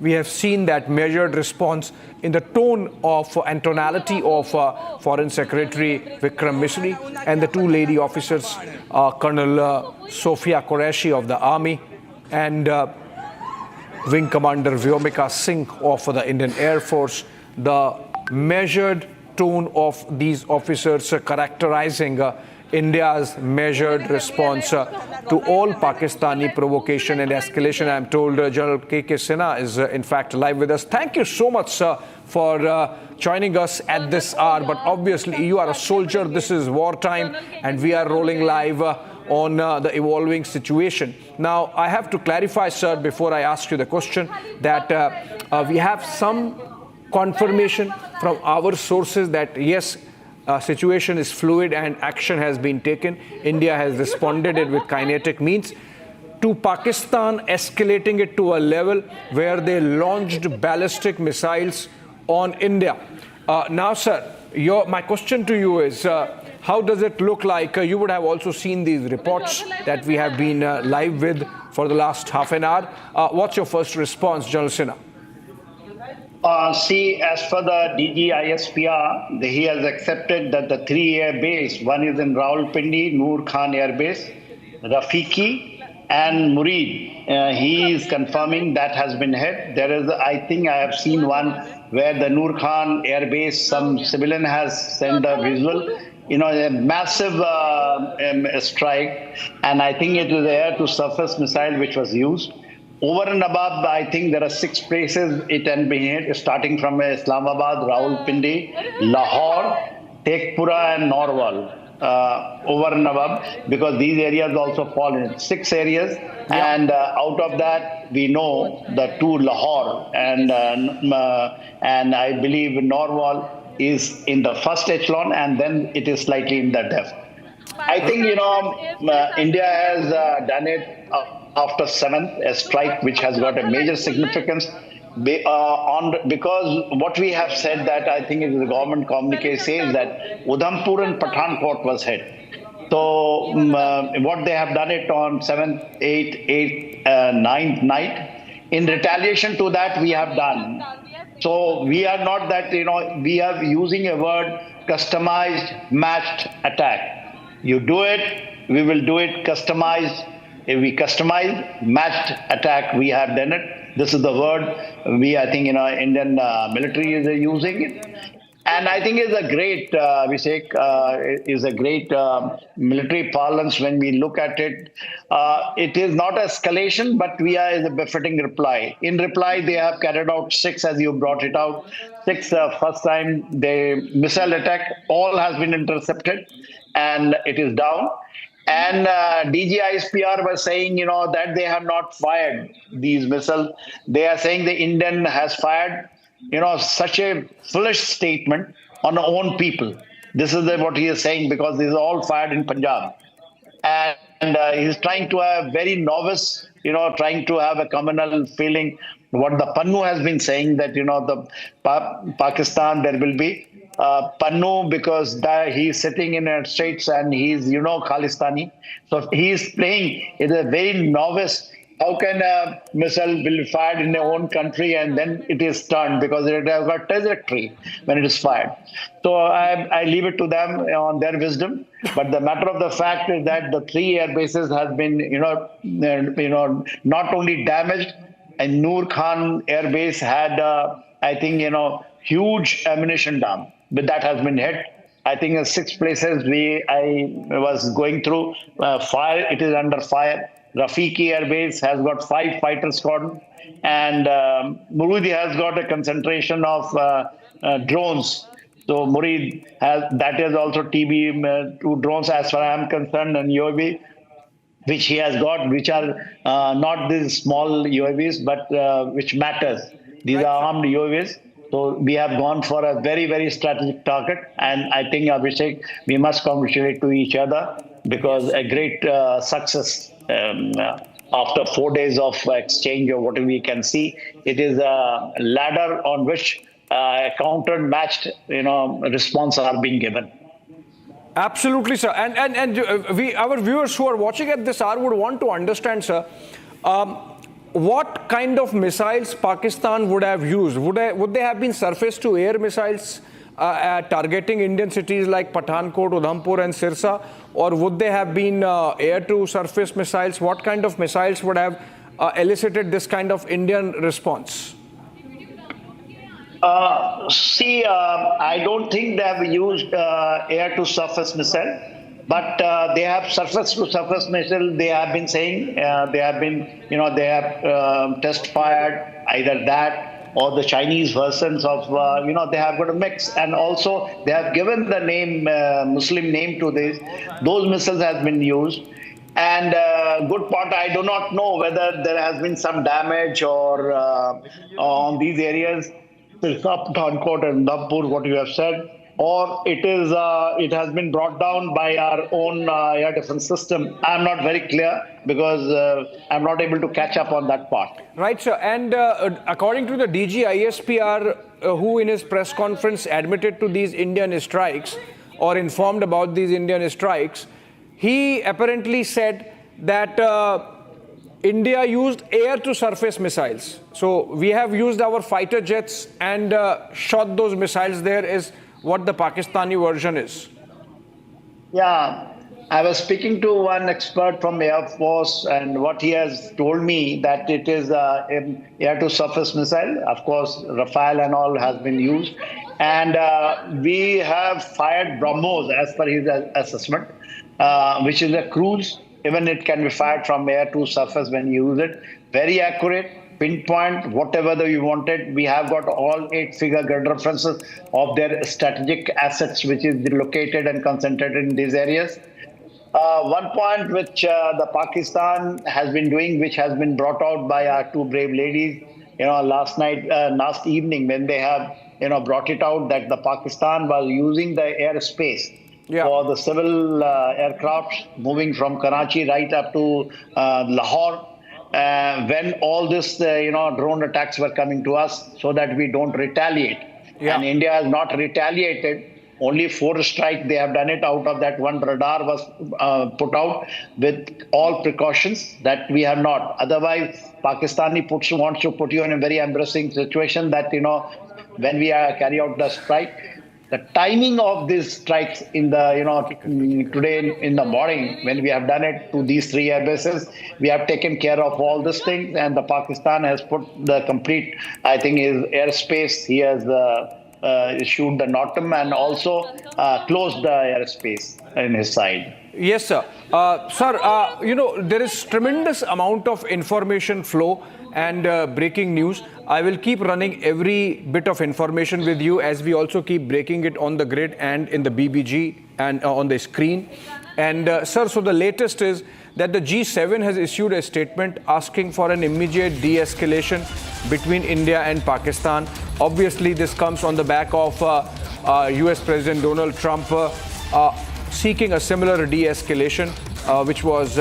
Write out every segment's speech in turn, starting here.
We have seen that measured response in the tone of and tonality of Foreign Secretary Vikram Misri and the two lady officers, Colonel Sophia Qureshi of the Army and Wing Commander Vyomika Singh of the Indian Air Force. The measured tone of these officers characterizing India's measured response to all Pakistani provocation and escalation. I'm told General K.K. Sinha is in fact live with us. Thank you so much, sir, for joining us at this hour. But obviously, you are a soldier. This is wartime, and we are rolling live on the evolving situation. Now, I have to clarify, sir, before I ask you the question, that we have some confirmation from our sources that yes, situation is fluid and action has been taken. India has responded it with kinetic means to Pakistan, escalating it to a level where they launched ballistic missiles on India. Now, sir, my question to you is, how does it look like? You would have also seen these reports that we have been live with for the last half an hour. What's your first response, General Sinha? See, as for the DG ISPR, he has accepted that the 3 air base, one is in Rawalpindi, Nur Khan Air Base, Rafiqui, and Murid. He is confirming that has been hit. There is, I think I have seen one where the Nur Khan Air Base, some civilian has sent a visual, a massive strike, and I think it was the air-to-surface missile which was used. Over and above, I think there are 6 places it can be hit, starting from Islamabad, Rawalpindi, Lahore, Tekpura, and Norwal. Over and above, because these areas also fall in 6 areas, and out of that we know the 2 Lahore and I believe Norwal is in the first echelon, and then it is slightly in the depth. I think India has done it after 7th, a strike which has got a major significance. Because what we have said that I think the government communique says that Udhampur and Pathankot was hit. So what they have done it on 7th, 8th, 9th night. In retaliation to that we have done. So we are not that, we are using a word customized, matched attack. You do it, we will do it customized. If we customize, matched attack, we have done it. This is the word I think, Indian military is using it. And I think it's a great, military parlance when we look at it. It is not escalation, but is a befitting reply. In reply, they have carried out 6, as you brought it out. 6, first time the missile attack, all has been intercepted, and it is down. And DG ISPR was saying, that they have not fired these missiles. They are saying the Indian has fired, such a foolish statement on our own people. This is what he is saying, because these are all fired in Punjab. And he's trying to have very novice, trying to have a communal feeling. What the Pannu has been saying, that, the Pakistan, there will be Pannu, because he's sitting in the States and he's, Khalistani. So he's playing, it's a very novice. How can a missile be fired in their own country and then it is turned, because it has got trajectory when it is fired. So I leave it to them on their wisdom. But the matter of the fact is that the 3 air bases have been, not only damaged, and Nur Khan Air Base had, I think, huge ammunition dump. But that has been hit. I think in 6 places I was going through fire. It is under fire. Rafiqui Airbase has got 5 fighter squadron, and Murid has got a concentration of drones. So Murid that is also TB 2 drones as far as I am concerned, and UAV, which he has got, which are not these small UAVs, but which matters. These are armed UAVs. So we have gone for a very, very strategic target. And I think, Abhishek, we must congratulate to each other, because a great success after 4 days of exchange or whatever we can see. It is a ladder on which counter matched response are being given. Absolutely, sir. And our viewers who are watching at this hour would want to understand, sir, what kind of missiles Pakistan would have used? Would they have been surface-to-air missiles targeting Indian cities like Pathankot, Udhampur and Sirsa? Or would they have been air-to-surface missiles? What kind of missiles would have elicited this kind of Indian response? I don't think they have used air-to-surface missile, but they have surface-to-surface missile. They have been saying they have test fired either that or the Chinese versions of they have got a mix, and also they have given the name Muslim name to this. Those missiles have been used. And good part, I do not know whether there has been some damage or on these areas, Pathankot and Udhampur, what you have said, or it has been brought down by our own air defense system. I'm not very clear because I'm not able to catch up on that part. Right, sir. And according to the DG ISPR, who in his press conference admitted to these Indian strikes or informed about these Indian strikes, he apparently said that India used air-to-surface missiles. So we have used our fighter jets and shot those missiles there, is what the Pakistani version is. Yeah, I was speaking to one expert from Air Force, and what he has told me that it is an air-to-surface missile. Of course, Rafale and all has been used. And we have fired BrahMos as per his assessment, which is a cruise. Even it can be fired from air to surface when you use it. Very accurate, pinpoint, whatever you wanted. We have got all 8-figure grid references of their strategic assets, which is located and concentrated in these areas. One point which the Pakistan has been doing, which has been brought out by our two brave ladies, last evening, when they have, brought it out that the Pakistan was using the airspace for the civil aircraft moving from Karachi right up to Lahore. When all this, drone attacks were coming to us, so that we don't retaliate. And India has not retaliated. Only 4 strikes they have done it. Out of that, 1 radar was put out with all precautions that we have not. Otherwise, Pakistani wants to put you in a very embarrassing situation that, when we carry out the strike, the timing of these strikes in the, today in the morning, when we have done it to these 3 air bases, we have taken care of all these things, and the Pakistan has put the complete, I think, his airspace. He has issued the NOTAM and also closed the airspace in his side. Yes, sir. Sir, there is tremendous amount of information flow and breaking news. I will keep running every bit of information with you as we also keep breaking it on the grid and in the BBG and on the screen. And sir, so the latest is that the G7 has issued a statement asking for an immediate de-escalation between India and Pakistan. Obviously, this comes on the back of US President Donald Trump seeking a similar de-escalation, which was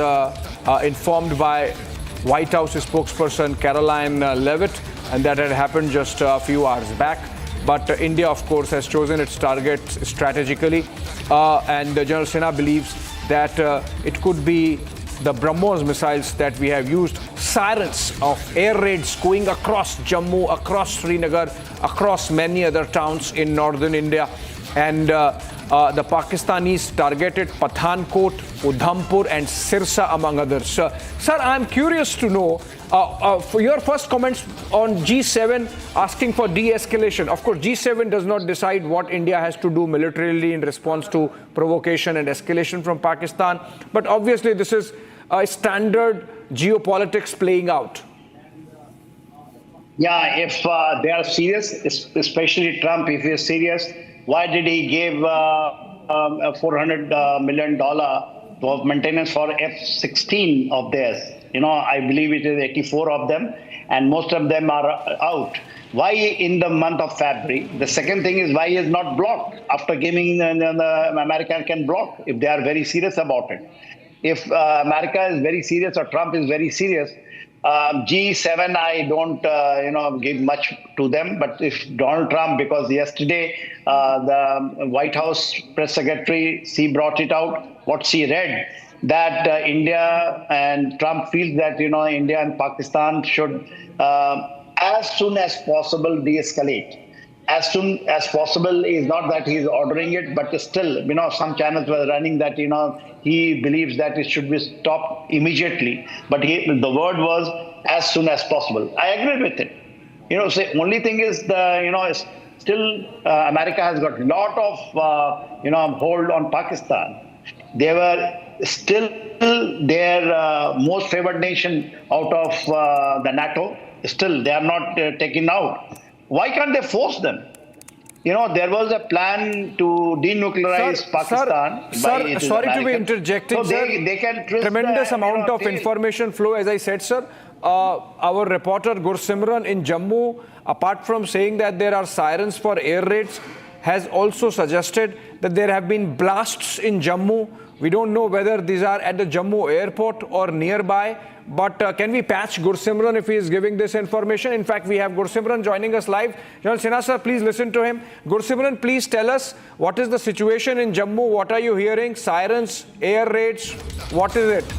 informed by White House spokesperson Caroline Leavitt, and that had happened just a few hours back. But India, of course, has chosen its targets strategically, and General Sinha believes that it could be the BrahMos missiles that we have used, sirens of air raids going across Jammu, across Srinagar, across many other towns in northern India. And the Pakistanis targeted Pathankot, Udhampur and Sirsa, among others. Sir, I'm curious to know for your first comments on G7 asking for de-escalation. Of course, G7 does not decide what India has to do militarily in response to provocation and escalation from Pakistan. But obviously, this is a standard geopolitics playing out. Yeah, if they are serious, especially Trump, if he is serious, why did he give $400 million of maintenance for F-16 of theirs? I believe it is 84 of them, and most of them are out. Why in the month of February? The second thing is why he is not blocked after giving the American can block if they are very serious about it. If America is very serious or Trump is very serious, G7, I don't, give much to them. But if Donald Trump, because yesterday the White House press secretary, she brought it out, what she read, that India and Trump feels that, India and Pakistan should, as soon as possible, de-escalate. As soon as possible is not that he's ordering it, but still, some channels were running that, he believes that it should be stopped immediately. But the word was as soon as possible. I agree with it. The only thing is still America has got a lot of, hold on Pakistan. They were still their most favored nation out of the NATO. Still, they are not taken out. Why can't they force them? There was a plan to denuclearize Pakistan. Sir, sorry to be interjecting, so sir. They can twist tremendous amount of information flow, as I said, sir. Our reporter Gursimran in Jammu, apart from saying that there are sirens for air raids, has also suggested that there have been blasts in Jammu. We don't know whether these are at the Jammu airport or nearby. But can we patch Gursimran if he is giving this information? In fact, we have Gursimran joining us live. General Sinha sir, please listen to him. Gursimran, please tell us what is the situation in Jammu? What are you hearing? Sirens, air raids, what is it?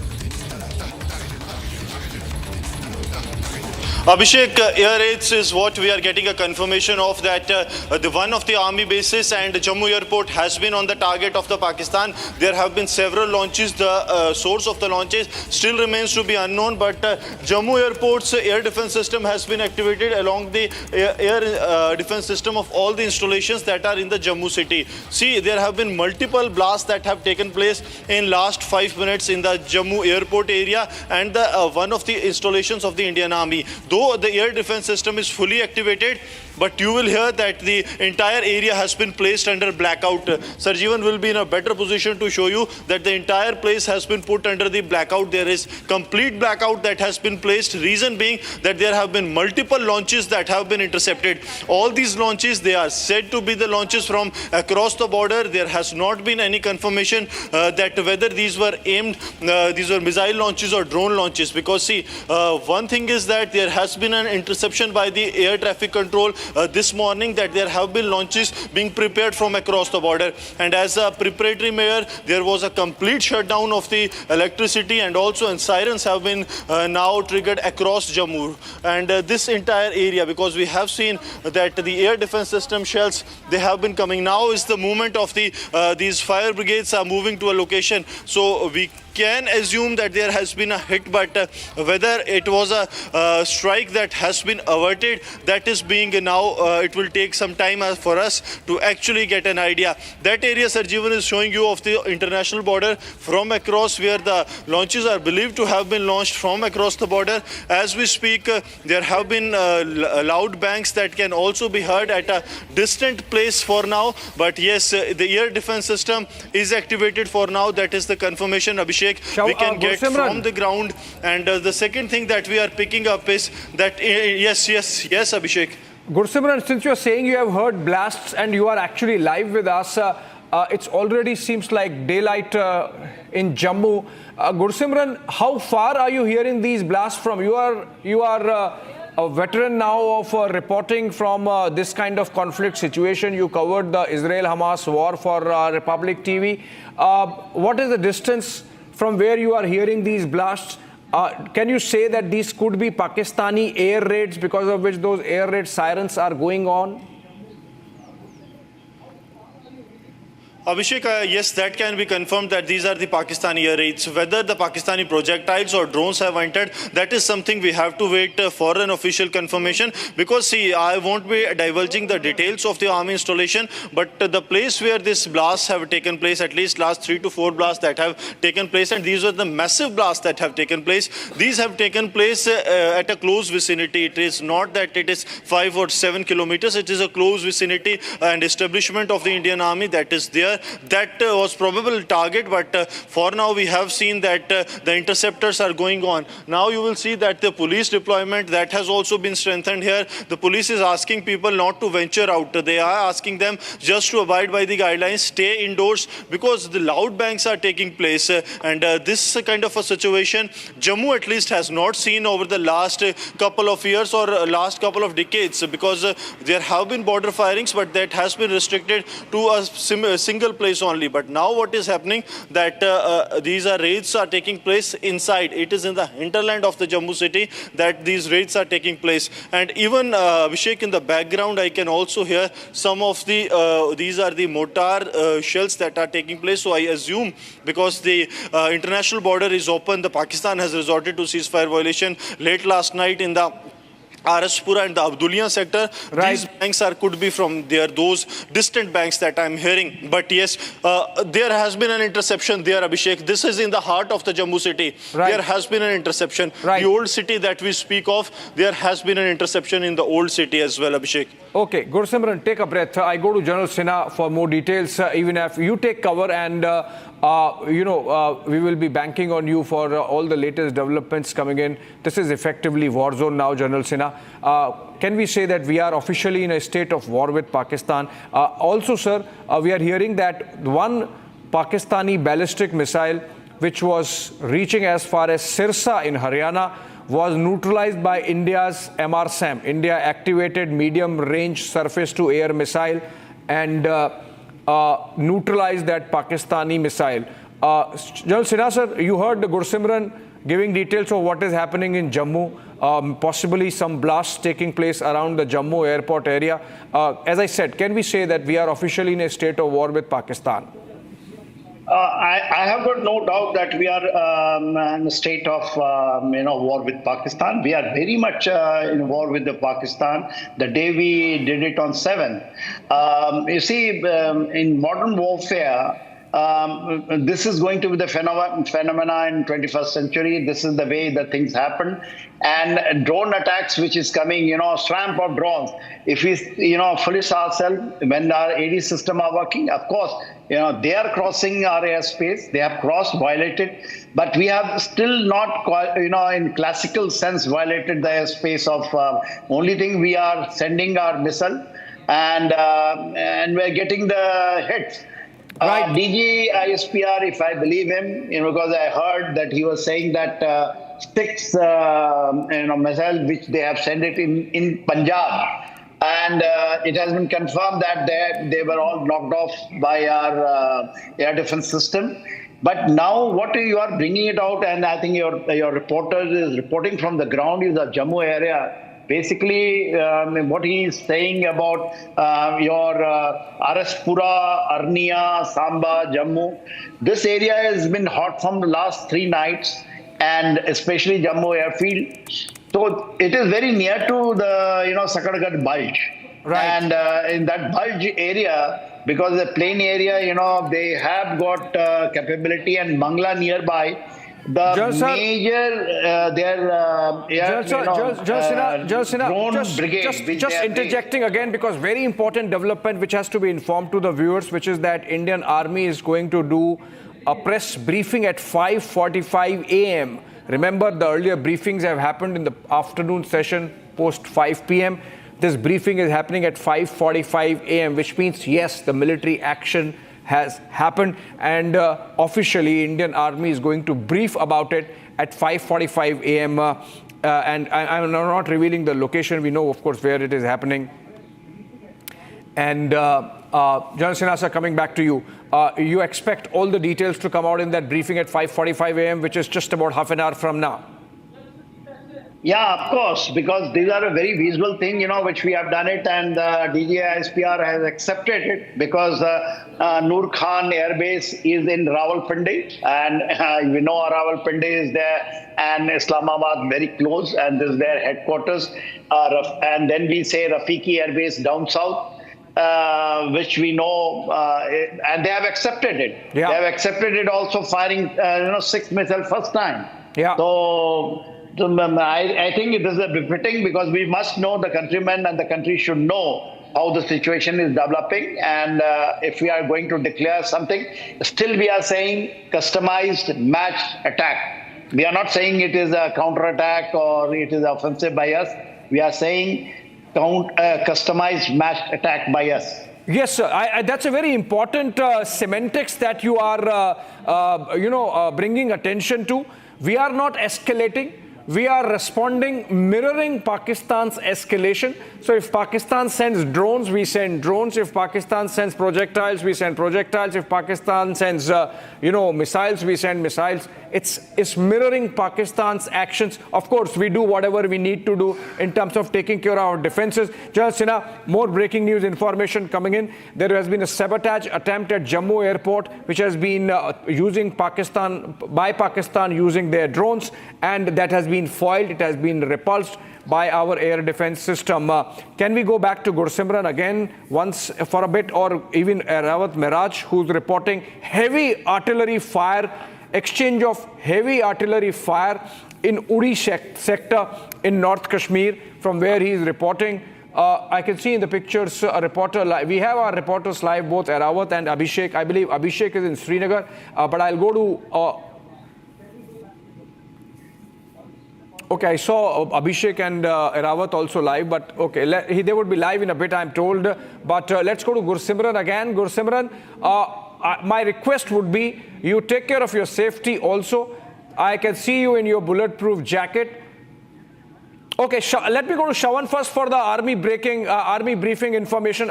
Abhishek, air raids is what we are getting a confirmation of, that the one of the army bases and Jammu airport has been on the target of the Pakistan. There have been several launches. The source of the launches still remains to be unknown, but Jammu airport's air defense system has been activated along the air defense system of all the installations that are in the Jammu city. See, there have been multiple blasts that have taken place in last 5 minutes in the Jammu airport area and the one of the installations of the Indian Army. Though the air defense system is fully activated, but you will hear that the entire area has been placed under blackout. Sarjeevan will be in a better position to show you that the entire place has been put under the blackout. There is complete blackout that has been placed. Reason being that there have been multiple launches that have been intercepted. All these launches, they are said to be the launches from across the border. There has not been any confirmation that whether these were aimed, these were missile launches or drone launches. Because see, one thing is that there has been an interception by the air traffic control this morning, that there have been launches being prepared from across the border. And as a preparatory measure, there was a complete shutdown of the electricity, and also and sirens have been now triggered across Jammu. And this entire area, because we have seen that the air defense system shells, they have been coming. Now is the movement of the these fire brigades are moving to a location. So we can assume that there has been a hit, but whether it was a strike that has been averted, that is being now, it will take some time for us to actually get an idea. That area Sarjeevan is showing you of the international border from across, where the launches are believed to have been launched from across the border. As we speak, there have been loud bangs that can also be heard at a distant place for now. But yes, the air defense system is activated for now. That is the confirmation, Abhishek, we can get from the ground. And the second thing that we are picking up is that, yes, Abhishek. Gursimran, since you're saying you have heard blasts and you are actually live with us, it's already seems like daylight in Jammu. Gursimran, how far are you hearing these blasts from? You are a veteran now of reporting from this kind of conflict situation. You covered the Israel-Hamas war for Republic TV. What is the distance from where you are hearing these blasts? Can you say that these could be Pakistani air raids, because of which those air raid sirens are going on? Abhishek, yes, that can be confirmed that these are the Pakistani air raids. Whether the Pakistani projectiles or drones have entered, that is something we have to wait for an official confirmation. Because see, I won't be divulging the details of the army installation, but the place where these blasts have taken place, at least last 3 to 4 blasts that have taken place, and these are the massive blasts that have taken place. These have taken place at a close vicinity. It is not that it is 5 or 7 kilometers. It is a close vicinity and establishment of the Indian Army that is there. That was probable target, but for now we have seen that the interceptors are going on. Now you will see that the police deployment that has also been strengthened here. The police is asking people not to venture out. They are asking them just to abide by the guidelines, stay indoors, because the loud bangs are taking place. And this kind of a situation, Jammu at least has not seen over the last couple of years or last couple of decades, because there have been border firings, but that has been restricted to a single single place only. But now what is happening that these are raids are taking place inside. It is in the hinterland of the Jammu city that these raids are taking place. And even Abhishek, in the background, I can also hear some of the, these are the mortar shells that are taking place. So I assume because the international border is open, the Pakistan has resorted to ceasefire violation late last night in the Araspura and the Abdulia sector. Right. These banks could be from those distant banks that I'm hearing. But yes, there has been an interception there, Abhishek. This is in the heart of the Jammu city. Right. There has been an interception. Right. The old city that we speak of, there has been an interception in the old city as well, Abhishek. Okay, Gursimran, take a breath. I go to General Sinha for more details. Even if you take cover and, we will be banking on you for all the latest developments coming in. This is effectively war zone now, General Sinha. Can we say that we are officially in a state of war with Pakistan? Also, sir, we are hearing that one Pakistani ballistic missile, which was reaching as far as Sirsa in Haryana, was neutralized by India's MRSAM, India Activated Medium Range Surface to Air Missile, and neutralized that Pakistani missile. General Sinha, sir, you heard the Gursimran giving details of what is happening in Jammu, possibly some blasts taking place around the Jammu airport area. As I said, can we say that we are officially in a state of war with Pakistan? I have got no doubt that we are in a state of war with Pakistan. We are very much in war with the Pakistan. The day we did it on 7. You see, in modern warfare, this is going to be the phenomena in 21st century. This is the way that things happen. And drone attacks, which is coming, swamp of drones. If we, police ourselves, when our AD system are working, of course, they are crossing our airspace. They have crossed, violated, but we have still not, in classical sense, violated the airspace of. Only thing we are sending our missile, and we're getting the hits. Right. DG ISPR, if I believe him, because I heard that he was saying that 6 missiles which they have sent it in Punjab. And it has been confirmed that they were all knocked off by our air defense system. But now what you are bringing it out, and I think your reporter is reporting from the ground, is the Jammu area. Basically, what he is saying about your Araspura, Arnia, Samba, Jammu, this area has been hot from the last 3 nights, and especially Jammu airfield. So it is very near to the Sakargat bulge, right. And in that bulge area, because the plain area, they have got capability, and Mangla nearby. The just interjecting again, because very important development which has to be informed to the viewers, which is that Indian Army is going to do a press briefing at 5:45 a.m. Remember, the earlier briefings have happened in the afternoon session post 5 p.m. This briefing is happening at 5:45 a.m., which means, yes, the military action has happened, and officially Indian Army is going to brief about it at 5:45 a.m. And I'm not revealing the location. We know, of course, where it is happening. And General Sinha, sir, coming back to you, you expect all the details to come out in that briefing at 5:45 a.m., which is just about half an hour from now. Yeah, of course, because these are a very visual thing, which we have done it, and DG ISPR has accepted it, because Nur Khan Air Base is in Rawalpindi, and we know Rawalpindi is there, and Islamabad very close, and this is their headquarters. And then we say Rafiqui Airbase down south, which we know, and they have accepted it. Yeah. They have accepted it, also firing 6 missiles first time. Yeah. So I think it is a befitting, because we must know, the countrymen and the country should know how the situation is developing. And if we are going to declare something, still we are saying customized matched attack. We are not saying it is a counterattack or it is offensive by us. We are saying customized matched attack by us. Yes, sir. That's a very important semantics that you are, bringing attention to. We are not escalating. we are responding, mirroring Pakistan's escalation. So if Pakistan sends drones, we send drones. If Pakistan sends projectiles, we send projectiles. If Pakistan sends, missiles, we send missiles. It's mirroring Pakistan's actions. Of course, we do whatever we need to do in terms of taking care of our defenses. General Sinha, more breaking news information coming in. There has been a sabotage attempt at Jammu airport, which has been using Pakistan using their drones, and that has been foiled. It has been repulsed by our air defense system. Can we go back to Gursimran again once for a bit, or even Rawat Miraj, who's reporting heavy artillery fire, exchange of heavy artillery fire in Uri sector in North Kashmir, from where he is reporting. I can see in the pictures a reporter live. We have our reporters live, both Rawat and Abhishek. I believe Abhishek is in Srinagar, but I'll go to... Okay, I saw Abhishek and Rawat also live, but okay, they would be live in a bit, I'm told. But let's go to Gursimran again. Gursimran, my request would be you take care of your safety also. I can see you in your bulletproof jacket. Okay, let me go to Shawan first for the army briefing information.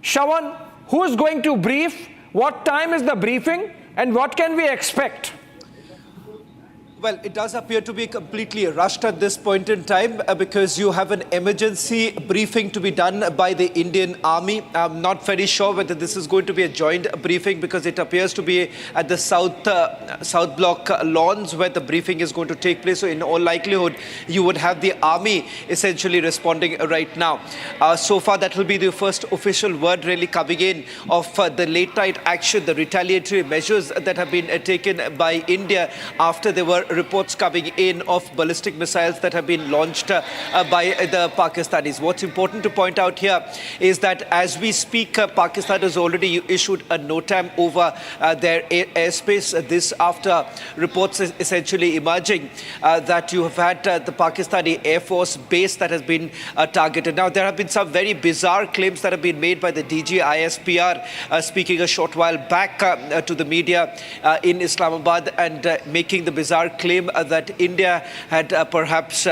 Shawan, who is going to brief? What time is the briefing? And what can we expect? Well, it does appear to be completely rushed at this point in time because you have an emergency briefing to be done by the Indian Army. I'm not very sure whether this is going to be a joint briefing because it appears to be at the South Block lawns where the briefing is going to take place. So in all likelihood, you would have the Army essentially responding right now. So far, that will be the first official word really coming in of the late night action, the retaliatory measures that have been taken by India after there were reports coming in of ballistic missiles that have been launched by the Pakistanis. What's important to point out here is that as we speak, Pakistan has already issued a NOTAM over their airspace. This after reports essentially emerging that you have had the Pakistani Air Force base that has been targeted. Now, there have been some very bizarre claims that have been made by the DG ISPR, speaking a short while back to the media in Islamabad and making the bizarre claim that India had perhaps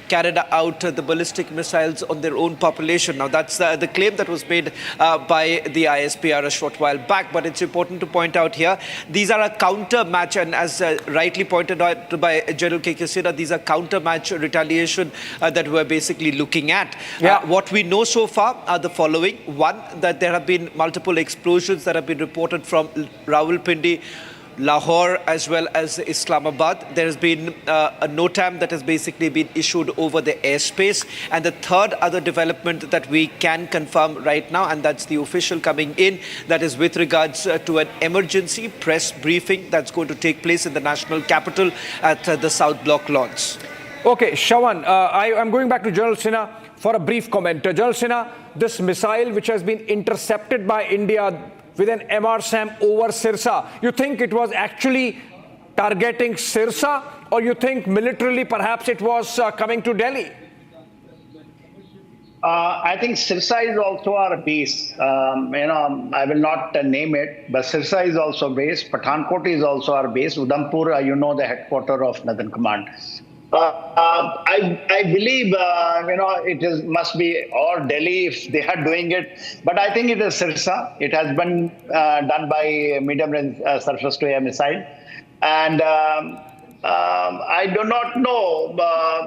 carried out the ballistic missiles on their own population. Now, that's the claim that was made by the ISPR a short while back, but it's important to point out here, these are a counter match, and as rightly pointed out by General K.K. Sinha, these are counter match retaliation that we're basically looking at. Yeah. What we know so far are the following. One, that there have been multiple explosions that have been reported from Rawalpindi, Lahore as well as Islamabad. There has been a NOTAM that has basically been issued over the airspace. And the third other development that we can confirm right now, and that's the official coming in, that is with regards to an emergency press briefing that's going to take place in the national capital at the South Block lawns. Okay, Shawan, I'm going back to General Sinha for a brief comment. General Sinha, this missile which has been intercepted by India with an MRSAM over Sirsa, you think it was actually targeting Sirsa, or you think militarily perhaps it was coming to Delhi? I think Sirsa is also our base. I will not name it, but Sirsa is also base. Pathankot is also our base. Udhampur, the headquarters of Northern Command. I believe, it must be or Delhi if they are doing it. But I think it is Sirsa. It has been done by medium-range surface-to-air missile. And I do not know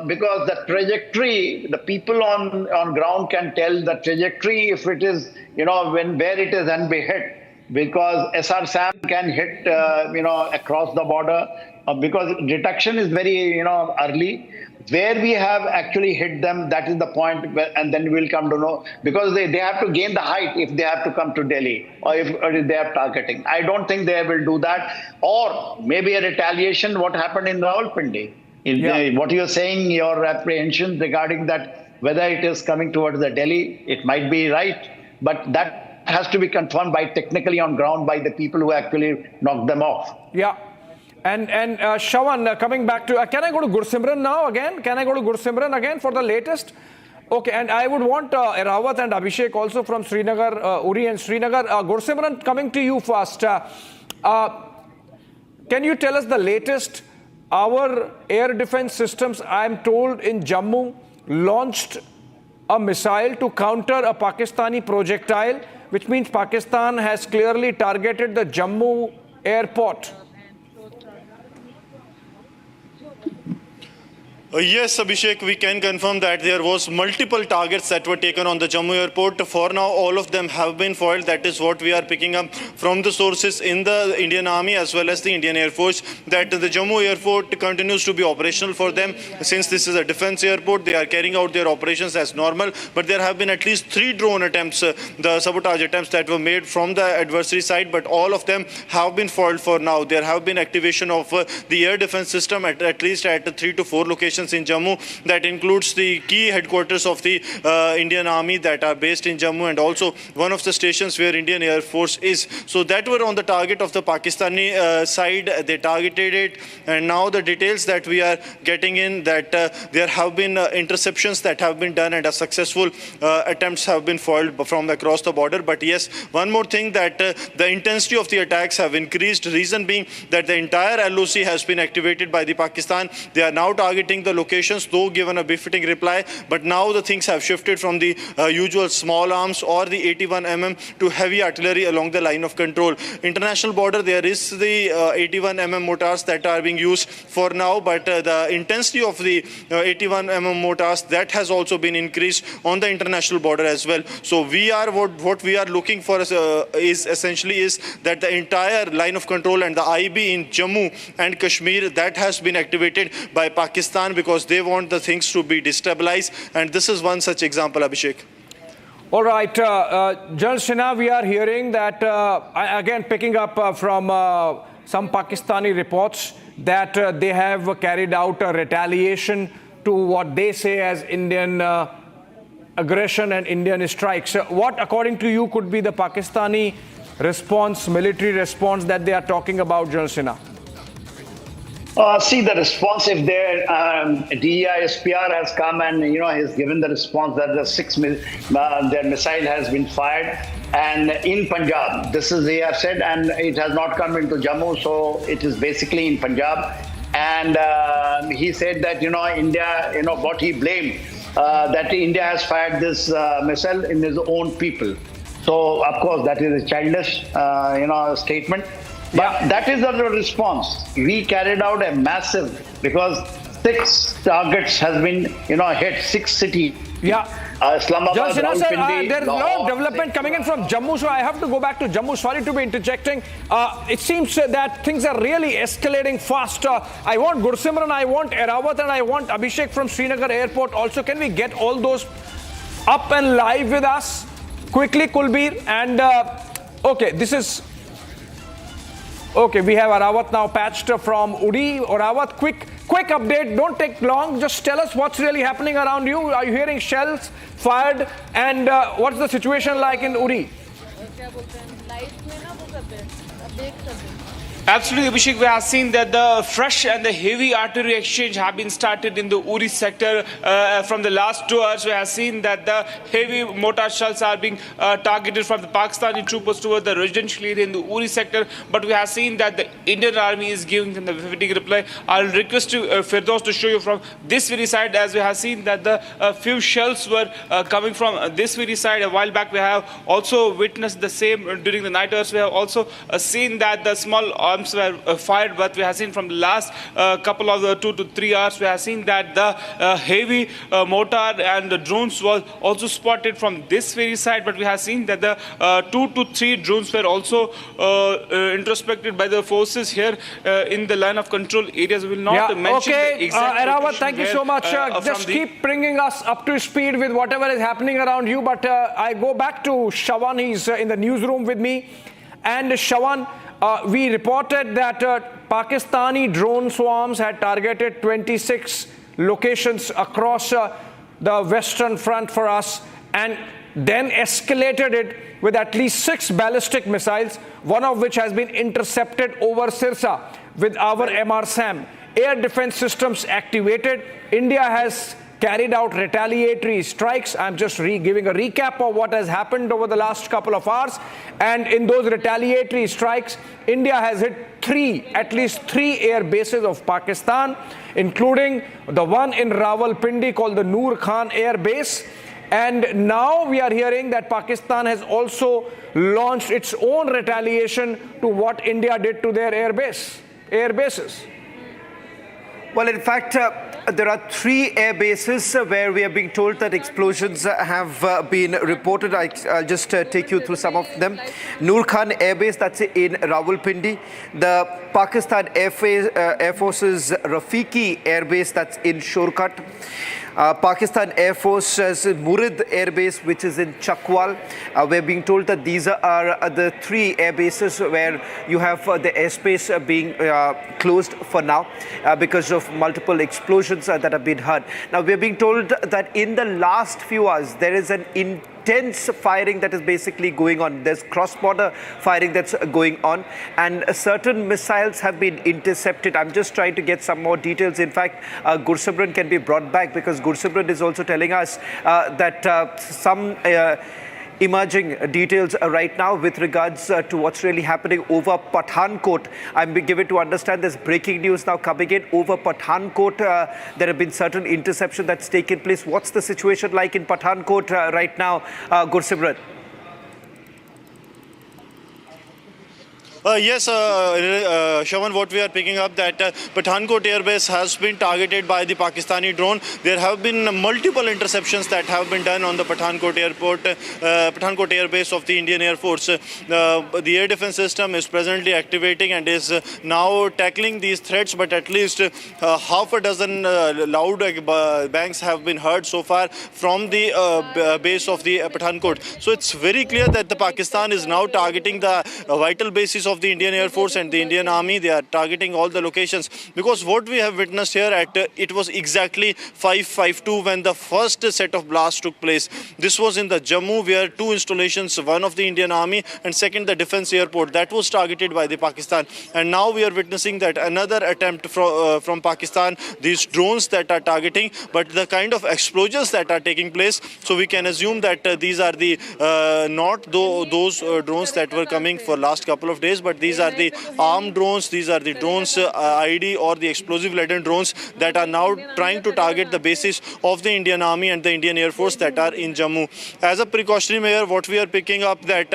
because the trajectory, the people on ground can tell the trajectory if it is, where it is and be hit. Because SR-SAM can hit, across the border. Because detection is very, early. Where we have actually hit them, that is the point, and then we'll come to know. Because they have to gain the height if they have to come to Delhi, or if they are targeting. I don't think they will do that. Or maybe a retaliation, what happened in Rawalpindi. What you're saying, your apprehension regarding that, whether it is coming towards the Delhi, it might be right. But that has to be confirmed by technically on ground by the people who actually knocked them off. Yeah. And Shawan, coming back to, can I go to Gursimran now again? Can I go to Gursimran again for the latest? Okay, and I would want Rawat and Abhishek also from Srinagar, Uri and Srinagar. Gursimran, coming to you first. Can you tell us the latest our air defense systems, I am told, in Jammu launched a missile to counter a Pakistani projectile, which means Pakistan has clearly targeted the Jammu airport. Yes, Abhishek, we can confirm that there was multiple targets that were taken on the Jammu airport. For now, all of them have been foiled. That is what we are picking up from the sources in the Indian Army as well as the Indian Air Force, that the Jammu airport continues to be operational for them. Since this is a defense airport, they are carrying out their operations as normal. But there have been at least 3 drone attempts, the sabotage attempts that were made from the adversary side, but all of them have been foiled for now. There have been activation of the air defense system at least at 3 to 4 locations in Jammu. That includes the key headquarters of the Indian Army that are based in Jammu, and also one of the stations where Indian Air Force is. So that were on the target of the Pakistani side. They targeted it, and now the details that we are getting in that there have been interceptions that have been done and a successful attempts have been foiled from across the border. But yes, one more thing, that the intensity of the attacks have increased. Reason being that the entire LOC has been activated by the Pakistan. They are now targeting the locations, though given a befitting reply, but now the things have shifted from the usual small arms or the 81 mm to heavy artillery along the line of control. International border, there is the 81 mm mortars that are being used for now, but the intensity of the 81 mm mortars, that has also been increased on the international border as well. So we are what we are looking for is essentially that the entire line of control and the IB in Jammu and Kashmir, that has been activated by Pakistan, because they want the things to be destabilized, and this is one such example, Abhishek. All right, General Sinha, we are hearing that, again picking up from some Pakistani reports, that they have carried out a retaliation to what they say as Indian aggression and Indian strikes. What, according to you, could be the Pakistani response, military response that they are talking about, General Sinha? See the response. If their DG ISPR has come and has given the response that their missile has been fired, and in Punjab, this is they have said, and it has not come into Jammu, so it is basically in Punjab. And he said that India, what he blamed, that India has fired this missile in his own people. So of course that is a childish statement. But that is the response. We carried out a massive, because 6 targets has been, hit 6 cities. Yeah. Islamabad, Rawalpindi, there's a lot of development coming in from Jammu, so I have to go back to Jammu. Sorry to be interjecting. It seems that things are really escalating fast. I want Gursimran, I want Erawat, and I want Abhishek from Srinagar Airport also. Can we get all those up and live with us quickly, Kulbir? And okay, this is... Okay, we have Arawat now patched from Uri. Arawat, quick update. Don't take long. Just tell us what's really happening around you. Are you hearing shells fired? And what's the situation like in Uri? Absolutely, Abhishek. We have seen that the fresh and the heavy artillery exchange have been started in the Uri sector from the last 2 hours. We have seen that the heavy mortar shells are being targeted from the Pakistani troopers toward the residential area in the Uri sector. But we have seen that the Indian Army is giving them the befitting reply. I'll request to Firdaus to show you from this very side, as we have seen that the few shells were coming from this very side. A while back, we have also witnessed the same during the night hours. We have also seen that the small arms were fired, but we have seen from the last couple of 2 to 3 hours, we have seen that the heavy mortar and the drones was also spotted from this very side, but we have seen that the 2 to 3 drones were also introspected by the forces here in the line of control areas. We will not mention the exact Erawat, thank you so much. Just keep bringing us up to speed with whatever is happening around you, but I go back to Shawan. He's in the newsroom with me. And Shawan, we reported that Pakistani drone swarms had targeted 26 locations across the Western Front for us, and then escalated it with at least 6 ballistic missiles, one of which has been intercepted over Sirsa with our MR-SAM. Air defense systems activated. India has carried out retaliatory strikes. I'm just giving a recap of what has happened over the last couple of hours. And in those retaliatory strikes, India has hit at least three air bases of Pakistan, including the one in Rawalpindi called the Nur Khan Air Base. And now we are hearing that Pakistan has also launched its own retaliation to what India did to their air bases. Well, in fact, there are three air bases where we are being told that explosions have been reported. I'll just take you through some of them. Nur Khan Air Base, that's in Rawalpindi. The Pakistan Air Force's Rafiqui Airbase, that's in Shorkot. Pakistan Air Force's Murid Airbase, which is in Chakwal. We're being told that these are the three air bases where you have the airspace being closed for now because of multiple explosions that have been heard. Now, we're being told that in the last few hours, there is an intense firing that is basically going on. There's cross-border firing that's going on, and certain missiles have been intercepted. I'm just trying to get some more details. In fact, Gursabran can be brought back because Gursabran is also telling us that some emerging details right now with regards to what's really happening over Pathankot. I'm being given to understand there's breaking news now coming in over Pathankot. There have been certain interception that's taken place. What's the situation like in Pathankot right now, Gursibrat? Yes, Shawan, what we are picking up that Pathankot Airbase has been targeted by the Pakistani drone. There have been multiple interceptions that have been done on the Pathankot Airbase of the Indian Air Force. The air defense system is presently activating and is now tackling these threats, but at least half a dozen loud bangs have been heard so far from the base of the Pathankot. So it's very clear that the Pakistan is now targeting the vital bases of the Indian Air Force and the Indian Army. They are targeting all the locations, because what we have witnessed here at it was exactly 5:52 when the first set of blasts took place. This was in the Jammu, where two installations, one of the Indian Army and second the defense airport, that was targeted by the Pakistan. And now we are witnessing that another attempt from Pakistan, these drones that are targeting, but the kind of explosions that are taking place. So we can assume that these are the not those drones that were coming for last couple of days, but these are the armed drones. These are the drones ID or the explosive laden drones that are now trying to target the bases of the Indian Army and the Indian Air Force that are in Jammu. As a precautionary measure, what we are picking up that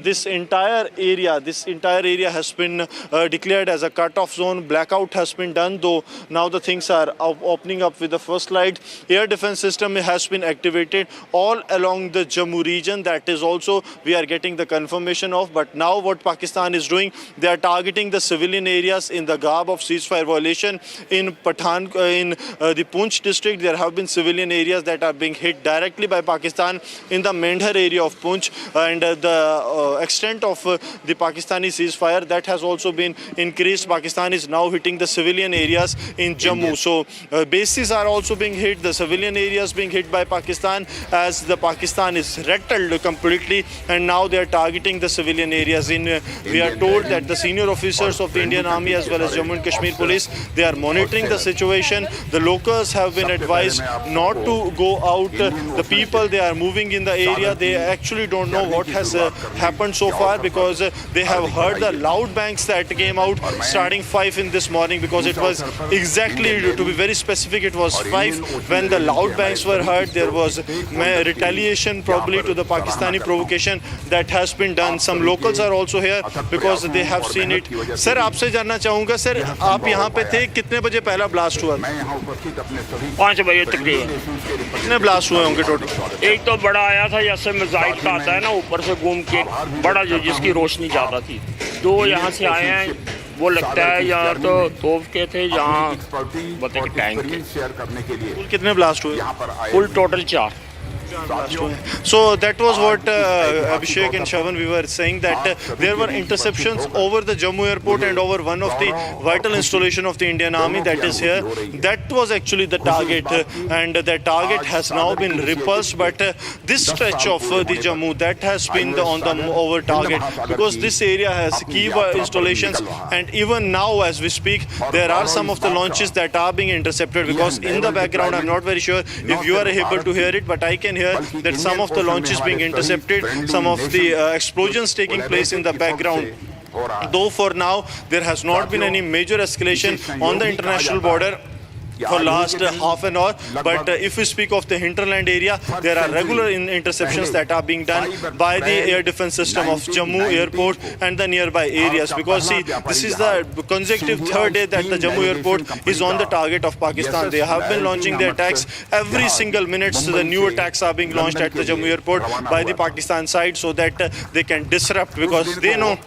this entire area has been declared as a cut-off zone. Blackout has been done, though now the things are opening up with the first light. Air defense system has been activated all along the Jammu region. That is also we are getting the confirmation of. But now what Pakistan is doing, they are targeting the civilian areas in the garb of ceasefire violation. In the Punch district, there have been civilian areas that are being hit directly by Pakistan in the Mendhar area of Punch, and the extent of the Pakistani ceasefire that has also been increased. Pakistan is now hitting the civilian areas in Jammu. So bases are also being hit, the civilian areas being hit by Pakistan, as the Pakistan is rattled completely, and now they are targeting the civilian areas. We are told that the senior officers of the Indian Army as well as Jammu and Kashmir Police, they are monitoring the situation. The locals have been advised not to go out. The people, they are moving in the area. They actually don't know what has happened so far, because they have heard the loud bangs that came out starting 5 in this morning, because it was exactly, to be very specific, it was 5 when the loud bangs were heard. There was retaliation probably to the Pakistani provocation that has been done. Some locals are also here because they have seen it. Sir, आपसे जानना चाहूँगा, sir आप यहाँ पे थे, कितने बजे पहला ब्लास्ट हुआ? 5 बजे तकरीबन। कितने ब्लास्ट हुए होंगे टोटल? एक तो बड़ा आया था, जैसे मिसाइल का आता है ना, ऊपर से घूम के बड़ा, जो जिसकी रोशनी ज़्यादा थी। 2 यहाँ से आए हैं, वो लगता है या तो तोप के थे, यहाँ बताइए टैंक के। कितने ब्लास्ट हुए? कुल total 4। So that was what Abhishek and Shavan, we were saying that there were interceptions over the Jammu airport and over one of the vital installation of the Indian Army that is here. That was actually the target, and that target has now been repulsed. But this stretch of the Jammu, that has been on the over target, because this area has key installations, and even now as we speak, there are some of the launches that are being intercepted, because in the background, I'm not very sure if you are able to hear it, but I can hear that some of the launches being intercepted, some of the explosions taking place in the background. Though for now there has not been any major escalation on the international border for last half an hour, but if we speak of the hinterland area, there are regular interceptions that are being done by the air defense system of Jammu airport and the nearby areas, because see, this is the consecutive third day that the Jammu airport is on the target of Pakistan. They have been launching their attacks every single minute, so the new attacks are being launched at the Jammu airport by the Pakistan side so that they can disrupt, because they know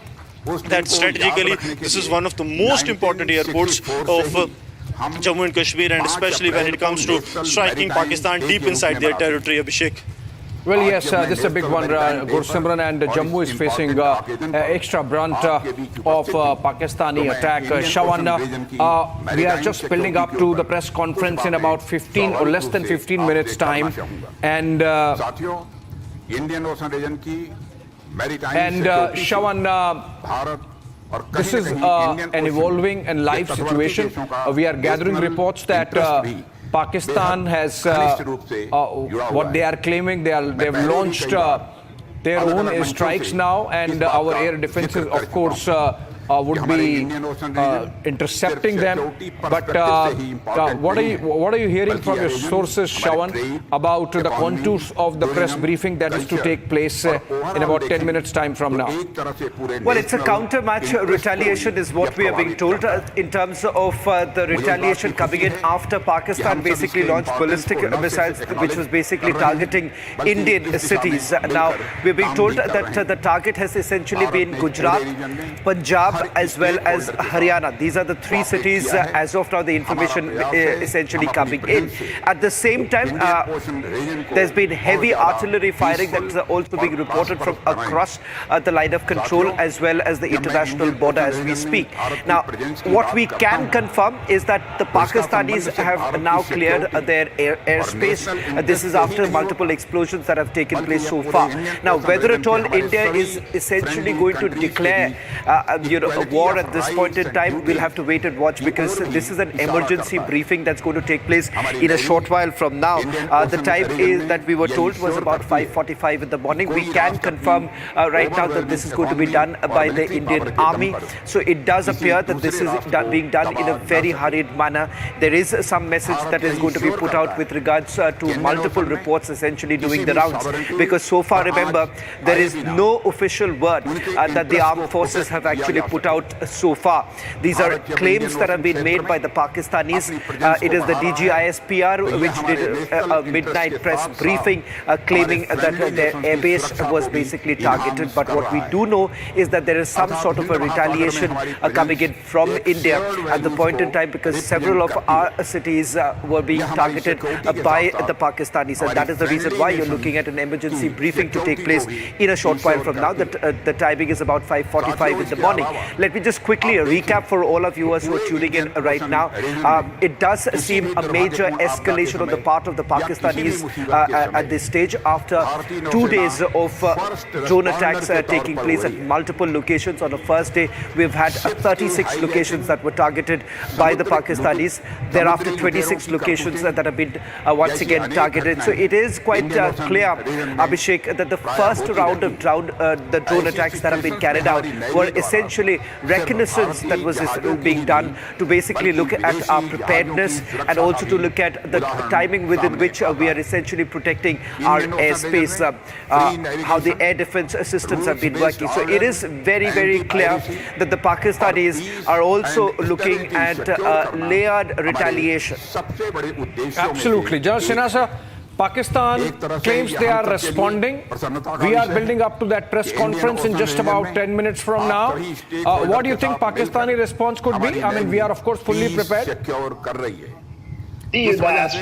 that strategically this is one of the most important airports of Jammu and Kashmir, and especially when it comes to striking Pakistan deep inside their territory. Abhishek. Well, yes, this is a big one, Gursimran, and Jammu is facing extra brunt of Pakistani attack. Shawan, we are just building up to the press conference in about 15 or less than 15 minutes time, and Shawan, this is an evolving and live situation. We are gathering reports that Pakistan has, what they are claiming, they've launched their own airstrikes now, and our air defenses, of course, would be intercepting them. But what are you hearing from your sources, Shawan, about the contours of the press briefing that is to take place in about 10 minutes time from now? Well, it's a counter-match retaliation is what we are being told, in terms of the retaliation coming in after Pakistan basically launched ballistic missiles, which was basically targeting Indian cities. Now, we're being told that the target has essentially been Gujarat, Punjab, as well as Haryana. These are the three cities as of now, the information essentially coming in. At the same time, there's been heavy artillery firing that is also being reported from across the line of control as well as the international border as we speak. Now, what we can confirm is that the Pakistanis have now cleared their airspace. This is after multiple explosions that have taken place so far. Now, whether at all India is essentially going to declare a war at this point in time, we'll have to wait and watch, because this is an emergency briefing that's going to take place in a short while from now. The time is that we were told was about 5:45 in the morning. We can confirm right now that this is going to be done by the Indian Army. So it does appear that this is being done in a very hurried manner. There is some message that is going to be put out with regards to multiple reports essentially doing the rounds, because so far, remember, there is no official word that the armed forces have actually put out so far. These are claims that have been made by the Pakistanis. It is the DG ISPR which did a midnight press briefing claiming that their airbase was basically targeted. But what we do know is that there is some sort of a retaliation coming in from India at the point in time, because several of our cities were being targeted by the Pakistanis, and that is the reason why you're looking at an emergency briefing to take place in a short while from now. The timing is about 5:45 in the morning. Let me just quickly recap for all of you who are tuning in right now. It does seem a major escalation on the part of the Pakistanis at this stage, after 2 days of drone attacks taking place at multiple locations. On the first day, we've had 36 locations that were targeted by the Pakistanis. Thereafter, 26 locations that have been once again targeted. So it is quite clear, Abhishek, that the first round of the drone attacks that have been carried out were essentially reconnaissance that was being done to basically look at our preparedness and also to look at the timing within which we are essentially protecting our airspace, how the air defense systems have been working. So it is very, very clear that the Pakistanis are also looking at layered retaliation. Absolutely. General Sinha sir, Pakistan claims they are responding. We are building up to that press conference in just about 10 minutes from now. What do you think Pakistani response could be? I mean, we are of course fully prepared. As far as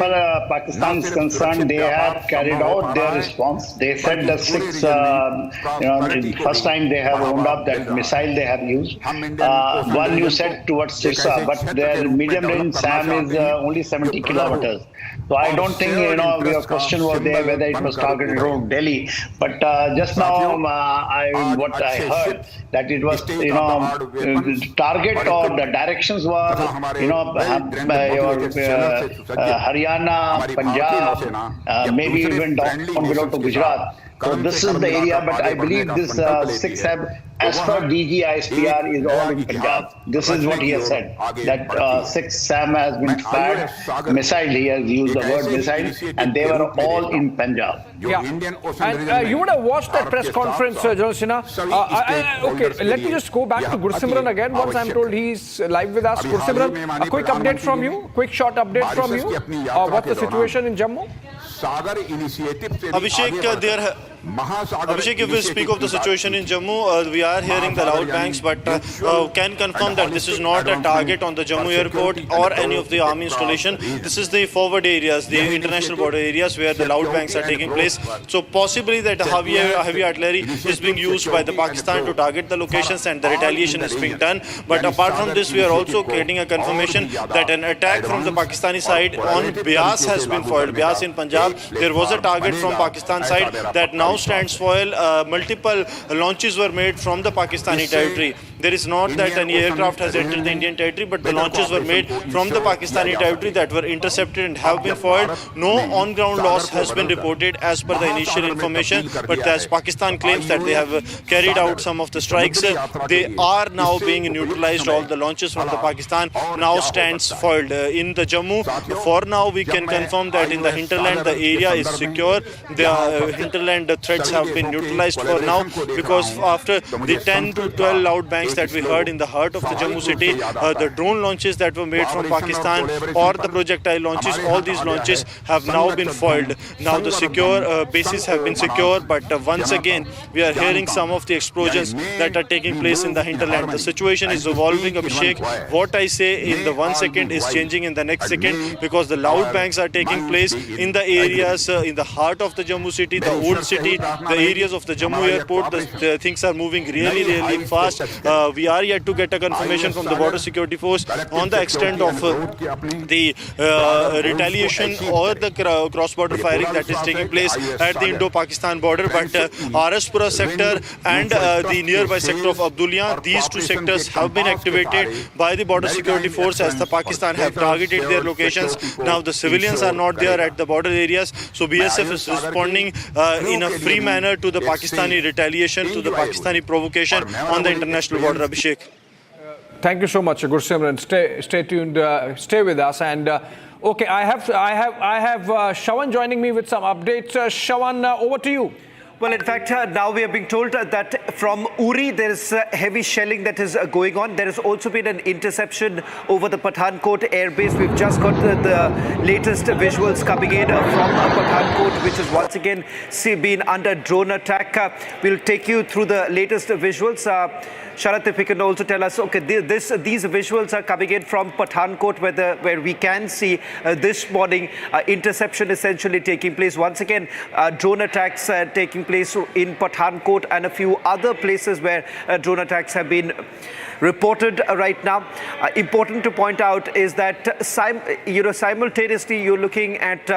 Pakistan is concerned, they have carried out their response. They said the first time they have owned up that missile they have used. One you said towards Sirsa, but their medium range SAM is only 70 kilometers. So I don't think, your question was there whether it was targeted around Delhi. But just now, what I heard, that it was, target or the directions were, Haryana, Punjab, maybe even down below to Gujarat. So this is the area, but I believe this 6 have, as per DG ISPR, is all in Punjab. This is what he has said, that 6 SAM has been fired, missile, he has used the word missile, and they were all in Punjab. Yeah. And you would have watched that press conference, General Sinha. Okay, let me just go back to Gursimran again. Once I'm told he's live with us. Gursimran, a quick update from you, quick short update from you. What's the situation in Jammu? Abhishek, if we speak of the situation in Jammu, we are hearing the loud bangs, but can confirm that this is not a target on the Jammu airport or any of the army installation. This is the forward areas, the international border areas where the loud bangs are taking place. So possibly that heavy artillery is being used by the Pakistan to target the locations and the retaliation is being done. But apart from this, we are also getting a confirmation that an attack from the Pakistani side on Beas has been foiled. Beas in Punjab, there was a target from Pakistan side that now stands foil. Multiple launches were made from the Pakistani territory. There is not that any aircraft has entered the Indian territory, but the launches were made from the Pakistani territory that were intercepted and have been foiled. No on-ground loss has been reported as per the initial information, but as Pakistan claims that they have carried out some of the strikes, they are now being neutralized. All the launches from the Pakistan now stands foiled. In the Jammu, for now we can confirm that in the hinterland the area is secure. The hinterland threats have been neutralized for now, because after the 10 to 12 loud bangs that we heard in the heart of the Jammu city, the drone launches that were made from Pakistan or the projectile launches, all these launches have now been foiled. Now the secure bases have been secure, but once again we are hearing some of the explosions that are taking place in the hinterland. The situation is evolving, Abhishek. What I say in the 1 second is changing in the next second, because the loud bangs are taking place in the areas in the heart of the Jammu city, the old city, the areas of the Jammu airport. The things are moving really fast. We are yet to get a confirmation from the border security force on the extent of the retaliation or the cross-border firing that is taking place at the Indo-Pakistan border. But Araspura sector and the nearby sector of Abdulliya, these two sectors have been activated by the border security force as the Pakistan have targeted their locations. Now the civilians are not there at the border areas, so BSF is responding in a free manner to the Pakistani retaliation, to the Pakistani provocation on the international border. Abhishek. Thank you so much, Gursimran. Stay tuned. Stay with us. And okay, I have Shawan joining me with some updates. Shawan, over to you. Well, in fact, now we are being told that from Uri, there is heavy shelling that is going on. There has also been an interception over the Pathankot airbase. We've just got the latest visuals coming in from Pathankot, which is once again been under drone attack. We'll take you through the latest visuals. Sharath, if you can also tell us, okay, these visuals are coming in from Pathankot, where we can see this morning interception essentially taking place. Once again, drone attacks taking place in Pathankot and a few other places where drone attacks have been reported right now. Important to point out is that simultaneously you're looking at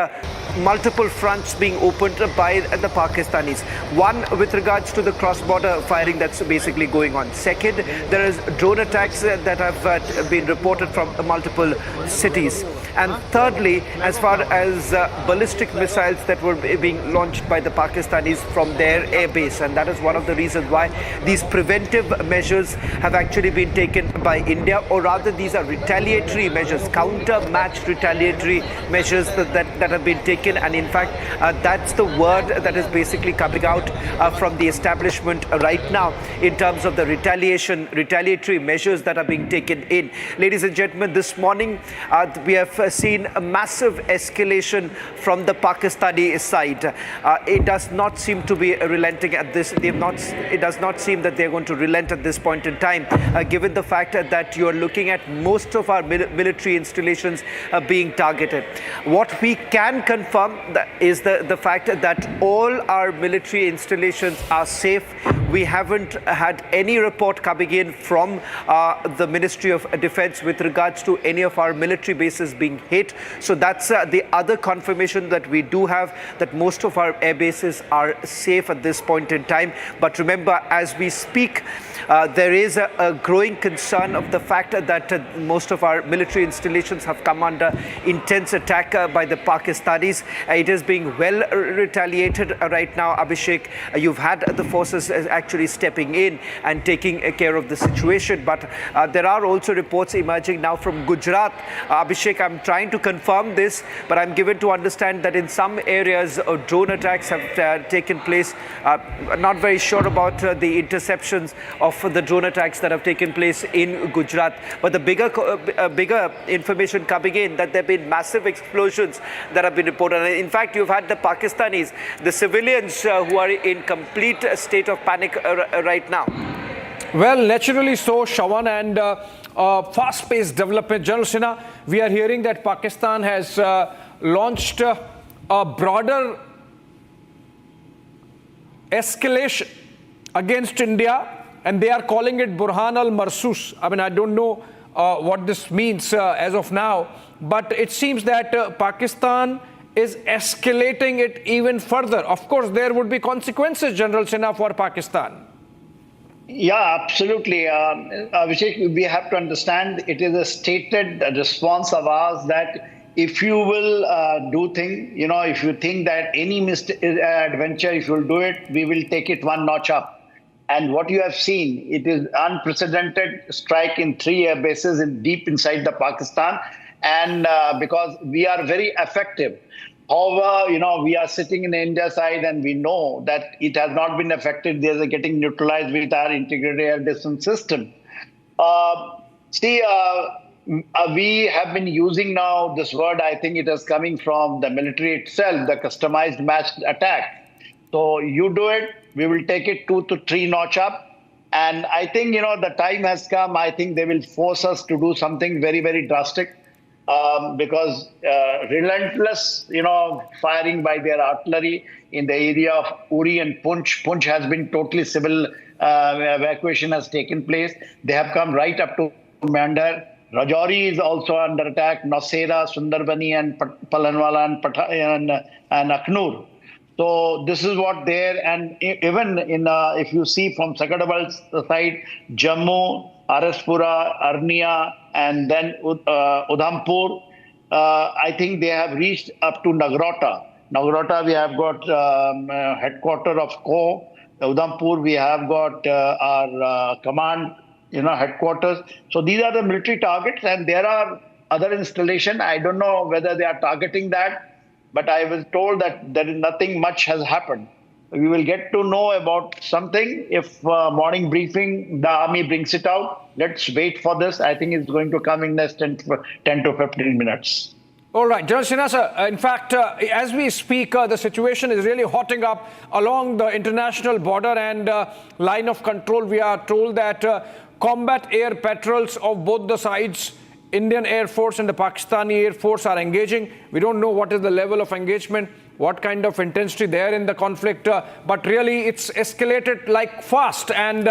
multiple fronts being opened by the Pakistanis. One, with regards to the cross-border firing that's basically going on. Second, there is drone attacks that have been reported from multiple cities. And thirdly, as far as ballistic missiles that were being launched by the Pakistanis from their airbase. And that is one of the reasons why these preventive measures have actually been taken by India, or rather these are retaliatory measures, counter-matched retaliatory measures that have been taken. And in fact, that's the word that is basically coming out from the establishment right now in terms of the retaliatory measures that are being taken in. Ladies and gentlemen, this morning we have seen a massive escalation from the Pakistani side. It does not seem to be relenting at this. It does not seem that they're going to relent at this point in time, given the fact that you are looking at most of our military installations being targeted. What we can confirm is the fact that all our military installations are safe. we haven't had any report coming in from the Ministry of Defence with regards to any of our military bases being hit. So that's the other confirmation that we do have, that most of our air bases are safe at this point in time. But remember, as we speak, there is a growing concern of the fact that most of our military installations have come under intense attack by the Pakistanis. It is being well retaliated right now, Abhishek. You've had the forces actually stepping in and taking care of the situation. But there are also reports emerging now from Gujarat. Abhishek, I'm trying to confirm this, but I'm given to understand that in some areas drone attacks have taken place. Not very sure about the interceptions of the drone attacks that have taken place in Gujarat. But the bigger information coming in that there have been massive explosions that have been reported. And in fact, you've had the Pakistanis, the civilians who are in complete state of panic right now. Well, naturally so, Shawan, and fast-paced development. General Sinha, we are hearing that Pakistan has launched a broader escalation against India, and they are calling it Burhan al-Marsus. I mean, I don't know what this means as of now, but it seems that Pakistan is escalating it even further. Of course, there would be consequences, General Sinha, for Pakistan. Yeah, absolutely. Abhishek, we have to understand it is a stated response of ours that if you will do things, if you think that any adventure, if you will do it, we will take it one notch up. And what you have seen, it is unprecedented strike in 3 air bases deep inside the Pakistan. And because we are very effective. However, we are sitting in the India side and we know that it has not been affected. They are getting neutralized with our integrated air defense system. We have been using now this word, I think it is coming from the military itself, the customized matched attack. So you do it, we will take it 2 to 3 notch up. And I think, the time has come. I think they will force us to do something very, very drastic. Because relentless, firing by their artillery in the area of Uri and Punch. Punch has been totally civil evacuation has taken place. They have come right up to Mandar. Rajouri is also under attack. Nasera, Sundarbani, and Palanwala and Akhnur. So this is what there, and even in if you see from Sakadabal's side, Jammu, Araspura, Arnia, and then Udhampur, I think they have reached up to Nagrota. Nagrota, we have got headquarters of CO. Udhampur, we have got our command, headquarters. So these are the military targets, and there are other installations. I don't know whether they are targeting that, but I was told that there is nothing much has happened. We will get to know about something if morning briefing, the army brings it out. Let's wait for this. I think it's going to come in next 10 to 15 minutes. All right, General Sinha, sir. In fact, as we speak, the situation is really hotting up along the international border and line of control. We are told that combat air patrols of both the sides, Indian Air Force and the Pakistani Air Force, are engaging. We don't know what is the level of engagement, what kind of intensity there in the conflict, but really it's escalated like fast. And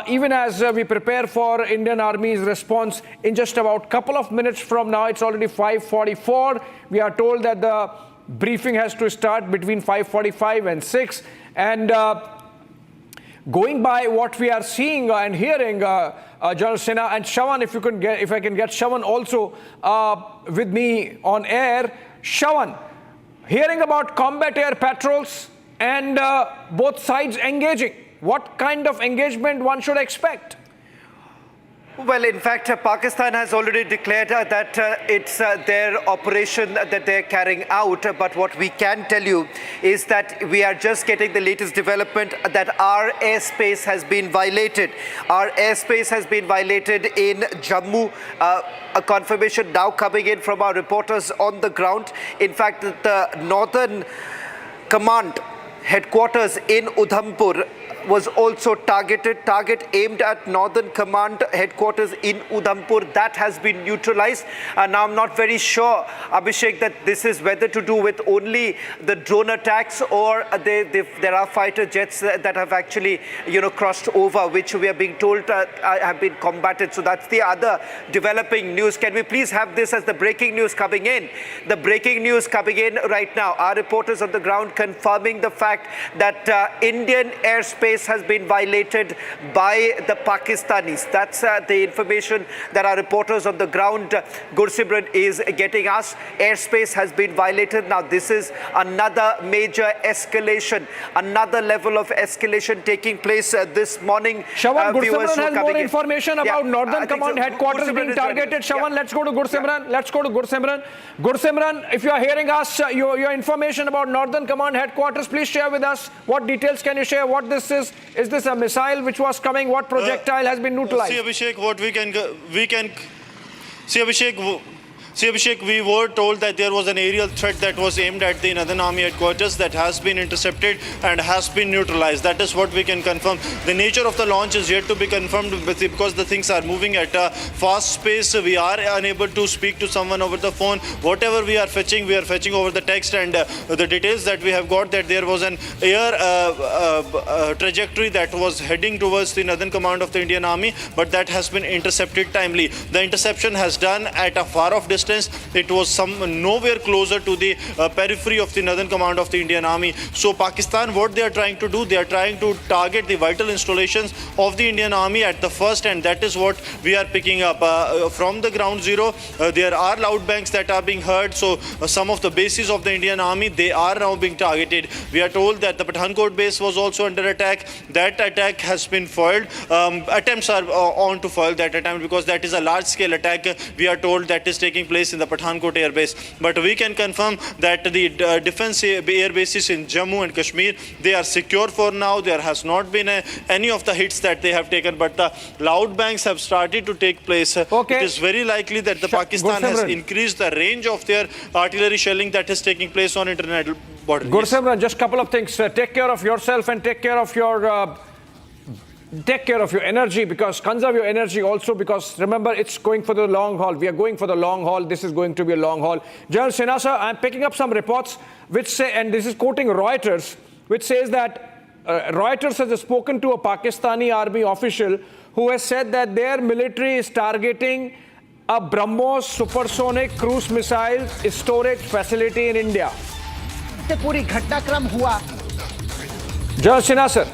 even as we prepare for Indian Army's response in just about a couple of minutes from now, it's already 5:44. We are told that the briefing has to start between 5:45 and 6. And going by what we are seeing and hearing, General Sinha and Shawan, if I can get Shawan also with me on air. Shawan, hearing about combat air patrols and both sides engaging, what kind of engagement one should expect? Well, in fact, Pakistan has already declared that it's their operation that they're carrying out. But what we can tell you is that we are just getting the latest development that our airspace has been violated. Our airspace has been violated in Jammu. A confirmation now coming in from our reporters on the ground. In fact, the Northern Command headquarters in Udhampur was also targeted. Target aimed at Northern Command headquarters in Udhampur. That has been neutralized. Now I'm not very sure, Abhishek, that this is whether to do with only the drone attacks or there are fighter jets that have actually, crossed over, which we are being told have been combated. So that's the other developing news. Can we please have this as the breaking news coming in? The breaking news coming in right now. Our reporters on the ground confirming the fact that Indian airspace has been violated by the Pakistanis. That's the information that our reporters on the ground, Gursimran, is getting us. Airspace has been violated. Now this is another major escalation, another level of escalation taking place this morning. Shawan, Gursimran has more information about Northern Command headquarters being targeted. Shawan, let's go to Gursimran. Let's go to Gursimran. Gursimran, if you are hearing us, your information about Northern Command headquarters, please share with us. What details can you share? What this is? Is this a missile which was coming? What projectile has been neutralized? See, Abhishek, what we can see, Abhishek, we were told that there was an aerial threat that was aimed at the Northern Army headquarters that has been intercepted and has been neutralized. That is what we can confirm. The nature of the launch is yet to be confirmed because the things are moving at a fast pace. We are unable to speak to someone over the phone. Whatever we are fetching over the text, and the details that we have got, that there was an air trajectory that was heading towards the Northern Command of the Indian Army, but that has been intercepted timely. The interception has done at a far off distance. It was nowhere closer to the periphery of the Northern Command of the Indian Army. So Pakistan, what they are trying to do, they are trying to target the vital installations of the Indian Army at the first, and that is what we are picking up from the ground zero. There are loud bangs that are being heard. So some of the bases of the Indian Army, they are now being targeted. We are told that the Pathankot base was also under attack. That attack has been foiled. Attempts are on to foil that attempt because that is a large-scale attack. We are told that is taking place in the Pathankot Air Base. But we can confirm that the defense air bases in Jammu and Kashmir, they are secure for now. There has not been any of the hits that they have taken, but the loud bangs have started to take place. Okay. It is very likely that the Pakistan has increased the range of their artillery shelling that is taking place on international borders. Gursimran, just a couple of things. Take care of yourself and take care of your energy, because conserve your energy also, because remember, it's going for the long haul. We are going for the long haul. This is going to be a long haul. General Sinha sir, I'm picking up some reports which say, and this is quoting Reuters, which says that Reuters has spoken to a Pakistani army official who has said that their military is targeting a BrahMos supersonic cruise missile storage facility in India. पूरी घटनाक्रम हुआ. General Sinha sir,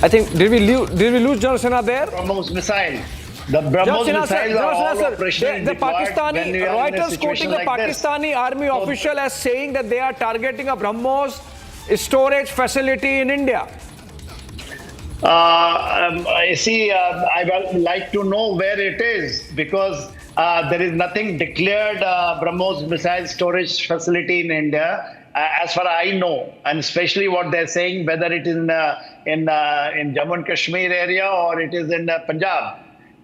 I think, did we lose General Sinha there? BrahMos missile. The BrahMos missiles are all operational. The Pakistani, Reuters quoting the Pakistani army official as saying that they are targeting a BrahMos storage facility in India. I would like to know where it is, because there is nothing declared BrahMos missile storage facility in India. As far as I know, and especially what they're saying, whether it is in Jammu and Kashmir area or it is in Punjab.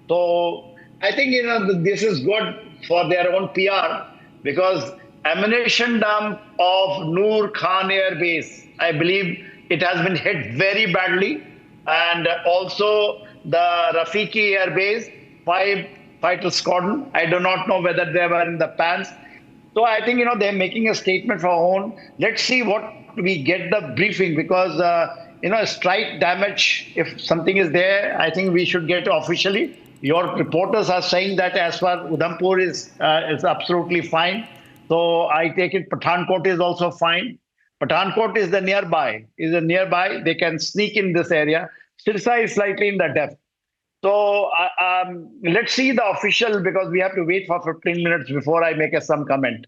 So I think this is good for their own PR, because ammunition dump of Nur Khan Air Base, I believe it has been hit very badly, and also the Rafiqui Airbase, 5 fighter squadron. I do not know whether they were in the pans. So I think, they're making a statement for own. Let's see what we get the briefing, because, strike damage, if something is there, I think we should get officially. Your reporters are saying that as far Udhampur is absolutely fine. So I take it Pathankot is also fine. Pathankot is nearby. They can sneak in this area. Sirsa is slightly in the depth. So let's see the official, because we have to wait for 15 minutes before I make some comment.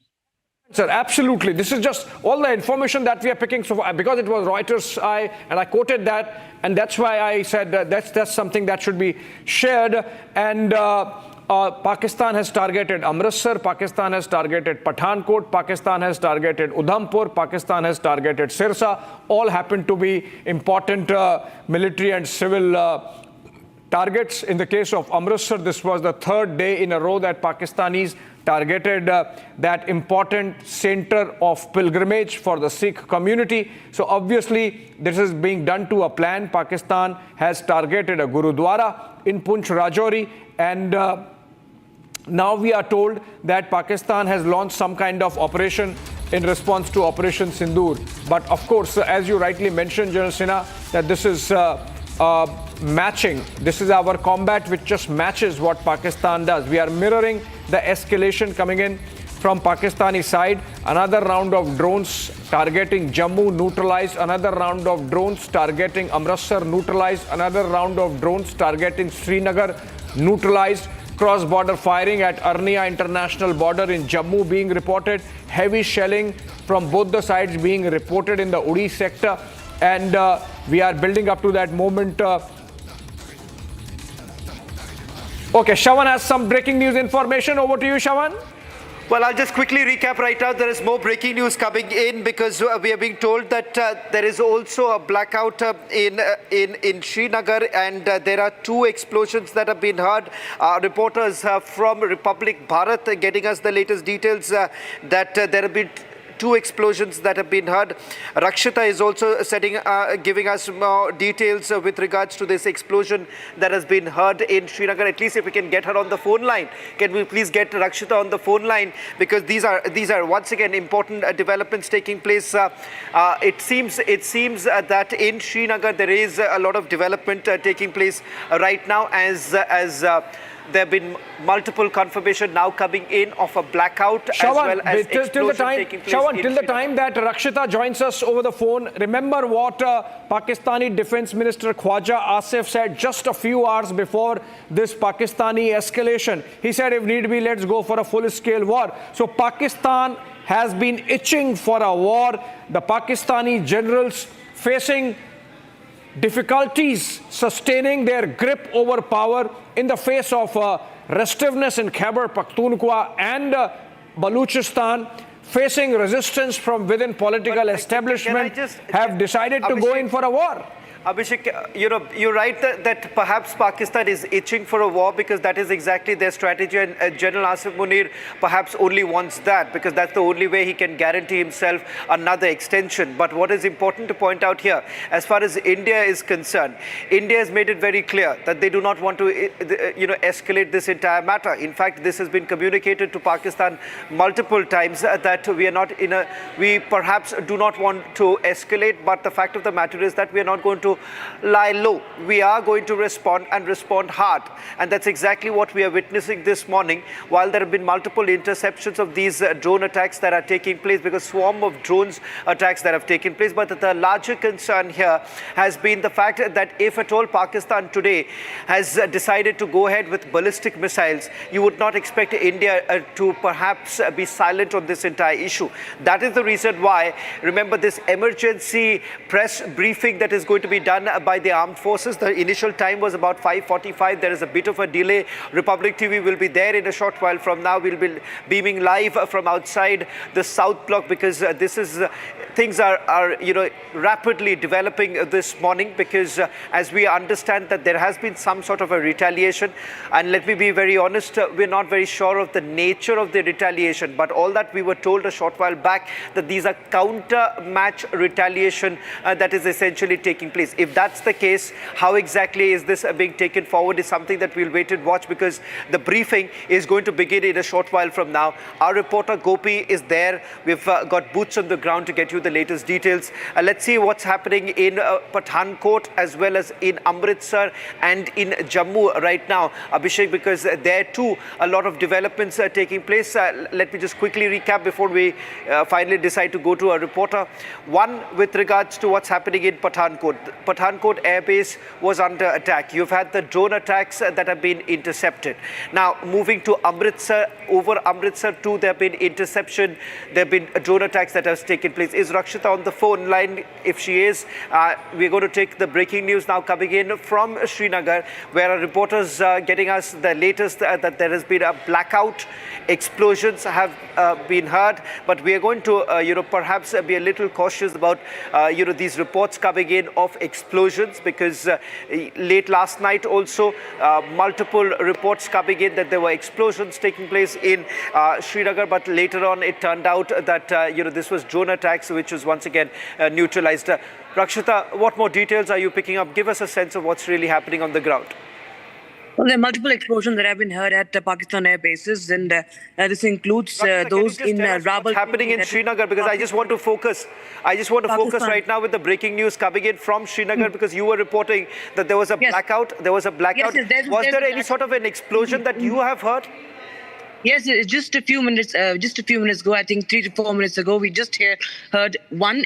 Sir, absolutely. This is just all the information that we are picking. So because it was Reuters, I quoted that, and that's why I said that's something that should be shared. And Pakistan has targeted Amritsar, Pakistan has targeted Pathankot, Pakistan has targeted Udhampur, Pakistan has targeted Sirsa. All happen to be important military and civil targets. In the case of Amritsar, this was the third day in a row that Pakistanis targeted that important center of pilgrimage for the Sikh community. So obviously, this is being done to a plan. Pakistan has targeted a Gurudwara in Punch Rajouri, and now we are told that Pakistan has launched some kind of operation in response to Operation Sindoor. But of course, as you rightly mentioned, General Sinha, that this is matching. This is our combat which just matches what Pakistan does. We are mirroring the escalation coming in from Pakistani side. Another round of drones targeting Jammu, neutralized. Another round of drones targeting Amritsar, neutralized. Another round of drones targeting Srinagar, neutralized. Cross-border firing at Arnia International Border in Jammu being reported. Heavy shelling from both the sides being reported in the Uri sector. And we are building up to that moment. Okay, Shawan has some breaking news information. Over to you, Shawan. Well, I'll just quickly recap right now. There is more breaking news coming in because we are being told that there is also a blackout in Srinagar, and there are two explosions that have been heard. Reporters from Republic Bharat getting us the latest details that there have been two explosions that have been heard. Rakshita is also giving us more details with regards to this explosion that has been heard in Srinagar. At least if we can get her on the phone line, can we please get Rakshita on the phone line, because these are once again important developments taking place. It seems that in Srinagar there is a lot of development taking place right now, as there have been multiple confirmation now coming in of a blackout, Shawan, as well as explosion taking place. Shawan, till the time that Rakshita joins us over the phone, remember what Pakistani Defense Minister Khwaja Asif said just a few hours before this Pakistani escalation. He said, if need be, let's go for a full-scale war. So Pakistan has been itching for a war. The Pakistani generals facing difficulties sustaining their grip over power in the face of restiveness in Khyber Pakhtunkhwa and Baluchistan, facing resistance from within political establishment, have decided to go in for a war. Abhishek, you're right that perhaps Pakistan is itching for a war because that is exactly their strategy, and General Asif Munir perhaps only wants that because that's the only way he can guarantee himself another extension. But what is important to point out here, as far as India is concerned, India has made it very clear that they do not want to escalate this entire matter. In fact, this has been communicated to Pakistan multiple times that we perhaps do not want to escalate, but the fact of the matter is that we are not going to lie low. We are going to respond, and respond hard. And that's exactly what we are witnessing this morning, while there have been multiple interceptions of these drone attacks that are taking place, because swarm of drones attacks that have taken place. But the larger concern here has been the fact that if at all Pakistan today has decided to go ahead with ballistic missiles, you would not expect India to perhaps be silent on this entire issue. That is the reason why, remember, this emergency press briefing that is going to be done by the armed forces. The initial time was about 5:45. There is a bit of a delay. Republic TV will be there in a short while from now. We'll be beaming live from outside the South Block, because things are rapidly developing this morning, because as we understand that there has been some sort of a retaliation, and let me be very honest, we're not very sure of the nature of the retaliation, but all that we were told a short while back that these are counter match retaliation that is essentially taking place. If that's the case, how exactly is this being taken forward is something that we'll wait and watch, because the briefing is going to begin in a short while from now. Our reporter Gopi is there. We've got boots on the ground to get you the latest details. Let's see what's happening in Pathankot as well as in Amritsar and in Jammu right now, Abhishek, because there too a lot of developments are taking place. Let me just quickly recap before we finally decide to go to a reporter. One, with regards to what's happening in Pathankot. Pathankot Air Base was under attack. You've had the drone attacks that have been intercepted. Now, moving to Amritsar, over Amritsar too, there have been interception. There have been drone attacks that have taken place. Is Rakshita on the phone line. If she is, we're going to take the breaking news now coming in from Srinagar, where our reporters getting us the latest that there has been a blackout. Explosions have been heard, but we are going to, perhaps be a little cautious about, these reports coming in of explosions, because late last night also multiple reports coming in that there were explosions taking place in Srinagar, but later on it turned out that this was drone attacks, which was once again neutralized. Rakshita, what more details are you picking up? Give us a sense of what's really happening on the ground. Well, there are multiple explosions that have been heard at Pakistan air bases, and this includes those in Rawalpindi. What's happening in Srinagar? Because I just want to focus. Focus right now with the breaking news coming in from Srinagar, because you were reporting that there was a blackout. There was a blackout. Was there any sort of an explosion that you have heard? Yes, just a few minutes ago, I think 3 to 4 minutes ago, we just heard one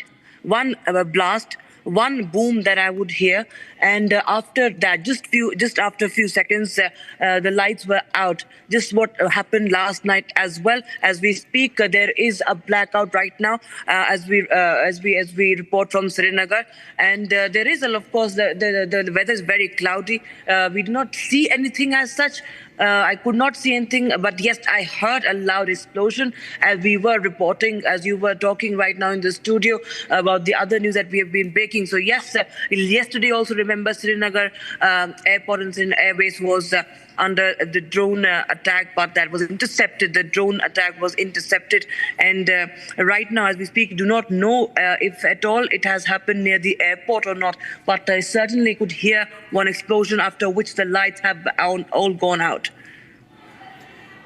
blast, one boom that I would hear, and after that, just after a few seconds, the lights were out. Just what happened last night as well. As we speak, there is a blackout right now, as we report from Srinagar, and there is, of course, the weather is very cloudy. We do not see anything as such. I could not see anything, but yes, I heard a loud explosion as we were reporting, as you were talking right now in the studio about the other news that we have been breaking. So yes, yesterday also, remember, Srinagar airport and Air Base was under the drone attack, but that was intercepted. The drone attack was intercepted, and right now, as we speak, do not know if at all it has happened near the airport or not, but I certainly could hear one explosion, after which the lights have all gone out.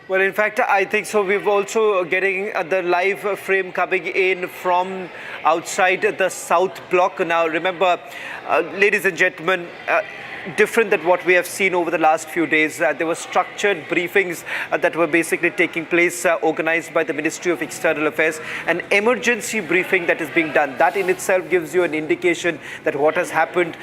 Well, in fact, I think so. We've also getting the live frame coming in from outside the South Block. Now, remember, ladies and gentlemen, different than what we have seen over the last few days. There were structured briefings that were basically taking place, organized by the Ministry of External Affairs. An emergency briefing that is being done. That in itself gives you an indication that what has happened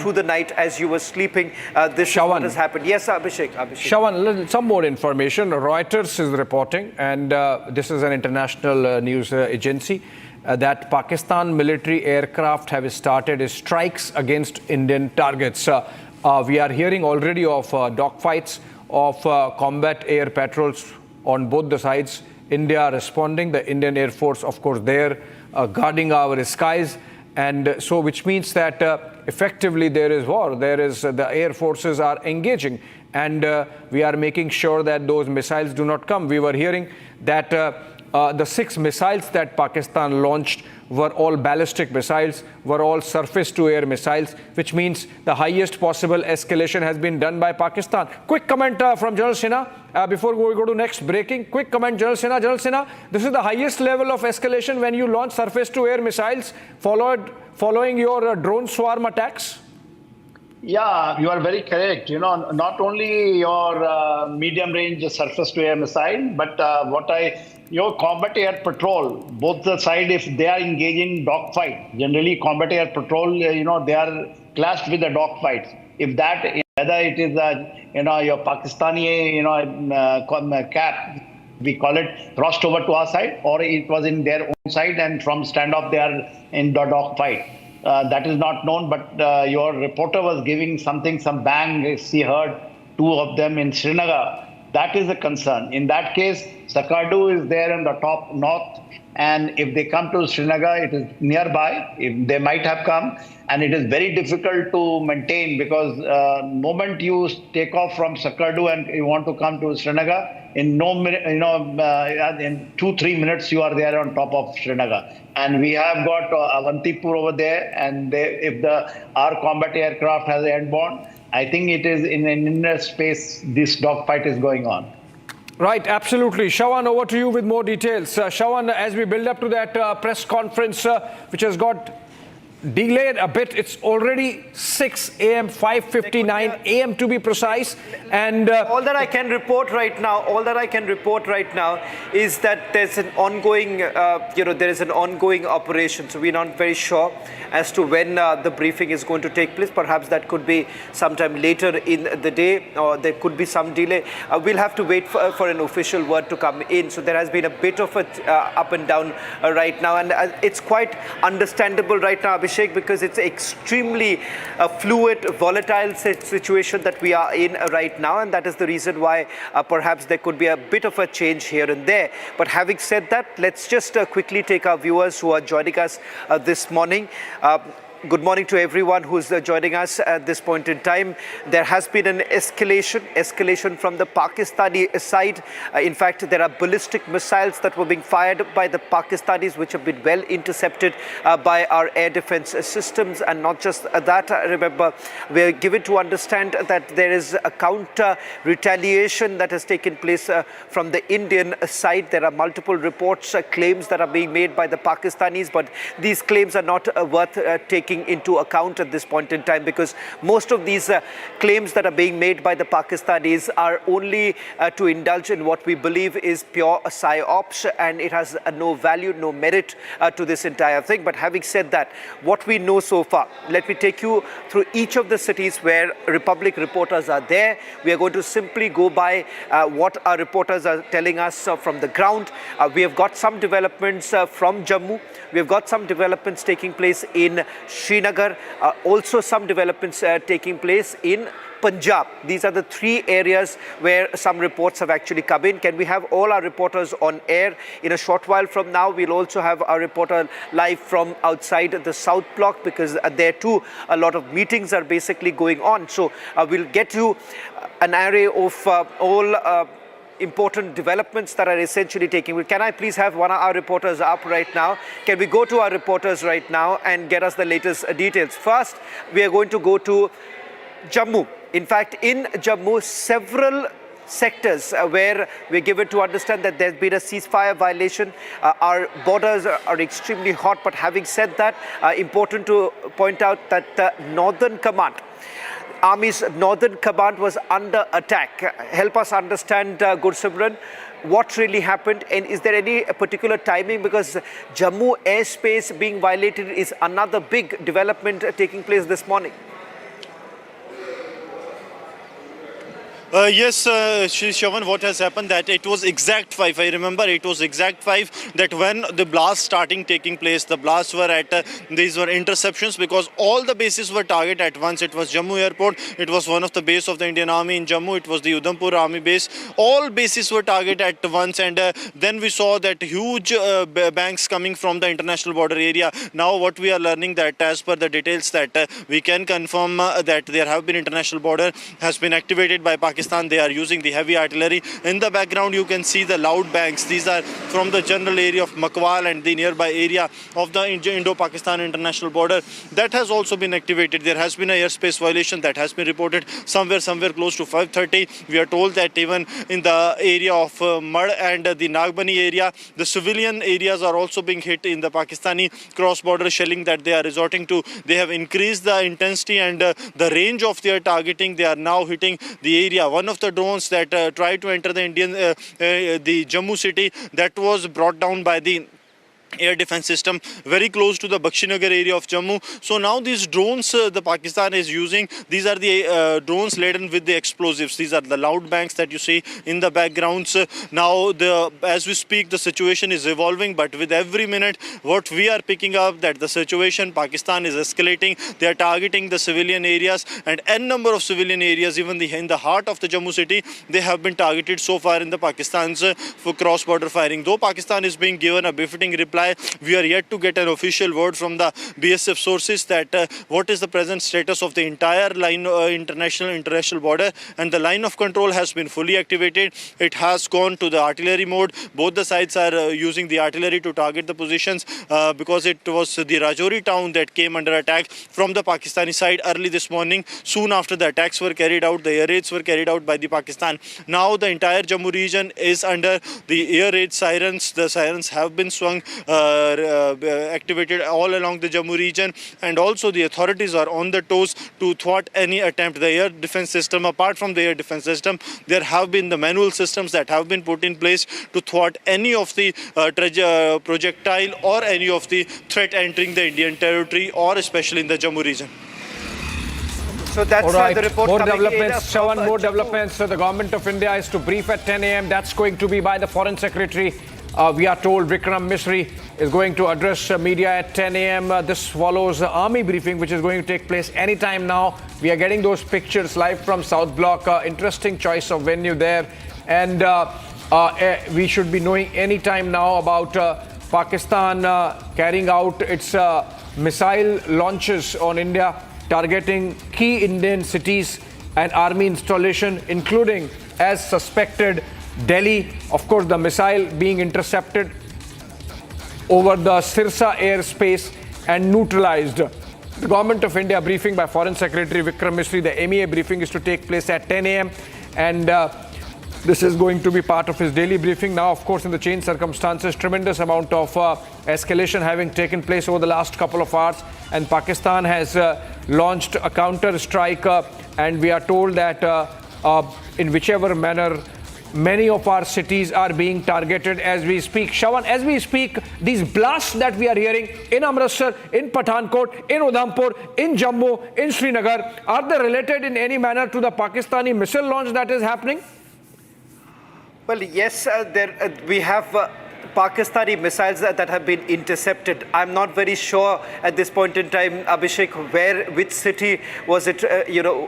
through the night as you were sleeping. This is what has happened. Yes, Abhishek. Shawan, some more information. Reuters is reporting, and this is an international news agency, that Pakistan military aircraft have started strikes against Indian targets. We are hearing already of dogfights, of combat air patrols on both the sides. India responding, the Indian Air Force, of course, there guarding our skies. And so, which means that effectively there is war. The air forces are engaging, and we are making sure that those missiles do not come. We were hearing that the 6 missiles that Pakistan launched were all ballistic missiles, were all surface-to-air missiles, which means the highest possible escalation has been done by Pakistan. Quick comment from General Sinha before we go to next breaking. Quick comment, General Sinha. General Sinha, this is the highest level of escalation when you launch surface-to-air missiles following your drone swarm attacks? Yeah, you are very correct. Not only your medium-range surface-to-air missile, but your combat air patrol, both the side, if they are engaging dogfight, generally combat air patrol, they are clashed with the dogfights. If that, whether it is your Pakistani, cap, we call it, crossed over to our side, or it was in their own side, and from standoff they are in the dogfight. That is not known, but your reporter was giving some bang, he heard 2 of them in Srinagar. That is a concern. In that case, Sakardu is there in the top north, and if they come to Srinagar, it is nearby. If they might have come, and it is very difficult to maintain, because moment you take off from Sakardu and you want to come to Srinagar, in in 2-3 minutes you are there on top of Srinagar. And we have got Avantipur over there, and if our combat aircraft has airborne, I think it is in an inner space this dogfight is going on. Right, absolutely. Shawan, over to you with more details. Shawan, as we build up to that press conference, which has got delayed a bit. It's already 6 a.m., 5:59 a.m. to be precise. And all that I can report right now is that there's an ongoing, there is an ongoing operation. So we're not very sure as to when the briefing is going to take place. Perhaps that could be sometime later in the day, or there could be some delay. We'll have to wait for an official word to come in. So there has been a bit of a up and down right now, and it's quite understandable right now, Abhishek, because it's extremely fluid, volatile situation that we are in right now, and that is the reason why perhaps there could be a bit of a change here and there. But having said that, let's just quickly take our viewers who are joining us this morning. Good morning to everyone who's joining us at this point in time. There has been an escalation from the Pakistani side. In fact, there are ballistic missiles that were being fired by the Pakistanis, which have been well intercepted by our air defense systems. And not just that, remember, we're given to understand that there is a counter retaliation that has taken place from the Indian side. There are multiple reports, claims that are being made by the Pakistanis, but these claims are not worth taking into account at this point in time, because most of these claims that are being made by the Pakistanis are only to indulge in what we believe is pure psyops, and it has no value, no merit to this entire thing. But having said that, what we know so far, let me take you through each of the cities where Republic reporters are there. We are going to simply go by what our reporters are telling us from the ground. We have got some developments from Jammu. We have got some developments taking place in Srinagar, also some developments taking place in Punjab. These are the three areas where some reports have actually come in. Can we have all our reporters on air? In a short while from now, we'll also have our reporter live from outside the South Block, because there too a lot of meetings are basically going on. So we'll get you an array of all important developments that are essentially taking. Can I please have one of our reporters up right now? Can we go to our reporters right now and get us the latest details? First, we are going to go to Jammu. In fact, in Jammu, several sectors where we're given to understand that there's been a ceasefire violation. Our borders are extremely hot, but having said that, important to point out that the Northern Command, Army's Northern Command, was under attack. Help us understand, Gursimran, what really happened, and is there any particular timing? Because Jammu airspace being violated is another big development taking place this morning. Yes, Shavan, what has happened that it was exact 5. I remember it was exact 5 that when the blast taking place, the blasts were at, these were interceptions, because all the bases were targeted at once. It was Jammu airport, it was one of the base of the Indian Army in Jammu, it was the Udhampur Army base. All bases were targeted at once, and then we saw that huge banks coming from the international border area. Now what we are learning that as per the details that we can confirm that there have been international border has been activated by Pakistan. They are using the heavy artillery. In the background, you can see the loud banks. These are from the general area of Chakwal and the nearby area of the Indo-Pakistan international border. That has also been activated. There has been an airspace violation that has been reported somewhere close to 5:30. We are told that even in the area of Mud and the Nagbani area, the civilian areas are also being hit in the Pakistani cross-border shelling that they are resorting to. They have increased the intensity and the range of their targeting. They are now hitting the area. One of the drones that tried to enter the Jammu city, that was brought down by the air defense system very close to the Bakshinagar area of Jammu. So now these drones the Pakistan is using, these are the drones laden with the explosives. These are the loud banks that you see in the backgrounds. Now as we speak, the situation is evolving, but with every minute what we are picking up that the situation, Pakistan is escalating. They are targeting the civilian areas, and n number of civilian areas, even in the heart of the Jammu city, they have been targeted so far in the Pakistan's for cross-border firing. Though Pakistan is being given a befitting reply, we are yet to get an official word from the BSF sources that what is the present status of the entire line international border, and the line of control has been fully activated. It has gone to the artillery mode. Both the sides are using the artillery to target the positions because it was the Rajouri town that came under attack from the Pakistani side early this morning. Soon after the attacks were carried out, the air raids were carried out by the Pakistan. Now the entire Jammu region is under the air raid sirens. The sirens have been swung activated all along the Jammu region, and also the authorities are on the toes to thwart any attempt. The air defense system, apart from the air defense system, there have been the manual systems that have been put in place to thwart any of the projectile or any of the threat entering the Indian territory, or especially in the Jammu region. So that's All right, the report more coming developments, in Shawan, from, more Jammu. developments. So the government of India is to brief at 10 a.m. That's going to be by the Foreign Secretary. We are told Vikram Misri is going to address media at 10 a.m. This follows the army briefing, which is going to take place anytime now. We are getting those pictures live from South Block. Interesting choice of venue there. And we should be knowing anytime now about Pakistan carrying out its missile launches on India, targeting key Indian cities and army installation, including, as suspected, Delhi. Of course, the missile being intercepted over the Sirsa airspace and neutralized. The Government of India briefing by Foreign Secretary Vikram Misri. The MEA briefing is to take place at 10 a.m. and this is going to be part of his daily briefing. Now, of course, in the changed circumstances, tremendous amount of escalation having taken place over the last couple of hours, and Pakistan has launched a counter strike, and we are told that in whichever manner, many of our cities are being targeted as we speak. Shawan, as we speak, these blasts that we are hearing in Amritsar, in Pathankot, in Udhampur, in Jammu, in Srinagar, are they related in any manner to the Pakistani missile launch that is happening? Well, yes, we have Pakistani missiles that have been intercepted. I'm not very sure at this point in time, Abhishek, which city was it,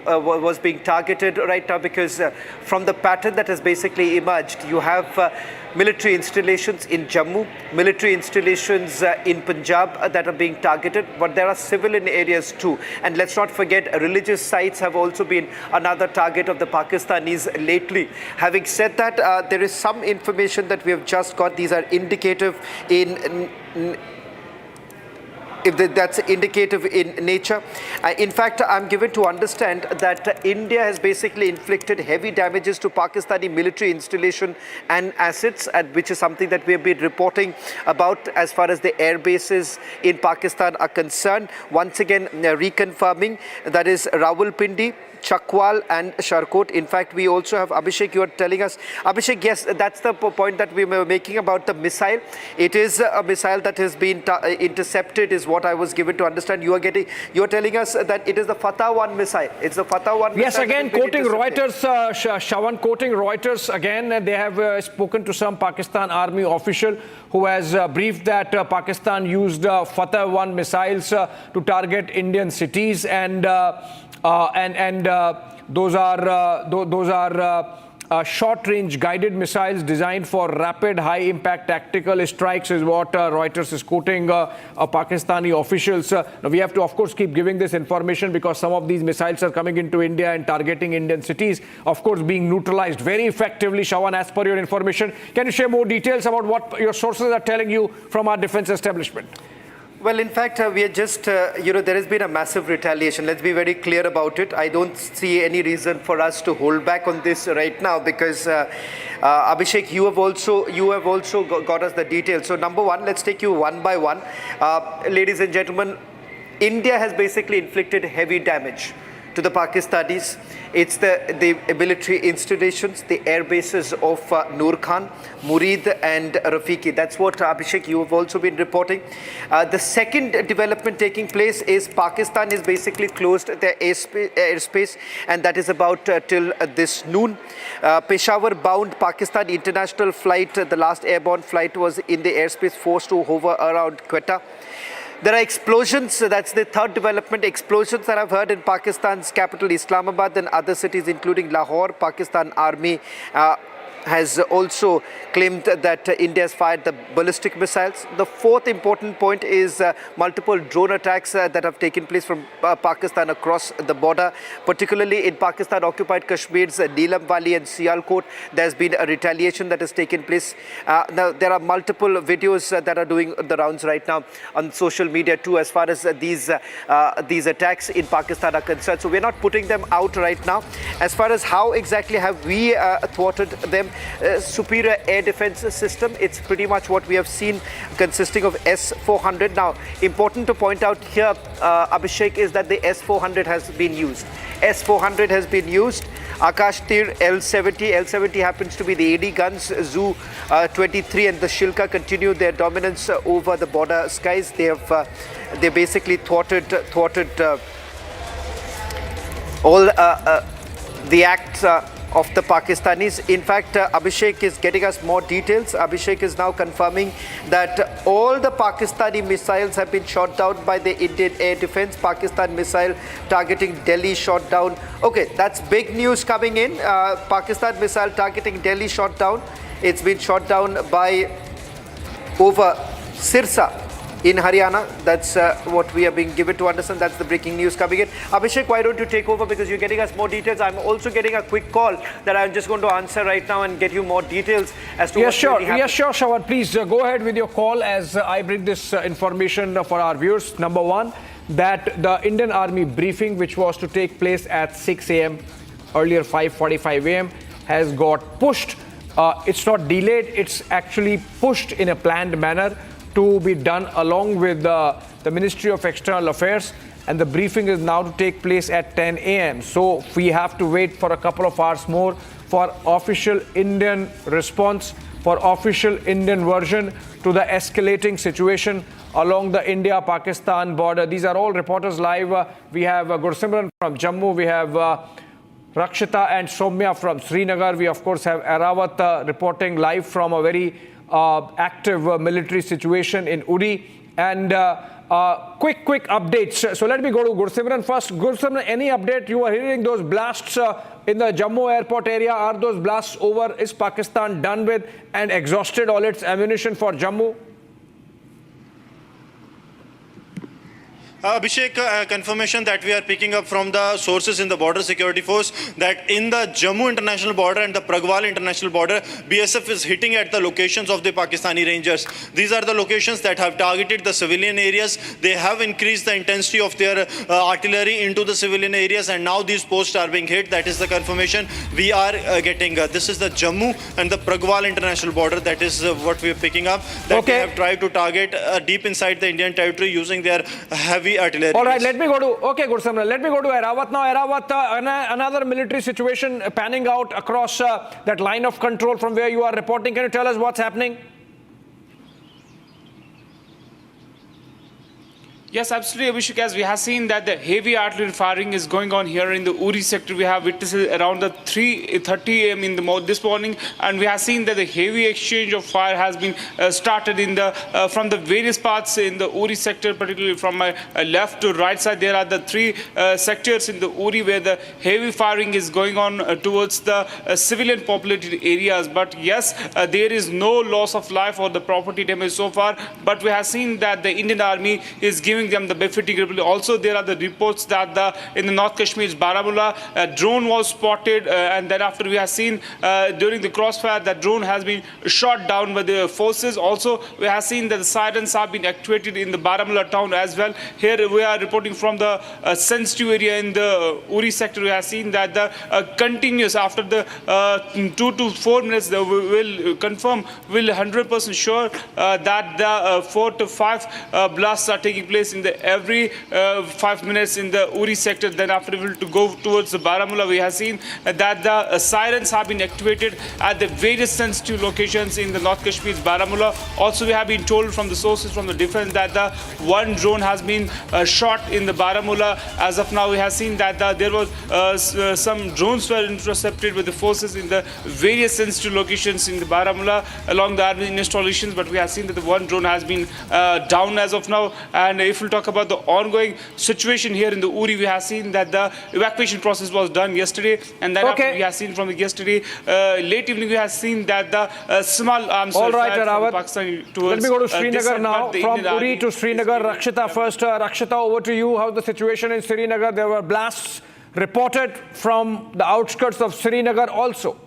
was being targeted right now, because from the pattern that has basically emerged, you have military installations in Jammu, military installations in Punjab that are being targeted, but there are civilian areas too. And let's not forget, religious sites have also been another target of the Pakistanis lately. Having said that, there is some information that we have just got. These are indicative that's indicative in nature. In fact, I'm given to understand that India has basically inflicted heavy damages to Pakistani military installation and assets, which is something that we have been reporting about as far as the air bases in Pakistan are concerned. Once again, reconfirming, that is Rawalpindi, Chakwal and Shorkot. In fact, we also have Abhishek, you are telling us. Abhishek, yes, that's the point that we were making about the missile. It is a missile that has been intercepted, is what I was given to understand. You are telling us that it is the Fatah 1 missile. It's the Fatah 1 yes, missile. Yes, again, quoting Reuters, Shawan, quoting Reuters again, they have spoken to some Pakistan army official who has briefed that Pakistan used Fatah 1 missiles to target Indian cities, and those are short-range guided missiles designed for rapid, high-impact tactical strikes, is what Reuters is quoting Pakistani officials. Now, we have to, of course, keep giving this information because some of these missiles are coming into India and targeting Indian cities, of course, being neutralized very effectively. Shawan, as per your information, can you share more details about what your sources are telling you from our defense establishment? Well, in fact, we are just, there has been a massive retaliation. Let's be very clear about it. I don't see any reason for us to hold back on this right now because, Abhishek, you have also got us the details. So, number one, let's take you one by one. Ladies and gentlemen, India has basically inflicted heavy damage to the Pakistanis. It's the military installations, the air bases of Nur Khan, Murid and Rafiqui. That's what, Abhishek, you have also been reporting. The second development taking place is Pakistan has basically closed their airspace, and that is about till this noon. Peshawar-bound Pakistan international flight, the last airborne flight was in the airspace, forced to hover around Quetta. There are explosions, that's the third development, explosions that I've heard in Pakistan's capital Islamabad and other cities including Lahore. Pakistan Army has also claimed that India has fired the ballistic missiles. The fourth important point is multiple drone attacks that have taken place from Pakistan across the border, particularly in Pakistan-occupied Kashmir's Neelam Valley and Sialkot. There's been a retaliation that has taken place. Now, there are multiple videos that are doing the rounds right now on social media too, as far as these attacks in Pakistan are concerned. So we're not putting them out right now. As far as how exactly have we thwarted them, superior air defense system. It's pretty much what we have seen, consisting of S-400. Now, important to point out here, Abhishek, is that the S-400 has been used. S-400 has been used. Akash Tir L-70. L-70 happens to be the AD guns. Zu-23 and the Shilka continue their dominance over the border skies. They basically thwarted all the acts of the Pakistanis. In fact, Abhishek is getting us more details. Abhishek is now confirming that all the Pakistani missiles have been shot down by the Indian Air Defense. Pakistan missile targeting Delhi shot down. Okay, that's big news coming in. Pakistan missile targeting Delhi shot down. It's been shot down by over Sirsa in Haryana. That's what we are being given to understand. That's the breaking news coming in. Abhishek, why don't you take over, because you're getting us more details. I'm also getting a quick call that I'm just going to answer right now and get you more details as to what's really happening. Yes, sure, Shawad. Please go ahead with your call as I bring this information for our viewers. Number one, that the Indian Army briefing, which was to take place at 6 a.m., earlier 5:45 a.m., has got pushed. It's not delayed, it's actually pushed in a planned manner to be done along with the Ministry of External Affairs, and the briefing is now to take place at 10 a.m. So we have to wait for a couple of hours more for official Indian response, for official Indian version to the escalating situation along the India-Pakistan border. These are all reporters live. We have Gursimran from Jammu, we have Rakshita and Soumya from Srinagar. We of course have Arawat reporting live from a very active military situation in Uri, and quick updates. So let me go to Gursimran first. Gursimran, any update? You are hearing those blasts in the Jammu airport area. Are those blasts over? Is Pakistan done with and exhausted all its ammunition for Jammu? Abhishek, confirmation that we are picking up from the sources in the border security force that in the Jammu international border and the Pragwal international border, BSF is hitting at the locations of the Pakistani Rangers. These are the locations that have targeted the civilian areas. They have increased the intensity of their artillery into the civilian areas, and now these posts are being hit. That is the confirmation we are getting. This is the Jammu and the Pragwal international border. That is what we are picking up. That they have tried to target deep inside the Indian territory using their heavy artillery. All right, let me go to, okay, Gursimran, let me go to Arawat now. Arawat, another military situation panning out across that line of control from where you are reporting. Can you tell us what's happening? Yes, absolutely, Abhishek. As we have seen that the heavy artillery firing is going on here in the Uri sector. We have witnessed around the 3:30 a.m. in this morning, and we have seen that the heavy exchange of fire has been started in the from the various parts in the Uri sector, particularly from my left to right side. There are the three sectors in the Uri where the heavy firing is going on towards the civilian populated areas. But yes, there is no loss of life or the property damage so far. But we have seen that the Indian Army is giving them the befitting reply. Also, there are the reports that in the North Kashmir's Baramulla, a drone was spotted, and then after we have seen during the crossfire that drone has been shot down by the forces. Also, we have seen that the sirens have been activated in the Baramulla town as well. Here we are reporting from the sensitive area in the Uri sector. We have seen that the continuous after the 2 to 4 minutes, we will confirm, will 100% sure that the 4 to 5 blasts are taking place in the every 5 minutes in the Uri sector. Then after we will to go towards the Baramulla, we have seen that the sirens have been activated at the various sensitive locations in the North Kashmir's Baramulla. Also, we have been told from the sources from the defense that the one drone has been shot in the Baramulla. As of now, we have seen that there was some drones were intercepted with the forces in the various sensitive locations in the Baramulla along the army installations. But we have seen that the one drone has been down as of now. And if we talk about the ongoing situation here in the Uri, we have seen that the evacuation process was done yesterday, and then after we have seen from yesterday late evening, we have seen that the small arms were fired from Pakistan towards. Let me go to Srinagar now. From Uri to Srinagar, Rakshita first. Rakshita, over to you. How's the situation in Srinagar? There were blasts reported from the outskirts of Srinagar also.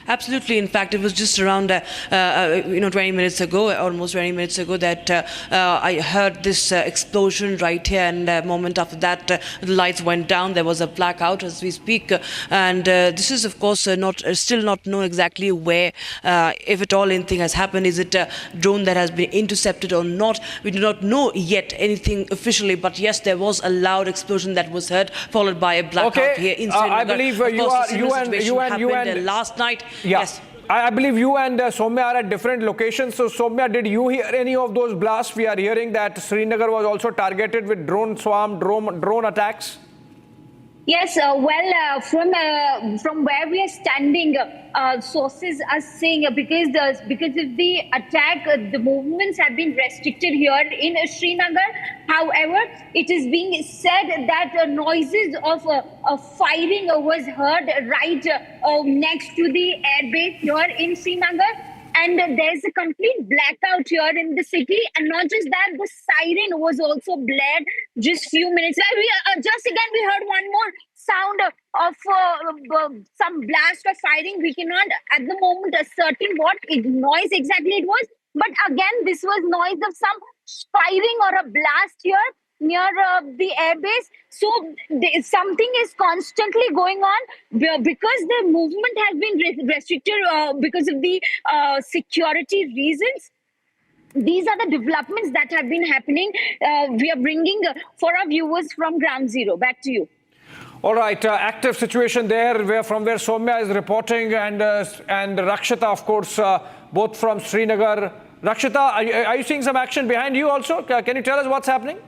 Absolutely. In fact, it was just around 20 minutes ago, almost 20 minutes ago, that I heard this explosion right here, and a moment after that, the lights went down. There was a blackout as we speak, and this is, of course, still not known exactly where, if at all, anything has happened. Is it a drone that has been intercepted or not? We do not know yet anything officially, but yes, there was a loud explosion that was heard, followed by a blackout here in Srinagar. I believe you and last night. Yeah. Yes. I believe you and Soumya are at different locations. So, Soumya, did you hear any of those blasts? We are hearing that Srinagar was also targeted with drone swarm, drone attacks. Yes, from where we are standing, sources are saying because of the attack, the movements have been restricted here in Srinagar. However, it is being said that noises of firing was heard right next to the airbase here in Srinagar. And there's a complete blackout here in the city. And not just that, the siren was also blared just few minutes. We heard one more sound of some blast or firing. We cannot at the moment ascertain what noise exactly it was. But again, this was noise of some firing or a blast here near the airbase. So something is constantly going on because the movement has been restricted because of the security reasons. These are the developments that have been happening. We are bringing for our viewers from ground zero. Back to you. All right, active situation there from where Soumya is reporting, and Rakshita, of course, both from Srinagar. Rakshita, are you seeing some action behind you also? Can you tell us what's happening?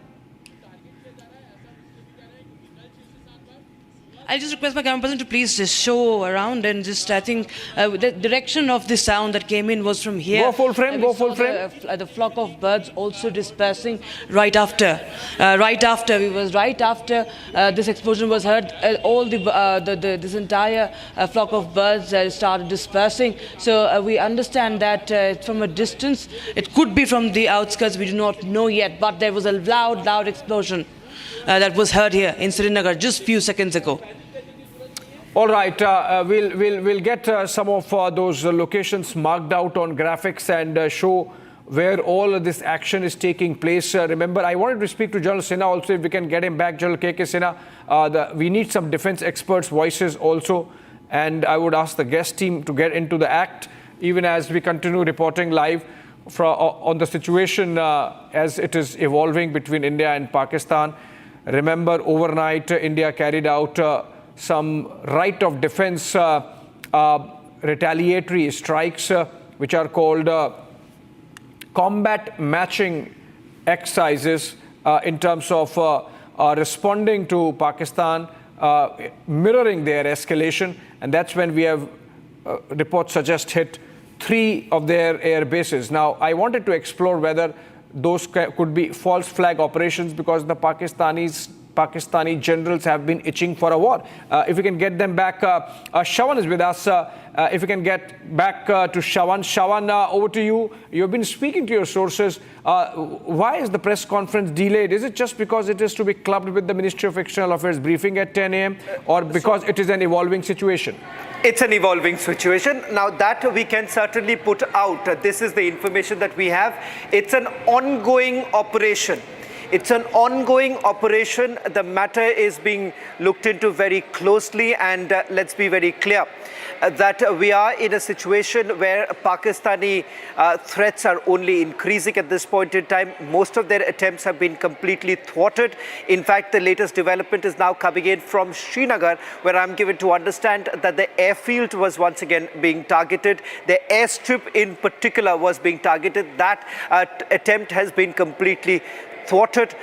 I'll just request my camera person to please just show around and just, I think, the direction of the sound that came in was from here. Go full frame, The flock of birds also dispersing right after. This explosion was heard, this entire flock of birds started dispersing. So we understand that from a distance, it could be from the outskirts, we do not know yet, but there was a loud explosion that was heard here in Srinagar just a few seconds ago. All right, we'll get some of those locations marked out on graphics and show where all of this action is taking place. Remember, I wanted to speak to General Sinha also, if we can get him back, General K.K. Sinha. We need some defense experts' voices also, and I would ask the guest team to get into the act, even as we continue reporting live on the situation as it is evolving between India and Pakistan. Remember, overnight, India carried out some right of defense retaliatory strikes, which are called combat matching exercises in terms of responding to Pakistan, mirroring their escalation. And that's when we have reports suggest hit 3 of their air bases. Now, I wanted to explore whether those could be false flag operations, because the Pakistani generals have been itching for a war. If we can get them back, Shawan is with us. If we can get back to Shawan. Shawan, over to you. You've been speaking to your sources. Why is the press conference delayed? Is it just because it is to be clubbed with the Ministry of External Affairs briefing at 10 a.m. or because it is an evolving situation? It's an evolving situation. Now that we can certainly put out. This is the information that we have. It's an ongoing operation. It's an ongoing operation. The matter is being looked into very closely, and let's be very clear that we are in a situation where Pakistani threats are only increasing at this point in time. Most of their attempts have been completely thwarted. In fact, the latest development is now coming in from Srinagar, where I'm given to understand that the airfield was once again being targeted. The airstrip in particular was being targeted. That attempt has been completely thwarted.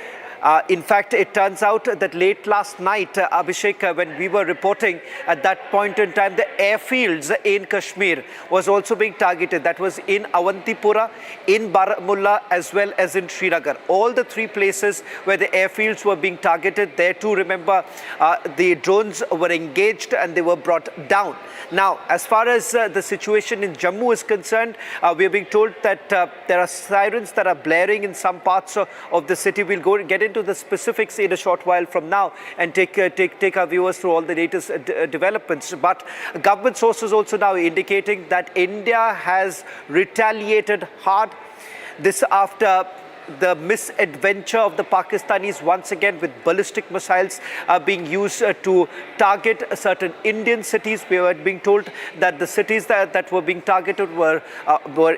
In fact, it turns out that late last night, Abhishek, when we were reporting at that point in time, the airfields in Kashmir was also being targeted. That was in Awantipura, in Baramulla, as well as in Srinagar. All the 3 places where the airfields were being targeted, there too, remember, the drones were engaged and they were brought down. Now, as far as the situation in Jammu is concerned, we are being told that there are sirens that are blaring in some parts of the city. We'll get into into the specifics in a short while from now and take our viewers through all the latest developments. But government sources also now indicating that India has retaliated hard. This after the misadventure of the Pakistanis once again with ballistic missiles being used to target certain Indian cities. We were being told that the cities that were being targeted were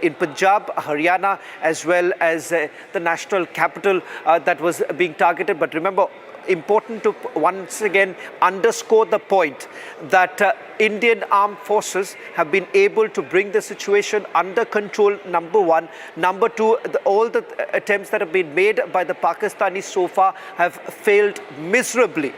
in Punjab, Haryana, as well as the national capital that was being targeted. But remember, important to once again underscore the point that Indian armed forces have been able to bring the situation under control, number one. Number two, all the attempts that have been made by the Pakistanis so far have failed miserably.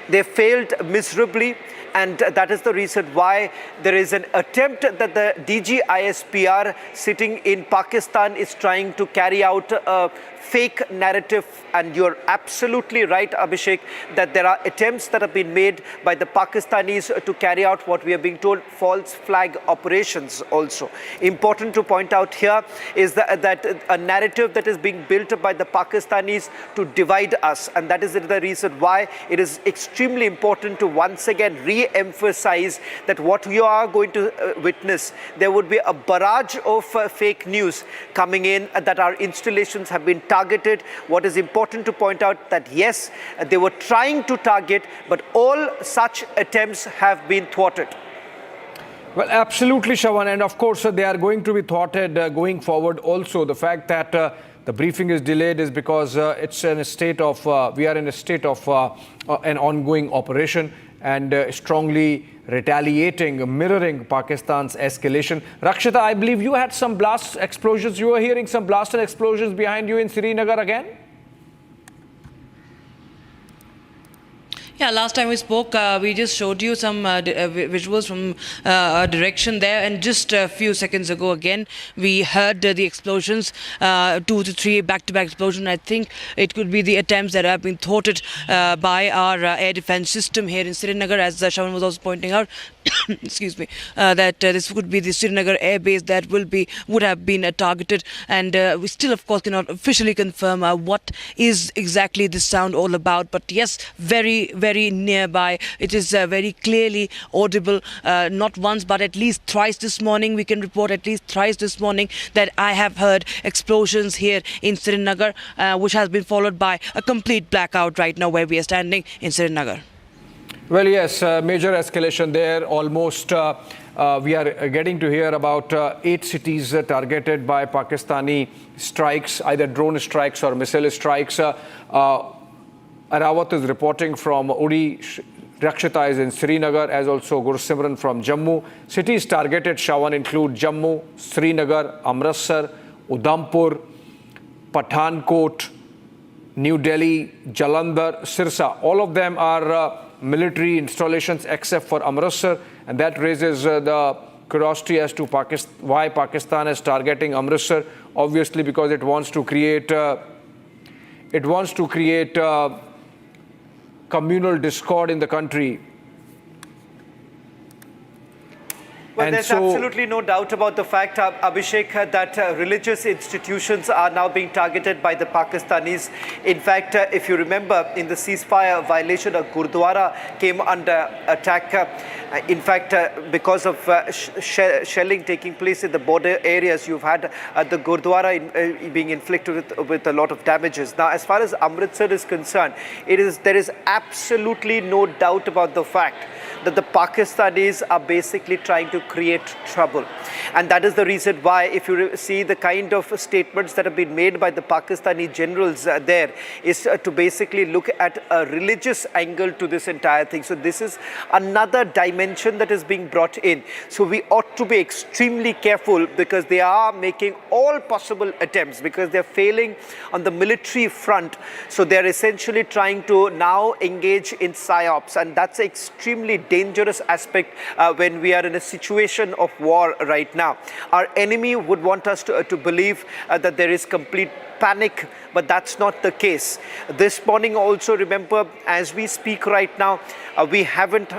They failed miserably, and that is the reason why there is an attempt that the DG ISPR sitting in Pakistan is trying to carry out a fake narrative. And you're absolutely right, Abhishek, that there are attempts that have been made by the Pakistanis to carry out what we are being told false flag operations also. Important to point out here is that a narrative that is being built by the Pakistanis to divide us, and that is the reason why it is extremely important to once again re-emphasize that what you are going to witness, there would be a barrage of fake news coming in that our installations have been targeted. What is important to point out that yes, they were trying to target, but all such attempts have been thwarted. Well, absolutely, Shawan, and of course they are going to be thwarted going forward also. The fact that the briefing is delayed is because it's in a state of, we are in a state of an ongoing operation and strongly retaliating, mirroring Pakistan's escalation. Rakshita, I believe you had some blast explosions. You were hearing some blast and explosions behind you in Srinagar again? Yeah, last time we spoke, we just showed you some visuals from a direction there, and just a few seconds ago again, we heard the explosions, 2 to 3 back-to-back explosions. I think it could be the attempts that have been thwarted by our air defense system here in Srinagar, as Shawan was also pointing out. Excuse me, that this could be the Sindoor Air Base that would have been targeted, and we still of course cannot officially confirm what is exactly this sound all about, but yes, very nearby. It is very clearly audible, not once but at least thrice this morning. We can report at least thrice this morning that I have heard explosions here in Srinagar, which has been followed by a complete blackout right now where we are standing in Srinagar. Well, yes, major escalation there. Almost we are getting to hear about 8 cities targeted by Pakistani strikes, either drone strikes or missile strikes. Arawat is reporting from Uri. Rakshita is in Srinagar, as also Gursimran from Jammu. Cities targeted, Shawan, include Jammu, Srinagar, Amritsar, Udhampur, Pathankot, New Delhi, Jalandhar, Sirsa. All of them are military installations except for Amritsar, and that raises the curiosity as to why Pakistan is targeting Amritsar. Obviously, because it wants to create communal discord in the country. Well, And there's so, absolutely no doubt about the fact, Abhishek, that religious institutions are now being targeted by the Pakistanis. In fact, if you remember, in the ceasefire violation, a Gurdwara came under attack. In fact, because of shelling taking place in the border areas, you've had the Gurdwara being inflicted with a lot of damages. Now, as far as Amritsar is concerned, there is absolutely no doubt about the fact that the Pakistanis are basically trying to create trouble. And that is the reason why, if you see the kind of statements that have been made by the Pakistani generals there, is to basically look at a religious angle to this entire thing. So this is another dimension that is being brought in. So we ought to be extremely careful, because they are making all possible attempts, because they're failing on the military front. So they're essentially trying to now engage in psyops, and that's extremely dangerous aspect when we are in a situation of war right now. Our enemy would want us to believe that there is complete panic, but that's not the case. This morning also, remember, as we speak right now, we haven't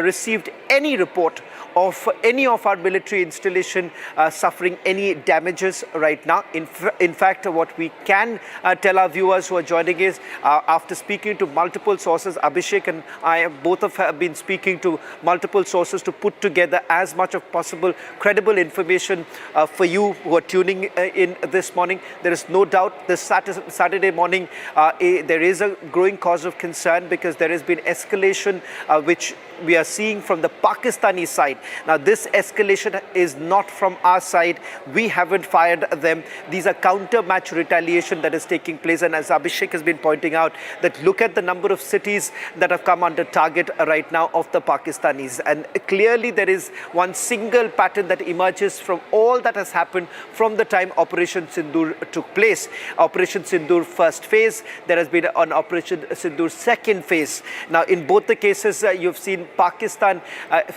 received any report of any of our military installation suffering any damages right now. In fact, what we can tell our viewers who are joining is, after speaking to multiple sources, Abhishek and I both have been speaking to multiple sources to put together as much of possible credible information for you who are tuning in this morning. There is no doubt this Saturday morning there is a growing cause of concern, because there has been escalation which we are seeing from the Pakistani side. Now, this escalation is not from our side. We haven't fired them. These are counter-match retaliation that is taking place. And as Abhishek has been pointing out, that look at the number of cities that have come under target right now of the Pakistanis. And clearly there is one single pattern that emerges from all that has happened from the time Operation Sindoor took place. Operation Sindoor first phase, there has been an Operation Sindoor second phase. Now, in both the cases, you've seen Pakistan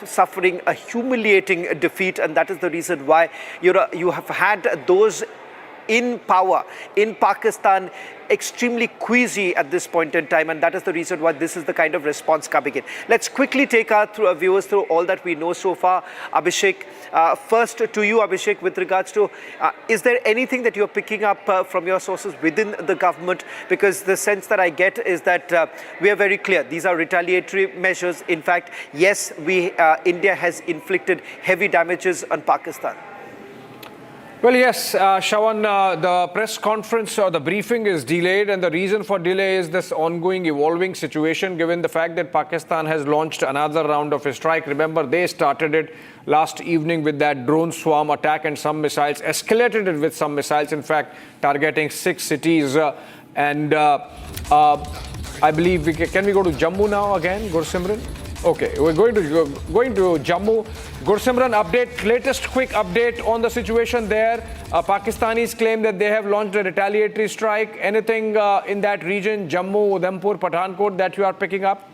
suffering a humiliating defeat, and that is the reason why you have had those in power in Pakistan extremely queasy at this point in time, and that is the reason why this is the kind of response coming in. Let's quickly take our viewers through all that we know so far. Abhishek, first to you, Abhishek, with regards to, is there anything that you're picking up from your sources within the government? Because the sense that I get is that we are very clear. These are retaliatory measures. In fact, yes, India has inflicted heavy damages on Pakistan. Well, yes, Shawan, the press conference or the briefing is delayed, and the reason for delay is this ongoing evolving situation, given the fact that Pakistan has launched another round of a strike. Remember, they started it last evening with that drone swarm attack and some missiles, escalated it with some missiles, in fact, targeting 6 cities. I believe can we go to Jammu now again, Gursimran? Okay, we're going to Jammu. Gursimran, latest quick update on the situation there. Pakistanis claim that they have launched a retaliatory strike. Anything in that region, Jammu, Udhampur, Pathankot, that you are picking up?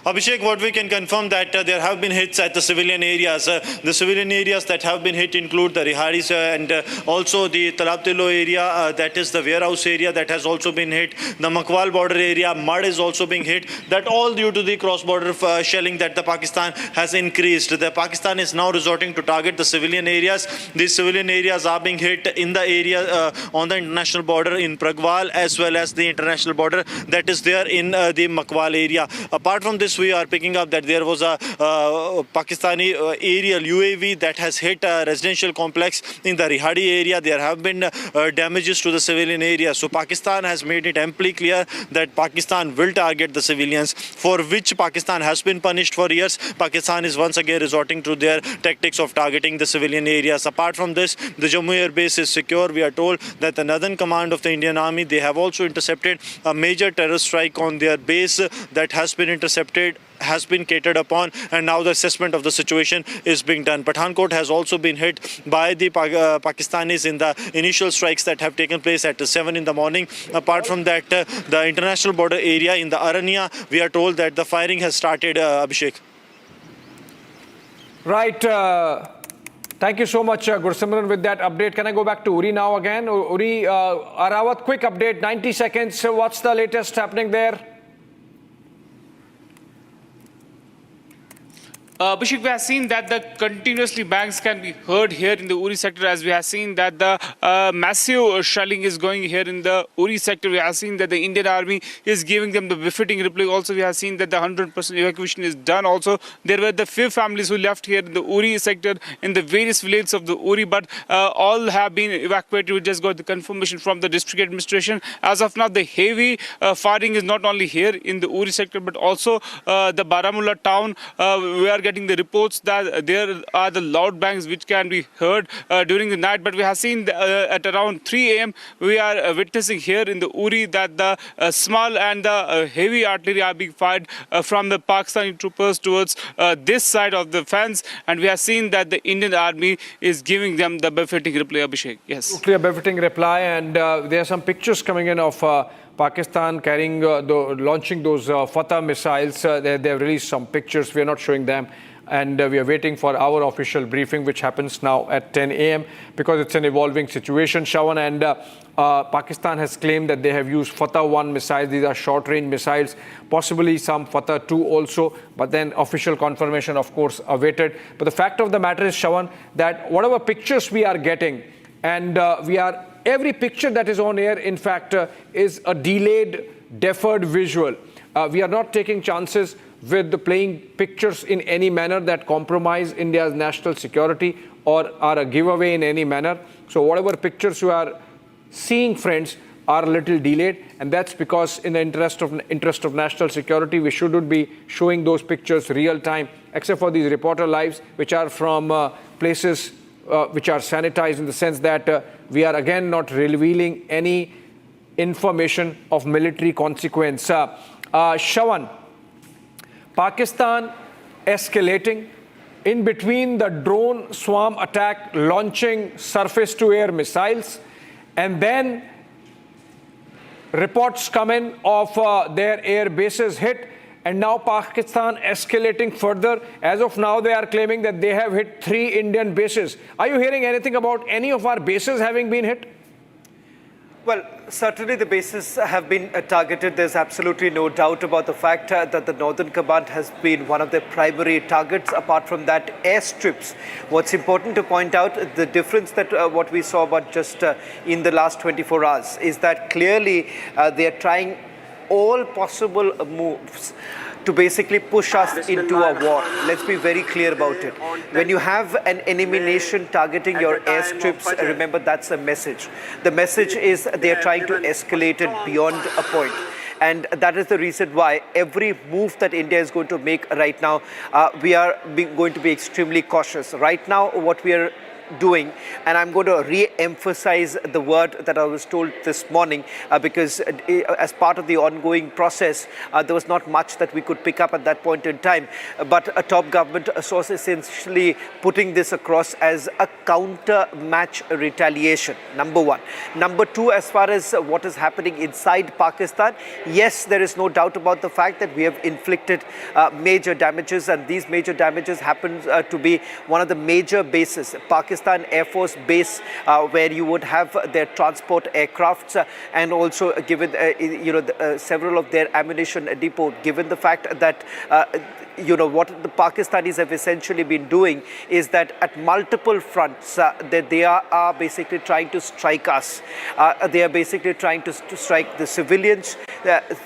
Abhishek, what we can confirm that there have been hits at the civilian areas. The civilian areas that have been hit include the Riharis and also the Talabtilo area, that is the warehouse area that has also been hit. The Makwal border area, Mud is also being hit. That all due to the cross-border shelling that the Pakistan has increased. The Pakistan is now resorting to target the civilian areas. These civilian areas are being hit in the area on the international border in Pragwal, as well as the international border that is there in the Makwal area. Apart from this, we are picking up that there was a Pakistani aerial UAV that has hit a residential complex in the Rihadi area. There have been damages to the civilian area. So Pakistan has made it amply clear that Pakistan will target the civilians, for which Pakistan has been punished for years. Pakistan is once again resorting to their tactics of targeting the civilian areas. Apart from this, the Jammu Air Base is secure. We are told that the Northern Command of the Indian Army, they have also intercepted a major terror strike on their base that has been intercepted, has been catered upon, and now the assessment of the situation is being done. Pathankot has also been hit by the Pakistanis in the initial strikes that have taken place at 7 in the morning. Apart from that, the international border area in the Aranya, we are told that the firing has started, Abhishek. Right. Thank you so much, Gursimran, with that update. Can I go back to Uri now again? Uri, Arawat, quick update, 90 seconds. What's the latest happening there? Abhishek, we have seen that the continuously bangs can be heard here in the Uri sector, as we have seen that the massive shelling is going here in the Uri sector. We have seen that the Indian Army is giving them the befitting reply. Also, we have seen that the 100% evacuation is done. Also, there were the few families who left here in the Uri sector in the various villages of the Uri, but all have been evacuated. We just got the confirmation from the district administration. As of now, the heavy firing is not only here in the Uri sector, but also the Baramulla town. We are getting the reports that there are the loud bangs which can be heard during the night, but we have seen at around 3 a.m. we are witnessing here in the Uri that the small and the heavy artillery are being fired from the Pakistani troopers towards this side of the fence, and we have seen that the Indian Army is giving them the befitting reply, Abhishek. Yes. Clear befitting reply, and there are some pictures coming in of Pakistan carrying, launching those Fatah missiles. They have released some pictures. We are not showing them and we are waiting for our official briefing, which happens now at 10 a.m. because it's an evolving situation, Shawan, and Pakistan has claimed that they have used Fatah-1 missiles. These are short-range missiles, possibly some Fatah-2 also, but then official confirmation, of course, awaited. But the fact of the matter is, Shawan, that whatever pictures we are getting, and every picture that is on air, in fact, is a delayed, deferred visual. We are not taking chances with playing pictures in any manner that compromise India's national security or are a giveaway in any manner. So whatever pictures you are seeing, friends, are a little delayed, and that's because in the interest of national security, we shouldn't be showing those pictures real time, except for these reporter lives, which are from places which are sanitized, in the sense that we are again not revealing any information of military consequence. Shawan, Pakistan escalating in between the drone swarm attack, launching surface-to-air missiles, and then reports come in of their air bases hit, and now Pakistan escalating further. As of now, they are claiming that they have hit 3 Indian bases. Are you hearing anything about any of our bases having been hit? Well, certainly the bases have been targeted. There's absolutely no doubt about the fact that the Northern Command has been one of their primary targets. Apart from that, airstrips. What's important to point out, the difference that what we saw about just in the last 24 hours is that clearly they are trying all possible moves to basically push us into a war. Let's be very clear about it. When you have an enemy nation targeting your airstrips, remember that's a message. The message is they are trying to escalate it beyond a point. And that is the reason why every move that India is going to make right now, we are going to be extremely cautious. Right now, what we are doing, and I'm going to re-emphasize the word that I was told this morning because as part of the ongoing process, there was not much that we could pick up at that point in time, but a top government source essentially putting this across as a counter-match retaliation, number one. Number two, as far as what is happening inside Pakistan, yes, there is no doubt about the fact that we have inflicted major damages, and these major damages happen to be one of the major bases, Pakistan Air Force Base, where you would have their transport aircrafts and also given several of their ammunition depot. Given the fact that what the Pakistanis have essentially been doing is that at multiple fronts that they are basically trying to strike us. They are basically trying to strike the civilians,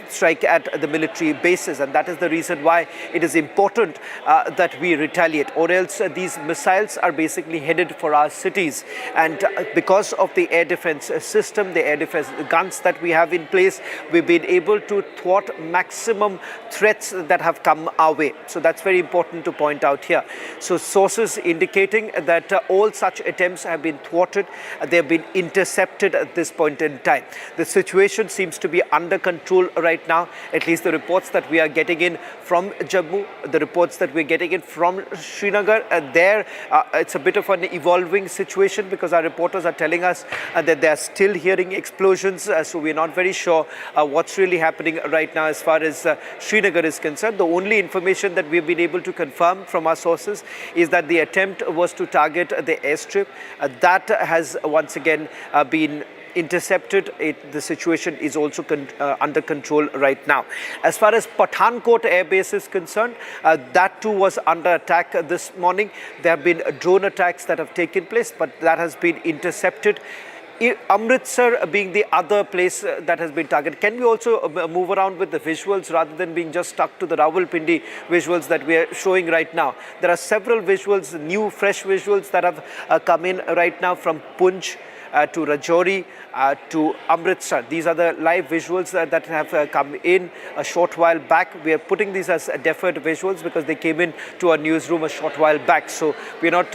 strike at the military bases, and that is the reason why it is important that we retaliate, or else these missiles are basically headed for our cities. And because of the air defense system, the air defense guns that we have in place, we've been able to thwart maximum threats that have come our way. So that's very important to point out here. So sources indicating that all such attempts have been thwarted, they have been intercepted at this point in time. The situation seems to be under control right now, at least the reports that we are getting in from Jammu, the reports that we're getting in from Srinagar. There, it's a bit of an evolving situation because our reporters are telling us that they are still hearing explosions, so we're not very sure what's really happening right now as far as Srinagar is concerned. The only information that we've been able to confirm from our sources is that the attempt was to target the airstrip. That has once again been intercepted. The situation is also under control right now. As far as Pathankot Air Base is concerned, that too was under attack this morning. There have been drone attacks that have taken place, but that has been intercepted. Amritsar being the other place that has been targeted. Can we also move around with the visuals rather than being just stuck to the Rawalpindi visuals that we are showing right now? There are several visuals, new fresh visuals that have come in right now from Punj to Rajouri to Amritsar. These are the live visuals that have come in a short while back. We are putting these as deferred visuals because they came in to our newsroom a short while back. So we're not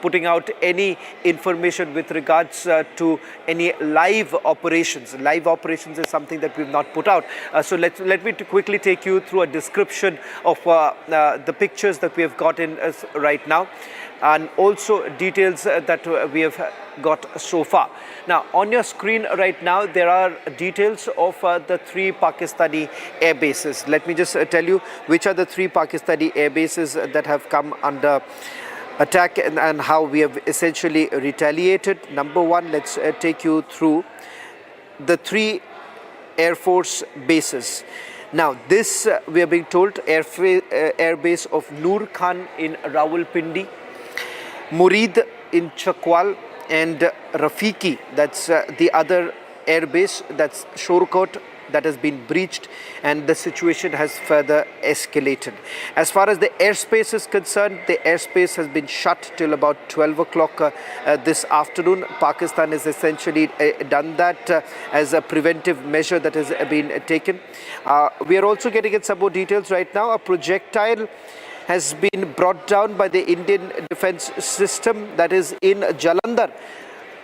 putting out any information with regards to any live operations. Live operations is something that we've not put out. So let me quickly take you through a description of the pictures that we have got in right now. and also details that we have got so far. Now, on your screen right now, there are details of the 3 Pakistani air bases. Let me just tell you which are the 3 Pakistani air bases that have come under attack and how we have essentially retaliated. Number 1, let's take you through the 3 Air Force bases. Now, this we are being told Air Base of Nur Khan in Rawalpindi, Murid in Chakwal and Rafiqui, that's the other air base, that's Shorkot, that has been breached, and the situation has further escalated. As far as the airspace is concerned, the airspace has been shut till about 12 o'clock this afternoon. Pakistan has essentially done that as a preventive measure that has been taken. We are also getting in some more details right now. A projectile has been brought down by the Indian defense system that is in Jalandhar.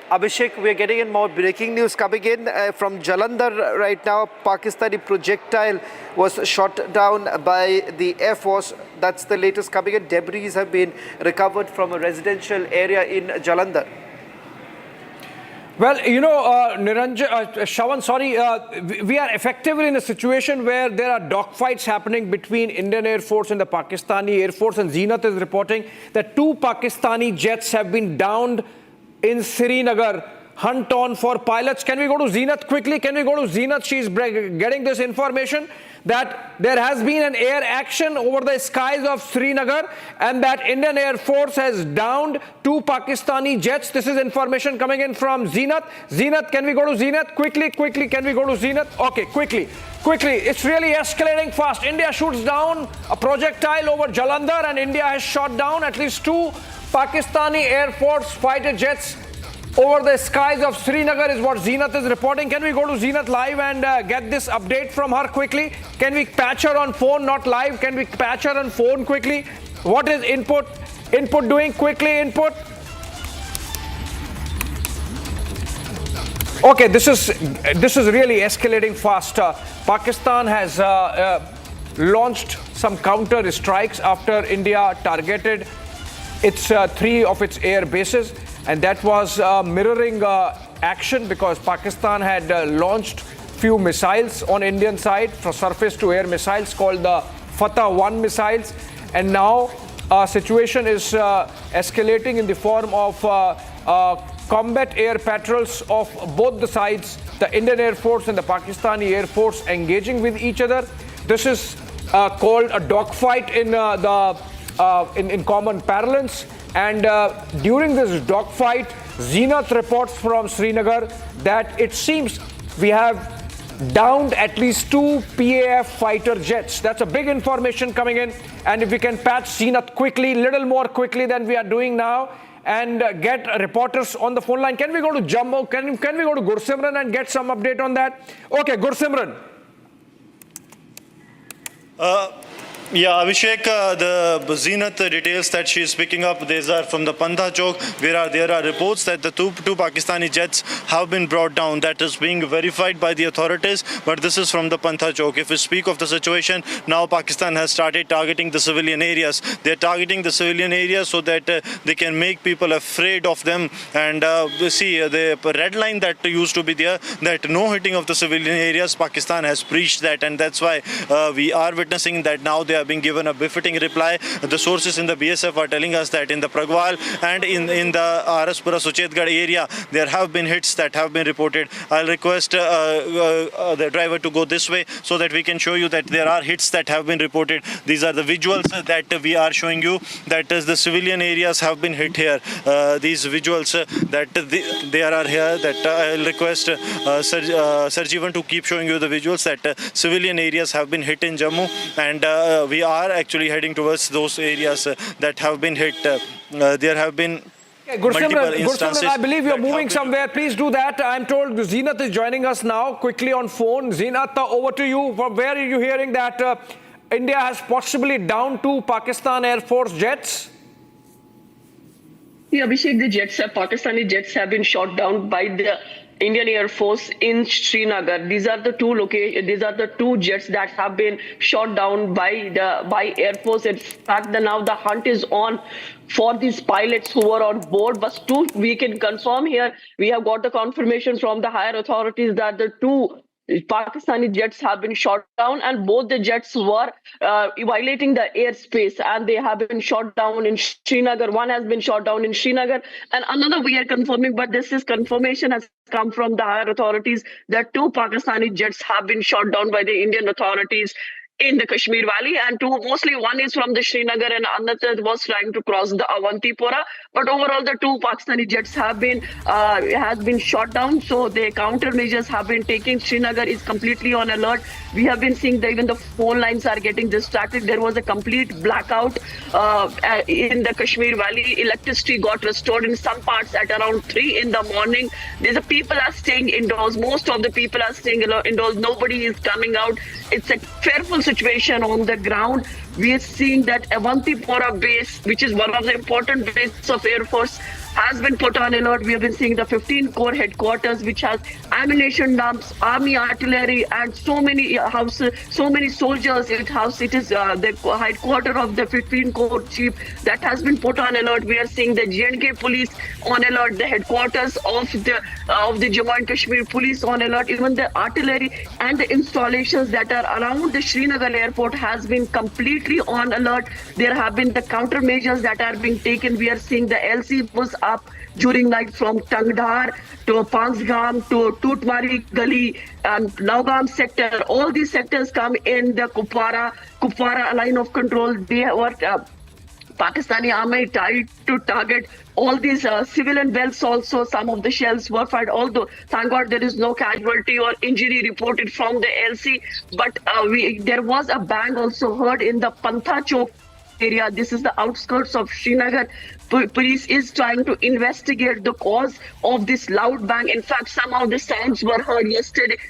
Abhishek, we are getting in more breaking news coming in from Jalandhar right now. Pakistani projectile was shot down by the Air Force. That's the latest coming in. Debris have been recovered from a residential area in Jalandhar. Well, you know, Shravan, sorry, we are effectively in a situation where there are dogfights happening between Indian Air Force and the Pakistani Air Force, and Zenith is reporting that 2 Pakistani jets have been downed in Srinagar, hunt on for pilots. Can we go to Zenith quickly? Can we go to Zenith? She's getting this information that there has been an air action over the skies of Srinagar and that Indian Air Force has downed 2 Pakistani jets. This is information coming in from Zenith. Zenith, can we go to Zenith? Quickly, can we go to Zenith? Okay, quickly. It's really escalating fast. India shoots down a projectile over Jalandhar, and India has shot down at least 2 Pakistani Air Force fighter jets over the skies of Srinagar is what Zenith is reporting. Can we go to Zenith live and get this update from her quickly? Can we patch her on phone, not live? Can we patch her on phone quickly? What is input doing? Quickly, input. Okay, this is really escalating fast. Pakistan has launched some counter strikes after India targeted its 3 of its air bases, and that was mirroring action because Pakistan had launched few missiles on Indian side for surface to air missiles called the Fatah 1 missiles, and now situation is escalating in the form of combat air patrols of both the sides, the Indian Air Force and the Pakistani Air Force engaging with each other. This is called a dogfight in in common parlance, and during this dogfight, Zenith reports from Srinagar that it seems we have downed at least 2 PAF fighter jets. That's a big information coming in, and if we can patch Zenith quickly, little more quickly than we are doing now, and get reporters on the phone line. Can we go to Jammu? Can we go to Gursimran and get some update on that? Okay, Gursimran. Yeah, Abhishek, the Zenith details that she is picking up, these are from the Pantha Chowk, where there are reports that the two Pakistani jets have been brought down. That is being verified by the authorities, but this is from the Pantha Chowk. If we speak of the situation, now Pakistan has started targeting the civilian areas. They're targeting the civilian areas so that they can make people afraid of them. And we see the red line that used to be there, that no hitting of the civilian areas, Pakistan has breached that, and that's why we are witnessing that now they are being given a befitting reply. The sources in the BSF are telling us that in the Pragwal and in the Araspura Suchetgarh area, there have been hits that have been reported. I'll request the driver to go this way so that we can show you that there are hits that have been reported. These are the visuals that we are showing you, that is the civilian areas have been hit here. These visuals that there are here, that I'll request Sir Jeevan to keep showing you the visuals that civilian areas have been hit in Jammu, and we are actually heading towards those areas that have been hit. There have been multiple instances. I believe you're moving somewhere. Please do that. I'm told Zenith is joining us now quickly on phone. Zenith, over to you. From where are you hearing that India has possibly downed 2 Pakistan Air Force jets? Abhishek, the Pakistani jets have been shot down by the Indian Air Force in Srinagar. These are the two jets that have been shot down by Air Force. In fact, now the hunt is on for these pilots who were on board. But we can confirm here, we have got the confirmation from the higher authorities that the two Pakistani jets have been shot down, and both the jets were violating the airspace, and they have been shot down in Srinagar. One has been shot down in Srinagar, and another we are confirming, but confirmation has come from the higher authorities that two Pakistani jets have been shot down by the Indian authorities in the Kashmir Valley, and mostly one is from the Srinagar and another was trying to cross the Awantipora. But overall, the two Pakistani jets have been shot down. So the countermeasures have been taken. Srinagar is completely on alert. We have been seeing that even the phone lines are getting distracted. There was a complete blackout in the Kashmir Valley. Electricity got restored in some parts at around 3 in the morning. The people are staying indoors. Most of the people are staying indoors. Nobody is coming out. It's a fearful situation on the ground. We are seeing that Awantipora base, which is one of the important bases of Air Force, has been put on alert. We have been seeing the 15 Corps headquarters, which has ammunition dumps, army artillery, and so many houses, so many soldiers. It is the headquarters of the 15 Corps chief that has been put on alert. We are seeing the J&K police on alert, the headquarters of the Jammu and Kashmir police on alert. Even the artillery and the installations that are around the Srinagar airport has been completely on alert. There have been the countermeasures that are being taken. We are seeing the LC was up during night from Tangdhar to Pansgam to Tutmari Gali and Laugam sector. All these sectors come in the Kupwara line of control. They were Pakistani army tried to target all these civilian belts also. Some of the shells were fired, although thank God there is no casualty or injury reported from the LC. But there was a bang also heard in the Pantha Chowk area. This is the outskirts of Srinagar. Police is trying to investigate the cause of this loud bang. In fact, some of the sounds were heard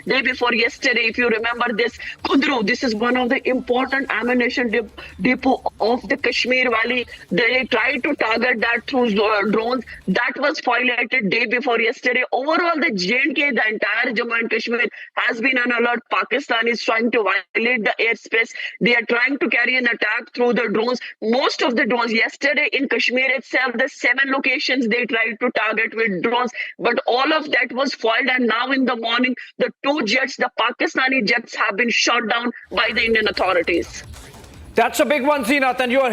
day before yesterday. If you remember this, Kudru, this is one of the important ammunition depot of the Kashmir Valley. They tried to target that through drones. That was violated day before yesterday. Overall, the J&K, the entire Jammu and Kashmir has been on alert. Pakistan is trying to violate the airspace. They are trying to carry an attack through the drones. Most of the drones yesterday in Kashmir itself, the 7 locations they tried to target with drones, but all of that was foiled. And now in the morning, the 2 jets, the Pakistani jets, have been shot down by the Indian authorities. That's a big one, Zeenat, and you are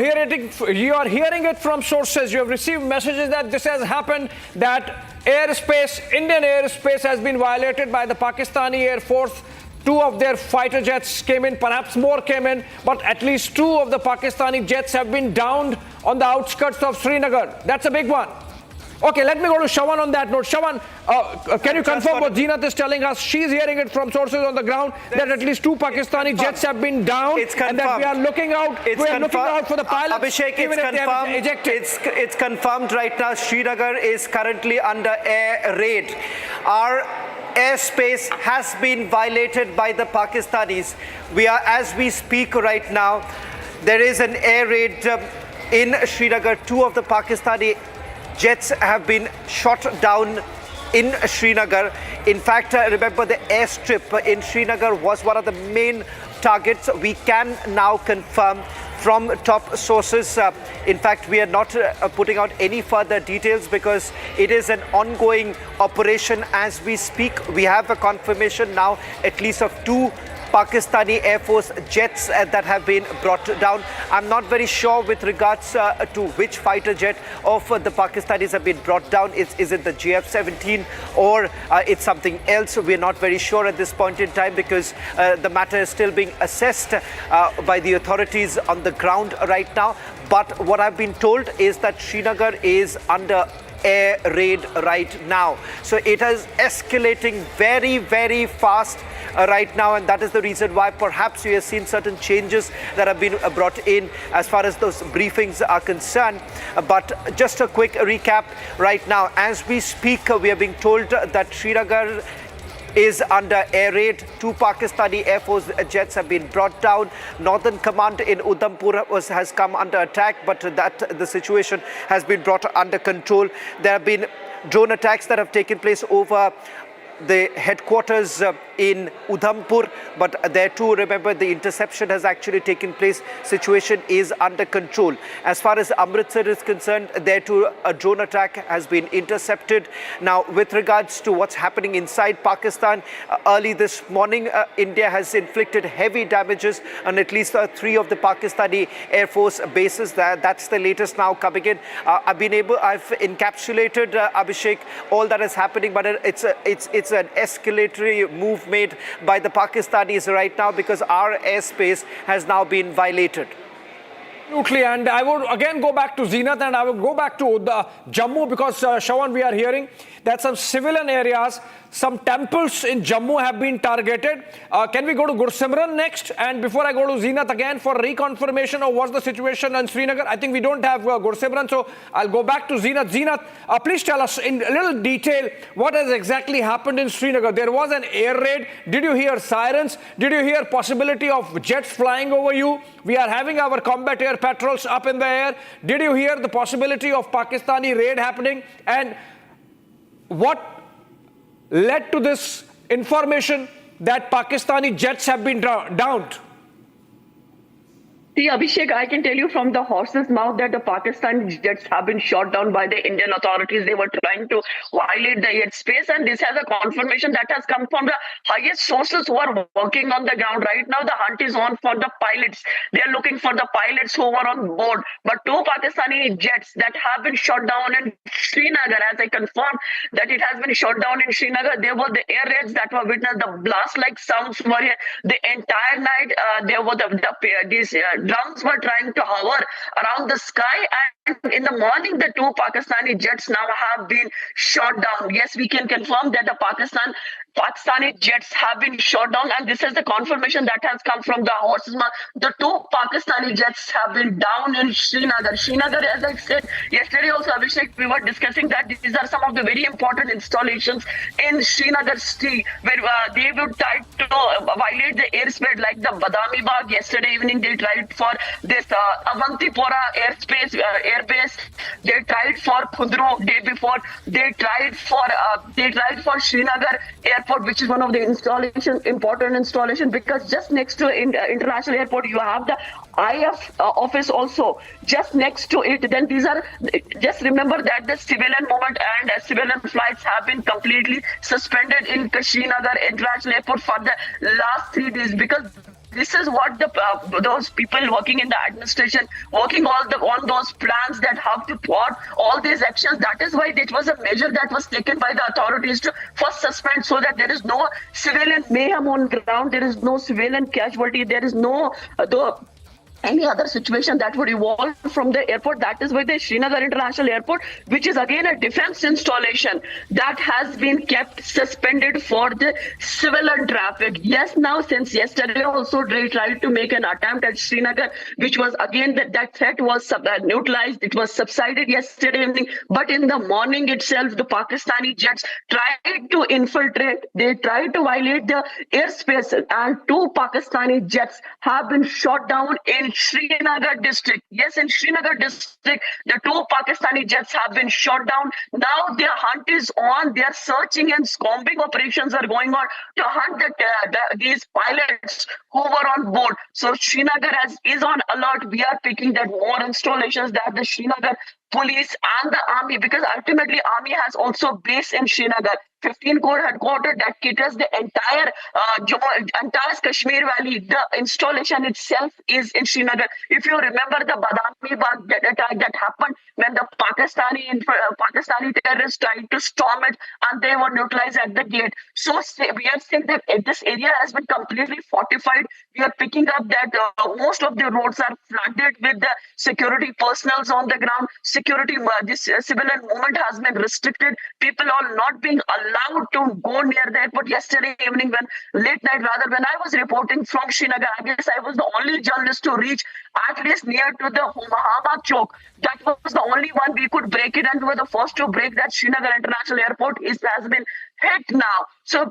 hearing it from sources. You have received messages that this has happened, that Indian airspace has been violated by the Pakistani Air Force. 2 of their fighter jets came in, perhaps more came in, but at least 2 of the Pakistani jets have been downed on the outskirts of Srinagar. That's a big one. Okay, let me go to Shawan on that note. Shawan, can you confirm what Zeenat is telling us? She's hearing it from sources on the ground that at least 2 Pakistani jets have been downed, and that we are looking out. Looking out for the pilots. Abhishek, it's confirmed right now. Srinagar is currently under air raid. Our airspace has been violated by the Pakistanis. As we speak right now, there is an air raid in Srinagar. 2 of the Pakistani jets have been shot down in Srinagar. In fact, remember, the airstrip in Srinagar was one of the main targets. We can now confirm from top sources. In fact, we are not putting out any further details because it is an ongoing operation as we speak. We have a confirmation now at least of 2 Pakistani Air Force jets that have been brought down. I'm not very sure with regards to which fighter jet of the Pakistanis have been brought down. Is it the JF-17 or it's something else? We're not very sure at this point in time because the matter is still being assessed by the authorities on the ground right now. But what I've been told is that Srinagar is under air raid right now. So it is escalating very, very fast right now, and that is the reason why perhaps we have seen certain changes that have been brought in as far as those briefings are concerned. But just a quick recap right now. As we speak, we are being told that Srinagar is under air raid. 2 Pakistani Air Force jets have been brought down. Northern Command in Udhampur has come under attack, but the situation has been brought under control. There have been drone attacks that have taken place over the headquarters in Udhampur, but there too, remember, the interception has actually taken place. Situation is under control. As far as Amritsar is concerned, there too a drone attack has been intercepted. Now, with regards to what's happening inside Pakistan, early this morning, India has inflicted heavy damages on at least 3 of the Pakistani Air Force bases. That's the latest now coming in. I've encapsulated, Abhishek, all that is happening, but it's an escalatory move made by the Pakistanis right now because our airspace has now been violated. Absolutely, and I would again go back to Zenith and I will go back to Jammu because, Shawan, we are hearing that some civilian areas, some temples in Jammu have been targeted. Can we go to Gursimran next? And before I go to Zenith again for reconfirmation of what's the situation in Srinagar, I think we don't have Gursimran, so I'll go back to Zenith. Zenith, please tell us in a little detail what has exactly happened in Srinagar. There was an air raid. Did you hear sirens? Did you hear possibility of jets flying over you? We are having our combat air patrols up in the air. Did you hear the possibility of Pakistani raid happening? And what led to this information that Pakistani jets have been downed? See, Abhishek, I can tell you from the horse's mouth that the Pakistani jets have been shot down by the Indian authorities. They were trying to violate the airspace, and this has a confirmation that has come from the highest sources who are working on the ground. Right now, the hunt is on for the pilots. They are looking for the pilots who were on board. But 2 Pakistani jets that have been shot down in Srinagar, as I confirmed that it has been shot down in Srinagar, there were the air raids that were witnessed. The blast-like sounds were here the entire night. There were these drones were trying to hover around the sky, and in the morning the 2 Pakistani jets now have been shot down. Yes, we can confirm that the Pakistani jets have been shot down, and this is the confirmation that has come from the horse's mouth. The 2 Pakistani jets have been down in Srinagar. Srinagar, as I said yesterday also, Abhishek, we were discussing that these are some of the very important installations in Srinagar city where they would try to violate the airspace, like the Badami Bagh. Yesterday evening they tried for this Avantipora airbase. They tried for Khundru day before. They tried for Srinagar Airport, which is one of the important installation, because just next to international airport you have the IF office also just next to it. Then these are, just remember that the civilian movement and civilian flights have been completely suspended in Srinagar International Airport for the last 3 days, because this is what those people working in the administration, working on those plans that have to thwart all these actions. That is why it was a measure that was taken by the authorities to first suspend, so that there is no civilian mayhem on ground, there is no civilian casualty, there is no any other situation that would evolve from the airport. That is why the Srinagar International Airport, which is again a defense installation, that has been kept suspended for the civilian traffic. Yes, now since yesterday also they tried to make an attempt at Srinagar, which was again that threat was neutralized. It was subsided yesterday evening, but in the morning itself, the Pakistani jets tried to infiltrate. They tried to violate the airspace, and 2 Pakistani jets have been shot down in Srinagar district. Yes, in Srinagar district, the 2 Pakistani jets have been shot down. Now their hunt is on. Their searching and combing operations are going on to hunt these pilots who were on board. So Srinagar is on alert. We are picking that more installations that the Srinagar police and the army, because ultimately army has also base in Srinagar. 15 Corps headquarters that caters the entire Kashmir Valley. The installation itself is in Srinagar. If you remember the Badami Bagh attack that happened when the Pakistani terrorists tried to storm it and they were neutralized at the gate. So we are saying that this area has been completely fortified. We are picking up that most of the roads are flooded with the security personnel on the ground. security, this civilian movement has been restricted. People are not being allowed to go near the airport. Yesterday evening, when I was reporting from Srinagar, I guess I was the only journalist to reach at least near to the Humahama Chowk. That was the only one we could break it, and we were the first to break that. Srinagar International Airport has been hit now. So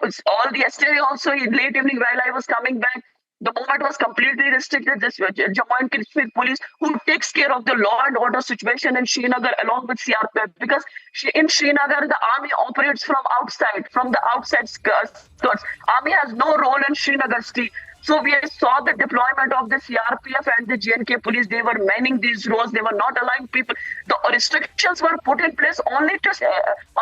yesterday also in late evening while I was coming back, the movement was completely restricted. This Jammu and Kashmir police, who takes care of the law and order situation in Srinagar along with CRPF, because in Srinagar the army operates from the outside skirts. Army has no role in Srinagar city. So we saw the deployment of the CRPF and the JNK police. They were manning these roads. They were not allowing people. The restrictions were put in place only to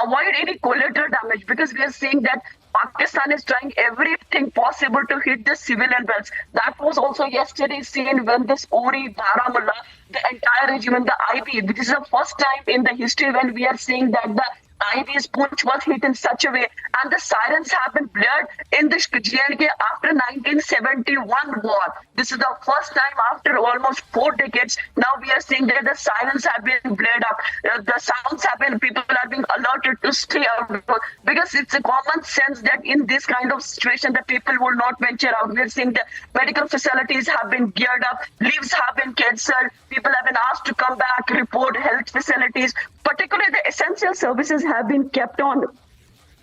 avoid any collateral damage, because we are seeing that Pakistan is trying everything possible to hit the civilian belts. That was also yesterday seen when this Uri, Baramulla, the entire regime, the IB. This is the first time in the history when we are seeing that the IB's punch was hit in such a way, and the sirens have been blared in the JNK after 1971 war. This is the first time after almost 4 decades. Now we are seeing that the sirens have been blared up. The sounds have been, people are being alerted to stay out, because it's a common sense that in this kind of situation, the people will not venture out. We are seeing the medical facilities have been geared up, leaves have been cancelled, people have been asked to come back, report health facilities, particularly the essential services have been kept on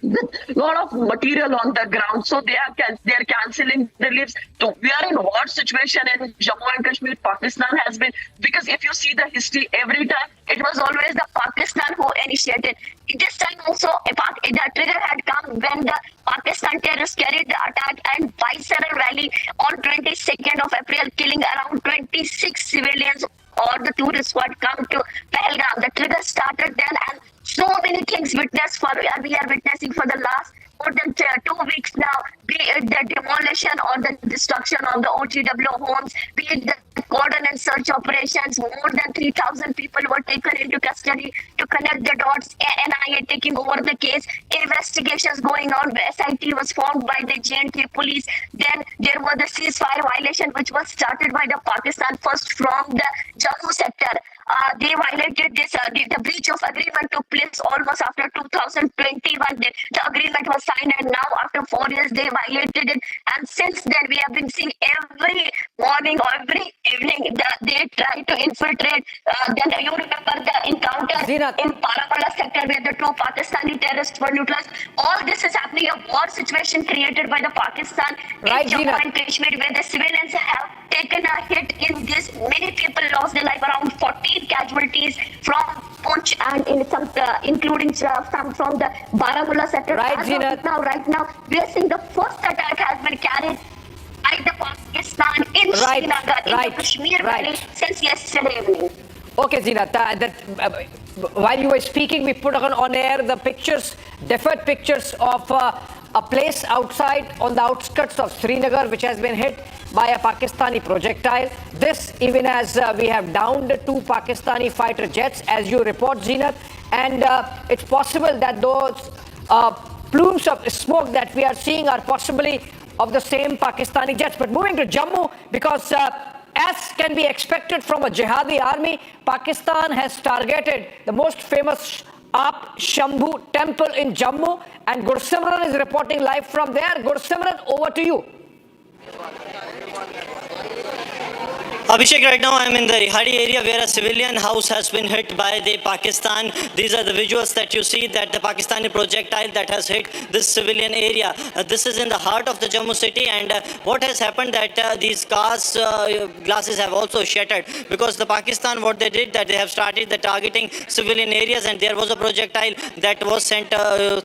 with a lot of material on the ground. So they are cancelling the leaves. So we are in a war situation in Jammu and Kashmir. Pakistan has been, because if you see the history, every time it was always the Pakistan who initiated. This time also the trigger had come when the Pakistan terrorists carried the attack and Viceroy rally on 22nd of April, killing around 26 civilians or the tourists who had come to Pahalgam. The trigger started then, and so many things we are witnessing for the last more than 2 weeks now, be it the demolition or the destruction of the OTW homes, be it the cordon and search operations. More than 3,000 people were taken into custody to connect the dots. NIA taking over the case, investigations going on. The SIT was formed by the JNK police. Then there was the ceasefire violation, which was started by the Pakistan first from the Jammu sector. They violated this, the breach of agreement took place almost after 2021. The agreement was signed, and now after 4 years they violated it. And since then we have been seeing every morning or every evening that they try to infiltrate. Then you remember the encounter in Baramulla sector where the 2 Pakistani terrorists were neutralized. All this is happening, a war situation created by the Pakistan in Jammu and Kashmir, where the civilians have taken a hit in this. Many people lost their life, around 14 casualties from Punch and in some, including some from the Baramulla sector. Right now, we are seeing the first attack has been carried by the Pakistan in Srinagar, in the Kashmir Valley since yesterday evening. Okay, Zeenat, while you were speaking, we put on air the pictures, deferred pictures of a place outside on the outskirts of Srinagar, which has been hit by a Pakistani projectile. This even as we have downed 2 Pakistani fighter jets, as you report, Zeenat, and it's possible that those plumes of smoke that we are seeing are possibly of the same Pakistani jets. But moving to Jammu, because as can be expected from a jihadi army, Pakistan has targeted the most famous Aap Shambhu temple in Jammu, and Gursimran is reporting live from there. Gursimran, over to you. Abhishek, right now I'm in the Rihadi area where a civilian house has been hit by the Pakistan. These are the visuals that you see, that the Pakistani projectile that has hit this civilian area. This is in the heart of the Jammu city, and what has happened that these cars glasses have also shattered, because the Pakistan, what they did, that they have started the targeting civilian areas, and there was a projectile that was sent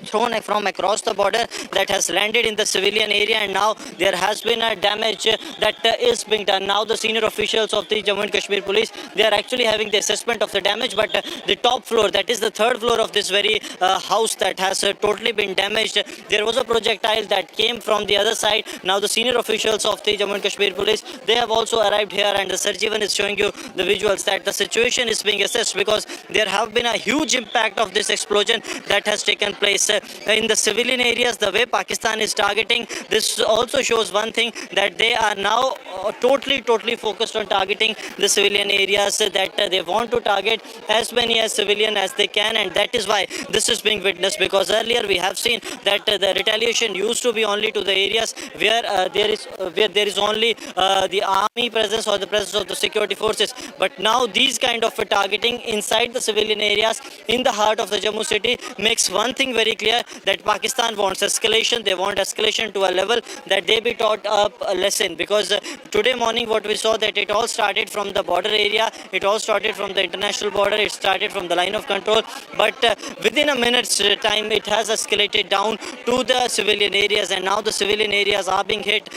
thrown from across the border that has landed in the civilian area, and now there has been a damage that is being done. Now the senior officials of the Jammu and Kashmir police, they are actually having the assessment of the damage, but the top floor, that is the 3rd floor of this very house that has totally been damaged. There was a projectile that came from the other side. Now the senior officials of the Jammu and Kashmir police, they have also arrived here, and the Sarjivan is showing you the visuals that the situation is being assessed, because there have been a huge impact of this explosion that has taken place in the civilian areas. The way Pakistan is targeting, this also shows one thing, that they are now totally focused on on targeting the civilian areas, that they want to target as many as civilian as they can, and that is why this is being witnessed, because earlier we have seen that the retaliation used to be only to the areas where there is only the army presence or the presence of the security forces. But now these kind of targeting inside the civilian areas in the heart of the Jammu city makes one thing very clear, that Pakistan wants escalation. They want escalation to a level that they be taught a lesson, because today morning what we saw, that it all started from the border area, it all started from the international border, it started from the line of control, but within a minute's time it has escalated down to the civilian areas, and now the civilian areas are being hit.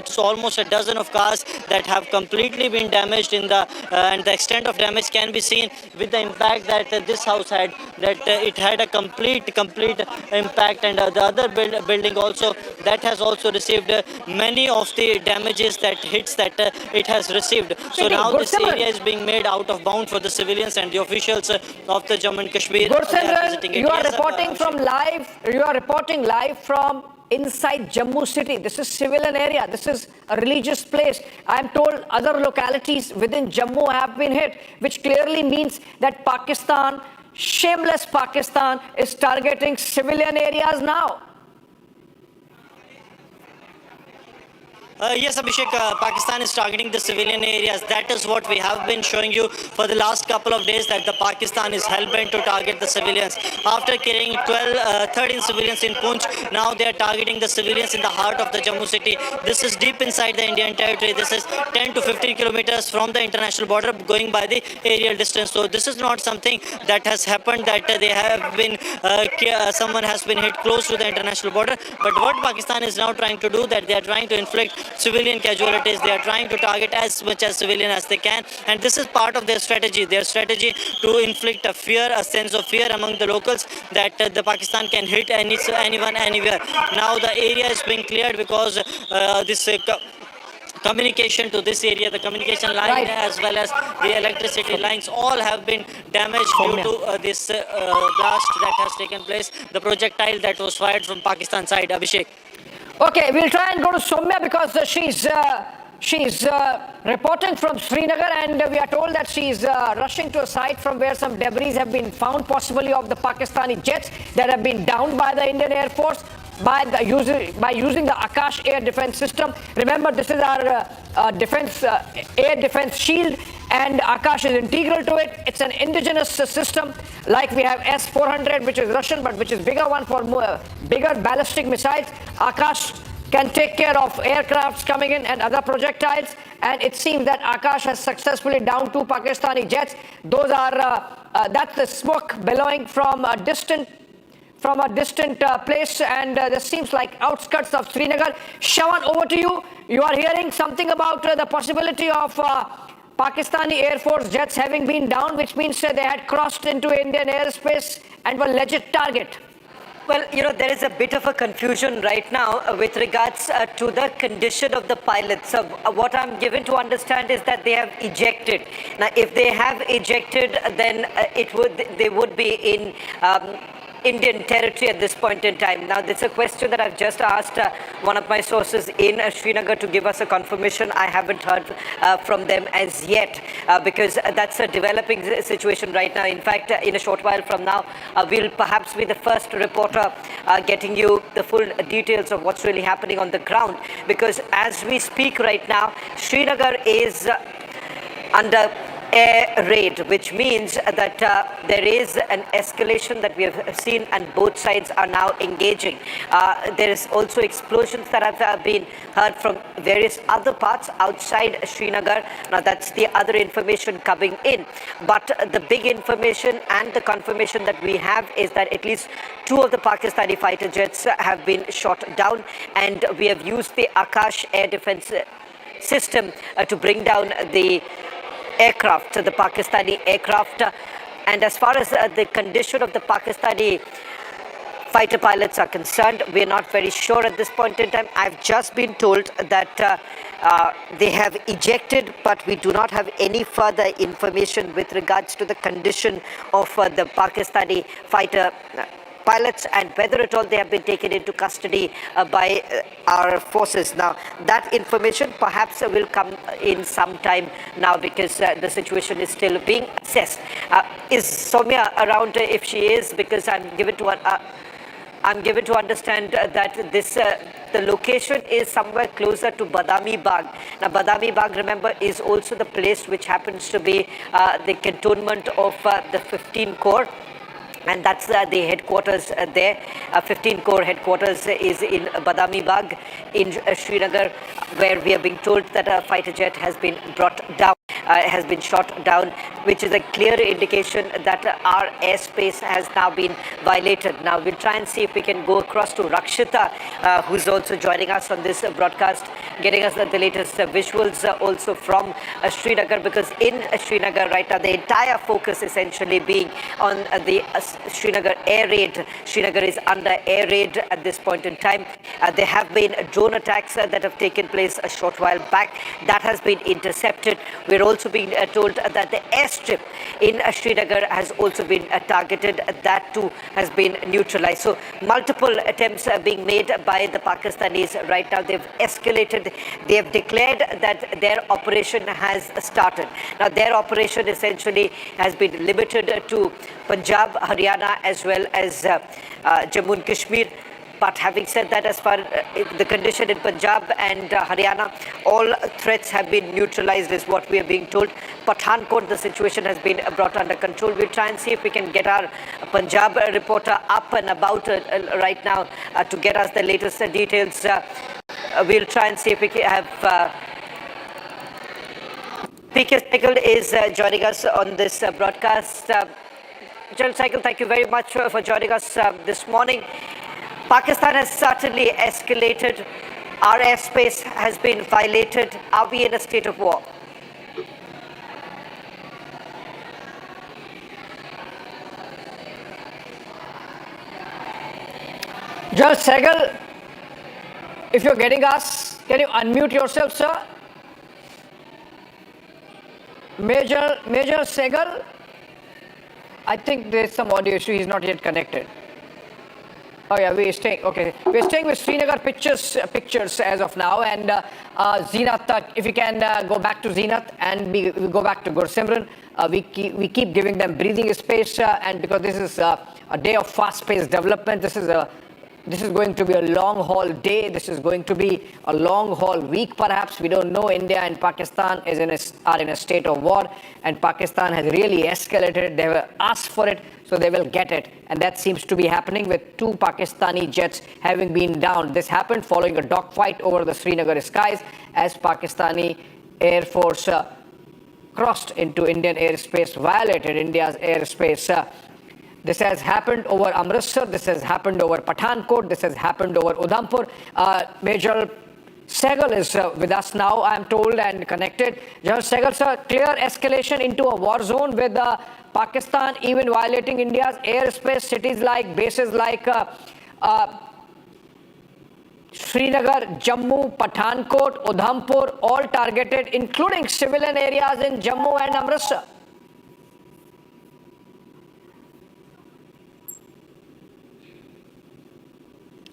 It's almost a dozen of cars that have completely been damaged in the and the extent of damage can be seen with the impact that this house had, that it had a complete impact, and the other building also that has also received many of the damages, that hits that it has received. So now this area is being made out of bound for the civilians and the officials of the Jammu and Kashmir. You are reporting from live. You are reporting live from inside Jammu city. This is civilian area. This is a religious place. I am told other localities within Jammu have been hit, which clearly means that Pakistan, shameless Pakistan, is targeting civilian areas now. Yes, Abhishek, Pakistan is targeting the civilian areas. That is what we have been showing you for the last couple of days, that the Pakistan is hell-bent to target the civilians. After killing 13 civilians in Poonch, now they are targeting the civilians in the heart of the Jammu city. This is deep inside the Indian territory. This is 10 to 15 kilometers from the international border, going by the aerial distance. So this is not something that has happened, that they have been, someone has been hit close to the international border. But what Pakistan is now trying to do, that they are trying to inflict civilian casualties. They are trying to target as much as civilian as they can, and this is part of their strategy to inflict a fear, a sense of fear among the locals, that the Pakistan can hit anyone anywhere. Now the area is being cleared, because this communication to this area, the communication line as well as the electricity lines, all have been damaged due to this blast that has taken place, the projectile that was fired from Pakistan side. Abhishek. Okay, we'll try and go to Soumya, because she's reporting from Srinagar, and we are told that she's rushing to a site from where some debris have been found, possibly of the Pakistani jets that have been downed by the Indian Air Force by using the Akash air defense system. Remember, this is our air defense shield, and Akash is integral to it. It's an indigenous system, like we have S-400, which is Russian, but which is bigger one for bigger ballistic missiles. Akash can take care of aircrafts coming in and other projectiles, and it seems that Akash has successfully downed 2 Pakistani jets. Those are that's the smoke billowing from a distant place, and this seems like outskirts of Srinagar. Shawan, over to you. You are hearing something about the possibility of Pakistani Air Force jets having been down, which means they had crossed into Indian airspace and were legit target. Well, there is a bit of a confusion right now with regards to the condition of the pilots. So what I'm given to understand is that they have ejected. Now, if they have ejected, then they would be in Indian territory at this point in time. Now, this is a question that I've just asked one of my sources in Srinagar to give us a confirmation. I haven't heard from them as yet, because that's a developing situation right now. In fact, in a short while from now, we'll perhaps be the first reporter getting you the full details of what's really happening on the ground, because as we speak right now, Srinagar is under air raid, which means that there is an escalation that we have seen, and both sides are now engaging. There is also explosions that have been heard from various other parts outside Srinagar. Now, that's the other information coming in. But the big information and the confirmation that we have is that at least 2 of the Pakistani fighter jets have been shot down, and we have used the Akash air defense system to bring down the aircraft, the Pakistani aircraft. And as far as the condition of the Pakistani fighter pilots are concerned, we're not very sure at this point in time. I've just been told that they have ejected, but we do not have any further information with regards to the condition of the Pakistani fighter pilots and whether at all they have been taken into custody by our forces. Now, that information perhaps will come in some time now because the situation is still being assessed. Is Soumya around? If she is, because I'm given to understand that this the location is somewhere closer to Badami Bagh. Now, Badami Bagh, remember, is also the place which happens to be the cantonment of the 15 Corps. And that's the headquarters there. 15 Corps headquarters is in Badami Bagh in Srinagar, where we are being told that a fighter jet has been brought down, has been shot down, which is a clear indication that our airspace has now been violated. Now, we'll try and see if we can go across to Rakshita, who's also joining us on this broadcast, getting us the latest visuals also from Srinagar, because in Srinagar right now, the entire focus essentially being on the Srinagar air raid. Srinagar is under air raid at this point in time. There have been drone attacks that have taken place a short while back. That has been intercepted. We're also being told that the airstrip in Srinagar has also been targeted. That too has been neutralized. So multiple attempts are being made by the Pakistanis right now. They've escalated. They have declared that their operation has started. Now, their operation essentially has been limited to Punjab, Haryana, as well as Jammu and Kashmir. But having said that, as far as the condition in Punjab and Haryana, all threats have been neutralized is what we are being told. Pathankot, the situation has been brought under control. We'll try and see if we can get our Punjab reporter up and about right now to get us the latest details. We'll try and see if we can have... PK Cycle is joining us on this broadcast. General Cycle, thank you very much for joining us this morning. Pakistan has certainly escalated. Our airspace has been violated. Are we in a state of war? General Sehgal, if you're getting us, can you unmute yourself, sir? Major Sehgal, I think there's some audio issue. He's not yet connected. Oh yeah, we're staying. Okay, we're staying with Srinagar pictures as of now, and Zenith. If we can go back to Zenith and we go back to Gursimran, we keep giving them breathing space, and because this is a day of fast-paced development, this is going to be a long-haul day. This is going to be a long-haul week, perhaps. We don't know. India and Pakistan are in a state of war, and Pakistan has really escalated. They have asked for it, so they will get it. And that seems to be happening with 2 Pakistani jets having been down. This happened following a dogfight over the Srinagar skies as Pakistani Air Force crossed into Indian airspace, violated India's airspace. This has happened over Amritsar, this has happened over Pathankot, this has happened over Udhampur. Major Sehgal is with us now, I am told, and connected. General Sehgal, sir, clear escalation into a war zone with Pakistan even violating India's airspace. Cities like, bases like Srinagar, Jammu, Pathankot, Udhampur, all targeted, including civilian areas in Jammu and Amritsar.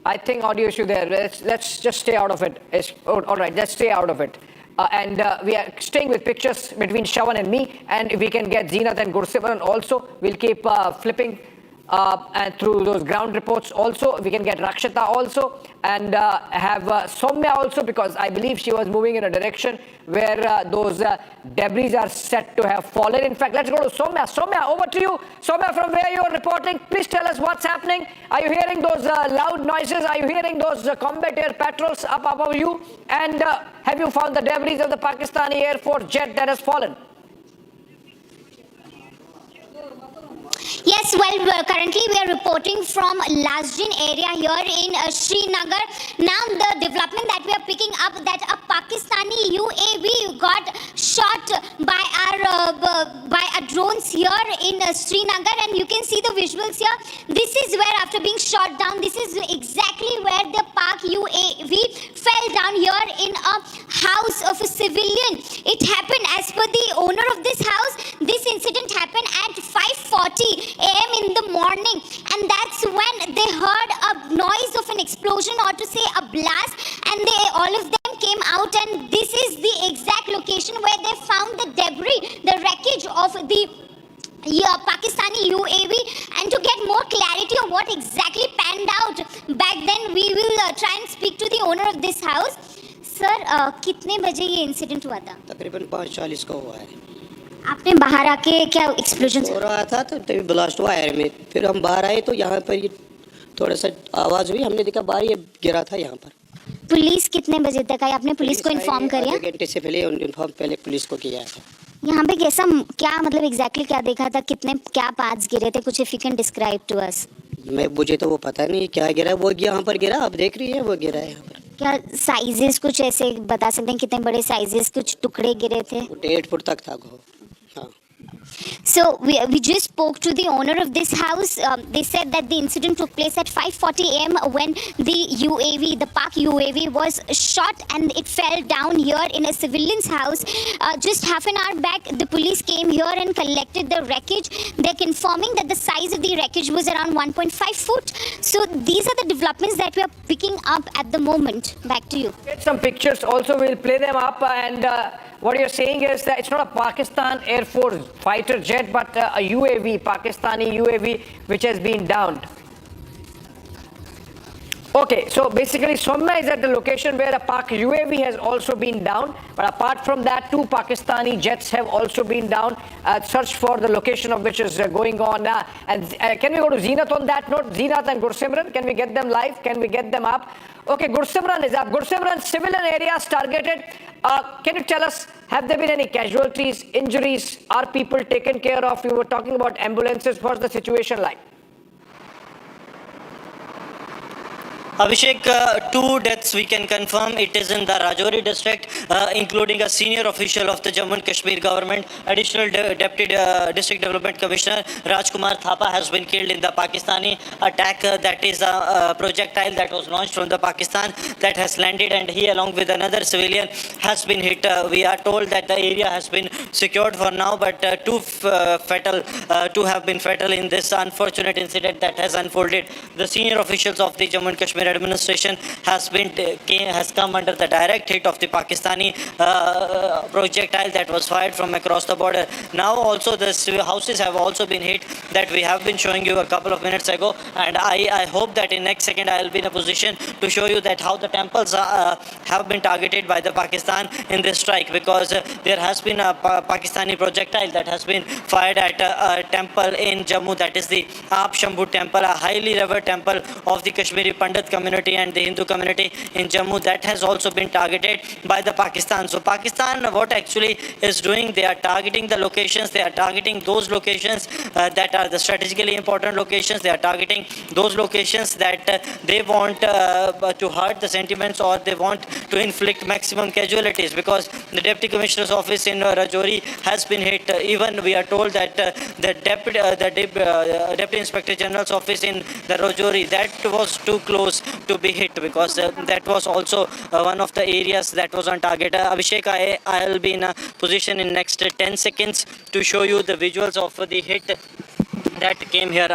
I think audio issue there. Let's just stay out of it. All right, let's stay out of it. And we are staying with pictures between Shawan and me. And if we can get Zenith and Gursimran also, we'll keep flipping and through those ground reports also. We can get Rakshita also and have Soumya also, because I believe she was moving in a direction where those debris are said to have fallen. In fact, let's go to Soumya. Soumya, over to you. Soumya, from where you are reporting, please tell us what's happening. Are you hearing those loud noises? Are you hearing those combat air patrols up above you? And have you found the debris of the Pakistani Air Force jet that has fallen? Yes, well, currently we are reporting from Lasjin area here in Srinagar. Now the development that we are picking up, that a Pakistani UAV got shot by our drones here in Srinagar, and you can see the visuals here. This is where, after being shot down, this is exactly where the Pak UAV fell down here in a house of a civilian. It happened, as per the owner of this house, this incident happened at 5:40 5:40 a.m. in the morning, and that's when they heard a noise of an explosion, or to say a blast, and all of them came out, and this is the exact location where they found the debris, the wreckage of the Pakistani UAV. And to get more clarity of what exactly panned out back then, we will try and speak to the owner of this house. Sir, कितने बजे ये incident हुआ था? तकरीबन 5:40 को हुआ है। आपने बाहर आके क्या एक्सप्लोजन हो रहा था तो तभी ब्लास्ट हुआ एयर में, फिर हम बाहर आए तो यहाँ पर ये थोड़ा सा आवाज़ हुई, हमने देखा बाहर ये गिरा था यहाँ पर। पुलिस कितने बजे तक आई? आपने पुलिस को इन्फॉर्म किया? आधे घंटे से पहले इन्फॉर्म पहले पुलिस को किया था। यहाँ पे कैसा, क्या मतलब एग्जैक्टली क्या देखा था, कितने क्या पार्ट्स गिरे थे, कुछ if you can describe to us. मुझे तो वो पता नहीं क्या गिरा, वो यहाँ पर गिरा, आप देख रही है वो गिरा है यहाँ पर। क्या साइजेस कुछ ऐसे बता सकते हैं, कितने बड़े साइजेस, कुछ टुकड़े गिरे थे? 1.5 फुट तक था वो। So we just spoke to the owner of this house. They said that the incident took place at 5:40 a.m. when the UAV, the Pak UAV, was shot and it fell down here in a civilian's house. Just half an hour back, the police came here and collected the wreckage. They're confirming that the size of the wreckage was around 1.5 foot. So these are the developments that we are picking up at the moment. Back to you. Get some pictures also, we'll play them up, and what you're saying is that it's not a Pakistan Air Force fighter jet, but a UAV, Pakistani UAV, which has been downed. Okay, so basically Soumya is at the location where a Pak UAV has also been downed, but apart from that, 2 Pakistani jets have also been downed. Search for the location of which is going on. And can we go to Zeenath on that note? Zeenath and Gursimran, can we get them live? Can we get them up? Okay, Gursimran is up. Gursimran, civilian areas targeted. Can you tell us, have there been any casualties, injuries? Are people taken care of? We were talking about ambulances. What's the situation like? Abhishek, 2 deaths we can confirm. It is in the Rajouri district, including a senior official of the Jammu and Kashmir government. Additional Deputy District Development Commissioner Rajkumar Thapa has been killed in the Pakistani attack. That is a projectile that was launched from the Pakistan that has landed, and he along with another civilian has been hit. We are told that the area has been secured for now, but 2 have been fatal in this unfortunate incident that has unfolded. The senior officials of the Jammu and Kashmir administration has come under the direct hit of the Pakistani projectile that was fired from across the border. Now also the houses have also been hit that we have been showing you a couple of minutes ago, and I hope that in next second I will be in a position to show you that how the temples have been targeted by the Pakistan in this strike, because there has been a Pakistani projectile that has been fired at a temple in Jammu, that is the Aap Shambhu temple, a highly revered temple of the Kashmiri Pandit community and the Hindu community in Jammu, that has also been targeted by the Pakistan. So Pakistan, what actually is doing, they are targeting the locations, they are targeting those locations that are the strategically important locations, they are targeting those locations that they want to hurt the sentiments, or they want to inflict maximum casualties, because the Deputy Commissioner's office in Rajouri has been hit. Even we are told that the Deputy Inspector General's office in the Rajouri, that was too close to be hit, because that was also one of the areas that was on target. Abhishek, I'll be in a position in next 10 seconds to show you the visuals of the hit that came here.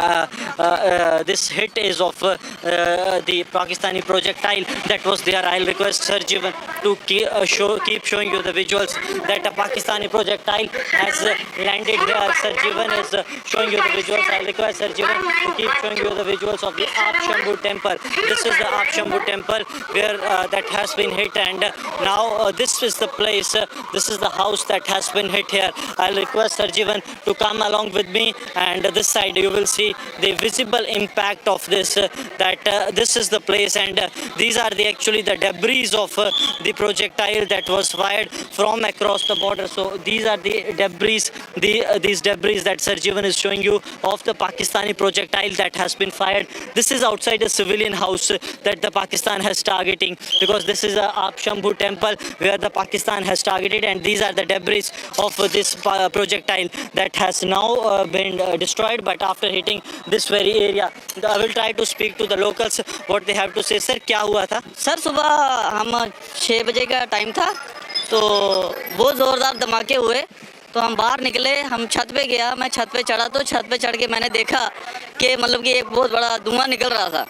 This hit is of the Pakistani projectile that was there. I'll request Sir Jivan to keep showing you the visuals that a Pakistani projectile has landed here. Sir Jivan is showing you the visuals. I'll request Sir Jivan to keep showing you the visuals of the Aap Shambhu temple. This is the Aap Shambhu temple where that has been hit, and now this is the place, this is the house that has been hit here. I'll request Sir Jivan to come along with me, and this side you will see the visible impact of this, that this is the place, and these are actually the debris of the projectile that was fired from across the border. So these are the debris, these debris that Sir Jivan is showing you of the Pakistani projectile that has been fired. This is outside a civilian house that the Pakistan has targeting, because this is a Aap Shambhu temple where the Pakistan has targeted, and these are the debris of this projectile that has now been destroyed, but after hitting this very area. I will try to speak to the locals what they have to say. Sir, क्या हुआ था? Sir सुबह हम 6 बजे का time था, तो बहुत ज़ोरदार धमाके हुए, तो हम बाहर निकले, हम छत पे गया, मैं छत पे चढ़ा तो छत पे चढ़ के मैंने देखा कि मतलब कि एक बहुत बड़ा धुआं निकल रहा था।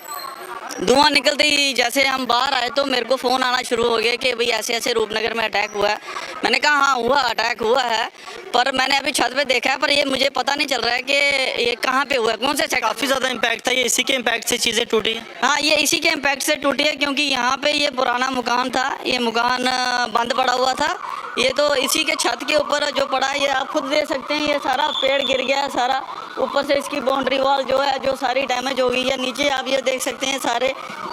धुआं निकलते ही जैसे हम बाहर आए तो मेरे को फ़ोन आना शुरू हो गया कि भाई ऐसे ऐसे रूपनगर में अटैक हुआ है। मैंने कहा हाँ हुआ, अटैक हुआ है, पर मैंने अभी छत पे देखा है, पर ये मुझे पता नहीं चल रहा है कि ये कहाँ पे हुआ है, कौन से। काफ़ी ज़्यादा इम्पैक्ट था, ये इसी के इम्पैक्ट से चीज़ें टूटी हैं। हाँ, ये इसी के इम्पैक्ट से टूटी है, क्योंकि यहाँ पे ये पुराना मकान था, ये मकान बंद पड़ा हुआ था, ये तो इसी के छत के ऊपर जो पड़ा है, ये आप खुद देख सकते हैं, ये सारा पेड़ गिर गया है सारा, ऊपर से इसकी बाउंड्री वॉल जो है जो सारी डैमेज हो गई है। नीचे आप ये देख सकते हैं सारे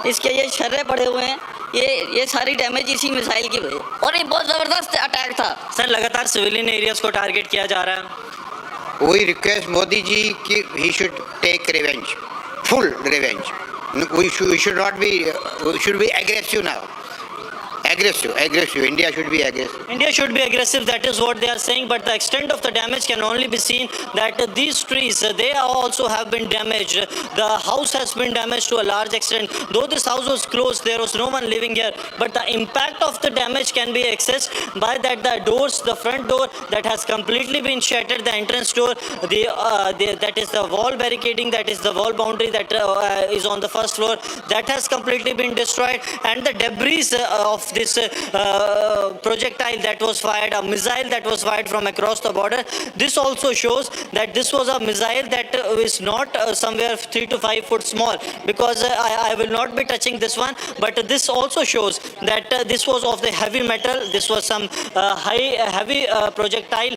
इसके ये छर्रे पड़े हुए हैं, ये सारी डैमेज इसी मिसाइल की वजह। और ये बहुत ज़बरदस्त अटैक था सर। लगातार सिविलियन एरियाज को टारगेट किया जा रहा है। We request Modi ji कि he should take revenge, full revenge. We should not be, we should be aggressive now. Aggressive. India should be aggressive. India should be aggressive, that is what they are saying, but the extent of the damage can only be seen that these trees, they also have been damaged. The house has been damaged to a large extent. Though this house was closed, there was no one living here, but the impact of the damage can be accessed by that the doors, the front door that has completely been shattered, the entrance door, that is the wall barricading, that is the wall boundary that is on the first floor, that has completely been destroyed, and the debris of this projectile that was fired, a missile that was fired from across the border. This also shows that this was a missile that is not somewhere 3 to 5 foot small, because I will not be touching this one, but this also shows that this was of the heavy metal. This was some heavy projectile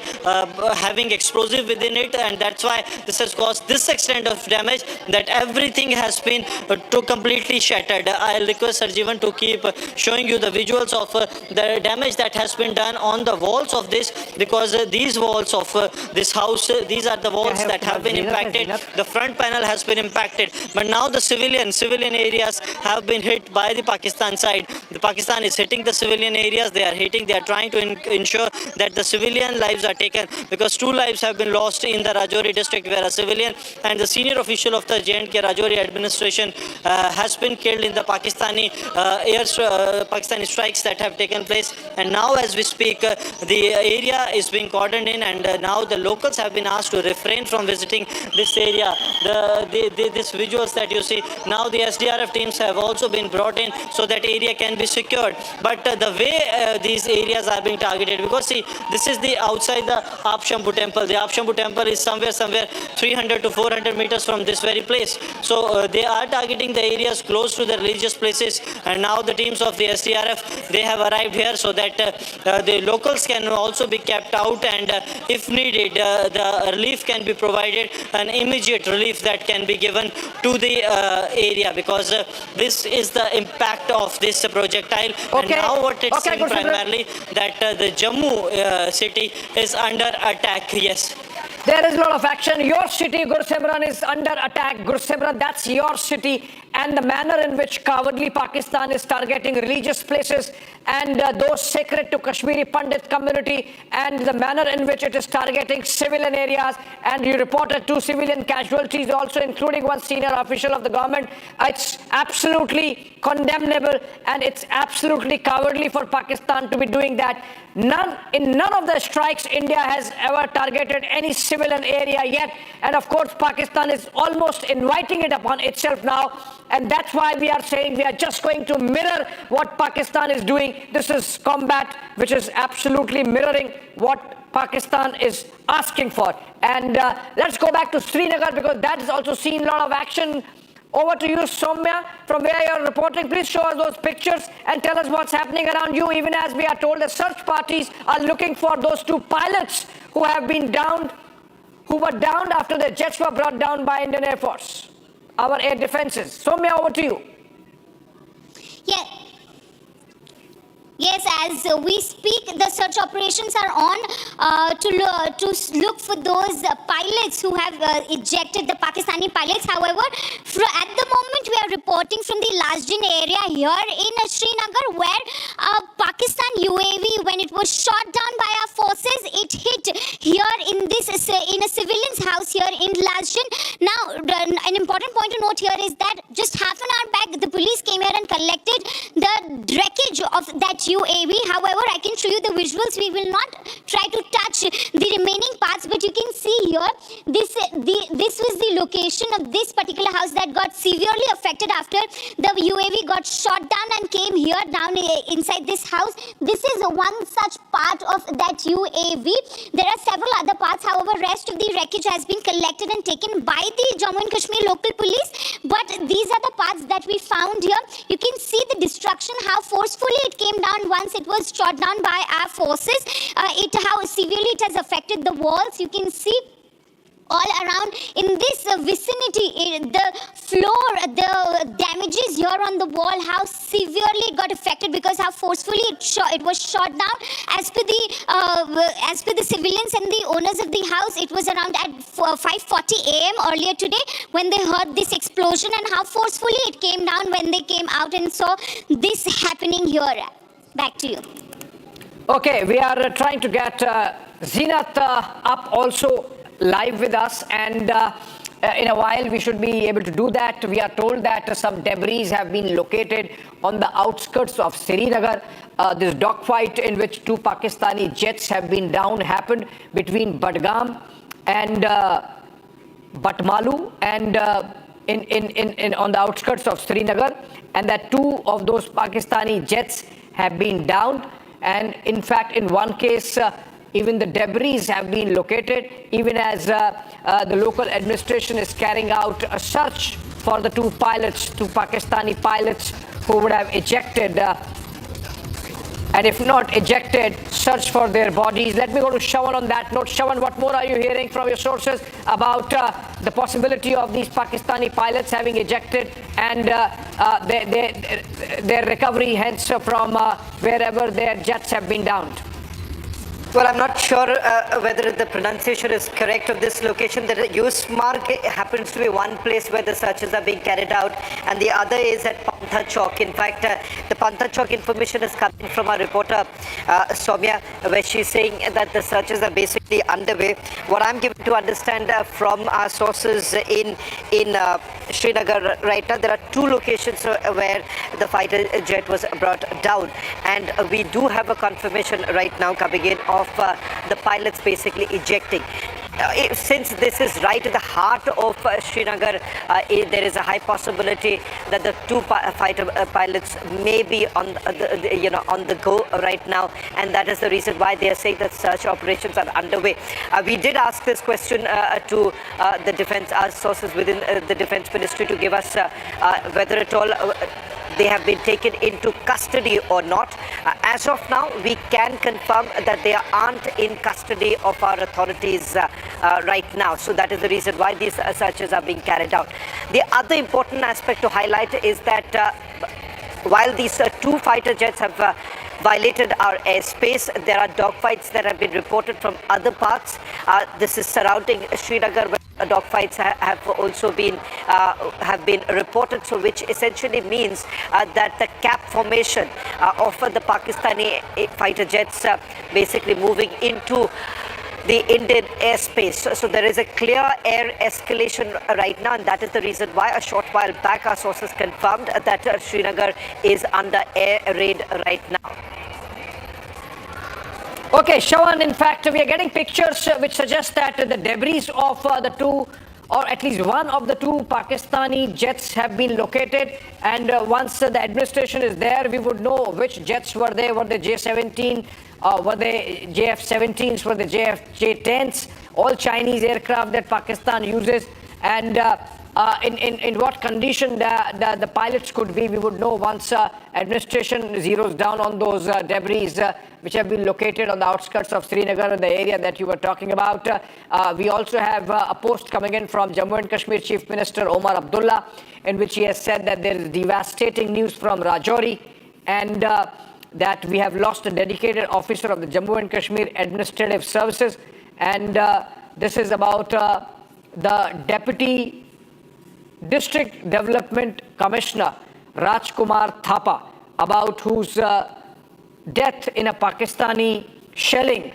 having explosive within it, and that's why this has caused this extent of damage, that everything has been completely shattered. I'll request Sarjeevan to keep showing you the visuals of the damage that has been done on the walls of this, because these walls of this house, these are the walls that have been impacted. The front panel has been impacted, but now the civilian areas have been hit by the Pakistan side. The Pakistan is hitting the civilian areas. They are trying to ensure that the civilian lives are taken, because 2 lives have been lost in the Rajouri district, where a civilian and the senior official of the J&K Rajouri administration has been killed in the Pakistani Pakistani strikes that have taken place. And now as we speak, the area is being cordoned in, and now the locals have been asked to refrain from visiting this area. These visuals that you see, now the SDRF teams have also been brought in so that area can be secured. But the way these areas are being targeted, because see, this is the outside the Apshambu temple. The Apshambu temple is somewhere 300 to 400 meters from this very place. So they are targeting the areas close to the religious places, and now the teams of the SDRF, they have arrived here so that the locals can also be kept out, and if needed, the relief can be provided, an immediate relief that can be given to the area, because this is the impact of this projectile. And now what it's saying primarily that the Jammu city is under attack. Yes. There is a lot of action. Your city, Gursimran, is under attack. Gursimran, that's your city. And the manner in which cowardly Pakistan is targeting religious places and those sacred to Kashmiri Pandit community, and the manner in which it is targeting civilian areas. And you reported 2 civilian casualties also, including 1 senior official of the government. It's absolutely condemnable, and it's absolutely cowardly for Pakistan to be doing that. In none of the strikes, India has ever targeted any civilian area yet. And of course, Pakistan is almost inviting it upon itself now. And that's why we are saying we are just going to mirror what Pakistan is doing. This is combat which is absolutely mirroring what Pakistan is asking for. And let's go back to Srinagar, because that has also seen a lot of action. Over to you, Soumya, from where you're reporting. Please show us those pictures and tell us what's happening around you, even as we are told the search parties are looking for those 2 pilots who have been downed, who were downed after their jets were brought down by Indian Air Force, our air defenses. Soumya, over to you. Yeah. Yes, as we speak, the search operations are on to look for those pilots who have ejected, the Pakistani pilots. However, at the moment we are reporting from the Lasjin area here in Srinagar, where Pakistan UAV, when it was shot down by our forces, it hit here in a civilian's house here in Lasjan. Now, an important point to note here is that just half an hour back, the police came here and collected the wreckage of that UAV. However, I can show you the visuals. We will not try to touch the remaining parts, but you can see here, this was the location of this particular house that got severely affected after the UAV got shot down and came here down inside this house. This is one such part of that UAV. There are several other parts. However, rest of the wreckage has been collected and taken by the Jammu and Kashmir local police. But these are the parts that we found here. You can see the destruction, how forcefully it came down once it was shot down by our forces. How severely it has affected the walls. You can see all around in this vicinity, the floor, the damages here on the wall, how severely it got affected because how forcefully it was shot down. As per the civilians and the owners of the house, it was around at 5:40 a.m. earlier today when they heard this explosion, and how forcefully it came down when they came out and saw this happening here. Back to you. Okay, we are trying to get Zinat up also live with us, and in a while we should be able to do that. We are told that some debris have been located on the outskirts of Srinagar. This dogfight in which 2 Pakistani jets have been down happened between Badgam and Batmalu and on the outskirts of Srinagar, and that 2 of those Pakistani jets have been downed, and in fact in one case even the debris have been located, even as the local administration is carrying out a search for the 2 pilots, 2 Pakistani pilots who would have ejected, and if not ejected, search for their bodies. Let me go to Shawan on that note. Shawan, what more are you hearing from your sources about the possibility of these Pakistani pilots having ejected and their recovery hence from wherever their jets have been downed? Well, I'm not sure whether the pronunciation is correct of this location. The Yusmarg happens to be one place where the searches are being carried out, and the other is at Pantha Chowk. In fact, the Pantha Chowk information is coming from our reporter, Soumya, where she's saying that the searches are basically underway. What I'm given to understand from our sources in Srinagar right now, there are 2 locations where the fighter jet was brought down, and we do have a confirmation right now coming in of the pilots basically ejecting. Since this is right in the heart of Srinagar, there is a high possibility that the 2 fighter pilots may be on the go right now, and that is the reason why they are saying that search operations are underway. We did ask this question to the defense, our sources within the defense ministry, to give us whether at all they have been taken into custody or not. As of now, we can confirm that they aren't in custody of our authorities right now. So that is the reason why these searches are being carried out. The other important aspect to highlight is that while these 2 fighter jets have violated our airspace, there are dogfights that have been reported from other parts. This is surrounding Srinagar, where dogfights have also been reported, so which essentially means that the cap formation of the Pakistani fighter jets basically moving into the Indian airspace. So there is a clear air escalation right now, and that is the reason why a short while back our sources confirmed that Srinagar is under air raid right now. Okay, Shawan, in fact, we are getting pictures which suggest that the debris of the 2, or at least one of the 2 Pakistani jets have been located, and once the administration is there, we would know which jets were they. Were they J-17, were they JF-17s, were they J-10s, all Chinese aircraft that Pakistan uses, and in what condition the pilots could be, we would know once administration zeroes down on those debris which have been located on the outskirts of Srinagar, the area that you were talking about. We also have a post coming in from Jammu and Kashmir Chief Minister Omar Abdullah, in which he has said that there is devastating news from Rajouri, and that we have lost a dedicated officer of the Jammu and Kashmir Administrative Services, and this is about the Deputy District Development Commissioner Rajkumar Thapa, about whose death in a Pakistani shelling.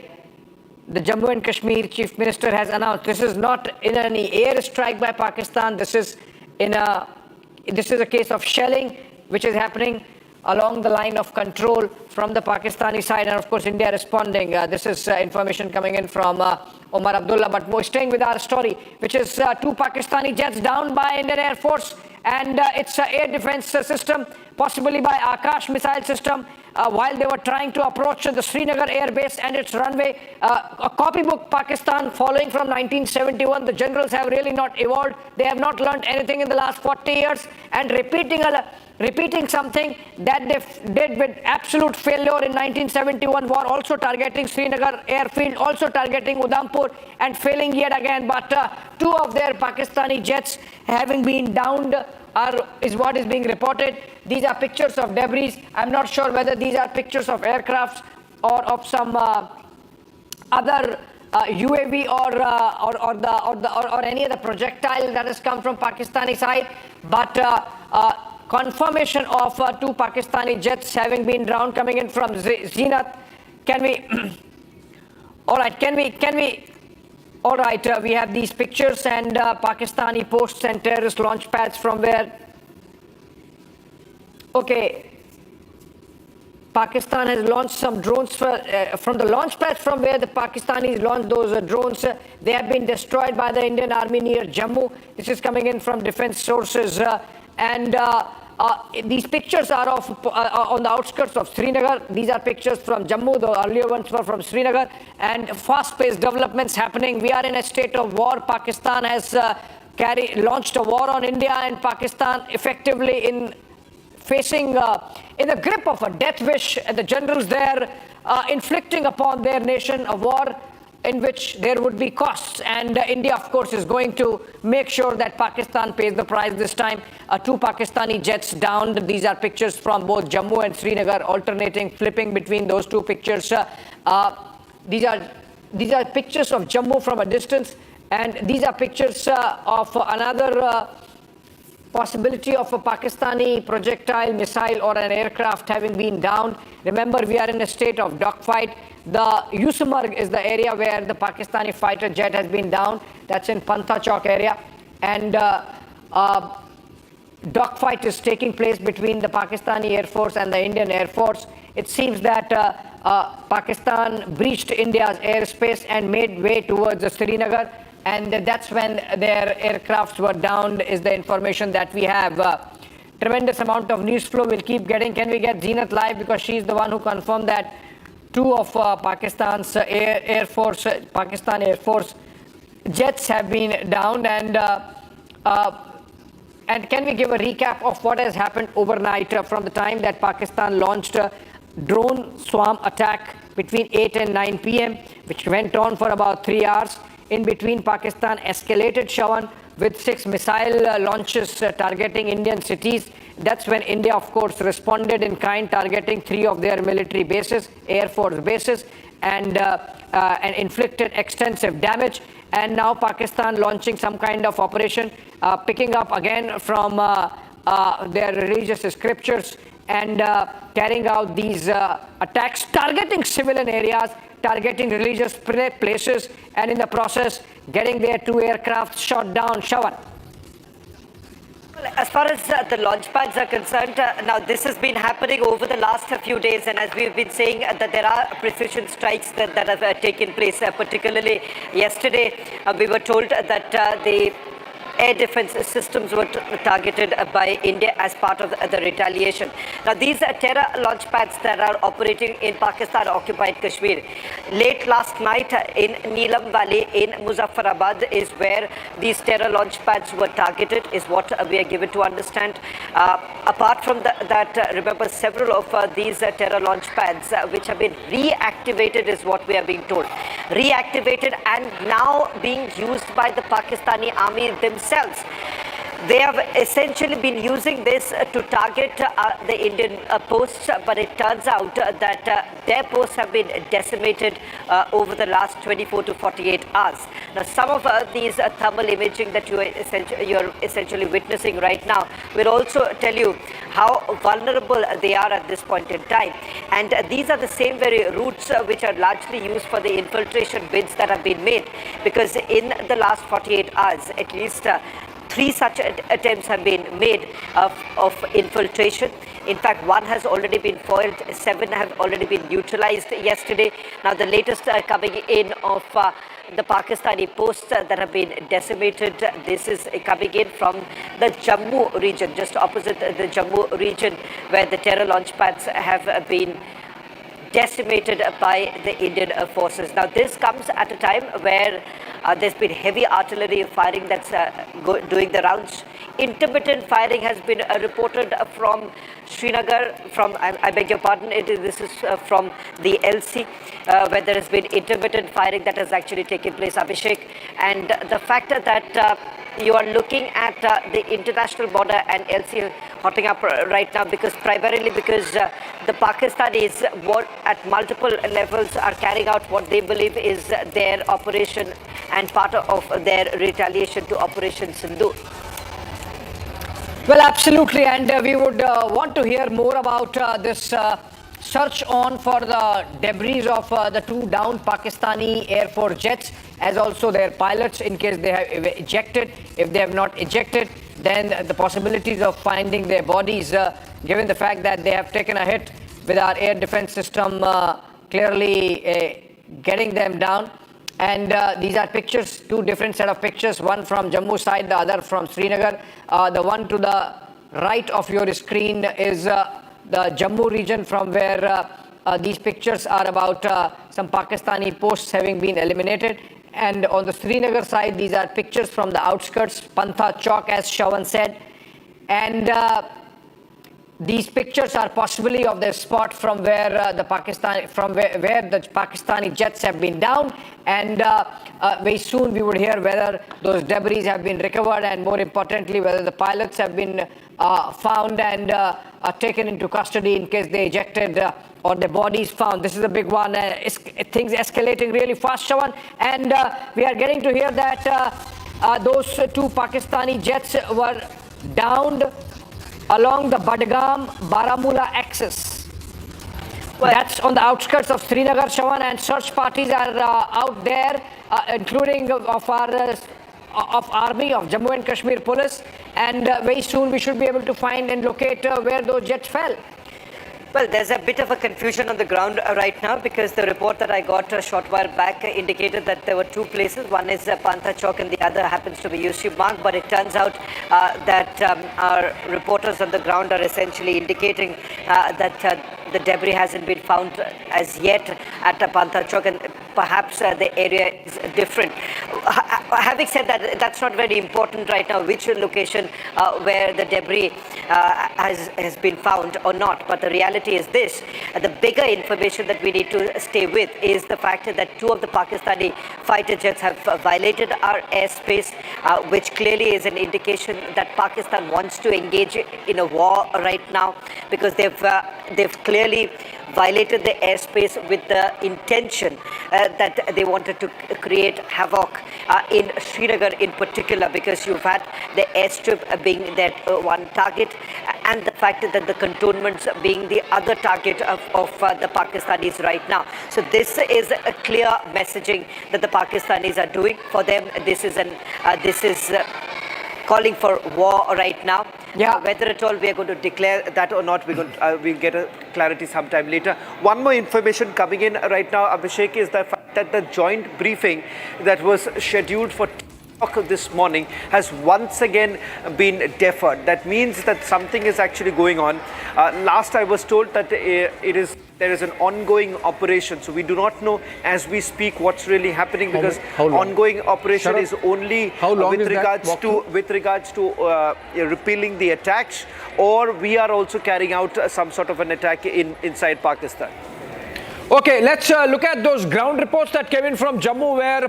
The Jammu and Kashmir Chief Minister has announced this is not in any airstrike by Pakistan. This is a case of shelling which is happening along the line of control from the Pakistani side, and of course India responding. This is information coming in from Omar Abdullah. But we're staying with our story, which is 2 Pakistani jets down by Indian Air Force, and it's an air defense system, possibly by Akash missile system, while they were trying to approach the Srinagar Air Base and its runway. A copybook Pakistan following from 1971. The generals have really not evolved. They have not learned anything in the last 40 years, and repeating something that they did with absolute failure in 1971 war, also targeting Srinagar airfield, also targeting Udhampur, and failing yet again. But 2 of their Pakistani jets having been downed is what is being reported. These are pictures of debris. I'm not sure whether these are pictures of aircrafts or of some other UAV or any other projectile that has come from Pakistani side. But confirmation of 2 Pakistani jets having been downed coming in from Zenith. Can we? All right. Can we? All right. We have these pictures and Pakistani posts and terrorist launch pads from where. Okay. Pakistan has launched some drones from the launch pads from where the Pakistanis launched those drones. They have been destroyed by the Indian Army near Jammu. This is coming in from defense sources. These pictures are of on the outskirts of Srinagar. These are pictures from Jammu. The earlier ones were from Srinagar. And fast-paced developments happening. We are in a state of war. Pakistan has launched a war on India, and Pakistan effectively in the grip of a death wish. And the generals there inflicting upon their nation a war in which there would be costs, and India of course is going to make sure that Pakistan pays the price this time. 2 Pakistani jets downed. These are pictures from both Jammu and Srinagar, alternating, flipping between those 2 pictures. These are pictures of Jammu from a distance, and these are pictures of another possibility of a Pakistani projectile, missile or an aircraft having been downed. Remember, we are in a state of dogfight. The Yusumarg is the area where the Pakistani fighter jet has been downed. That's in Pantha Chowk area. And dogfight is taking place between the Pakistani Air Force and the Indian Air Force. It seems that Pakistan breached India's airspace and made way towards Srinagar. And that's when their aircrafts were downed, is the information that we have. Tremendous amount of news flow we'll keep getting. Can we get Zenith live? Because she's the one who confirmed that 2 of Pakistan's Pakistan Air Force jets have been downed. And can we give a recap of what has happened overnight from the time that Pakistan launched a drone swarm attack between 8 and 9 p.m., which went on for about 3 hours. In between, Pakistan escalated Shawan with 6 missile launches targeting Indian cities. That's when India, of course, responded in kind, targeting 3 of their military bases, Air Force bases, and inflicted extensive damage. And now Pakistan launching some kind of operation, picking up again from their religious scriptures and carrying out these attacks, targeting civilian areas, targeting religious places, and in the process getting their 2 aircraft shot down. Shawan. As far as the launch pads are concerned, now this has been happening over the last few days, and as we've been saying that there are precision strikes that have taken place, particularly yesterday we were told that the air defense systems were targeted by India as part of the retaliation. Now, these terror launch pads that are operating in Pakistan-occupied Kashmir. Late last night in Neelam Valley in Muzaffarabad is where these terror launch pads were targeted, is what we are given to understand. Apart from that, remember, several of these terror launch pads which have been reactivated is what we are being told. Reactivated and now being used by the Pakistani army themselves. They have essentially been using this to target the Indian posts, but it turns out that their posts have been decimated over the last 24 to 48 hours. Now, some of these thermal imaging that you're essentially witnessing right now will also tell you how vulnerable they are at this point in time. And these are the same very routes which are largely used for the infiltration bids that have been made, because in the last 48 hours, at least 3 such attempts have been made of infiltration. In fact, 1 has already been foiled, 7 have already been neutralized yesterday. Now the latest coming in of the Pakistani posts that have been decimated. This is coming in from the Jammu region, just opposite the Jammu region, where the terror launch pads have been decimated by the Indian forces. Now this comes at a time where there's been heavy artillery firing that's doing the rounds. Intermittent firing has been reported from Srinagar, I beg your pardon, this is from the LC, where there has been intermittent firing that has actually taken place, Abhishek. And the fact that you are looking at the international border and LC hotting up right now, primarily because the Pakistanis at multiple levels are carrying out what they believe is their operation and part of their retaliation to Operation Sindoor. Well, absolutely, and we would want to hear more about this search on for the debris of the 2 downed Pakistani Air Force jets, as also their pilots, in case they have ejected. If they have not ejected, then the possibilities of finding their bodies, given the fact that they have taken a hit with our air defense system, clearly getting them down. And these are pictures, 2 different set of pictures, one from Jammu side, the other from Srinagar. The one to the right of your screen is the Jammu region, from where these pictures are about some Pakistani posts having been eliminated. And on the Srinagar side, these are pictures from the outskirts, Pantha Chowk, as Shawan said. And these pictures are possibly of the spot from where the Pakistani jets have been down, and very soon we would hear whether those debris have been recovered, and more importantly, whether the pilots have been found and taken into custody in case they ejected or their bodies found. This is a big one. Things escalating really fast, Shawan, and we are getting to hear that those 2 Pakistani jets were downed along the Badgam-Baramulla axis. Well, that's on the outskirts of Srinagar, Shawan, and search parties are out there, including of our Army, of Jammu and Kashmir Police, and very soon we should be able to find and locate where those jets fell. Well, there's a bit of a confusion on the ground right now, because the report that I got a short while back indicated that there were 2 places. One is Pantha Chowk and the other happens to be Yusuf Marg. But it turns out that our reporters on the ground are essentially indicating that the debris hasn't been found as yet at Pantha Chowk, and perhaps the area is different. Having said that, that's not very important right now, which location where the debris has been found or not. But the reality is this: the bigger information that we need to stay with is the fact that 2 of the Pakistani fighter jets have violated our airspace, which clearly is an indication that Pakistan wants to engage in a war right now, because they've clearly violated the airspace with the intention that they wanted to create havoc in Srinagar in particular, because you've had the airstrip being that one target, and the fact that the cantonments being the other target of the Pakistanis right now. So this is a clear messaging that the Pakistanis are doing. For them, this is calling for war right now. Yeah. Whether at all we are going to declare that or not, we'll get a clarity sometime later. One more information coming in right now, Abhishek, is the fact that the joint briefing that was scheduled for this morning has once again been deferred. That means that something is actually going on. Last I was told that there is an ongoing operation, so we do not know as we speak what's really happening, because ongoing operation is only with regards to repelling the attacks, or we are also carrying out some sort of an attack inside Pakistan. Okay, let's look at those ground reports that came in from Jammu, where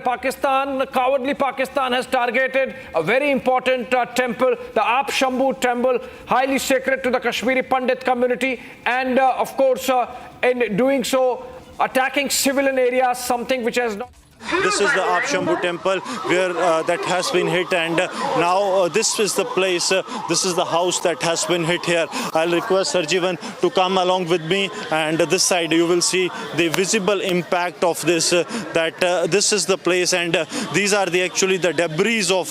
cowardly Pakistan has targeted a very important temple, the Aap Shambhu temple, highly sacred to the Kashmiri Pandit community, and of course, in doing so, attacking civilian areas, something which has not This is the Shambhu temple where that has been hit, and now this is the place, this is the house that has been hit here. I'll request Sarjivan to come along with me, and this side you will see the visible impact of this, this is the place, and these are actually the debris of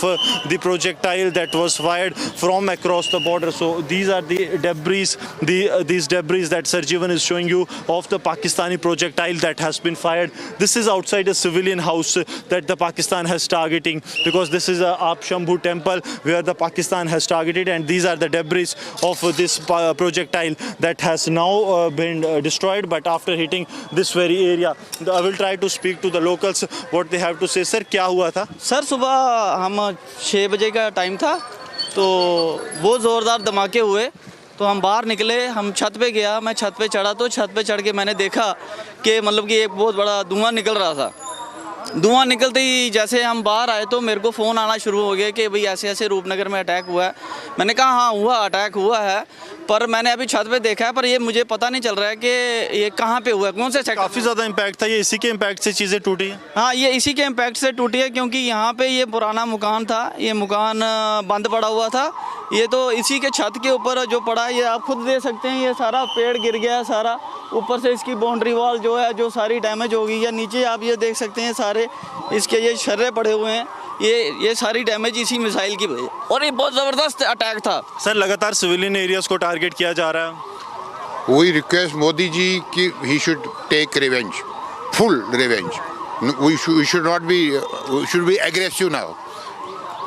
the projectile that was fired from across the border. So these are the debris, these debris that Sarjivan is showing you of the Pakistani projectile that has been fired. This is outside a civilian house that the Pakistan has targeting, because this is a Shambhu temple where the Pakistan has targeted, and these are the debris of this projectile that has now been destroyed, but after hitting this very area. I will try to speak to the locals what they have to say. Sir, क्या हुआ था? Sir सुबह हम 6 बजे का time था, तो बहुत ज़ोरदार धमाके हुए, तो हम बाहर निकले, हम छत पे गया, मैं छत पे चढ़ा, तो छत पे चढ़ के मैंने देखा कि मतलब कि एक बहुत बड़ा धुआं निकल रहा था। धुआं निकलते ही जैसे हम बाहर आए तो मेरे को फ़ोन आना शुरू हो गया कि भाई ऐसे ऐसे रूपनगर में अटैक हुआ है। मैंने कहा हाँ हुआ, अटैक हुआ है, पर मैंने अभी छत पे देखा है, पर ये मुझे पता नहीं चल रहा है कि ये कहाँ पे हुआ है, कौन से सेक्टर। काफ़ी ज़्यादा इम्पैक्ट था, ये इसी के इम्पैक्ट से चीज़ें टूटी हैं? हाँ, ये इसी के इम्पैक्ट से टूटी है, क्योंकि यहाँ पे ये पुराना मकान था, ये मकान बंद पड़ा हुआ था, ये तो इसी के छत के ऊपर जो पड़ा है, ये आप खुद देख सकते हैं, ये सारा पेड़ गिर गया है सारा, ऊपर से इसकी बाउंड्री वॉल जो है जो सारी डैमेज हो गई है, नीचे आप ये देख सकते हैं सारे इसके ये शर्रे पड़े हुए हैं, ये सारी डैमेज इसी मिसाइल की वजह, और ये बहुत ज़बरदस्त अटैक था। सर, लगातार सिविलियन एरियाज को टारगेट किया जा रहा है। We request Modi ji कि he should take revenge, full revenge. We should be aggressive now.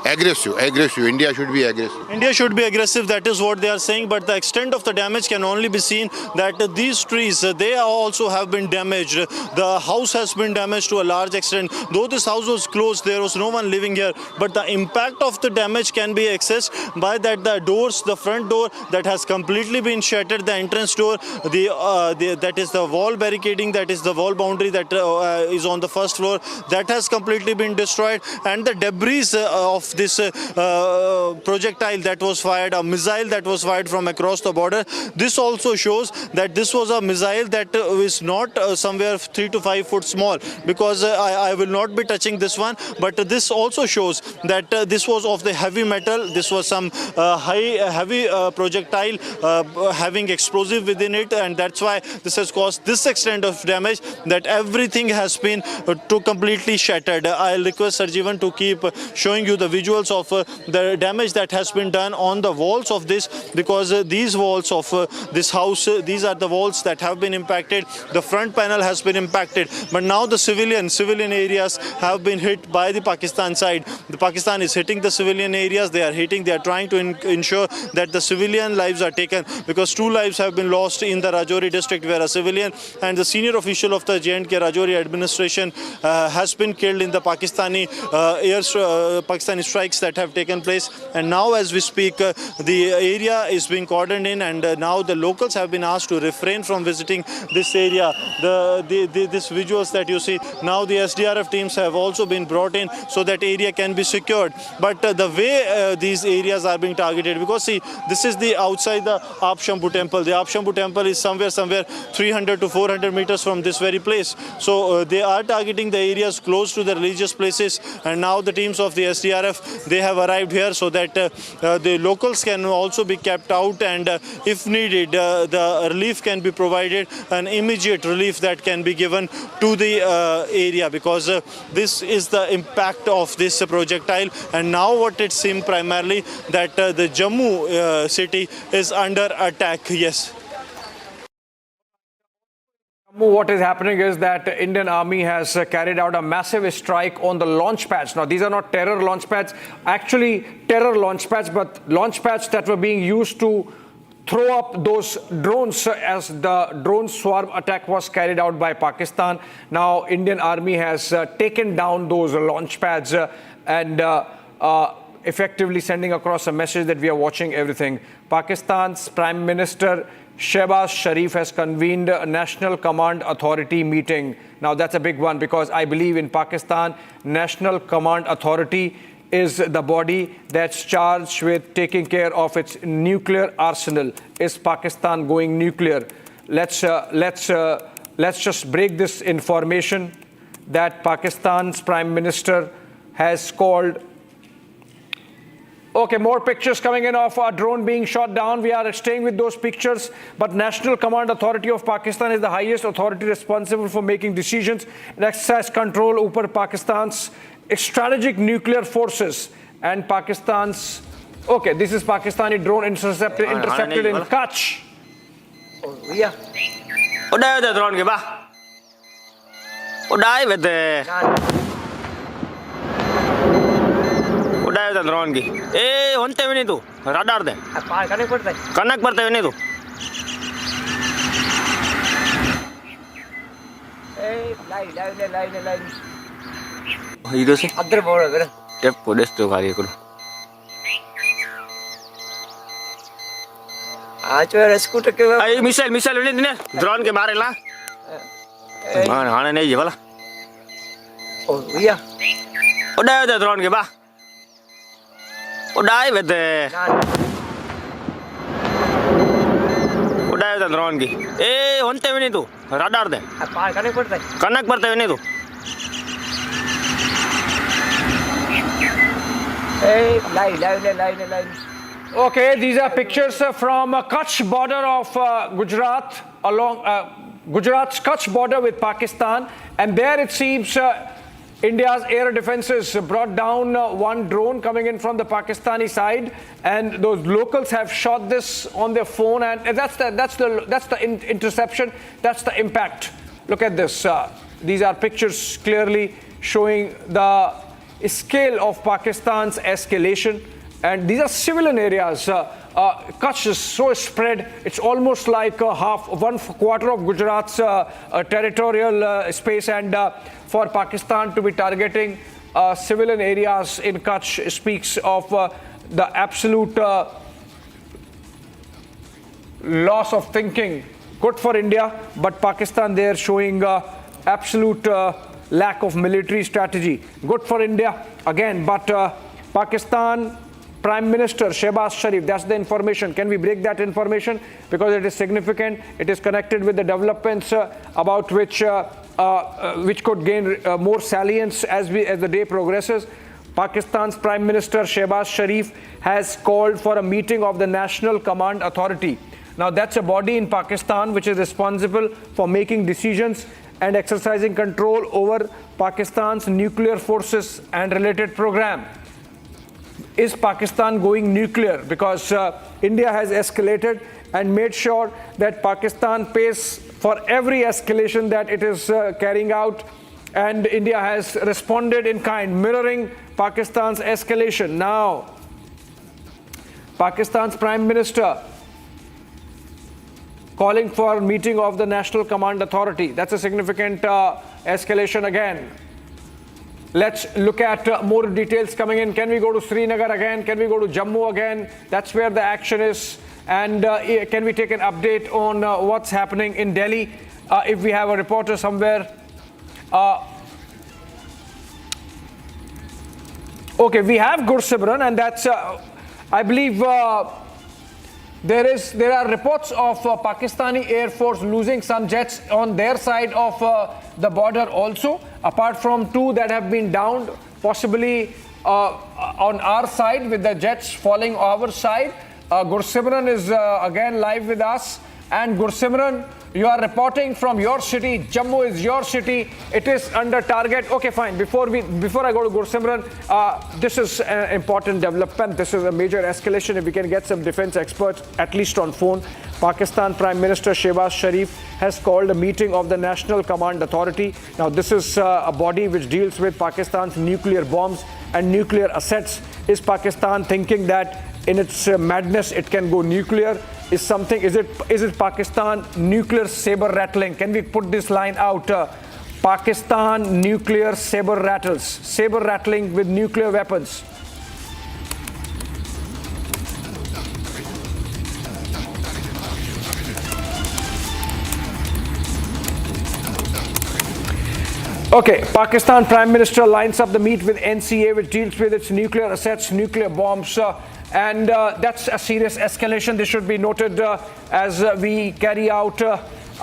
Aggressive. India should be aggressive. India should be aggressive, that is what they are saying, but the extent of the damage can only be seen that these trees, they also have been damaged. The house has been damaged to a large extent. Though this house was closed, there was no one living here, but the impact of the damage can be accessed by that the doors, the front door that has completely been shattered, the entrance door, that is the wall barricading, that is the wall boundary that is on the first floor, that has completely been destroyed, and the debris of this projectile that was fired, a missile that was fired from across the border. This also shows that this was a missile that is not somewhere 3 to 5 foot small, because I will not be touching this one, but this also shows that this was of the heavy metal. This was some heavy projectile having explosive within it, and that's why this has caused this extent of damage, that everything has been completely shattered. I'll request Sarjivan to keep showing you the visuals of the damage that has been done on the walls of this, because these walls of this house, these are the walls that have been impacted. The front panel has been impacted, but now the civilian areas have been hit by the Pakistan side. The Pakistan is hitting the civilian areas. They are trying to ensure that the civilian lives are taken, because 2 lives have been lost in the Rajouri district, where a civilian and the senior official of the J&K Rajouri administration has been killed in the Pakistani strikes that have taken place. And now as we speak, the area is being cordoned in, and now the locals have been asked to refrain from visiting this area. These visuals that you see, now the SDRF teams have also been brought in so that area can be secured. But the way these areas are being targeted, because see, this is the outside the Shambhu temple. The Shambhu temple is somewhere 300 to 400 meters from this very place. So they are targeting the areas close to the religious places, and now the teams of the SDRF, they have arrived here so that the locals can also be kept out, and if needed, the relief can be provided, an immediate relief that can be given to the area, because this is the impact of this projectile. And now what it seems primarily that the Jammu city is under attack. Yes. What is happening is that the Indian Army has carried out a massive strike on the launch pads. Now, these are not terror launch pads, actually terror launch pads, but launch pads that were being used to throw up those drones as the drone swarm attack was carried out by Pakistan. Now, Indian Army has taken down those launch pads and effectively sending across a message that we are watching everything. Pakistan's Prime Minister Shehbaz Sharif has convened a National Command Authority meeting. Now, that's a big one, because I believe in Pakistan, National Command Authority is the body that's charged with taking care of its nuclear arsenal. Is Pakistan going nuclear? Let's just break this information. that Pakistan's Prime Minister has called. Okay, more pictures coming in of a drone being shot down. We are staying with those pictures. But National Command Authority of Pakistan is the highest authority responsible for making decisions and exercise control over Pakistan's strategic nuclear forces and Pakistan's. Okay, this is Pakistani drone intercepted in Kutch. Oh, yeah. Udah the drone ke ba? Udah with the. उड़ाया था drone की ए होते भी नहीं तू radar दे कनक पड़ता है नहीं तू इधर से अदर बोल अगर टेप पुलिस तो गाड़ी करो आज वो स्कूटर के आई मिसाइल नहीं ने ड्रोन के मारे ला मान हाने नहीं ये वाला ओ भैया उड़ाया था ड्रोन के बा उड़ाए with the उड़ाया था ड्रोन की ए होते भी नहीं तू रडार दे कनक पड़ता है नहीं तू Okay, these are pictures from Kutch border of Gujarat, along Gujarat's Kutch border with Pakistan, and there it seems India's air defenses brought down one drone coming in from the Pakistani side, and those locals have shot this on their phone, and that's the interception, that's the impact. Look at this. These are pictures clearly showing the scale of Pakistan's escalation, and these are civilian areas. Kutch is so spread, it's almost like one quarter of Gujarat's territorial space, and for Pakistan to be targeting civilian areas in Kutch speaks of the absolute loss of thinking. Good for India, but Pakistan there showing absolute lack of military strategy. Good for India again, but Pakistan Prime Minister Shehbaz Sharif, that's the information. Can we break that information? Because it is significant. It is connected with the developments about which could gain more salience as the day progresses. Pakistan's Prime Minister Shehbaz Sharif has called for a meeting of the National Command Authority. Now that's a body in Pakistan which is responsible for making decisions and exercising control over Pakistan's nuclear forces and related program. Is Pakistan going nuclear? Because India has escalated and made sure that Pakistan pays for every escalation that it is carrying out, and India has responded in kind, mirroring Pakistan's escalation. Now, Pakistan's Prime Minister calling for a meeting of the National Command Authority. That's a significant escalation again. Let's look at more details coming in. Can we go to Srinagar again? Can we go to Jammu again? That's where the action is. And can we take an update on what's happening in Delhi? If we have a reporter somewhere. Okay, we have Gursimran, and that's, I believe, there are reports of Pakistani Air Force losing some jets on their side of the border also, apart from two that have been downed, possibly on our side with the jets falling our side. Gursimran is again live with us. And Gursimran, you are reporting from your city. Jammu is your city. It is under target. Okay, fine. Before I go to Gursimran, this is an important development. This is a major escalation. If we can get some defense experts, at least on phone. Pakistan Prime Minister Shehbaz Sharif has called a meeting of the National Command Authority. Now, this is a body which deals with Pakistan's nuclear bombs and nuclear assets. Is Pakistan thinking that in its madness it can go nuclear? Is it Pakistan nuclear saber rattling? Can we put this line out? Pakistan nuclear saber rattling with nuclear weapons. Okay, Pakistan Prime Minister lines up the meet with NCA, which deals with its nuclear assets, nuclear bombs, and that's a serious escalation. This should be noted as we carry out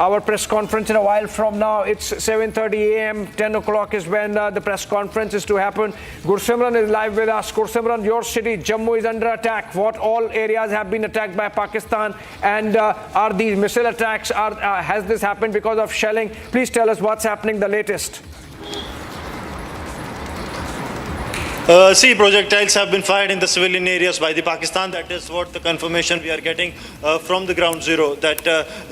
our press conference in a while from now. It's 7:30 a.m. 10 o'clock is when the press conference is to happen. Gursimran is live with us. Gursimran, your city, Jammu, is under attack. What all areas have been attacked by Pakistan? And are these missile attacks? Has this happened because of shelling? Please tell us what's happening, the latest. See, projectiles have been fired in the civilian areas by the Pakistan. That is what the confirmation we are getting from the ground zero, that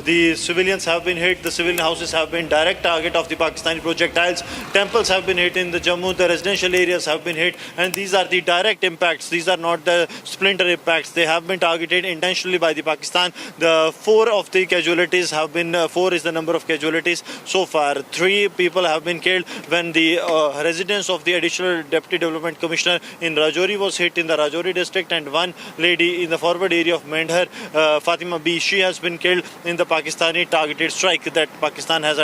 the civilians have been hit, the civilian houses have been direct target of the Pakistani projectiles, temples have been hit in the Jammu, the residential areas have been hit, and these are the direct impacts. These are not the splinter impacts. They have been targeted intentionally by the Pakistan. The 4 of the casualties have been, 4 is the number of casualties so far. 3 people have been killed when the residence of the additional Deputy Development Commissioner in Rajouri was hit in the Rajouri district, and 1 lady in the forward area of Mendhar, Fatima B, she has been killed in the Pakistani targeted strike that Pakistan has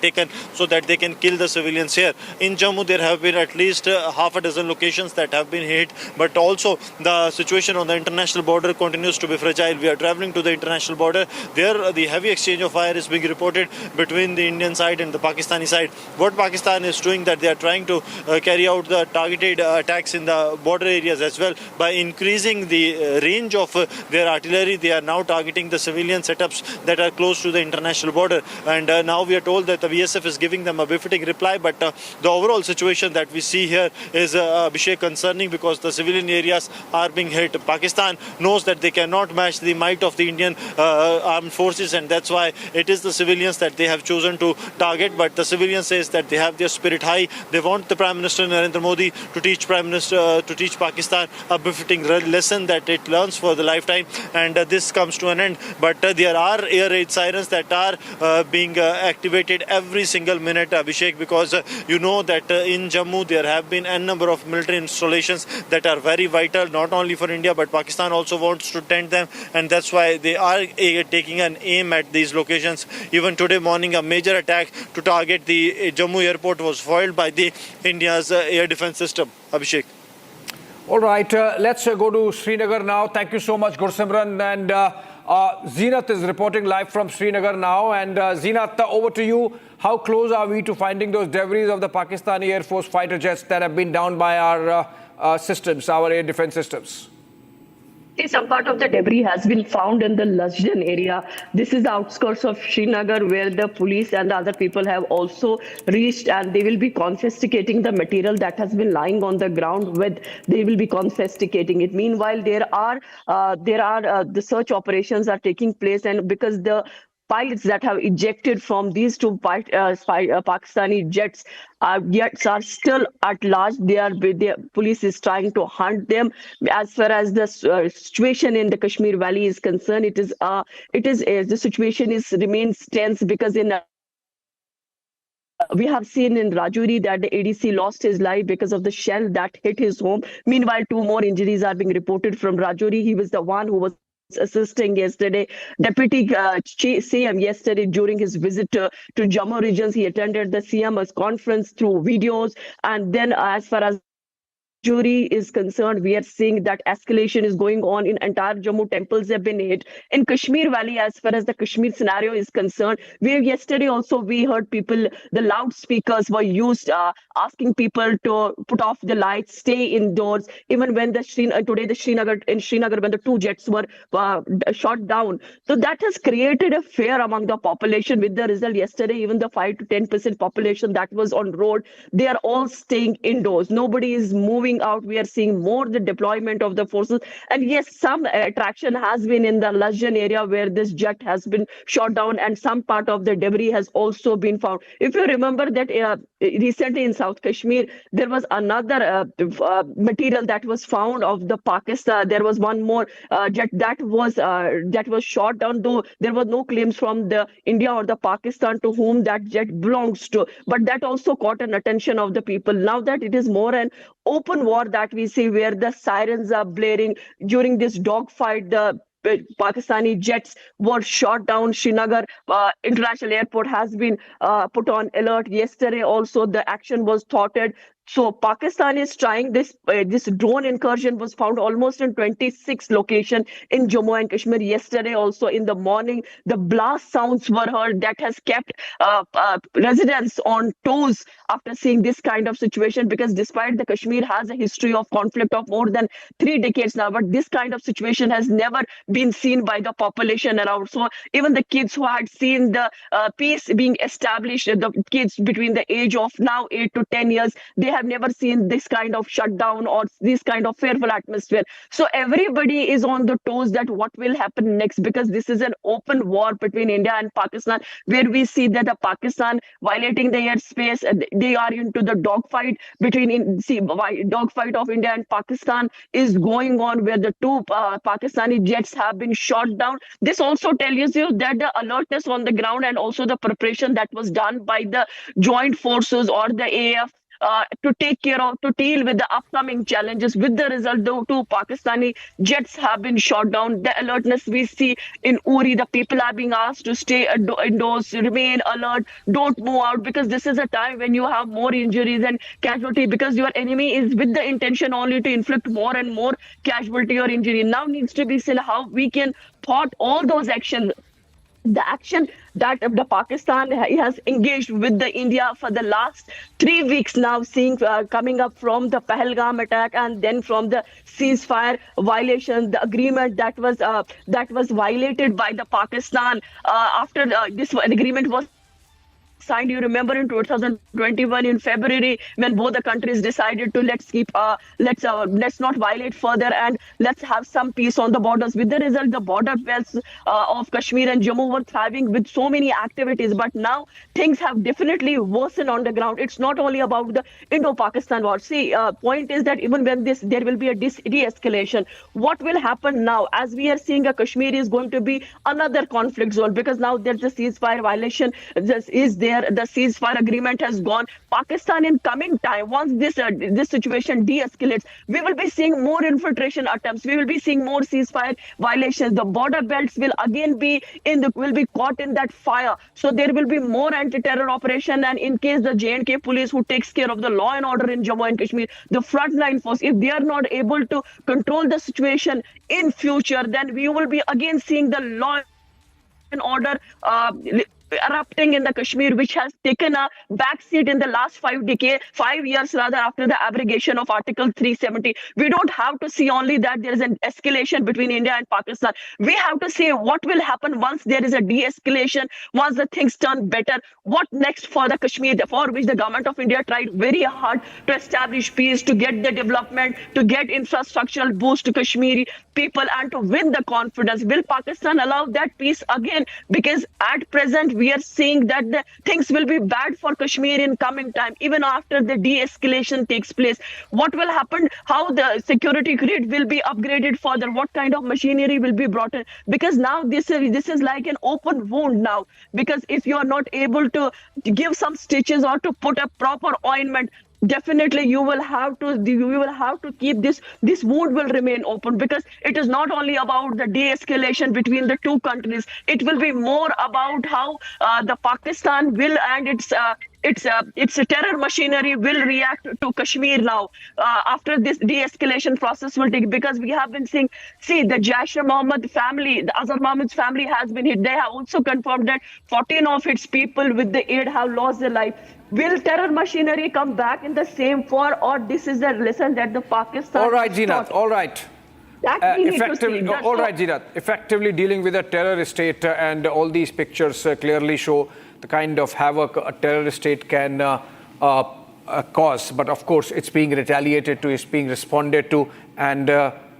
taken so that they can kill the civilians here. In Jammu, there have been at least half a dozen locations that have been hit, but also the situation on the international border continues to be fragile. We are traveling to the international border. There, the heavy exchange of fire is being reported between the Indian side and the Pakistani side. What Pakistan is doing, that they are trying to carry out the targeted attacks in the border areas as well by increasing the range of their artillery. They are now targeting the civilian setups that are close to the international border, and now we are told that the BSF is giving them a befitting reply, but the overall situation that we see here is Abhishek, concerning, because the civilian areas are being hit. Pakistan knows that they cannot match the might of the Indian armed forces, and that's why it is the civilians that they have chosen to target. But the civilian says that they have their spirit high. They want the Prime Minister Narendra Modi to teach Pakistan a befitting lesson that it learns for the lifetime, and this comes to an end. But there are air raid sirens that are being activated every single minute, Abhishek, because you know that in Jammu there have been a number of military installations that are very vital, not only for India, but Pakistan also wants to tend them, and that's why they are taking an aim at these locations. Even today morning, a major attack to target the Jammu airport was foiled by the India's air defense system. Abhishek. All right, let's go to Srinagar now. Thank you so much, Gursimran. And Zeenat is reporting live from Srinagar now. And Zeenat, over to you. How close are we to finding those debris of the Pakistani Air Force fighter jets that have been downed by our systems, our air defense systems? Some part of the debris has been found in the Lasjan area. This is the outskirts of Srinagar, where the police and the other people have also reached, and they will be confiscating the material that has been lying on the ground. They will be confiscating it. Meanwhile, the search operations are taking place, and because the pilots that have ejected from these 2 Pakistani jets are still at large. The police is trying to hunt them. As far as the situation in the Kashmir Valley is concerned, the situation remains tense, because we have seen in Rajouri that the ADC lost his life because of the shell that hit his home. Meanwhile, 2 more injuries are being reported from Rajouri. He was the one who was assisting yesterday, Deputy CM yesterday during his visit to Jammu regions. He attended the CM's conference through videos, and then as far as jury is concerned, we are seeing that escalation is going on in entire Jammu. Temples have been hit. In Kashmir Valley, as far as the Kashmir scenario is concerned, where yesterday also we heard people, the loudspeakers were used, asking people to put off the lights, stay indoors. Even when today in Srinagar, when the 2 jets were shot down. So that has created a fear among the population. With the result yesterday, even the 5 to 10% population that was on road, they are all staying indoors. Nobody is moving out. We are seeing more the deployment of the forces, and yes, some attraction has been in the Lasjan area where this jet has been shot down, and some part of the debris has also been found. If you remember that recently in South Kashmir, there was another material that was found of the Pakistan. There was one more jet that was shot down, though there was no claims from the India or the Pakistan to whom that jet belongs to, but that also caught an attention of the people. Now that it is more an open war that we see, where the sirens are blaring during this dogfight, the Pakistani jets were shot down. Srinagar International Airport has been put on alert. Yesterday also the action was thwarted. So Pakistan is trying this. This drone incursion was found almost in 26 locations in Jammu and Kashmir. Yesterday, also in the morning, the blast sounds were heard that has kept residents on toes after seeing this kind of situation. Because despite the Kashmir has a history of conflict of more than 3 decades now, but this kind of situation has never been seen by the population around. So even the kids who had seen the peace being established, the kids between the age of now 8 to 10 years, they have never seen this kind of shutdown or this kind of fearful atmosphere. So everybody is on the toes that what will happen next, because this is an open war between India and Pakistan, where we see that the Pakistan violating the airspace, they are into the dogfight dogfight of India and Pakistan is going on, where the two Pakistani jets have been shot down. This also tells you that the alertness on the ground and also the preparation that was done by the joint forces or the AF to deal with the upcoming challenges. With the result, the two Pakistani jets have been shot down. The alertness we see in Uri, the people are being asked to stay indoors, remain alert, don't move out, because this is a time when you have more injuries and casualty, because your enemy is with the intention only to inflict more and more casualty or injury. Now needs to be seen how we can thwart all those actions. The action that the Pakistan has engaged with the India for the last 3 weeks now, seeing coming up from the Pahalgam attack and then from the ceasefire violation, the agreement that was violated by the Pakistan after this agreement was signed. You remember in 2021 in February, when both the countries decided to let's not violate further and let's have some peace on the borders. With the result, the border belts of Kashmir and Jammu were thriving with so many activities. But now things have definitely worsened on the ground. It's not only about the Indo-Pakistan war. See, point is that even when there will be a de-escalation, what will happen now? As we are seeing, Kashmir is going to be another conflict zone, because now there's a ceasefire violation. The ceasefire agreement has gone. Pakistan in coming time, once this situation de-escalates, we will be seeing more infiltration attempts. We will be seeing more ceasefire violations. The border belts will again be caught in that fire. So there will be more anti-terror operation. And in case the J&K police, who takes care of the law and order in Jammu and Kashmir, the frontline force, if they are not able to control the situation in future, then we will be again seeing the law and order erupting in the Kashmir, which has taken a backseat in the last 5 years rather, after the abrogation of Article 370. We don't have to see only that there is an escalation between India and Pakistan. We have to see what will happen once there is a de-escalation, once the things turn better. What next for the Kashmir, for which the government of India tried very hard to establish peace, to get the development, to get infrastructural boost to Kashmiri people and to win the confidence. Will Pakistan allow that peace again? Because at present, we are seeing that the things will be bad for Kashmir in coming time, even after the de-escalation takes place. What will happen? How the security grid will be upgraded further? What kind of machinery will be brought in? Because now this is like an open wound now. Because if you are not able to give some stitches or to put a proper ointment, definitely you will have to keep this wound will remain open, because it is not only about the de-escalation between the two countries. It will be more about how the Pakistan will and its terror machinery will react to Kashmir now after this de-escalation process will take. Because we have been seeing, the Jaish-e-Mohammed family, the Azhar Mohammed's family has been hit. They have also confirmed that 14 of its people with the aid have lost their life. Will terror machinery come back in the same form, or this is the lesson that the Pakistan... All right, Zeenat, all right. All right, Zeenat. Effectively dealing with a terrorist state, and all these pictures clearly show the kind of havoc a terrorist state can cause. But of course, it's being retaliated to, it's being responded to. And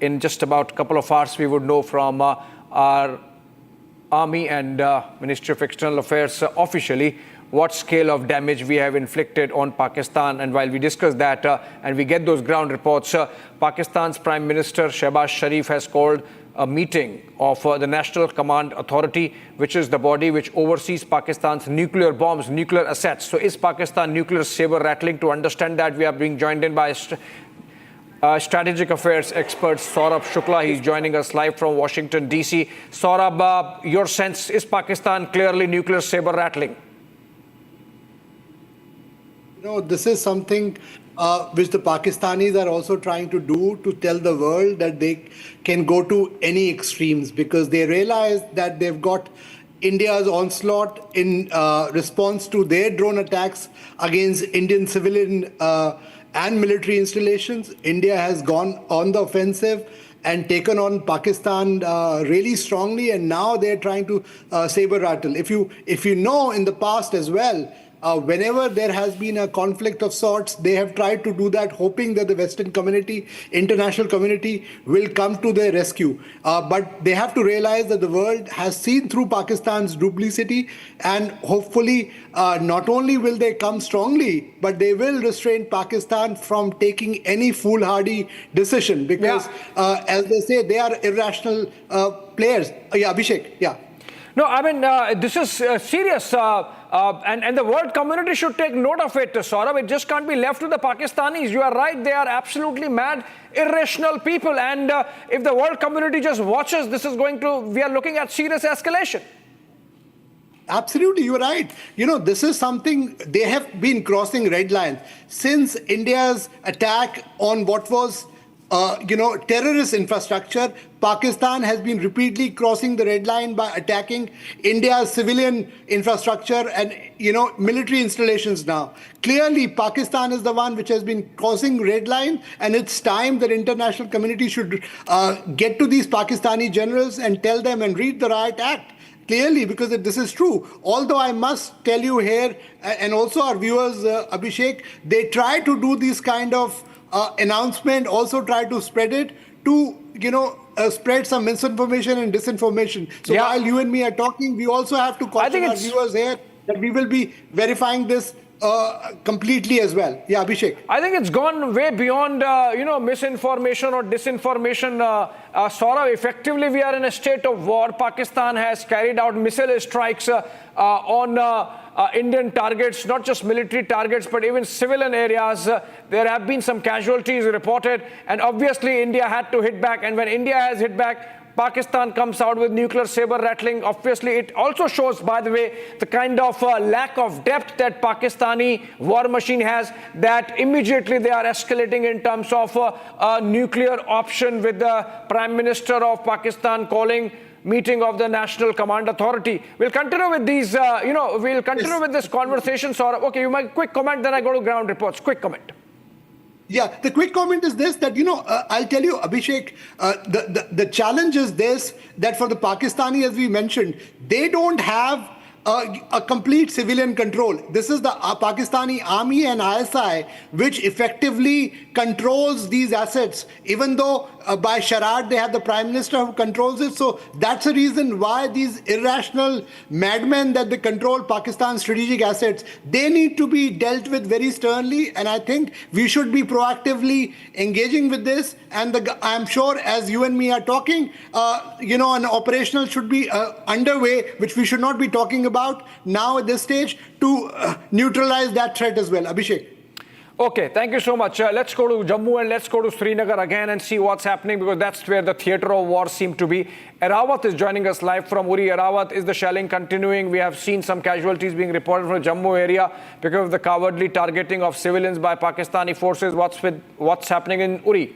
in just about a couple of hours, we would know from our Army and Ministry of External Affairs officially what scale of damage we have inflicted on Pakistan. And while we discuss that and we get those ground reports, Pakistan's Prime Minister Shehbaz Sharif has called a meeting of the National Command Authority, which is the body which oversees Pakistan's nuclear bombs, nuclear assets. So is Pakistan nuclear saber rattling? To understand that, we are being joined in by strategic affairs expert Saurabh Shukla. He's joining us live from Washington, D.C. Saurabh, your sense, is Pakistan clearly nuclear saber rattling? This is something which the Pakistanis are also trying to do to tell the world that they can go to any extremes, because they realize that they've got India's onslaught in response to their drone attacks against Indian civilian and military installations. India has gone on the offensive and taken on Pakistan really strongly, and now they're trying to saber rattle. If you know, in the past as well, whenever there has been a conflict of sorts, they have tried to do that, hoping that the Western community, international community, will come to their rescue. But they have to realize that the world has seen through Pakistan's duplicity, and hopefully not only will they come strongly, but they will restrain Pakistan from taking any foolhardy decision, because as they say, they are irrational players. Yeah, Abhishek, yeah. No, I mean, this is serious, and the world community should take note of it, Saurabh. It just can't be left to the Pakistanis. You are right, they are absolutely mad, irrational people, and if the world community just watches, we are looking at serious escalation. Absolutely, you're right. You know, this is something, they have been crossing red lines since India's attack on what was terrorist infrastructure. Pakistan has been repeatedly crossing the red line by attacking India's civilian infrastructure and, military installations now. Clearly, Pakistan is the one which has been crossing red line, and it's time that international community should get to these Pakistani generals and tell them and read the Riot Act. Clearly, because this is true. Although I must tell you here, and also our viewers, Abhishek, they try to do this kind of announcement, also try to spread it to, spread some misinformation and disinformation. So while you and me are talking, we also have to caution our viewers here that we will be verifying this completely as well. Yeah, Abhishek. I think it's gone way beyond, misinformation or disinformation. Saurabh, effectively, we are in a state of war. Pakistan has carried out missile strikes on Indian targets, not just military targets, but even civilian areas. There have been some casualties reported, and obviously India had to hit back. And when India has hit back, Pakistan comes out with nuclear saber rattling. Obviously, it also shows, by the way, the kind of lack of depth that Pakistani war machine has, that immediately they are escalating in terms of a nuclear option, with the Prime Minister of Pakistan calling meeting of the National Command Authority. We'll continue with these, we'll continue with this conversation. Okay, you make quick comment, then I go to ground reports. Quick comment. Yeah, the quick comment is this, that, I'll tell you, Abhishek, the challenge is this, that for the Pakistani, as we mentioned, they don't have a complete civilian control. This is the Pakistani army and ISI which effectively controls these assets, even though by charade they have the Prime Minister who controls it. So that's the reason why these irrational madmen that they control Pakistan's strategic assets, they need to be dealt with very sternly. And I think we should be proactively engaging with this. And I'm sure, as you and me are talking, an operational should be underway, which we should not be talking about now at this stage, to neutralize that threat as well. Abhishek. Okay, thank you so much. Let's go to Jammu and let's go to Srinagar again and see what's happening, because that's where the theatre of war seems to be. Erawat is joining us live from Uri. Erawat, is the shelling continuing? We have seen some casualties being reported from the Jammu area because of the cowardly targeting of civilians by Pakistani forces. What's happening in Uri?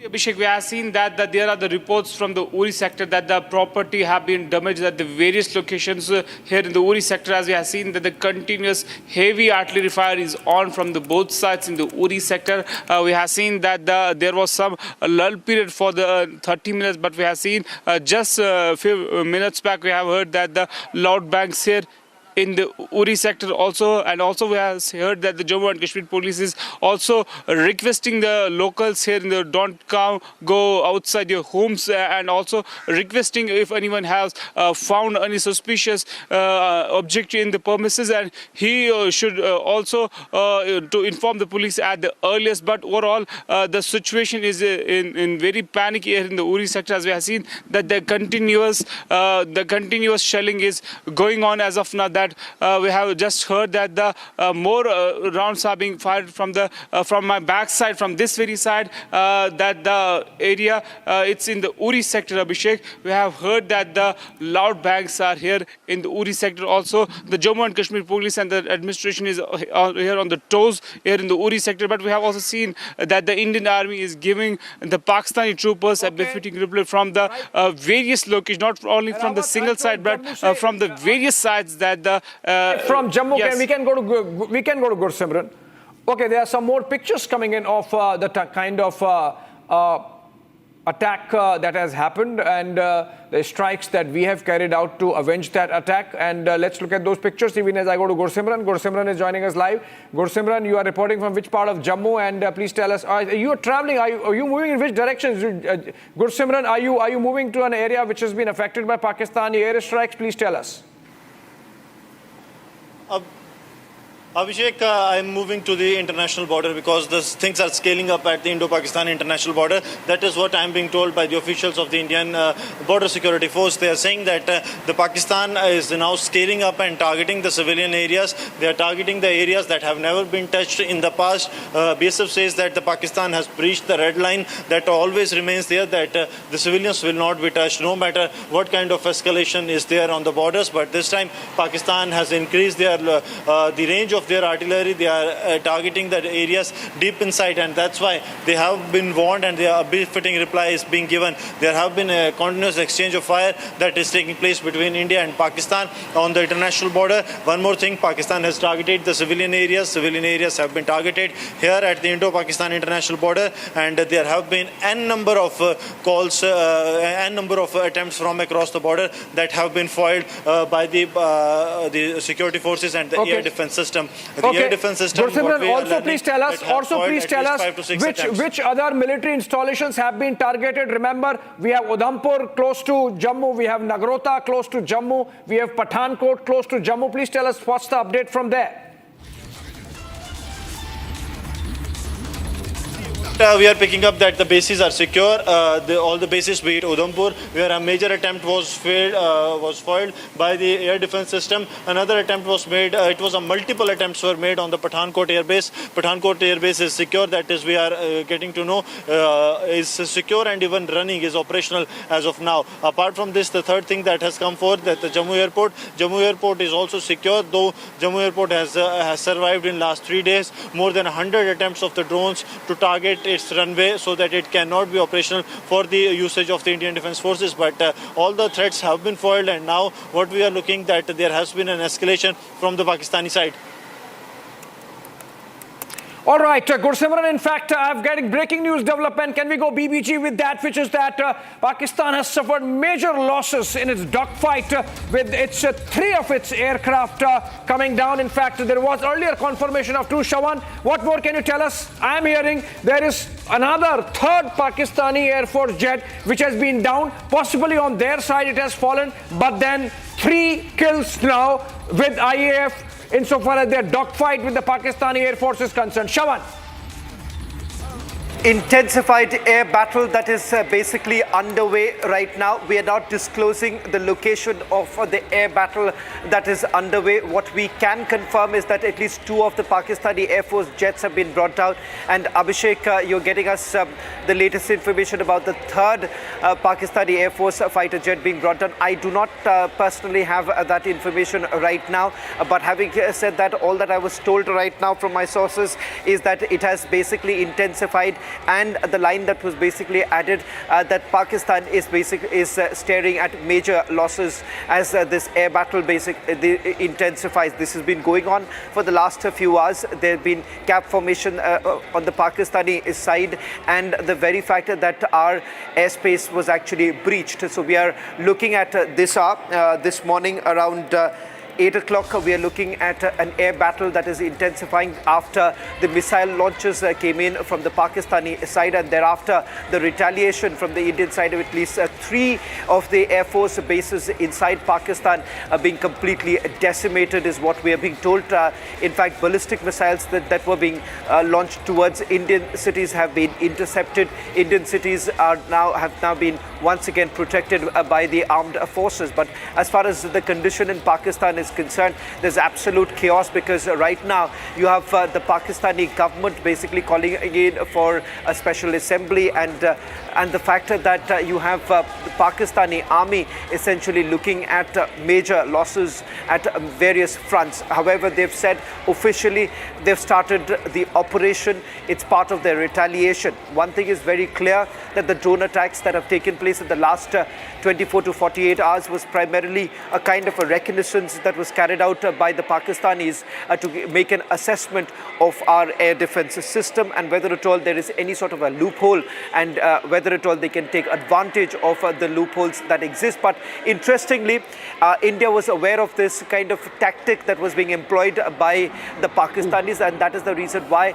Abhishek, we have seen that there are the reports from the Uri sector that the property have been damaged at the various locations here in the Uri sector, as we have seen that the continuous heavy artillery fire is on from the both sides in the Uri sector. We have seen that there was some lull period for the 30 minutes, but we have seen just a few minutes back we have heard that the loud bangs here in the Uri sector also, and also we have heard that the Jammu and Kashmir police is also requesting the locals here in the don't go outside your homes, and also requesting if anyone has found any suspicious object in the premises, and he should also to inform the police at the earliest. But overall the situation is in very panic here in the Uri sector, as we have seen that the continuous shelling is going on as of now, that that we have just heard that the more rounds are being fired from the from my backside, from this very side, that the area it's in the Uri sector, Abhishek. We have heard that the loud bangs are here in the Uri sector. Also, the Jammu and Kashmir police and the administration is here on the toes here in the Uri sector. But we have also seen that the Indian Army is giving the Pakistani troopers a befitting reply from the various locations, not only from the single side, but from the various sides that the from Jammu. Yes. We can go to Gursimran. Okay, there are some more pictures coming in of the kind of attack that has happened and the strikes that we have carried out to avenge that attack. And let's look at those pictures even as I go to Gursimran. Gursimran is joining us live. Gursimran, you are reporting from which part of Jammu? And please tell us, you are traveling, are you moving in which direction? Gursimran, are you moving to an area which has been affected by Pakistani airstrikes? Please tell us. Abhishek, I'm moving to the international border because the things are scaling up at the Indo-Pakistan international border. That is what I'm being told by the officials of the Indian Border Security Force. They are saying that the Pakistan is now scaling up and targeting the civilian areas. They are targeting the areas that have never been touched in the past. BSF says that the Pakistan has breached the red line that always remains there, that the civilians will not be touched no matter what kind of escalation is there on the borders. But this time, Pakistan has increased their the range of their artillery. They are targeting the areas deep inside, and that's why they have been warned and a befitting reply is being given. There have been a continuous exchange of fire that is taking place between India and Pakistan on the international border. One more thing, Pakistan has targeted the civilian areas. Civilian areas have been targeted here at the Indo-Pakistan international border, and there have been n number of calls, n number of attempts from across the border that have been foiled by the security forces and the air defense system. The air defense system. Also, please tell us which other military installations have been targeted. Remember, we have Udhampur close to Jammu, we have Nagrota close to Jammu, we have Pathankot close to Jammu. Please tell us what's the update from there. We are picking up that the bases are secure. All the bases, be it Udhampur, where a major attempt was foiled by the air defense system. Another attempt was made. It was a multiple attempts were made on the Pathankot Air Base. Pathankot Air Base is secure. That is, we are getting to know is secure and even running, is operational as of now. Apart from this, the third thing that has come forth, that the Jammu Airport is also secure. Though Jammu Airport has survived in last 3 days more than 100 attempts of the drones to target its runway so that it cannot be operational for the usage of the Indian Defence Forces. But all the threats have been foiled, and now what we are looking that there has been an escalation from the Pakistani side. All right, Gursimran, in fact, I'm getting breaking news development. Can we go BBG with that, which is that Pakistan has suffered major losses in its dogfight with its 3 of its aircraft coming down. In fact, there was earlier confirmation of 2. Shawan, what more can you tell us? I am hearing there is another 3rd Pakistani Air Force jet which has been down. Possibly on their side it has fallen, but then 3 kills now with IAF insofar as their dogfight with the Pakistani Air Force is concerned. Shawan. Intensified air battle that is basically underway right now. We are not disclosing the location of the air battle that is underway. What we can confirm is that at least 2 of the Pakistani Air Force jets have been brought down. And Abhishek, you're getting us the latest information about the 3rd Pakistani Air Force fighter jet being brought down. I do not personally have that information right now. But having said that, all that I was told right now from my sources is that it has basically intensified, and the line that was basically added that Pakistan is staring at major losses as this air battle intensifies. This has been going on for the last few hours. There have been cap formation on the Pakistani side, and the very fact that our airspace was actually breached. So we are looking at this morning around 8 o'clock, we are looking at an air battle that is intensifying after the missile launches came in from the Pakistani side, and thereafter the retaliation from the Indian side of at least 3 of the Air Force bases inside Pakistan being completely decimated is what we are being told. In fact, ballistic missiles that were being launched towards Indian cities have been intercepted. Indian cities have now been once again protected by the armed forces. But as far as the condition in Pakistan is is concerned, there's absolute chaos, because right now you have the Pakistani government basically calling again for a special assembly, and the fact that you have the Pakistani army essentially looking at major losses at various fronts. However, they've said officially they've started the operation. It's part of their retaliation. One thing is very clear, that the drone attacks that have taken place in the last 24 to 48 hours was primarily a kind of a reconnaissance that was carried out by the Pakistanis to make an assessment of our air defense system, and whether at all there is any sort of a loophole, and whether at all they can take advantage of the loopholes that exist. But interestingly, India was aware of this kind of tactic that was being employed by the Pakistanis, and that is the reason why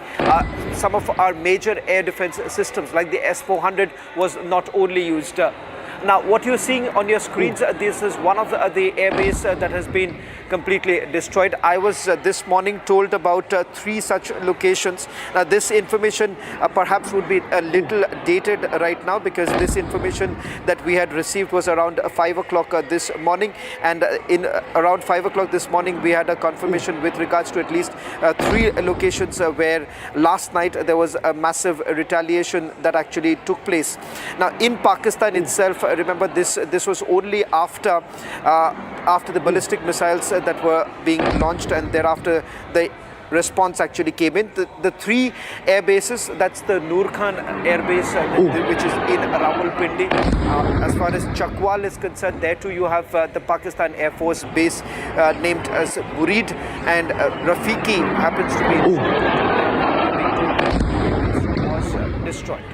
some of our major air defense systems like the S-400 was not only used. Now, what you're seeing on your screens, this is one of the airbase that has been completely destroyed. I was this morning told about 3 such locations. Now, this information perhaps would be a little dated right now, because this information that we had received was around 5 o'clock this morning, and in around 5 o'clock this morning we had a confirmation with regards to at least 3 locations where last night there was a massive retaliation that actually took place. Now, in Pakistan itself, remember this was only after the ballistic missiles that were being launched, and thereafter the response actually came in. The 3 air bases, that's the Nur Khan Air Base, which is in Rawalpindi. As far as Chakwal is concerned, there too you have the Pakistan Air Force base named as Murid, and Rafiqui happens to be was destroyed.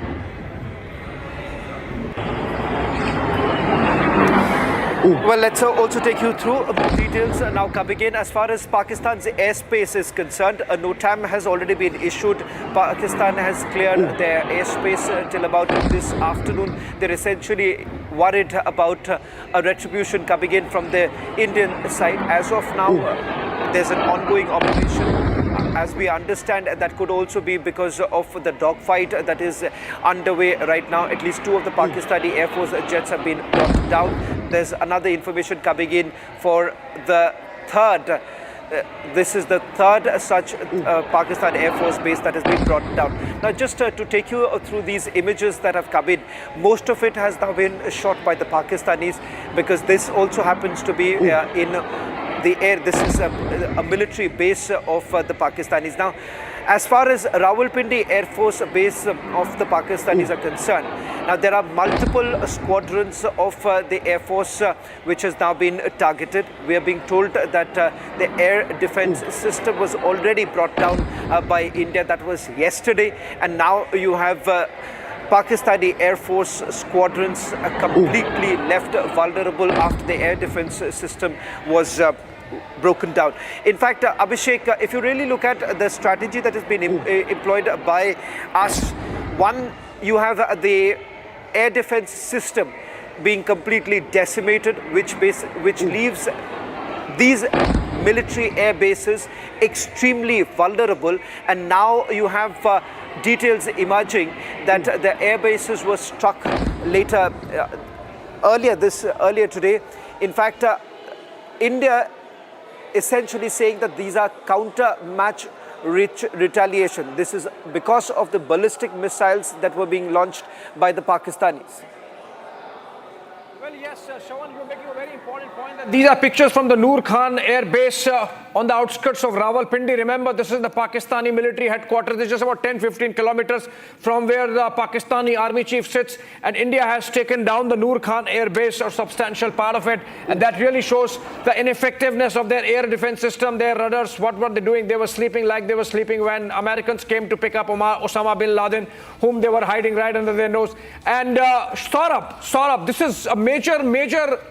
Well, let's also take you through more details now coming in. As far as Pakistan's airspace is concerned, a NOTAM has already been issued. Pakistan has cleared their airspace till about this afternoon. They're essentially worried about a retribution coming in from the Indian side. As of now, there's an ongoing operation. As we understand, that could also be because of the dogfight that is underway right now. At least 2 of the Pakistani Air Force jets have been brought down. There's another information coming in for the 3rd. This is the 3rd such Pakistan Air Force base that has been brought down. Now, just to take you through these images that have come in, most of it has now been shot by the Pakistanis, because this also happens to be in the air. This is a military base of the Pakistanis. Now, as far as Rawalpindi Air Force Base of the Pakistanis are concerned, now there are multiple squadrons of the Air Force which has now been targeted. We are being told that the air defense system was already brought down by India. That was yesterday, and now you have Pakistani Air Force squadrons completely left vulnerable after the air defense system was broken down. In fact, Abhishek, if you really look at the strategy that has been employed by us, one, you have the air defense system being completely decimated, which leaves these military air bases extremely vulnerable, and now you have details emerging that the air bases were struck later earlier today. In fact, India essentially saying that these are counter-match retaliation. This is because of the ballistic missiles that were being launched by the Pakistanis. Well, yes, Shawan, you're making a very important point. That these are pictures from the Nur Khan Air Base on the outskirts of Rawalpindi. Remember, this is the Pakistani military headquarters. It's just about 10-15 kilometers from where the Pakistani army chief sits. And India has taken down the Nur Khan Air Base, a substantial part of it. And that really shows the ineffectiveness of their air defense system, their radars. What were they doing? They were sleeping like they were sleeping when Americans came to pick up Osama bin Laden, whom they were hiding right under their nose. And Saurabh, this is a major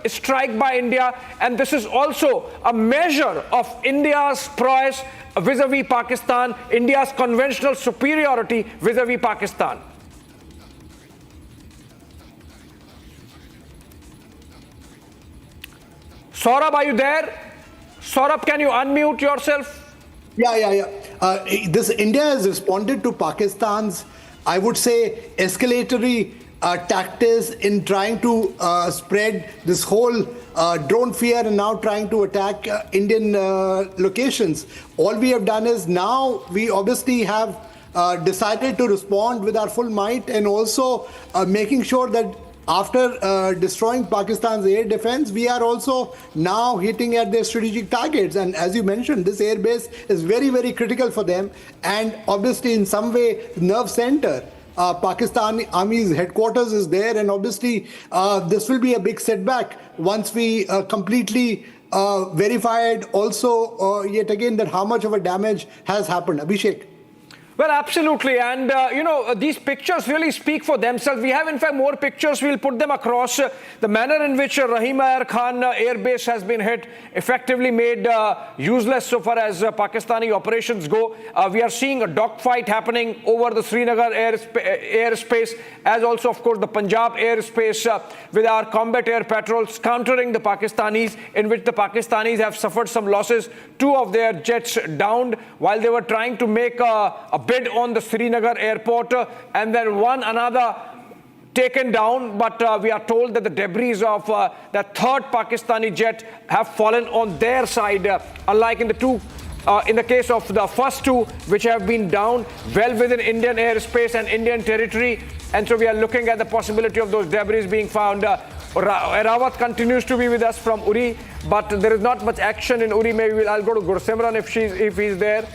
strike by India, and this is also a measure of India's prowess vis-a-vis Pakistan, India's conventional superiority vis-a-vis Pakistan. Saurabh, are you there? Saurabh, can you unmute yourself? Yeah. This India has responded to Pakistan's, I would say, escalatory tactics in trying to spread this whole drone fear and now trying to attack Indian locations. All we have done is now we obviously have decided to respond with our full might, and also making sure that after destroying Pakistan's air defense, we are also now hitting at their strategic targets. And as you mentioned, this airbase is very, very critical for them, and obviously in some way nerve center. Pakistani Army's headquarters is there, and obviously this will be a big setback once we completely verified also yet again that how much of a damage has happened. Abhishek. Well, absolutely. And, these pictures really speak for themselves. We have, in fact, more pictures. We'll put them across. The manner in which Nur Khan Air Base has been hit, effectively made useless so far as Pakistani operations go. We are seeing a dogfight happening over the Srinagar airspace, as also, of course, the Punjab airspace with our combat air patrols countering the Pakistanis, in which the Pakistanis have suffered some losses. 2 of their jets downed while they were trying to make a bid on the Srinagar airport, and then another taken down, but we are told that the debris of that third Pakistani jet have fallen on their side, unlike in the case of the first 2, which have been down well within Indian airspace and Indian territory. And so we are looking at the possibility of those debris being found. Rawat continues to be with us from Uri, but there is not much action in Uri. Maybe I'll go to Gursimran if he's there.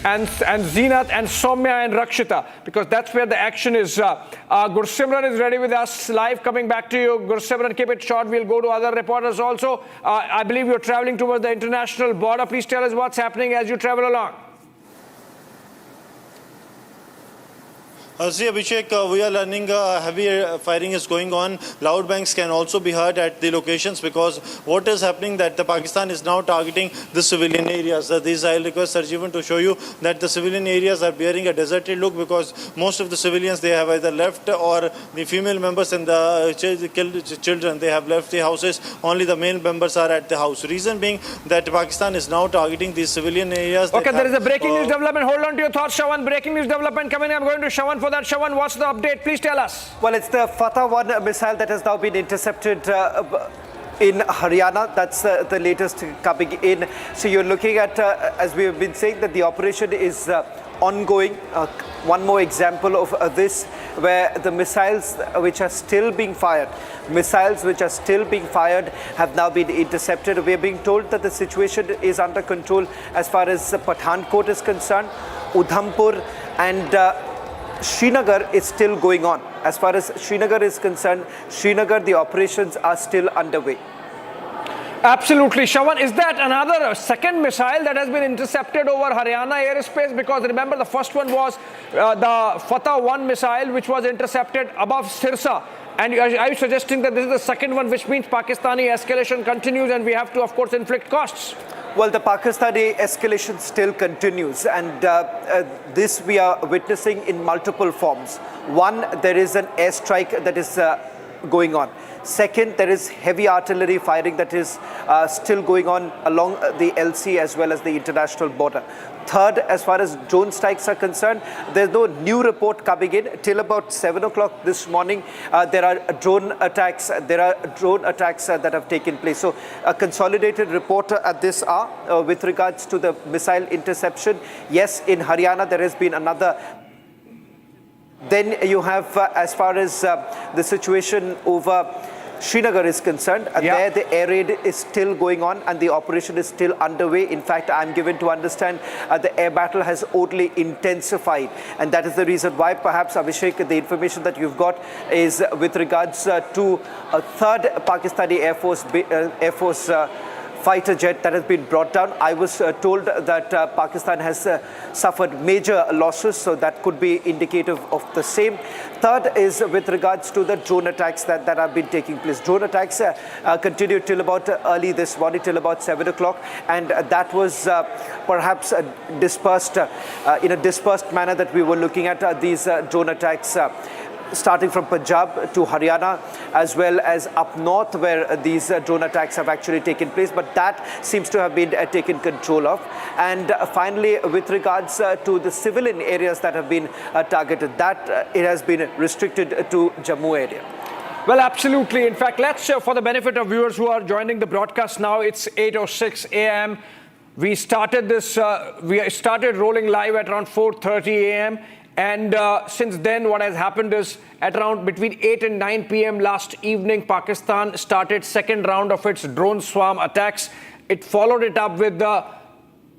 And Zeenat and Soumya and Rakshita, because that's where the action is. Gursimran is ready with us live. Coming back to you, Gursimran, keep it short. We'll go to other reporters also. I believe you're traveling towards the international border. Please tell us what's happening as you travel along. See, Abhishek, we are learning heavy firing is going on. Loud bangs can also be heard at the locations, because what is happening that the Pakistan is now targeting the civilian areas. I'll request Sarjeevan to show you that the civilian areas are bearing a deserted look, because most of the civilians, they have either left, or the female members and the children, they have left the houses. Only the male members are at the house. Reason being that Pakistan is now targeting these civilian areas. Okay, there is a breaking news development. Hold on to your thoughts, Shawan. Breaking news development coming. I'm going to Shawan for that. Shawan, what's the update? Please tell us. Well, it's the Fatah 1 missile that has now been intercepted in Haryana. That's the latest coming in. So you're looking at, as we have been saying, that the operation is ongoing. One more example of this, where the missiles which are still being fired, have now been intercepted. We are being told that the situation is under control as far as Pathankot is concerned. Udhampur and Srinagar is still going on. As far as Srinagar is concerned, the operations are still underway. Absolutely. Shawan, is that another second missile that has been intercepted over Haryana airspace? Because remember, the first one was the Fatah 1 missile, which was intercepted above Sirsa. And are you suggesting that this is the second one, which means Pakistani escalation continues and we have to, of course, inflict costs? Well, the Pakistani escalation still continues, and this we are witnessing in multiple forms. One, there is an airstrike that is going on. Second, there is heavy artillery firing that is still going on along the LC as well as the international border. Third, as far as drone strikes are concerned, there's no new report coming in. Till about 7 o'clock this morning, there are drone attacks. That have taken place. So a consolidated report at this hour with regards to the missile interception. Yes, in Haryana, there has been another. Then you have, as far as the situation over Srinagar is concerned, there the air raid is still going on and the operation is still underway. In fact, I'm given to understand the air battle has only intensified, and that is the reason why perhaps, Abhishek, the information that you've got is with regards to a third Pakistani Air Force fighter jet that has been brought down. I was told that Pakistan has suffered major losses, so that could be indicative of the same. Third is with regards to the drone attacks that have been taking place. Drone attacks continued till about early this morning, till about 7 o'clock, and that was perhaps dispersed in a dispersed manner that we were looking at these drone attacks. Starting from Punjab to Haryana, as well as up north, where these drone attacks have actually taken place, but that seems to have been taken control of. And finally, with regards to the civilian areas that have been targeted, that it has been restricted to Jammu area. Well, absolutely. In fact, let's, for the benefit of viewers who are joining the broadcast now, it's 8:06 a.m. We started this, we started rolling live at around 4:30 a.m. And since then, what has happened is at around between 8 and 9 p.m. last evening, Pakistan started second round of its drone swarm attacks. It followed it up with the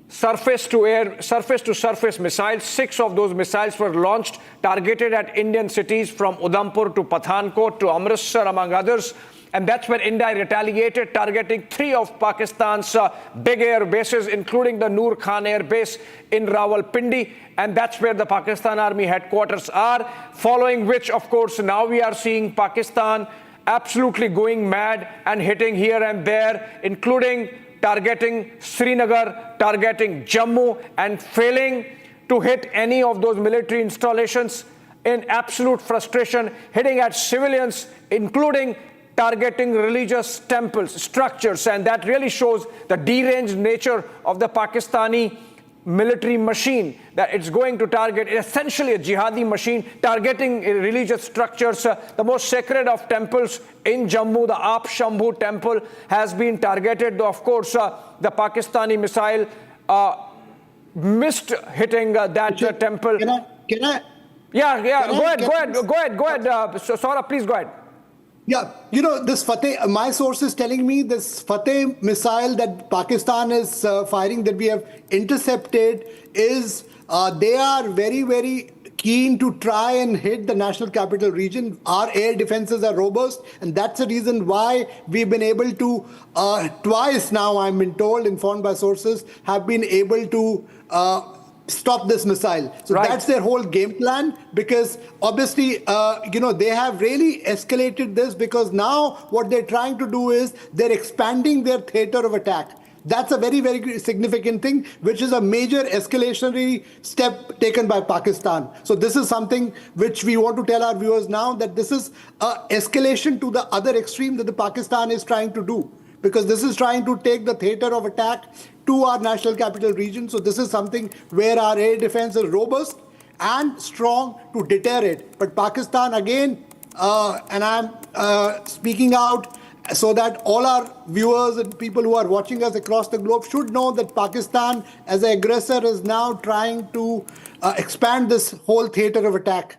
surface-to-air, surface-to-surface missiles. 6 of those missiles were launched, targeted at Indian cities from Udhampur to Pathankot to Amritsar, among others. And that's when India retaliated, targeting 3 of Pakistan's big air bases, including the Nur Khan Air Base in Rawalpindi. And that's where the Pakistan Army headquarters are. Following which, of course, now we are seeing Pakistan absolutely going mad and hitting here and there, including targeting Srinagar, targeting Jammu, and failing to hit any of those military installations in absolute frustration, hitting at civilians, including targeting religious temples, structures. And that really shows the deranged nature of the Pakistani military machine, that it's going to target essentially a jihadi machine, targeting religious structures. The most sacred of temples in Jammu, the Aap Shambhu temple, has been targeted. Though, of course, the Pakistani missile missed hitting that temple. Can I? Yeah. Go ahead. Saurabh, please go ahead. Yeah, you know, this Fateh, my source is telling me this Fateh missile that Pakistan is firing, that we have intercepted, is they are very, very keen to try and hit the national capital region. Our air defenses are robust, and that's the reason why we've been able to, twice now, I've been told, informed by sources, have been able to stop this missile. So that's their whole game plan, because obviously, they have really escalated this, because now what they're trying to do is they're expanding their theater of attack. That's a very, very significant thing, which is a major escalationary step taken by Pakistan. So this is something which we want to tell our viewers now, that this is an escalation to the other extreme that the Pakistan is trying to do, because this is trying to take the theater of attack to our national capital region. So this is something where our air defense is robust and strong to deter it. But Pakistan, again, and I'm speaking out so that all our viewers and people who are watching us across the globe should know that Pakistan, as an aggressor, is now trying to expand this whole theater of attack.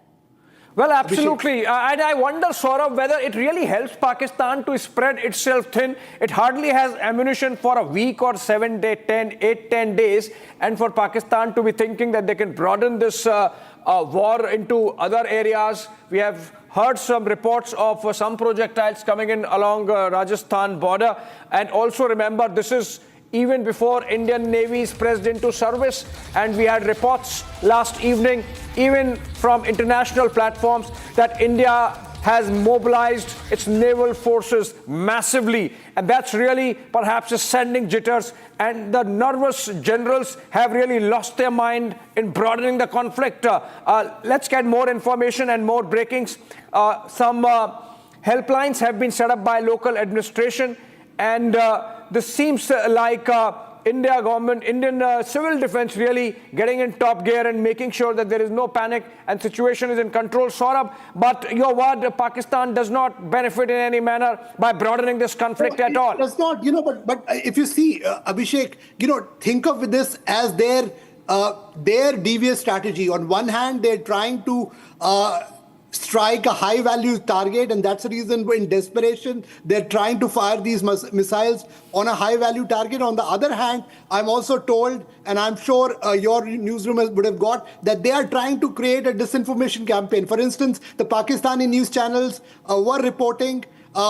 Well, absolutely. And I wonder, Saurabh, whether it really helps Pakistan to spread itself thin. It hardly has ammunition for a week or 7 days, 10 days. And for Pakistan to be thinking that they can broaden this war into other areas. We have heard some reports of some projectiles coming in along Rajasthan border. And also remember, this is even before Indian Navy is pressed into service. And we had reports last evening, even from international platforms, that India has mobilized its naval forces massively. And that's really perhaps just sending jitters. And the nervous generals have really lost their mind in broadening the conflict. Let's get more information and more breakings. Some helplines have been set up by local administration. And this seems like Indian civil defense really getting in top gear and making sure that there is no panic and situation is in control, Saurabh. But your word, Pakistan does not benefit in any manner by broadening this conflict at all. It does not, but if you see, Abhishek, think of this as their devious strategy. On one hand, they're trying to strike a high-value target, and that's the reason in desperation they're trying to fire these missiles on a high-value target. On the other hand, I'm also told, and I'm sure your newsroom would have got, that they are trying to create a disinformation campaign. For instance, the Pakistani news channels were reporting,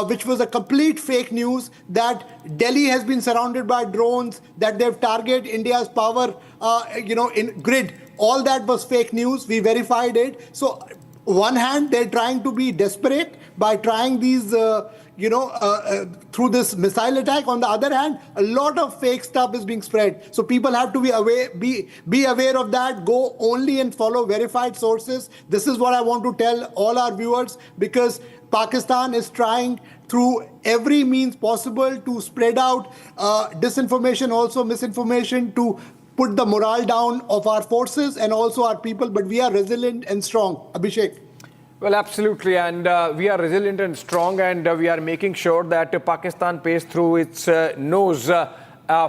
which was a complete fake news, that Delhi has been surrounded by drones, that they've targeted India's power, in grid. All that was fake news. We verified it. So one hand, they're trying to be desperate by trying these, through this missile attack. On the other hand, a lot of fake stuff is being spread. So people have to be aware of that. Go only and follow verified sources. This is what I want to tell all our viewers, because Pakistan is trying through every means possible to spread out disinformation, also misinformation, to put the morale down of our forces and also our people, but we are resilient and strong. Abhishek. Well, absolutely, and we are resilient and strong, and we are making sure that Pakistan pays through its nose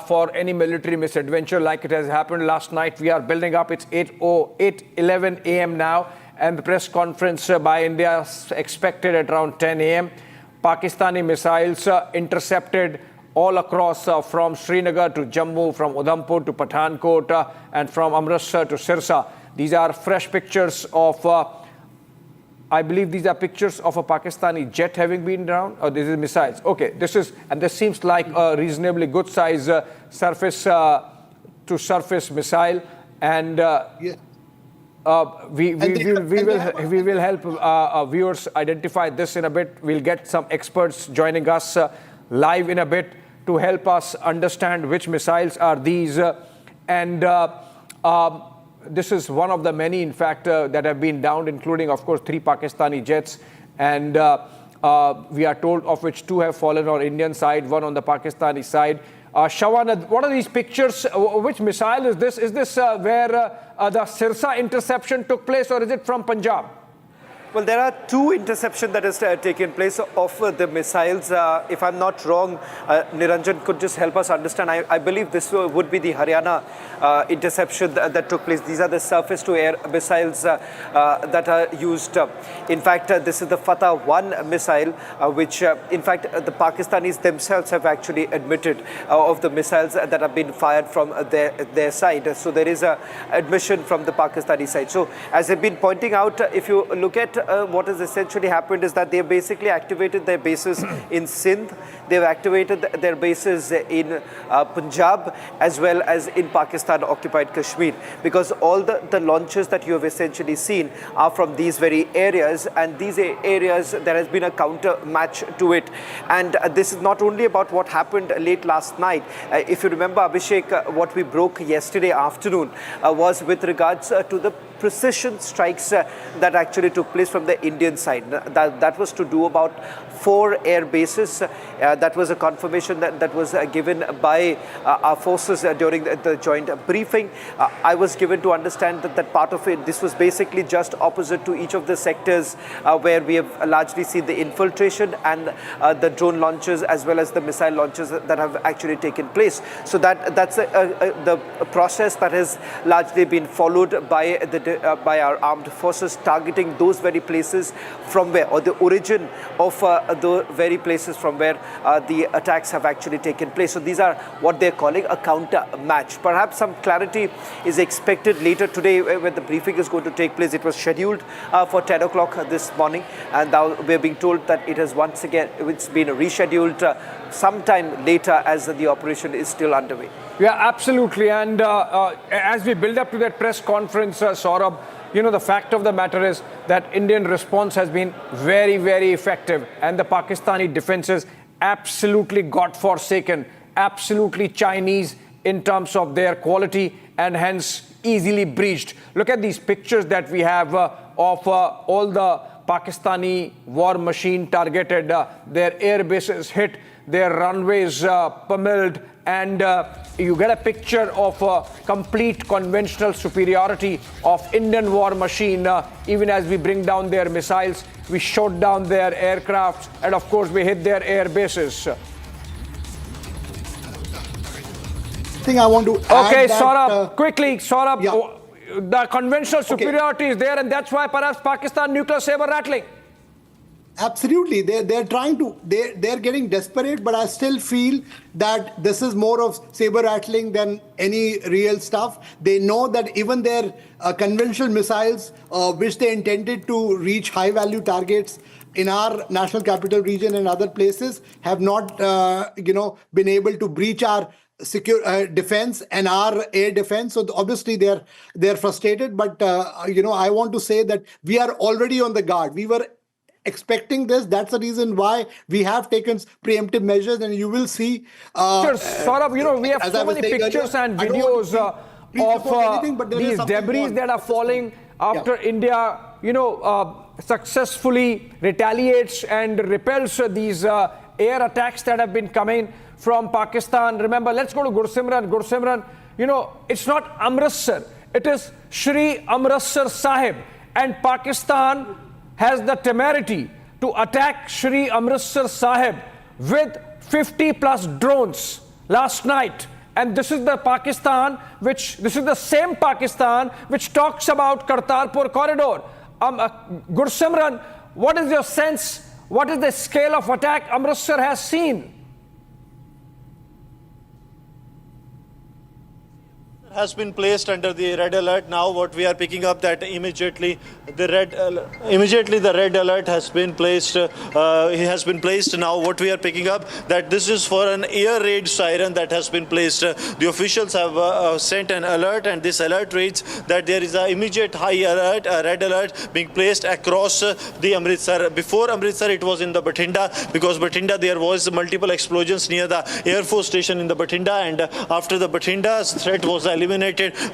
for any military misadventure like it has happened last night. We are building up. It's 8:11 a.m. now, and the press conference by India is expected at around 10 a.m. Pakistani missiles intercepted all across from Srinagar to Jammu, from Udhampur to Pathankot, and from Amritsar to Sirsa. These are fresh pictures of, I believe these are pictures of a Pakistani jet having been down. Oh, this is missiles. Okay, this seems like a reasonably good size surface to surface missile, and we will help viewers identify this in a bit. We'll get some experts joining us live in a bit to help us understand which missiles are these, and this is one of the many, in fact, that have been downed, including, of course, 3 Pakistani jets, and we are told of which 2 have fallen on Indian side, 1 on the Pakistani side. Shawan, what are these pictures? Which missile is this? Is this where the Sirsa interception took place, or is it from Punjab? Well, there are 2 interceptions that has taken place of the missiles. If I'm not wrong, Niranjan could just help us understand. I believe this would be the Haryana interception that took place. These are the surface-to-air missiles that are used. In fact, this is the Fatah 1 missile, which, in fact, the Pakistanis themselves have actually admitted of the missiles that have been fired from their side. So there is an admission from the Pakistani side. So as I've been pointing out, if you look at what has essentially happened is that they've basically activated their bases in Sindh. They've activated their bases in Punjab as well as in Pakistan-occupied Kashmir, because all the launches that you have essentially seen are from these very areas, and these areas, there has been a counter match to it. And this is not only about what happened late last night. If you remember, Abhishek, what we broke yesterday afternoon was with regards to the precision strikes that actually took place from the Indian side. That was to do about 4 air bases. That was a confirmation that was given by our forces during the joint briefing. I was given to understand that part of it, this was basically just opposite to each of the sectors where we have largely seen the infiltration and the drone launches as well as the missile launches that have actually taken place. So that's the process that has largely been followed by our armed forces, targeting those very places from where, or the origin of the very places from where the attacks have actually taken place. So these are what they're calling a counter match. Perhaps some clarity is expected later today when the briefing is going to take place. It was scheduled for 10 o'clock this morning, and now we're being told that it has once again, it's been rescheduled sometime later as the operation is still underway. Yeah, absolutely. And as we build up to that press conference, Saurabh, you know, the fact of the matter is that Indian response has been very, very effective, and the Pakistani defenses absolutely godforsaken, absolutely Chinese in terms of their quality, and hence easily breached. Look at these pictures that we have of all the Pakistani war machine targeted, their air bases hit, their runways pummeled, and you get a picture of complete conventional superiority of Indian war machine. Even as we bring down their missiles, we shot down their aircrafts, and of course we hit their air bases. Thing I want to add. Okay, that, Saurabh, quickly, Saurabh, yeah. The conventional superiority is there, and that's why perhaps Pakistan nuclear saber rattling. Absolutely, they're trying to, they're getting desperate, but I still feel that this is more of saber rattling than any real stuff. They know that even their conventional missiles, which they intended to reach high value targets in our national capital region and other places, have not, been able to breach our secure defense and our air defense. So obviously they're frustrated, but I want to say that we are already on the guard. We were expecting this. That's the reason why we have taken preemptive measures, and you will see. Saurabh, we have so many pictures and videos of these debris that are falling after India, successfully retaliates and repels these air attacks that have been coming from Pakistan. Remember, let's go to Gursimran. Gursimran, it's not Amritsar. It is Shri Amritsar Sahib. And Pakistan has the temerity to attack Shri Amritsar Sahib with 50 plus drones last night. And this is the this is the same Pakistan which talks about Kartarpur corridor. Gursimran, what is your sense? What is the scale of attack Amritsar has seen? Has been placed under the red alert. Now what we are picking up that immediately the red alert has been placed. Now what we are picking up that this is for an air raid siren that has been placed. The officials have sent an alert, and this alert reads that there is an immediate high alert, a red alert being placed across the Amritsar. Before Amritsar it was in the Bathinda, because Bathinda there was multiple explosions near the Air Force station in the Bathinda, and after the Bathinda's threat was eliminated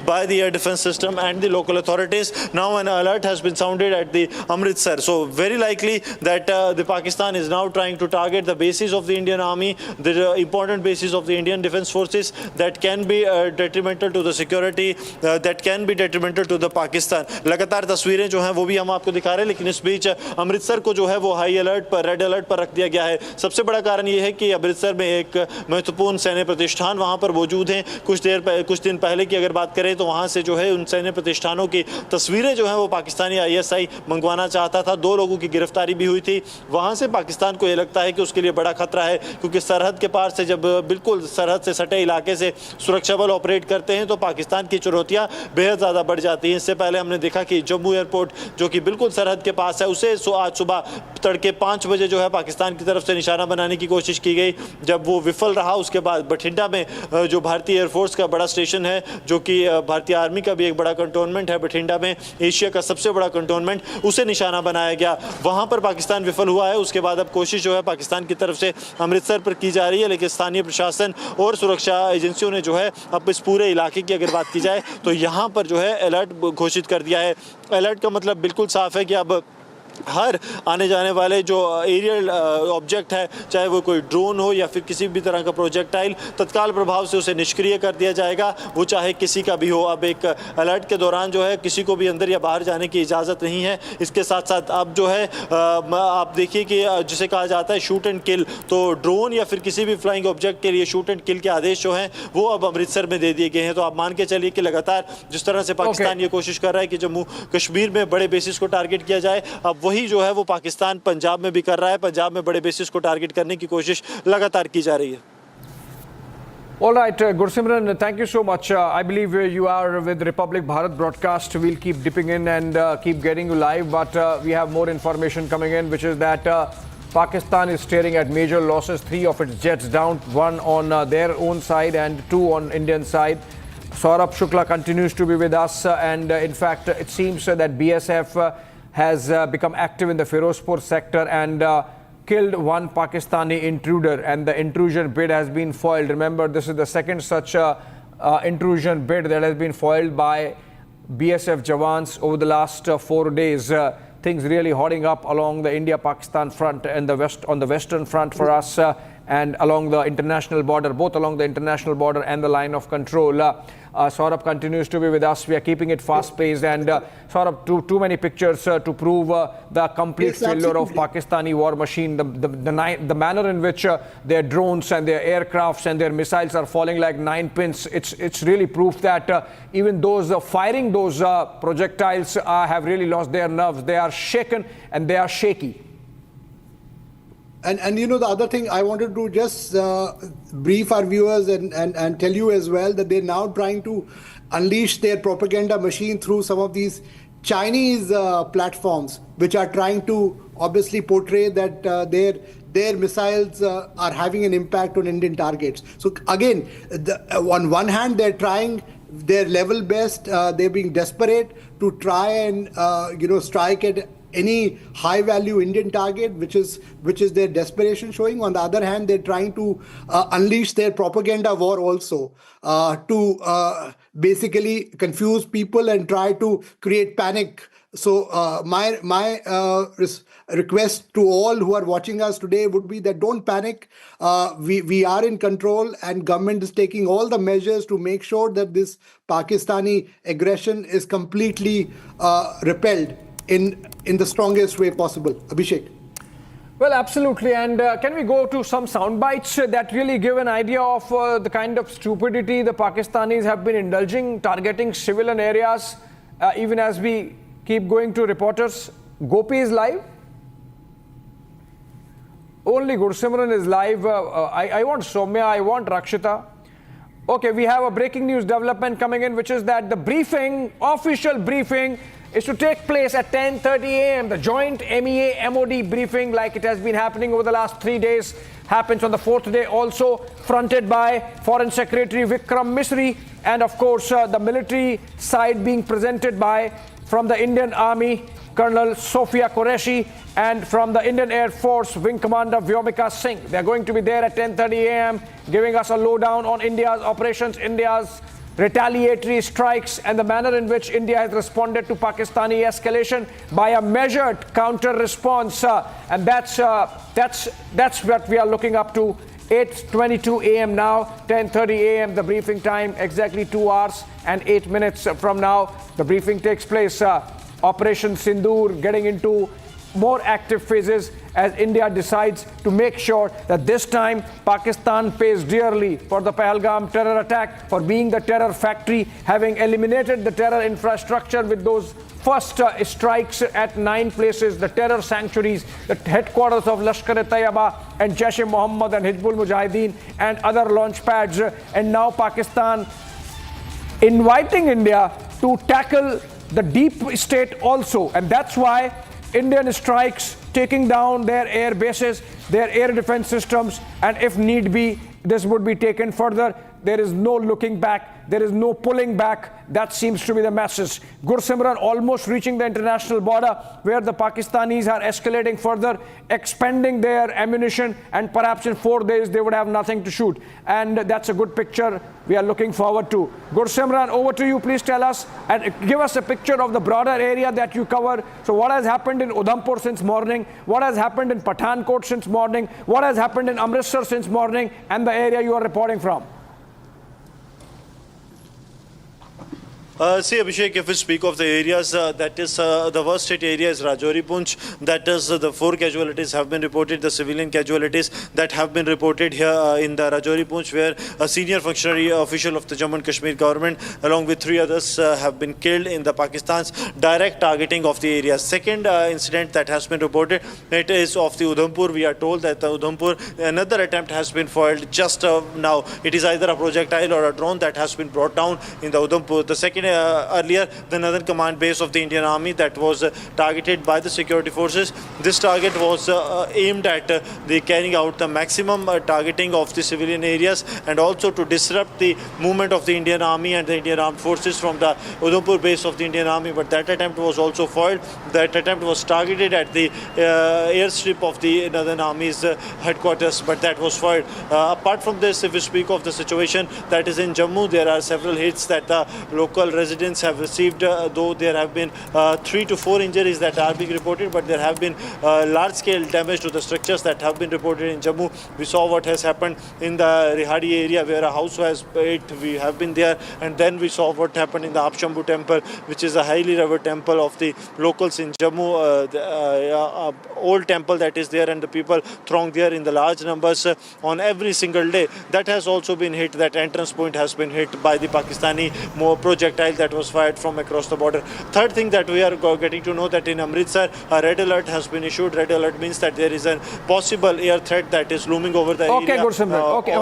by the air defense system and the local authorities. Now an alert has been sounded at the Amritsar. So very likely that the Pakistan is now trying to target the bases of the Indian Army, the important bases of the Indian Defence Forces that can be detrimental to the security, that can be detrimental to the Pakistan. लगातार तस्वीरें जो हैं वो भी हम आपको दिखा रहे हैं, लेकिन इस बीच अमृतसर को जो है वो हाई अलर्ट पर, रेड अलर्ट पर रख दिया गया है. सबसे बड़ा कारण ये है कि अमृतसर में एक महत्वपूर्ण सैन्य प्रतिष्ठान वहाँ पर मौजूद हैं. कुछ दिन पहले की अगर बात करें तो वहां से जो है उन सैन्य प्रतिष्ठानों की तस्वीरें जो है वो पाकिस्तानी ISI मंगवाना चाहता था. 2 लोगों की गिरफ्तारी भी हुई थी. वहां से पाकिस्तान को ये लगता है कि उसके लिए बड़ा खतरा है, क्योंकि सरहद के पार से जब बिल्कुल सरहद से सटे इलाके से सुरक्षा बल ऑपरेट करते हैं तो पाकिस्तान की चुनौतियां बेहद ज़्यादा बढ़ जाती हैं. इससे पहले हमने देखा कि जम्मू एयरपोर्ट जो कि बिल्कुल सरहद के पास है, उसे आज सुबह तड़के 5 बजे जो है पाकिस्तान की तरफ से निशाना बनाने की कोशिश की गई. जब वो विफल रहा, उसके बाद बठिंडा में जो भारतीय एयरफोर्स का बड़ा स्टेशन है, जो कि भारतीय आर्मी का भी एक बड़ा कंटोनमेंट है बठिंडा में, एशिया का सबसे बड़ा कंटोनमेंट, उसे निशाना बनाया गया. वहां पर पाकिस्तान विफल हुआ है. उसके बाद अब कोशिश जो है पाकिस्तान की तरफ से अमृतसर पर की जा रही है, लेकिन स्थानीय प्रशासन और सुरक्षा एजेंसियों ने जो है अब इस पूरे इलाके की अगर बात की जाए तो यहाँ पर जो है अलर्ट घोषित कर दिया है. अलर्ट का मतलब बिल्कुल साफ है कि अब हर आने जाने वाले जो एरियल ऑब्जेक्ट है, चाहे वो कोई ड्रोन हो या फिर किसी भी तरह का प्रोजेक्टाइल, तत्काल प्रभाव से उसे निष्क्रिय कर दिया जाएगा, वो चाहे किसी का भी हो. अब एक अलर्ट के दौरान जो है किसी को भी अंदर या बाहर जाने की इजाज़त नहीं है. इसके साथ साथ अब जो है आप देखिए कि जिसे कहा जाता है शूट एंड किल, तो ड्रोन या फिर किसी भी फ्लाइंग ऑब्जेक्ट के लिए शूट एंड किल के आदेश जो हैं वो अब अमृतसर में दे दिए गए हैं. तो आप मान के चलिए कि लगातार जिस तरह से पाकिस्तान ये कोशिश कर रहा है कि जम्मू कश्मीर में बड़े बेसिस को टारगेट किया जाए, अब वही जो है वो पाकिस्तान पंजाब में भी कर रहा है. पंजाब में बड़े बेसिस को टारगेट करने की कोशिश लगातार की जा रही है. All right, Gursimran, thank you so much. I believe you are with Republic Bharat broadcast. We'll keep dipping in and keep getting you live, but we have more information coming in, which is that Pakistan is staring at major losses. 3 of its jets down, 1 on their own side and 2 on Indian side. Saurabh Shukla continues to be with us, and in fact, it seems that BSF has become active in the Firozpur sector and killed 1 Pakistani intruder, and the intrusion bid has been foiled. Remember, this is the second such intrusion bid that has been foiled by BSF Jawans over the last 4 days. Things really hotting up along the India-Pakistan front and on the western front for us, and along the international border, both along the international border and the line of control. Saurabh continues to be with us. We are keeping it fast-paced, and Saurabh, too many pictures to prove the complete failure of Pakistani war machine. The manner in which their drones and their aircrafts and their missiles are falling like 9 pins. It's really proof that even those firing those projectiles have really lost their nerves. They are shaken and they are shaky. And you know, the other thing I wanted to just brief our viewers and tell you as well that they're now trying to unleash their propaganda machine through some of these Chinese platforms, which are trying to obviously portray that their missiles are having an impact on Indian targets. So again, on one hand, they're trying their level best. They're being desperate to try and strike at any high-value Indian target, which is their desperation showing. On the other hand, they're trying to unleash their propaganda war also to basically confuse people and try to create panic. So my request to all who are watching us today would be that don't panic. We are in control, and government is taking all the measures to make sure that this Pakistani aggression is completely repelled. in the strongest way possible. Abhishek. Well, absolutely. And can we go to some sound bites that really give an idea of the kind of stupidity the Pakistanis have been indulging, targeting civilian areas, even as we keep going to reporters? Gopi is live. Only Gursimran is live. I want Soumya, I want Rakshita. Okay, we have a breaking news development coming in, which is that the briefing, official briefing, is to take place at 10:30 a.m. The joint MEA-MOD briefing, like it has been happening over the last 3 days, happens on the 4th day, also fronted by Foreign Secretary Vikram Misri, and of course the military side being presented by, from the Indian Army, Colonel Sophia Qureshi, and from the Indian Air Force, Wing Commander Vyomika Singh. They are going to be there at 10:30 a.m. giving us a lowdown on India's operations, India's retaliatory strikes, and the manner in which India has responded to Pakistani escalation by a measured counter response. And that's what we are looking up to. 8:22 a.m. now, 10:30 a.m. the briefing time, exactly 2 hours and 8 minutes from now. The briefing takes place. Operation Sindoor getting into more active phases as India decides to make sure that this time Pakistan pays dearly for the Pahalgam terror attack, for being the terror factory, having eliminated the terror infrastructure with those first strikes at 9 places, the terror sanctuaries, the headquarters of Lashkar-e-Taiba and Jaish-e-Mohammed and Hizbul Mujahideen and other launch pads. And now Pakistan inviting India to tackle the deep state also. And that's why Indian strikes taking down their air bases, their air defense systems, and if need be, this would be taken further. There is no looking back. There is no pulling back. That seems to be the message. Gursimran almost reaching the international border, where the Pakistanis are escalating further, expending their ammunition, and perhaps in 4 days they would have nothing to shoot. And that's a good picture we are looking forward to. Gursimran, over to you. Please tell us and give us a picture of the broader area that you cover. So what has happened in Udhampur since morning? What has happened in Pathankot since morning? What has happened in Amritsar since morning? And the area you are reporting from? See, Abhishek, if we speak of the areas, that is the worst hit area is Rajouri Poonch. That is the 4 casualties have been reported, the civilian casualties that have been reported here in the Rajouri Poonch, where a senior functionary official of the Jammu and Kashmir government along with 3 others have been killed in the Pakistan's direct targeting of the area. Second incident that has been reported, it is of the Udhampur. We are told that the Udhampur, another attempt has been foiled just now. It is either a projectile or a drone that has been brought down in the Udhampur. The second earlier, the Northern Command base of the Indian Army that was targeted by the security forces. This target was aimed at the carrying out the maximum targeting of the civilian areas and also to disrupt the movement of the Indian Army and the Indian Armed Forces from the Udhampur base of the Indian Army. But that attempt was also foiled. That attempt was targeted at the airstrip of the Northern Army's headquarters, but that was foiled. Apart from this, if we speak of the situation that is in Jammu, there are several hits that the local residents have received, though there have been 3 to 4 injuries that are being reported, but there have been large-scale damage to the structures that have been reported in Jammu. We saw what has happened in the Rihadi area where a house was hit. We have been there, and then we saw what happened in the Apshambu temple, which is a highly revered temple of the locals in Jammu, the old temple that is there, and the people throng there in the large numbers on every single day. That has also been hit. That entrance point has been hit by the Pakistani projectile that was fired from across the border. Third thing that we are getting to know that in Amritsar, a red alert has been issued. Red alert means that there is a possible air threat that is looming over the area. Okay, Gursimran. Okay,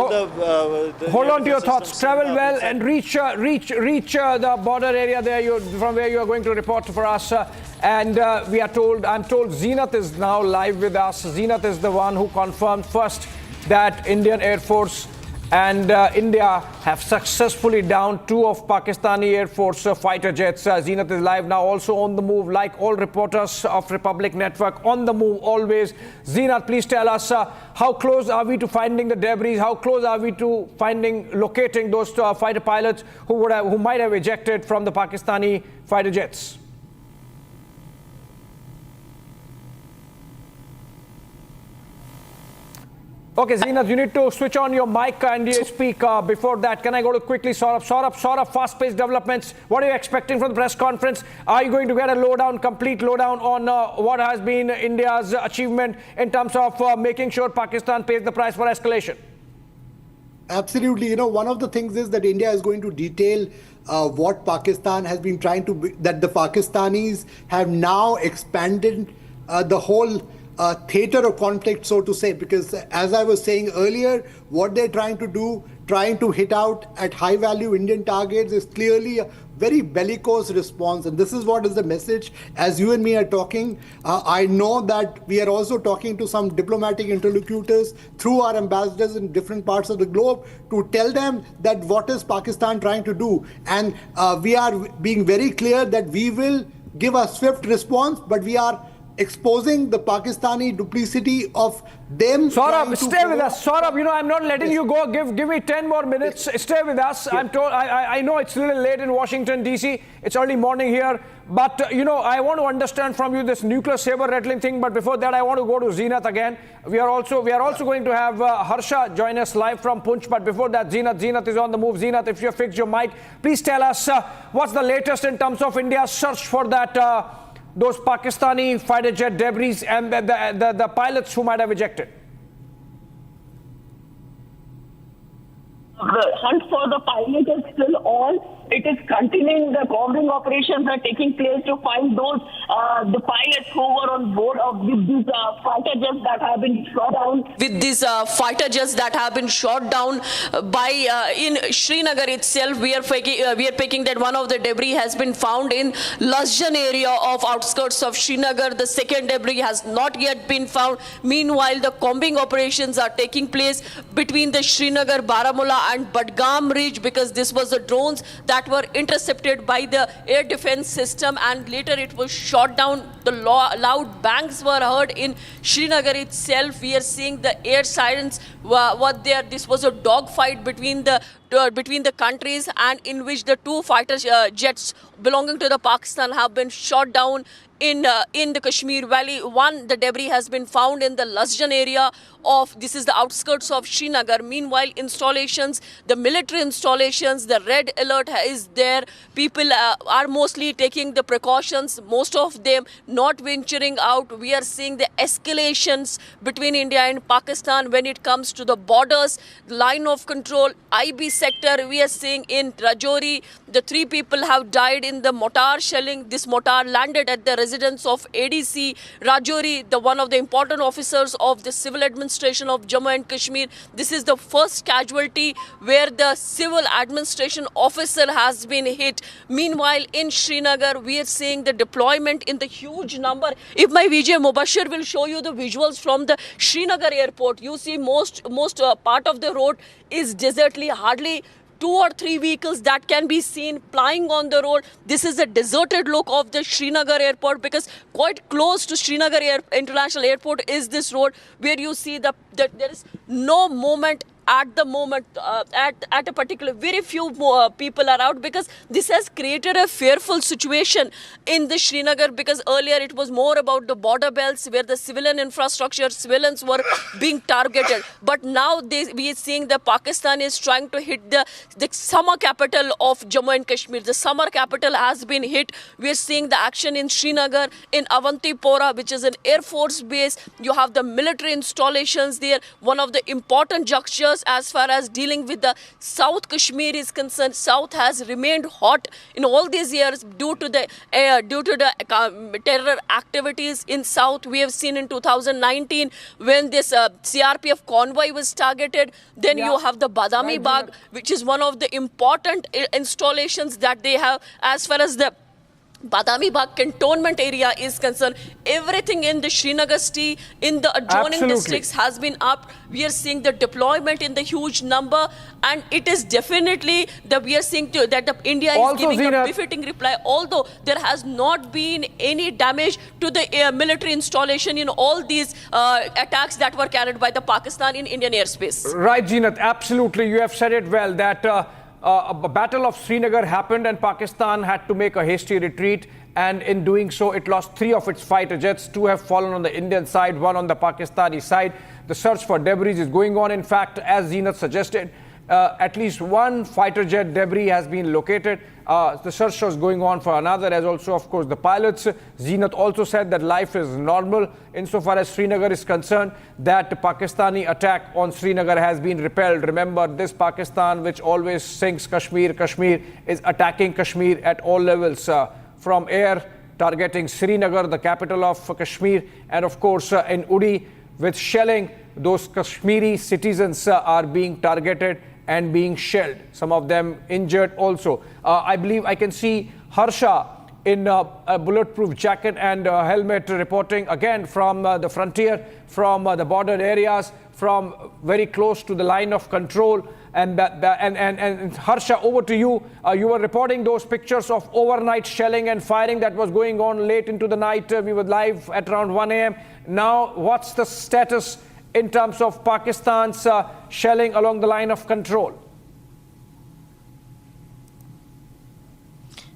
hold on to your thoughts. Travel well and reach the border area there from where you are going to report for us. And I'm told Zeenat is now live with us. Zeenat is the one who confirmed first that Indian Air Force and India have successfully downed 2 of Pakistani Air Force fighter jets. Zeenat is live now, also on the move, like all reporters of Republic Network, on the move always. Zeenat, please tell us, how close are we to finding the debris? How close are we to locating those fighter pilots who might have ejected from the Pakistani fighter jets? Okay, Zeenat, you need to switch on your mic and you speak. Before that, can I go to quickly Saurabh? Saurabh, fast-paced developments. What are you expecting from the press conference? Are you going to get a complete lowdown on what has been India's achievement in terms of making sure Pakistan pays the price for escalation? Absolutely. You know, one of the things is that India is going to detail what Pakistan has been trying to, that the Pakistanis have now expanded the whole theater of conflict, so to say, because as I was saying earlier, what they're trying to do, trying to hit out at high value Indian targets is clearly a very bellicose response. And this is what is the message as you and me are talking. I know that we are also talking to some diplomatic interlocutors through our ambassadors in different parts of the globe to tell them that what is Pakistan trying to do. And we are being very clear that we will give a swift response, but we are exposing the Pakistani duplicity of them. Saurabh, stay with us. Saurabh, you know, I'm not letting you go. Give me 10 more minutes. Stay with us. I'm told, I know it's a little late in Washington, D.C. It's early morning here. But, you know, I want to understand from you this nuclear saber rattling thing. But before that, I want to go to Zeenat again. We are also going to have Harsha join us live from Punch. But before that, Zeenat is on the move. Zeenat, if you fix your mic, please tell us what's the latest in terms of India's search for that those Pakistani fighter jet debris and the pilots who might have ejected? The hunt for the pilot is still on. It is continuing. The bombing operations are taking place to find those the pilots who were on board with these fighter jets that have been shot down. With these fighter jets that have been shot down by in Srinagar itself, we are picking that one of the debris has been found in Lasjan area of outskirts of Srinagar. The second debris has not yet been found. Meanwhile, the combing operations are taking place between the Srinagar, Baramulla and Budgam Ridge, because this was the drones that were intercepted by the air defense system and later it was shot down. The loud bangs were heard in Srinagar itself. We are seeing the air sirens what there. This was a dogfight between the countries, and in which the two fighter jets belonging to the Pakistan have been shot down in the Kashmir Valley. The debris has been found in the Lasjan area of, this is the outskirts of Srinagar. Meanwhile, installations, the military installations, the red alert is there. People are mostly taking the precautions, most of them not venturing out. We are seeing the escalations between India and Pakistan when it comes to the borders, line of control, IB sector. We are seeing in Rajouri, the 3 people have died in the mortar shelling. This mortar landed at the residence of ADC Rajouri, one of the important officers of the civil administration of Jammu and Kashmir. This is the first casualty where the civil administration officer has been hit. Meanwhile, in Srinagar, we are seeing the deployment in the huge number. If my Vijay Mubashir will show you the visuals from the Srinagar airport, you see most part of the road is desertly, hardly 2 or 3 vehicles that can be seen plying on the road. This is a deserted look of the Srinagar airport, because quite close to Srinagar International Airport is this road where you see that there is no movement at the moment, at a particular, very few people are out, because this has created a fearful situation in the Srinagar, because earlier it was more about the border belts where the civilian infrastructure, civilians were being targeted. But now we are seeing that Pakistan is trying to hit the summer capital of Jammu and Kashmir. The summer capital has been hit. We are seeing the action in Srinagar, in Avantipora, which is an Air Force base. You have the military installations there. One of the important junctures as far as dealing with the South Kashmir is concerned. South has remained hot in all these years due to the terror activities in South. We have seen in 2019 when this CRPF convoy was targeted. Then you have the Badami Bagh, which is one of the important installations that they have as far as the Badami Bagh cantonment area is concerned. Everything in the Srinagar city, in the adjoining districts has been up. We are seeing the deployment in the huge number, and it is definitely that we are seeing that India is giving a befitting reply, although there has not been any damage to the military installation in all these attacks that were carried by the Pakistan in Indian airspace. Right, Zeenat, absolutely. You have said it well that a battle of Srinagar happened and Pakistan had to make a hasty retreat, and in doing so it lost 3 of its fighter jets. 2 have fallen on the Indian side, 1 on the Pakistani side. The search for debris is going on. In fact, as Zenith suggested, at least 1 fighter jet debris has been located. The search was going on for another, as also, of course, the pilots. Zenith also said that life is normal insofar as Srinagar is concerned, that the Pakistani attack on Srinagar has been repelled. Remember, this Pakistan, which always sings Kashmir, Kashmir, is attacking Kashmir at all levels, from air, targeting Srinagar, the capital of Kashmir, and of course in Uri, with shelling. Those Kashmiri citizens are being targeted and being shelled, some of them injured also. I believe I can see Harsha in a bulletproof jacket and helmet reporting again from the frontier, from the border areas, from very close to the line of control. And Harsha, over to you. You were reporting those pictures of overnight shelling and firing that was going on late into the night. We were live at around 1 a.m. Now, what's the status in terms of Pakistan's shelling along the line of control?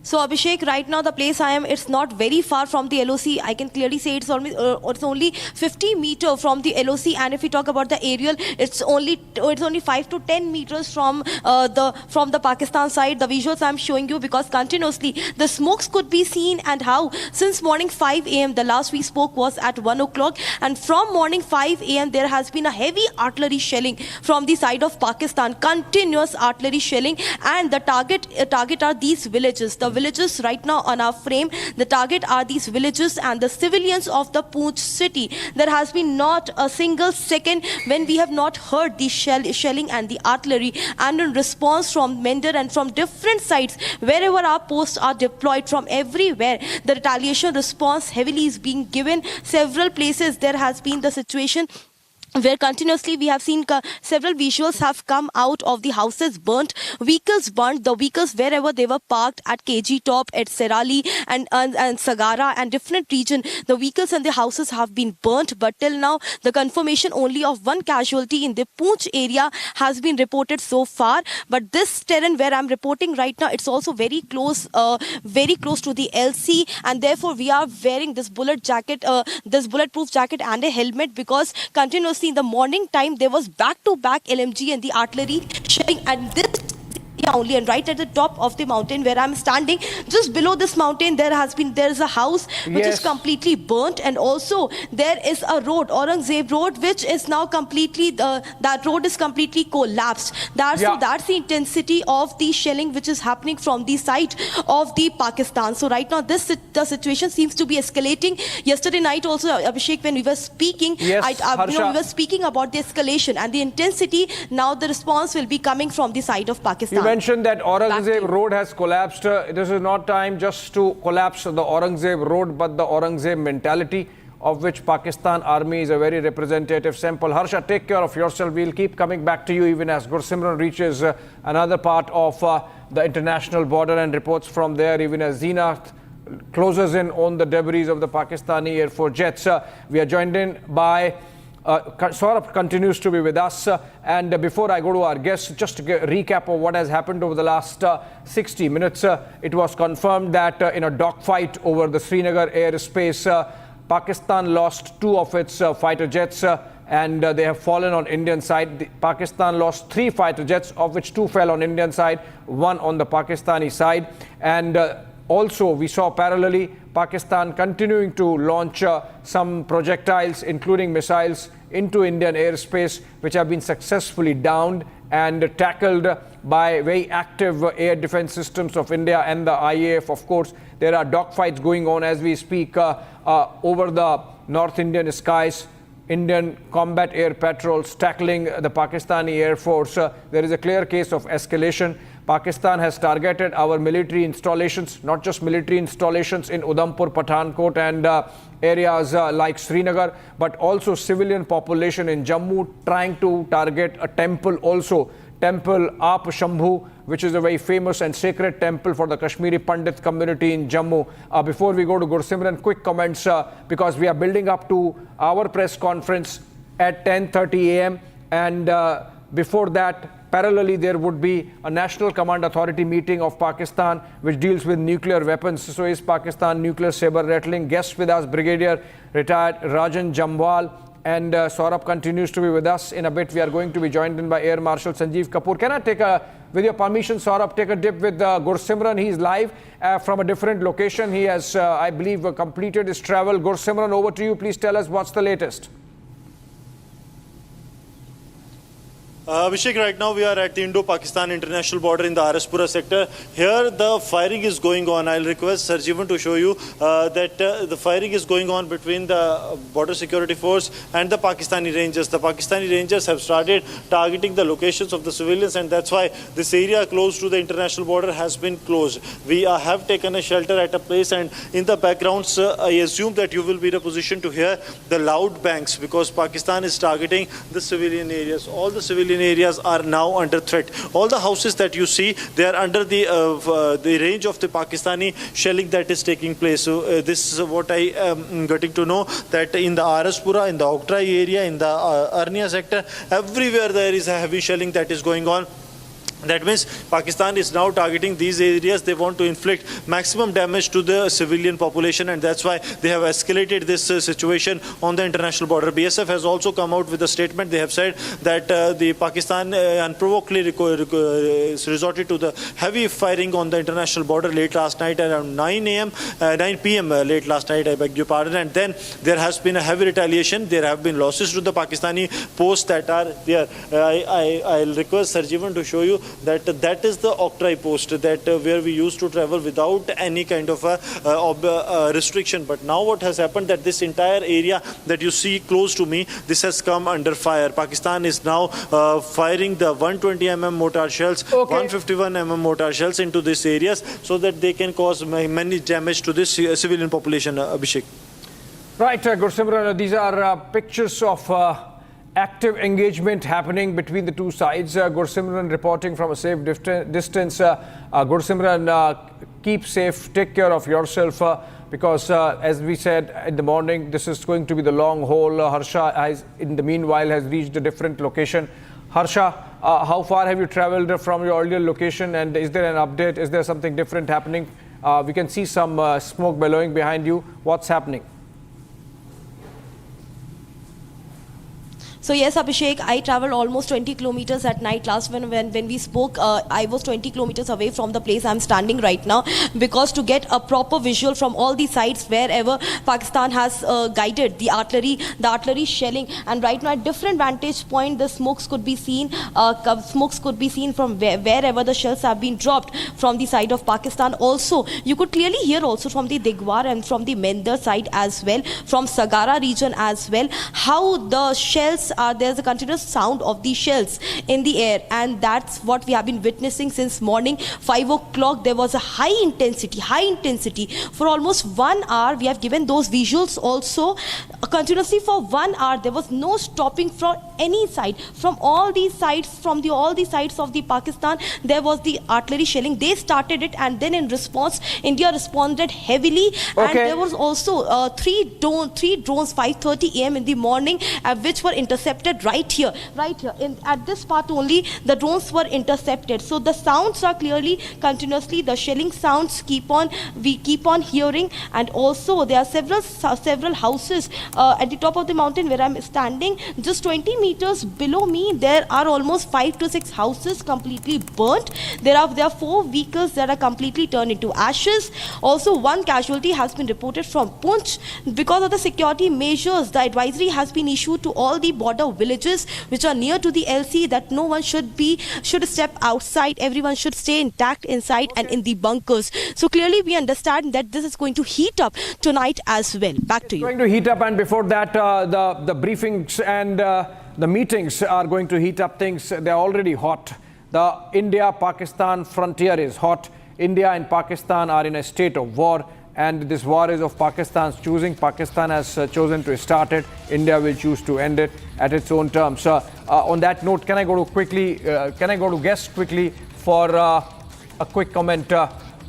So Abhishek, right now the place I am, it's not very far from the LOC. I can clearly say it's only 50 meters from the LOC, and if we talk about the aerial, it's only 5 to 10 meters from the Pakistan side. The visuals I'm showing you, because continuously the smokes could be seen, and how since morning 5 a.m. the last we spoke was at 1 o'clock, and from morning 5 a.m. there has been a heavy artillery shelling from the side of Pakistan, continuous artillery shelling, and the target are these villages. The villages right now on our frame, the target are these villages and the civilians of the Poonch city. There has been not a single second when we have not heard the shelling and the artillery, and in response from Mender and from different sides, wherever our posts are deployed, from everywhere, the retaliation response heavily is being given. Several places there has been the situation where continuously we have seen several visuals have come out of the houses burnt, vehicles burnt, the vehicles wherever they were parked at KG Top, at Serali and Sagara and different region, the vehicles and the houses have been burnt. But till now, the confirmation only of 1 casualty in the Poonch area has been reported so far. But this terrain where I'm reporting right now, it's also very close to the LC, and therefore we are wearing this bulletproof jacket and a helmet, because continuously in the morning time there was back-to-back LMG and the artillery shelling, and this only, and right at the top of the mountain where I'm standing, just below this mountain, there is a house which is completely burnt, and also there is a road, Aurangzeb Road, which is now completely that road is completely collapsed. So that's the intensity of the shelling which is happening from the side of the Pakistan. So right now the situation seems to be escalating. Yesterday night also, Abhishek, when we were speaking, we were speaking about the escalation and the intensity. Now the response will be coming from the side of Pakistan. You mentioned that Aurangzeb Road has collapsed. This is not time just to collapse the Aurangzeb Road, but the Aurangzeb mentality, of which Pakistan Army is a very representative sample. Harsha, take care of yourself. We'll keep coming back to you even as Gursimran reaches another part of the international border and reports from there, even as Zenith closes in on the debris of the Pakistani Air Force jets. We are joined in by Saurabh continues to be with us. And before I go to our guests, just to get a recap of what has happened over the last 60 minutes, it was confirmed that in a dogfight over the Srinagar airspace, Pakistan lost 2 of its fighter jets and they have fallen on Indian side. Pakistan lost 3 fighter jets, of which 2 fell on Indian side, 1 on the Pakistani side. And also, we saw parallelly Pakistan continuing to launch some projectiles, including missiles, into Indian airspace, which have been successfully downed and tackled by very active air defense systems of India and the IAF. Of course, there are dogfights going on as we speak over the North Indian skies. Indian combat air patrols tackling the Pakistani Air Force. There is a clear case of escalation. Pakistan has targeted our military installations, not just military installations in Udhampur, Pathankot and areas like Srinagar, but also civilian population in Jammu, trying to target a temple also, Temple Aap Shambhu, which is a very famous and sacred temple for the Kashmiri Pandit community in Jammu. Before we go to Gursimran, quick comments because we are building up to our press conference at 10:30 a.m. and before that, parallelly there would be a National Command Authority meeting of Pakistan which deals with nuclear weapons. So is Pakistan nuclear saber rattling. Guest with us, Brigadier retired Rajan Jamwal, and Saurabh continues to be with us. In a bit we are going to be joined in by Air Marshal Sanjeev Kapoor. Can I take with your permission, Saurabh, take a dip with Gursimran? He's live from a different location. He has, I believe, completed his travel. Gursimran, over to you. Please tell us what's the latest. Abhishek, right now we are at the Indo-Pakistan international border in the Araspura sector. Here the firing is going on. I'll request Sarjeevan to show you that the firing is going on between the border security force and the Pakistani Rangers. The Pakistani Rangers have started targeting the locations of the civilians, and that's why this area close to the international border has been closed. We have taken a shelter at a place, and in the backgrounds I assume that you will be in a position to hear the loud bangs because Pakistan is targeting the civilian areas. All the civilian areas are now under threat. All the houses that you see, they are under the range of the Pakistani shelling that is taking place. So this is what I am getting to know, that in the Araspura, in the Oktrai area, in the Arnia sector, everywhere there is a heavy shelling that is going on. That means Pakistan is now targeting these areas. They want to inflict maximum damage to the civilian population, and that's why they have escalated this situation on the international border. BSF has also come out with a statement. They have said that the Pakistan unprovokedly resorted to the heavy firing on the international border late last night around 9 p.m. Late last night, I beg your pardon, and then there has been a heavy retaliation. There have been losses to the Pakistani posts that are there. I'll request Sarjeevan to show you that is the Oktrai post that where we used to travel without any kind of a restriction. But now what has happened, that this entire area that you see close to me, this has come under fire. Pakistan is now firing the 120 mm mortar shells, 151 mm mortar shells into these areas so that they can cause many damage to this civilian population. Abhishek. Right, Gursimran, these are pictures of active engagement happening between the two sides. Gursimran reporting from a safe distance. Gursimran, keep safe, take care of yourself because as we said in the morning, this is going to be the long haul. Harsha in the meanwhile has reached a different location. Harsha, how far have you traveled from your earlier location, and is there an update? Is there something different happening? We can see some smoke billowing behind you. What's happening? So yes, Abhishek, I traveled almost 20 kilometers at night last when we spoke. I was 20 kilometers away from the place I'm standing right now, because to get a proper visual from all the sides wherever Pakistan has guided the artillery shelling, and right now at different vantage point the smokes could be seen. From wherever the shells have been dropped from the side of Pakistan. Also, you could clearly hear also from the Digwar and from the Mendar side as well, from Sagara region as well, how the shells there's a continuous sound of the shells in the air, and that's what we have been witnessing since morning 5 o'clock. There was a high intensity for almost 1 hour. We have given those visuals also continuously for 1 hour. There was no stopping from any side, from all these sides, all the sides of the Pakistan. There was the artillery shelling. They started it, and then in response India responded heavily. And there was also three drones 5:30 a.m. in the morning, which were intercepted right here at this part only. The drones were intercepted, so the sounds are clearly continuously, the shelling sounds we keep on hearing. And also there are several houses at the top of the mountain where I'm standing. Just 20 meters below me there are almost 5 to 6 houses completely burnt. There are 4 vehicles that are completely turned into ashes. Also, 1 casualty has been reported from Punch. Because of the security measures, the advisory has been issued to all the border villages which are near to the LC that no one should step outside. Everyone should stay intact inside and in the bunkers. So clearly we understand that this is going to heat up tonight as well. Back to you. It's going to heat up, and before that the briefings and the meetings are going to heat up things. They're already hot. The India-Pakistan frontier is hot. India and Pakistan are in a state of war, and this war is of Pakistan's choosing. Pakistan has chosen to start it. India will choose to end it at its own terms. On that note, can I go to guests quickly for a quick comment?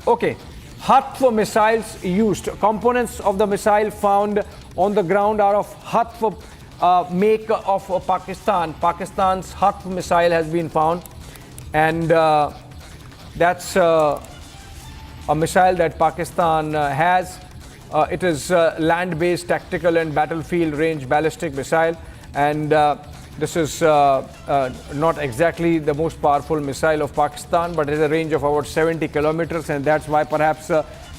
Okay, Hatf missiles used. Components of the missile found on the ground are of Hatf make of Pakistan. Pakistan's Hatf missile has been found. and that's a missile that Pakistan has. It is land-based tactical and battlefield range ballistic missile, and this is not exactly the most powerful missile of Pakistan, but it has a range of about 70 kilometers, and that's why perhaps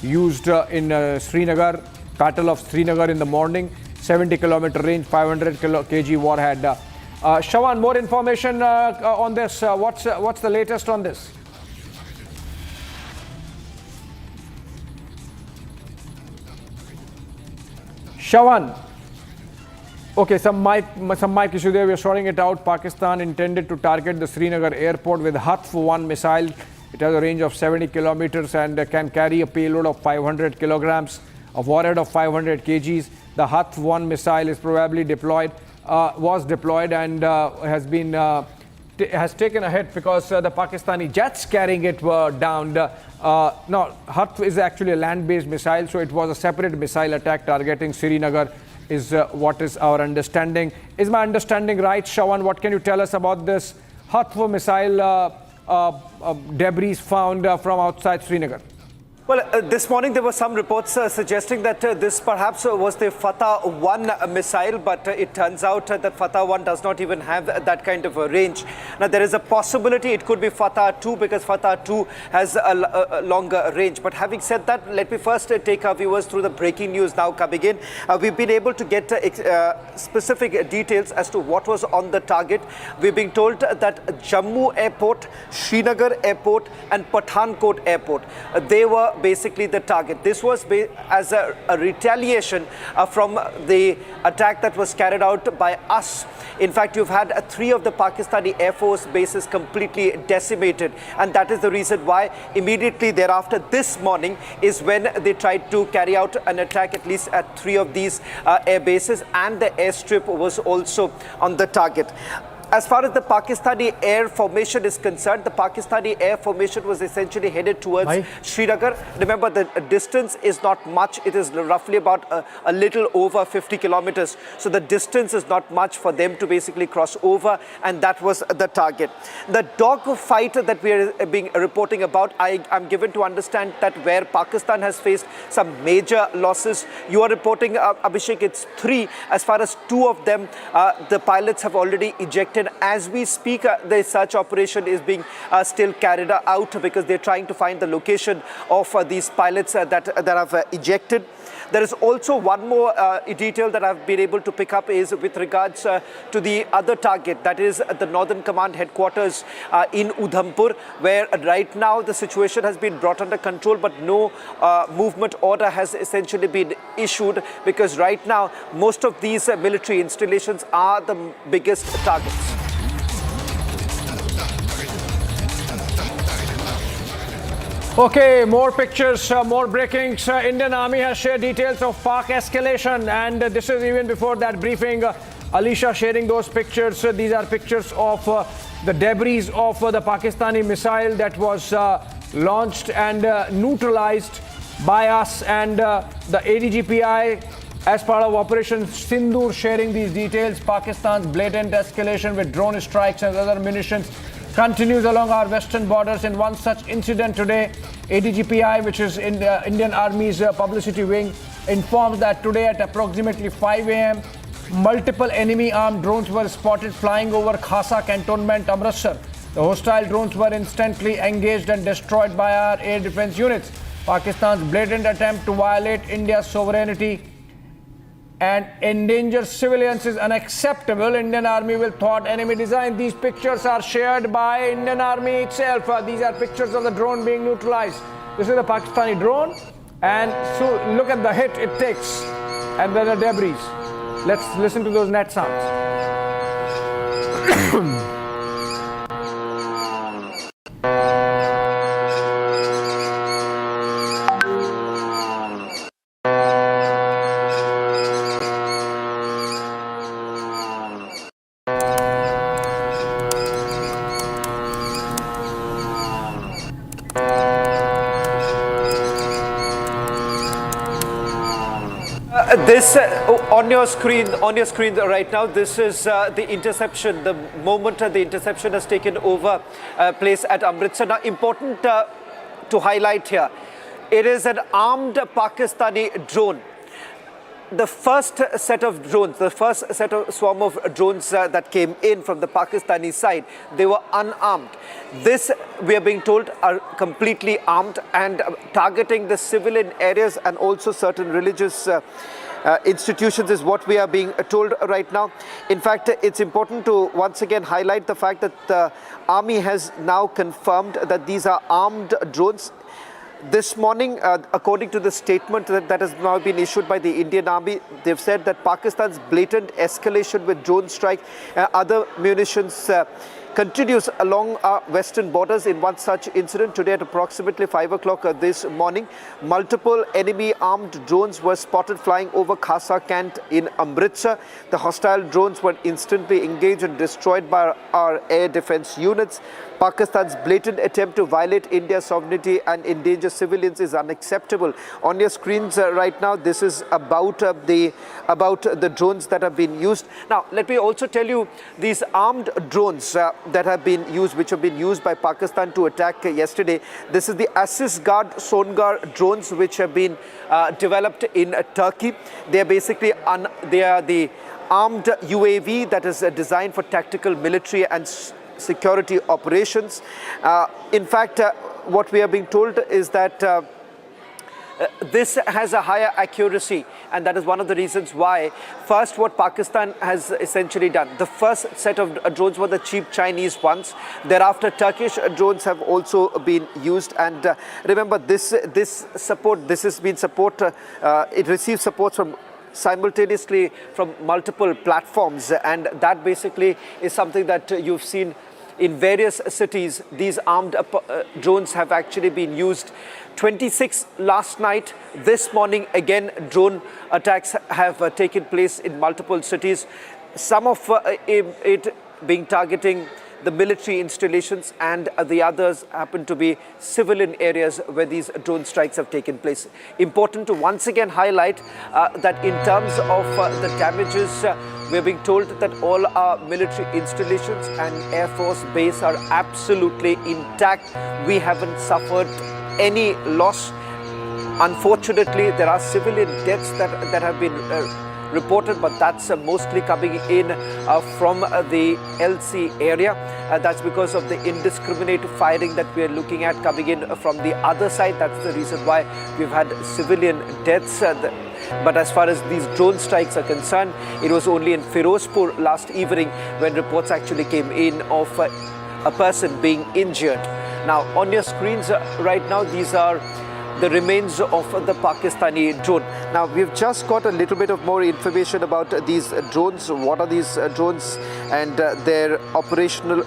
used in Srinagar, Battle of Srinagar in the morning. 70-kilometer range, 500 kg warhead. Shawan, more information on this. What's the latest on this? Shawan. Okay, some mic issue there. We're sorting it out. Pakistan intended to target the Srinagar airport with Hatf-1 missile. It has a range of 70 kilometers and can carry a payload of 500 kilograms, a warhead of 500 kgs. The Hatf-1 missile is probably deployed, was deployed and has taken a hit because the Pakistani jets carrying it were downed. No, Hatf is actually a land-based missile, so it was a separate missile attack targeting Srinagar, is what is our understanding. Is my understanding right, Shawan? What can you tell us about this Hatf missile debris found from outside Srinagar? Well, this morning there were some reports suggesting that this perhaps was the Fatah-1 missile, but it turns out that Fatah-1 does not even have that kind of a range. Now, there is a possibility it could be Fatah-2 because Fatah-2 has a longer range. But having said that, let me first take our viewers through the breaking news now coming in. We've been able to get specific details as to what was on the target. We're being told that Jammu Airport, Srinagar Airport and Pathankot Airport, they were basically the target. This was as a retaliation from the attack that was carried out by us. In fact, you've had 3 of the Pakistani Air Force bases completely decimated, and that is the reason why immediately thereafter this morning is when they tried to carry out an attack at least at 3 of these air bases, and the airstrip was also on the target. As far as the Pakistani air formation is concerned, the Pakistani air formation was essentially headed towards Srinagar. Remember, the distance is not much. It is roughly about a little over 50 kilometers. So the distance is not much for them to basically cross over, and that was the target. The dogfight that we are being reporting about, I'm given to understand that where Pakistan has faced some major losses. You are reporting, Abhishek, it's 3. As far as 2 of them, the pilots have already ejected. As we speak, the search operation is being still carried out because they're trying to find the location of these pilots that have ejected. There is also one more detail that I've been able to pick up is with regards to the other target, that is the Northern Command headquarters in Udhampur, where right now the situation has been brought under control, but no movement order has essentially been issued because right now most of these military installations are the biggest targets. Okay, more pictures, more breakings. Indian Army has shared details of Pak escalation, and this is even before that briefing. Alisha sharing those pictures. These are pictures of the debris of the Pakistani missile that was launched and neutralized by us, and the ADGPI as part of Operation Sindoor sharing these details. Pakistan's blatant escalation with drone strikes and other munitions continues along our western borders. In one such incident today, ADGPI, which is in Indian Army's publicity wing, informs that today at approximately 5 a.m., multiple enemy armed drones were spotted flying over Khasa cantonment, Amritsar. The hostile drones were instantly engaged and destroyed by our air defense units. Pakistan's blatant attempt to violate India's sovereignty and endanger civilians is unacceptable. Indian Army will thwart enemy design. These pictures are shared by Indian Army itself. These are pictures of the drone being neutralized. This is the Pakistani drone, and so look at the hit it takes and then the debris. Let's listen to those net sounds. This on your screen right now, this is the interception, the moment the interception has taken over place at Amritsar. Now, important to highlight here, it is an armed Pakistani drone. The first set of drones, the first set of swarm of drones that came in from the Pakistani side, they were unarmed. This, we are being told, are completely armed and targeting the civilian areas and also certain religious institutions is what we are being told right now. In fact, it's important to once again highlight the fact that the army has now confirmed that these are armed drones. This morning, according to the statement that has now been issued by the Indian Army, they've said that Pakistan's blatant escalation with drone strike and other munitions continues along our western borders. In one such incident today at approximately 5 o'clock this morning, multiple enemy armed drones were spotted flying over Khasa Cant in Amritsar. The hostile drones were instantly engaged and destroyed by our air defense units. Pakistan's blatant attempt to violate India's sovereignty and endanger civilians is unacceptable. On your screens right now, this is about the drones that have been used. Now, let me also tell you these armed drones that have been used, which have been used by Pakistan to attack yesterday. This is the Assis Guard Songar drones, which have been developed in Turkey. They are basically they are the armed UAV that is designed for tactical military and security operations. In fact, what we are being told is that this has a higher accuracy, and that is one of the reasons why. First, what Pakistan has essentially done, the first set of drones were the cheap Chinese ones. Thereafter, Turkish drones have also been used, and remember this has been support. It receives support from simultaneously from multiple platforms, and that basically is something that you've seen in various cities. These armed drones have actually been used. 26 last night. This morning again drone attacks have taken place in multiple cities. Some of it being targeting the military installations, and the others happen to be civilian areas where these drone strikes have taken place. Important to once again highlight that in terms of the damages, we're being told that all our military installations and Air Force base are absolutely intact. We haven't suffered any loss. Unfortunately, there are civilian deaths that have been reported, but that's mostly coming in from the LC area. That's because of the indiscriminate firing that we are looking at coming in from the other side. That's the reason why we've had civilian deaths. But as far as these drone strikes are concerned, it was only in Firozpur last evening when reports actually came in of a person being injured. Now, on your screens right now, these are the remains of the Pakistani drone. Now, we've just got a little bit of more information about these drones. What are these drones and their operational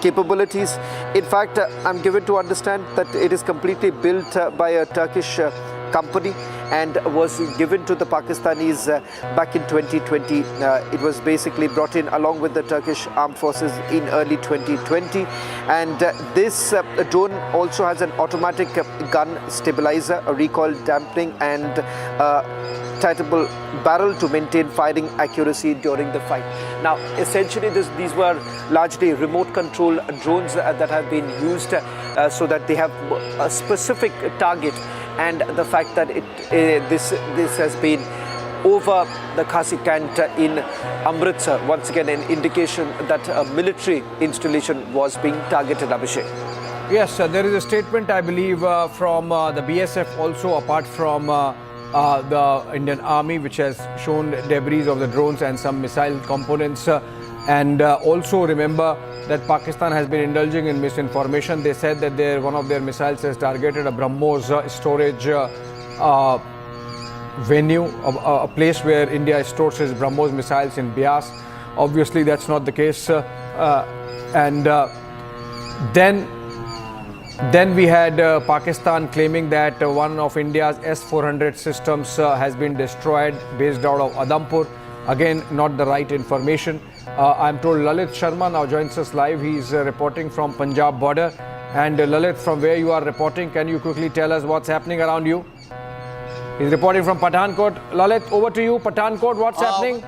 capabilities? In fact, I'm given to understand that it is completely built by a Turkish company and was given to the Pakistanis back in 2020. It was basically brought in along with the Turkish armed forces in early 2020. And this drone also has an automatic gun stabilizer, a recoil dampening, and tightable barrel to maintain firing accuracy during the fight. Now, essentially, these were largely remote control drones that have been used so that they have a specific target. And the fact that this has been over the Khasi Cant in Amritsar, once again an indication that a military installation was being targeted, Abhishek. Yes, there is a statement, I believe, from the BSF also, apart from the Indian Army, which has shown debris of the drones and some missile components. And also remember that Pakistan has been indulging in misinformation. They said that one of their missiles has targeted a BrahMos storage venue, a place where India stores its BrahMos missiles in Bias. Obviously, that's not the case. Then we had Pakistan claiming that one of India's S-400 systems has been destroyed based out of Adampur. Again, not the right information. I'm told Lalit Sharma now joins us live. He's reporting from Punjab border. And Lalit, from where you are reporting, can you quickly tell us what's happening around you? He's reporting from Pathankot. Lalit, over to you. Pathankot, what's happening?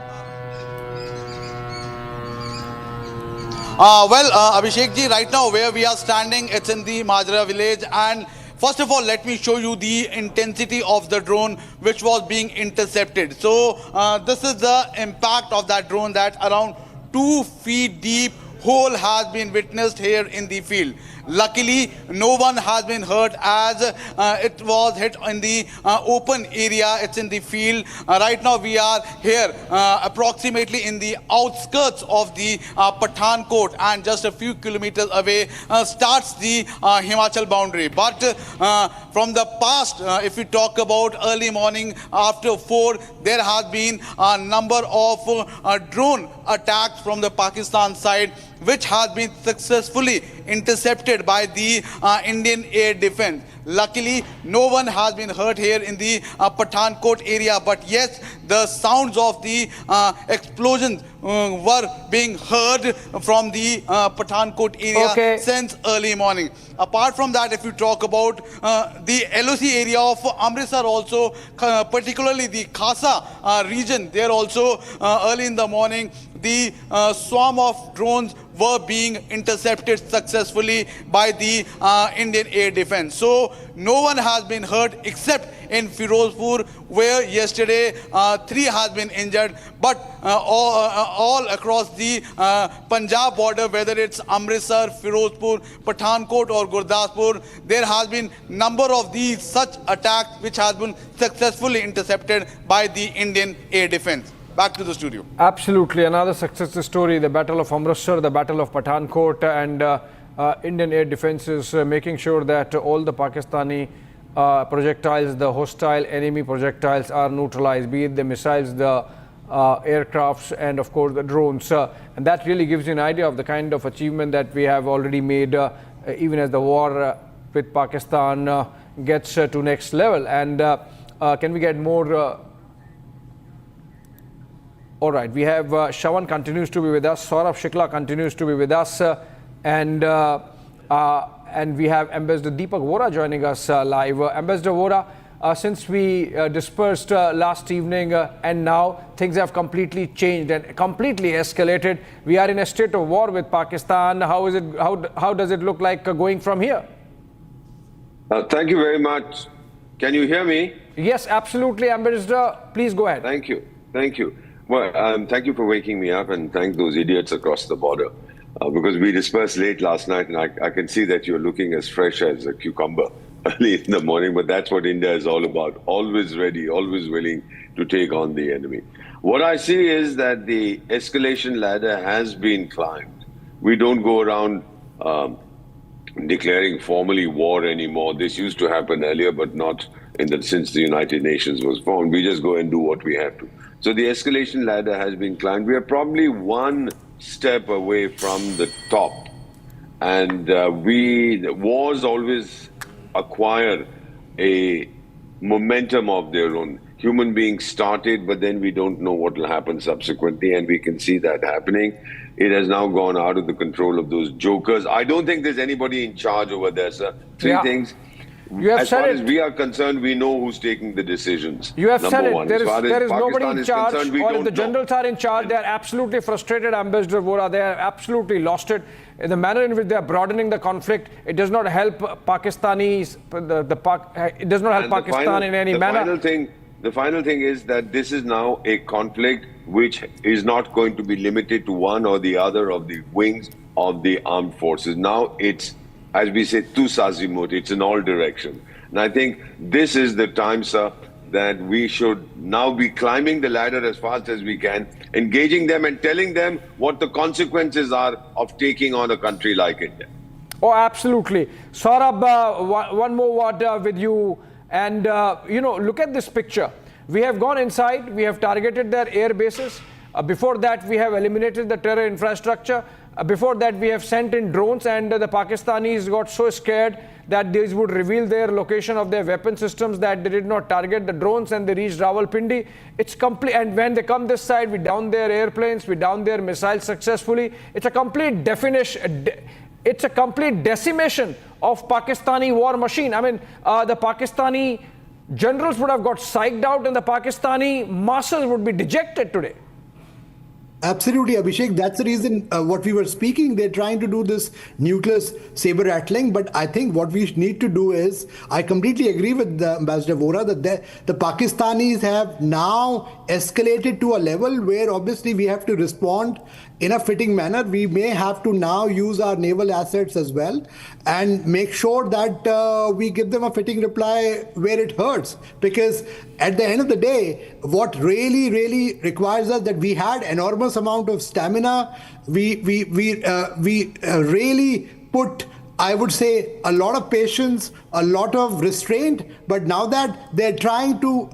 Abhishek ji, right now where we are standing, it's in the Majra village, and first of all, let me show you the intensity of the drone which was being intercepted. So this is the impact of that drone, that around 2 feet deep hole has been witnessed here in the field. Luckily, no one has been hurt as it was hit in the open area. It's in the field. Right now, we are here approximately in the outskirts of the Pathankot, and just a few kilometers away starts the Himachal boundary. But from the past, if we talk about early morning after 4, there has been a number of drone attacks from the Pakistan side, which has been successfully intercepted by the Indian Air Defense. Luckily, no one has been hurt here in the Pathankot area, but yes, the sounds of the explosions were being heard from the Pathankot area since early morning. Apart from that, if you talk about the LOC area of Amritsar also, particularly the Khasa region, there also early in the morning, the swarm of drones were being intercepted successfully by the Indian Air Defense. So no one has been hurt except in Firozpur, where yesterday 3 has been injured, but all across the Punjab border, whether it's Amritsar, Firozpur, Pathankot or Gurdaspur, there has been number of these such attacks which has been successfully intercepted by the Indian Air Defense. Back to the studio. Absolutely. Another success story, the Battle of Amritsar, the Battle of Pathankot, and Indian Air Defense is making sure that all the Pakistani projectiles, the hostile enemy projectiles are neutralized, be it the missiles, the aircrafts, and of course the drones. And that really gives you an idea of the kind of achievement that we have already made, even as the war with Pakistan gets to next level. And can we get more... All right, we have Shawan continues to be with us, Saurabh Shikla continues to be with us, and we have Ambassador Deepak Vora joining us live. Ambassador Vora, since we dispersed last evening and now things have completely changed and completely escalated. We are in a state of war with Pakistan. How is it? How does it look like going from here? Thank you very much. Can you hear me? Yes, absolutely, Ambassador. Please go ahead. Thank you. Thank you. Well, thank you for waking me up, and thank those idiots across the border. Because we dispersed late last night, and I can see that you're looking as fresh as a cucumber early in the morning, but that's what India is all about. Always ready, always willing to take on the enemy. What I see is that the escalation ladder has been climbed. We don't go around declaring formally war anymore. This used to happen earlier, but not since the United Nations was formed. We just go and do what we have to. So the escalation ladder has been climbed. We are probably one step away from the top. And wars always acquire a momentum of their own. Human beings started, but then we don't know what will happen subsequently, and we can see that happening. It has now gone out of the control of those jokers. I don't think there's anybody in charge over there, sir. Three things. As far as we are concerned, we know who's taking the decisions. You have said it. One. There is nobody in charge, or if the generals are in charge, they are absolutely frustrated, Ambassador Vora. They have absolutely lost it. In the manner in which they are broadening the conflict, it does not help Pakistanis. It does not help Pakistan in any manner. The final thing is that this is now a conflict which is not going to be limited to one or the other of the wings of the armed forces. Now it's, as we say, tous azimuth, it's in all directions. And I think this is the time, sir, that we should now be climbing the ladder as fast as we can, engaging them and telling them what the consequences are of taking on a country like India. Oh, absolutely. Saurabh, one more word with you. And, look at this picture. We have gone inside, we have targeted their air bases. Before that, we have eliminated the terror infrastructure. Before that, we have sent in drones, and the Pakistanis got so scared that these would reveal their location of their weapon systems that they did not target the drones, and they reached Rawalpindi. It's complete. And when they come this side, we down their airplanes, we down their missiles successfully. It's a complete definition. It's a complete decimation of Pakistani war machine. I mean, the Pakistani generals would have got psyched out and the Pakistani masses would be dejected today. Absolutely, Abhishek. That's the reason what we were speaking. They're trying to do this nuclear saber rattling. But I think what we need to do is, I completely agree with Ambassador Vora that the Pakistanis have now escalated to a level where obviously we have to respond in a fitting manner. We may have to now use our naval assets as well and make sure that we give them a fitting reply where it hurts. Because at the end of the day, what really requires us that we had enormous amount of stamina. We really put, I would say, a lot of patience, a lot of restraint. But now that they're trying to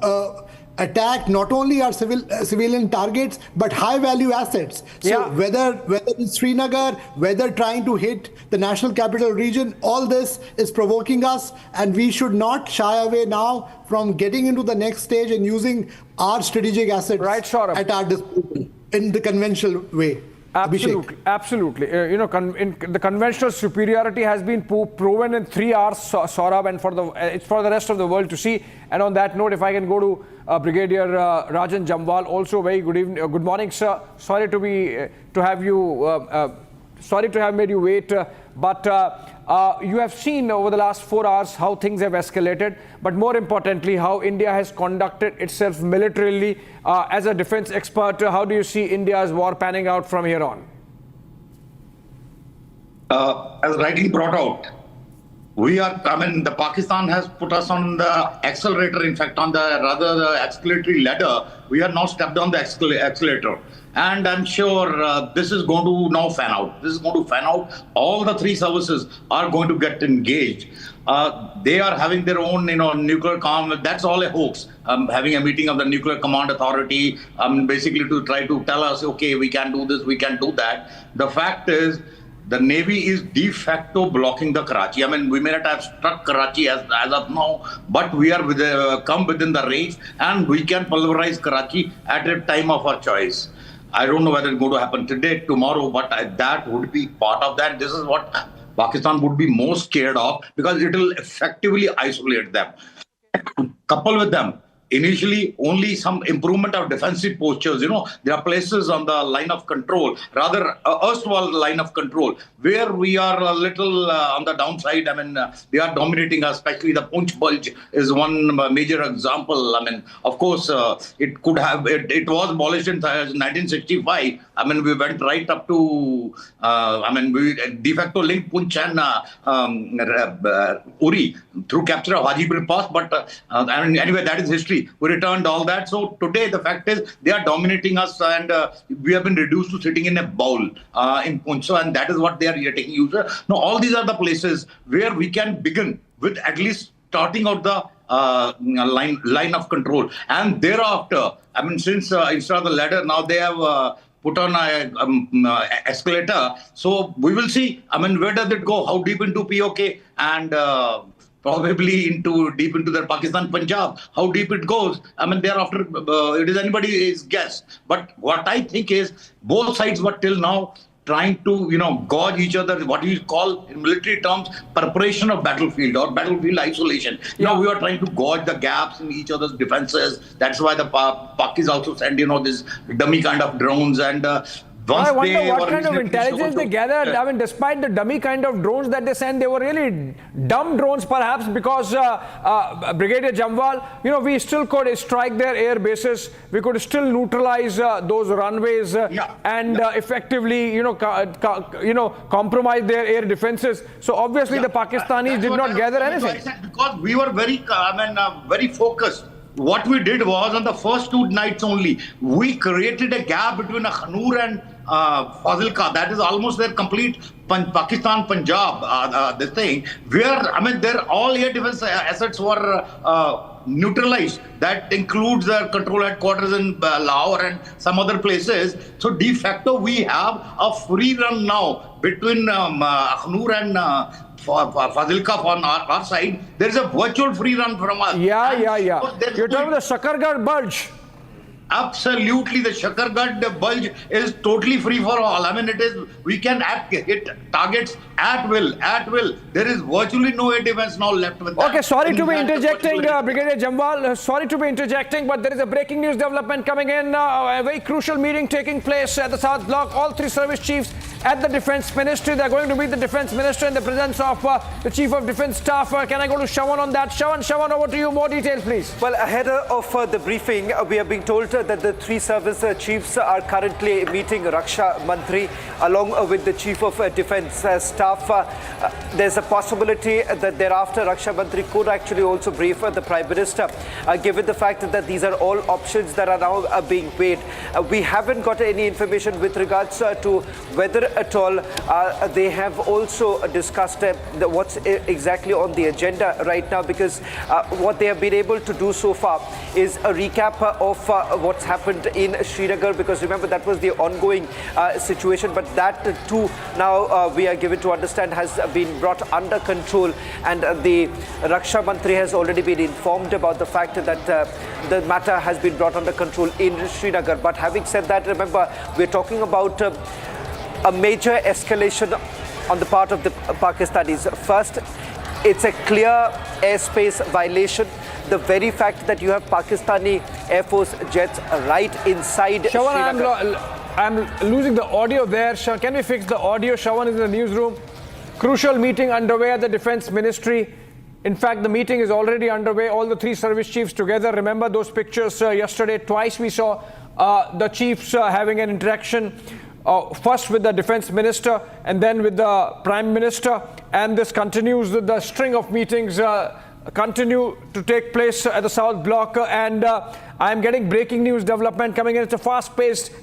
attack not only our civilian targets but high value assets. So whether it's Srinagar, whether trying to hit the national capital region, all this is provoking us, and we should not shy away now from getting into the next stage and using our strategic assets at our disposal in the conventional way. Absolutely, absolutely. The conventional superiority has been proven in 3 hours, Saurabh, and it's for the rest of the world to see. And on that note, if I can go to Brigadier Rajan Jamwal, also very good evening, good morning, sir. Sorry to have made you wait, but you have seen over the last 4 hours how things have escalated, but more importantly, how India has conducted itself militarily. As a defense expert, how do you see India's war panning out from here on? As rightly brought out, the Pakistan has put us on the accelerator, in fact, on the escalatory ladder. We have now stepped on the accelerator. And I'm sure this is going to now fan out. All the 3 services are going to get engaged. They are having their own, nuclear command. That's all a hoax. Having a meeting of the Nuclear Command Authority, basically to try to tell us, okay, we can do this, we can do that. The fact is, the Navy is de facto blocking the Karachi. We may not have struck Karachi as of now, but we are come within the range, and we can pulverize Karachi at a time of our choice. I don't know whether it's going to happen today, tomorrow, but that would be part of that. This is what Pakistan would be most scared of, because it will effectively isolate them. Couple with them, initially only some improvement of defensive postures. There are places on the line of control, rather erstwhile line of control, where we are a little on the downside. They are dominating us, especially the Punch Bulge is one major example. Of course, it was abolished in 1965. We went right up to, we de facto linked Punch and Uri through capture of Hajipur Pass, but anyway, that is history. We returned all that. So today the fact is they are dominating us, and we have been reduced to sitting in a bowl in Punch, and that is what they are taking use of. Now all these are the places where we can begin with at least starting out the line of control, and thereafter, since instead of the ladder, now they have put on a escalator. So we will see. Where does it go? How deep into POK and probably deep into the Pakistan Punjab. How deep it goes, thereafter, it is anybody's guess. But what I think is both sides were till now trying to, gauge each other, what we call in military terms, preparation of battlefield or battlefield isolation. Now we are trying to gauge the gaps in each other's defenses. That's why the Pakis also send, this dummy kind of drones, and I wonder what kind of intelligence they gathered. Despite the dummy kind of drones that they sent, they were really dumb drones, perhaps, because Brigadier Jamwal, we still could strike their air bases. We could still neutralize those runways and effectively, compromise their air defenses. So obviously, the Pakistanis did not gather anything. Because we were very focused. What we did was, on the first 2 nights only, we created a gap between Akhnur and Fazilka. That is almost their complete Pakistan Punjab this thing, where their all air defense assets were neutralized. That includes the control headquarters in Lahore and some other places. So de facto we have a free run now between Akhnur and Fazilka on our side. There is a virtual free run from us. You're talking about the Sakargarh Bulge. Absolutely, the Shakargarh bulge is totally free for all. I mean, we can hit targets at will. There is virtually no air defense now left with that. Okay, sorry to be interjecting, Brigadier Jamwal. Sorry to be interjecting, but there is a breaking news development coming in. A very crucial meeting taking place at the South Block. All three service chiefs at the Defence Ministry. They're going to meet the Defence Minister in the presence of the Chief of Defence Staff. Can I go to Shawan on that? Shawan, over to you. More details, please. Well, ahead of the briefing, we are being told that the three service chiefs are currently meeting Raksha Mantri along with the Chief of Defence Staff. There's a possibility that thereafter Raksha Mantri could actually also brief the Prime Minister, given the fact that these are all options that are now being weighed. We haven't got any information with regards to whether at all they have also discussed what's exactly on the agenda right now, because what they have been able to do so far is a recap of what's happened in Srinagar, because remember that was the ongoing situation, but that too now we are given to understand has been brought under control, and the Raksha Mantri has already been informed about the fact that the matter has been brought under control in Srinagar. But having said that, remember we're talking about a major escalation on the part of the Pakistanis. First, it's a clear airspace violation. The very fact that you have Pakistani Air Force jets right inside Srinagar. I'm losing the audio there. Can we fix the audio? Shawan is in the newsroom. Crucial meeting underway at the Defence Ministry. In fact, the meeting is already underway. All the three service chiefs together. Remember those pictures yesterday? Twice we saw the chiefs having an interaction. First with the Defence Minister and then with the Prime Minister. And this continues. The string of meetings continue to take place at the South Block. And I'm getting breaking news development coming in. It's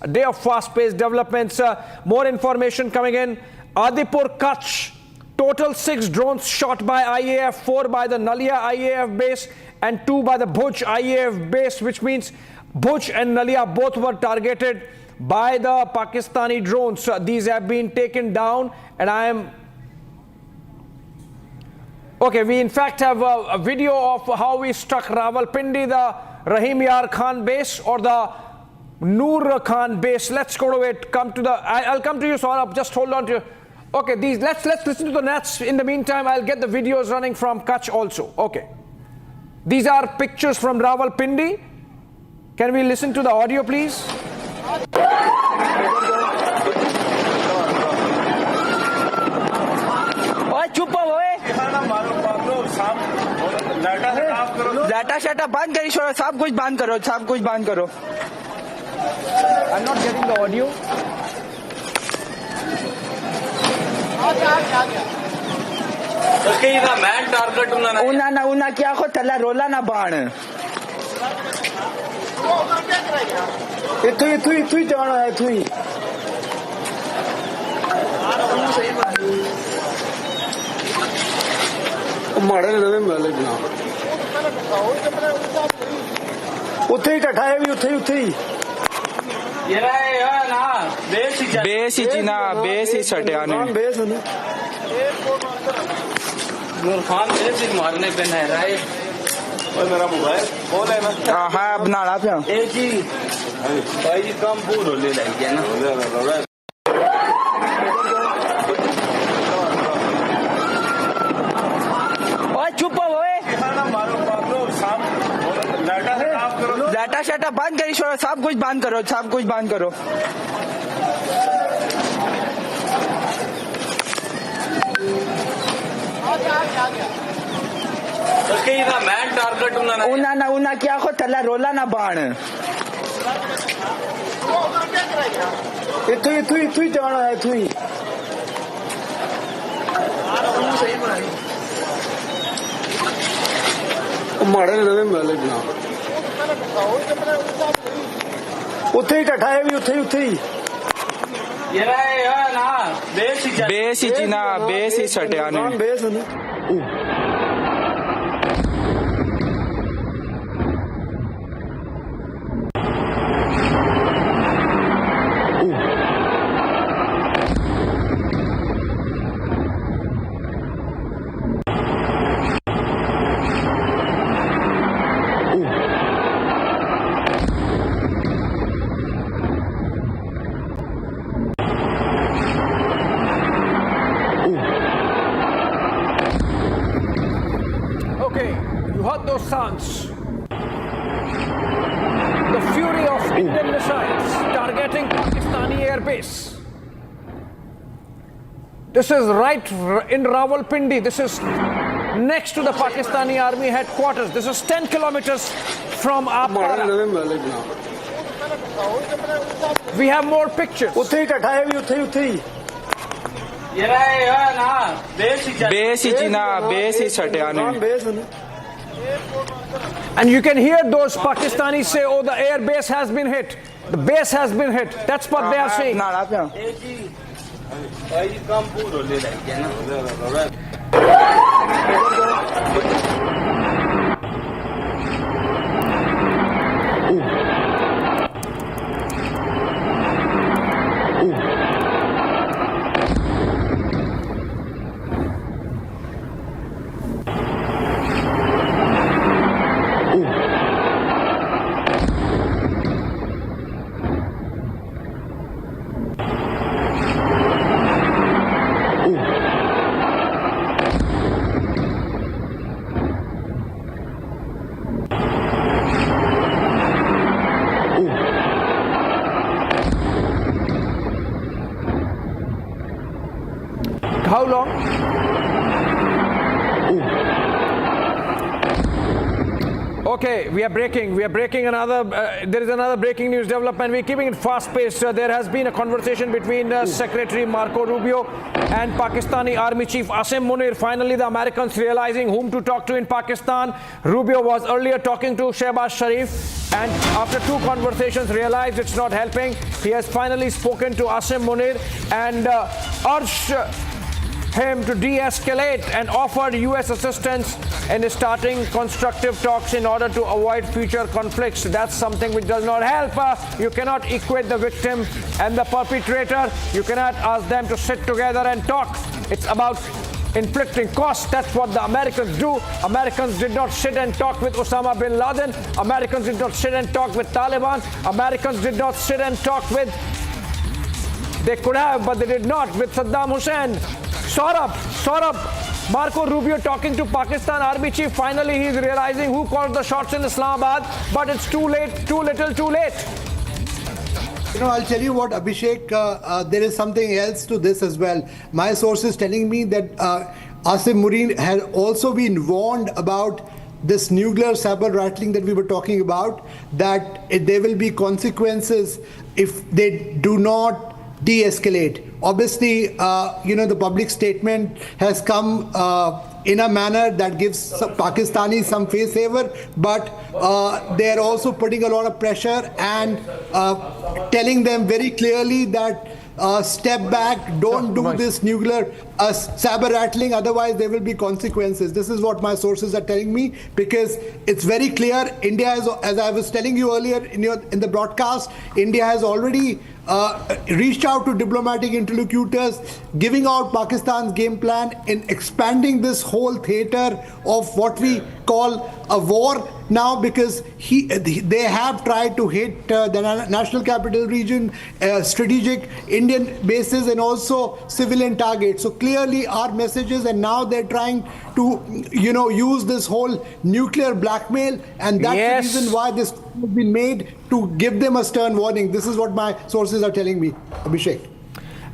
a day of fast-paced developments. More information coming in. Adipur, Kutch. Total 6 drones shot by IAF, 4 by the Nalia IAF base and 2 by the Bhuj IAF base, which means Bhuj and Nalia both were targeted by the Pakistani drones. These have been taken down, and okay, we in fact have a video of how we struck Rawalpindi, the Rahim Yar Khan base or the Nur Khan base. Let's go to it. I'll come to you, Saurabh. Just hold on to you. Okay, let's listen to the nets. In the meantime, I'll get the videos running from Kutch also. Okay. These are pictures from Rawalpindi. Can we listen to the audio, please? Data शाटा बंद करी छोड़ो, सब कुछ बंद करो. I'm not getting the audio. उना क्या खो तला रोला ना बाण इथु जाना है इथु ही माड़े ने मेले बना उथे ही कठा है भी उथे ही ये रहा ना बेस ही सटिया ने नूर खान बेस ही मारने पे नहीं रहा है मेरा मोबाइल बोल है ना हाँ बनाना पे एक ही भाई जी कम पूरा ले लेंगे ना डाटा शाटा बंद करी छोड़ो, सब कुछ बंद करो. उना क्या खो तला रोला ना बाण इथु ही जाना है इथु ही माड़े ने मेले बना उथे ही कठा है भी उथे ही ये रहा ना बेस ही सटिया ने base Okay, you heard those sounds. The fury of Indian missiles targeting Pakistani airbase. This is right in Rawalpindi. This is next to the Pakistani Army headquarters. This is 10 kilometers from Apara. We have more pictures. And you can hear those Pakistanis say, oh, the air base has been hit. The base has been hit. That's what they are saying. How long? Okay, we are breaking another, there is another breaking news development. We're keeping it fast paced. There has been a conversation between Secretary Marco Rubio and Pakistani Army Chief Asim Munir. Finally, the Americans realizing whom to talk to in Pakistan. Rubio was earlier talking to Shehbaz Sharif, and after two conversations realized it's not helping. He has finally spoken to Asim Munir and urged him to de-escalate and offered US assistance in starting constructive talks in order to avoid future conflicts. That's something which does not help. You cannot equate the victim and the perpetrator. You cannot ask them to sit together and talk. It's about inflicting costs. That's what the Americans do. Americans did not sit and talk with Osama bin Laden. Americans did not sit and talk with Taliban. Americans did not sit and talk with, they could have, but they did not, with Saddam Hussein. Saurabh, Marco Rubio talking to Pakistan Army Chief. Finally, he's realizing who called the shots in Islamabad, but it's too late, too little, too late. You know, I'll tell you what, Abhishek, there is something else to this as well. My source is telling me that Asim Munir had also been warned about this nuclear saber rattling that we were talking about, that there will be consequences if they do not de-escalate. Obviously, the public statement has come in a manner that gives Pakistanis some face saver, but they are also putting a lot of pressure and telling them very clearly that step back, don't do this nuclear saber rattling, otherwise there will be consequences. This is what my sources are telling me, because it's very clear. India has, as I was telling you earlier in the broadcast, India has already reached out to diplomatic interlocutors, giving out Pakistan's game plan in expanding this whole theater of what we call a war now, because they have tried to hit the National Capital Region, strategic Indian bases, and also civilian targets. So clearly our messages, and now they're trying to use this whole nuclear blackmail, and that's the reason why this has been made, to give them a stern warning. This is what my sources are telling me, Abhishek.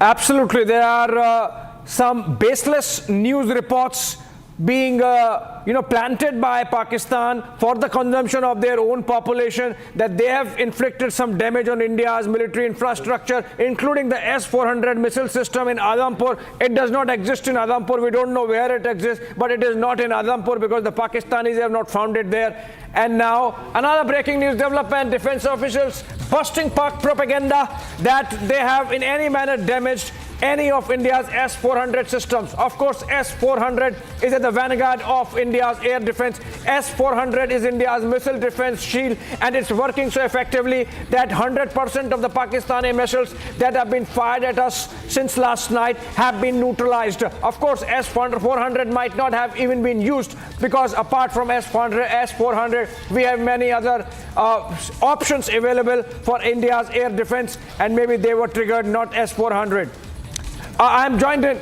Absolutely. There are some baseless news reports being planted by Pakistan for the consumption of their own population, that they have inflicted some damage on India's military infrastructure, including the S-400 missile system in Adampur. It does not exist in Adampur. We don't know where it exists, but it is not in Adampur because the Pakistanis have not found it there. And now another breaking news development: defense officials busting Pak propaganda that they have in any manner damaged any of India's S-400 systems. Of course, S-400 is at the vanguard of India's air defense. S-400 is India's missile defense shield, and it's working so effectively that 100% of the Pakistani missiles that have been fired at us since last night have been neutralized. Of course, S-400 might not have even been used, because apart from S-400, we have many other options available for India's air defense, and maybe they were triggered, not S-400. I'm joined in.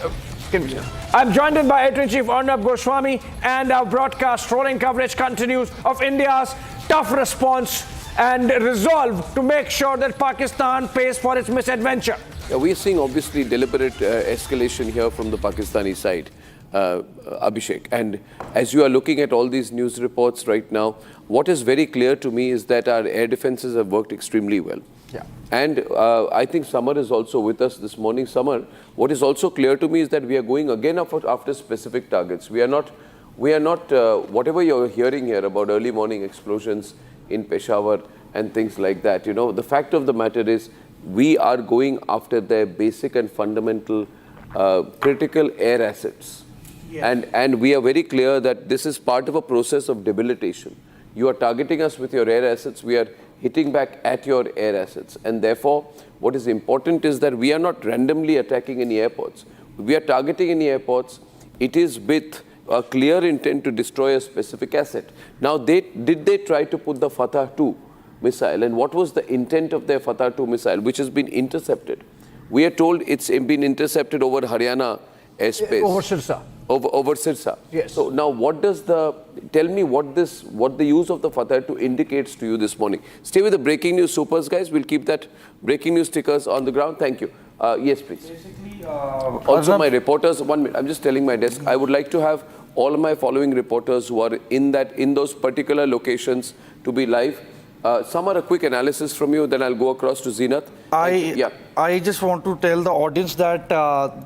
I'm joined in by Editor in Chief Arnab Goswami, and our broadcast rolling coverage continues of India's tough response and resolve to make sure that Pakistan pays for its misadventure. Yeah, we're seeing obviously deliberate escalation here from the Pakistani side, Abhishek. And as you are looking at all these news reports right now, what is very clear to me is that our air defenses have worked extremely well. Yeah. And I think Samar is also with us this morning. Samar, what is also clear to me is that we are going again after specific targets. We are not, whatever you're hearing here about early morning explosions in Peshawar and things like that, you know, the fact of the matter is we are going after their basic and fundamental critical air assets. Yes. And we are very clear that this is part of a process of debilitation. You are targeting us with your air assets. We are hitting back at your air assets. And therefore, what is important is that we are not randomly attacking any airports. We are targeting any airports. It is with a clear intent to destroy a specific asset. Now, did they try to put the Fatah 2 missile? And what was the intent of their Fatah 2 missile, which has been intercepted? We are told it's been intercepted over Haryana airspace. Over Sirsa. Over Sirsa. Yes. So now tell me what the use of the Fatah 2 indicates to you this morning. Stay with the breaking news supers, guys. We'll keep that breaking news stickers on the ground. Thank you. Yes, please. Basically, also, my reporters, 1 minute. I'm just telling my desk. I would like to have all of my following reporters who are in those particular locations to be live. Samar, a quick analysis from you, then I'll go across to Zeenat. I just want to tell the audience that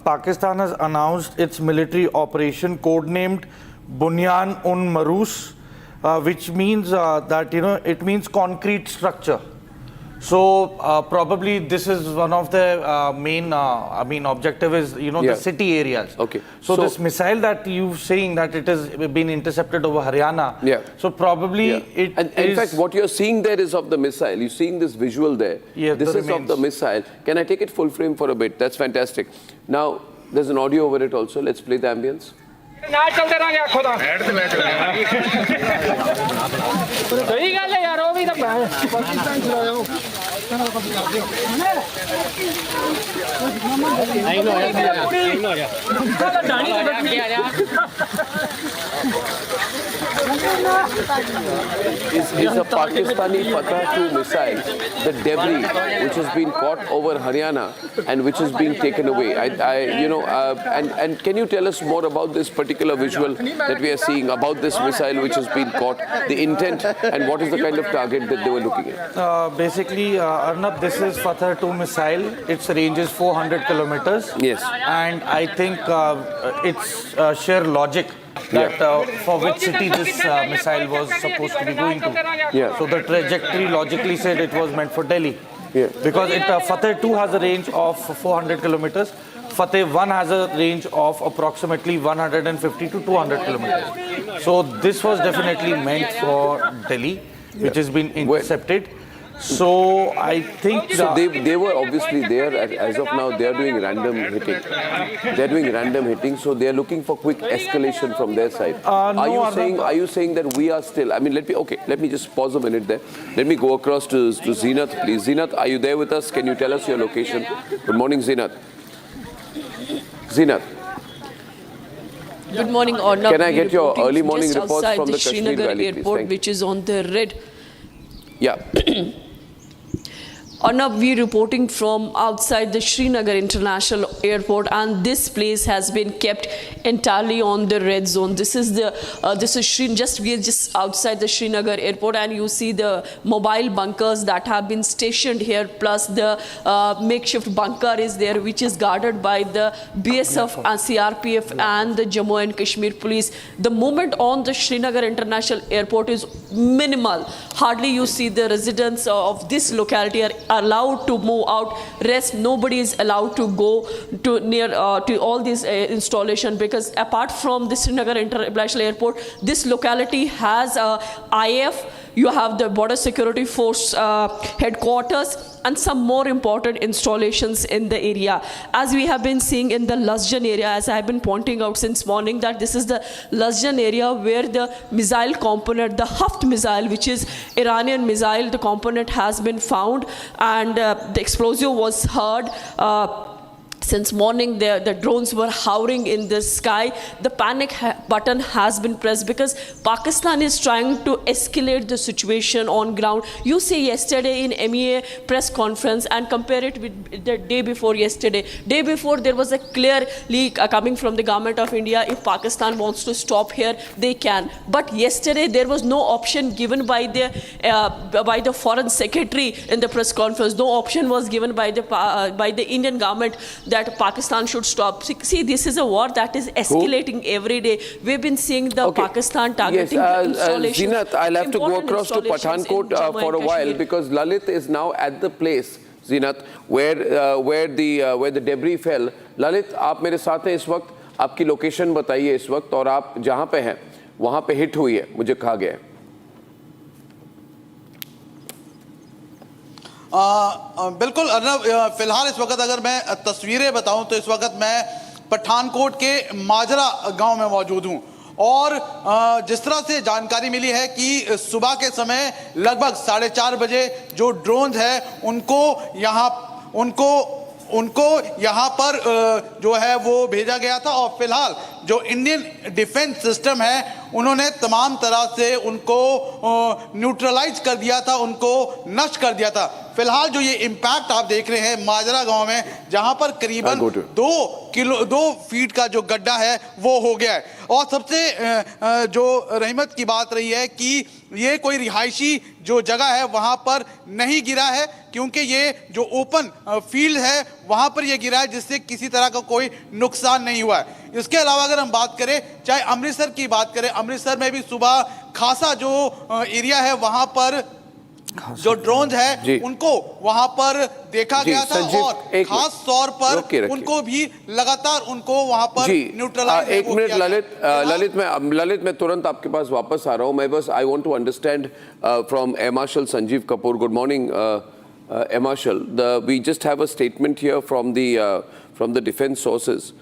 Pakistan has announced its military operation codenamed Bunyan un Marus, which means that, you know, it means concrete structure. So probably this is one of the main, objective is, you know, the city areas. Okay. So this missile that you're saying that it has been intercepted over Haryana. Yeah. So probably it and in fact, what you're seeing there is of the missile. You're seeing this visual there. Yeah, this is of the missile. Can I take it full frame for a bit? That's fantastic. Now, there's an audio over it also. Let's play the ambience. Is a Pakistani Fatah 2 missile, the debris which has been caught over Haryana and which is being taken away. And can you tell us more about this particular visual that we are seeing about this missile which has been caught, the intent, and what is the kind of target that they were looking at? Basically, Arnab, this is Fatah 2 missile. Its range is 400 kilometers. Yes. And I think it's sheer logic that for which city this missile was supposed to be going to. Yeah. So the trajectory logically said it was meant for Delhi. Yeah. Because Fatah 2 has a range of 400 kilometers. Fateh 1 has a range of approximately 150 to 200 kilometers. So this was definitely meant for Delhi, which has been intercepted. So I think they were obviously there as of now. They are doing random hitting. They're doing random hitting, so they are looking for quick escalation from their side. Are you saying that we are still? I mean, let me just pause a minute there. Let me go across to Zeenat, please. Zeenat, are you there with us? Can you tell us your location? Good morning, Zeenat. Zeenat. Good morning, Arnab. Can I get your early morning reports from the Kashmir Srinagar Valley, airport, please? which is on the red. Yeah. Arnab, we're reporting from outside the Srinagar International Airport, and this place has been kept entirely on the red zone. We're just outside the Srinagar Airport, and you see the mobile bunkers that have been stationed here, plus the makeshift bunker is there, which is guarded by the BSF and CRPF and the Jammu and Kashmir police. The movement on the Srinagar International Airport is minimal. Hardly you see the residents of this locality are allowed to move out. Rest, nobody is allowed to go to near to all these installation, because apart from the Srinagar International Airport, this locality has IF. You have the Border Security Force headquarters and some more important installations in the area. As we have been seeing in the Lasjan area, as I have been pointing out since morning, that this is the Lasjan area where the missile component, the Haft missile, which is Iranian missile, the component has been found, and the explosive was heard Since morning, the drones were hovering in the sky. The panic button has been pressed because Pakistan is trying to escalate the situation on ground. You see yesterday in MEA press conference and compare it with the day before yesterday. Day before, there was a clear leak coming from the government of India. If Pakistan wants to stop here, they can. But yesterday, there was no option given by the foreign secretary in the press conference. No option was given by the Indian government that Pakistan should stop. See, this is a war that is escalating every day. We've been seeing the Pakistan targeting the installations. Zinat, I'll have to go across to Pathankot for a while because Lalit is now at the place, Zinat, where the debris fell. Lalit, आप मेरे साथ हैं इस वक्त. आपकी location बताइए इस वक्त और आप जहाँ पे हैं वहाँ पे हिट हुई है, मुझे कहा गया है. बिल्कुल अर्नब, फिलहाल इस वक्त अगर मैं तस्वीरें बताऊं तो इस वक्त मैं पठानकोट के माजरा गांव में मौजूद हूं और जिस तरह से जानकारी मिली है कि सुबह के समय लगभग 4:30 बजे जो ड्रोन है उनको यहाँ पर जो है वो भेजा गया था और फिलहाल जो इंडियन डिफेंस सिस्टम है उन्होंने तमाम तरह से उनको न्यूट्रलाइज कर दिया था, उनको नष्ट कर दिया था. फिलहाल जो ये इम्पैक्ट आप देख रहे हैं माजरा गांव में, जहां पर करीबन 2 फीट का जो गड्ढा है वो हो गया है. और सबसे जो रहमत की बात रही है कि ये कोई रिहायशी जो जगह है वहां पर नहीं गिरा है, क्योंकि ये जो ओपन फील्ड है वहां पर ये गिरा है, जिससे किसी तरह का कोई नुकसान नहीं हुआ है. इसके अलावा अगर हम बात करें, चाहे अमृतसर की बात करें, अमृतसर में भी सुबह खासा जो एरिया है वहां पर जो ड्रोन है उनको वहां पर देखा गया था और खास तौर पर उनको भी लगातार उनको वहां पर न्यूट्रलाइज. एक मिनट ललित मैं तुरंत आपके पास वापस आ रहा हूं. मैं बस I want to understand from air marshal Sanjeev Kapoor. Good morning Air Marshal. We just have a statement here from the defense sources.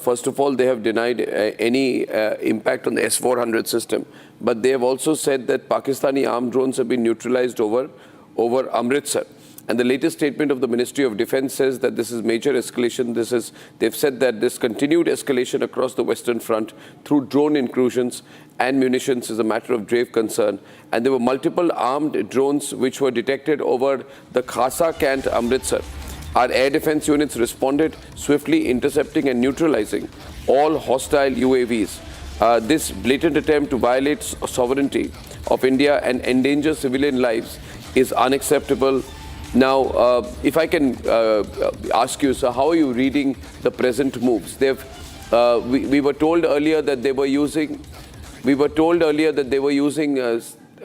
First of all, they have denied any impact on the S-400 system, but they have also said that Pakistani armed drones have been neutralized over Amritsar. And the latest statement of the Ministry of Defense says that this is major escalation. They've said that this continued escalation across the Western Front through drone incursions and munitions is a matter of grave concern. And there were multiple armed drones which were detected over the Khasa Cant, Amritsar. Our air defense units responded swiftly, intercepting and neutralizing all hostile UAVs. This blatant attempt to violate sovereignty of India and endanger civilian lives is unacceptable. Now, if I can ask you, sir, how are you reading the present moves? We were told earlier that they were using.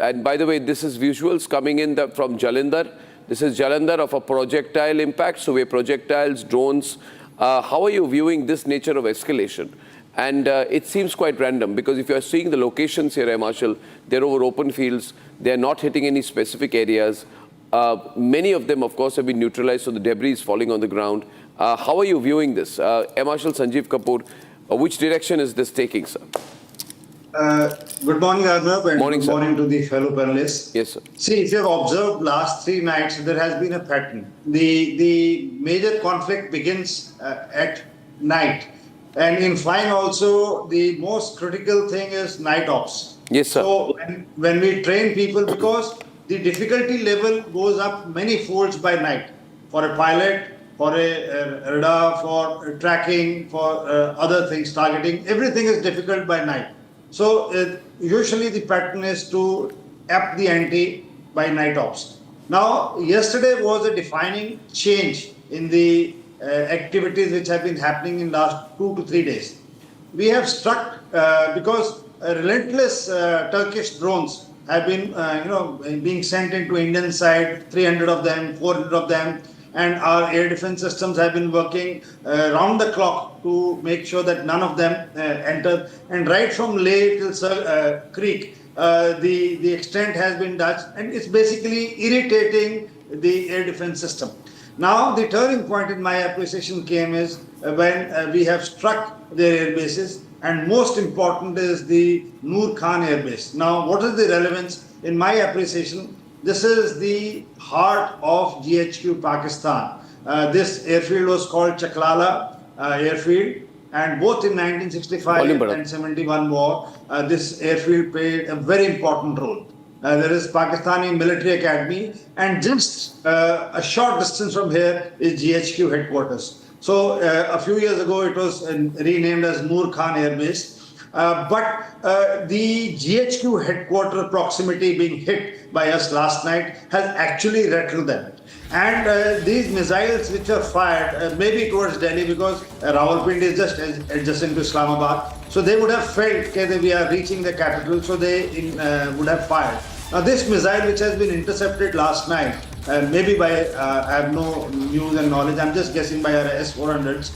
And by the way, this is visuals coming in from Jalandhar. This is Jalandhar of a projectile impact. So, we're projectiles, drones. How are you viewing this nature of escalation? And it seems quite random because if you are seeing the locations here, Air Marshal, they're over open fields. They're not hitting any specific areas. Many of them, of course, have been neutralized, so the debris is falling on the ground. How are you viewing this? Air Marshal Sanjeev Kapoor, which direction is this taking, sir? Good morning, Arnab, and morning, good sir. morning to the fellow panelists. Yes, sir. See, if you have observed last 3 nights, there has been a pattern. The major conflict begins at night. And in flying also, the most critical thing is night ops. Yes, sir. So when we train people, because the difficulty level goes up many folds by night. For a pilot, for a radar, for tracking, for other things, targeting, everything is difficult by night. So usually the pattern is to up the ante by night ops. Now, yesterday was a defining change in the activities which have been happening in last 2 to 3 days. We have struck because relentless Turkish drones have been, being sent into Indian side, 300 of them, 400 of them, and our air defense systems have been working round the clock to make sure that none of them enter. And right from Leh till Creek, the extent has been touched, and it's basically irritating the air defense system. Now, the turning point in my appreciation came is when we have struck their air bases, and most important is the Nur Khan Air Base. Now, what is the relevance? In my appreciation, this is the heart of GHQ Pakistan. This airfield was called Chakwal Airfield, and both in 1965 and 71 war, this airfield played a very important role. There is Pakistani Military Academy, and just a short distance from here is GHQ headquarters. So a few years ago it was renamed as Nur Khan Air Base. But the GHQ headquarter proximity being hit by us last night has actually rattled them. And these missiles which are fired, maybe towards Delhi, because Rawalpindi is just adjacent to Islamabad, so they would have felt that we are reaching the capital, so they would have fired. Now this missile which has been intercepted last night, maybe by, I have no news and knowledge, I'm just guessing by our S-400s,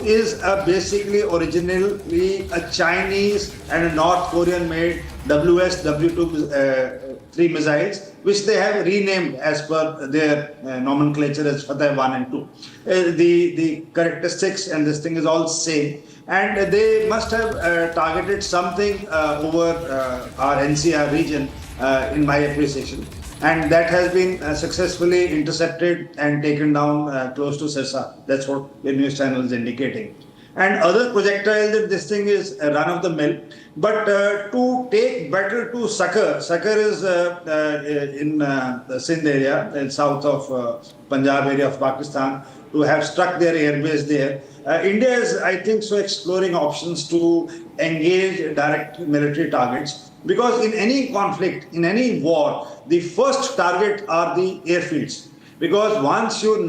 is basically originally a Chinese and a North Korean made WS-W2 missiles, which they have renamed as per their nomenclature as Fateh 1 and 2. The characteristics and this thing is all same, and they must have targeted something over our NCR region, in my appreciation. And that has been successfully intercepted and taken down close to Sirsa. That's what the news channel is indicating. And other projectiles, this thing is run of the mill. But to take battle to Sakar is in the Sindh area, in south of Punjab area of Pakistan, to have struck their airbase there. India is, I think, so exploring options to engage direct military targets. Because in any conflict, in any war, the first target are the airfields. Because once you,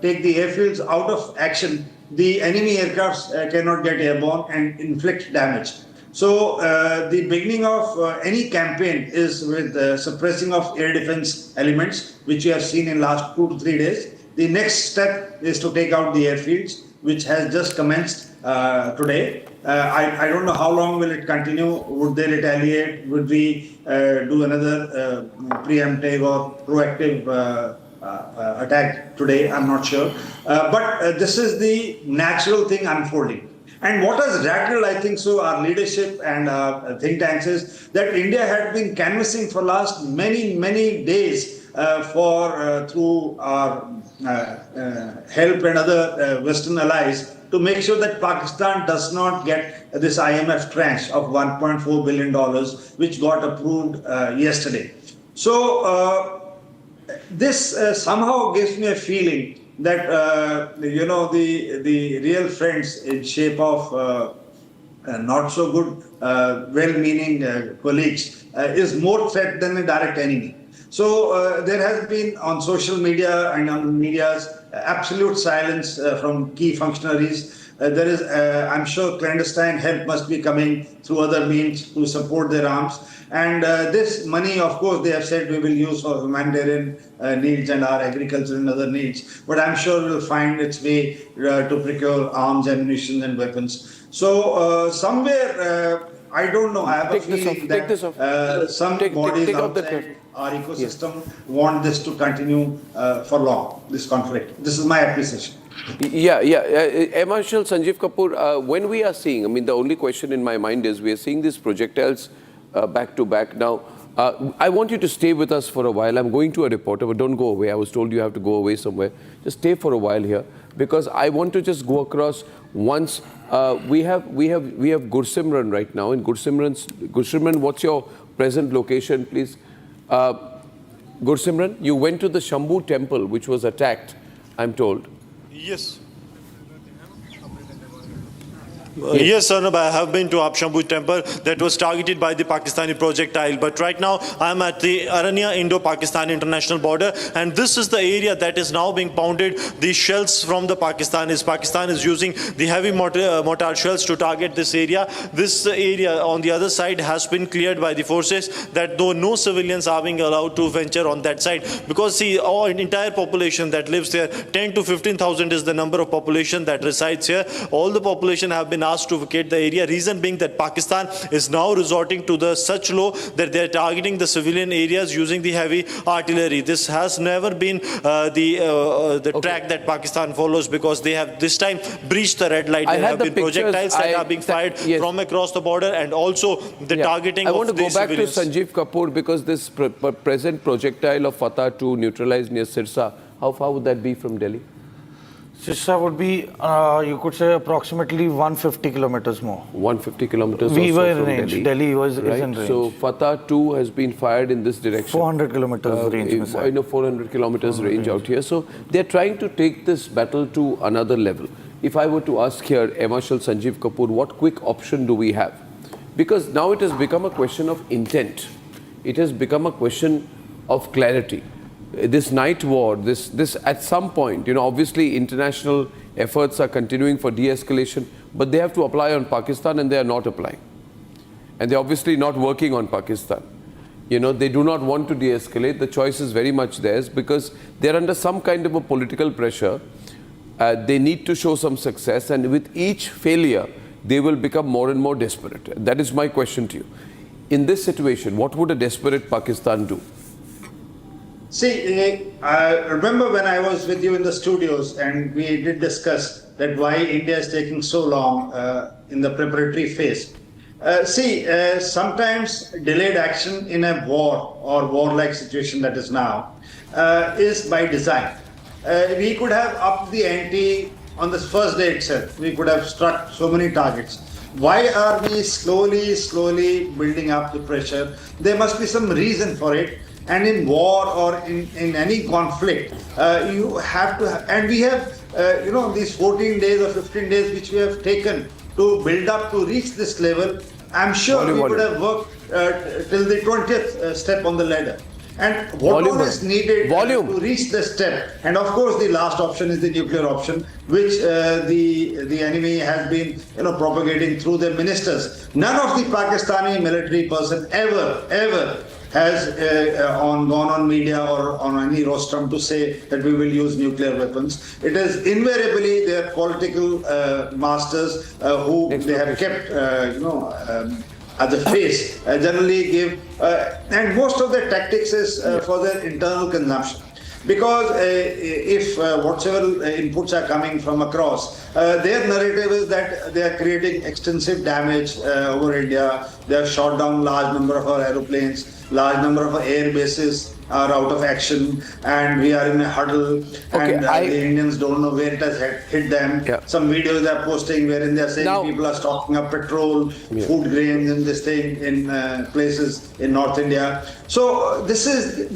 take the airfields out of action, the enemy aircrafts cannot get airborne and inflict damage. So the beginning of any campaign is with suppressing of air defense elements, which we have seen in last 2 to 3 days. The next step is to take out the airfields, which has just commenced today. I don't know how long will it continue. Would they retaliate? Would we do another preemptive or proactive attack today? I'm not sure. But this is the natural thing unfolding. And what has rattled, I think so, our leadership and think tanks is that India had been canvassing for last many days through our help and other Western allies to make sure that Pakistan does not get this IMF tranche of $1.4 billion, which got approved yesterday. So this somehow gives me a feeling that, the real friends in shape of not so good, well-meaning colleagues is more threat than a direct enemy. So there has been on social media and on media's absolute silence from key functionaries. There is, I'm sure, clandestine help must be coming through other means to support their arms. And this money, of course, they have said we will use for humanitarian needs and our agriculture and other needs. But I'm sure it will find its way to procure arms, ammunition and weapons. So somewhere, I don't know, I have a feeling that some bodies outside our ecosystem want this to continue for long, this conflict. This is my appreciation. Air Marshal Sanjeev Kapoor, when we are seeing, I mean, the only question in my mind is we are seeing these projectiles back to back. Now, I want you to stay with us for a while. I'm going to a reporter, but don't go away. I was told you have to go away somewhere. Just stay for a while here, because I want to just go across once. We have Gursimran right now. In Gursimran, what's your present location, please? Gursimran, you went to the Shambhu temple, which was attacked, I'm told. Yes. Yes, Arnab, I have been to Shambhu temple that was targeted by the Pakistani projectile. But right now, I'm at the Aranya Indo-Pakistan international border, and this is the area that is now being pounded. The shells from the Pakistanis. Pakistan is using the heavy mortar shells to target this area. This area on the other side has been cleared by the forces, that though no civilians are being allowed to venture on that side. Because see, our entire population that lives there, 10 to 15,000 is the number of population that resides here. All the population have been asked to vacate the area. Reason being that Pakistan is now resorting to the such law that they are targeting the civilian areas using the heavy artillery. This has never been the track that Pakistan follows, because they have this time breached the red light. There have been projectiles that are being fired from across the border, and also the targeting of the civilians. I want to go back to Sanjeev Kapoor, because this present projectile of Fatah 2 neutralized near Sirsa How far would that be from Delhi? Sisha would be, you could say, approximately 150 kilometers more. 150 kilometers We or so were in from range. Delhi was right? in range. So Fatah 2 has been fired in this direction. 400 kilometers range missile. I know 400 kilometers range out here. So they're trying to take this battle to another level. If I were to ask here, Air Marshal Sanjeev Kapoor, what quick option do we have? Because now it has become a question of intent. It has become a question of clarity. This night war, this at some point, obviously international efforts are continuing for de-escalation, but they have to apply on Pakistan and they are not applying. And they're obviously not working on Pakistan. They do not want to de-escalate. The choice is very much theirs because they're under some kind of a political pressure. They need to show some success, and with each failure, they will become more and more desperate. That is my question to you. In this situation, what would a desperate Pakistan do? See, I remember when I was with you in the studios and we did discuss that why India is taking so long in the preparatory phase. Sometimes delayed action in a war or war-like situation that is now is by design. We could have upped the ante on the first day itself. We could have struck so many targets. Why are we slowly building up the pressure? There must be some reason for it. And in war or in any conflict, you have to, and we have, these 14 days or 15 days which we have taken to build up to reach this level. I'm sure we would have worked till the 20th step on the ladder. And what is needed to reach the step, and of course the last option is the nuclear option, which the enemy has been propagating through their ministers. None of the Pakistani military person ever has gone on media or on any rostrum to say that we will use nuclear weapons. It is invariably their political masters who they have kept, at the face, generally give, and most of their tactics is for their internal consumption. Because if whatever inputs are coming from across, their narrative is that they are creating extensive damage over India. They have shot down large number of our aeroplanes, large number of our air bases are out of action, and we are in a huddle, and the Indians don't know where it has hit them. Some videos they are posting wherein they are saying people are stocking up petrol, food grains and this thing in places in North India. So this is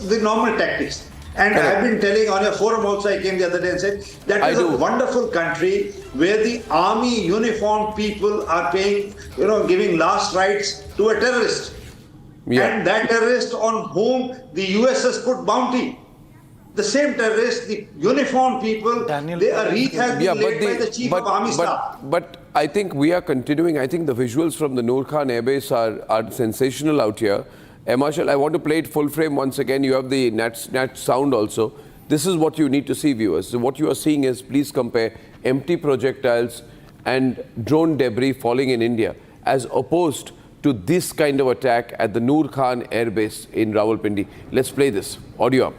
the normal tactics. And I've been telling on a forum also, I came the other day and said, that is a wonderful country where the army uniformed people are paying, giving last rites to a terrorist. And that terrorist on whom the US has put bounty. The same terrorist, the uniformed people, a wreath has been laid by the chief of army staff. But I think we are continuing. I think the visuals from the Nur Khan Airbase are sensational out here. Air Marshal, I want to play it full frame once again. You have the net sound also. This is what you need to see, viewers. So what you are seeing is, please compare empty projectiles and drone debris falling in India as opposed to this kind of attack at the Nur Khan Air Base in Rawalpindi. Let's play this. Audio up.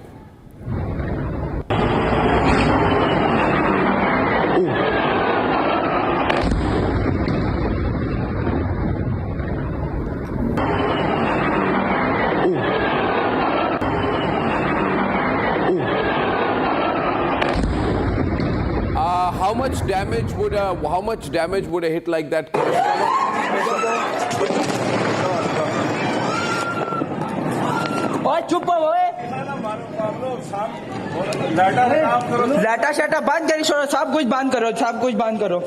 How much damage would a hit like that cause? लाटा शाटा बंद करी छोड़ो, सब कुछ बंद करो।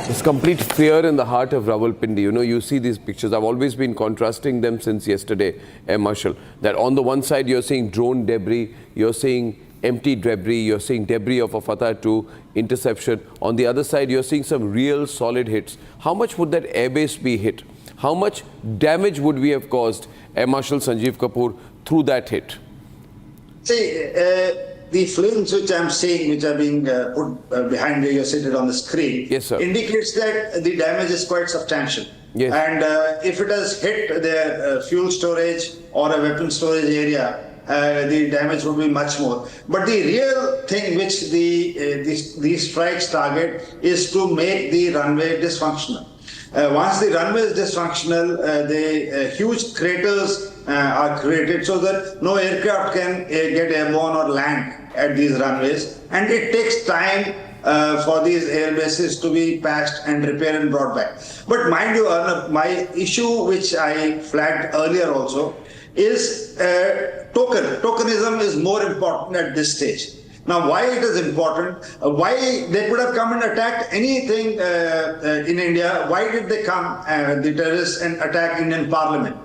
There's complete fear in the heart of Rawalpindi. You see these pictures. I've always been contrasting them since yesterday, Air Marshal. That on the one side you're seeing drone debris, you're seeing empty debris, you're seeing debris of a Fatah 2 interception. On the other side, you're seeing some real solid hits. How much would that airbase be hit? How much damage would we have caused, Air Marshal Sanjeev Kapoor, through that hit? See, the films which I'm seeing, which are being put behind where you're seated on the screen, indicates that the damage is quite substantial. And if it has hit their fuel storage or a weapon storage area, the damage would be much more. But the real thing which these strikes target is to make the runway dysfunctional. Once the runway is dysfunctional, huge craters are created so that no aircraft can get airborne or land at these runways, and it takes time for these air bases to be patched and repaired and brought back. But mind you, Arnab, my issue which I flagged earlier also is tokenism is more important at this stage. Now, why it is important? Why they could have come and attacked anything in India? Why did they come, the terrorists, and attack Indian Parliament?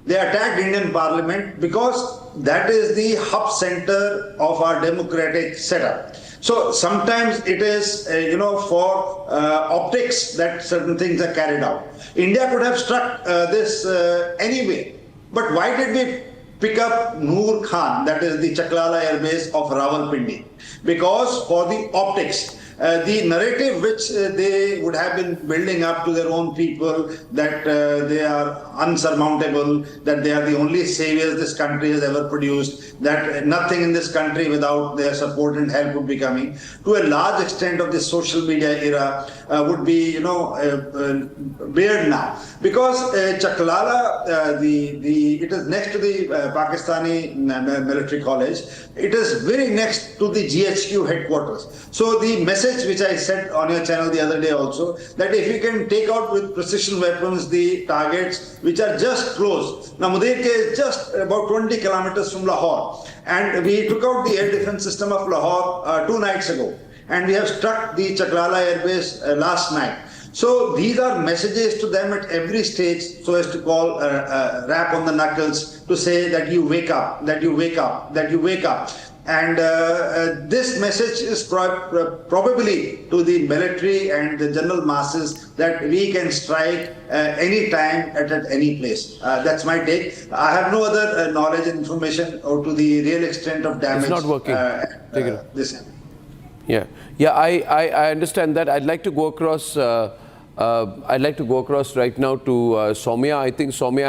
They attacked Indian Parliament because that is the hub center of our democratic setup. So sometimes it is, for optics that certain things are carried out. India could have struck this anyway. But why did we pick up Nur Khan, that is the Chakwal Air Base of Rawalpindi? Because for the optics, the narrative which they would have been building up to their own people, that they are unsurmountable, that they are the only saviors this country has ever produced, that nothing in this country without their support and help would be coming, to a large extent of this social media era would be, bared now. Because Chaklala, it is next to the Pakistani military college. It is very next to the GHQ headquarters. So the message which I said on your channel the other day also, that if you can take out with precision weapons the targets which are just close. Now Murid is just about 20 kilometers from Lahore, and we took out the air defense system of Lahore 2 nights ago, and we have struck the Chakwal Air Base last night. So these are messages to them at every stage, so as to call rap on the knuckles to say that you wake up, that you wake up, that you wake up. And this message is probably to the military and the general masses that we can strike any time at any place. That's my take. I have no other knowledge and information or to the real extent of damage. It's not working. This. Yeah, I understand that. I'd like to go across. Right now to Soumya. I think Soumya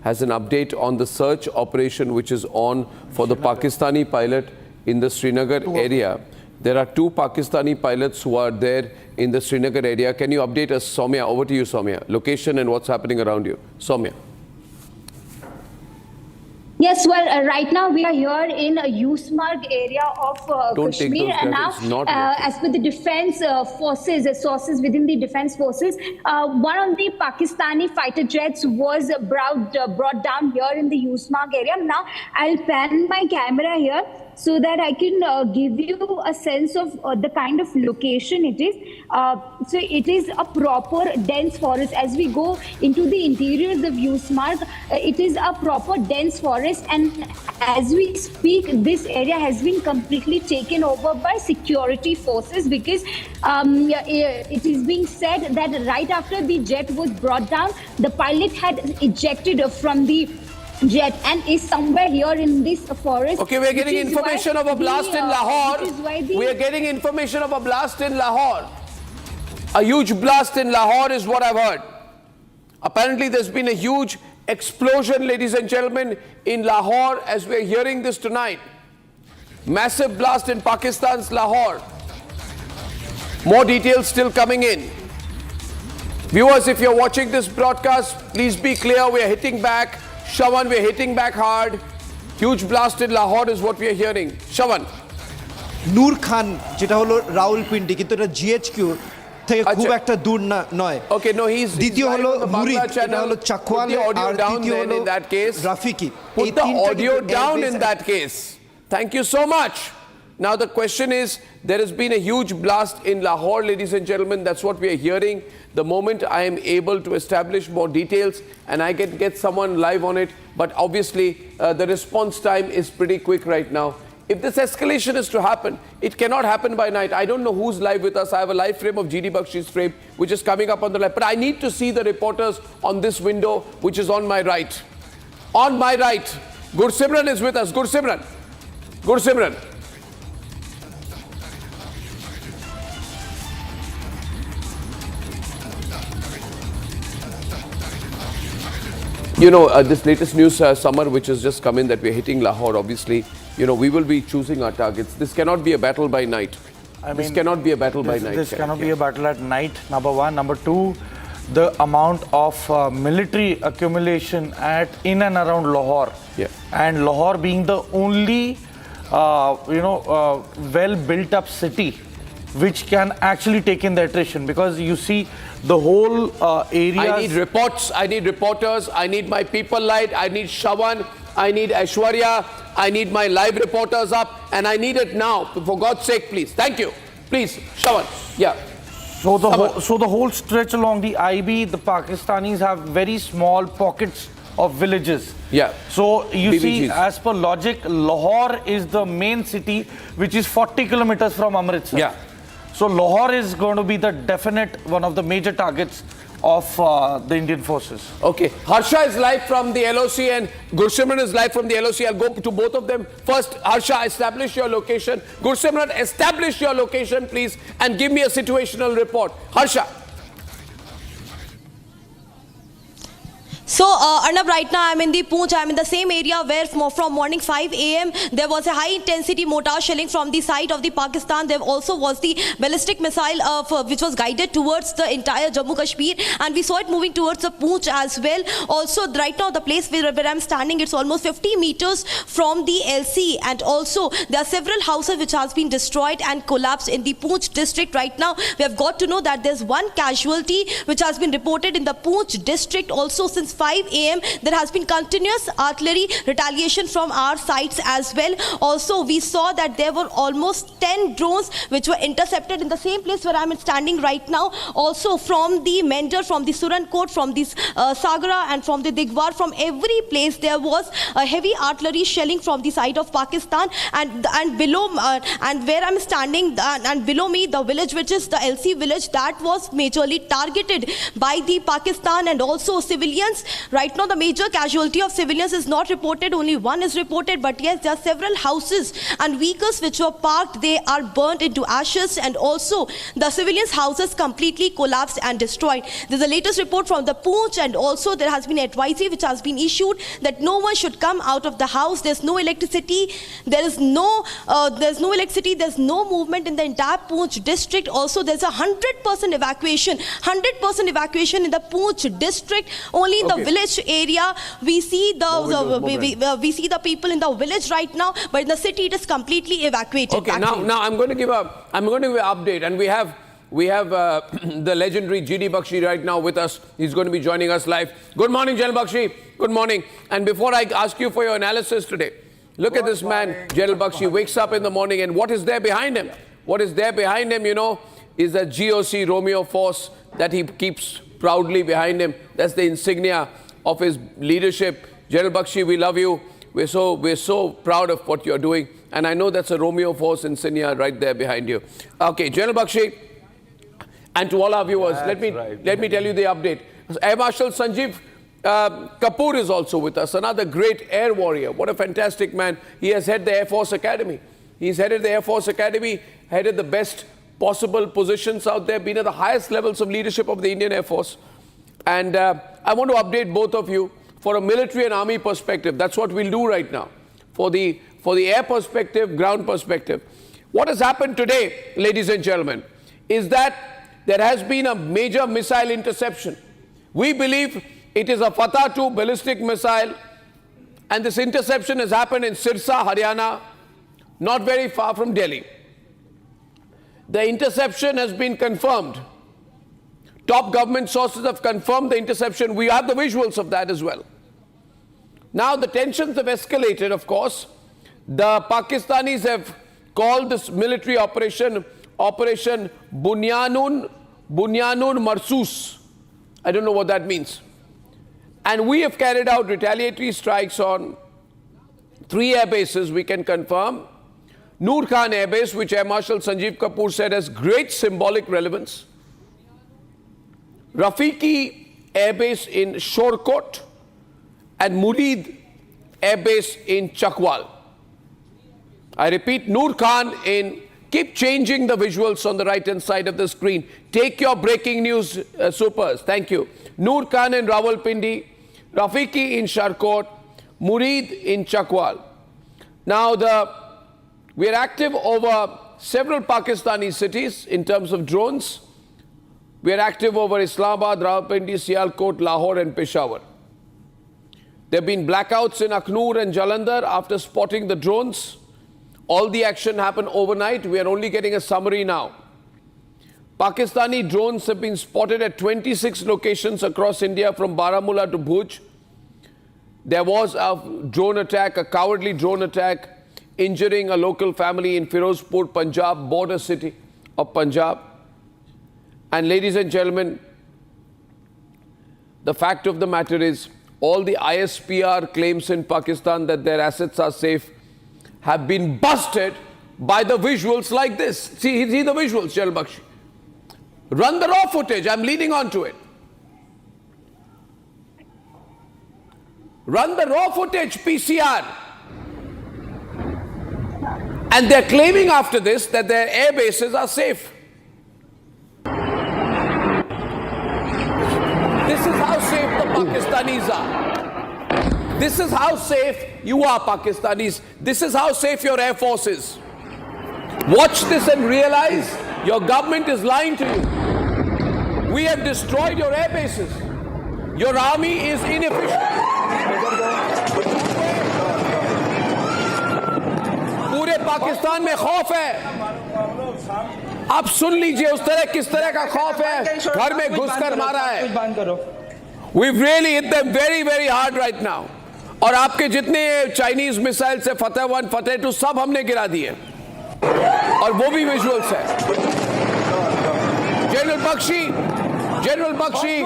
has an update on the search operation which is on for the Pakistani pilot in the Srinagar area. There are 2 Pakistani pilots who are there in the Srinagar area. Can you update us, Soumya? Over to you, Soumya. Location and what's happening around you. Soumya. Yes, well, right now we are here in Yusmarg area of Kashmir, and now, as per the defense forces, sources within the defense forces, one of the Pakistani fighter jets was brought down here in the Yusmarg area. Now, I'll pan my camera here so that I can give you a sense of the kind of location it is. So it is a proper dense forest. As we go into the interiors of Yusmarg, it is a proper dense forest, and as we speak, this area has been completely taken over by security forces, because it is being said that right after the jet was brought down, the pilot had ejected from the jet and is somewhere here in this forest. Okay, we are getting information of a blast in Lahore. We are getting information of a blast in Lahore. A huge blast in Lahore is what I've heard. Apparently there's been a huge explosion, ladies and gentlemen, in Lahore as we're hearing this tonight. Massive blast in Pakistan's Lahore. More details still coming in. Viewers, if you're watching this broadcast, please be clear, we're hitting back. Shawan, we're hitting back hard. Huge blast in Lahore is what we're hearing. Shawan. Nur Khan, যেটা হলো রাওয়ালপিন্ডি, কিন্তু এটা জিএইচকিউ থেকে খুব একটা দূর না নয়। Okay, no, দ্বিতীয় হলো মুরিদ, এটা হলো চাকওয়াল, আর তৃতীয় হলো রাফিকি। Put the audio down in that case. Thank you so much. Now the question is, there has been a huge blast in Lahore, ladies and gentlemen. That's what we are hearing. The moment I am able to establish more details and I can get someone live on it, but obviously the response time is pretty quick right now. If this escalation is to happen, it cannot happen by night. I don't know who's live with us. I have a live frame of GD Bakshi's frame, which is coming up on the left. But I need to see the reporters on this window, which is on my right. On my right, Gursimran is with us. Gursimran. Gursimran. You know, this latest news, Samar, which has just come in that we're hitting Lahore, obviously, you know, we will be choosing our targets. This cannot be a battle by night. This cannot be a battle by night. This cannot be a battle at night, number one. Number two, the amount of military accumulation in and around Lahore. Yeah. And Lahore being the only, well built up city which can actually take in the attrition, because you see the whole area. I need reports, I need reporters, I need my people light, I need Shawan, I need Aishwarya, I need my live reporters up, and I need it now. For God's sake, please. Thank you. Please, Shawan. Yeah. So the whole stretch along the IB, the Pakistanis have very small pockets of villages. Yeah. So you BBGs. see, as per logic, Lahore is the main city, which is 40 kilometers from Amritsar. Yeah. So Lahore is going to be the definite one of the major targets of the Indian forces. Okay. Harsha is live from the LOC and Gursimran is live from the LOC. I'll go to both of them. First, Harsha, establish your location. Gursimran, establish your location, please, and give me a situational report. Harsha. So, Arnab, right now I'm in the Poonch. I'm in the same area where from morning 5 a.m. there was a high-intensity mortar shelling from the side of the Pakistan. There also was the ballistic missile which was guided towards the entire Jammu Kashmir, and we saw it moving towards the Poonch as well. Also, right now the place where I'm standing, it's almost 50 meters from the LC, and also there are several houses which has been destroyed and collapsed in the Poonch district. Right now, we have got to know that there's one casualty which has been reported in the Poonch district. Also, since 5 a.m. there has been continuous artillery retaliation from our sides as well. Also, we saw that there were almost 10 drones which were intercepted in the same place where I'm standing right now. Also, from the Mender, from the Shorkot, from the Sagara, and from the Digwar, from every place there was a heavy artillery shelling from the side of Pakistan. And below and where I'm standing, and below me, the village which is the LC village, that was majorly targeted by the Pakistan and also civilians. Right now, the major casualty of civilians is not reported, only one is reported, but yes, there are several houses and vehicles which were parked, they are burnt into ashes, and also the civilians' houses completely collapsed and destroyed. There's the latest report from the Poonch, and also there has been advisory which has been issued that no one should come out of the house. There's no electricity, there's no electricity, there's no movement in the entire Poonch district. Also, there's 100% evacuation in the Poonch district. Only in the village area we see we see the people in the village right now, but in the city it is completely evacuated. Okay, now I'm going to give an update, and we have the legendary GD Bakshi right now with us. He's going to be joining us live. Good morning, General Bakshi. Good morning. And before I ask you for your analysis today, look at this man, General Bakshi, wakes up in the morning, and what is there behind him? What is there behind him, is a GOC Romeo force that he keeps proudly behind him. That's the insignia of his leadership. General Bakshi, we love you. We're so proud of what you're doing. And I know that's a Romeo force insignia right there behind you. Okay, General Bakshi, and to all our viewers, let me tell you the update. Air Marshal Sanjeev Kapoor is also with us, another great air warrior. What a fantastic man. He has headed the Air Force Academy. He's headed the Air Force Academy, headed the best possible positions out there, been at the highest levels of leadership of the Indian Air Force. And I want to update both of you for a military and army perspective. That's what we'll do right now. For the air perspective, ground perspective. What has happened today, ladies and gentlemen, is that there has been a major missile interception. We believe it is a Fatah 2 ballistic missile, and this interception has happened in Sirsa, Haryana, not very far from Delhi. The interception has been confirmed. Top government sources have confirmed the interception. We have the visuals of that as well. Now the tensions have escalated, of course. The Pakistanis have called this military operation Operation Bunyanun Marsus. I don't know what that means. And we have carried out retaliatory strikes on 3 air bases, we can confirm. Nur Khan Airbase, which Air Marshal Sanjeev Kapoor said has great symbolic relevance. Rafiqui Airbase in Shorkot, and Murid Airbase in Chakwal. I repeat, Nur Khan in... Keep changing the visuals on the right-hand side of the screen. Take your breaking news, supers. Thank you. Nur Khan in Rawalpindi, Rafiqui in Shorkot, Murid in Chakwal. Now, we are active over several Pakistani cities in terms of drones. We are active over Islamabad, Rawalpindi, Sialkot, Lahore and Peshawar. There have been blackouts in Aknoor and Jalandhar after spotting the drones. All the action happened overnight. We are only getting a summary now. Pakistani drones have been spotted at 26 locations across India from Baramulla to Bhuj. There was a drone attack, a cowardly drone attack, injuring a local family in Firozpur, Punjab, border city of Punjab. And ladies and gentlemen, the fact of the matter is, all the ISPR claims in Pakistan that their assets are safe have been busted by the visuals like this. See the visuals, Jal Bakshi. Run the raw footage, I'm leading on to it. Run the raw footage, PCR. And they're claiming after this that their air bases are safe. This is how safe the Pakistanis are. This is how safe you are, Pakistanis. This is how safe your air force is. Watch this and realize your government is lying to you. We have destroyed your air bases. Your army is inefficient. पूरे पाकिस्तान में खौफ है. आप सुन लीजिए उस तरह किस तरह का खौफ है. घर में घुसकर मारा है. We've really hit them very, very hard right now. और आपके जितने चाइनीज मिसाइल से फतेह 1, फतेह 2 सब हमने गिरा दिए. और वो भी विजुअल्स है. General Bakshi,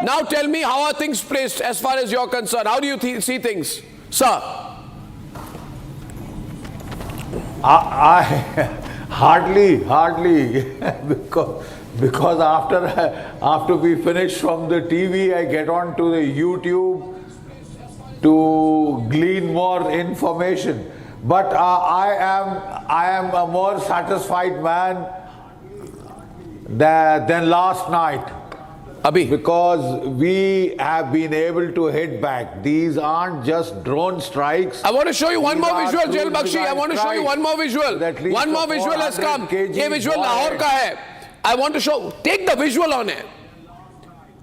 now tell me how are things placed as far as you're concerned. How do you see things, sir? I hardly, because after we finish from the TV, I get on to the YouTube to glean more information. But I am a more satisfied man than last night. Because we have been able to hit back. These aren't just drone strikes. I want to show you one more visual, Jal Bakshi. I want to show you one more visual. One more visual has come. Ye visual Lahore ka hai. I want to show. Take the visual on it.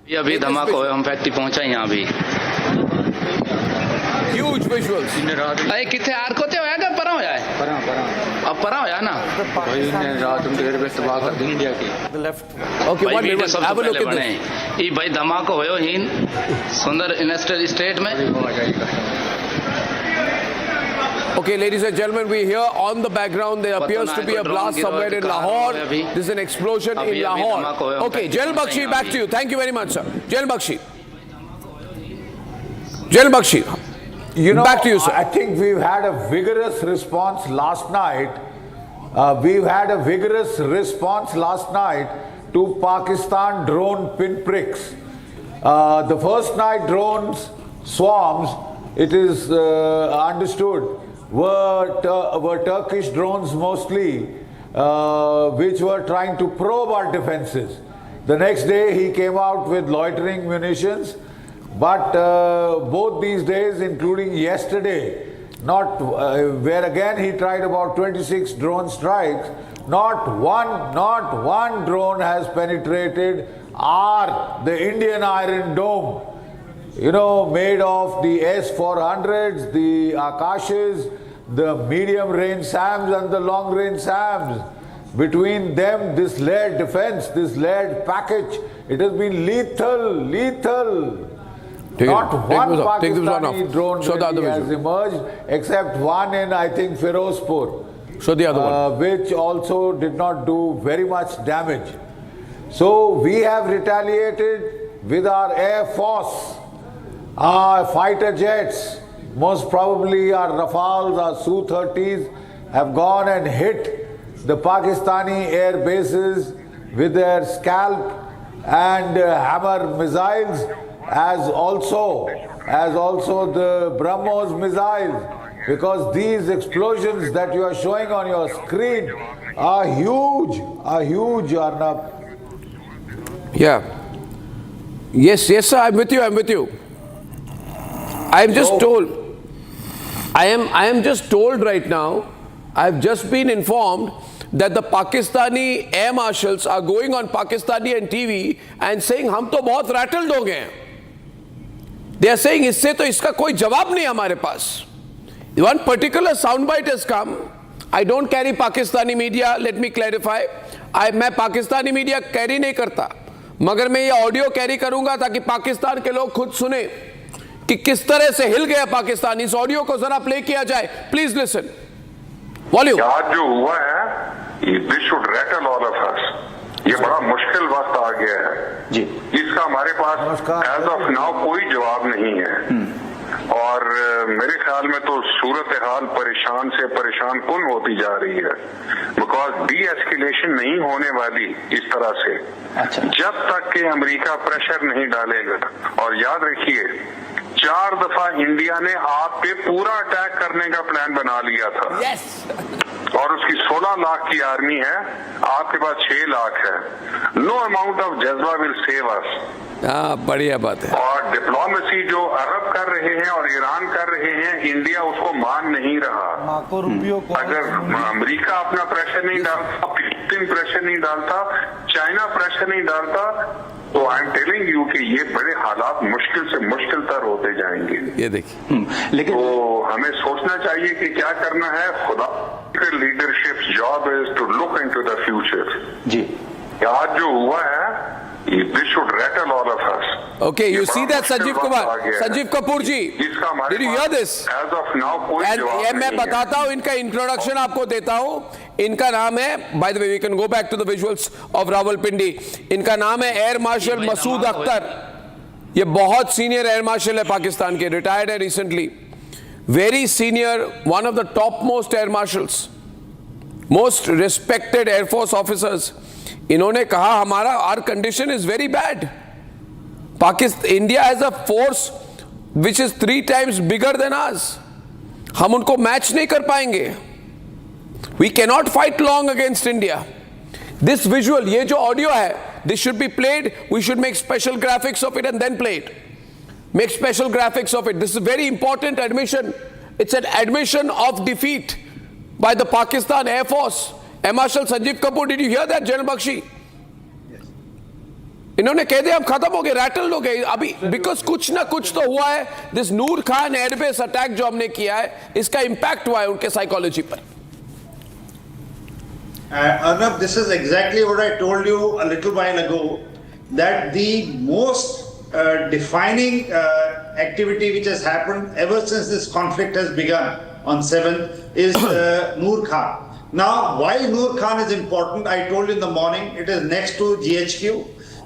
ये अभी धमाका हुआ, हम factory पहुंचा यहाँ अभी. Huge visuals. अरे किथे आर कोते होया क्या परा होया है? अब परा होया ना. भाई ने रात में एयरबेस तबाह कर दी इंडिया की. The left. Okay, one minute. Have a look at this. ये भाई धमाका होयो हिन सुंदर इंडस्ट्रियल स्टेट में. Okay, ladies and gentlemen, we hear on the background there appears to be a blast somewhere in Lahore. There's an explosion in Lahore. Okay, Jal Bakshi, back to you. Thank you very much, sir. Jal Bakshi. Back to you, sir. I think we've had a vigorous response last night. To Pakistan drone pinpricks. The first night drones, swarms, it is understood, were Turkish drones mostly, which were trying to probe our defenses. The next day he came out with loitering munitions, but both these days, including yesterday, where again he tried about 26 drone strikes, not one drone has penetrated the Indian Iron Dome, made of the S-400s, the Akashes, the medium-range SAMs and the long-range SAMs. Between them, this layered defense, this layered package, it has been lethal. Not one Pakistani drone really has emerged, except one in, I think, Firozpur. So the other one. Which also did not do very much damage. So we have retaliated with our air force, our fighter jets, most probably our Rafales, our Su-30s, have gone and hit the Pakistani air bases with their scalp and hammer missiles, as also the BrahMos missiles, because these explosions that you are showing on your screen are huge, Arnab. Yeah. Yes, sir, I'm with you. I am just told right now, I've just been informed that the Pakistani air marshals are going on Pakistani and TV and saying हम तो बहुत rattled हो गए हैं. They are saying इससे तो इसका कोई जवाब नहीं हमारे पास. One particular soundbite has come. I don't carry Pakistani media. Let me clarify. मैं पाकिस्तानी मीडिया कैरी नहीं करता, मगर मैं ये ऑडियो कैरी करूंगा ताकि पाकिस्तान के लोग खुद सुने कि किस तरह से हिल गया पाकिस्तान. इस ऑडियो को जरा प्ले किया जाए. Please listen. वॉल्यूम. आज जो हुआ है, this should rattle all of us. ये बड़ा मुश्किल वक्त आ गया है जी. इसका हमारे पास एज ऑफ नाउ कोई जवाब नहीं है. और मेरे ख्याल में तो सूरत हाल परेशान से परेशान कुन होती जा रही है, बिकॉज डी एस्केलेशन नहीं होने वाली इस तरह से जब तक कि अमेरिका प्रेशर नहीं डालेगा. और याद रखिए 4 दफा इंडिया ने आप पे पूरा अटैक करने का प्लान बना लिया था. और उसकी 16 लाख की आर्मी है, आपके पास 6 लाख है. नो अमाउंट ऑफ जज्बा विल सेव अस. बढ़िया बात है. और डिप्लोमेसी जो अरब कर रहे हैं और ईरान कर रहे हैं, इंडिया उसको मान नहीं रहा. अगर अमेरिका अपना प्रेशर नहीं डालता, फिलिस्तीन प्रेशर नहीं डालता, चाइना प्रेशर नहीं डालता, तो आई एम टेलिंग यू कि ये बड़े हालात मुश्किल से मुश्किल तर होते जाएंगे. ये देखिए. लेकिन तो हमें सोचना चाहिए कि क्या करना है. खुदा leadership job is to look into the future. जी आज जो हुआ है, this should rattle all of us. Okay, you see that, Sanjeev Kumar, Sanjeev Kapoor ji, did you hear this? As of now, कोई जवाब नहीं है. मैं बताता हूँ, इनका इंट्रोडक्शन आपको देता हूँ. इनका नाम है, by the way, we can go back to the visuals of Rawalpindi. इनका नाम है एयर मार्शल मसूद अख्तर. ये बहुत सीनियर एयर मार्शल है पाकिस्तान के, रिटायर्ड है recently. Very senior, one of the top most air marshals, most respected air force officers. इन्होंने कहा हमारा our condition is very bad. Pakistan, India has a force which is 3 times bigger than us. हम उनको match नहीं कर पाएंगे. We cannot fight long against India. This visual, ये जो ऑडियो है, this should be played. We should make special graphics of it and then play it. Make special graphics of it. This is very important admission. It's an admission of defeat by the Pakistan air force. Air Marshal Sanjeev Kapoor, did you hear that, General Bakshi? इन्होंने कह दिया हम खत्म हो गए, rattle हो गए. अभी बिकॉज कुछ ना कुछ तो हुआ है. This Noor Khan airbase attack जो हमने किया है, इसका इंपैक्ट हुआ है उनके साइकोलॉजी पर. Arnab, this is exactly what I told you a little while ago, that the most defining activity which has happened ever since this conflict has begun on 7th is Nur Khan. Now, why Nur Khan is important, I told you in the morning, it is next to GHQ.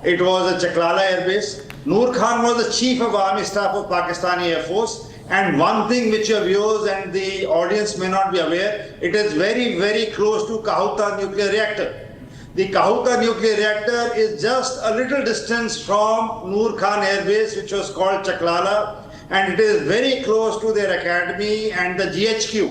It was a Chakwal Air Base. Nur Khan was the Chief of Army Staff of Pakistani Air Force. And one thing which your viewers and the audience may not be aware, it is very, very close to Kahuta nuclear reactor. The Kahuta nuclear reactor is just a little distance from Nur Khan Air Base, which was called Chakwala, and it is very close to their academy and the GHQ.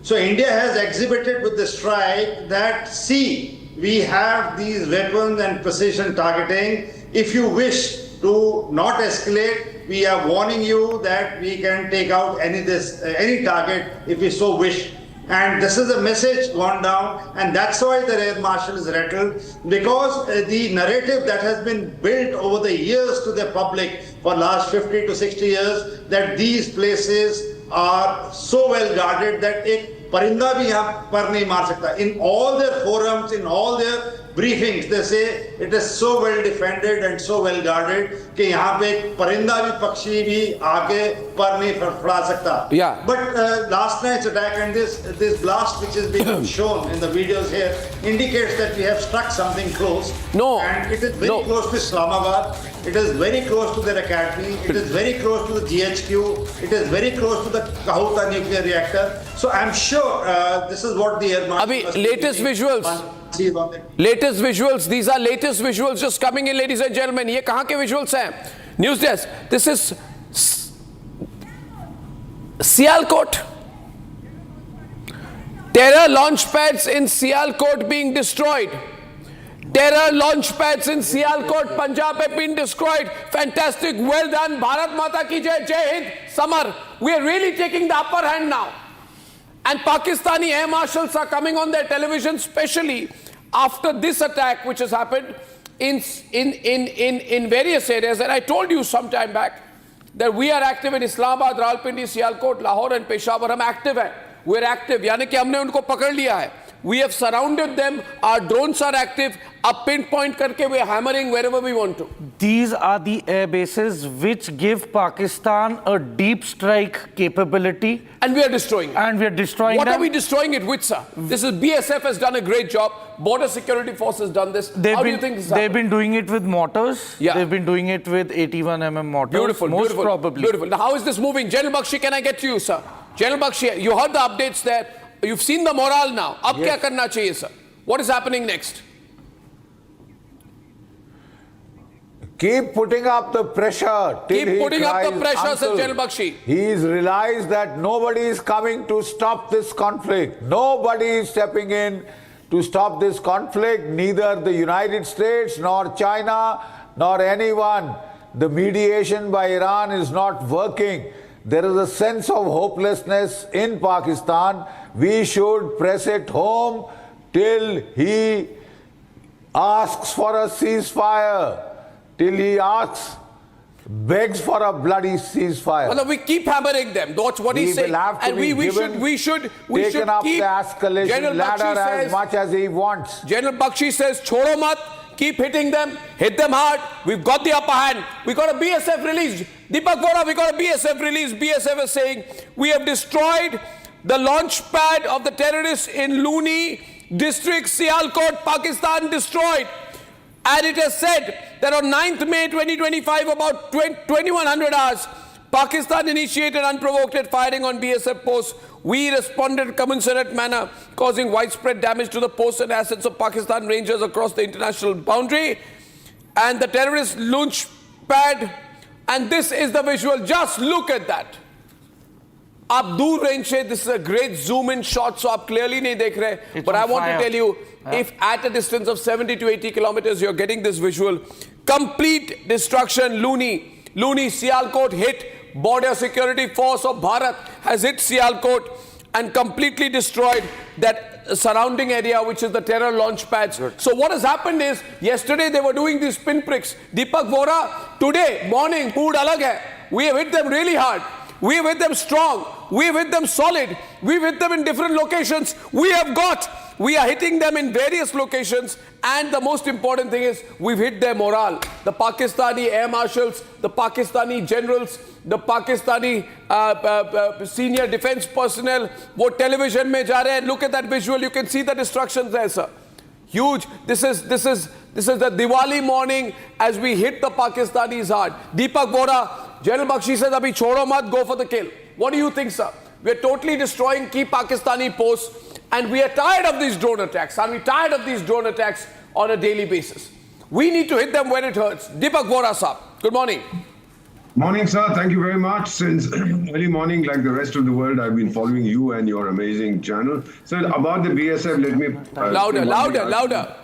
So India has exhibited with the strike that, see, we have these weapons and precision targeting. If you wish to not escalate, we are warning you that we can take out any target if we so wish. And this is a message gone down, and that's why the Air Marshal is rattled, because the narrative that has been built over the years to the public for last 50 to 60 years, that these places are so well guarded that एक परिंदा भी यहाँ पर नहीं मार सकता. In all their forums, in all their briefings, they say it is so well defended and so well guarded कि यहाँ पे एक परिंदा भी पक्षी भी आके पर नहीं फड़फड़ा सकता. Yeah. But last night's attack and this blast which is being shown in the videos here indicates that we have struck something close. No. And it is very close to Islamabad. It is very close to their academy. It is very close to the GHQ. It is very close to the Kahuta nuclear reactor. So I'm sure this is what the Air Marshal. अभी latest visuals. Latest visuals. These are latest visuals just coming in, ladies and gentlemen. ये कहाँ के visuals हैं? News desk. This is Sialkot. Terror launch pads in Sialkot being destroyed. Terror launch pads in Sialkot, Punjab have been destroyed. Fantastic. Well done. Bharat Mata ki jai. Jai Hind. Samar. We are really taking the upper hand now. And Pakistani air marshals are coming on their television, especially after this attack which has happened in various areas. And I told you some time back that we are active in Islamabad, Rawalpindi, Sialkot, Lahore and Peshawar. हम active हैं. We're active. यानी कि हमने उनको पकड़ लिया है. We have surrounded them. Our drones are active. Up pinpoint करके we are hammering wherever we want to. These are the air bases which give Pakistan a deep strike capability. And we are destroying it. And we are destroying What them. are we destroying it with, sir? This is BSF has done a great job. Border Security Force has done this. How do you think this They've been doing it with mortars. Yeah. They've been doing it with 81mm mortars. Beautiful, most beautiful, probably. beautiful. Now, how is this moving? General Bakshi, can I get to you, sir? General Bakshi, you heard the updates there. You've seen the morale now. Ab kya karna chahiye, sir? What is happening next? Keep putting up the pressure. Keep putting up the pressure, Sir General Bakshi. He's realized that nobody is coming to stop this conflict. Nobody is stepping in to stop this conflict. Neither the United States, nor China, nor anyone. The mediation by Iran is not working. There is a sense of hopelessness in Pakistan. We should press it home till he asks for a ceasefire. Till he begs for a bloody ceasefire. Well, we keep hammering them. That's what he's saying. And we should up keep the escalation General ladder Bakshi as says, much as he wants. General Bakshi says, "Chodo mat, keep hitting them, hit them hard. We've got the upper hand. We got a BSF release. Deepak Vora, we got a BSF release. BSF is saying we have destroyed the launch pad of the terrorists in Luni district, Sialkot, Pakistan, destroyed." And it has said that on 9th May 2025, about 2100 hours, Pakistan initiated unprovoked firing on BSF posts. We responded in commensurate manner, causing widespread damage to the posts and assets of Pakistan Rangers across the international boundary. And the terrorist launch pad, and this is the visual. Just look at that. आप दूर range से, this is a great zoom in shot, so आप clearly नहीं देख रहे. But I want to tell you, if at a distance of 70 to 80 kilometers you're getting this visual, complete destruction. Luni, Sialkot hit. Border Security Force of Bharat has hit Sialkot and completely destroyed that surrounding area, which is the terror launch pads. Good. So what has happened is, yesterday they were doing these pinpricks. Deepak Vora, today morning, mood alag hai. We have hit them really hard. We have hit them strong. We have hit them solid. We've hit them in different locations. We are hitting them in various locations. And the most important thing is, we've hit their morale. The Pakistani air marshals, the Pakistani generals, the Pakistani senior defense personnel, wo television mein ja rahe hain. Look at that visual. You can see the destruction there, sir. Huge. This is the Diwali morning as we hit the Pakistanis hard. Deepak Vora, General Bakshi says, abhi chodo mat, go for the kill. What do you think, sir? We are totally destroying key Pakistani posts, and we are tired of these drone attacks. Are we tired of these drone attacks on a daily basis? We need to hit them when it hurts. Deepak Vora, sir. Good morning. Morning, sir. Thank you very much. Since early morning, like the rest of the world, I've been following you and your amazing channel. So about the BSF, let me... Louder.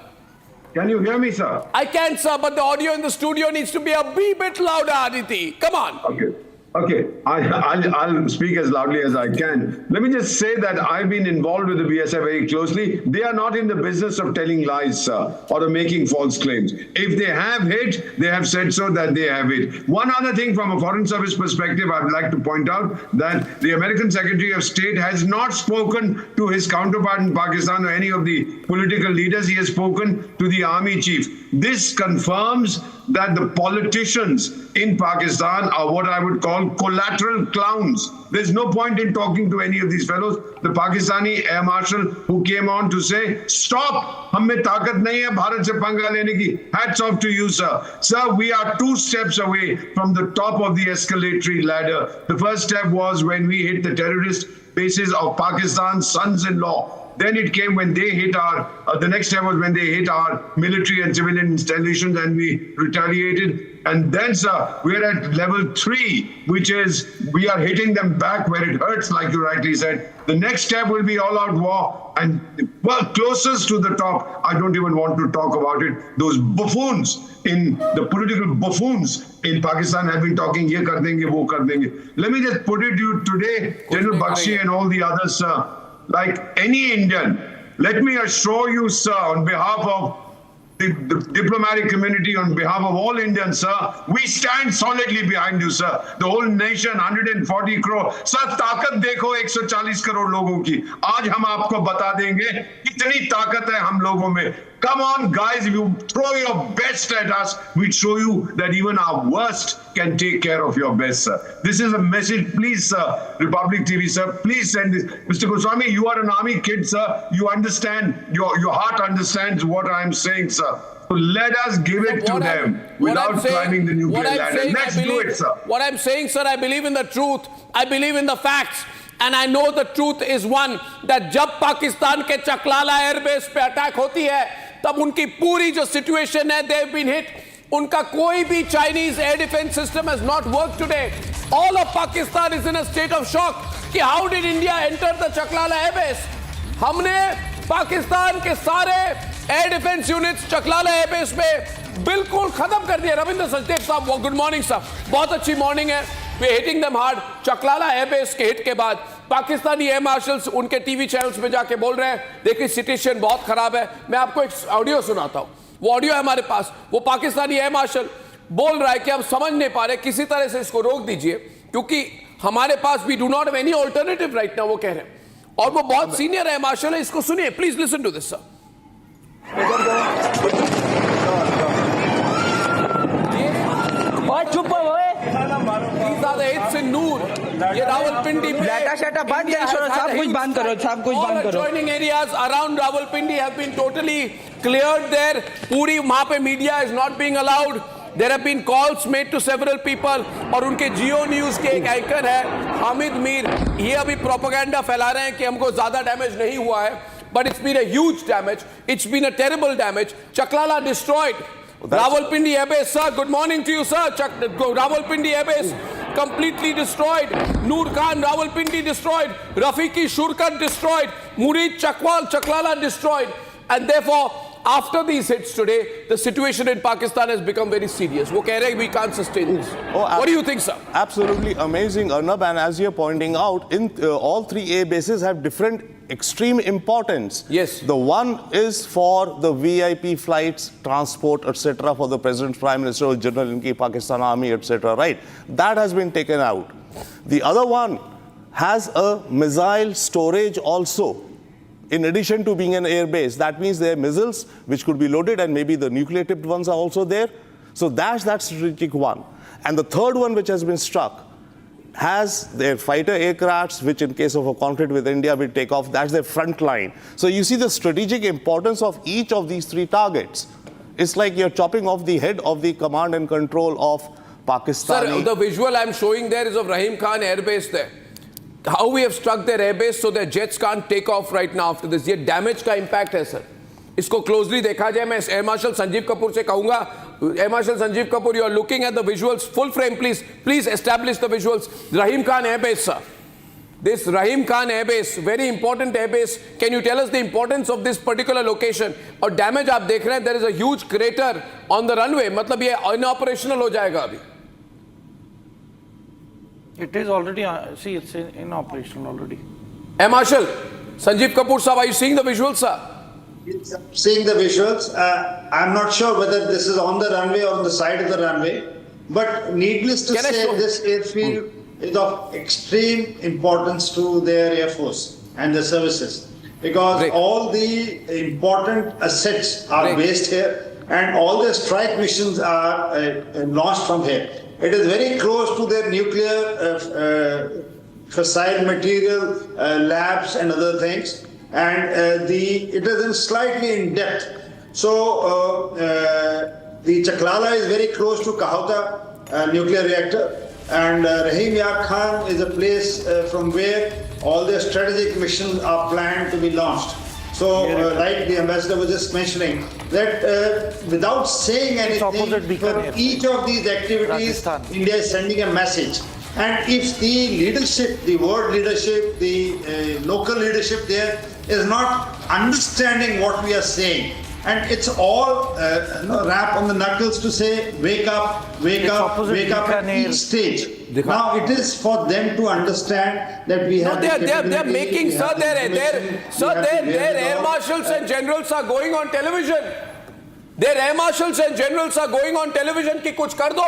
Can you hear me, sir? I can, sir, but the audio in the studio needs to be a wee bit louder, Aditi. Come on. Okay, I'll speak as loudly as I can. Let me just say that I've been involved with the BSF very closely. They are not in the business of telling lies, sir, or making false claims. If they have hit, they have said so that they have hit. One other thing from a Foreign Service perspective, I'd like to point out that the American Secretary of State has not spoken to his counterpart in Pakistan or any of the political leaders. He has spoken to the army chief. This confirms that the politicians in Pakistan are what I would call collateral clowns. There's no point in talking to any of these fellows. The Pakistani air marshal who came on to say, stop, hum mein taakat nahi hai Bharat se panga lene ki. Hats off to you, sir. Sir, we are 2 steps away from the top of the escalatory ladder. The first step was when we hit the terrorist bases of Pakistan's sons-in-law. Then it came when they hit the next step was when they hit our military and civilian installations and we retaliated. And then, sir, we're at level 3, which is we are hitting them back where it hurts, like you rightly said. The next step will be all-out war. And well, closest to the top, I don't even want to talk about it. Those buffoons, the political buffoons in Pakistan have been talking, ye kar denge, wo kar denge. Let me just put it to you today, General Bakshi and all the others, sir. like any Indian. Let me assure you, sir, on behalf of the diplomatic community, on behalf of all Indians, sir, we stand solidly behind you, sir. The whole nation, 140 crore. Sir, ताकत देखो 140 करोड़ लोगों की. आज हम आपको बता देंगे कितनी ताकत है हम लोगों में. Come on, guys, if you throw your best at us, we'll show you that even our worst can take care of your best, sir. This is a message, please, sir, Republic TV, sir, please send this. Mr. Goswami, you are an army kid, sir. You understand, your heart understands what I'm saying, sir. So let us give it to them without climbing the nuclear ladder. Let's do it, sir. What I'm saying, sir, I believe in the truth. I believe in the facts. And I know the truth is one, that जब पाकिस्तान के Chaklala airbase पे attack होती है, तब उनकी पूरी जो situation है, they've been hit. उनका कोई भी Chinese air defense system has not worked today. All of Pakistan is in a state of shock कि how did India enter the Chakwal Air Base? हमने पाकिस्तान के सारे air defence units Chaklala air base पे बिल्कुल खत्म कर दिया. रविंद्र सचदेव साहब, गुड मॉर्निंग साहब, बहुत अच्छी मॉर्निंग है. We hitting them hard. Chaklala air base के हिट के बाद पाकिस्तानी एयर मार्शल्स उनके टीवी चैनल्स पे जाके बोल रहे हैं, देखिए सिचुएशन बहुत खराब है. मैं आपको एक ऑडियो सुनाता हूं, वो ऑडियो है हमारे पास. वो पाकिस्तानी एयर मार्शल बोल रहा है कि हम समझ नहीं पा रहे, किसी तरह से इसको रोक दीजिए क्योंकि हमारे पास we do not have any alternative right now, वो कह रहे हैं. और वो बहुत सीनियर एयर मार्शल है, इसको सुनिए please. Listen to this sir. चुप हो ये रावलपिंडी डाटा बंद करो, सब कुछ बंद करो, सब कुछ बंद करो. Adjoining areas around Rawalpindi have been totally cleared there. पूरी वहां पे media is not being allowed. There have been calls made to several people. और उनके जियो न्यूज के एक एंकर है हामिद मीर, ये अभी प्रोपेगेंडा फैला रहे हैं कि हमको ज्यादा डैमेज नहीं हुआ है. But it's been a huge damage. It's been a terrible damage. Chaklala destroyed. Rawalpindi Airbase, sir. Good morning to you, sir. Rawalpindi Airbase completely destroyed. Nur Khan Rawalpindi destroyed. Rafiqui Shorkot destroyed. Murid Chakwal destroyed. And therefore, after these hits today, the situation in Pakistan has become very serious. वो कह रहे हैं we can't sustain this. What do you think, sir? Absolutely amazing, Arnab. And as you're pointing out, all three air bases have different extreme importance. Yes. The one is for the VIP flights, transport, etc. for the President, Prime Minister, or General in Pakistan Army, etc. Right? That has been taken out. The other one has a missile storage also. In addition to being an air base, that means there are missiles which could be loaded, and maybe the nuclear tipped ones are also there. So that's strategic one. And the third one which has been struck has their fighter aircrafts, which in case of a conflict with India will take off. That's their front line. So you see the strategic importance of each of these three targets. It's like you're chopping off the head of the command and control of Pakistan. Sir, the visual I'm showing there is of Rahim Khan Air Base there. How we have struck their airbase so their jets can't take off right now after this. ये damage का impact है sir. इसको closely देखा जाए. मैं Air Marshal Sanjeev Kapoor से कहूँगा, Air Marshal Sanjeev Kapoor, you are looking at the visuals, full frame please. Please establish the visuals. Rahim Khan Air Base, sir. This Rahim Khan Air Base, very important air base. Can you tell us the importance of this particular location? और damage आप देख रहे हैं, there is a huge crater on the runway. मतलब ये inoperational हो जाएगा अभी. It is already, see, it's in operation already. Air Marshal Sanjeev Kapoor sir, are you seeing the visuals, sir? Seeing the visuals. I'm not sure whether this is on the runway or on the side of the runway, but needless to say, this airfield is of extreme importance to their Air Force and their services, because all the important assets are based here and all their strike missions are launched from here. It is very close to their nuclear fissile material labs and other things, and it is in slightly in depth. So the Chaklala is very close to Kahauta nuclear reactor, and Rahim Yar Khan is a place from where all their strategic missions are planned to be launched. So, like the ambassador was just mentioning, that without saying anything, for each of these activities, India is sending a message. And if the leadership, the world leadership, the local leadership there is not understanding what we are saying, and it's all rap on the knuckles to say wake up, wake up, wake up at each stage. Now it is for them to understand that we have. No, they are making, sir. Their air marshals and generals are going on television. Their air marshals and generals are going on television कि कुछ कर दो,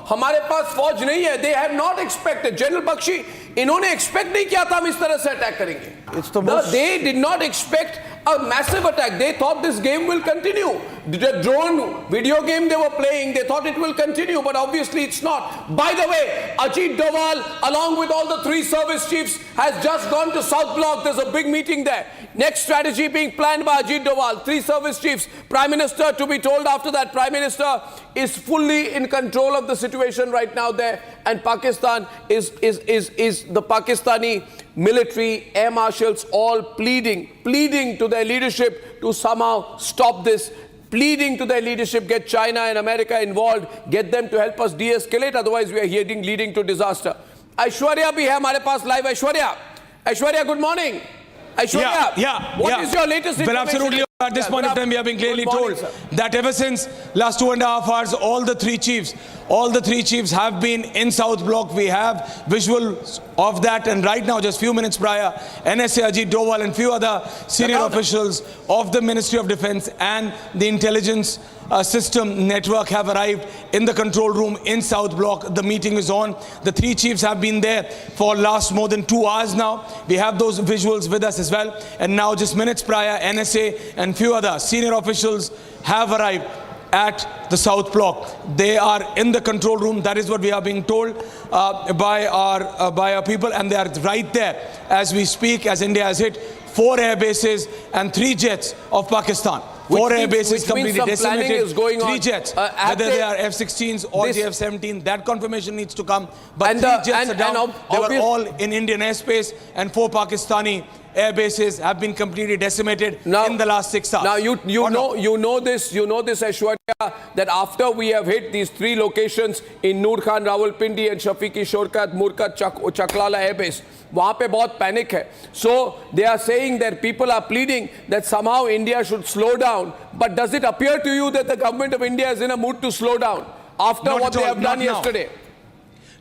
हमारे पास फौज नहीं है. They have not expected. General Bakshi, इन्होंने expect नहीं किया था हम इस तरह से attack करेंगे. They did not expect a massive attack. They thought this game will continue. The drone video game they were playing, they thought it will continue, but obviously it's not. By the way, Ajit Doval, along with all the 3 service chiefs, has just gone to South Block. There's a big meeting there. Next strategy being planned by Ajit Doval, 3 service chiefs, Prime Minister to be told after that. Prime Minister is fully in control of the situation right now there, and Pakistan is the Pakistani military, air marshals all pleading to their leadership to somehow stop this, pleading to their leadership, get China and America involved, get them to help us de-escalate, otherwise we are leading to disaster. Aishwarya bhi hai hamare paas live. Aishwarya, good morning. Aishwarya, what is your latest information? Well, absolutely. At this point of time, we have been clearly told that ever since last 2.5 hours, all the three chiefs have been in South Block. We have visuals of that, and right now, just few minutes prior, NSA Ajit Doval and few other senior officials of the Ministry of Defence and the intelligence system network have arrived in the control room in South Block. The meeting is on. The 3 chiefs have been there for last more than 2 hours now. We have those visuals with us as well. And now, just minutes prior, NSA and few other senior officials have arrived at the South Block. They are in the control room. That is what we are being told by our people, and they are right there as we speak, as India has hit 4 air bases and 3 jets of Pakistan. 4 air bases completely decimated, 3 jets, whether they are F-16s or the F-17, that confirmation needs to come. But 3 jets are down. They were all in Indian airspace, and 4 Pakistani air bases have been completely decimated in the last 6 hours. Now you know this, Aishwarya, that after we have hit these 3 locations in Nur Khan, Rawalpindi and Rafiqui, Shorkot, Murkat, Chakwal Air Base, वहाँ पे बहुत panic है. So they are saying that people are pleading that somehow India should slow down. But does it appear to you that the government of India is in a mood to slow down after what they have done yesterday?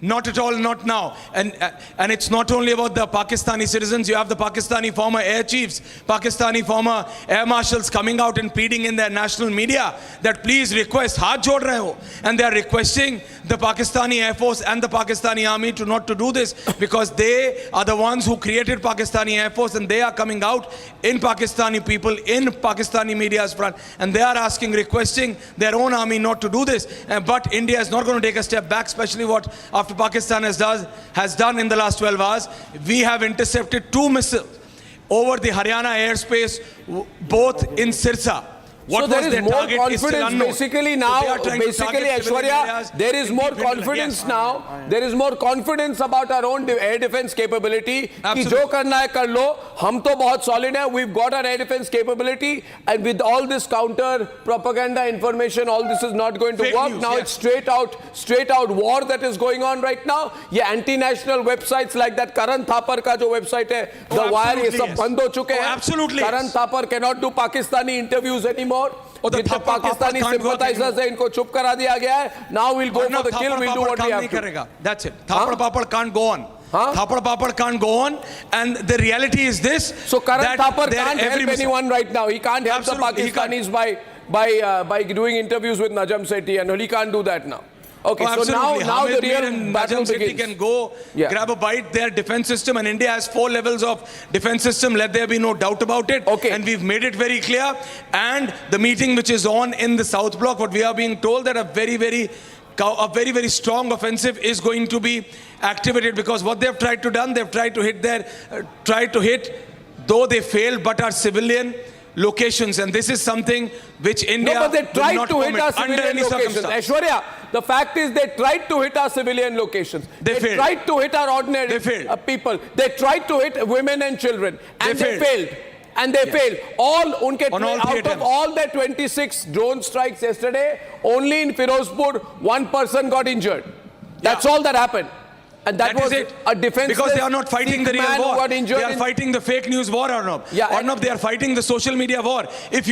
Not at all, not now. And it's not only about the Pakistani citizens. You have the Pakistani former air chiefs, Pakistani former air marshals coming out and pleading in their national media that please request, haath jod rahe ho. And they are requesting the Pakistani Air Force and the Pakistani Army to not to do this, because they are the ones who created Pakistani Air Force, and they are coming out in Pakistani people, in Pakistani media's front, and they are asking, requesting their own army not to do this. But India is not going to take a step back, especially what after Pakistan has done in the last 12 hours. We have intercepted 2 missiles over the Haryana airspace, both in Sirsa. So there is more confidence basically now, Aishwarya, there is more confidence now, there is more confidence about our own air defense capability, कि जो करना है कर लो, हम तो बहुत solid है, we've got our air defense capability, and with all this counter propaganda information, all this is not going to work. Now it's straight out war that is going on right now. ये anti-national websites like that Karan Thapar का जो website है, The Wire, ये सब बंद हो चुके हैं. Karan Thapar cannot do Pakistani interviews anymore. जितने पाकिस्तानी sympathizers हैं इनको चुप करा दिया गया है. Now we'll go for the kill, we'll do what we have to. That's it. Thapar Papad can't go on. Thapar Papad can't go on, and the reality is this. So Karan Thapar can't help anyone right now. He can't help the Pakistanis by doing interviews with Najam Sethi, and he can't do that now. Okay, so now the real battle begins. Can go grab a bite. Their defense system, and India has 4 levels of defense system. Let there be no doubt about it. Okay, and we've made it very clear. And the meeting which is on in the South Block, what we are being told that a very, very strong offensive is going to be activated, because what they've tried to do, they've tried to hit, though they failed, but our civilian locations, and this is something which India but they tried will not to hit our under civilian any locations. Aishwarya, the fact is they tried to hit our civilian locations. They tried to hit our ordinary people. They tried to hit women and children, and they failed. And they failed. Out of all their 26 drone strikes yesterday, only in Firozpur, 1 person got injured. That's all that happened. And that was is it. a defenseless Because they are not fighting the real man who war. got injured They are in- fighting the fake news war, Arnab. Yeah, Arnab, they are fighting the social media war. If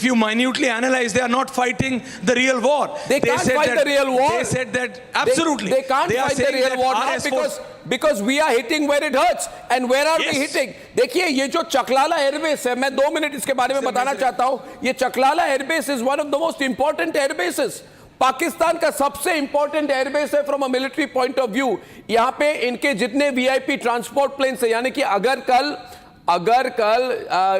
you minutely analyze, they are not fighting the real war. They can't fight the real war. They said that, absolutely. They can't are fight the saying real that war our now Air Force- because we are hitting where it hurts. And where are we Yes. hitting? देखिए ये जो Chaklala airbase है, मैं 2 minute इसके बारे में बताना चाहता हूँ. ये Chaklala airbase is one of the most important airbases. Pakistan का सबसे इंपॉर्टेंट एयरबेस है from a military point of view. यहाँ पे इनके जितने वीआईपी ट्रांसपोर्ट प्लेन्स है, यानी कि अगर कल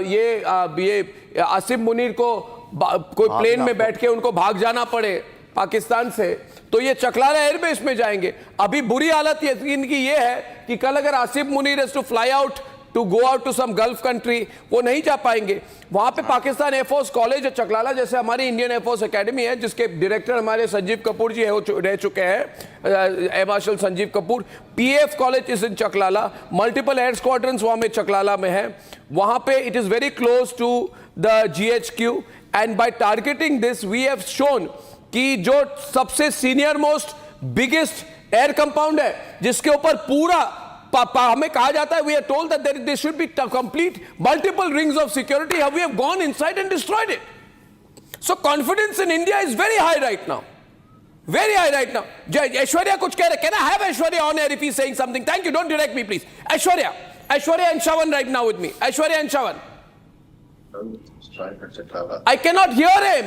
ये आसिफ मुनीर को कोई प्लेन में बैठ के उनको भाग जाना पड़े पाकिस्तान से, तो ये चकलाला एयरबेस में जाएंगे. अभी बुरी हालत इनकी ये है कि कल अगर Asif Munir has to fly out to go out to some Gulf country, वो नहीं जा पाएंगे. वहां पे पाकिस्तान एयरफोर्स कॉलेज है चकलाला, जैसे हमारी इंडियन एयरफोर्स एकेडमी है, जिसके डायरेक्टर हमारे संजीव कपूर जी रह चुके हैं, Air martial Sanjeev Kapoor. PF college is in Chaklala. Multiple air squadrons वहां में चकलाला में है. वहां पे it is very close to the GHQ. And by targeting this we have shown कि जो सबसे senior most biggest air compound है, जिसके ऊपर पूरा हमें कहा जाता है, we are told that there should be complete multiple rings of security. We have gone inside and destroyed it. So confidence in India is very high right now. Very high right now. Aishwarya kuch keh rahe. Can I have Aishwarya on air if he's saying something? Thank you. Don't direct me, please. Aishwarya and Shawan right now with me. Aishwarya and Shawan. I cannot hear him.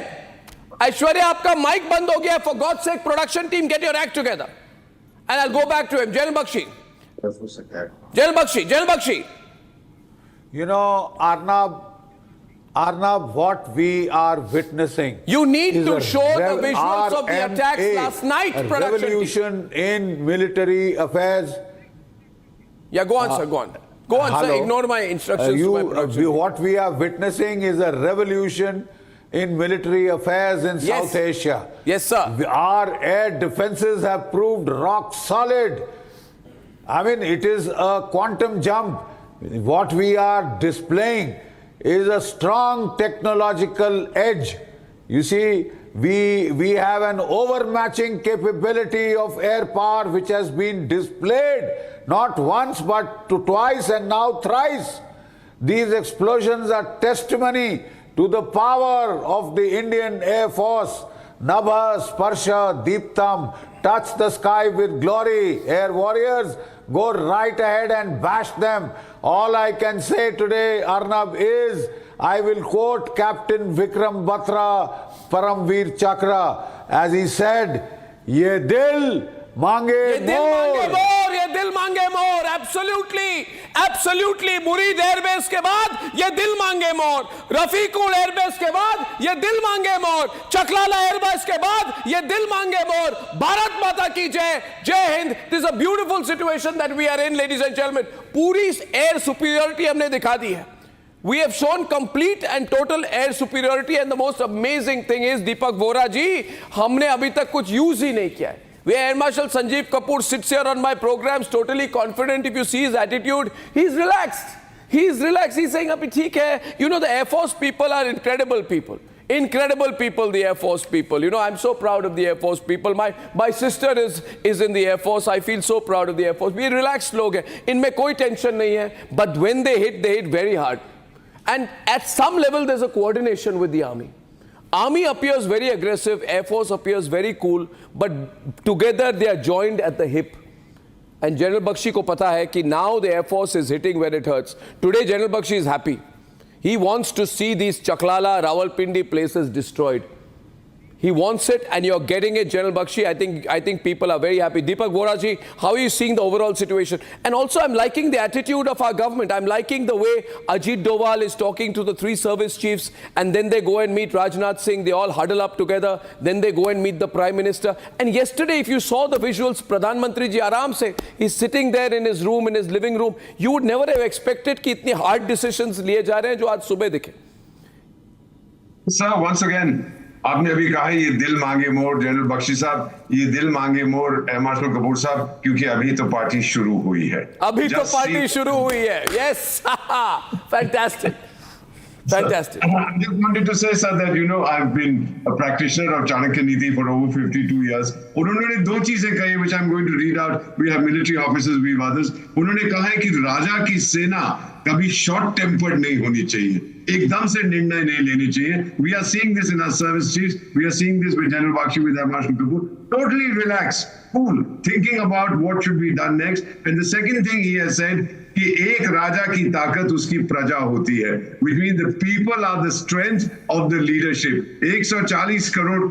Aishwarya, आपका mic बंद हो गया. For God's sake, production team, get your act together. And I'll go back to him. Jainal Bakshi. Jainal Bakshi. You know, Arnab, what we are witnessing. You need is to a show the visuals of the attacks RMA, last night, a production team. revolution in military affairs. Yeah, go on, sir. Go on. Go on, sir. Ignore my instructions. To my production. What we are witnessing is a revolution in military affairs in South Asia. Yes, sir. Our air defenses have proved rock solid. I mean, it is a quantum jump. What we are displaying is a strong technological edge. You see, we have an overmatching capability of air power which has been displayed not once but twice and now thrice. These explosions are testimony to the power of the Indian Air Force. Nabha, Sparsha, Deeptam, touch the sky with glory. Air warriors, go right ahead and bash them. All I can say today, Arnab, is I will quote Captain Vikram Batra, Paramveer Chakra, as he said, "Ye dil mange more." ये दिल मांगे मोर. Absolutely, absolutely. मुरीद airbase के बाद ये दिल मांगे मोर. Rafiqul airbase के बाद ये दिल मांगे मोर. चकलाला एयरबेस के बाद ये दिल मांगे मोर. भारत माता की जय. जय Hind. This is a beautiful situation that we are in, ladies and gentlemen. पूरी air superiority हमने दिखा दी है. We have shown complete and total air superiority, and the most amazing thing is, Deepak Vora ji, हमने अभी तक कुछ use ही नहीं किया है. Where Air Marshal Sanjeev Kapoor sits here on my programs totally confident. If you see his attitude, he's relaxed. He's relaxed. He's saying, "Abhi theek hai." You know, the Air Force people are incredible people. Incredible people, the Air Force people. You know, I'm so proud of the Air Force people. My sister is in the Air Force. I feel so proud of the Air Force. We relaxed log hai. Inme koi tension nahi hai. But when they hit very hard. And at some level, there's a coordination with the army. Army appears very aggressive, Air Force appears very cool, but together they are joined at the hip. And General Bakshi ko pata hai ki now the Air Force is hitting where it hurts. Today General Bakshi is happy. He wants to see these Chaklala, Rawalpindi places destroyed. He wants it, and you're getting it, General Bakshi. I think people are very happy. Deepak Vora ji, how are you seeing the overall situation? And also, I'm liking the attitude of our government. I'm liking the way Ajit Doval is talking to the 3 service chiefs, and then they go and meet Rajnath Singh. They all huddle up together. Then they go and meet the Prime Minister. And yesterday, if you saw the visuals, Pradhan Mantri ji aram se, he's sitting there in his room, in his living room. You would never have expected कि इतनी hard decisions लिए जा रहे हैं जो आज सुबह दिखे. Sir, once again, आपने अभी कहा ये दिल मांगे मोर, जनरल बख्शी साहब, ये दिल मांगे मोर एयर मार्शल कपूर साहब, क्योंकि अभी तो पार्टी शुरू हुई है. अभी तो पार्टी शुरू हुई है. Yes, fantastic. Fantastic. I just wanted to say, sir, that I've been a practitioner of Chanakya Niti for over 52 years. उन्होंने दो चीजें कही, which I'm going to read out. We have military officers, we have others. उन्होंने कहा है कि राजा की सेना कभी short tempered नहीं होनी चाहिए, एकदम से निर्णय नहीं लेनी चाहिए. We are seeing this in our service chiefs. We are seeing this with General Bakshi, with Air Marshal Kapoor. Totally relaxed, cool, thinking about what should be done next. And the second thing he has said, कि एक राजा की ताकत उसकी प्रजा होती है, which means the people are the strength of the leadership. 140 crore,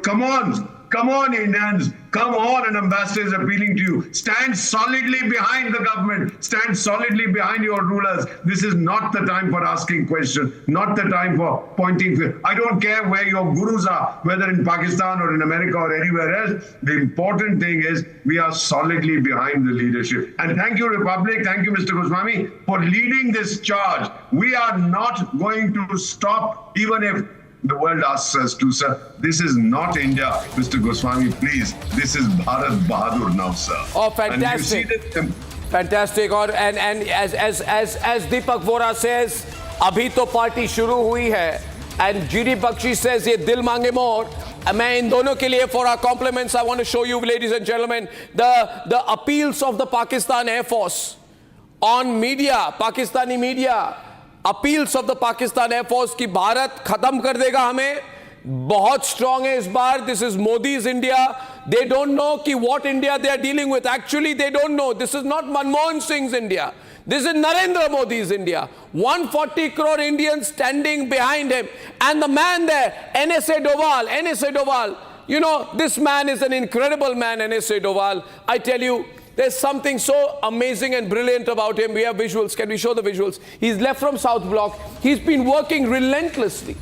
come on Indians, come on, and ambassador is appealing to you. Stand solidly behind the government, stand solidly behind your rulers. This is not the time for asking questions, not the time for pointing fingers. I don't care where your gurus are, whether in Pakistan or in America or anywhere else. The important thing is we are solidly behind the leadership. And thank you, Republic, thank you, Mr. Goswami, for leading this charge. We are not going to stop, even if the world asks us to, sir. This is not India, Mr. Goswami, please. This is Bharat Bahadur now, sir. Oh, fantastic. Fantastic. And as Deepak Vora says, abhi to party shuru hui hai. And GD Bakshi says, ye dil mange more. मैं इन दोनों के लिए, for our compliments, I want to show you, ladies and gentlemen, the appeals of the Pakistan Air Force on media, Pakistani media. Appeals of the Pakistan air force की भारत खत्म कर देगा हमें, बहुत स्ट्रांग है इस बार. This is Modi's India. They don't know कि what India they are dealing with. Actually they don't know. This is not Manmohan Singh's India. This is Narendra Modi's India. 140 crore Indians standing behind him. And the man there, NSA Doval. You know, this man is an incredible man, NSA Doval. I tell you, there's something so amazing and brilliant about him. We have visuals. Can we show the visuals? He's left from South Block. He's been working relentlessly.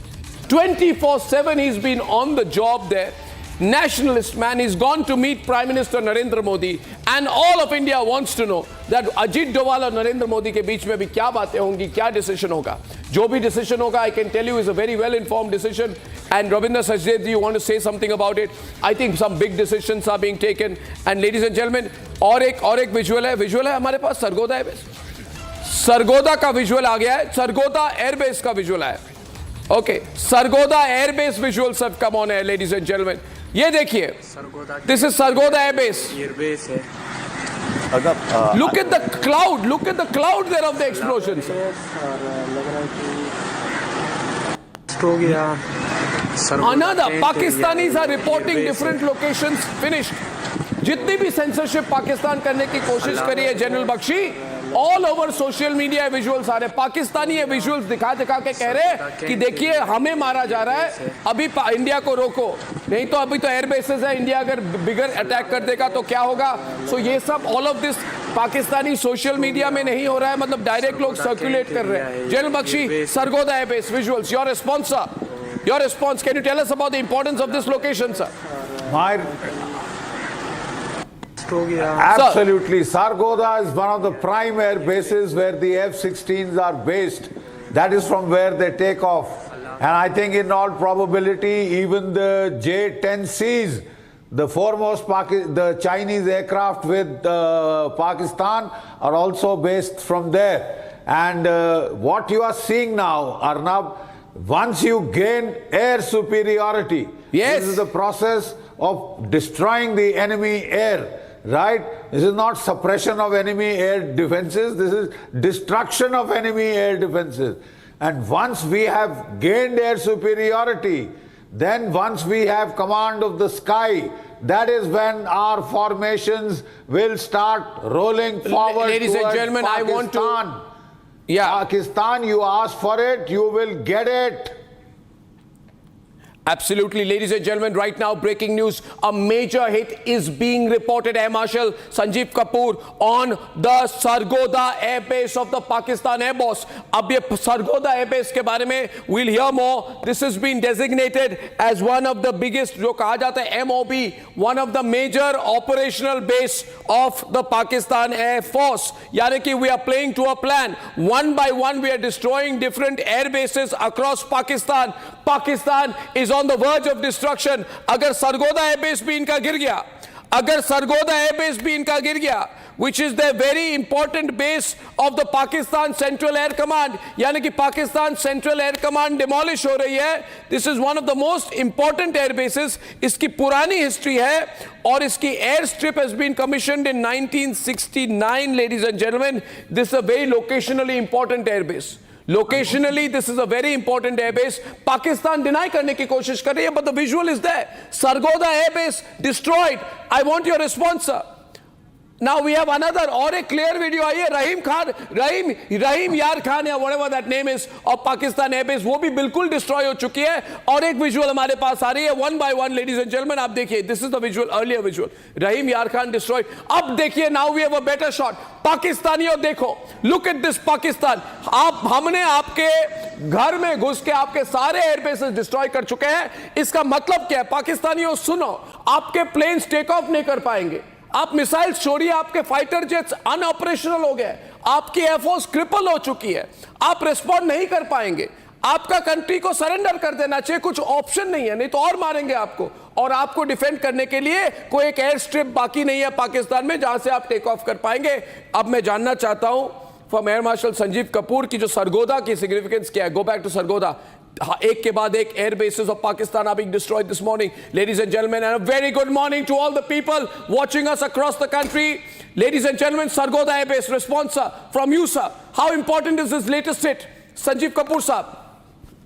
24/7 he's been on the job there. Nationalist man. He's gone to meet Prime Minister Narendra Modi. And all of India wants to know that Ajit Doval और Narendra Modi के बीच में भी क्या बातें होंगी, क्या decision होगा. जो भी decision होगा, I can tell you, is a very well-informed decision. And Ravinder Sachdev, you want to say something about it? I think some big decisions are being taken. And ladies and gentlemen, और एक visual है हमारे पास Sargodha airbase. Sargodha का visual आ गया है. Sargodha airbase का visual है. Okay, Sargoda Airbase visuals have come on air, ladies and gentlemen. ये देखिए, this is Sargoda Airbase. Look at the cloud there of the explosions. Another, Pakistanis are reporting different locations finished. जितनी भी censorship Pakistan करने की कोशिश करी है general Bakshi, all over social media visuals आ रहे. पाकिस्तानी ये विजुअल्स दिखा के कह रहे कि देखिए हमें मारा जा रहा है, अभी इंडिया को रोको, नहीं तो अभी तो एयर बेसेस है, इंडिया अगर बिगर अटैक कर देगा तो क्या होगा. सो ये सब all of this Pakistani social media में नहीं हो रहा है, मतलब डायरेक्ट लोग सर्कुलेट कर रहे हैं. General Bakshi, Sargodha airbase visuals, your response sir. Your response, can you tell us about the importance of this location, sir? Absolutely. Sargoda is one of the prime air bases where the F-16s are based. That is from where they take off. And I think in all probability, even the J-10Cs, the foremost the Chinese aircraft with Pakistan, are also based from there. And what you are seeing now, Arnab, once you gain air superiority, this is the process of destroying the enemy air. Right? This is not suppression of enemy air defenses, this is destruction of enemy air defenses. And once we have gained air superiority, then once we have command of the sky, that is when our formations will start rolling forward. Ladies and gentlemen, Pakistan. I want to... Pakistan, you ask for it, you will get it. Absolutely, ladies and gentlemen, right now breaking news, a major hit is being reported. Air Marshal Sanjeev Kapoor on the Sargoda Air Base of the Pakistan Air Force. Ab ye Sargoda Air Base ke bare mein we'll hear more. This has been designated as one of the biggest, jo kaha jata hai MOB, one of the major operational base of the Pakistan Air Force. Yani ki we are playing to a plan. One by one we are destroying different air bases across Pakistan. Pakistan is on the verge of destruction. अगर Sargodha airbase भी इनका गिर गया, अगर Sargodha airbase भी इनका गिर गया, which is the very important base of the Pakistan Central Air Command, यानी कि Pakistan Central Air Command demolish हो रही है. This is one of the most important air bases. इसकी पुरानी history है और इसकी airstrip has been commissioned in 1969, ladies and gentlemen. This is a very locationally important air base. Locationally, this is a very important airbase. Pakistan deny करने की कोशिश कर रही है, but the visual is there. Sargodha airbase destroyed. I want your response, sir. Now we have another और एक clear video आई है. रहीम यार खान या whatever that name is of Pakistan Airbase, वो भी बिल्कुल destroy हो चुकी है. और एक visual हमारे पास आ रही है one by one, ladies and gentlemen. आप देखिए, this is the visual, earlier visual. रहीम यार खान destroyed. अब देखिए, now we have a better shot. पाकिस्तानियों देखो, look at this Pakistan. हमने आपके घर में घुस के आपके सारे एयरबेसेस डिस्ट्रॉय कर चुके हैं. इसका मतलब क्या है? पाकिस्तानियों सुनो, आपके प्लेन्स टेक ऑफ नहीं कर पाएंगे. आप मिसाइल छोड़िए, आपके फाइटर जेट्स अनऑपरेशनल हो गए, आपकी एयरफोर्स क्रिपल हो चुकी है, आप रिस्पॉन्ड नहीं कर पाएंगे. आपका कंट्री को सरेंडर कर देना चाहिए, कुछ ऑप्शन नहीं है, नहीं तो और मारेंगे आपको. और आपको डिफेंड करने के लिए कोई एक एयर स्ट्रिप बाकी नहीं है पाकिस्तान में जहां से आप टेक ऑफ कर पाएंगे. अब मैं जानना चाहता हूं from air marshal Sanjeev Kapoor की जो सरगोदा की सिग्निफिकेंस क्या है. Go back to Sargodha. एक के बाद एक air bases of Pakistan are being destroyed this morning, ladies and gentlemen, and a very good morning to all the people watching us across the country. Ladies and gentlemen, Sargodha Air Base, response, sir, from you, sir. How important is this latest hit? Sanjeev Kapoor, sir.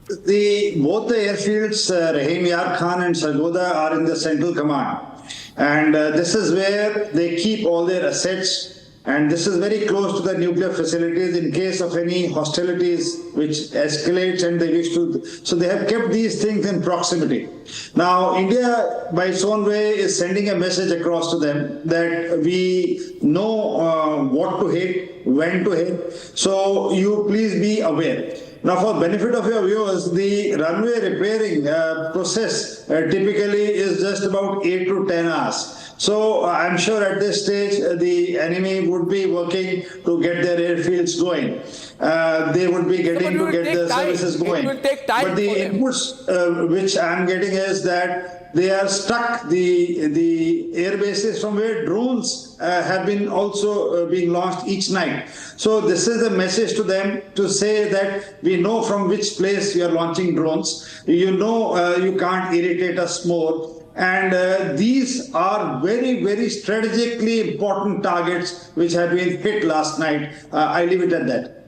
Both the airfields, Rahim Yar Khan and Sargodha, are in the central command, and this is where they keep all their assets. And this is very close to the nuclear facilities in case of any hostilities which escalates and they wish to. So they have kept these things in proximity. Now, India, by its own way, is sending a message across to them that we know what to hit, when to hit. So you please be aware. Now, for benefit of your viewers, the runway repairing process typically is just about 8 to 10 hours. So I'm sure at this stage the enemy would be working to get their airfields going. They would be getting to get the services going. It will take time. But the inputs which I'm getting is that they are stuck. The air bases from where drones have been also being launched each night. So this is a message to them to say that we know from which place you are launching drones. You know you can't irritate us more. And these are very, very strategically important targets which have been hit last night. I leave it at that.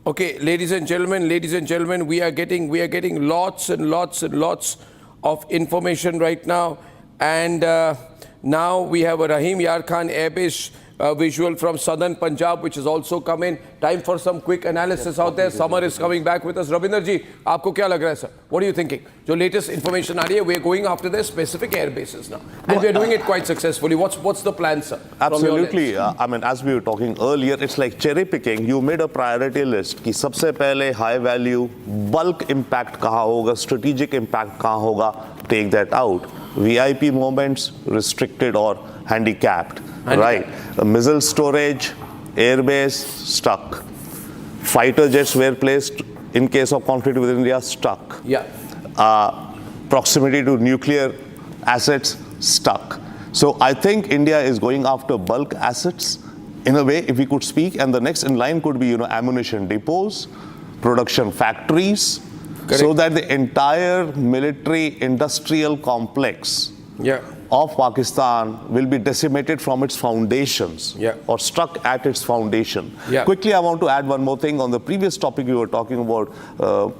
Okay, ladies and gentlemen, we are getting lots and lots and lots of information right now. And now we have a Rahim Yar Khan Air Base visual from southern Punjab, which has also come in. Time for some quick analysis out there. Summer is coming back with us. Ravinder ji, aapko kya lag raha hai, sir? What are you thinking? Jo latest information aa rahi hai, we are going after their specific air bases now, and we are doing it quite successfully. What's the plan, sir? Absolutely. I mean, as we were talking earlier, it's like cherry picking. You made a priority list कि सबसे पहले high value, bulk impact कहाँ होगा, strategic impact कहाँ होगा. Take that out. VIP moments restricted or handicapped. Right. Missile storage, airbase, stuck. Fighter jets were placed in case of conflict with India, stuck. Yeah. Proximity to nuclear assets, stuck. So I think India is going after bulk assets in a way, if we could speak, and the next in line could be, ammunition depots, production factories, correct, so that the entire military industrial complex of Pakistan will be decimated from its foundations or struck at its foundation. Quickly, I want to add one more thing on the previous topic we were talking about,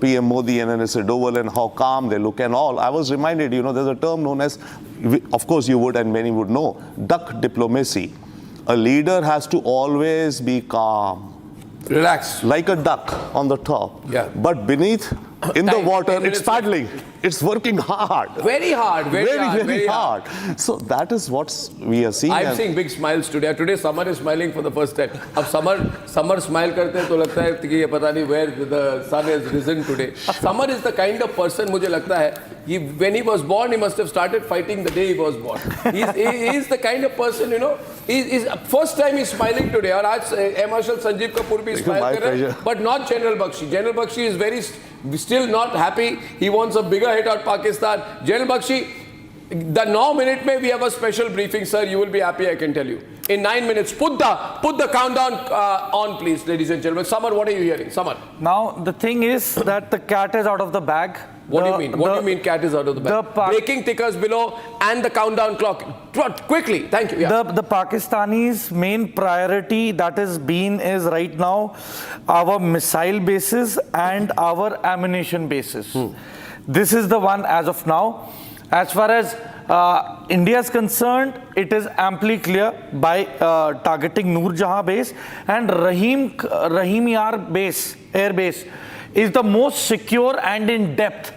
PM Modi and NSA Doval and how calm they look and all. I was reminded, there's a term known as, of course you would and many would know, duck diplomacy. A leader has to always be calm. Relax. Like a duck on the top. But beneath, in the water, it's paddling. It's working hard. Very hard. Very hard. So that is what we are seeing. I'm seeing big smiles today. Today, Summer is smiling for the first time. Ab Summer smile karte hain, to lagta hai ki ye pata nahi where the sun has risen today. Summer is the kind of person, mujhe lagta hai, when he was born, he must have started fighting the day he was born. He's the kind of person, first time he's smiling today. And aaj Air Marshal Sanjeev Kapoor bhi smile kar rahe hain, but not General Bakshi. General Bakshi is still not happy. He wants a bigger hit out Pakistan. General Bakshi, The 9 minute mein we have a special briefing, sir. You will be happy, I can tell you. In 9 minutes, put the countdown on, please, ladies and gentlemen. Samar, what are you hearing? Samar. Now, the thing is that the cat is out of the bag. What do you mean? What do you mean cat is out of the bag? Breaking tickers below and the countdown clock. Quickly, thank you. Yeah. The Pakistanis' main priority is right now our missile bases and our ammunition bases. This is the one as of now. As far as India is concerned, it is amply clear by targeting Nur Jahan base, and Rahim Yar base, Air Base is the most secure and in depth.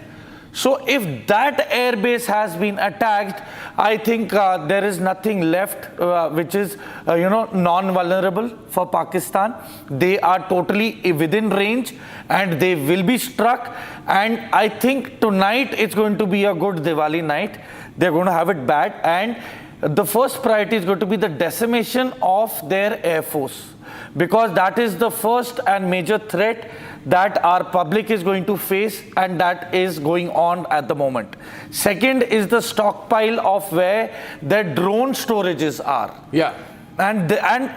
So if that air base has been attacked, I think there is nothing left which is non-vulnerable for Pakistan. They are totally within range and they will be struck. And I think tonight it's going to be a good Diwali night. They're going to have it bad, and the first priority is going to be the decimation of their air force, because that is the first and major threat that our public is going to face, and that is going on at the moment. Second is the stockpile of where their drone storages are. Yeah. And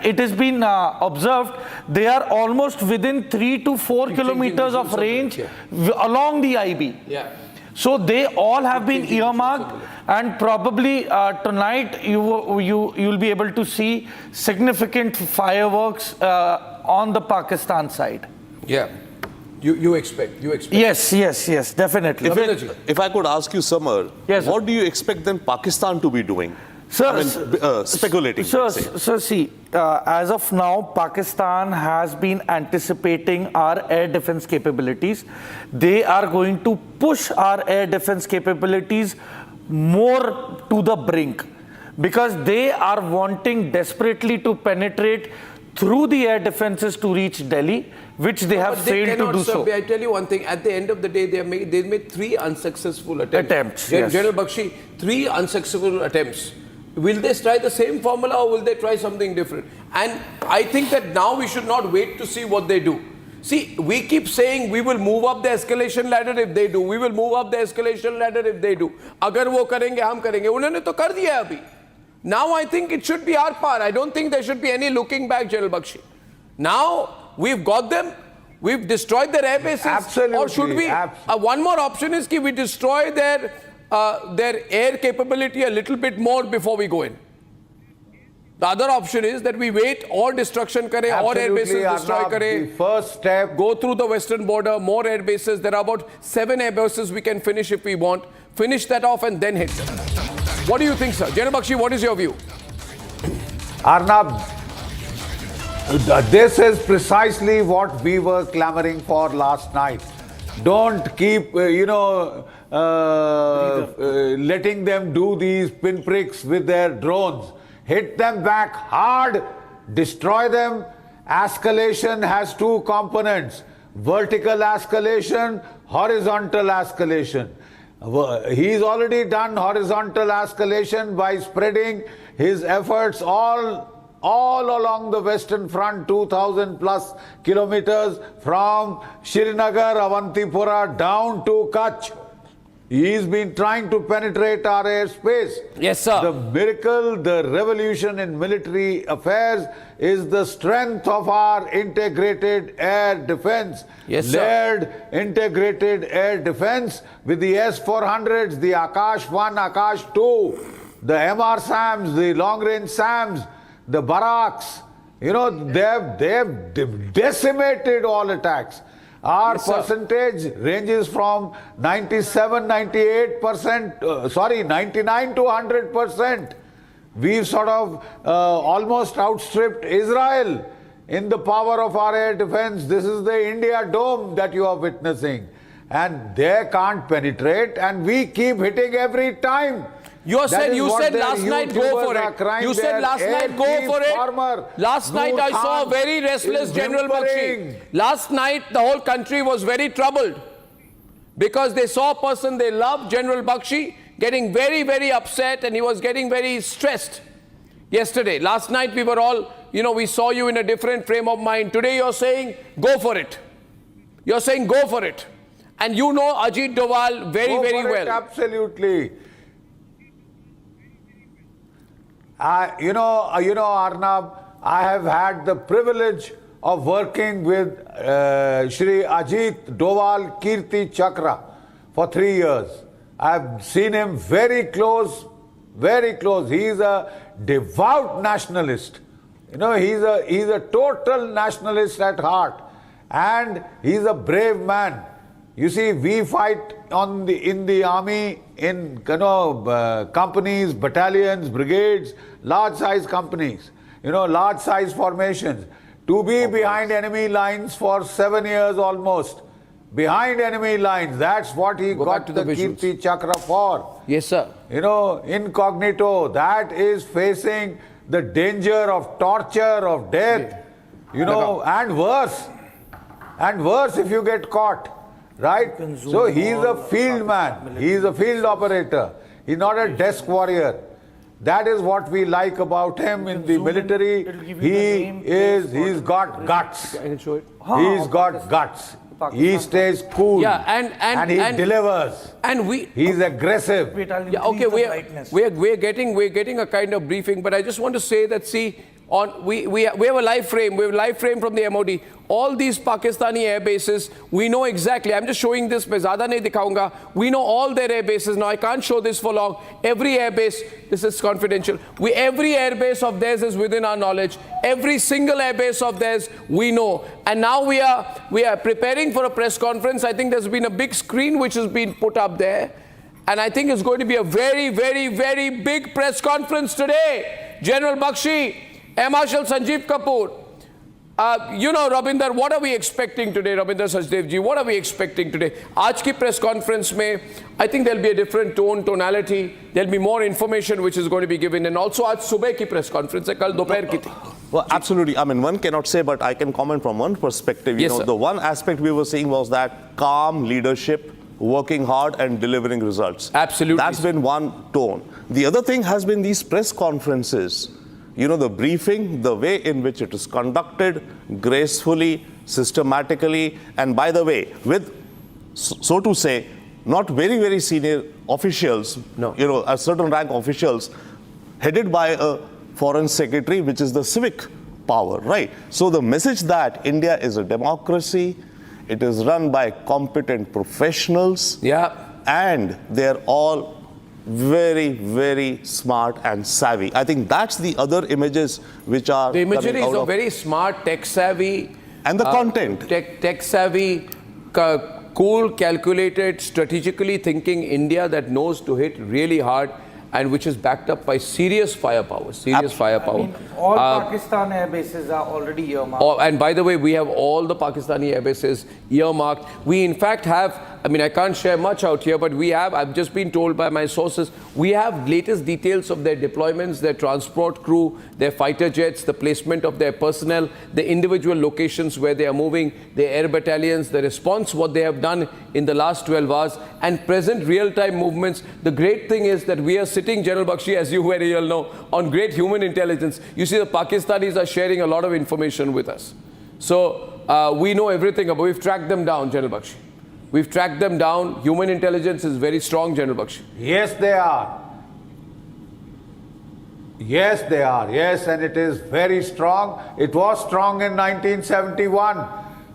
it has been observed, they are almost within 3 to 4 kilometers of range along the IB. Yeah. So they all have been earmarked, and probably tonight you'll be able to see significant fireworks on the Pakistan side. Yeah. You expect? Yes, definitely. If I could ask you, Samar, what do you expect then Pakistan to be doing? Speculating. So see, as of now, Pakistan has been anticipating our air defense capabilities. They are going to push our air defense capabilities more to the brink, because they are wanting desperately to penetrate through the air defenses to reach Delhi, which they have failed to do so. I tell you one thing, at the end of the day, they made 3 unsuccessful attempts. General Bakshi, 3 unsuccessful attempts. Will they try the same formula, or will they try something different? And I think that now we should not wait to see what they do. See, we keep saying we will move up the escalation ladder if they do. We will move up the escalation ladder if they do. Agar wo karenge, hum karenge. Unhone to kar diya abhi. Now I think it should be our part. I don't think there should be any looking back, General Bakshi. Now we've got them. We've destroyed their air bases. Absolutely. Or should we? One more option is that we destroy their air capability a little bit more before we go in. The other option is that we wait, or destruction kare, or air bases destroy kare. The first step. Go through the western border, more air bases. There are about 7 air bases we can finish if we want. Finish that off and then hit them. What do you think, sir? General Bakshi, what is your view? Arnab, this is precisely what we were clamoring for last night. Don't keep, letting them do these pinpricks with their drones. Hit them back hard, destroy them. Escalation has 2 components: vertical escalation, horizontal escalation. He's already done horizontal escalation by spreading his efforts all along the western front, 2,000 plus kilometers from Srinagar, Avantipura down to Kutch. He's been trying to penetrate our airspace. Yes, sir. The miracle, the revolution in military affairs is the strength of our integrated air defense. Yes, sir. Layered integrated air defense with the S-400s, the Akash 1, Akash 2, the MR SAMs, the long-range SAMs, the Barracks. They've decimated all attacks. Our percentage ranges from 99 to 100%. We've sort of almost outstripped Israel in the power of our air defense. This is the India Dome that you are witnessing. And they can't penetrate, and we keep hitting every time. You said last night go for it. You said last night go for it. Last night I saw a very restless General Bakshi. Last night the whole country was very troubled because they saw a person they loved, General Bakshi, getting very, very upset, and he was getting very stressed yesterday. Last night we were all, we saw you in a different frame of mind. Today you're saying go for it. You're saying go for it. And you know Ajit Doval very, very well. Absolutely. Arnab, I have had the privilege of working with Shri Ajit Doval Kirti Chakra for 3 years. I've seen him very close, very close. He's a devout nationalist. He's a total nationalist at heart, and he's a brave man. You see, we fight in the army in companies, battalions, brigades, large size companies, large size formations. To be behind enemy lines for 7 years almost. Behind enemy lines, that's what he got the Kirti Chakra for. Yes, sir. Incognito, that is facing the danger of torture, of death, and worse. And worse if you get caught, right? So he's a field man, he's a field operator, he's not a desk warrior. That is what we like about him in the military. He's got guts. He's got guts. He stays cool. Yeah, and he delivers. And he's aggressive. Yeah, okay, we're getting a kind of briefing, but I just want to say that, see, we have a live frame. We have a live frame from the MOD. All these Pakistani air bases, we know exactly. I'm just showing this. मैं ज़्यादा नहीं दिखाऊंगा. We know all their air bases. Now I can't show this for long. Every air base, this is confidential. Every air base of theirs is within our knowledge. Every single air base of theirs, we know. And now we are preparing for a press conference. I think there's been a big screen which has been put up there. And I think it's going to be a very, very, very big press conference today. General Bakshi, Air Marshal Sanjeev Kapoor. Rabinder, what are we expecting today, Rabinder Sachdev ji? What are we expecting today? Aaj ki press conference mein, I think there'll be a different tonality. There'll be more information which is going to be given. And also, aaj subah ki press conference hai, kal dopaher ki thi. Well, absolutely. I mean, one cannot say, but I can comment from one perspective. The one aspect we were seeing was that calm leadership, working hard and delivering results. Absolutely. That's been one tone. The other thing has been these press conferences. The briefing, the way in which it is conducted, gracefully, systematically, and by the way, with, so to say, not very, very senior officials, a certain rank officials, headed by a foreign secretary, which is the civic power, right? So the message that India is a democracy, it is run by competent professionals, and they're all very, very smart and savvy. I think that's the other images which are the imagery is a very smart, tech savvy, and the content tech savvy, cool, calculated, strategically thinking India that knows to hit really hard and which is backed up by serious firepower. All Pakistan air bases are already earmarked. And by the way, we have all the Pakistani air bases earmarked. We in fact have, I can't share much out here, but we have, I've just been told by my sources, we have latest details of their deployments, their transport crew, their fighter jets, the placement of their personnel, the individual locations where they are moving, their air battalions, the response, what they have done in the last 12 hours, and present real-time movements. The great thing is that we are sitting, General Bakshi, as you very well know, on great human intelligence. You see, the Pakistanis are sharing a lot of information with us. So we know everything about, we've tracked them down, General Bakshi. We've tracked them down. Human intelligence is very strong, General Bakshi. Yes, they are. Yes, they are. Yes, and it is very strong. It was strong in 1971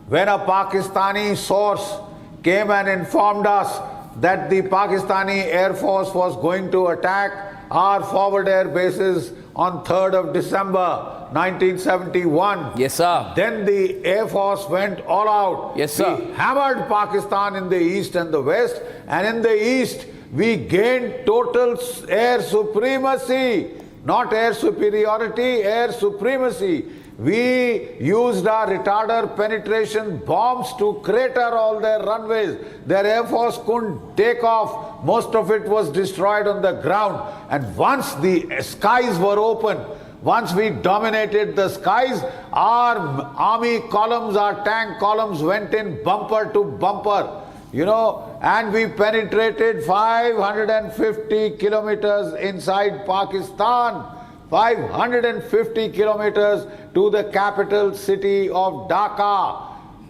when a Pakistani source came and informed us that the Pakistani Air Force was going to attack our forward air bases on 3rd of December 1971. Yes, sir. Then the Air Force went all out. Yes, sir. We hammered Pakistan in the east and the west, and in the east we gained total air supremacy, not air superiority, air supremacy. We used our retarder penetration bombs to crater all their runways. Their Air Force couldn't take off. Most of it was destroyed on the ground. And once the skies were open, once we dominated the skies, our army columns, our tank columns went in bumper to bumper, and we penetrated 550 kilometers inside Pakistan, 550 kilometers to the capital city of Dhaka.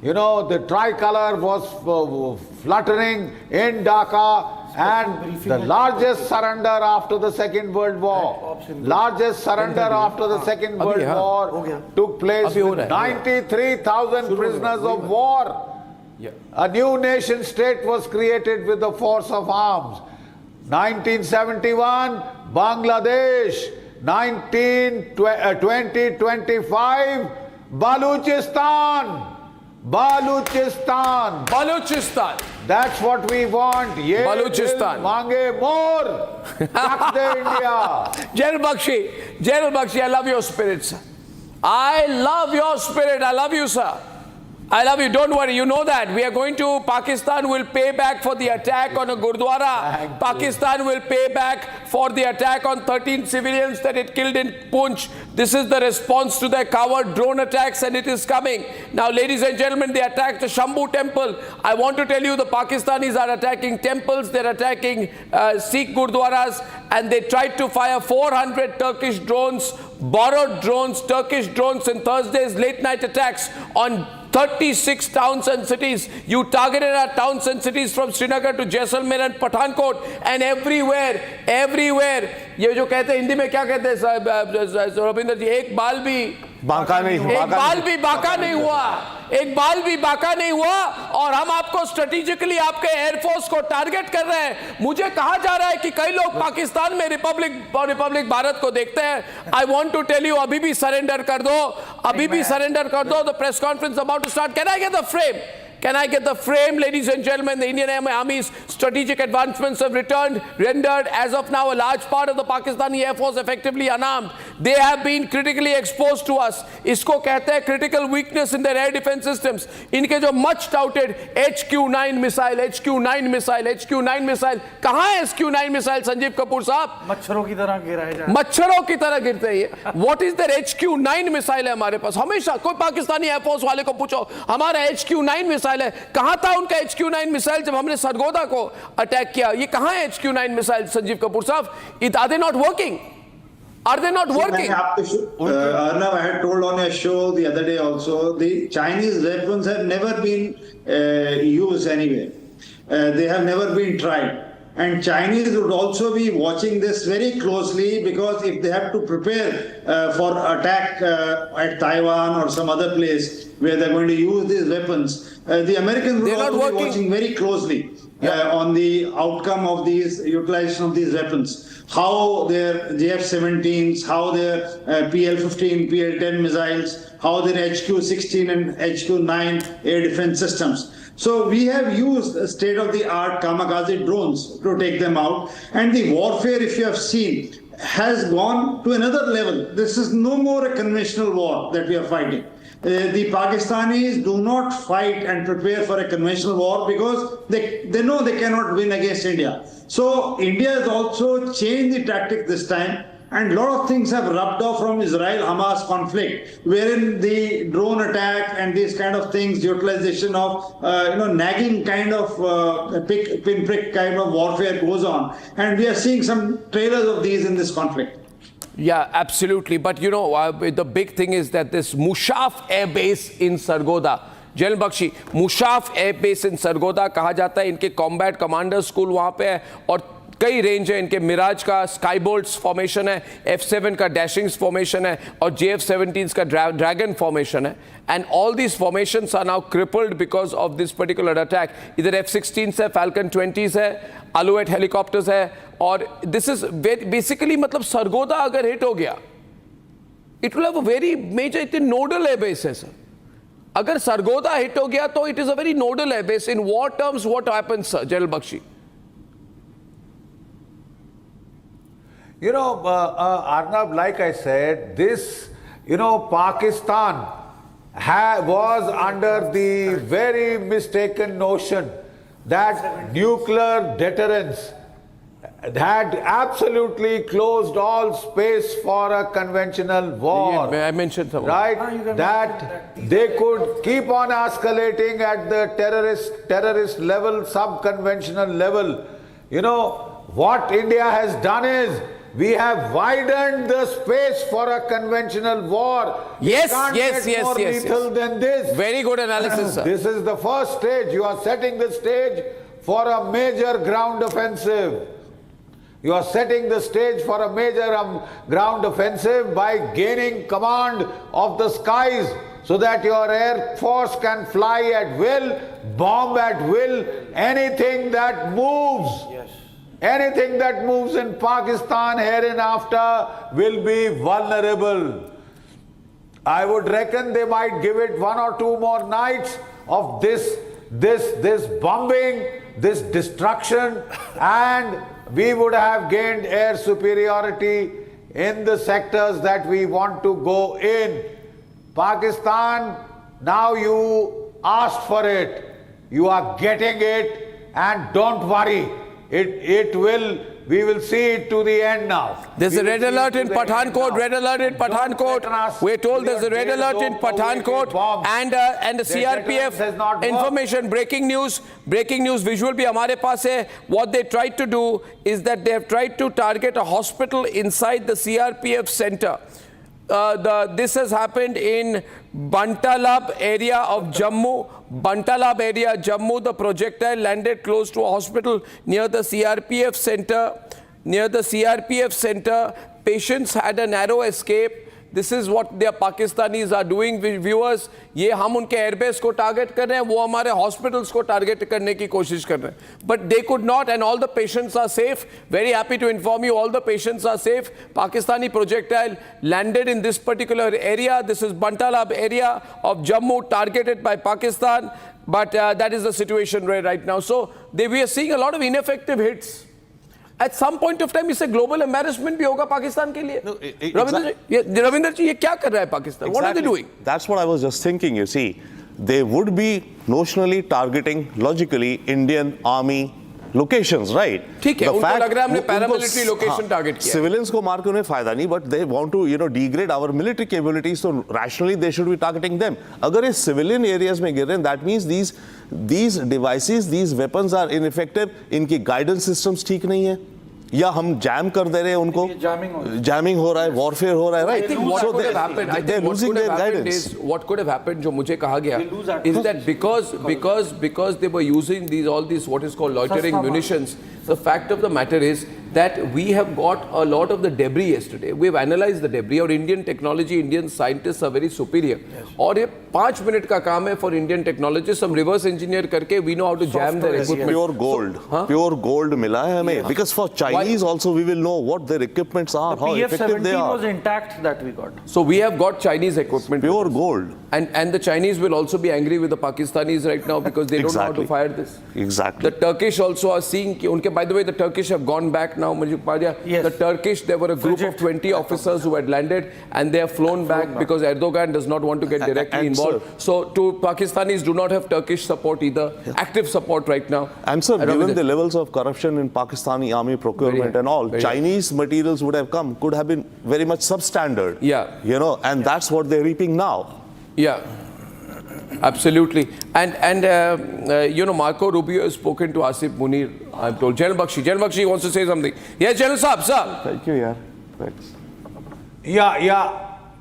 The tricolor was fluttering in Dhaka, and the largest surrender after the Second World War. Largest surrender after the Second World War took place with 93,000 prisoners of war. A new nation state was created with the force of arms. 1971, Bangladesh. 2025, Baluchistan. Baluchistan. Baluchistan. That's what we want. Ye Baluchistan. Mange more. That's the India. General Bakshi, I love your spirit, sir. I love your spirit. I love you, sir. I love you. Don't worry. You know that. We are going to, Pakistan will pay back for the attack on a Gurdwara. Pakistan will pay back for the attack on 13 civilians that it killed in Punch. This is the response to their coward drone attacks, and it is coming. Now, ladies and gentlemen, they attacked the Shambhu temple. I want to tell you, the Pakistanis are attacking temples. They're attacking Sikh Gurdwaras, and they tried to fire 400 Turkish drones, borrowed drones, Turkish drones in Thursday's late night attacks on 36 towns and cities. You targeted our towns and cities from Srinagar to Jaisalmer and Pathankot, and everywhere. ये जो कहते हैं हिंदी में क्या कहते हैं रविंद्र जी, एक बाल भी बाका नहीं हुआ और हम आपको स्ट्रेटेजिकली आपके एयरफोर्स को टारगेट कर रहे हैं. मुझे कहा जा रहा है कि कई लोग पाकिस्तान में रिपब्लिक भारत को देखते हैं. I want to tell you, अभी भी सरेंडर कर दो. The press conference about to start. Can I get the frame? Can I get the frame, ladies and gentlemen? The Indian Army's strategic advancements have rendered as of now a large part of the Pakistani Air Force effectively unarmed. They have been critically exposed to us. इसको कहते हैं critical weakness in their air defense systems. इनके जो much touted HQ-9 missile, कहाँ है HQ-9 missile, Sanjeev Kapoor साहब? मच्छरों की तरह गिराए जा रहे हैं. मच्छरों की तरह गिरते हैं. What is their HQ-9 missile है हमारे पास? हमेशा कोई पाकिस्तानी एयरफोर्स वाले को पूछो, हमारा HQ-9 मिसाइल है. कहां था उनका HQ-9 मिसाइल जब हमने सरगोदा को अटैक किया? ये कहां है HQ-9 मिसाइल, संजीव कपूर साहब? Are they not working? Are they not working? Arnav, I had told on a show the other day also, the Chinese weapons have never been used anywhere. They have never been tried. And Chinese would also be watching this very closely, because if they have to prepare for attack at Taiwan or some other place where they're going to use these weapons, the Americans would also be watching very closely on the outcome of these utilization of these weapons. How their JF-17s, how their PL-15, PL-10 missiles, how their HQ-16 and HQ-9 air defense systems. So we have used state-of-the-art kamikaze drones to take them out. And the warfare, if you have seen, has gone to another level. This is no more a conventional war that we are fighting. The Pakistanis do not fight and prepare for a conventional war because they know they cannot win against India. So India has also changed the tactic this time, and a lot of things have rubbed off from Israel-Hamas conflict, wherein the drone attack and these kind of things, utilization of nagging kind of pinprick kind of warfare goes on, and we are seeing some trailers of these in this conflict. Yeah, absolutely. But you know, the big thing is that this Mushaf Air Base in Sargodha, General Bakshi, Mushaf Air Base in Sargodha कहा जाता है, इनके combat commander school वहाँ पे है और कई range है. इनके मिराज का स्काईबोल्ट्स फॉर्मेशन है, F7 का डैशिंग्स फॉर्मेशन है और JF-17s का ड्रैगन फॉर्मेशन है. And all these formations are now crippled because of this particular attack. इधर F-16s है, Falcon 20s है, Alouette helicopters है, और this is basically मतलब सरगोदा अगर हिट हो गया, it will have a very major, it is nodal airbase है सर. अगर सरगोदा हिट हो गया तो it is a very nodal airbase. In war terms, what happens, sir, General Bakshi? You know, Arnab, like I said, this, Pakistan was under the very mistaken notion that nuclear deterrence had absolutely closed all space for a conventional war. I mentioned something. Right? That they could keep on escalating at the terrorist level, sub-conventional level. What India has done is, we have widened the space for a conventional war. Yes. Lethal than this. Very good analysis, sir. This is the first stage. You are setting the stage for a major ground offensive. You are setting the stage for a major ground offensive by gaining command of the skies so that your air force can fly at will, bomb at will, anything that moves. Yes. Anything that moves in Pakistan hereinafter will be vulnerable. I would reckon they might give it 1 or 2 more nights of this bombing, this destruction, and we would have gained air superiority in the sectors that we want to go in. Pakistan, now you asked for it. You are getting it, and don't worry. We will see it to the end now. There's a red alert in Pathankot, red alert in Pathankot. We're told there's a red alert in Pathankot and the CRPF information, breaking news visual bhi hamare paas hai. What they tried to do is that they have tried to target a hospital inside the CRPF center. This has happened in Bantalab area of Jammu. Bantalab area, Jammu, the projectile landed close to a hospital near the CRPF center. Patients had a narrow escape. This is what their Pakistanis are doing, viewers. ये हम उनके airbase को target कर रहे हैं, वो हमारे hospitals को target करने की कोशिश कर रहे हैं. But they could not, and all the patients are safe. Very happy to inform you, all the patients are safe. Pakistani projectile landed in this particular area. This is Bantalab area of Jammu, targeted by Pakistan. But that is the situation right now. So we are seeing a lot of ineffective hits. At some point of time, इससे global embarrassment भी होगा पाकिस्तान के लिए. रविंदर जी, ये क्या कर रहा है Pakistan? What are they doing? That's what I was just thinking. You see, they would be notionally targeting logically Indian Army locations, right? ठीक है, उनको लग रहा है हमने paramilitary location target किया. Civilians को मार के उन्हें फायदा नहीं, but they want to degrade our military capabilities, so rationally they should be targeting them. अगर ये civilian areas में गिर रहे हैं, that means these devices, these weapons are ineffective. इनकी guidance systems ठीक नहीं है, या हम जैम कर दे रहे हैं उनको, jamming हो रहा है, warfare हो रहा है, right? I think what could have happened, I think what could have happened is, what could have happened, जो मुझे कहा गया, is that because they were using all these what is called loitering munitions, the fact of the matter is that we have got a lot of the debris yesterday. We have analyzed the debris. Our Indian technology, Indian scientists are very superior. और ये 5 minute का काम है for Indian technologists. हम reverse engineer करके we know how to jam their equipment. Pure gold मिला है हमें. Because for Chinese also we will know what their equipments are, how effective they are. was intact that we got. So we have got Chinese equipment. Pure gold. And the Chinese will also be angry with the Pakistanis right now because they don't know how to fire this. Exactly. The Turkish also are seeing, by the way, the Turkish have gone back now. Yes. The Turkish, there were a group of 20 officers who had landed and they have flown back because Erdogan does not want to get directly involved. So to Pakistanis do not have Turkish support either, active support right now. And sir, given the levels of corruption in Pakistani army procurement and all, Chinese materials would have could have been very much substandard. Yeah. And that's what they're reaping now. Yeah. Absolutely. And Marco Rubio has spoken to Asif Munir, I'm told. General Bakshi wants to say something. Yes, General Saab, sir. Thank you, yeah. Thanks.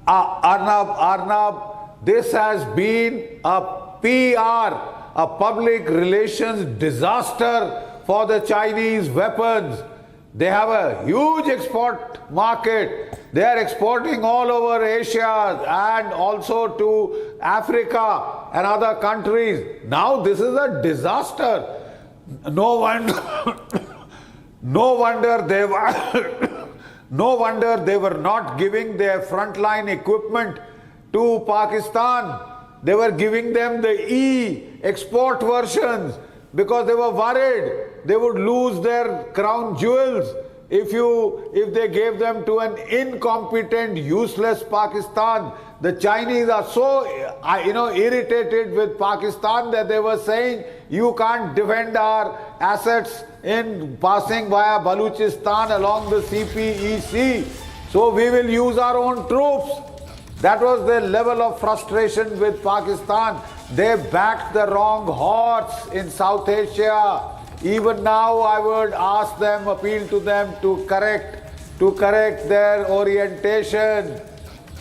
Arnab, this has been a PR, a public relations disaster for the Chinese weapons. They have a huge export market. They are exporting all over Asia and also to Africa and other countries. Now this is a disaster. No wonder they were not giving their frontline equipment to Pakistan. They were giving them the export versions because they were worried they would lose their crown jewels if they gave them to an incompetent, useless Pakistan. The Chinese are so irritated with Pakistan that they were saying you can't defend our assets in passing via Baluchistan along the CPEC, so we will use our own troops. That was their level of frustration with Pakistan. They backed the wrong horse in South Asia. Even now I would ask them, appeal to them to correct their orientation.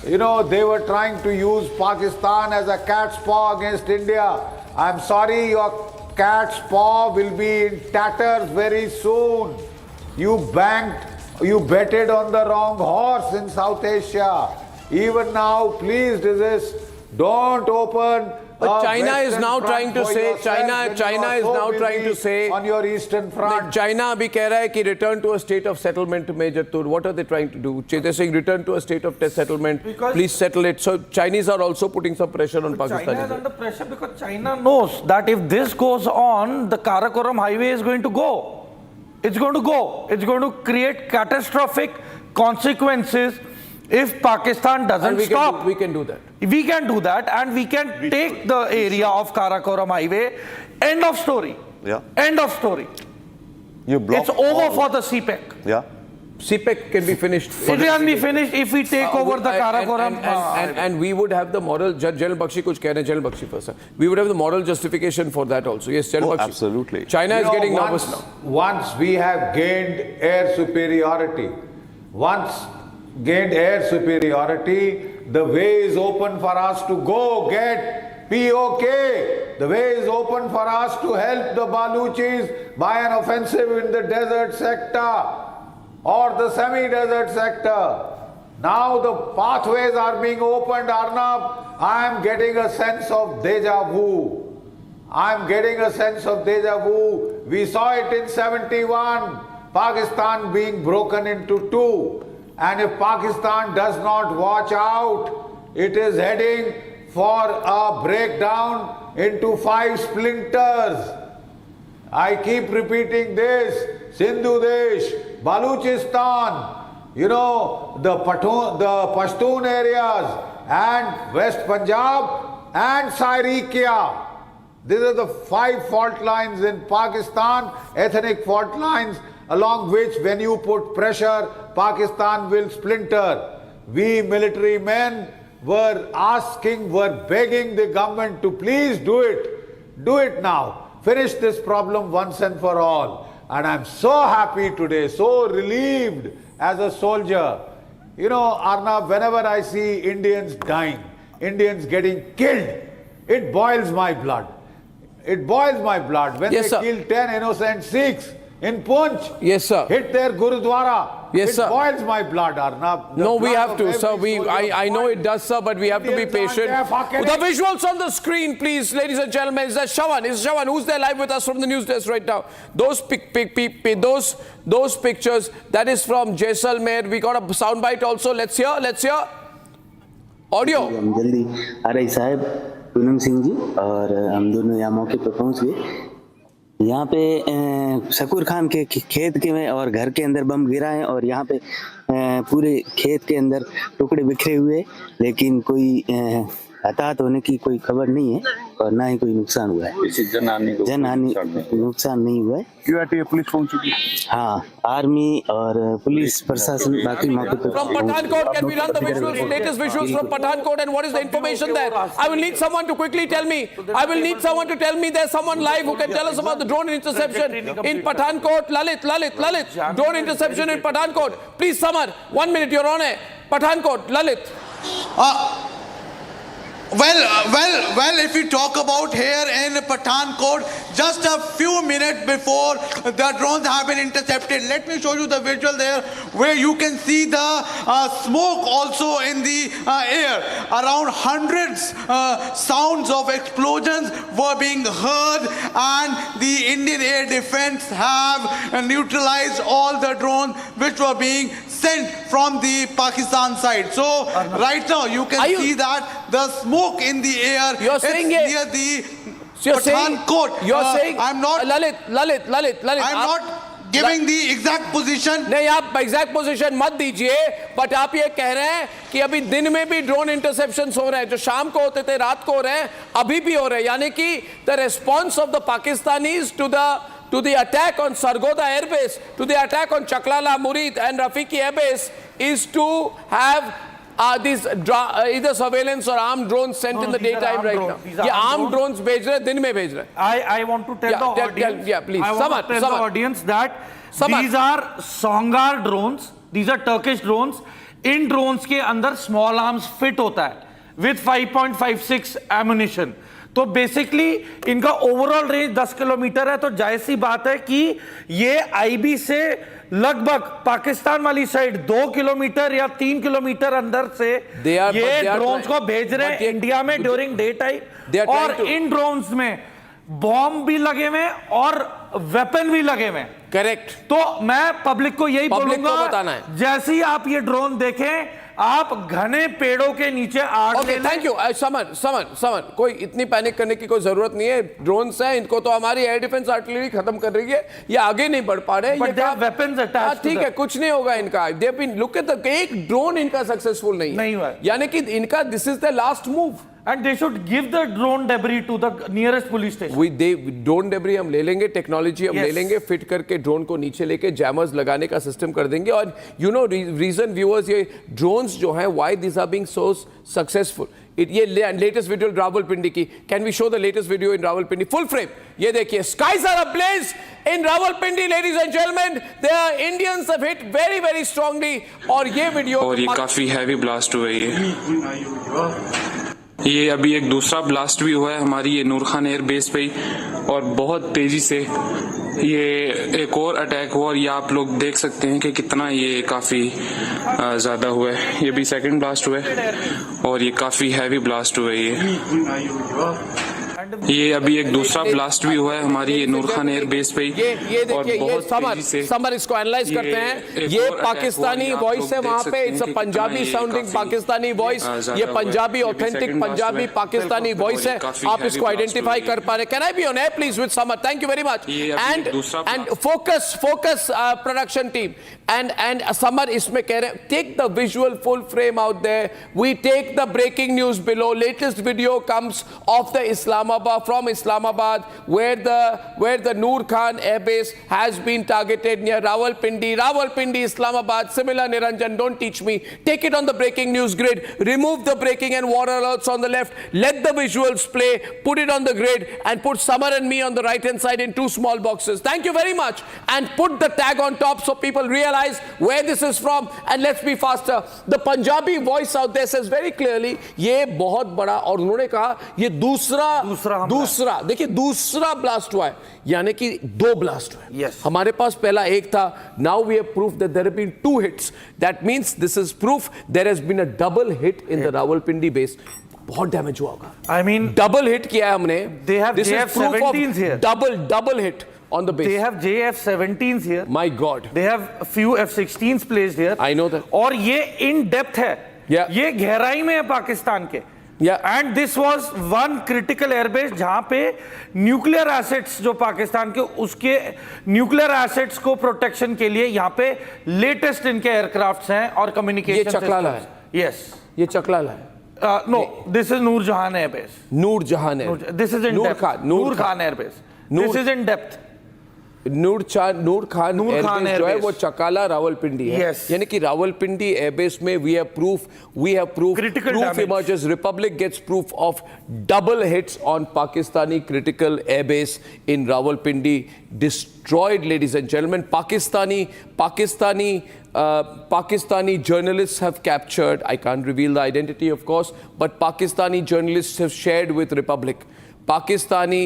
They were trying to use Pakistan as a cat's paw against India. I'm sorry, cat's paw will be in tatters very soon. You betted on the wrong horse in South Asia. Even now, please desist. Don't open. But China is now trying to say, China is now trying to say on your eastern front. China abhi keh raha hai ki return to a state of settlement, Major Tur. What are they trying to do? They're saying return to a state of settlement. Please settle it. So Chinese are also putting some pressure on Pakistan. China is under pressure because China knows that if this goes on, the Karakoram highway is going to go. It's going to go. It's going to create catastrophic consequences if Pakistan doesn't stop. We can do that. We can do that, and we can take the area of Karakoram highway. End of story. Yeah. End of story. It's over for the CPEC. Yeah. CPEC can be finished. It can be finished if we take over the Karakoram. And we would have the moral, General Bakshi kuch keh rahe hain, General Bakshi first. We would have the moral justification for that also. Yes, General Bakshi. Absolutely. China is getting nervous now. Once we have gained air superiority, the way is open for us to go get POK. The way is open for us to help the Baluchis by an offensive in the desert sector or the semi-desert sector. Now the pathways are being opened, Arnab. I am getting a sense of deja vu. We saw it in 71, Pakistan being broken into two. And if Pakistan does not watch out, it is heading for a breakdown into 5 splinters. I keep repeating this. Sindhu Desh, Baluchistan, the Pashtun areas, and West Punjab and Sairekia. These are the 5 fault lines in Pakistan, ethnic fault lines, along which when you put pressure, Pakistan will splinter. We military men were begging the government to please do it. Do it now. Finish this problem once and for all. And I'm so happy today, so relieved as a soldier. Arnab, whenever I see Indians dying, Indians getting killed, it boils my blood. It boils my blood. When they kill 10 innocent Sikhs in Punch, hit their Gurudwara, it boils my blood, Arnab. No, we have to, sir. I know it does, sir, but we have to be patient. The visuals on the screen, please, ladies and gentlemen. Is that Shawan? Who's there live with us from the news desk right now? Those pictures, that is from Jaisalmer. We got a soundbite also. Let's hear. Audio. जल्दी RI साहब पूनम सिंह जी और हम दोनों यहाँ मौके पर पहुँच गए। यहाँ पे शकूर खान के खेत के में और घर के अंदर बम गिरा है और यहाँ पे पूरे खेत के अंदर टुकड़े बिखरे हुए, लेकिन कोई हताहत होने की कोई खबर नहीं है और ना ही कोई नुकसान हुआ है। जनहानि नुकसान नहीं हुआ है। क्यूआरटी पुलिस पहुंच चुकी है। हाँ, आर्मी और पुलिस प्रशासन बाकी मौके पर। From Pathankot, can we run the visuals, latest visuals from Pathankot, and what is the information there? I will need someone to quickly tell me. There's someone live who can tell us about the drone interception in Pathankot. Lalit, drone interception in Pathankot. Please, Samar, 1 minute, you're on it. Pathankot, Lalit. Well, if we talk about here in Pathankot, just a few minutes before the drones have been intercepted, let me show you the visual there where you can see the smoke also in the air. Around hundreds sounds of explosions were being heard, and the Indian Air Defence have neutralized all the drones which were being sent from the Pakistan side. So right now you can see that the smoke in the air is near the Pathankot. You're saying I'm not Lalit. I'm not giving the exact position. नहीं, आप exact position मत दीजिए, but आप ये कह रहे हैं कि अभी दिन में भी ड्रोन इंटरसेप्शंस हो रहे हैं, जो शाम को होते थे रात को हो रहे हैं, अभी भी हो रहे हैं, यानी कि the response of the Pakistanis to the attack on Shorkot Airbase, to the attack on Chakwal and Murid and Rafiqui Airbase is to have these either surveillance or armed drones sent in the daytime right now. ये armed drones भेज रहे हैं, दिन में भेज रहे हैं. I want to tell the audience. Please. I want to tell the audience that these are Songar drones. These are Turkish drones. In drones के अंदर small arms fit होता है. with 5.56 ammunition. तो बेसिकली इनका ओवरऑल रेंज 10 किलोमीटर है, तो जाहिर सी बात है कि ये आईबी से लगभग पाकिस्तान वाली साइड 2 किलोमीटर या 3 किलोमीटर अंदर से ये ड्रोन्स को भेज रहे हैं इंडिया में ड्यूरिंग डे टाइम, और इन ड्रोन्स में बॉम्ब भी लगे हुए और वेपन भी लगे हुए। करेक्ट। तो मैं पब्लिक को यही बोलूंगा, जैसे ही आप ये ड्रोन देखें, आप घने पेड़ों के नीचे आड़ ले लें। थैंक यू समन, कोई इतनी पैनिक करने की कोई जरूरत नहीं है। ड्रोन्स हैं, इनको तो हमारी एयर डिफेंस आर्टिलरी खत्म कर रही है, ये आगे नहीं बढ़ पा रहे। ठीक है, कुछ नहीं होगा इनका। लुक एट द, एक ड्रोन इनका सक्सेसफुल नहीं हुआ, यानी कि इनका this is the last move. And they should give the drone debris to the nearest police station. Drone debris हम ले लेंगे, टेक्नोलॉजी हम ले लेंगे, फिट करके ड्रोन को नीचे लेके जैमर्स लगाने का सिस्टम कर देंगे। और यू नो रीजन व्यूअर्स, ये ड्रोन्स जो हैं, why this are being so successful. ये लेटेस्ट वीडियो रावलपिंडी की, can we show the latest video in Rawalpindi full frame? ये देखिए, skies are ablaze in Rawalpindi, ladies and gentlemen. There Indians have hit very very strongly, और ये video, और ये काफी heavy blast हुआ है। ये अभी एक दूसरा ब्लास्ट भी हुआ है हमारी ये नूर खान एयर बेस पे ही, और बहुत तेजी से ये एक और अटैक हुआ, और ये आप लोग देख सकते हैं कि कितना ये काफी ज्यादा हुआ है। ये भी सेकंड ब्लास्ट हुआ है, और ये काफी हैवी ब्लास्ट हुआ है। ये अभी एक दूसरा ब्लास्ट भी हुआ है हमारी ये नूर खान एयर बेस पे ही, और बहुत तेजी से समर इसको एनालाइज करते हैं। ये पाकिस्तानी वॉइस है वहां पे, it's a Punjabi sounding Pakistani voice, ये पंजाबी ऑथेंटिक पंजाबी पाकिस्तानी वॉइस है। आप इसको आइडेंटिफाई कर पा रहे? Can I be on air please with Samar? Thank you very much. And focus production team and Samar इसमें कह रहे हैं, take the visual full frame out there, we take the breaking news below. Latest video comes off the from Islamabad, where the Nur Khan Airbase has been targeted near Rawalpindi, Islamabad. Similar, Niranjan, don't teach me. Take it on the breaking news grid. Remove the breaking and war alerts on the left. Let the visuals play. Put it on the grid and put Samar and me on the right-hand side in 2 small boxes. Thank you very much. And put the tag on top so people realize where this is from. And let's be faster. The Punjabi voice out there says very clearly, ये बहुत बड़ा, और उन्होंने कहा ये दूसरा देखिए दूसरा ब्लास्ट हुआ है, यानी कि 2 ब्लास्ट हुए। yes. हमारे पास पहला एक था। Now we have proof that there have been 2 hits. That means this is proof there has been a double hit in the Rawalpindi base. बहुत डैमेज हुआ होगा। I mean, डबल हिट किया है हमने। They have JF-17s here. Double hit on the base. They have JF-17s here. My God. They have a few F-16s placed here. I know that. और ये in depth है। ये गहराई में है पाकिस्तान के। And this was one critical airbase जहां पे न्यूक्लियर एसेट्स जो पाकिस्तान के, उसके न्यूक्लियर एसेट्स को प्रोटेक्शन के लिए यहाँ पे लेटेस्ट इनके एयरक्राफ्ट्स हैं और कम्युनिकेशन। ये चकलाला है। यस, ये चकलाला है। नो, दिस इज नूर जहान एयरबेस। नूर जहान है। This is in Noor Khan airbase. This is in depth. Noor Khan airbase जो है वो चकाला रावलपिंडी है। यानी कि रावलपिंडी एयरबेस में we have proof proof emerges. Republic gets proof of double hits on Pakistani critical airbase in Rawalpindi, destroyed, ladies and gentlemen. Pakistani journalists have captured, I can't reveal the identity of course, but Pakistani journalists have shared with Republic. Pakistani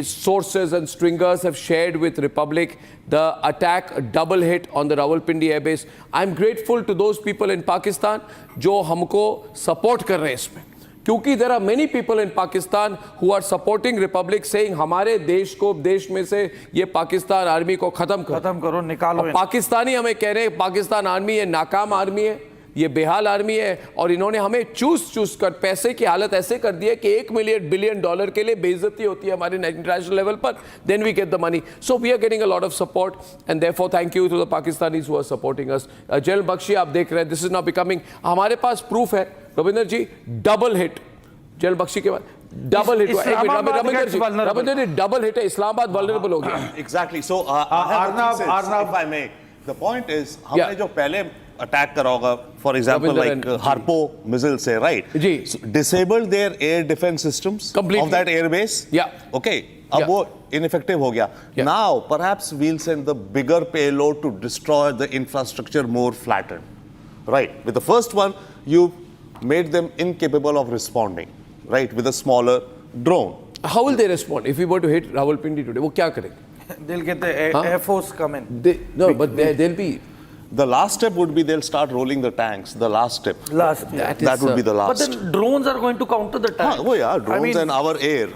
sources and stringers have shared with Republic the attack, a double hit on the Rawalpindi airbase. I'm grateful to those people in Pakistan जो हमको support कर रहे हैं इसमें, क्योंकि there are many people in Pakistan who are supporting Republic, saying हमारे देश में से ये पाकिस्तान आर्मी को खत्म करो, निकालो। पाकिस्तानी हमें कह रहे हैं पाकिस्तान आर्मी ये नाकाम आर्मी है, ये बेहाल आर्मी है, और इन्होंने हमें चूस कर पैसे की हालत ऐसे कर दी है कि $1 बिलियन के लिए बेइज्जती होती है हमारे इंटरनेशनल लेवल पर, then we get the money. So we are getting a lot of support and therefore thank you to the Pakistanis who are supporting us. General Bakshi आप देख रहे हैं, दिस इज नाउ बिकमिंग, हमारे पास प्रूफ है रविंदर जी, double hit general Bakshi के बाद double hit हुआ। रविंदर जी double hit है, इस्लामाबाद वल्नरेबल हो गया। Exactly. So the point is, हमने जो पहले अटैक करा होगा, for example like Harop missile से, राइट जी, disabled their air defence systems of that airbase. Okay, अब वो इनइफेक्टिव हो गया। Now perhaps we'll send the bigger payload to destroy the infrastructure more flattened, right? With the first one you made them incapable of responding, right, with a smaller drone. How will they respond if we were to hit Rawalpindi today? वो क्या करेंगे? They'll get the Air Force come in. They'll be. The last step would be they'll start rolling the tanks. The last step. That would be the last. But then drones are going to counter the tanks. Oh yeah, drones and our air.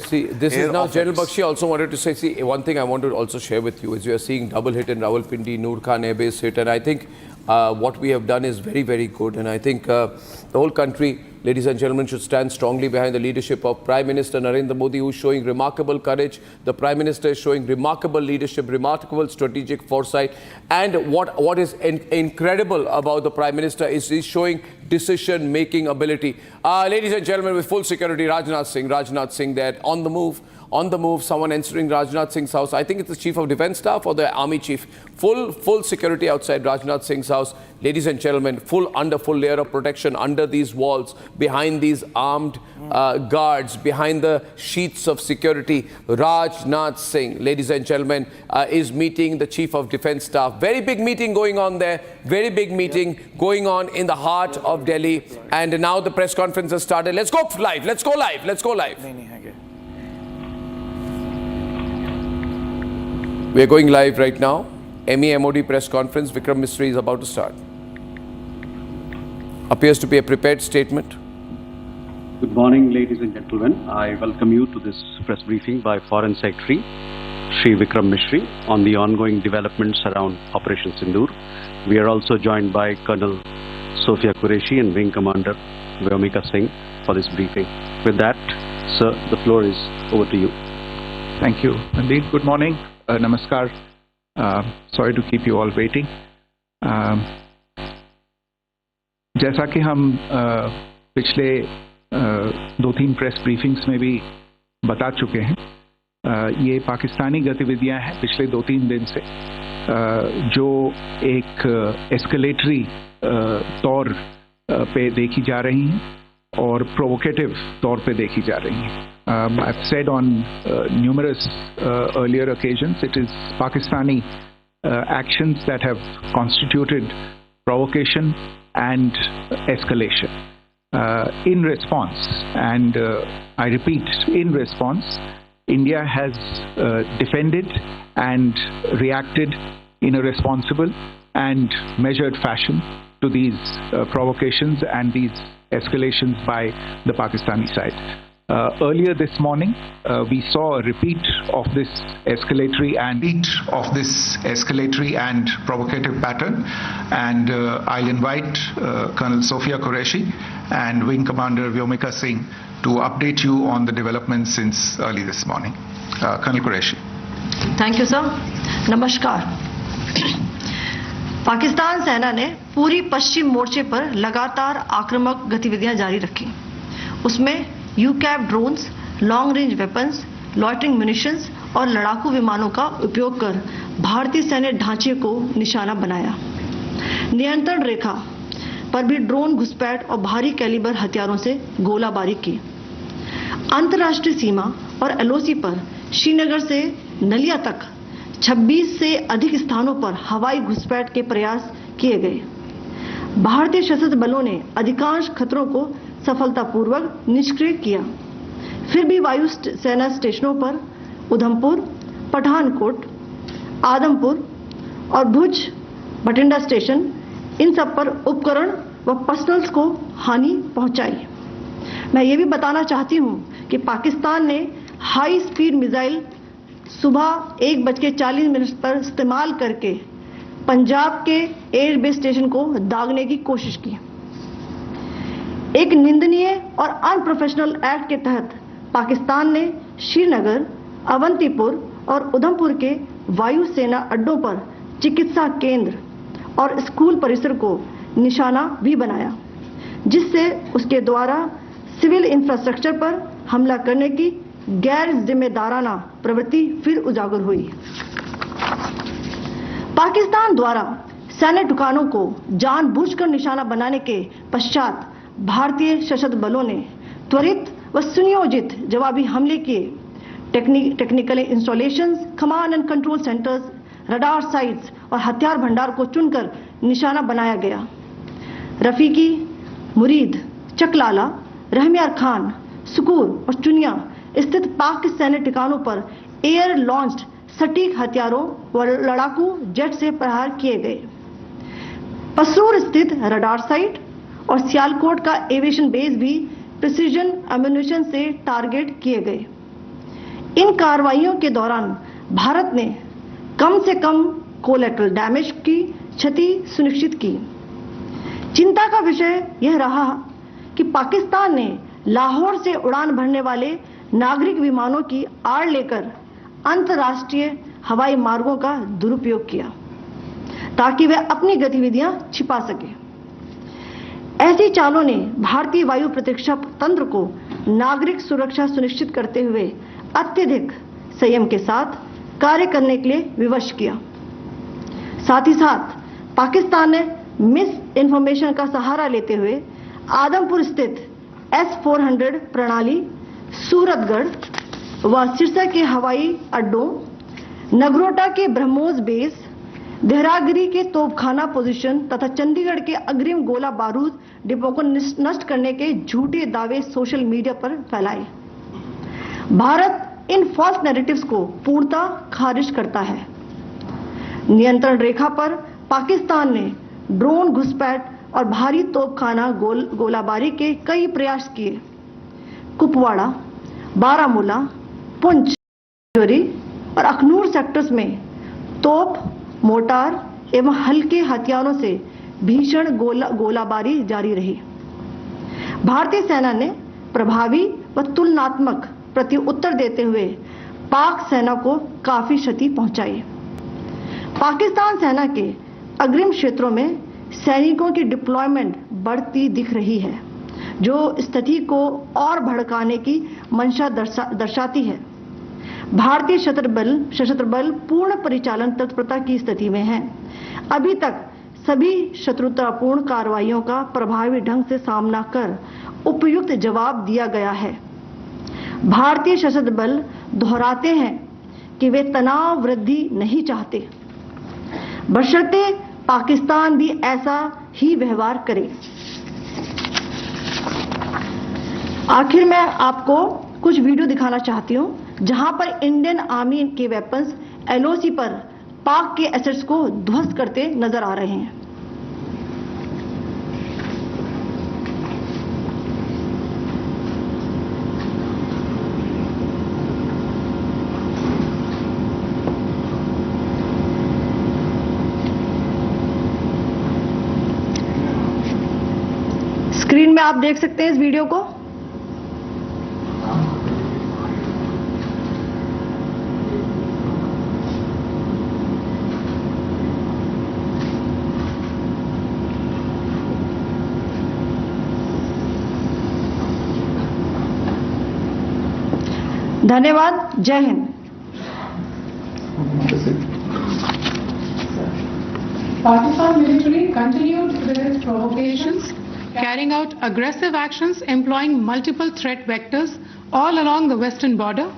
See, this is now General Bakshi also wanted to say. See, one thing I want to also share with you is we are seeing double hit in Rawalpindi, Nur Khan Airbase hit, and I think what we have done is very, very good. And I think the whole country, ladies and gentlemen, should stand strongly behind the leadership of Prime Minister Narendra Modi, who is showing remarkable courage. The Prime Minister is showing remarkable leadership, remarkable strategic foresight. And what is incredible about the Prime Minister is he's showing decision-making ability. Ladies and gentlemen, with full security, Rajnath Singh there on the move. On the move, someone entering Rajnath Singh's house. I think it's the Chief of Defence Staff or the Army Chief. Full security outside Rajnath Singh's house. Ladies and gentlemen, full layer of protection under these walls, behind these armed guards, behind the sheets of security. Rajnath Singh, ladies and gentlemen, is meeting the Chief of Defence Staff. Very big meeting going on there. Very big meeting going on in the heart of Delhi. And now the press conference has started. Let's go live. Let's go live. Let's go live. We are going live right now. MEMOD press conference. Vikram Misri is about to start. Appears to be a prepared statement. Good morning, ladies and gentlemen. I welcome you to this press briefing by Foreign Secretary Shri Vikram Misri on the ongoing developments around Operation Sindoor. We are also joined by Colonel Sophia Qureshi and Wing Commander Vyomika Singh for this briefing. With that, sir, the floor is over to you. Thank you. Indeed, good morning. Namaskar. Sorry to keep you all waiting. जैसा कि हम पिछले 2-3 press briefings में भी बता चुके हैं, ये पाकिस्तानी गतिविधियां हैं पिछले 2-3 दिन से जो एक एस्केलेटरी तौर पे देखी जा रही हैं और प्रोवोकेटिव तौर पे देखी जा रही हैं. I've said on numerous earlier occasions, it is Pakistani actions that have constituted provocation and escalation. In response, and I repeat, in response, India has defended and reacted in a responsible and measured fashion to these provocations and these escalations by the Pakistani side. Earlier this morning, we saw a repeat of this escalatory and provocative pattern, and I'll invite Colonel Sophia Qureshi and Wing Commander Vyomika Singh to update you on the developments since early this morning. Colonel Qureshi. Thank you, sir. Namaskar. Pakistan सेना ने पूरी पश्चिम मोर्चे पर लगातार आक्रामक गतिविधियां जारी रखी. उसमें यूकैप drones, long range weapons, loitering munitions और लड़ाकू विमानों का उपयोग कर भारतीय सैन्य ढांचे को निशाना बनाया. नियंत्रण रेखा पर भी ड्रोन घुसपैठ और भारी कैलिबर हथियारों से गोलाबारी की. अंतर्राष्ट्रीय सीमा और एलओसी पर श्रीनगर से नलिया तक 26 से अधिक स्थानों पर हवाई घुसपैठ के प्रयास किए गए. भारतीय सशस्त्र बलों ने अधिकांश खतरों को सफलतापूर्वक निष्क्रिय किया. फिर भी वायु सेना स्टेशनों पर उधमपुर, पठानकोट, आदमपुर और भुज बठिंडा स्टेशन, इन सब पर उपकरण व पर्सनल्स को हानि पहुंचाई. मैं ये भी बताना चाहती हूं कि पाकिस्तान ने हाई स्पीड मिसाइल सुबह 1:40 पर इस्तेमाल करके पंजाब के एयरबेस स्टेशन को दागने की कोशिश की. एक निंदनीय और अनप्रोफेशनल एक्ट के तहत पाकिस्तान ने श्रीनगर, अवंतीपुर और उधमपुर के वायु सेना अड्डों पर चिकित्सा केंद्र और स्कूल परिसर को निशाना भी बनाया, जिससे उसके द्वारा सिविल इंफ्रास्ट्रक्चर पर हमला करने की गैर जिम्मेदाराना प्रवृत्ति फिर उजागर हुई. पाकिस्तान द्वारा सैन्य ठिकानों को जानबूझकर निशाना बनाने के पश्चात भारतीय सशस्त्र बलों ने त्वरित व सुनियोजित जवाबी हमले किए. Technical installations, command and control centres, radar sites और हथियार भंडार को चुनकर निशाना बनाया गया. रफीकी, मुरीद, चकलाला, रहमियार खान, सुकूर और चुनिया स्थित पाक सैन्य ठिकानों पर एयर लॉन्च्ड सटीक हथियारों व लड़ाकू जेट से प्रहार किए गए। पसरूर स्थित रडार साइट और सियालकोट का एविएशन बेस भी प्रिसीजन एम्यूनिशन से टारगेट किए गए। इन कार्रवाइयों के दौरान भारत ने कम से कम कोलैटरल डैमेज की क्षति सुनिश्चित की। चिंता का विषय यह रहा कि पाकिस्तान ने लाहौर से उड़ान भरने वाले नागरिक विमानों की आड़ लेकर अंतर्राष्ट्रीय हवाई मार्गों का दुरुपयोग किया ताकि वे अपनी गतिविधियां छिपा सके। ऐसी चालों ने भारतीय वायु प्रतिरक्षा तंत्र को नागरिक सुरक्षा सुनिश्चित करते हुए अत्यधिक संयम के साथ कार्य करने के लिए विवश किया। साथ ही साथ पाकिस्तान ने मिस इन्फॉर्मेशन का सहारा लेते हुए आदमपुर स्थित S-400 प्रणाली, सूरतगढ़ व सिरसा के हवाई अड्डों, नगरोटा के ब्रह्मोस बेस, देहरागिरी के तोपखाना पोजीशन तथा चंडीगढ़ के अग्रिम गोला बारूद डिपो को नष्ट करने के झूठे दावे सोशल मीडिया पर फैलाए। भारत इन फॉल्स नैरेटिव्स को पूर्णतः खारिज करता है। नियंत्रण रेखा पर पाकिस्तान ने ड्रोन घुसपैठ और भारी तोपखाना गोलाबारी के कई प्रयास किए। कुपवाड़ा, बारामूला, पुंछ, राजौरी और अखनूर सेक्टर्स में तोप, मोर्टार एवं हल्के हथियारों से भीषण गोलाबारी जारी रही। भारतीय सेना ने प्रभावी व तुलनात्मक प्रत्युत्तर देते हुए पाक सेना को काफी क्षति पहुंचाई। पाकिस्तान सेना के अग्रिम क्षेत्रों में सैनिकों की डिप्लॉयमेंट बढ़ती दिख रही है, जो स्थिति को और भड़काने की मंशा दर्शाती है। भारतीय सशस्त्र बल पूर्ण परिचालन तत्परता की स्थिति में है। अभी तक सभी शत्रुतापूर्ण कार्रवाइयों का प्रभावी ढंग से सामना कर उपयुक्त जवाब दिया गया है। भारतीय सशस्त्र बल दोहराते हैं कि वे तनाव वृद्धि नहीं चाहते, बशर्ते पाकिस्तान भी ऐसा ही व्यवहार करे। आखिर में आपको कुछ वीडियो दिखाना चाहती हूं जहां पर इंडियन आर्मी के वेपन्स LOC पर पाक के एसेट्स को ध्वस्त करते नजर आ रहे हैं। स्क्रीन में आप देख सकते हैं इस वीडियो को। धन्यवाद। जय Hind. Pakistan military continued with its provocations, carrying out aggressive actions employing multiple threat vectors all along the western border.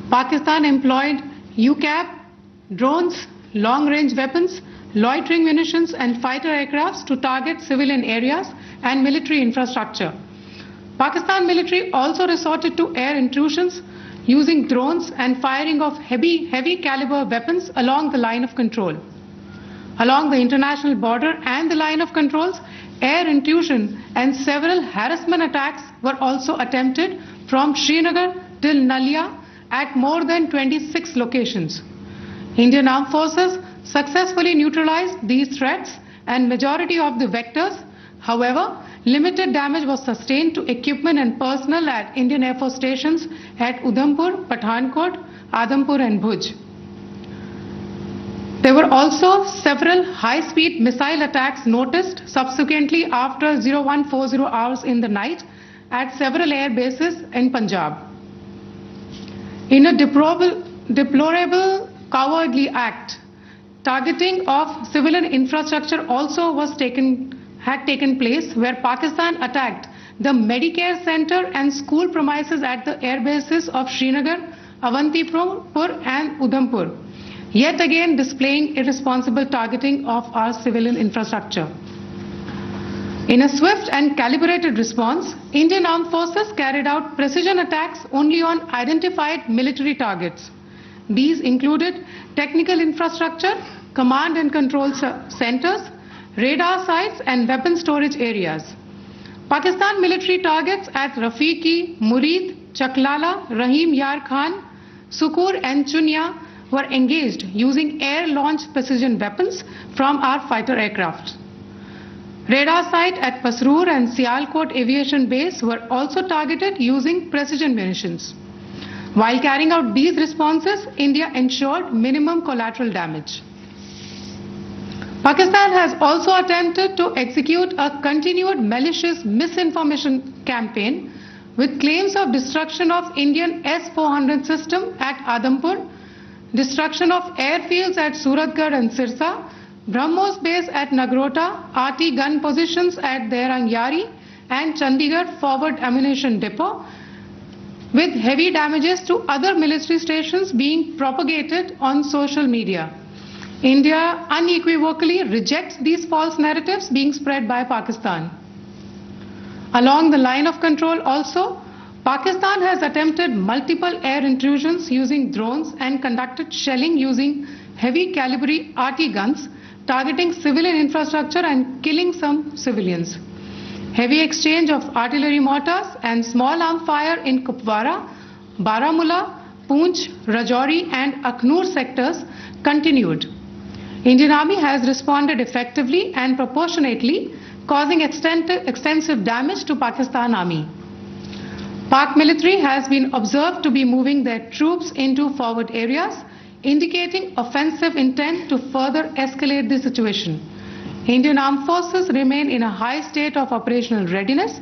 Pakistan employed UCAV, drones, long-range weapons, loitering munitions and fighter aircrafts to target civilian areas and military infrastructure. Pakistan military also resorted to air intrusions using drones and firing of heavy caliber weapons along the line of control. Along the international border and the line of controls, air intrusion and several harassment attacks were also attempted from Srinagar till Nalia at more than 26 locations. Indian Armed Forces successfully neutralized these threats and majority of the vectors. However, limited damage was sustained to equipment and personnel at Indian Air Force stations at Udhampur, Pathankot, Adampur and Bhuj. There were also several high-speed missile attacks noticed subsequently after 0140 hours in the night at several air bases in Punjab. In a deplorable cowardly act, targeting of civilian infrastructure also had taken place, where Pakistan attacked the Medicare center and school premises at the air bases of Srinagar, Avantipur and Udhampur, yet again displaying irresponsible targeting of our civilian infrastructure. In a swift and calibrated response, Indian Armed Forces carried out precision attacks only on identified military targets. These included technical infrastructure, command and control centers, radar sites and weapon storage areas. Pakistan military targets at Rafiqui, Murid, Chakwal, Rahim Yar Khan, Sukur and Chunya were engaged using air-launched precision weapons from our fighter aircraft. Radar site at Pasroor and Sialkot Aviation Base were also targeted using precision munitions. While carrying out these responses, India ensured minimum collateral damage. Pakistan has also attempted to execute a continued malicious misinformation campaign with claims of destruction of Indian S-400 system at Adampur, destruction of airfields at Suratgarh and Sirsa, BrahMos base at Nagrota, RT gun positions at Derangyari and Chandigarh forward ammunition depot, with heavy damages to other military stations being propagated on social media. India unequivocally rejects these false narratives being spread by Pakistan. Along the line of control also, Pakistan has attempted multiple air intrusions using drones and conducted shelling using heavy caliber RT guns, targeting civilian infrastructure and killing some civilians. Heavy exchange of artillery mortars and small arm fire in Kupwara, Baramulla, Poonch, Rajouri and Aknoor sectors continued. Indian Army has responded effectively and proportionately, causing extensive damage to Pakistan Army. Pak military has been observed to be moving their troops into forward areas, indicating offensive intent to further escalate the situation. Indian Armed Forces remain in a high state of operational readiness.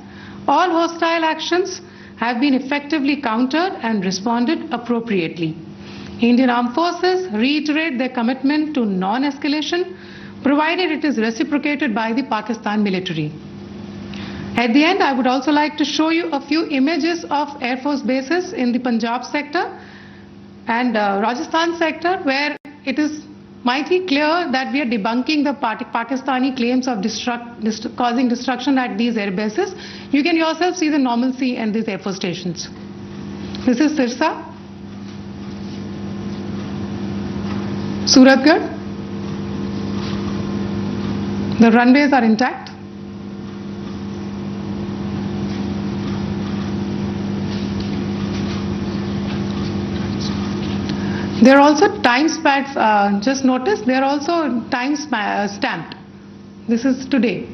All hostile actions have been effectively countered and responded appropriately. Indian Armed Forces reiterate their commitment to non-escalation, provided it is reciprocated by the Pakistan military. At the end, I would also like to show you a few images of Air Force bases in the Punjab sector and Rajasthan sector, where it is mighty clear that we are debunking the Pakistani claims of causing destruction at these air bases. You can yourself see the normalcy in these Air Force stations. This is Sirsa, Suratgarh. The runways are intact. There are also time stamps, just notice, they are also time stamped. This is today.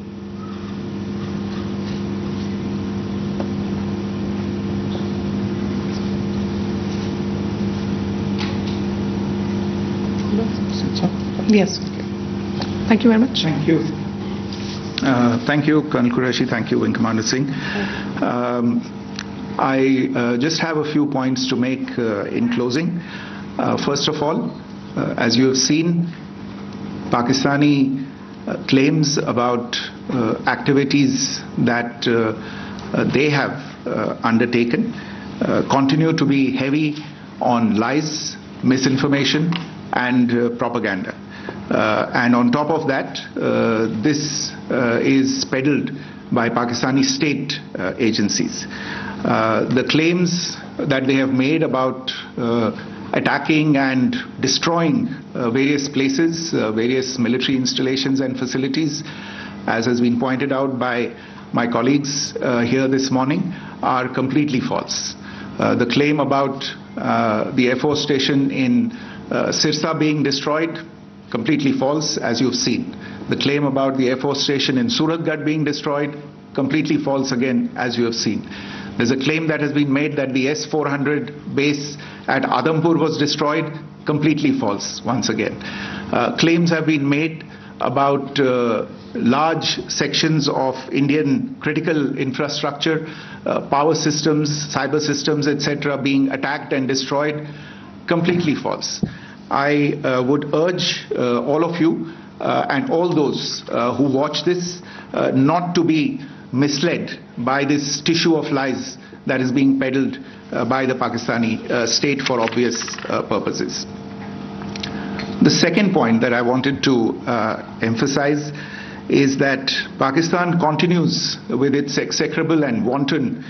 Yes. Thank you very much. Thank you. Thank you, Colonel Qureshi. Thank you, Wing Commander Singh. I just have a few points to make in closing. First of all, as you have seen, Pakistani claims about activities that they have undertaken continue to be heavy on lies, misinformation and propaganda. And on top of that, this is peddled by Pakistani state agencies. The claims that they have made about attacking and destroying various places, various military installations and facilities, as has been pointed out by my colleagues here this morning, are completely false. The claim about the Air Force station in Sirsa being destroyed, completely false, as you've seen. The claim about the Air Force station in Suratgarh being destroyed, completely false again, as you have seen. There's a claim that has been made that the S-400 base at Adampur was destroyed, completely false once again. Claims have been made about large sections of Indian critical infrastructure, power systems, cyber systems, etc. being attacked and destroyed, completely false. I would urge all of you and all those who watch this not to be misled by this tissue of lies that is being peddled by the Pakistani state for obvious purposes. The second point that I wanted to emphasize is that Pakistan continues with its execrable and wanton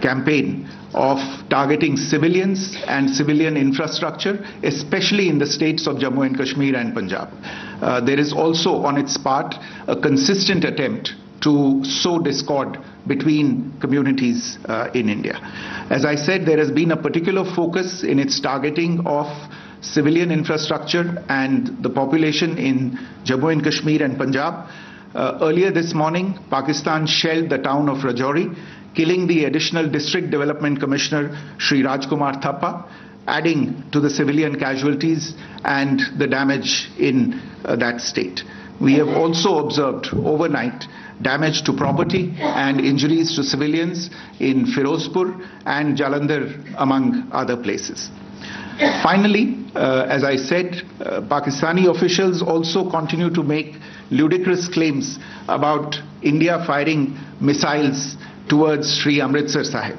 campaign of targeting civilians and civilian infrastructure, especially in the states of Jammu and Kashmir and Punjab. There is also on its part a consistent attempt to sow discord between communities in India. As I said, there has been a particular focus in its targeting of civilian infrastructure and the population in Jammu and Kashmir and Punjab. Earlier this morning, Pakistan shelled the town of Rajouri, killing the additional District Development Commissioner, Shri Rajkumar Thappa, adding to the civilian casualties and the damage in that state. We have also observed overnight damage to property and injuries to civilians in Firozpur and Jalandhar, among other places. Finally, as I said, Pakistani officials also continue to make ludicrous claims about India firing missiles towards Sri Amritsar Sahib.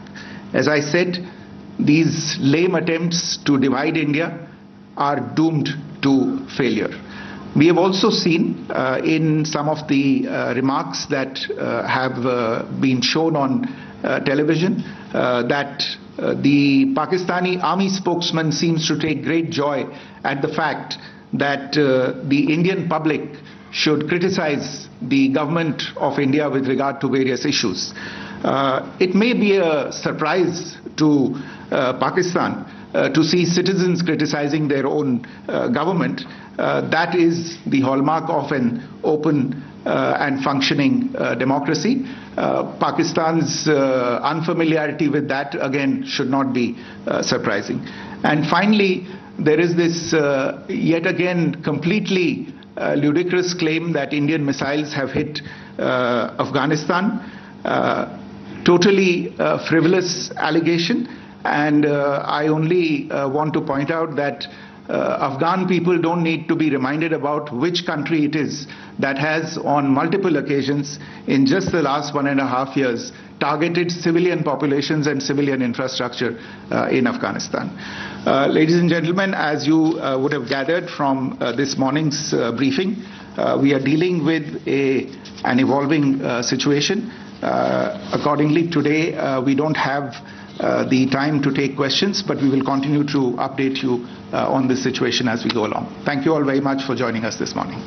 As I said, these lame attempts to divide India are doomed to failure. We have also seen in some of the remarks that have been shown on television that the Pakistani army spokesman seems to take great joy at the fact that the Indian public should criticize the government of India with regard to various issues. It may be a surprise to Pakistan to see citizens criticizing their own government. That is the hallmark of an open and functioning democracy. Pakistan's unfamiliarity with that, again, should not be surprising. And finally, there is this yet again completely ludicrous claim that Indian missiles have hit Afghanistan. Totally frivolous allegation, and I only want to point out that Afghan people don't need to be reminded about which country it is that has on multiple occasions in just the last 1.5 years targeted civilian populations and civilian infrastructure in Afghanistan. Ladies and gentlemen, as you would have gathered from this morning's briefing, we are dealing with an evolving situation. Accordingly, today we don't have the time to take questions, but we will continue to update you on this situation as we go along. Thank you all very much for joining us this morning.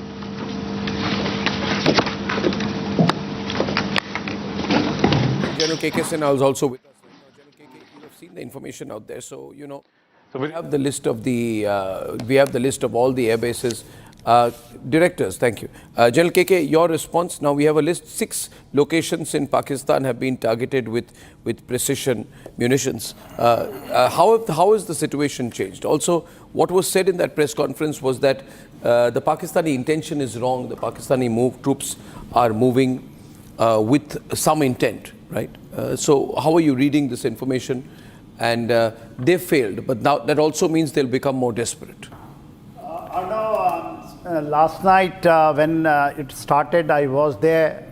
General KK Sinha is also with us. General KK, you have seen the information out there, so you know. So we have the list of all the air bases. Directors, thank you. General KK, your response. Now we have a list. 6 locations in Pakistan have been targeted with precision munitions. How has the situation changed? Also, what was said in that press conference was that the Pakistani intention is wrong. The Pakistani troops are moving with some intent, right? So how are you reading this information? And they failed, but now that also means they'll become more desperate. Last night when it started, I was there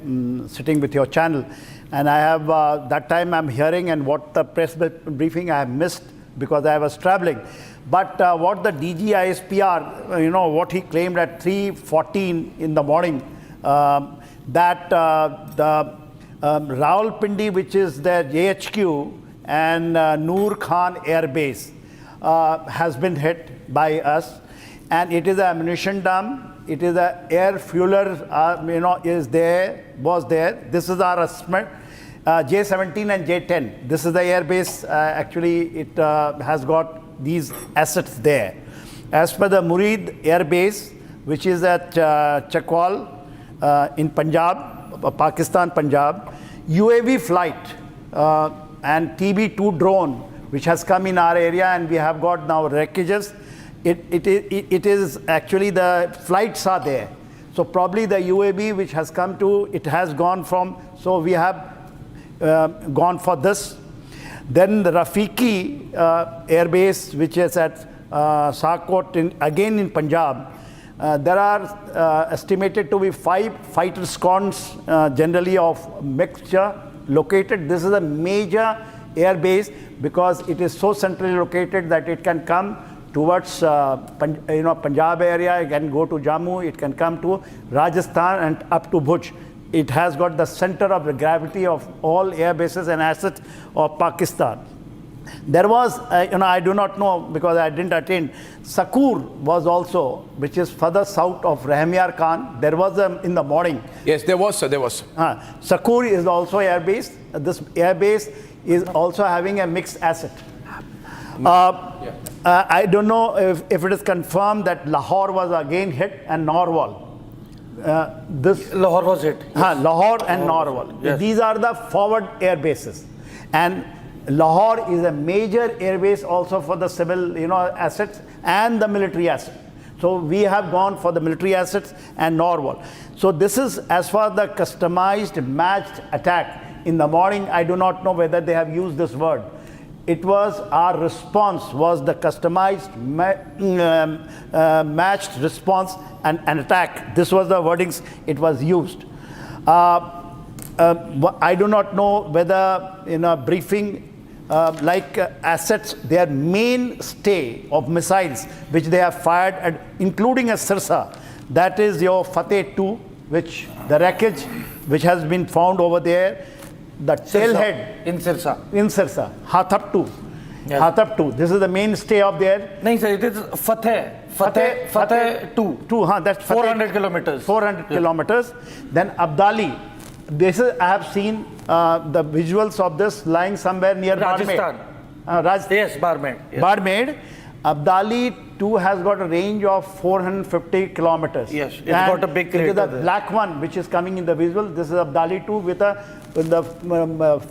sitting with your channel, and I have that time I'm hearing, and what the press briefing I have missed because I was traveling. But what the DG ISPR, what he claimed at 3:14 in the morning, that the Rawalpindi, which is their JHQ, and Nur Khan Air Base has been hit by us. And it is an ammunition dump. It is an air fueler, was there. This is our assessment. J17 and J10. This is the air base. Actually, it has got these assets there. As per the Murid Airbase, which is at Chakwal in Punjab, Pakistan, Punjab, UAV flight and TB2 drone, which has come in our area, and we have got now wreckages. It is actually the flights are there. So probably the UAV which has come to, it has gone from, so we have gone for this. Then the Rafiqui Airbase, which is at Shorkot, again in Punjab. There are estimated to be 5 fighter squadrons generally of mixture located. This is a major air base because it is so centrally located that it can come towards Punjab area, it can go to Jammu, it can come to Rajasthan and up to Bhuj. It has got the center of the gravity of all air bases and assets of Pakistan. There was, I do not know because I didn't attend, Sakur was also, which is further south of Rahmyar Khan. There was in the morning. Yes, there was, sir, there was. Sakur is also air base. This air base is also having a mixed asset. I don't know if it is confirmed that Lahore was again hit and Narwal. Lahore was hit. Yes. Lahore and Narwal. Yes. These are the forward air bases. And Lahore is a major airbase also for the civil assets and the military assets. So we have gone for the military assets and Narwal. So this is as far as the customized matched attack. In the morning, I do not know whether they have used this word. It was our response was the customized matched response and attack. This was the wordings it was used. I do not know whether in a briefing assets, their mainstay of missiles which they have fired at, including a Sirsa, that is your Fateh 2, which the wreckage which has been found over there, the tailhead in Sirsa, Hathap 2. Yes. Hathap 2. This is the mainstay of there. No, sir, it is Fateh 2. That's 400 kilometers. 400 kilometers. Then Abdali. This is, I have seen the visuals of this lying somewhere near Rajasthan. Yes, Barmed. Yes. Barmed. Abdali 2 has got a range of 450 kilometers. Yes, it's got a big crater. It is the black one which is coming in the visual. This is Abdali 2 with the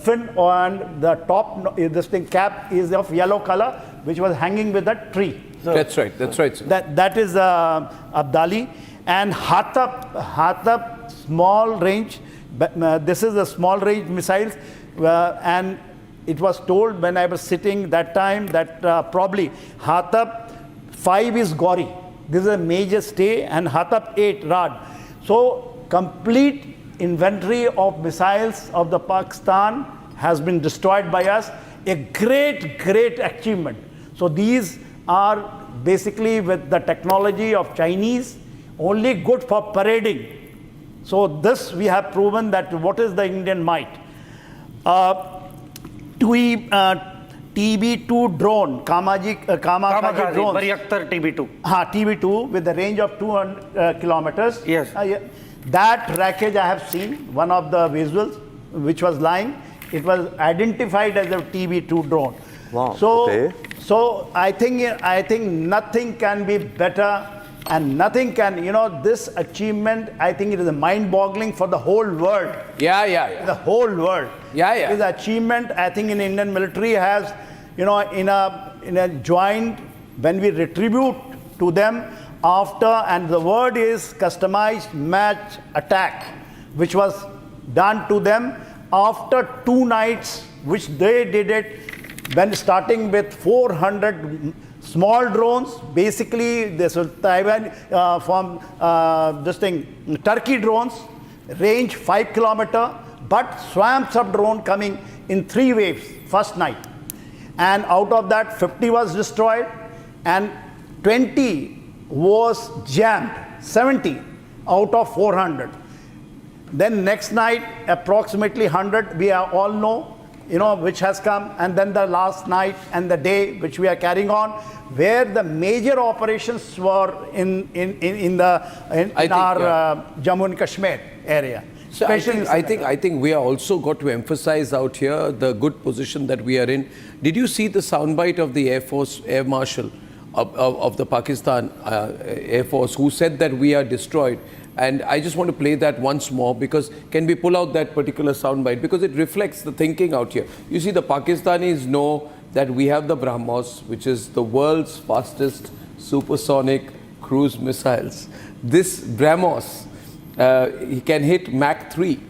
fin and the top, this thing cap is of yellow color, which was hanging with that tree. So, that's right, sir. That is Abdali. And Hathap small range. This is the small range missiles, and it was told when I was sitting that time that probably Hathap 5 is Gauri. This is a major stay, and Hathap 8 Rad. So complete inventory of missiles of the Pakistan has been destroyed by us. A great achievement. So these are basically with the technology of Chinese, only good for parading. So this we have proven that what is the Indian might. TB2 drone, Kamakazi drone. Bariaktar TB2. TB2 with the range of 200 kilometers. Yes. That wreckage I have seen, one of the visuals which was lying, it was identified as a TB2 drone. Wow. So I think nothing can be better. And nothing can, this achievement, I think it is mind-boggling for the whole world. Yeah. The whole world. Yeah. This achievement, I think, in Indian military has, in a joint, when we retribute to them after, and the word is customized match attack, which was done to them after 2 nighs, which they did it when starting with 400 small drones, basically this was Taiwan from Turkey drones, range 5 kilometers, but swamps of drone coming in 3 waves first night. And out of that 50 was destroyed and 20 was jammed, 70 out of 400. Then next night approximately 100 we all know, which has come, and then the last night and the day which we are carrying on, where the major operations were in our Jammu and Kashmir area. So I think we are also got to emphasize out here the good position that we are in. Did you see the soundbite of the Air Force Air Marshal of the Pakistan Air Force, who said that we are destroyed? And I just want to play that once more, because can we pull out that particular soundbite? Because it reflects the thinking out here. You see, the Pakistanis know that we have the BrahMos, which is the world's fastest supersonic cruise missiles. This BrahMos, he can hit Mach 3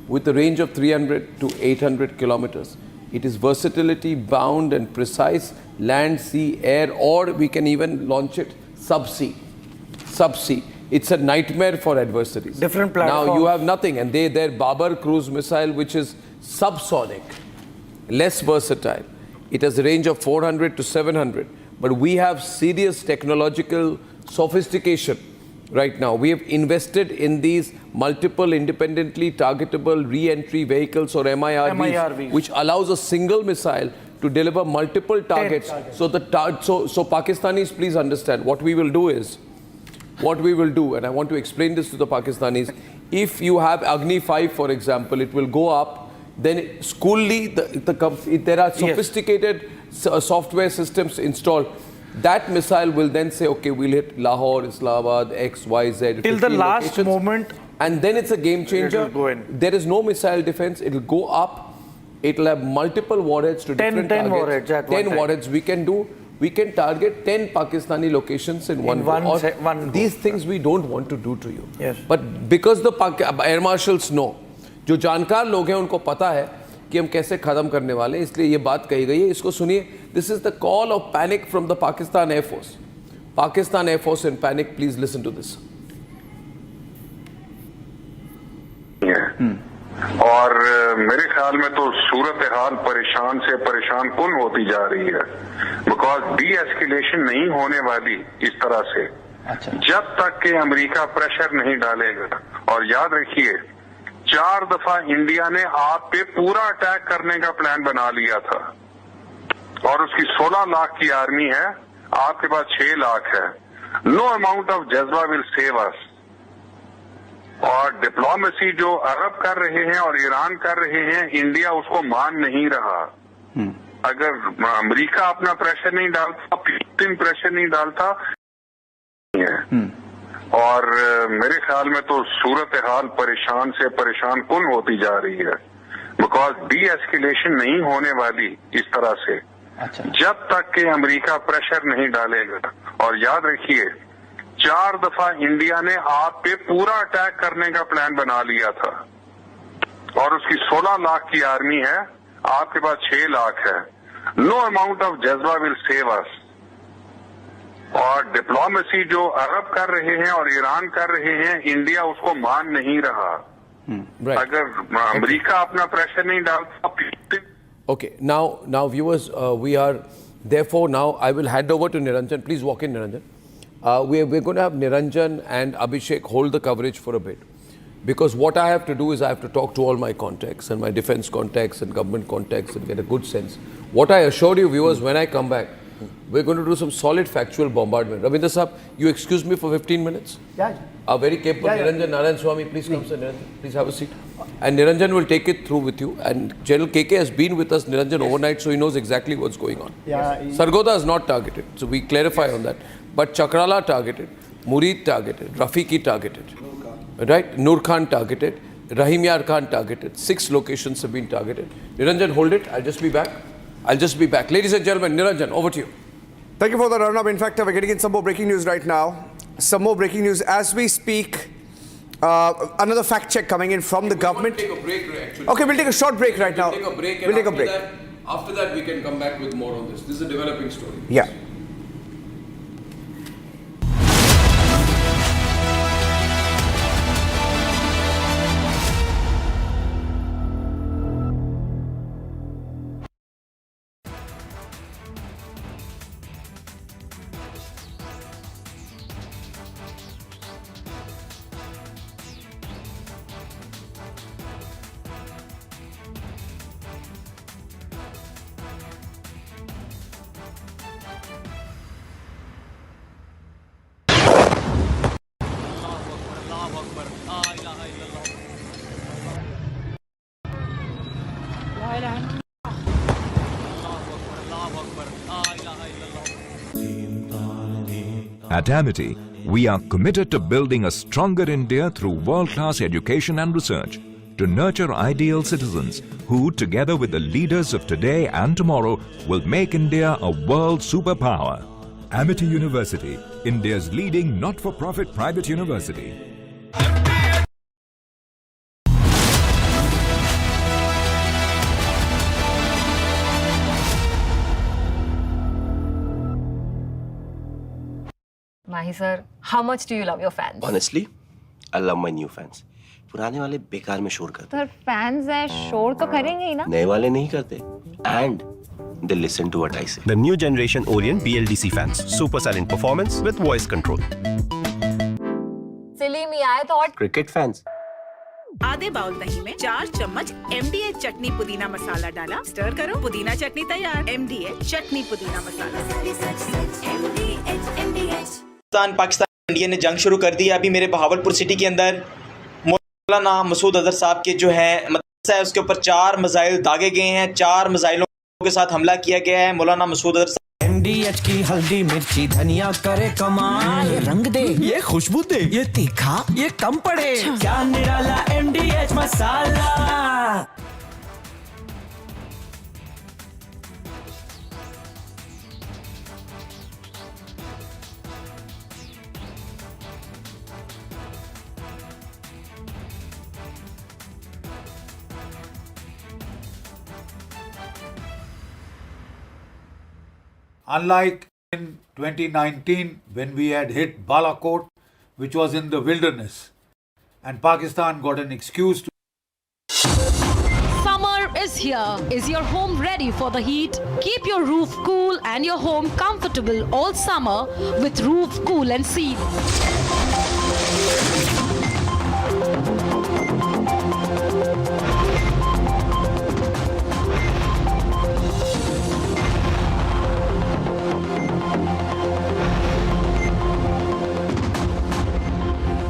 with a range of 300 to 800 kilometers. It is versatility, bound and precise, land, sea, air, or we can even launch it subsea. It's a nightmare for adversaries. Different platforms. Now you have nothing, and their Babar cruise missile, which is subsonic, less versatile. It has a range of 400 to 700, but we have serious technological sophistication right now. We have invested in these multiple independently targetable re-entry vehicles or MIRVs, which allows a single missile to deliver multiple targets. So Pakistanis, please understand what we will do, and I want to explain this to the Pakistanis. If you have Agni 5, for example, it will go up. Then schoolly, there are sophisticated software systems installed. That missile will then say, okay, we'll hit Lahore, Islamabad, X, Y, Z. Till the last moment. And then it's a game changer. There is no missile defense. It will go up. It will have multiple warheads to different targets. 10 warheads at 10 warheads. We can target 10 Pakistani locations in one go. These things we don't want to do to you. Yes. But because the air marshals know, जो जानकार लोग हैं उनको पता है कि हम कैसे खत्म करने वाले हैं, इसलिए ये बात कही गई है. इसको सुनिए. This is the call of panic from the Pakistan Air Force. Pakistan Air Force in panic. Please listen to this. और मेरे ख्याल में तो सूरत हाल परेशान से परेशान कुन होती जा रही है, बिकॉज डी एस्केलेशन नहीं होने वाली इस तरह से जब तक कि अमेरिका प्रेशर नहीं डालेगा. और याद रखिए 4 दफा इंडिया ने आप पे पूरा अटैक करने का प्लान बना लिया था और उसकी 16 लाख की आर्मी है, आपके पास 6 लाख है. नो अमाउंट ऑफ जज्बा विल सेव अस. और डिप्लोमेसी जो अरब कर रहे हैं और ईरान कर रहे हैं, इंडिया उसको मान नहीं रहा. अगर अमेरिका अपना प्रेशर नहीं डालता, पुतिन प्रेशर नहीं डालता, और मेरे ख्याल में तो सूरत हाल परेशान से परेशान कुन होती जा रही है, बिकॉज डी एस्केलेशन नहीं होने वाली इस तरह से जब तक कि अमेरिका प्रेशर नहीं डालेगा. और याद रखिए 4 दफा इंडिया ने आप पे पूरा अटैक करने का प्लान बना लिया था और उसकी 16 लाख की आर्मी है, आपके पास 6 लाख है. नो अमाउंट ऑफ जज्बा विल सेव अस. और डिप्लोमेसी जो अरब कर रहे हैं और ईरान कर रहे हैं, इंडिया उसको मान नहीं रहा. अगर अमेरिका अपना प्रेशर नहीं डालता. Okay, now viewers, we are therefore now I will hand over to Niranjan. Please walk in, Niranjan. We're going to have Niranjan and Abhishek hold the coverage for a bit, because what I have to do is I have to talk to all my contacts and my defense contacts and government contacts and get a good sense. What I assured you viewers, when I come back, we're going to do some solid factual bombardment. Ravindra Saab, you excuse me for 15 minutes? Yeah. Our very capable Niranjan Narayan Swami, please come, sir. Niranjan, please have a seat. And Niranjan will take it through with you. And General KK has been with us, Niranjan, overnight, so he knows exactly what's going on. Yeah. Sargodha is not targeted, so we clarify on that. But Chakrala targeted, Murid targeted, Rafiqui targeted, right? Nur Khan targeted, Rahim Yar Khan targeted. 6 locations have been targeted. Niranjan, hold it. I'll just be back. Ladies and gentlemen, Niranjan, over to you. Thank you for the run-up. In fact, we're getting in some more breaking news right now. Some more breaking news as we speak. Another fact check coming in from the government. We'll take a break, actually. Okay, we'll take a short break right now. We'll take a break. After that, we can come back with more on this. This is a developing story. Yeah. At Amity, we are committed to building a stronger India through world-class education and research to nurture ideal citizens who, together with the leaders of today and tomorrow, will make India a world superpower. Amity University, India's leading not-for-profit private university. Mahi sir, how much do you love your fans? Honestly, I love my new fans. पुराने वाले बेकार में शोर करते sir fans हैं शोर तो करेंगे ही ना नए वाले नहीं करते and They listen to what I say. The new generation Orient BLDC fans. Super silent performance with voice control. सिली में आए तो और Cricket fans. आधे बाउल दही में 4 चम्मच MDH चटनी पुदीना मसाला डाला, स्टर करो, पुदीना चटनी तैयार। MDH चटनी पुदीना मसाला। पाकिस्तान इंडिया ने जंग शुरू कर दी है। अभी मेरे बहावलपुर सिटी के अंदर मौलाना मसूद अजहर साहब के जो है मदरसा है उसके ऊपर 4 मिसाइल दागे गए हैं। 4 मिसाइलों के साथ हमला किया गया है। मौलाना मसूद अजहर MDH की हल्दी मिर्ची धनिया करे कमाल, ये रंग दे, ये खुशबू दे, ये तीखा, ये कम पड़े, क्या निराला MDH masala. Unlike in 2019 when we had hit Balakot, which was in the wilderness, and Pakistan got an excuse to. Summer is here. Is your home ready for the heat? Keep your roof cool and your home comfortable all summer with Roof Cool and Seal.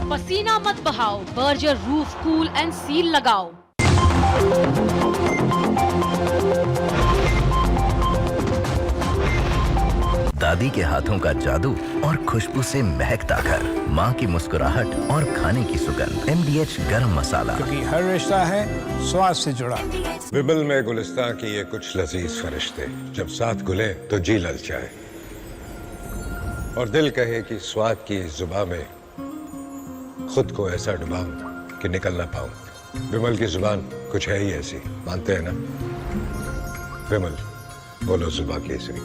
पसीना मत बहाओ, Berger roof cool and seal लगाओ। दादी के हाथों का जादू और खुशबू से महकता घर, माँ की मुस्कुराहट और खाने की सुगंध। MDH गरम मसाला, क्योंकि हर रिश्ता है स्वाद से जुड़ा। विमल में गुलिस्तां की ये कुछ लजीज फरिश्ते जब साथ घुले तो जी ललचाए और दिल कहे कि स्वाद की इस जुबान में खुद को ऐसा डुबाऊं कि निकल ना पाऊं। विमल की जुबान कुछ है ही ऐसी, मानते हैं ना? विमल, बोलो जुबान केसरी।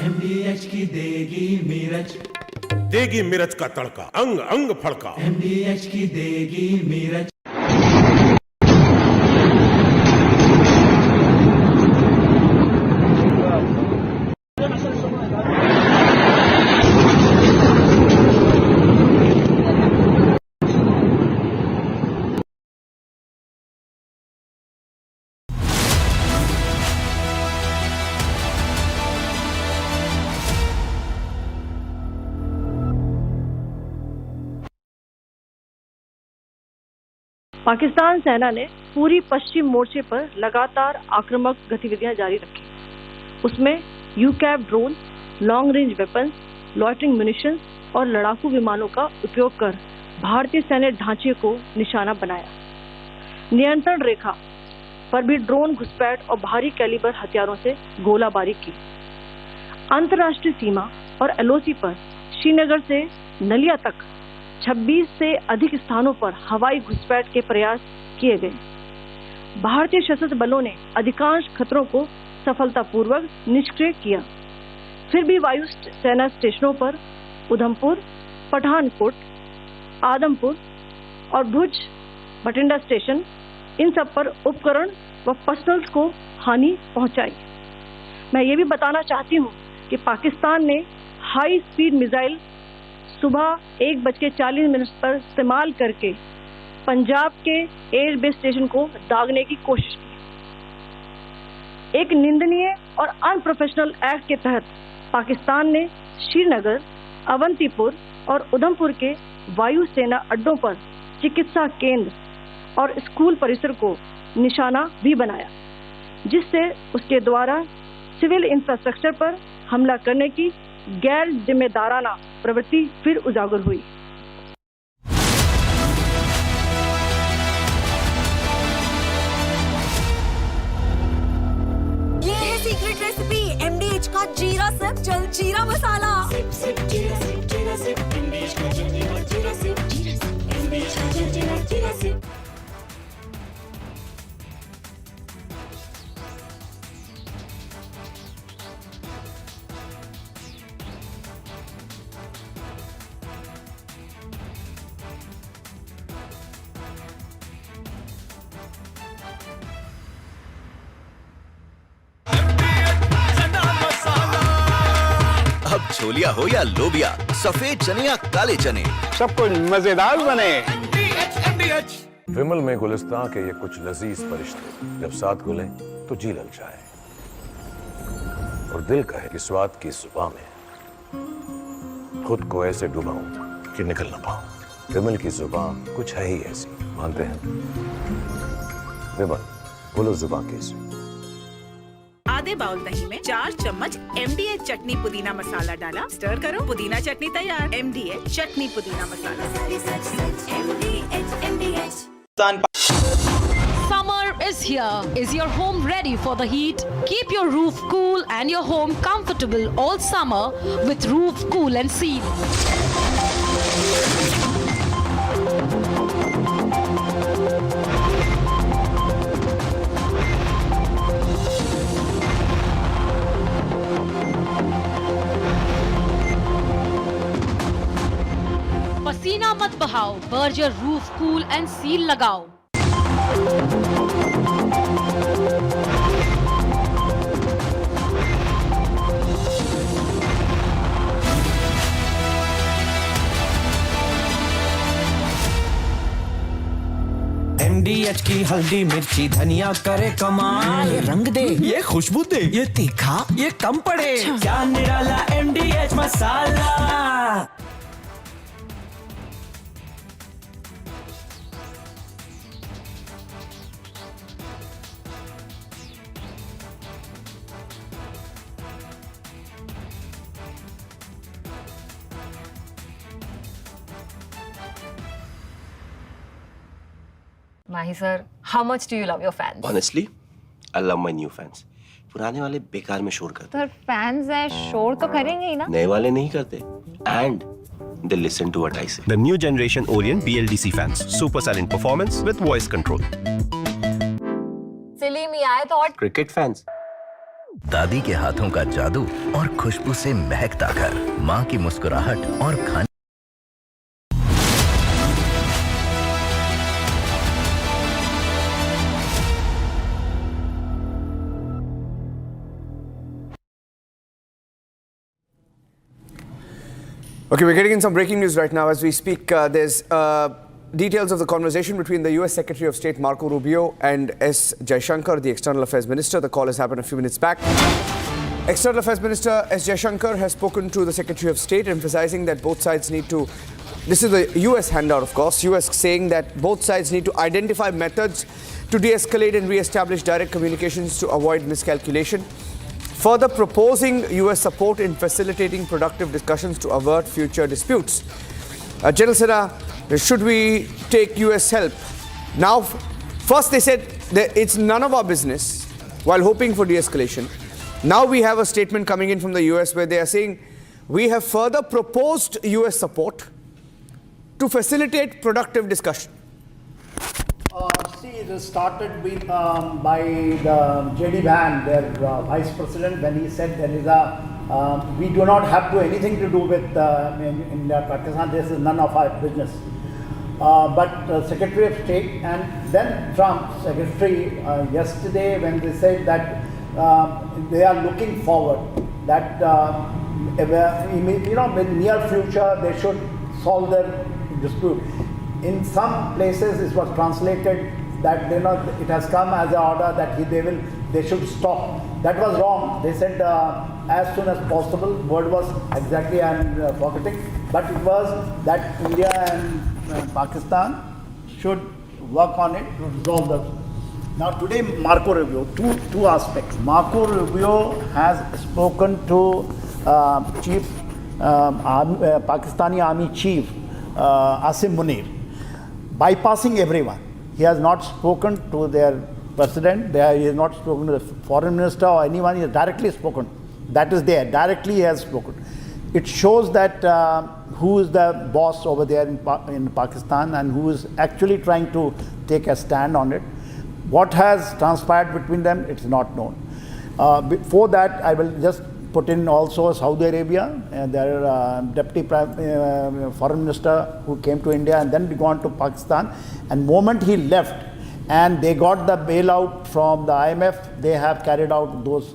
MDH की देगी मिर्च, देगी मिर्च का तड़का, अंग अंग फड़का। MDH की देगी मिर्च। पाकिस्तान सेना ने पूरी पश्चिम मोर्चे पर लगातार आक्रामक गतिविधियां जारी रखी। उसमें यूकैप drone, long range weapons, loitering munitions और लड़ाकू विमानों का उपयोग कर भारतीय सैन्य ढांचे को निशाना बनाया। नियंत्रण रेखा पर भी ड्रोन घुसपैठ और भारी कैलिबर हथियारों से गोलाबारी की। अंतर्राष्ट्रीय सीमा और LOC पर श्रीनगर से नलिया तक 26 से अधिक स्थानों पर हवाई घुसपैठ के प्रयास किए गए। भारतीय सशस्त्र बलों ने अधिकांश खतरों को सफलतापूर्वक निष्क्रिय किया। फिर भी वायु सेना स्टेशनों पर उधमपुर, पठानकोट, आदमपुर और भुज बठिंडा स्टेशन, इन सब पर उपकरण व पर्सनल्स को हानि पहुंचाई। मैं ये भी बताना चाहती हूँ कि पाकिस्तान ने हाई स्पीड मिसाइल सुबह 1:40 पर इस्तेमाल करके पंजाब के एयरबेस स्टेशन को दागने की कोशिश की। एक निंदनीय और अनप्रोफेशनल एक्ट के तहत पाकिस्तान ने श्रीनगर, अवंतीपुर और उधमपुर के वायु सेना अड्डों पर चिकित्सा केंद्र और स्कूल परिसर को निशाना भी बनाया, जिससे उसके द्वारा सिविल इंफ्रास्ट्रक्चर पर हमला करने की गैर जिम्मेदाराना प्रवृत्ति फिर उजागर हुई। ये है सीक्रेट रेसिपी MDH का जीरा सिप जलजीरा मसाला। सिप सिप जीरा सिप MDH का जलजीरा सिप MDH का जलजीरा सिप। छोलिया हो या लोबिया, सफेद चने या काले चने, सब कुछ मजेदार बने। विमल में गुलिस्तां के ये कुछ लजीज फरिश्ते जब साथ घुले तो जी ललचाए और दिल कहे कि स्वाद की जुबान में खुद को ऐसे डुबाऊं कि निकल ना पाऊं। विमल की जुबान कुछ है ही ऐसी, मानते हैं? विमल, बोलो जुबान कैसी? आधे बाउल दही में 4 चम्मच MDH चटनी पुदीना मसाला डाला, स्टर करो, पुदीना चटनी तैयार। MDH चटनी पुदीना मसाला। Summer is here. Is your home ready for the heat? Keep your roof cool and your home comfortable all summer with Roof Cool and Seal. पसीना मत बहाओ, Berger roof cool and seal लगाओ। MDH की हल्दी मिर्ची धनिया करे कमाल, ये रंग दे, ये खुशबू दे, ये तीखा, ये कम पड़े, क्या निराला MDH masala. Mahi sir, how much do you love your fans? Honestly, I love my new fans. पुराने वाले बेकार में शोर करते सर फैंस हैं, शोर तो करेंगे ही ना। नए वाले नहीं करते and they listen to what I say. The new generation Orient BLDC fans, super silent performance with voice control. सिली मियाँ तो और Cricket fans. दादी के हाथों का जादू और खुशबू से महकता घर, माँ की मुस्कुराहट और खाने। Okay, we're getting in some breaking news right now as we speak. There's details of the conversation between the US Secretary of State Marco Rubio and S. Jaishankar, the External Affairs Minister. The call has happened a few minutes back. External Affairs Minister S. Jaishankar has spoken to the Secretary of State, emphasizing that both sides need to, this is the US handout of course, US saying that both sides need to identify methods to de-escalate and re-establish direct communications to avoid miscalculation. Further proposing US support in facilitating productive discussions to avert future disputes. General Sena, should we take US help? Now, first they said that it's none of our business while hoping for de-escalation. Now we have a statement coming in from the US where they are saying we have further proposed US support to facilitate productive discussion. See, it started with, by the J.D. Van, their Vice President, when he said there is a, we do not have to anything to do with India, Pakistan, this is none of our business. But Secretary of State and then Trump Secretary yesterday when they said that they are looking forward, that in near future they should solve their dispute. In some places it was translated that it has come as an order that they should stop. That was wrong. They said as soon as possible. Word was exactly I'm forgetting, but it was that India and Pakistan should work on it to resolve the. Now today Marco Rubio, two aspects. Marco Rubio has spoken to Pakistani Army Chief Asim Munir, bypassing everyone. He has not spoken to their president, he has not spoken to the foreign minister or anyone, he has directly spoken. That is there, directly he has spoken. It shows that who is the boss over there in Pakistan and who is actually trying to take a stand on it. What has transpired between them, it's not known. Before that, I will just put in also Saudi Arabia, their deputy foreign minister who came to India and then gone to Pakistan. And moment he left and they got the bailout from the IMF, they have carried out those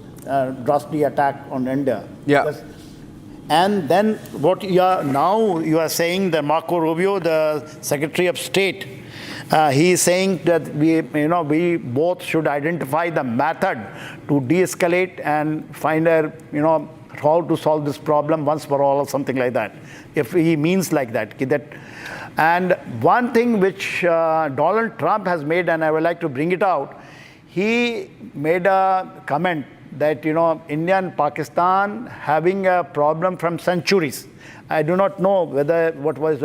drastic attack on India. Yeah. Because And then what you are saying that Marco Rubio, the Secretary of State, he is saying that we both should identify the method to de-escalate and find how to solve this problem once for all or something like that. If he means like that. And one thing which Donald Trump has made, and I would like to bring it out, he made a comment that India and Pakistan having a problem from centuries. I do not know whether what was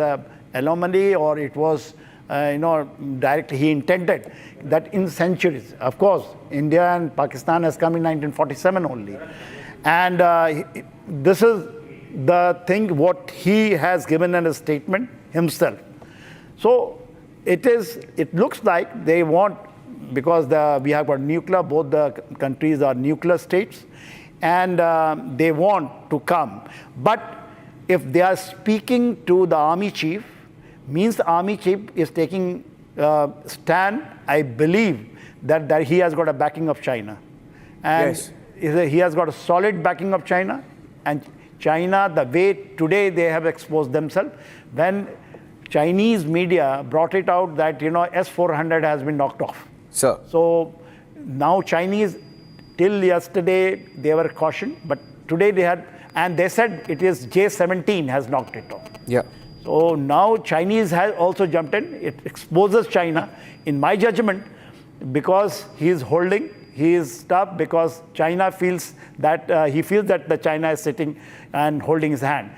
anomaly or it was directly he intended that in centuries. Of course, India and Pakistan has come in 1947 only, and this is the thing what he has given in a statement himself. So it looks like they want, because we have got nuclear, both the countries are nuclear states, and they want to come. But if they are speaking to the army chief, means the army chief is taking stand, I believe that he has got a backing of China. And yes. He has got a solid backing of China. And China, the way today they have exposed themselves, when Chinese media brought it out that S-400 has been knocked off. Sir. So now Chinese, till yesterday they were cautioned, but today they said it is J-17 has knocked it off. Yeah. So now Chinese has also jumped in. It exposes China, in my judgment, because he is tough, because China feels that he feels that the China is sitting and holding his hand.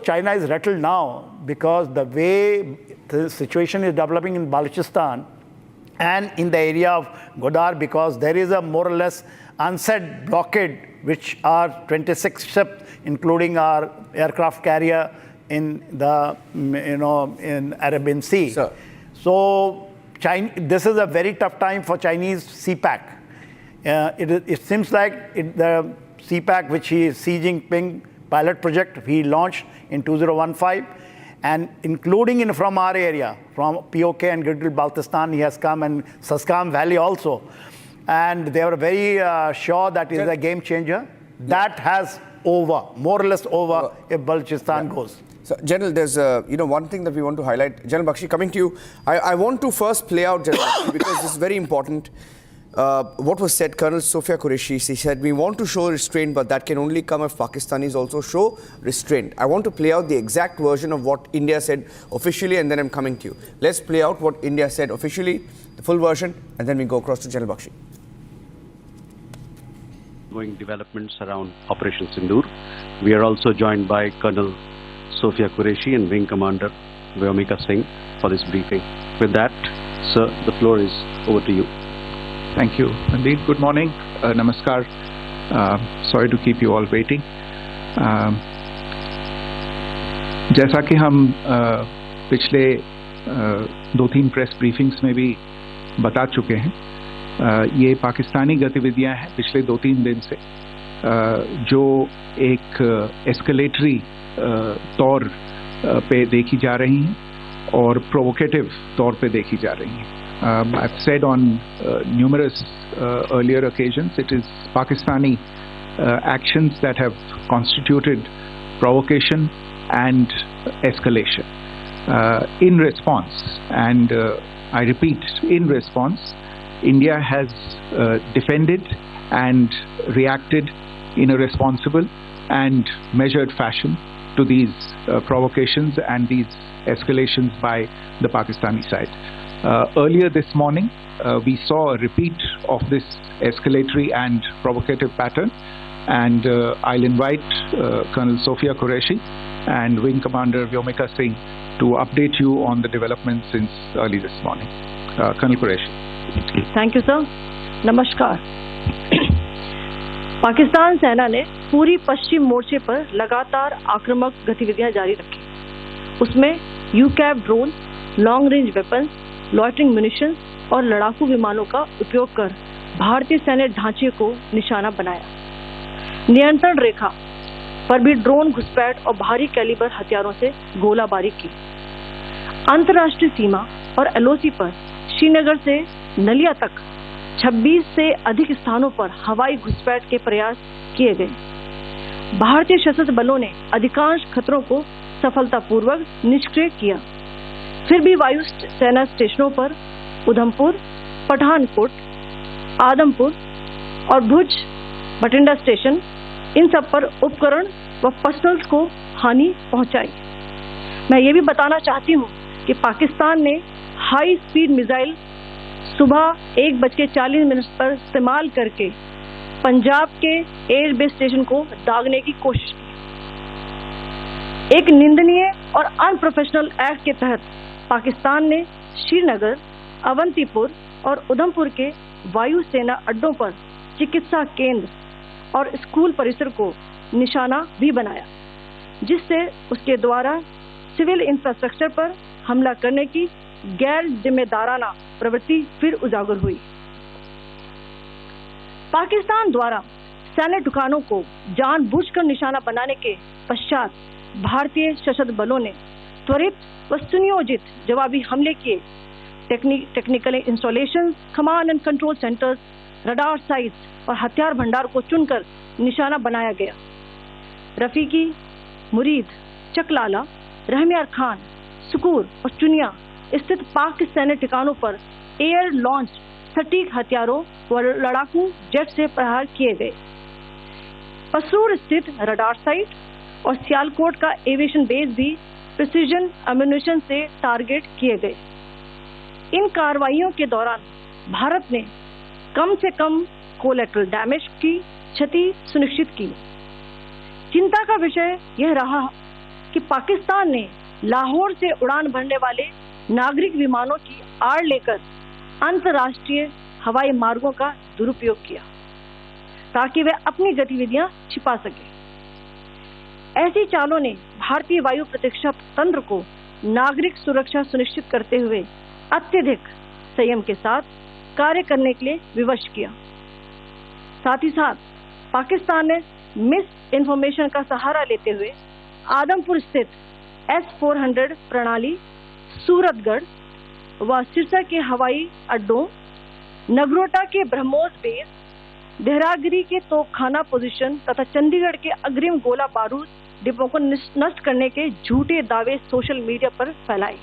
China is rattled now because the way the situation is developing in Balochistan and in the area of Godar, because there is a more or less unsaid blockade, which are 26 ships, including our aircraft carrier in the in Arabian Sea. Sir. So this is a very tough time for Chinese CPAC. It seems like the CPAC, which Xi Jinping pilot project he launched in 2015, and including from our area, from POK and Gilgit-Baltistan, he has come, and Saskam Valley also. And they were very sure that is a game changer. That has more or less over if Balochistan goes. So, General, there's one thing that we want to highlight. General Bakshi, coming to you, I want to first play out, General Bakshi, because this is very important. What was said, Colonel Sophia Qureshi, she said, we want to show restraint, but that can only come if Pakistanis also show restraint. I want to play out the exact version of what India said officially, and then I'm coming to you. Let's play out what India said officially, the full version, and then we go across to General Bakshi. Going developments around Operation Sindoor. We are also joined by Colonel Sophia Qureshi and Wing Commander Vyomika Singh for this briefing. With that, sir, the floor is over to you. Thank you. Indeed, good morning. Namaskar. Sorry to keep you all waiting. जैसा कि हम पिछले 2-3 press briefings में भी बता चुके हैं, ये पाकिस्तानी गतिविधियां हैं पिछले 2-3 दिन से, जो एक एस्केलेटरी तौर पे देखी जा रही हैं और प्रोवोकेटिव तौर पे देखी जा रही हैं. I've said on numerous earlier occasions, it is Pakistani actions that have constituted provocation and escalation. In response, and I repeat, in response, India has defended and reacted in a responsible and measured fashion to these provocations and these escalations by the Pakistani side. Earlier this morning, we saw a repeat of this escalatory and provocative pattern, and I'll invite Colonel Sophia Qureshi and Wing Commander Vyomika Singh to update you on the developments since early this morning. Colonel Qureshi. Thank you, sir. Namaskar. Pakistan सेना ने पूरी पश्चिम मोर्चे पर लगातार आक्रामक गतिविधियां जारी रखी. उसमें यूकैब drone, long range weapons, loitering munitions और लड़ाकू विमानों का उपयोग कर भारतीय सैन्य ढांचे को निशाना बनाया. नियंत्रण रेखा पर भी ड्रोन घुसपैठ और भारी कैलिबर हथियारों से गोलाबारी की. अंतर्राष्ट्रीय सीमा और एलओसी पर श्रीनगर से नलिया तक 26 से अधिक स्थानों पर हवाई घुसपैठ के प्रयास किए गए. भारतीय सशस्त्र बलों ने अधिकांश खतरों को सफलतापूर्वक निष्क्रिय किया। फिर भी वायु सेना स्टेशनों पर उधमपुर, पठानकोट, आदमपुर और भुज बठिंडा स्टेशन, इन सब पर उपकरण व पर्सनल्स को हानि पहुंचाई। मैं ये भी बताना चाहती हूँ कि पाकिस्तान ने हाई स्पीड मिसाइल सुबह 1:40 पर इस्तेमाल करके पंजाब के एयरबेस स्टेशन को दागने की कोशिश की। एक निंदनीय और अनप्रोफेशनल एक्ट के तहत पाकिस्तान ने श्रीनगर, अवंतीपुर और उधमपुर के वायुसेना अड्डों पर चिकित्सा केंद्र और स्कूल परिसर को निशाना भी बनाया, जिससे उसके द्वारा सिविल इंफ्रास्ट्रक्चर पर हमला करने की गैर जिम्मेदाराना प्रवृत्ति फिर उजागर हुई। पाकिस्तान द्वारा सैन्य ठिकानों को जानबूझकर निशाना बनाने के पश्चात भारतीय सशस्त्र बलों ने त्वरित व सुनियोजित जवाबी हमले किए। Technical installation, command and control centres, radar sites और हथियार भंडार को चुनकर निशाना बनाया गया। रफीकी, मुरीद, चकलाला, रहमियार खान, सुकूर और चुनिया स्थित पाक सैन्य ठिकानों पर एयर लॉन्च सटीक हथियारों व लड़ाकू जेट से प्रहार किए गए। पसरूर स्थित रडार साइट और सियालकोट का एविएशन बेस भी प्रिसीजन एम्यूनिशन से टारगेट किए गए। इन कार्रवाइयों के दौरान भारत ने कम से कम कोलैटरल डैमेज की क्षति सुनिश्चित की। चिंता का विषय यह रहा कि पाकिस्तान ने लाहौर से उड़ान भरने वाले नागरिक विमानों की आड़ लेकर अंतर्राष्ट्रीय हवाई मार्गों का दुरुपयोग किया ताकि वे अपनी गतिविधियां छिपा सके। ऐसी चालों ने भारतीय वायु प्रतिरक्षा तंत्र को नागरिक सुरक्षा सुनिश्चित करते हुए अत्यधिक संयम के साथ कार्य करने के लिए विवश किया। साथ ही साथ पाकिस्तान ने मिस इंफॉर्मेशन का सहारा लेते हुए आदमपुर स्थित S-400 प्रणाली, सूरतगढ़ व सिरसा के हवाई अड्डों, नगरोटा के ब्रह्मोस बेस, देहरागिरी के तोपखाना पोजीशन तथा चंडीगढ़ के अग्रिम गोला बारूद डिपो को नष्ट करने के झूठे दावे सोशल मीडिया पर फैलाए।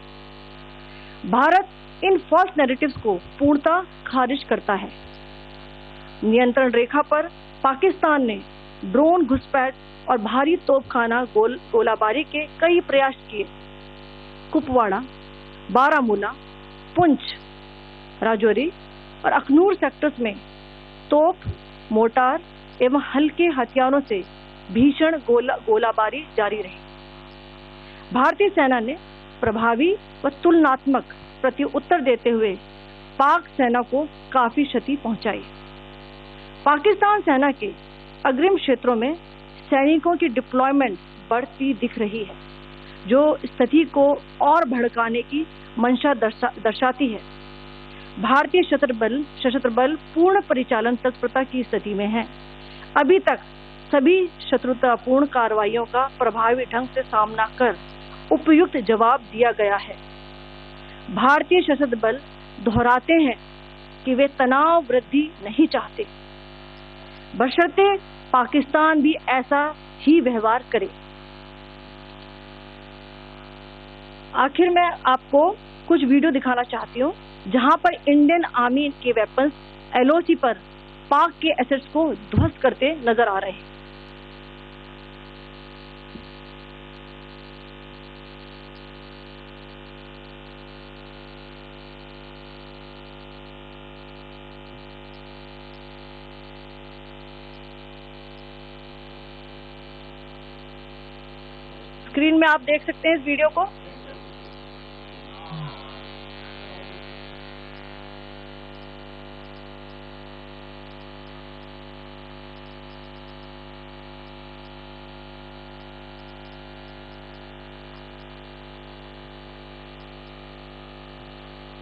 भारत इन फॉल्स नैरेटिव्स को पूर्णतः खारिज करता है। नियंत्रण रेखा पर पाकिस्तान ने ड्रोन घुसपैठ और भारी तोपखाना गोलाबारी के कई प्रयास किए। कुपवाड़ा, बारामूला, पुंछ, राजौरी और अखनूर सेक्टर्स में तोप, मोर्टार एवं हल्के हथियारों से भीषण गोलाबारी जारी रही। भारतीय सेना ने प्रभावी व तुलनात्मक प्रत्युत्तर देते हुए पाक सेना को काफी क्षति पहुंचाई। पाकिस्तान सेना के अग्रिम क्षेत्रों में सैनिकों की डिप्लॉयमेंट बढ़ती दिख रही है, जो स्थिति को और भड़काने की मंशा दर्शाती है। भारतीय सशस्त्र बल पूर्ण परिचालन तत्परता की स्थिति में है। अभी तक सभी शत्रुतापूर्ण कार्रवाइयों का प्रभावी ढंग से सामना कर उपयुक्त जवाब दिया गया है। भारतीय सशस्त्र बल दोहराते हैं कि वे तनाव वृद्धि नहीं चाहते, बशर्ते पाकिस्तान भी ऐसा ही व्यवहार करे। आखिर मैं आपको कुछ वीडियो दिखाना चाहती हूँ जहां पर इंडियन आर्मी के वेपन्स LOC पर पाक के एसेट्स को ध्वस्त करते नजर आ रहे हैं। स्क्रीन में आप देख सकते हैं इस वीडियो को।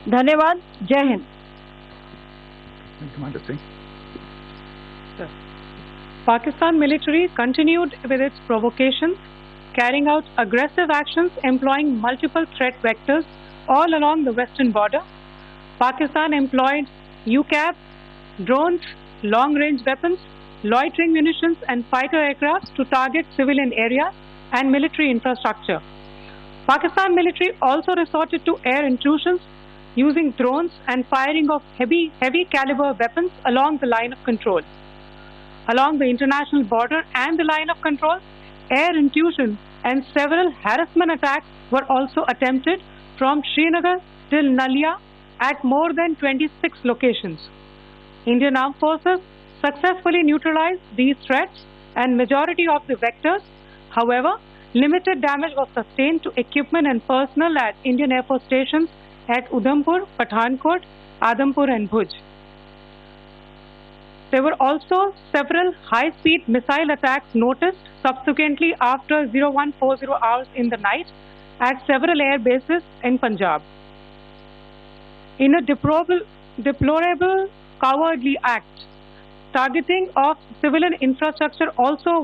धन्यवाद। जय Hind. Pakistan military continued with its provocations, carrying out aggressive actions employing multiple threat vectors all along the western border. Pakistan employed UCAV, drones, long-range weapons, loitering munitions and fighter aircraft to target civilian areas and military infrastructure. Pakistan military also resorted to air intrusions using drones and firing of heavy caliber weapons along the line of control. Along the international border and the line of control, air intrusion and several harassment attacks were also attempted from Srinagar till Nalia at more than 26 locations. Indian Armed Forces successfully neutralized these threats and majority of the vectors. However, limited damage was sustained to equipment and personnel at Indian Air Force stations at Udhampur, Pathankot, Adampur and Bhuj. There were also several high-speed missile attacks noticed subsequently after 0140 hours in the night at several air bases in Punjab. In a deplorable cowardly act, targeting of civilian infrastructure also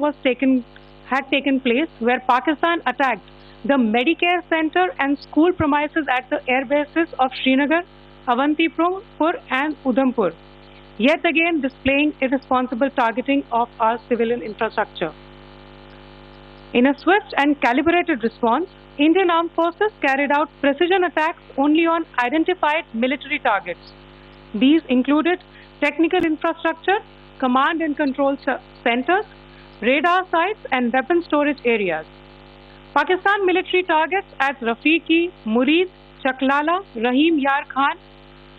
had taken place, where Pakistan attacked the Medicare Center and school premises at the air bases of Srinagar, Avantipur and Udhampur, yet again displaying irresponsible targeting of our civilian infrastructure. In a swift and calibrated response, Indian Armed Forces carried out precision attacks only on identified military targets. These included technical infrastructure, command and control centers, radar sites and weapon storage areas. Pakistan military targets at Rafiqui, Murid, Chakwal, Rahim Yar Khan,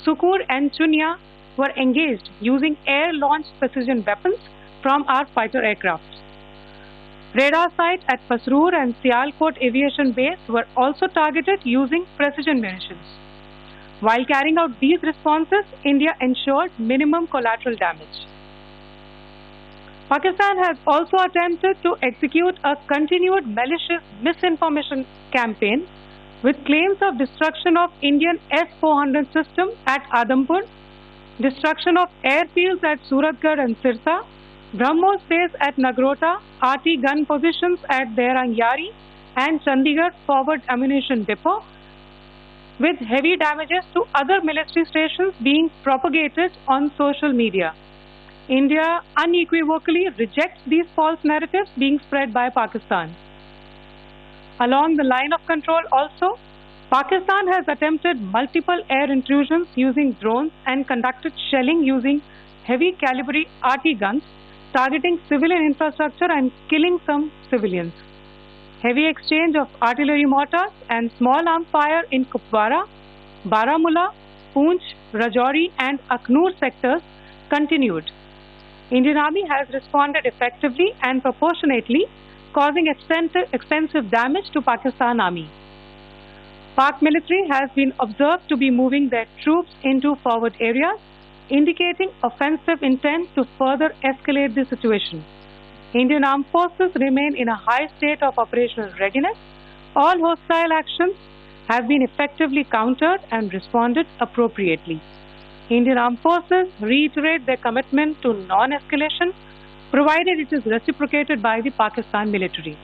Sukur and Chunya were engaged using air-launched precision weapons from our fighter aircraft. Radar sites at Pasroor and Sialkot Aviation Base were also targeted using precision munitions. While carrying out these responses, India ensured minimum collateral damage. Pakistan has also attempted to execute a continued malicious misinformation campaign with claims of destruction of Indian S-400 system at Adampur, destruction of airfields at Suratgarh and Sirsa, BrahMos base at Nagrota, RT gun positions at Derangyari and Chandigarh Forward Ammunition Depot, with heavy damages to other military stations being propagated on social media. India unequivocally rejects these false narratives being spread by Pakistan. Along the line of control also, Pakistan has attempted multiple air intrusions using drones and conducted shelling using heavy caliber RT guns, targeting civilian infrastructure and killing some civilians. Heavy exchange of artillery mortars and small arms fire in Kupwara, Baramulla, Poonch, Rajouri and Aknoor sectors continued. Indian Army has responded effectively and proportionately, causing extensive damage to Pakistan Army. Pak military has been observed to be moving their troops into forward areas, indicating offensive intent to further escalate the situation. Indian Armed Forces remain in a high state of operational readiness. All hostile actions have been effectively countered and responded appropriately. Indian Armed Forces reiterate their commitment to non-escalation, provided it is reciprocated by the Pakistan military.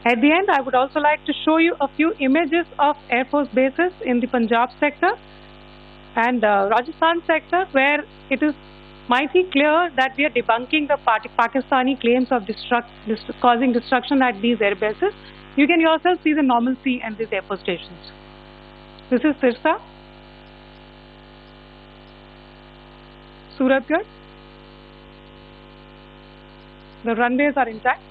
At the end, I would also like to show you a few images of Air Force bases in the Punjab sector and Rajasthan sector, where it is mighty clear that we are debunking the Pakistani claims of causing destruction at these air bases. You can yourself see the normalcy and these air force stations. This is Sirsa, Suratgarh. The runways are intact.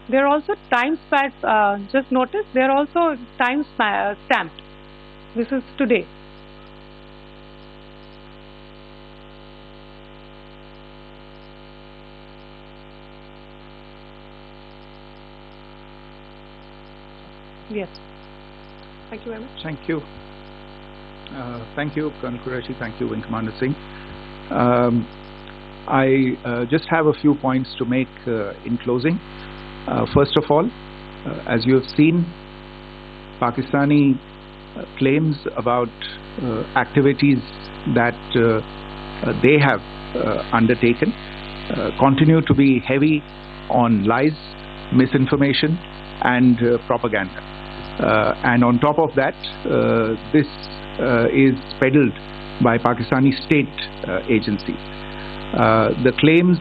There are also time stamps, just notice, they are also time stamped. This is today. Yes. Thank you very much. Thank you. Thank you, Colonel Qureshi. Thank you, Wing Commander Singh. I just have a few points to make in closing. First of all, as you have seen, Pakistani claims about activities that they have undertaken continue to be heavy on lies, misinformation and propaganda. And on top of that, this is peddled by Pakistani state agencies. The claims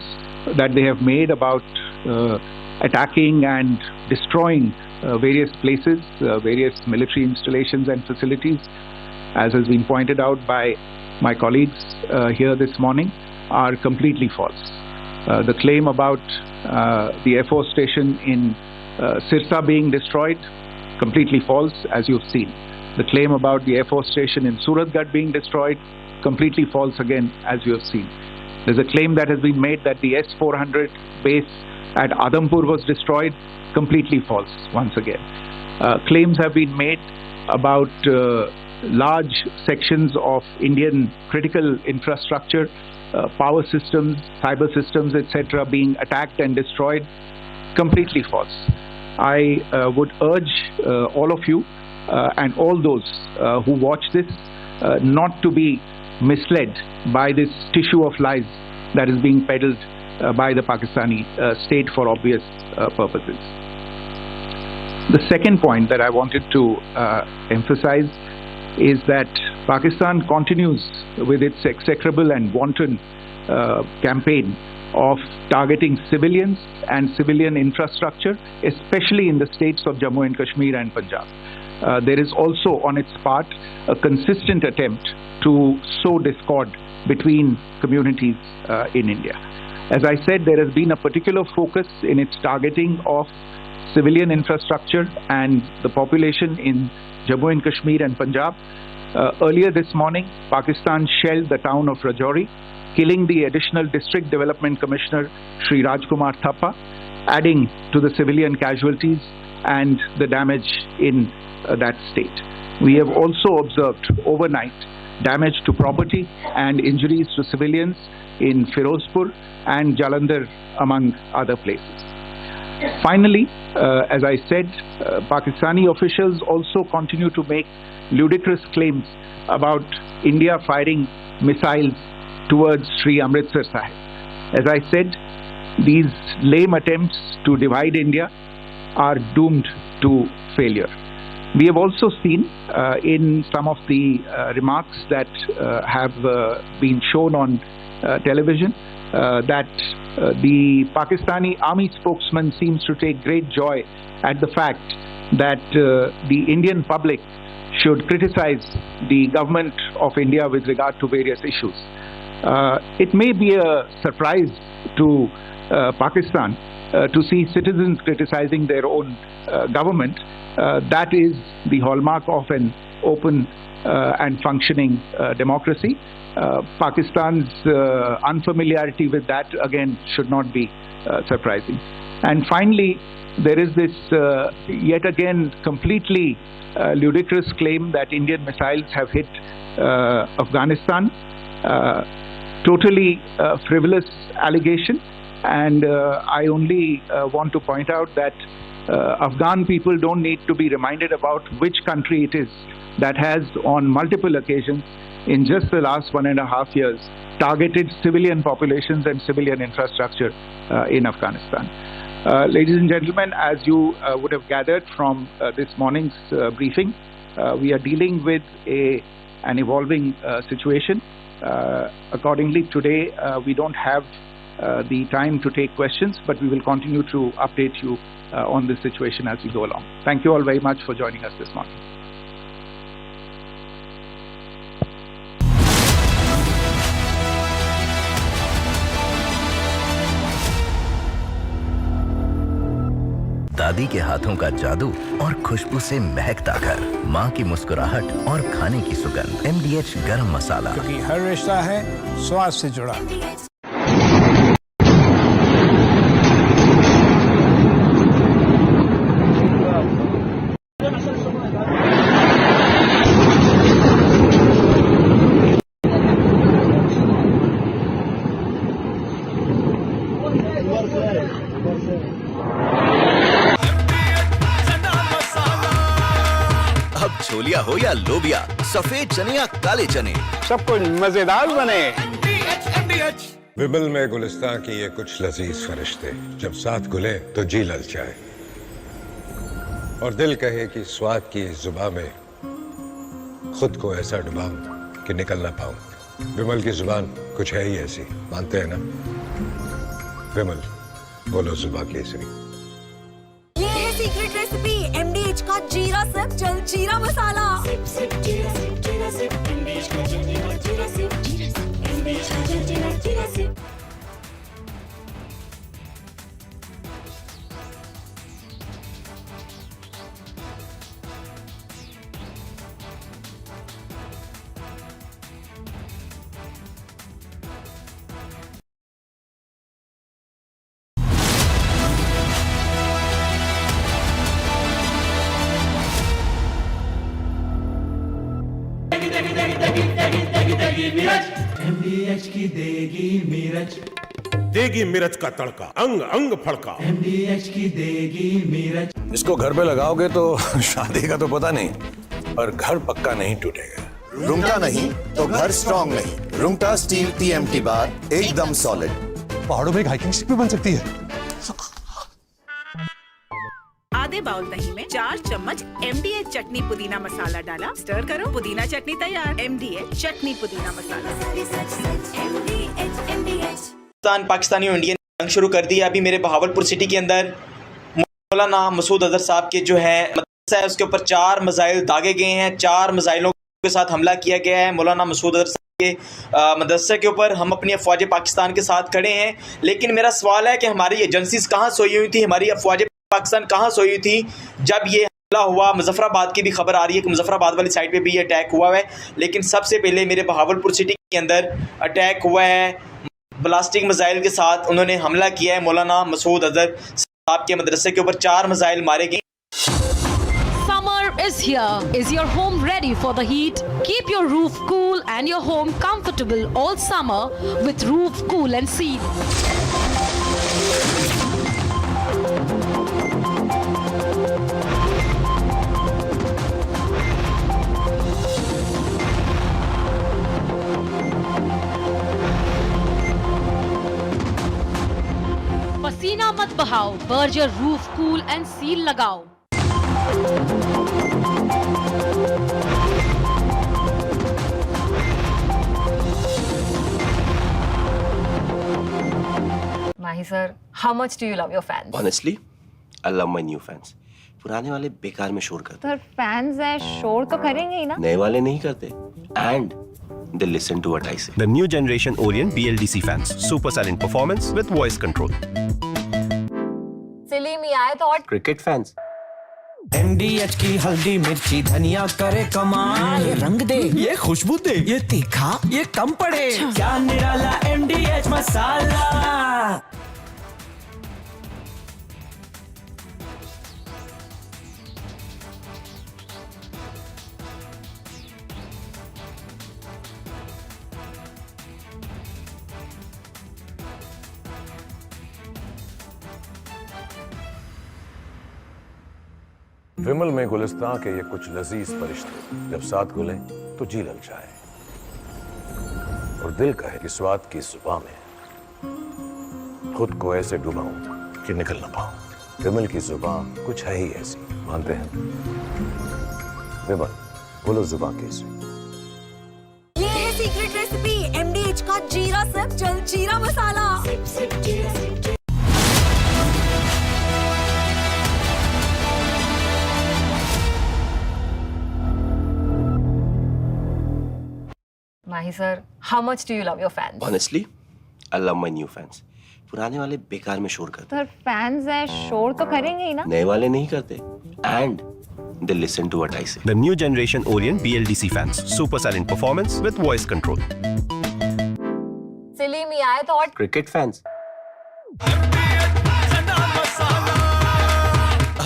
that they have made about attacking and destroying various places, various military installations and facilities, as has been pointed out by my colleagues here this morning, are completely false. The claim about the Air Force station in Sirsa being destroyed, completely false, as you've seen. The claim about the Air Force station in Suratgarh being destroyed, completely false again, as you have seen. There's a claim that has been made that the S-400 base at Adampur was destroyed, completely false once again. Claims have been made about large sections of Indian critical infrastructure, power systems, cyber systems, etc. being attacked and destroyed, completely false. I would urge all of you and all those who watch this not to be misled by this tissue of lies that is being peddled by the Pakistani state for obvious purposes. The second point that I wanted to emphasize is that Pakistan continues with its execrable and wanton campaign of targeting civilians and civilian infrastructure, especially in the states of Jammu and Kashmir and Punjab. There is also on its part a consistent attempt to sow discord between communities in India. As I said, there has been a particular focus in its targeting of civilian infrastructure and the population in Jammu and Kashmir and Punjab. Earlier this morning, Pakistan shelled the town of Rajouri, killing the additional District Development Commissioner, Shri Rajkumar Thappa, adding to the civilian casualties and the damage in that state. We have also observed overnight damage to property and injuries to civilians in Firozpur and Jalandhar, among other places. Finally, as I said, Pakistani officials also continue to make ludicrous claims about India firing missiles towards Sri Amritsar Sahib. As I said, these lame attempts to divide India are doomed to failure. We have also seen in some of the remarks that have been shown on television that the Pakistani army spokesman seems to take great joy at the fact that the Indian public should criticize the government of India with regard to various issues. It may be a surprise to Pakistan to see citizens criticizing their own government. That is the hallmark of an open and functioning democracy. Pakistan's unfamiliarity with that, again, should not be surprising. And finally, there is this yet again completely ludicrous claim that Indian missiles have hit Afghanistan. Totally frivolous allegation, and I only want to point out that Afghan people don't need to be reminded about which country it is that has on multiple occasions in just the last 1.5 years targeted civilian populations and civilian infrastructure in Afghanistan. Ladies and gentlemen, as you would have gathered from this morning's briefing, we are dealing with an evolving situation. Accordingly, today we don't have the time to take questions, but we will continue to update you on this situation as we go along. Thank you all very much for joining us this morning. दादी के हाथों का जादू और खुशबू से महकता घर, माँ की मुस्कुराहट और खाने की सुगंध। MDH गरम मसाला, क्योंकि हर रिश्ता है स्वाद से जुड़ा। छोलिया हो या लोबिया, सफेद चने या काले चने, सब कुछ मजेदार बने। विमल में गुलिस्तान की ये कुछ लजीज फरिश्ते जब साथ घुले तो जी ललचाए। और दिल कहे कि स्वाद की इस जुबान में खुद को ऐसा डुबाऊं कि निकल ना पाऊं। विमल की जुबान कुछ है ही ऐसी, मानते हैं ना? विमल, बोलो जुबान केसरी। ये है सीक्रेट रेसिपी MDH का जीरा सिप जलजीरा मसाला। सिप सिप जीरा सिप MDH का जलजीरा सिप MDH का जलजीरा सिप। MDH की देगी मिर्च, देगी मिर्च का तड़का, अंग अंग फड़का। MDH की देगी मिर्च। इसको घर पे लगाओगे तो शादी का तो पता नहीं, पर घर पक्का नहीं टूटेगा। रुंगटा नहीं तो घर स्ट्रॉन्ग नहीं। रुंगटा स्टील TMT बार एकदम सॉलिड। पहाड़ों में एक हाइकिंग शिप भी बन सकती है। आधे बाउल दही में 4 चम्मच MDH चटनी पुदीना मसाला डाला, स्टर करो, पुदीना चटनी तैयार। MDH चटनी पुदीना मसाला। पाकिस्तानी और इंडियन जंग शुरू कर दी है। अभी मेरे बहावलपुर सिटी के अंदर मौलाना मसूद अजहर साहब के जो है मदरसा है, उसके ऊपर 4 मिसाइल दागे गए हैं। 4 मिसाइलों के साथ हमला किया गया है मौलाना मसूद अजहर के मदरसे के ऊपर। हम अपनी अफवाज पाकिस्तान के साथ खड़े हैं, लेकिन मेरा सवाल है कि हमारी एजेंसीज कहाँ सोई हुई थी, हमारी अफवाज पाकिस्तान कहाँ सोई हुई थी जब ये हमला हुआ। मुजफ्फराबाद की भी खबर आ रही है कि मुजफ्फराबाद वाली साइड पे भी ये अटैक हुआ है, लेकिन सबसे पहले मेरे बहावलपुर सिटी के अंदर अटैक हुआ है ब्लास्टिक मिसाइल के साथ। उन्होंने हमला किया है मौलाना मसूद अजहर साहब के मदरसे के ऊपर। 4 मिसाइल मारे गए। Summer is here. Is your home ready for the heat? Keep your roof cool and your home comfortable all summer with Roof Cool and Seal. पसीना मत बहाओ, Berger roof cool and seal लगाओ। Mahi sir, how much do you love your fans? Honestly, I love my new fans. पुराने वाले बेकार में शोर करते सर फैंस हैं, शोर तो करेंगे ही ना। नए वाले नहीं करते and they listen to what I say. The new generation Orient BLDC fans, super silent performance with voice control. सिली मियाँ तो और Cricket fans. MDH की हल्दी मिर्ची धनिया करे कमाल, ये रंग दे, ये खुशबू दे, ये तीखा, ये कम पड़े, क्या निराला MDH मसाला। विमल में गुलिस्तां के ये कुछ लजीज फरिश्ते जब साथ घुले तो जी ललचाए, और दिल कहे कि स्वाद की जुबान में खुद को ऐसे डुबाऊं कि निकल ना पाऊं। विमल की जुबान कुछ है ही ऐसी, मानते हैं? विमल, बोलो जुबान कैसी। ये है सीक्रेट रेसिपी MDH का जीरा सिप जलजीरा मसाला। सिप सिप जीरा SIP. Mahi sir, how much do you love your fans? Honestly, I love my new fans. पुराने वाले बेकार में शोर करते सर फैंस हैं, शोर तो करेंगे ही ना। नए वाले नहीं करते and they listen to what I say. The new generation Orient BLDC fans, super silent performance with voice control. सिली मियाँ तो और Cricket fans.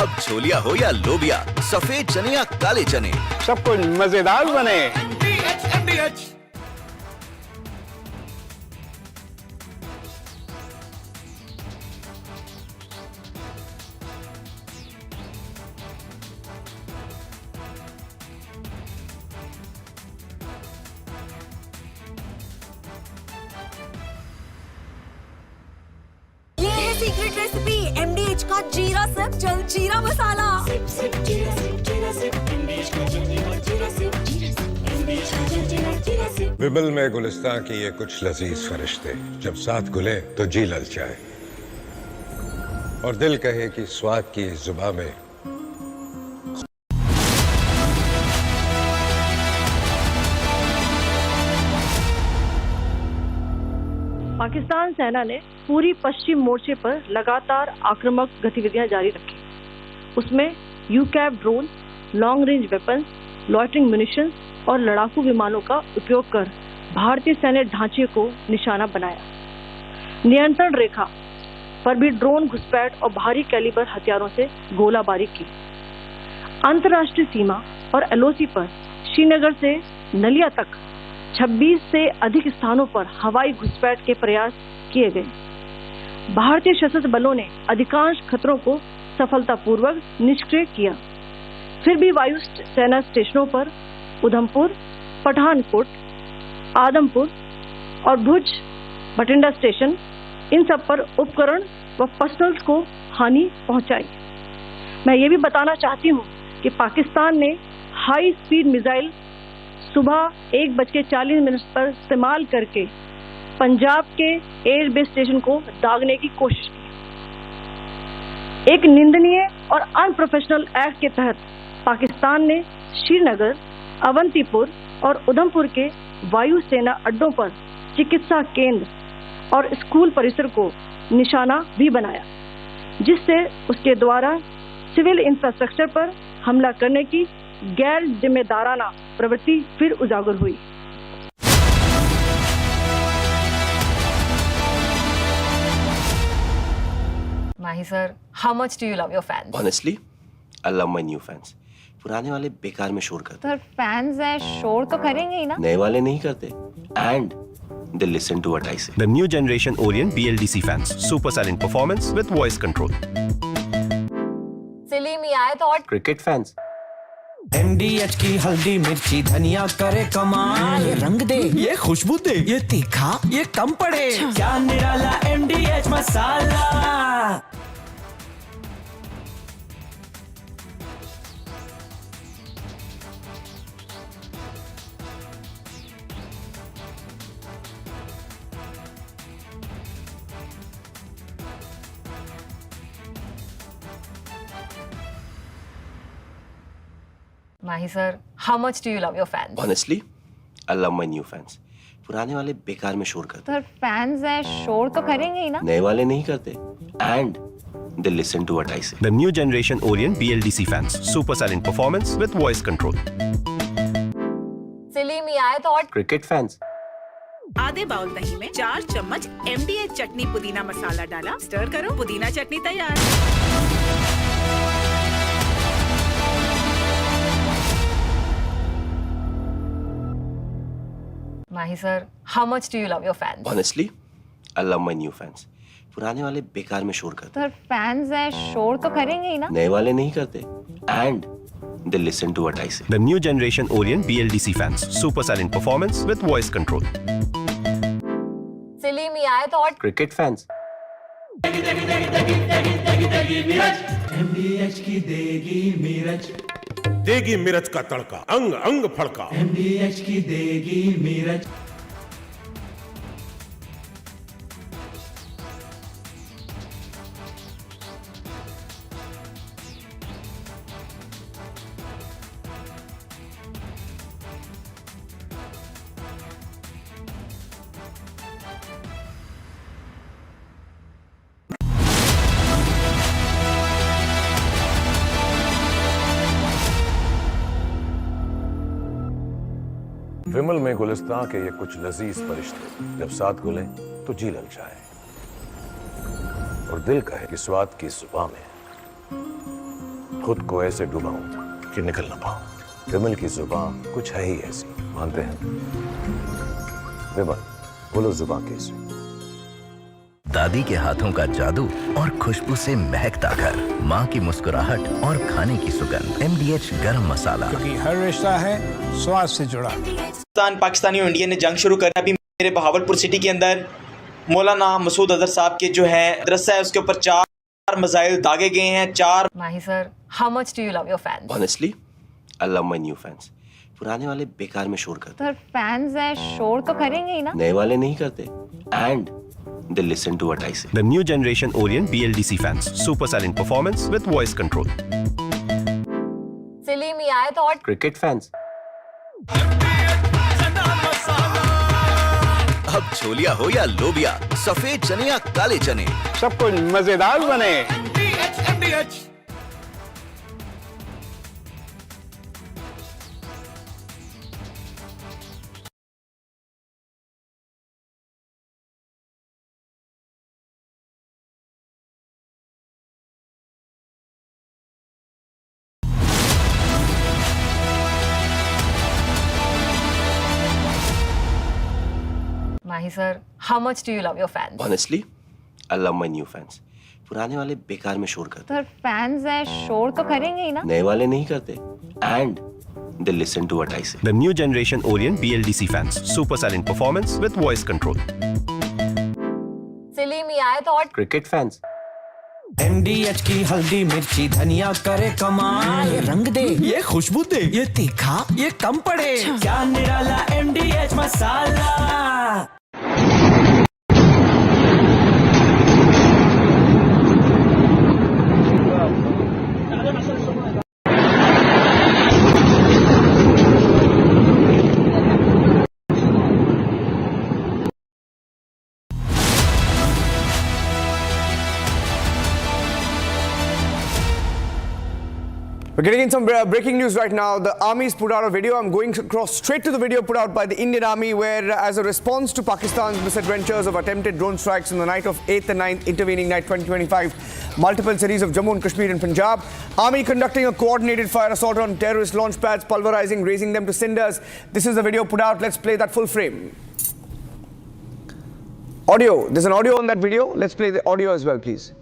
अब छोलिया हो या लोबिया, सफेद चने या काले चने, सब कुछ मजेदार बने। ये है सीक्रेट रेसिपी MDH का का जीरा सिप जल जीरा मसाला। विमल में गुलिस्तां की ये कुछ लजीज फरिश्ते जब साथ घुले तो जी ललचाए और दिल कहे कि स्वाद की इस जुबां में पाकिस्तान सेना ने पूरी पश्चिम मोर्चे पर लगातार आक्रामक गतिविधियां जारी रखी। उसमें यूकैप drone, long range weapons, loitering munitions और लड़ाकू विमानों का उपयोग कर भारतीय सैन्य ढांचे को निशाना बनाया। नियंत्रण रेखा पर भी ड्रोन घुसपैठ और भारी कैलिबर हथियारों से गोलाबारी की। अंतर्राष्ट्रीय सीमा और एलओसी पर श्रीनगर से नलिया तक 26 से अधिक स्थानों पर हवाई घुसपैठ के प्रयास किए गए। भारतीय सशस्त्र बलों ने अधिकांश खतरों को सफलतापूर्वक निष्क्रिय किया। फिर भी वायु सेना स्टेशनों पर उधमपुर, पठानकोट, आदमपुर और भुज बठिंडा स्टेशन, इन सब पर उपकरण व पर्सनल को हानि पहुंचाई। मैं ये भी बताना चाहती हूँ कि पाकिस्तान ने हाई स्पीड मिसाइल सुबह 1:40 पर इस्तेमाल करके पंजाब के एयरबेस स्टेशन को दागने की कोशिश की। एक निंदनीय और अनप्रोफेशनल एक्ट के तहत पाकिस्तान ने श्रीनगर, अवंतीपुर और उधमपुर के वायुसेना अड्डों पर चिकित्सा केंद्र और स्कूल परिसर को निशाना भी बनाया, जिससे उसके द्वारा सिविल इंफ्रास्ट्रक्चर पर हमला करने की गैर जिम्मेदाराना प्रवृत्ति फिर उजागर हुई। Mahi sir, how much do you love your fans? Honestly, I love my new fans. पुराने वाले बेकार में शोर करते। सर फैंस हैं, शोर तो करेंगे ही ना। नए वाले नहीं करते। And they listen to what I say. The new generation Orient BLDC fans, super silent performance with voice control. सिली में आए तो और Cricket fans. MDH की हल्दी मिर्ची धनिया करे कमाल, ये रंग दे, ये खुशबू दे, ये तीखा, ये कम पड़े, क्या निराला MDH masala. Mahi sir, how much do you love your fans? Honestly, I love my new fans. पुराने वाले बेकार में शोर करते। सर फैंस हैं, शोर तो करेंगे ही ना। नए वाले नहीं करते। And they listen to what I say. The new generation Orient BLDC fans, super silent performance with voice control. सिली में आए तो और Cricket fans. आधे बाउल दही में 4 चम्मच MDH चटनी पुदीना मसाला डाला, स्टर करो, पुदीना चटनी तैयार। Mahi sir, how much do you love your fans? Honestly, I love my new fans. पुराने वाले बेकार में शोर करते। सर फैंस हैं, शोर तो करेंगे ही ना। नए वाले नहीं करते। And they listen to what I say. The new generation Orient BLDC fans, super silent performance with voice control. सिली में आए तो और Cricket fans. MDH की देगी मिर्च, देगी मिर्च का तड़का, अंग अंग फड़का। MDH की देगी मिर्च। विमल में गुलिस्तां के ये कुछ लजीज फरिश्ते जब साथ घुले तो जी ललचाए और दिल कहे कि स्वाद की जुबां में खुद को ऐसे डुबाऊं कि निकल ना पाऊं। विमल की जुबां कुछ है ही ऐसी, मानते हैं? विमल, बोलो जुबां कैसी। दादी के हाथों का जादू और खुशबू से महकता घर, माँ की मुस्कुराहट और खाने की सुगंध। MDH गरम मसाला, क्योंकि हर रिश्ता है स्वाद से जुड़ा। पाकिस्तानी और इंडिया ने जंग शुरू कर अभी मेरे बहावलपुर सिटी के अंदर मौलाना मसूद अजहर साहब के जो है मदरसा है उसके ऊपर 4 4 मिसाइल दागे गए हैं 4 Mahi sir, how much do you love your fans? Honestly, I love my new fans. पुराने वाले बेकार में शोर करते सर फैंस है शोर तो करेंगे ही ना नए वाले नहीं करते and they listen to what I say. The new generation Orient BLDC fans, super silent performance with voice control. Silly me, I thought Cricket fans. अब छोलिया हो या लोबिया, सफेद चने या काले चने, सब कुछ मजेदार बने। Mahi sir, how much do you love your fans? Honestly, I love my new fans. पुराने वाले बेकार में शोर करते सर फैंस है शोर तो करेंगे ही ना नए वाले नहीं करते and they listen to what I say. The new generation Orient BLDC fans, super silent performance with voice control. Silly me, I thought Cricket fans. MDH की हल्दी मिर्ची धनिया करे कमाल, ये रंग दे ये खुशबू दे ये तीखा ये कम पड़े, क्या निराला MDH masala. We're getting in some breaking news right now. The Army's put out a video. I'm going across straight to the video put out by the Indian Army, where as a response to Pakistan's misadventures of attempted drone strikes in the night of 8th and 9th intervening night 2025, multiple cities of Jammu and Kashmir and Punjab, Army conducting a coordinated fire assault on terrorist launch pads, pulverizing, razing them to cinders. This is the video put out. Let's play that full frame. Audio. There's an audio on that video. Let's play the audio as well, please.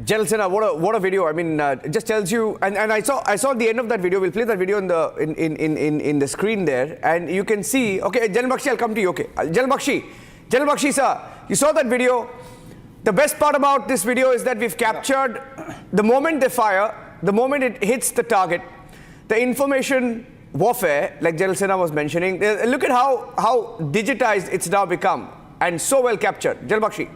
Jalsena, what a video! I mean, it just tells you. And I saw the end of that video. We'll play that video in the screen there, and you can see. Okay, Jalal Bakshi, I'll come to you. Okay, Jalal Bakshi, sir, you saw that video. The best part about this video is that we've captured the moment they fire, the moment it hits the target, the information warfare, like Jalsena was mentioning. Look at how digitized it's now become, and so well captured. Jalal Bakshi.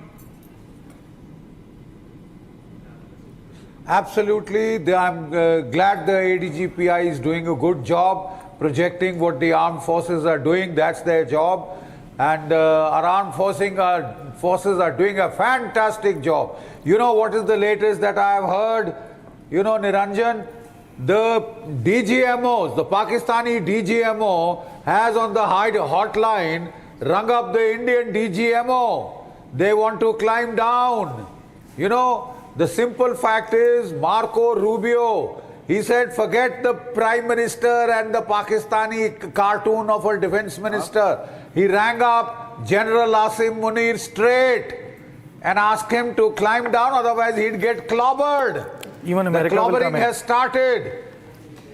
Absolutely. I'm glad the ADGPI is doing a good job projecting what the armed forces are doing. That's their job. And our armed forces are doing a fantastic job. You know what is the latest that I have heard? You know, Niranjan, the DGMOs, the Pakistani DGMO has on the hotline rung up the Indian DGMO. They want to climb down. You know, the simple fact is Marco Rubio, he said forget the Prime Minister and the Pakistani cartoon of a defense minister. He rang up General Asim Munir straight and asked him to climb down, otherwise he'd get clobbered. Even America, the clobbering has started.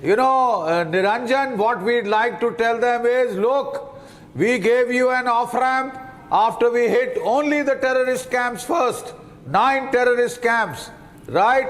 You know, Niranjan, what we'd like to tell them is, look, we gave you an off-ramp after we hit only the terrorist camps first. 9 terrorist camps, right?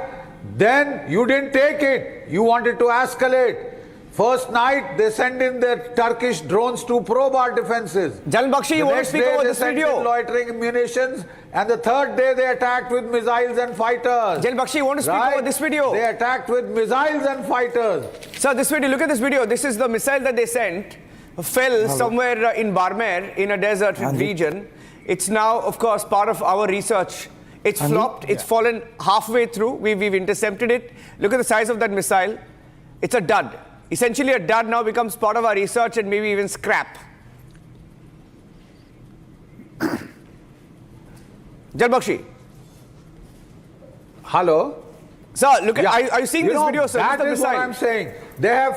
Then you didn't take it. You wanted to escalate. First night, they send in their Turkish drones to probe our defenses. Jalal Bakshi, you want to speak over this video? Loitering munitions. And the third day, they attacked with missiles and fighters. Jalal Bakshi, you want to speak over this video? They attacked with missiles and fighters. Sir, this video, look at this video. This is the missile that they sent. Fell somewhere in Barmer, in a desert region. It's now, of course, part of our research. It's flopped. It's fallen halfway through. We've intercepted it. Look at the size of that missile. It's a dud. Essentially, a dud now becomes part of our research and maybe even scrap. Jalal Bakshi. Hello? Sir, look at, are you seeing this video, sir? That is what I'm saying. They have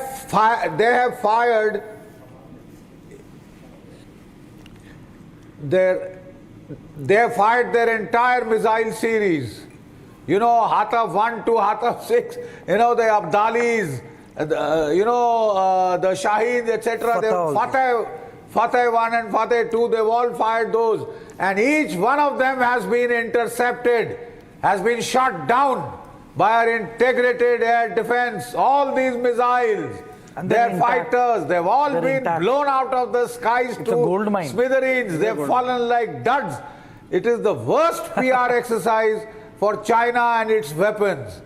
fired their entire missile series. You know, Hataf 1 to Hataf 6, you know, the Abdalis, the Shaheed, etc. Fateh 1 and Fateh 2, they've all fired those. And each one of them has been intercepted, has been shot down by our integrated air defense. All these missiles, their fighters, they've all been blown out of the skies to smithereens. They've fallen like duds. It is the worst PR exercise for China and its weapons.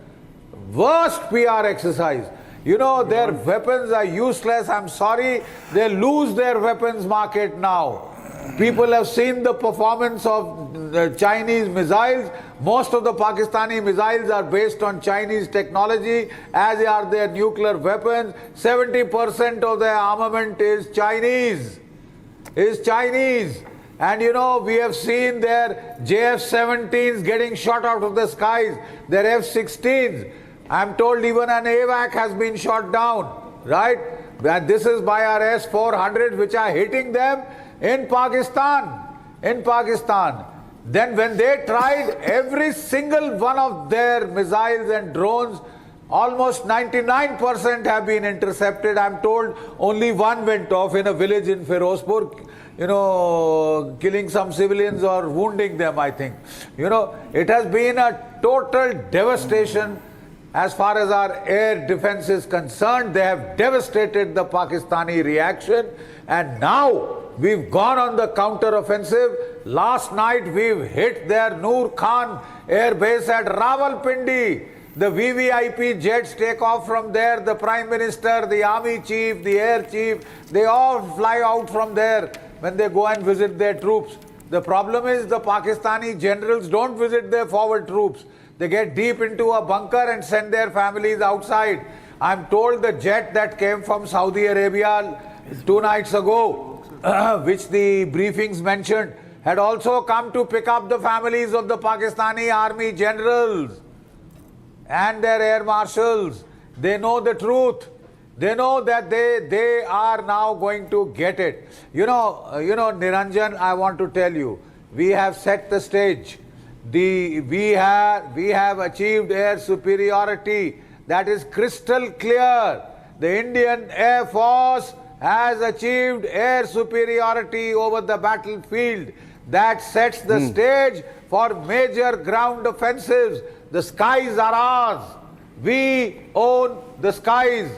Worst PR exercise. You know, their weapons are useless. I'm sorry, they lose their weapons market now. People have seen the performance of the Chinese missiles. Most of the Pakistani missiles are based on Chinese technology, as are their nuclear weapons. 70% of their armament is Chinese. And you know, we have seen their JF-17s getting shot out of the skies, their F-16s. I'm told even an AWAC has been shot down, right? And this is by our S-400s, which are hitting them in Pakistan. Then when they tried every single one of their missiles and drones, almost 99% have been intercepted. I'm told only one went off in a village in Firozpur, you know, killing some civilians or wounding them, I think. You know, it has been a total devastation as far as our air defense is concerned. They have devastated the Pakistani reaction, and now we've gone on the counter-offensive. Last night we've hit their Nur Khan Air Base at Rawalpindi. The VVIP jets take off from there. The Prime Minister, the Army Chief, the Air Chief, they all fly out from there when they go and visit their troops. The problem is the Pakistani generals don't visit their forward troops. They get deep into a bunker and send their families outside. I'm told the jet that came from Saudi Arabia 2 nights ago, which the briefings mentioned, had also come to pick up the families of the Pakistani army generals and their air marshals. They know the truth. They know that they are now going to get it. You know, Niranjan, I want to tell you, we have set the stage. We have achieved air superiority that is crystal clear. The Indian Air Force has achieved air superiority over the battlefield that sets the stage for major ground offensives. The skies are ours. We own the skies.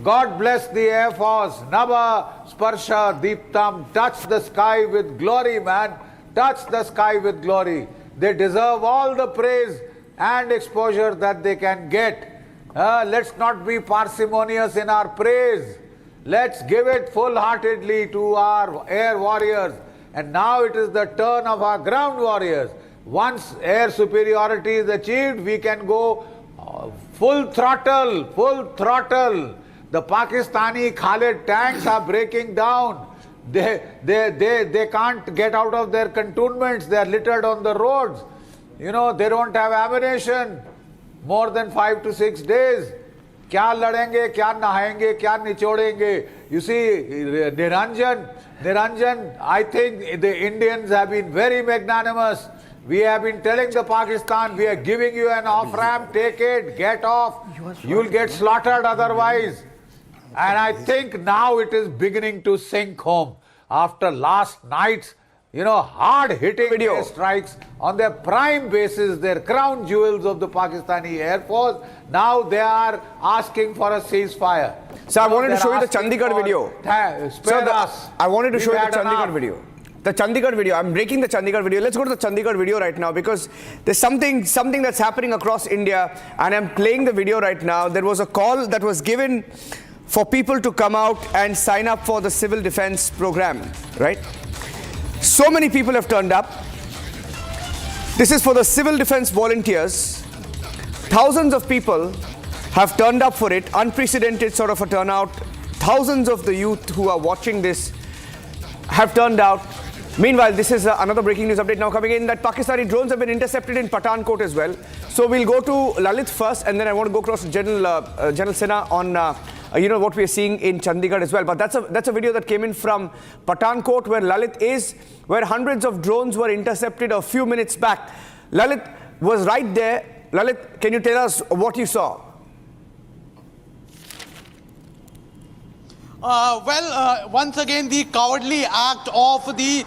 God bless the Air Force. Nava Sparsha Deeptam. Touch the sky with glory, man. Touch the sky with glory. They deserve all the praise and exposure that they can get. Let's not be parsimonious in our praise. Let's give it full-heartedly to our air warriors. And now it is the turn of our ground warriors. Once air superiority is achieved, we can go full throttle, full throttle. The Pakistani Khalid tanks are breaking down. They can't get out of their cantonments. They are littered on the roads. You know, they don't have ammunition. More than 5 to 6 days. Kya ladenge, kya nahayenge, kya nichodenge. You see, Niranjan, I think the Indians have been very magnanimous. We have been telling the Pakistan, we are giving you an off-ramp, take it, get off. You'll get slaughtered otherwise. And I think now it is beginning to sink home. After last night's, hard-hitting air strikes on their prime bases, their crown jewels of the Pakistani Air Force, now they are asking for a ceasefire. So I wanted to show you the Chandigarh video. I wanted to show you the Chandigarh video. The Chandigarh video. I'm breaking the Chandigarh video. Let's go to the Chandigarh video right now because there's something that's happening across India, and I'm playing the video right now. There was a call that was given for people to come out and sign up for the civil defense program, right? So many people have turned up. This is for the civil defense volunteers. Thousands of people have turned up for it. Unprecedented sort of a turnout. Thousands of the youth who are watching this have turned out. Meanwhile, this is another breaking news update now coming in that Pakistani drones have been intercepted in Pathankot as well. So we'll go to Lalit first, and then I want to go across to General Sinha on what we are seeing in Chandigarh as well. But that's a video that came in from Pathankot where Lalit is, where hundreds of drones were intercepted a few minutes back. Lalit was right there. Lalit, can you tell us what you saw? Once again, the cowardly act of the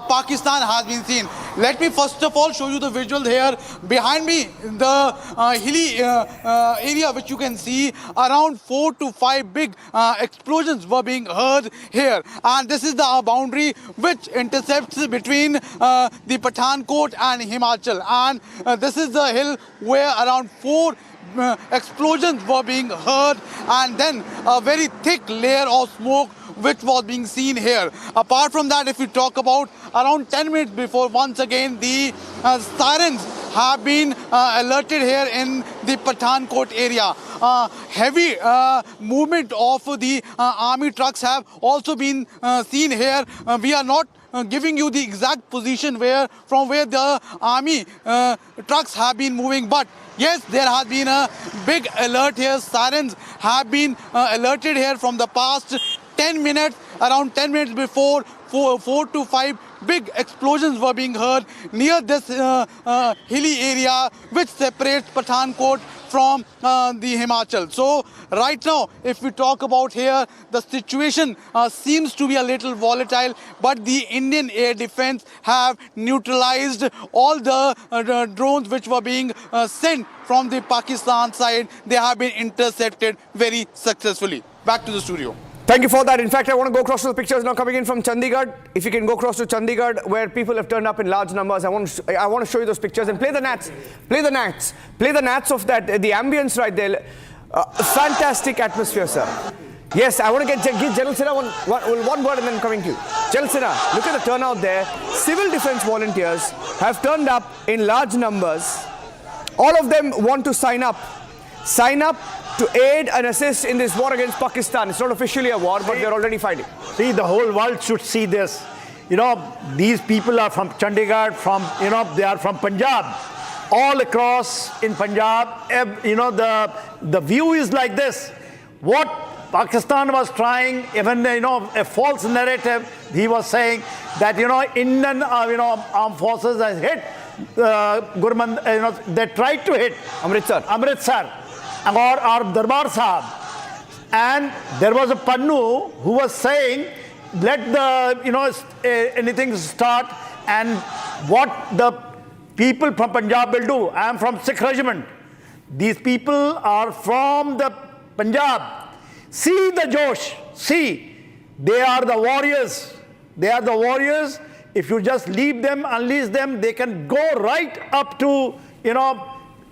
Pakistan has been seen. Let me first of all show you the visual here behind me. The hilly area which you can see, around 4 to 5 big explosions were being heard here. And this is the boundary which intercepts between the Pathankot and Himachal. And this is the hill where around 4 explosions were being heard, and then a very thick layer of smoke which was being seen here. Apart from that, if we talk about around 10 minutes before, once again the sirens have been alerted here in the Pathankot area. Heavy movement of the army trucks have also been seen here. We are not giving you the exact position from where the army trucks have been moving, but yes, there has been a big alert here. Sirens have been alerted here from the past 10 minutes, around 10 minutes before. 4 to 5 big explosions were being heard near this hilly area which separates Pathankot from the Himachal. So right now, if we talk about here, the situation seems to be a little volatile, but the Indian air defense have neutralized all the drones which were being sent from the Pakistan side. They have been intercepted very successfully. Back to the studio. Thank you for that. In fact, I want to go across to the pictures now coming in from Chandigarh. If you can go across to Chandigarh, where people have turned up in large numbers, I want to show you those pictures and play the nats. Play the nats of that. The ambience right there. Fantastic atmosphere, sir. Yes, I want to give General Sinha one word and then coming to you. General Sinha, look at the turnout there. Civil defense volunteers have turned up in large numbers. All of them want to sign up to aid and assist in this war against Pakistan. It's not officially a war, but they're already fighting. See, the whole world should see this. These people are from Chandigarh, they are from Punjab. All across in Punjab, the view is like this. What Pakistan was trying, even a false narrative, he was saying that Indian armed forces has hit they tried to hit Amritsar or Darbar Sahab. And there was a Pannu who was saying, let the, anything start, and what the people from Punjab will do. I am from Sikh regiment. These people are from the Punjab. See the Josh. See, they are the warriors. They are the warriors. If you just leave them, unleash them, they can go right up to,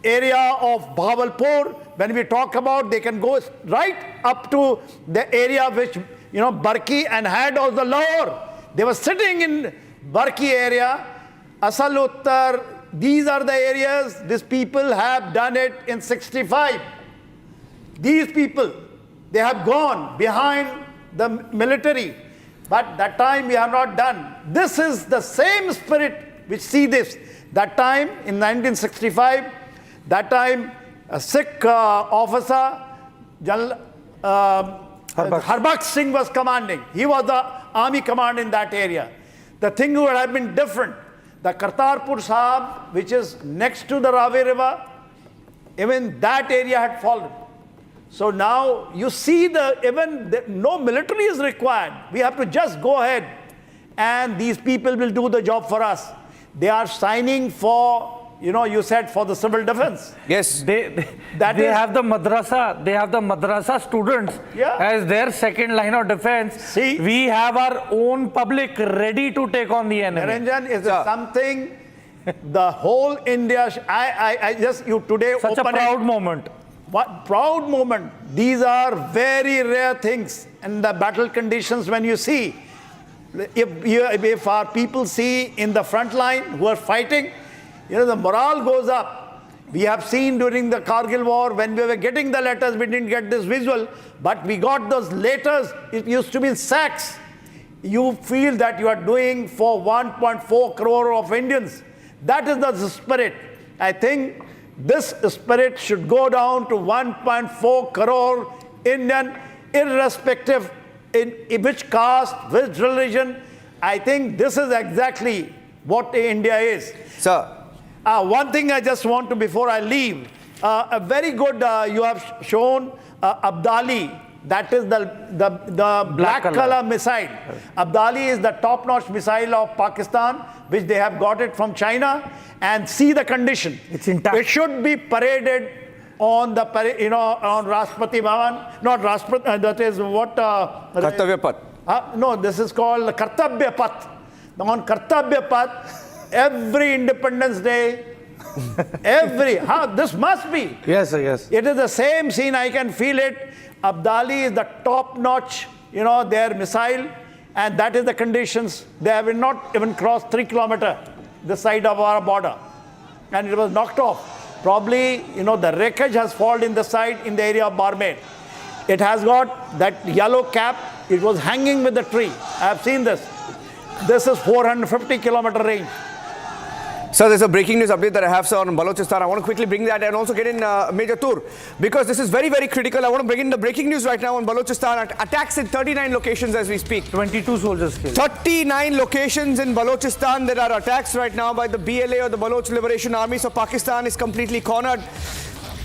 area of Bahawalpur. When we talk about, they can go right up to the area which, Barki and had was the Lahore. They were sitting in Barki area, Asal Uttar. These are the areas. These people have done it in 65. These people, they have gone behind the military. But that time we have not done. This is the same spirit which see this. That time in 1965, that time a Sikh officer, Harbakh Singh was commanding. He was the army commander in that area. The thing would have been different. The Kartarpur Sahib, which is next to the Ravi River, even that area had fallen. So now you see no military is required. We have to just go ahead, and these people will do the job for us. They are signing for, you said for the civil defense. Yes. They have the madrasa. They have the madrasa students as their second line of defense. See, we have our own public ready to take on the enemy. Niranjan, is something the whole India. I just you today such a proud moment. What proud moment. These are very rare things in the battle conditions. When you see, if our people see in the front line who are fighting, the morale goes up. We have seen during the Kargil war, when we were getting the letters, we didn't get this visual, but we got those letters. It used to be in sacks. You feel that you are doing for 1.4 crore of Indians. That is the spirit. I think this spirit should go down to 1.4 crore Indian, irrespective in which caste, which religion. I think this is exactly what India is. Sir. One thing I just want to, before I leave, a very good, you have shown Abdali. That is the black color missile. Abdali is the top-notch missile of Pakistan, which they have got it from China. And see the condition. It's intact. It should be paraded on the, on Rashtrapati Bhavan. Not Rashtrapati, that is what? Kartavya Path. No, this is called Kartavya Path. On Kartavya Path, every Independence Day, this must be. Yes, sir, yes. It is the same scene, I can feel it. Abdali is the top-notch, their missile, and that is the conditions. They have not even crossed 3 kilometers, the side of our border, and it was knocked off. Probably, the wreckage has fallen in the side in the area of Barmaid. It has got that yellow cap. It was hanging with the tree. I have seen this. This is 450-kilometer range. Sir, there's a breaking news update that I have, sir, on Balochistan. I want to quickly bring that and also get in Major Tur, because this is very, very critical. I want to bring in the breaking news right now on Balochistan. Attacks in 39 locations as we speak. 22 soldiers killed. 39 locations in Balochistan. There are attacks right now by the BLA or the Baloch Liberation Army. So Pakistan is completely cornered.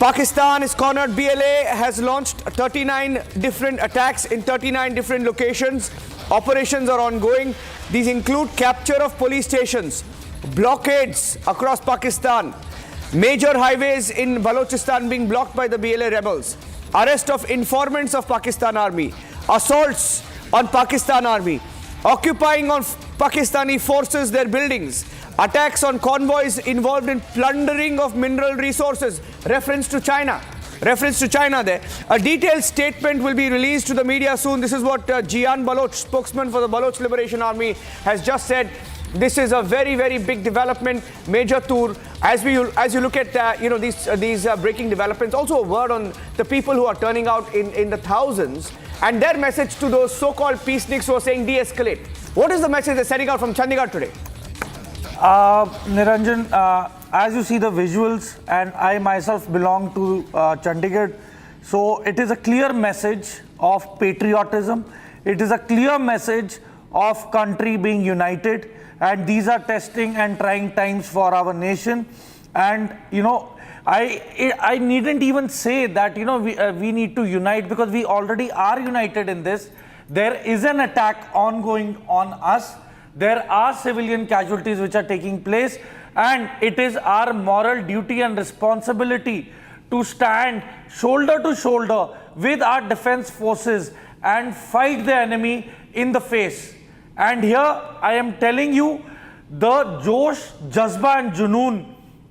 Pakistan is cornered. BLA has launched 39 different attacks in 39 different locations. Operations are ongoing. These include capture of police stations, blockades across Pakistan, major highways in Balochistan being blocked by the BLA rebels, arrest of informants of Pakistan Army, assaults on Pakistan Army, occupying on Pakistani forces their buildings, attacks on convoys involved in plundering of mineral resources. Reference to China there. A detailed statement will be released to the media soon. This is what Jian Baloch, spokesman for the Baloch Liberation Army, has just said. This is a very, very big development. Major Tur, as you look at these breaking developments, also a word on the people who are turning out in the thousands and their message to those so-called peaceniks who are saying de-escalate. What is the message they're sending out from Chandigarh today? Niranjan, as you see the visuals, and I myself belong to Chandigarh, so it is a clear message of patriotism. It is a clear message of country being united, and these are testing and trying times for our nation. And you know, I needn't even say that, you know, we need to unite, because we already are united in this. There is an attack ongoing on us. There are civilian casualties which are taking place, and it is our moral duty and responsibility to stand shoulder to shoulder with our defense forces and fight the enemy in the face. And here I am telling you, the Josh, Jazba and Junoon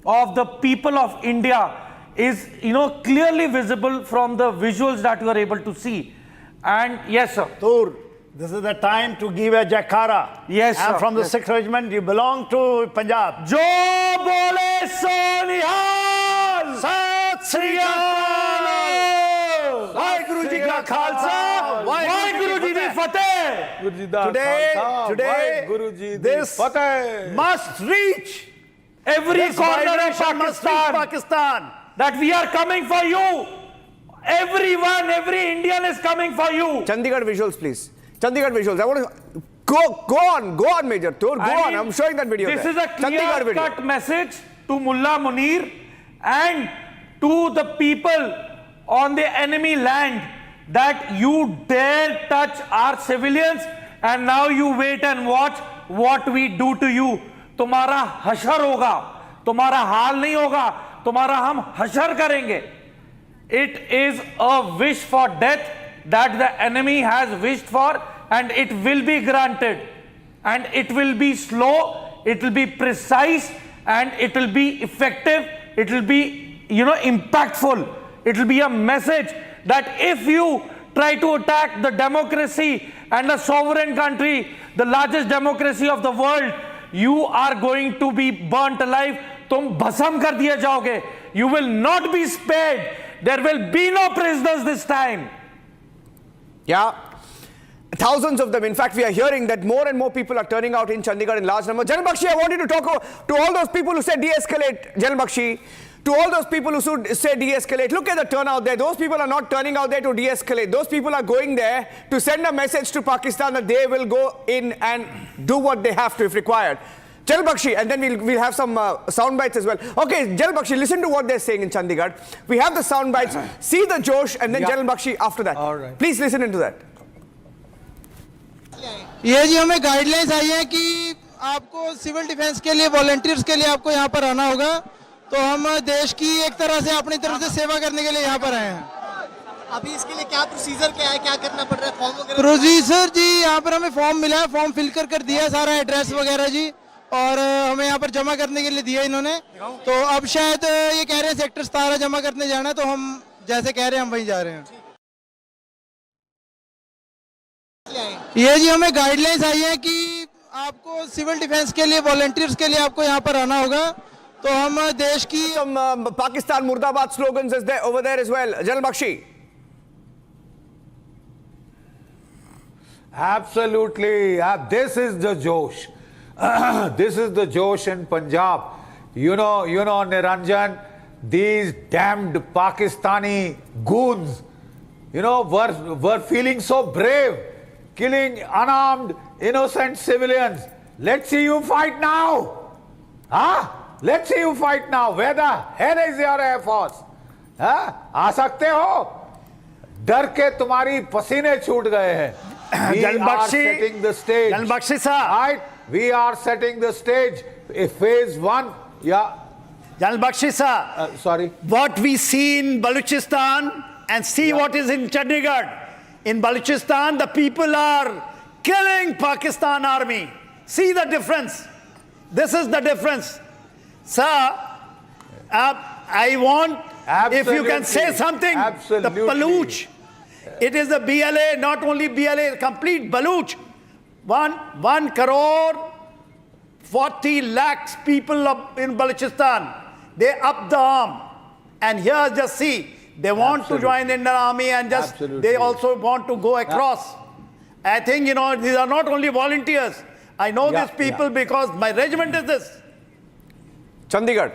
of the people of India is, you know, clearly visible from the visuals that you are able to see. And yes, sir. Tur, this is the time to give a Jakhara. Yes, sir. And from the Yes. 6th Regiment, you belong to Punjab. Jo bole so nihal, Sat Sri Akal. Waheguru Ji ka Khalsa, Waheguru Ji di Fateh. Today, this must reach every corner of Pakistan. That we are coming for you. Everyone, every Indian is coming for you. Chandigarh visuals, please. Chandigarh visuals. I want to go on, Major Tur. Go on. I'm showing that video. This there. is a clear-cut message to Mullah Munir and to the people on the enemy land that you dare touch our civilians, and now you wait and watch what we do to you. तुम्हारा हशर होगा, तुम्हारा हाल नहीं होगा, तुम्हारा हम हशर करेंगे. It is a wish for death that the enemy has wished for, and it will be granted. And it will be slow, it will be precise, and it will be effective. It will be, you know, impactful. It will be a message that if you try to attack the democracy and the sovereign country, the largest democracy of the world, you are going to be burnt alive. तुम भस्म कर दिए जाओगे. You will not be spared. There will be no prisoners this time. Yeah. Thousands of them. In fact, we are hearing that more and more people are turning out in Chandigarh in large numbers. General Bakshi, I want you to talk to all those people who said de-escalate. General Bakshi, to all those people who say de-escalate, look at the turnout there. Those people are not turning out there to de-escalate. Those people are going there to send a message to Pakistan that they will go in and do what they have to if required. General Bakshi, and then we'll have some sound bites as well. Okay, General Bakshi, listen to what they're saying in Chandigarh. We have the sound bites. See the Josh, and then General Bakshi after that. All right. Please listen into that. ये जी हमें guidelines आई है कि आपको civil defence के लिए volunteers के लिए आपको यहाँ पर आना होगा. तो हम देश की एक तरह से अपनी तरफ से सेवा करने के लिए यहाँ पर आए हैं. अभी इसके लिए क्या प्रोसीजर क्या है, क्या करना पड़ रहा है, फॉर्म वगैरह? प्रोसीजर जी यहाँ पर हमें फॉर्म मिला है, फॉर्म फिल कर दिया है, सारा एड्रेस वगैरह जी, और हमें यहाँ पर जमा करने के लिए दिया इन्होंने. तो अब शायद ये कह रहे हैं सेक्टर 17 जमा करने जाना है, तो हम जैसे कह रहे हैं हम वहीं जा रहे हैं. ये जी हमें गाइडलाइंस आई है कि आपको सिविल डिफेंस के लिए वॉलंटियर्स के लिए आपको यहाँ पर आना होगा. तो हम देश की Pakistan Murdabad slogans is there over there as well. General Bakshi. Absolutely. This is the Josh. This is the Josh in Punjab. You know, Niranjan, these damned Pakistani goons, you know, were feeling so brave, killing unarmed, innocent civilians. Let's see you fight now. Huh? Let's see you fight now. Where the hell is your Air Force? Huh? आ सकते हो? डर के तुम्हारी पसीने छूट गए हैं. We are setting the stage. Right? We are setting the stage. Phase 1. Yeah. General Bakshi sir. Sorry. What we see in Balochistan and see what is in Chandigarh. In Balochistan, the people are killing Pakistan army. See the difference. This is the difference. Sir, I want, if you can say something, the Baluch. It is the BLA, not only BLA, complete Baluch. 1 crore 40 lakhs people in Balochistan. They up the arm. And here just see, they want to join the Indian army and just, they also want to go across. I think, you know, these are not only volunteers. I know these people because my regiment is this. Chandigarh.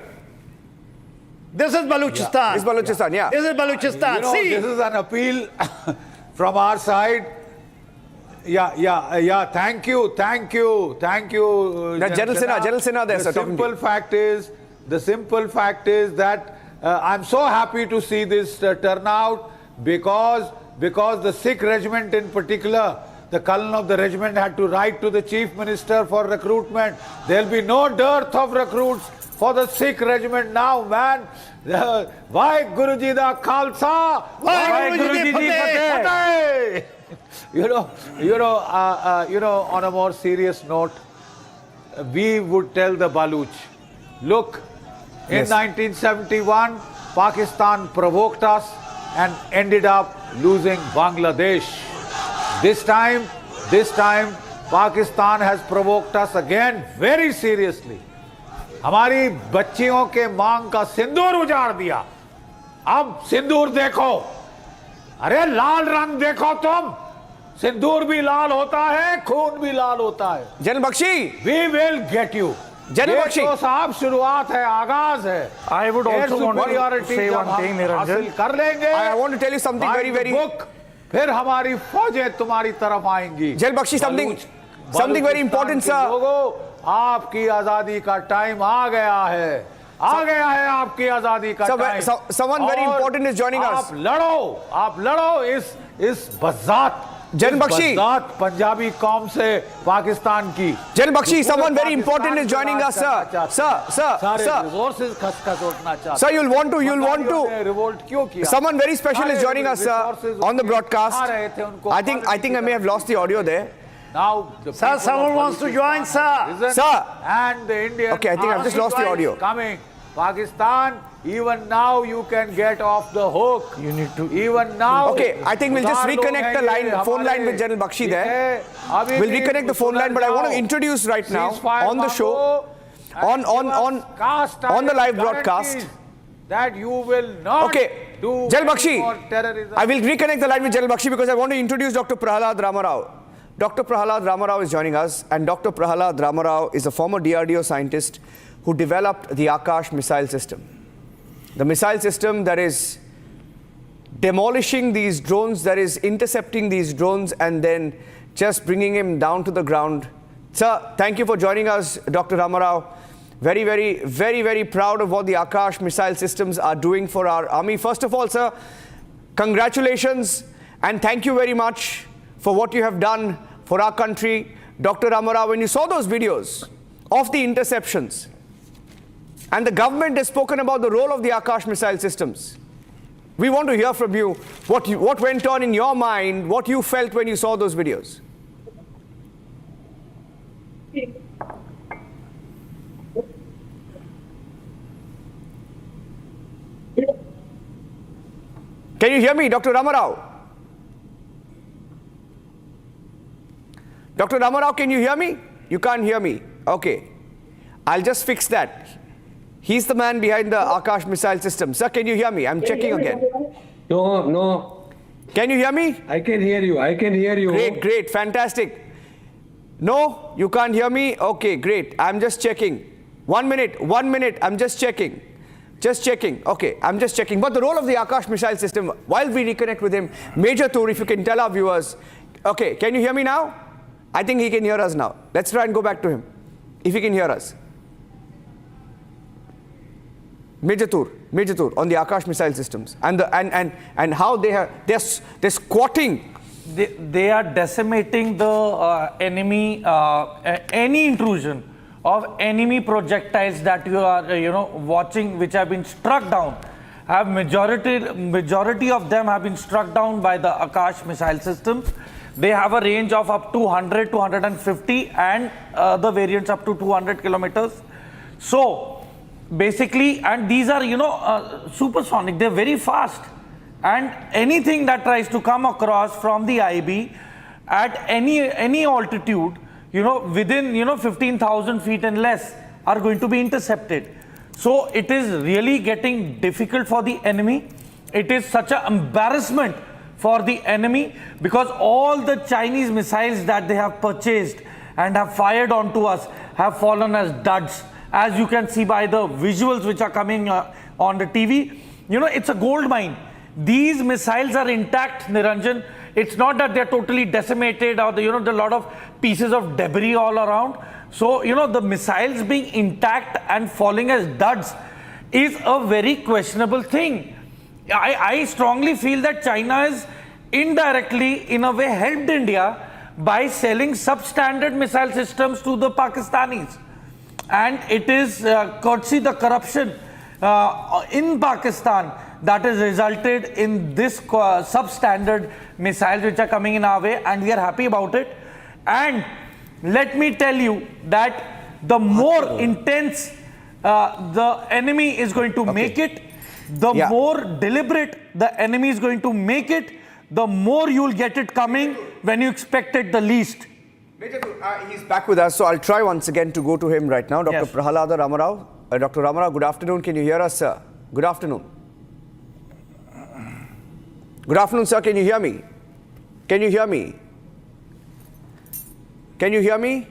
This is Balochistan. This is Balochistan, This is Balochistan. You know, see. This is an appeal from our side. Yeah. Thank you. General Sinha there, sir. The simple fact is that I'm so happy to see this turnout because the Sikh regiment in particular, the colonel of the regiment had to write to the chief minister for recruitment. There'll be no dearth of recruits for the Sikh regiment now, man. Why Guruji da Khalsa? Why Guruji di Fateh? On a more serious note, we would tell the Baluch, look, in 1971, Pakistan provoked us and ended up losing Bangladesh. This time, Pakistan has provoked us again very seriously. हमारी बच्चियों के मांग का सिंदूर उजाड़ दिया. अब सिंदूर देखो, अरे लाल रंग देखो तुम. सिंदूर भी लाल होता है, खून भी लाल होता है. General Bakshi, we will get you. General Bakshi, तो साहब शुरुआत है, आगाज है. I would also want to say one thing, Niranjan. कर लेंगे. I want to tell you something very फिर हमारी फौजें तुम्हारी तरफ आएंगी. General Bakshi, something very important, sir. लोगों, आपकी आजादी का टाइम आ गया है. आपकी आजादी का time. Someone very important is joining us. आप लड़ो इस बज़ात जनरल बख्शी, पंजाबी कौम से पाकिस्तान की. General Bakshi, someone very important is joining us, sir. Sir. Resources खसखस उठना चाहते. Sir, you'll want to. Revolt क्यों किया? Someone very special is joining us, sir, on the broadcast. I think I may have lost the audio there. Now, sir, someone wants to join, sir. Sir. And the Indian. Okay, I think I've just lost the audio. Coming. Pakistan, even now you can get off the hook. You need to. Even now. Okay, I think we'll just reconnect the phone line with General Bakshi there. We'll reconnect the phone line, but I want to introduce right now on the show, on the live broadcast, that you will not. Okay, General Bakshi, I will reconnect the line with General Bakshi because I want to introduce Dr. Prahalad Ramarao. Dr. Prahalad Ramarao is joining us, and Dr. Prahalad Ramarao is a former DRDO scientist who developed the Akash missile system. The missile system that is demolishing these drones, that is intercepting these drones and then just bringing him down to the ground. Sir, thank you for joining us, Dr. Ramarao. Very proud of what the Akash missile systems are doing for our army. First of all, sir, congratulations and thank you very much for what you have done for our country. Dr. Ramarao, when you saw those videos of the interceptions, and the government has spoken about the role of the Akash missile systems, we want to hear from you what went on in your mind, what you felt when you saw those videos. Can you hear me, Dr. Ramarao? Dr. Ramarao, can you hear me? You can't hear me. Okay. I'll just fix that. He's the man behind the Akash missile system. Sir, can you hear me? I'm checking again. No. Can you hear me? I can hear you. Great. Fantastic. No, you can't hear me? Okay, great. I'm just checking. 1 minute. I'm just checking. Okay, I'm just checking. But the role of the Akash missile system, while we reconnect with him, Major Tour, if you can tell our viewers. Okay, can you hear me now? I think he can hear us now. Let's try and go back to him, if he can hear us. Major Tour on the Akash missile systems and how they're squatting. They are decimating the enemy, any intrusion of enemy projectiles that you are watching, which have been struck down. Majority of them have been struck down by the Akash missile systems. They have a range of up to 100 to 150 and the variants up to 200 kilometers. So basically, and these are supersonic, they're very fast, and anything that tries to come across from the IB at any altitude, within 15,000 feet and less, are going to be intercepted. So it is really getting difficult for the enemy. It is such an embarrassment for the enemy, because all the Chinese missiles that they have purchased and have fired onto us have fallen as duds, as you can see by the visuals which are coming on the TV. It's a gold mine. These missiles are intact, Niranjan. It's not that they're totally decimated or there are a lot of pieces of debris all around. So, the missiles being intact and falling as duds is a very questionable thing. I strongly feel that China is indirectly, in a way, helped India by selling substandard missile systems to the Pakistanis. And it is courtesy the corruption in Pakistan that has resulted in this substandard missiles which are coming in our way, and we are happy about it. And let me tell you that the more intense the enemy is going to make it, the more deliberate the enemy is going to make it, the more you'll get it coming when you expect it the least. He's back with us, so I'll try once again to go to him right now. Dr. Prahalada Ramarao. Dr. Ramarao, good afternoon. Can you hear us, sir? Good afternoon. Good afternoon, sir. Can you hear me? Can you hear me? Can you hear me?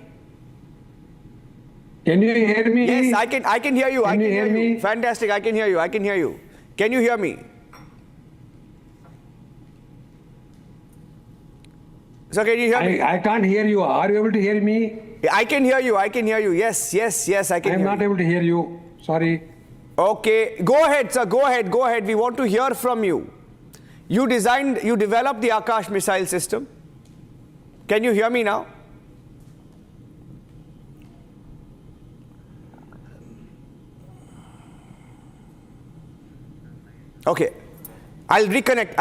Can you hear me? Yes, I can hear you. Can you hear me? Fantastic. I can hear you. I can hear you. Can you hear me? Sir, can you hear me? I can't hear you. Are you able to hear me? I can hear you. I can hear you. Yes, I can hear you. I'm not able to hear you. Sorry. Okay. Go ahead, sir. Go ahead. Go ahead. We want to hear from you. You developed the Akash missile system. Can you hear me now? Okay. I'll reconnect.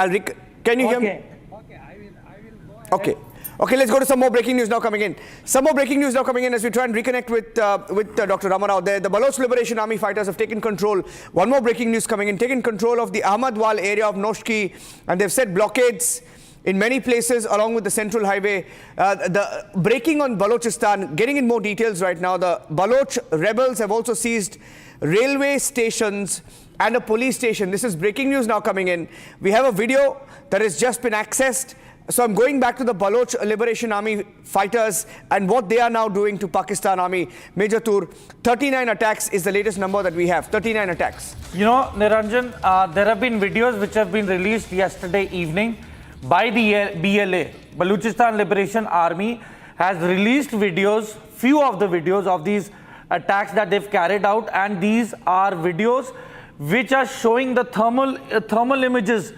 Can you hear me? Okay, I will go ahead. Okay. Okay, let's go to some more breaking news now coming in. Some more breaking news now coming in as we try and reconnect with Dr. Ramarao there. The Baloch Liberation Army fighters have taken control. One more breaking news coming in. Taken control of the Ahmadwal area of Noshki, and they've set blockades in many places along with the central highway. The breaking on Balochistan, getting in more details right now. The Baloch rebels have also seized railway stations and a police station. This is breaking news now coming in. We have a video that has just been accessed. So I'm going back to the Baloch Liberation Army fighters and what they are now doing to Pakistan Army. Major Tur, 39 attacks is the latest number that we have. 39 attacks. Niranjan, there have been videos which have been released yesterday evening by the BLA. Balochistan Liberation Army has released videos, few of the videos of these attacks that they've carried out, and these are videos which are showing the thermal images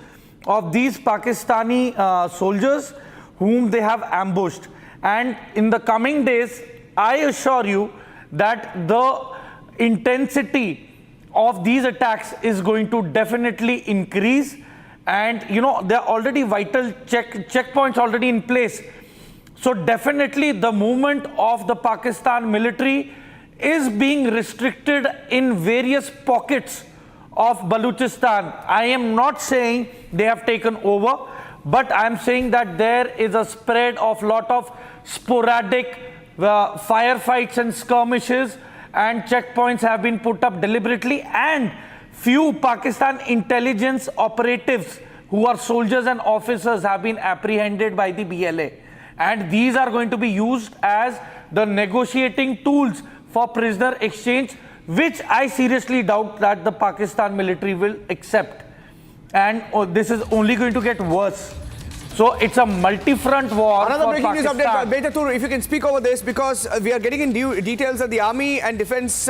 of these Pakistani soldiers whom they have ambushed. And in the coming days, I assure you that the intensity of these attacks is going to definitely increase. And there are already vital checkpoints already in place. So definitely the movement of the Pakistan military is being restricted in various pockets of Balochistan. I am not saying they have taken over, but I am saying that there is a spread of lot of sporadic firefights and skirmishes, and checkpoints have been put up deliberately, and few Pakistan intelligence operatives who are soldiers and officers have been apprehended by the BLA. And these are going to be used as the negotiating tools for prisoner exchange, which I seriously doubt that the Pakistan military will accept. And this is only going to get worse. So it's a multi-front war. Another breaking news Pakistan. update, Major Tur, if you can speak over this, because we are getting in details of the army and defense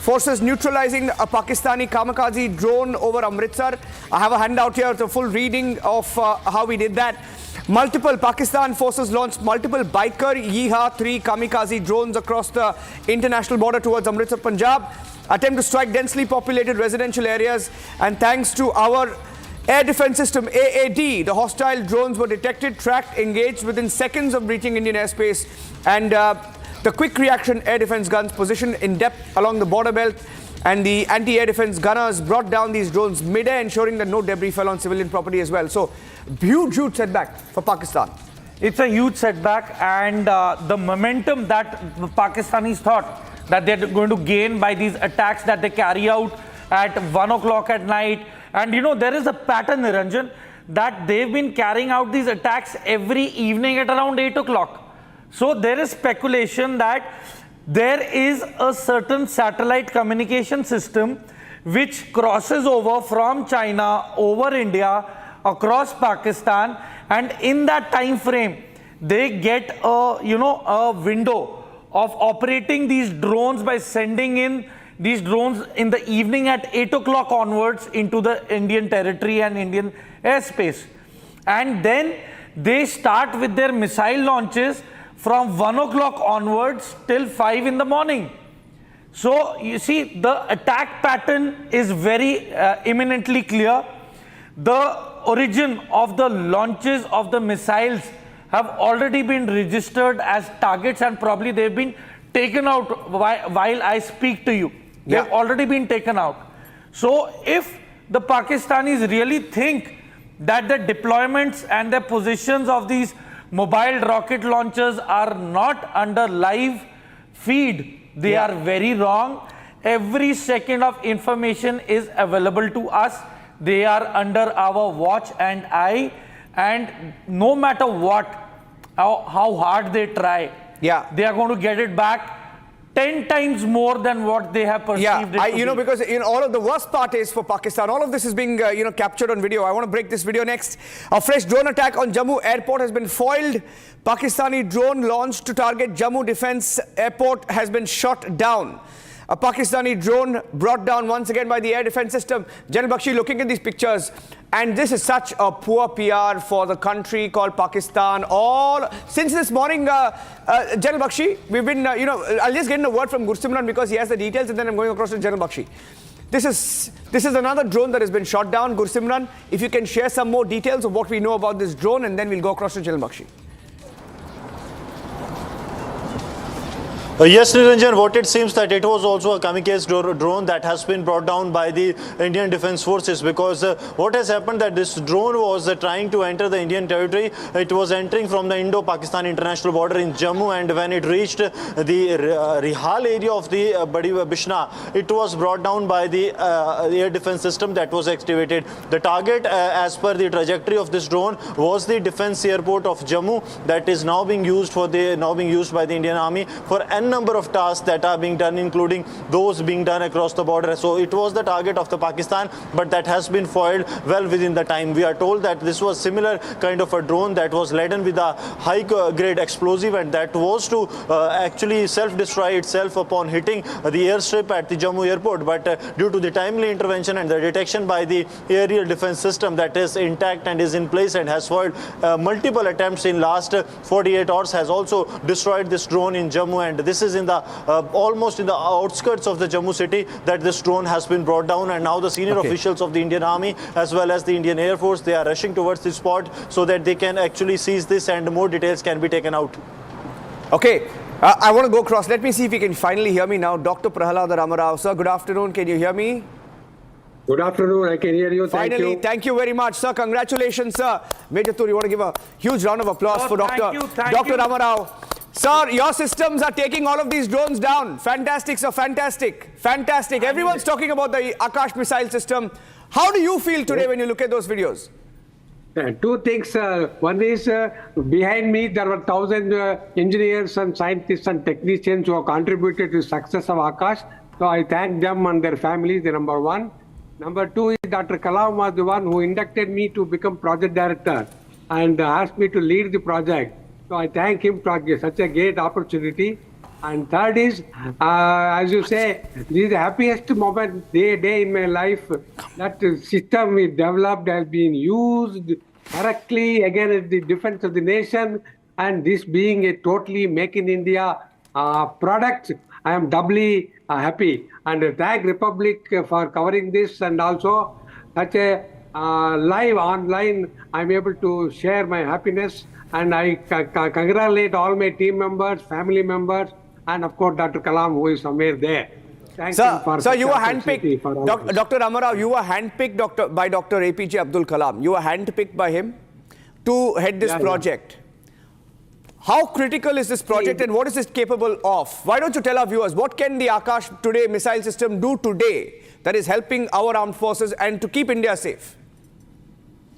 forces neutralizing a Pakistani kamikaze drone over Amritsar. I have a handout here, the full reading of how we did that. Multiple Pakistan forces launched multiple Biker Yeehaw 3 kamikaze drones across the international border towards Amritsar, Punjab. Attempt to strike densely populated residential areas, and thanks to our air defense system AAD, the hostile drones were detected, tracked, engaged within seconds of breaching Indian airspace, and the quick reaction air defense guns positioned in depth along the border belt, and the anti-air defense gunners brought down these drones mid-air, ensuring that no debris fell on civilian property as well. So huge setback for Pakistan. It's a huge setback, and the momentum that the Pakistanis thought that they're going to gain by these attacks that they carry out at 1 o'clock at night. And there is a pattern, Niranjan, that they've been carrying out these attacks every evening at around 8 o'clock. So there is speculation that there is a certain satellite communication system which crosses over from China, over India, across Pakistan, and in that time frame, they get a window of operating these drones by sending in these drones in the evening at 8 o'clock onwards into the Indian territory and Indian airspace. And then they start with their missile launches from 1 o'clock onwards till 5 in the morning. So you see, the attack pattern is very imminently clear. The origin of the launches of the missiles have already been registered as targets, and probably they've been taken out while I speak to you. They've already been taken out. So if the Pakistanis really think that the deployments and the positions of these mobile rocket launchers are not under live feed, they are very wrong. Every second of information is available to us. They are under our watch and eye, and no matter what, how hard they try, they are going to get it back 10 times more than what they have perceived it because all of the worst part is for Pakistan, all of this is being captured on video. I want to break this video next. A fresh drone attack on Jammu airport has been foiled. Pakistani drone launched to target Jammu Defence Airport has been shot down. A Pakistani drone brought down once again by the air defense system. General Bakshi, looking at these pictures, and this is such a poor PR for the country called Pakistan. Since this morning, General Bakshi, we've been, I'll just get in a word from Gursimran because he has the details, and then I'm going across to General Bakshi. This is another drone that has been shot down. Gursimran, if you can share some more details of what we know about this drone, and then we'll go across to General Bakshi. Yes, Niranjan, what it seems that it was also a kamikaze drone that has been brought down by the Indian Defence Forces, because what has happened that this drone was trying to enter the Indian territory. It was entering from the Indo-Pakistan international border in Jammu, and when it reached the Rihal area of the Badi Bishna, it was brought down by the air defence system that was activated. The target, as per the trajectory of this drone, was the defence airport of Jammu that is now being used by the Indian Army for n number of tasks that are being done, including those being done across the border. So it was the target of the Pakistan, but that has been foiled well within the time. We are told that this was similar kind of a drone that was laden with a high grade explosive, and that was to actually self-destroy itself upon hitting the airstrip at the Jammu airport. But due to the timely intervention and the detection by the aerial defense system that is intact and is in place and has foiled multiple attempts in last 48 hours, has also destroyed this drone in Jammu. And this is in the almost in the outskirts of the Jammu city that this drone has been brought down, and now the senior officials of the Indian Army as well as the Indian Air Force, they are rushing towards this spot so that they can actually seize this and more details can be taken out. Okay, I want to go across. Let me see if you can finally hear me now. Dr. Prahalad Ramarao, sir, good afternoon. Can you hear me? Good afternoon. I can hear you. Finally, thank you very much, sir. Congratulations, sir. Major Tur, you want to give a huge round of applause for Dr. Ramarao. Sir, your systems are taking all of these drones down. Fantastic, sir. Fantastic. Fantastic. Everyone's talking about the Akash missile system. How do you feel today when you look at those videos? Two things. One is behind me there were 1,000 engineers and scientists and technicians who have contributed to the success of Akash. So I thank them and their families, the number one. Number two is Dr. Kalam was the one who inducted me to become project director and asked me to lead the project. So I thank him for such a great opportunity. And third is, as you say, this is the happiest moment day in my life. That system we developed has been used correctly against the defense of the nation, and this being a totally Make in India product, I am doubly happy. And thank Republic for covering this, and also such a live online, I'm able to share my happiness. And I congratulate all my team members, family members, and of course Dr. Kalam, who is somewhere there. Thank you for sir, you were handpicked. Dr. Ramarao, you were handpicked by Dr. APJ Abdul Kalam. You were handpicked by him to head this project. How critical is this project, and what is it capable of? Why don't you tell our viewers, what can the Akash today missile system do today that is helping our armed forces and to keep India safe?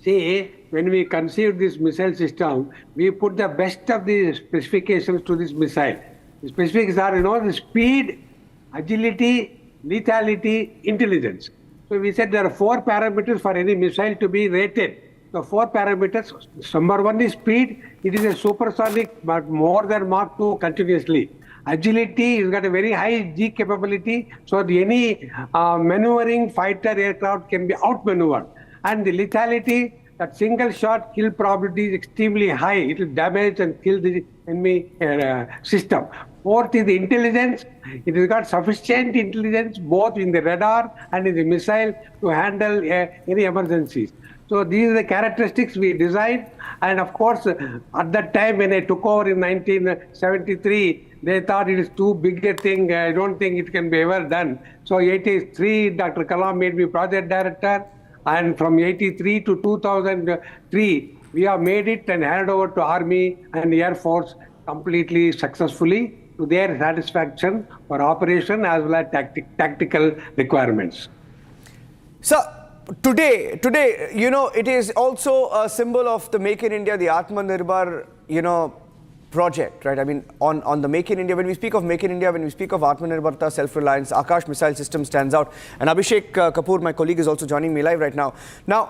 See, when we conceived this missile system, we put the best of the specifications to this missile. The specifics are, the speed, agility, lethality, intelligence. So we said there are 4 parameters for any missile to be rated. The 4 parameters. Number 1 is speed. It is a supersonic, but more than Mach 2 continuously. Agility, it's got a very high G capability, so any maneuvering fighter aircraft can be outmaneuvered. And the lethality, that single shot kill probability is extremely high. It will damage and kill the enemy system. Fourth is the intelligence. It has got sufficient intelligence both in the radar and in the missile to handle any emergencies. So these are the characteristics we designed. And of course, at that time when I took over in 1973, they thought it is too big a thing. I don't think it can be ever done. So 83, Dr. Kalam made me project director. And from 83 to 2003, we have made it and handed over to Army and Air Force completely successfully to their satisfaction for operation as well as tactical requirements. So today, you know, it is also a symbol of the Make in India, the Atmanirbhar, you know, project, right? I mean, on the Make in India, when we speak of Make in India, when we speak of Atmanirbharta, self-reliance, Akash missile system stands out. And Abhishek Kapoor, my colleague, is also joining me live right now. Now,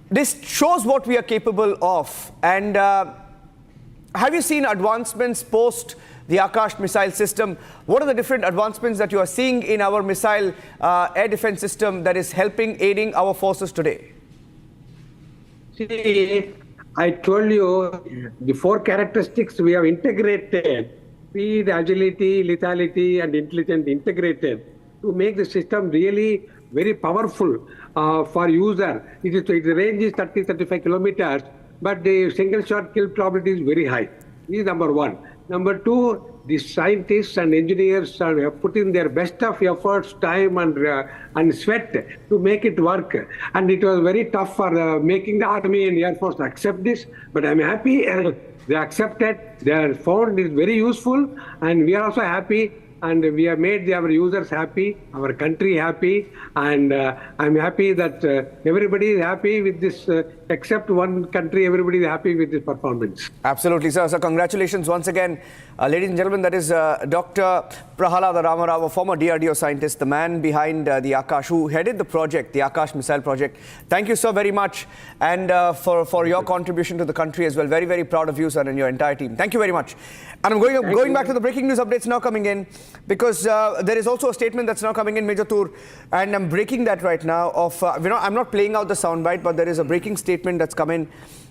this shows what we are capable of. And have you seen advancements post the Akash missile system? What are the different advancements that you are seeing in our missile air defense system that is aiding our forces today? See, I told you the 4 characteristics we have integrated: speed, agility, lethality, and intelligence integrated to make the system really very powerful for user. The range is 30-35 kilometers, but the single shot kill probability is very high. This is number 1. Number 2, the scientists and engineers are putting their best of efforts, time and sweat to make it work. And it was very tough for making the Army and Air Force accept this. But I'm happy they accepted. They found it very useful, and we are also happy. And we have made our users happy, our country happy, and I'm happy that everybody is happy with this, except one country, everybody is happy with this performance. Absolutely, sir. So congratulations once again. Ladies and gentlemen, that is Dr. Prahalada Ramarao, a former DRDO scientist, the man behind the Akash, who headed the project, the Akash missile project. Thank you so very much, and for your contribution to the country as well. Very, very proud of you, sir, and your entire team. Thank you very much. And I'm going back to the breaking news updates now coming in, because there is also a statement that's now coming in, Major Tur, and I'm breaking that right now. I'm not playing out the soundbite, but there is a breaking statement that's come in.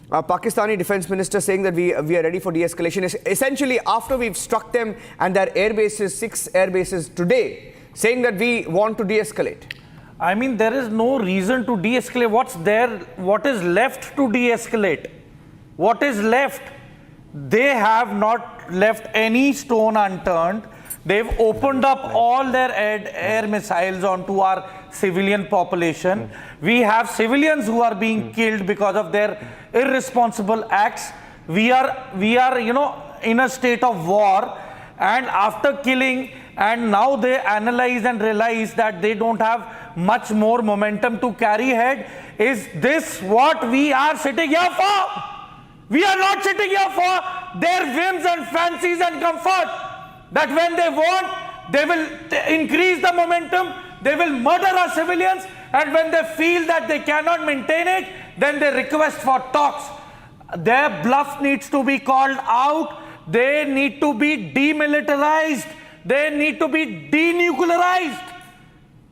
Pakistani Defense Minister saying that we are ready for de-escalation. Essentially, after we've struck them and their air bases, 6 air bases today, saying that we want to de-escalate. I mean, there is no reason to de-escalate. What's there? What is left to de-escalate? What is left? They have not left any stone unturned. They've opened up all their air missiles onto our civilian population. We have civilians who are being killed because of their irresponsible acts. We are, you know, in a state of war. And after killing, and now they analyze and realize that they don't have much more momentum to carry ahead. Is this what we are sitting here for? We are not sitting here for their whims and fancies and comfort. That when they want, they will increase the momentum, they will murder our civilians, and when they feel that they cannot maintain it, then they request for talks. Their bluff needs to be called out. They need to be demilitarized. They need to be denuclearized.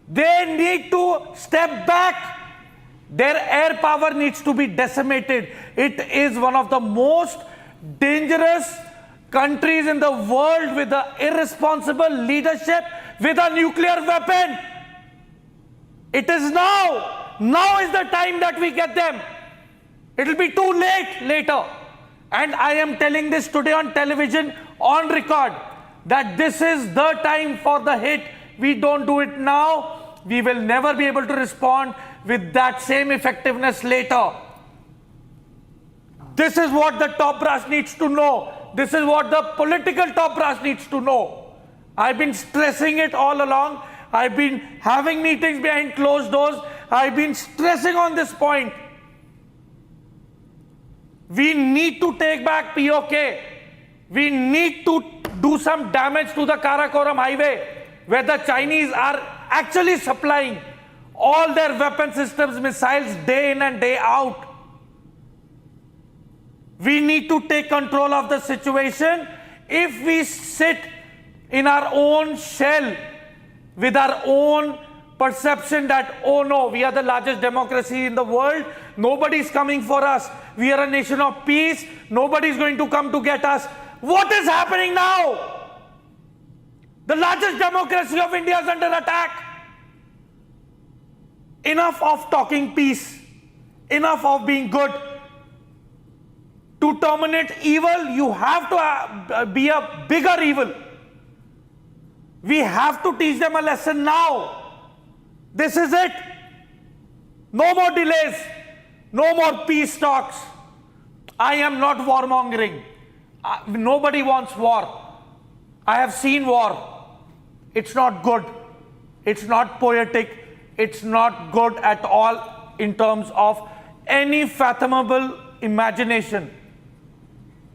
They need to step back. Their air power needs to be decimated. It is one of the most dangerous countries in the world with the irresponsible leadership with a nuclear weapon. It is now. Now is the time that we get them. It will be too late later. And I am telling this today on television, on record, that this is the time for the hit. We don't do it now, we will never be able to respond with that same effectiveness later. This is what the top brass needs to know. This is what the political top brass needs to know. I've been stressing it all along. I've been having meetings behind closed doors. I've been stressing on this point. We need to take back POK. We need to do some damage to the Karakoram highway, where the Chinese are actually supplying all their weapon systems, missiles, day in and day out. We need to take control of the situation. If we sit in our own shell with our own perception that, oh no, we are the largest democracy in the world, nobody is coming for us, we are a nation of peace, nobody is going to come to get us. What is happening now? The largest democracy of India is under attack. Enough of talking peace. Enough of being good. To terminate evil, you have to be a bigger evil. We have to teach them a lesson now. This is it. No more delays. No more peace talks. I am not warmongering. Nobody wants war. I have seen war. It's not good. It's not poetic. It's not good at all in terms of any fathomable imagination.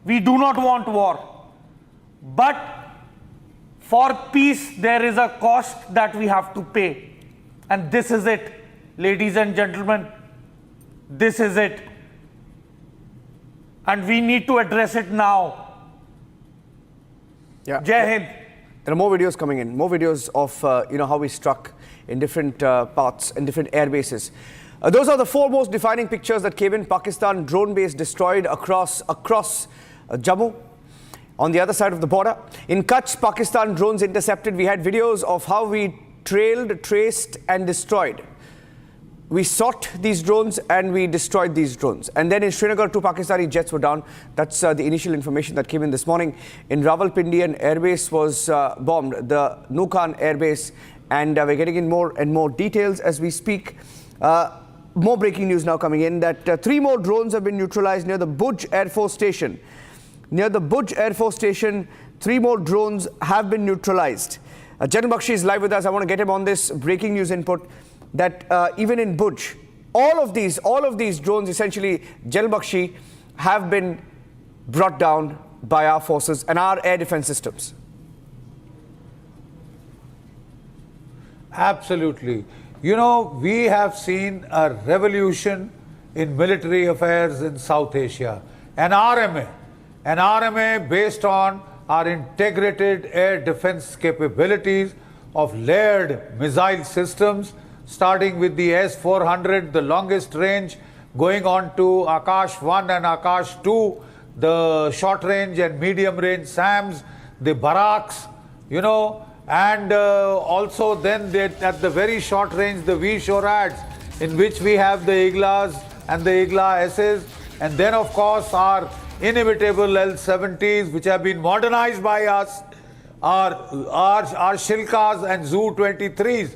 We do not want war. But for peace, there is a cost that we have to pay. And this is it, ladies and gentlemen. This is it. And we need to address it now. Yeah. Jai Hind. There are more videos coming in, more videos of how we struck in different parts and different air bases. Those are the four most defining pictures that came in. Pakistan drone base destroyed across Jammu, on the other side of the border. In Kutch, Pakistan drones intercepted. We had videos of how we trailed, traced and destroyed. We sought these drones and we destroyed these drones. And then in Srinagar, 2 Pakistani jets were down. That's the initial information that came in this morning. In Rawalpindi, an airbase was bombed, the Nur Khan Airbase. And we're getting in more and more details as we speak. More breaking news now coming in that 3 more drones have been neutralized near the Bhuj Air Force Station. Near the Bhuj Air Force Station, 3 more drones have been neutralized. General Bakshi is live with us. I want to get him on this breaking news input that even in Bhuj, all of these drones, essentially, General Bakshi, have been brought down by our forces and our air defense systems. Absolutely. You know, we have seen a revolution in military affairs in South Asia. An RMA based on our integrated air defense capabilities of layered missile systems, starting with the S-400, the longest range, going on to Akash 1 and Akash 2, the short range and medium range SAMs, the Barracks, and also then at the very short range, the V-SHORADs, in which we have the Iglas and the Igla S's, and then of course our inimitable L-70s, which have been modernized by us, our Shilkas and Zu-23s.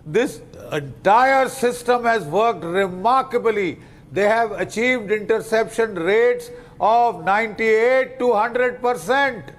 This entire system has worked remarkably. They have achieved interception rates of 98 to 100%.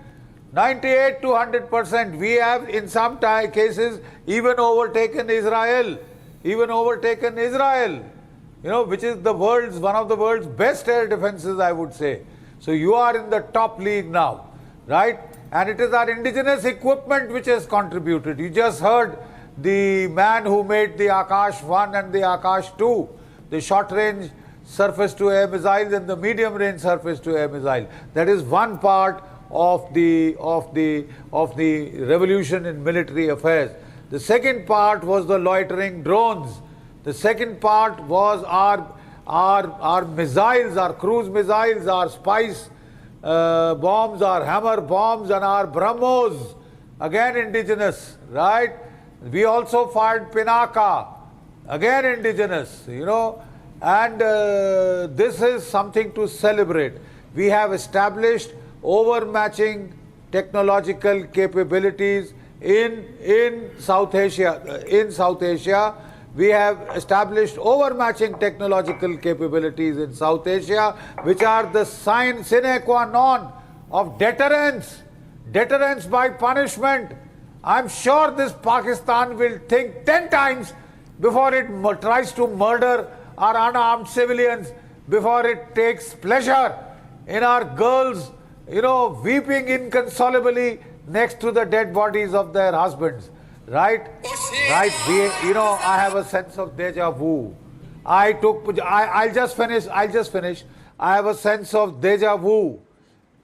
98 to 100%. We have in some cases even overtaken Israel. Which is one of the world's best air defenses, I would say. So you are in the top league now, right? And it is our indigenous equipment which has contributed. You just heard the man who made the Akash 1 and the Akash 2, the short-range surface-to-air missiles and the medium-range surface-to-air missile. That is one part of the revolution in military affairs. The second part was the loitering drones. The second part was our missiles, our cruise missiles, our spice bombs, our hammer bombs and our BrahMos, again indigenous, right? We also fired Pinaka, again indigenous, and this is something to celebrate. We have established overmatching technological capabilities in South Asia. We have established overmatching technological capabilities in South Asia, which are the sine qua non of deterrence. Deterrence by punishment. I'm sure this Pakistan will think 10 times before it tries to murder our unarmed civilians, before it takes pleasure in our girls, weeping inconsolably next to the dead bodies of their husbands. Right? Right? I have a sense of deja vu. I'll just finish. I have a sense of deja vu.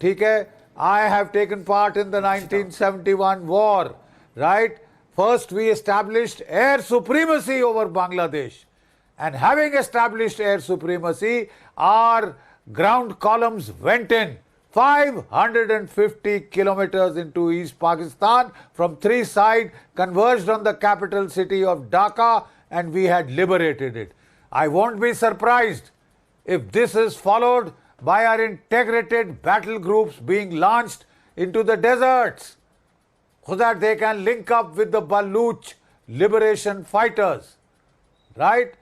Okay? I have taken part in the 1971 war, right? First we established air supremacy over Bangladesh. And having established air supremacy, our ground columns went in 550 kilometers into East Pakistan from 3 sides, converged on the capital city of Dhaka, and we had liberated it. I won't be surprised if this is followed by our integrated battle groups being launched into the deserts so that they can link up with the Baluch liberation fighters, right?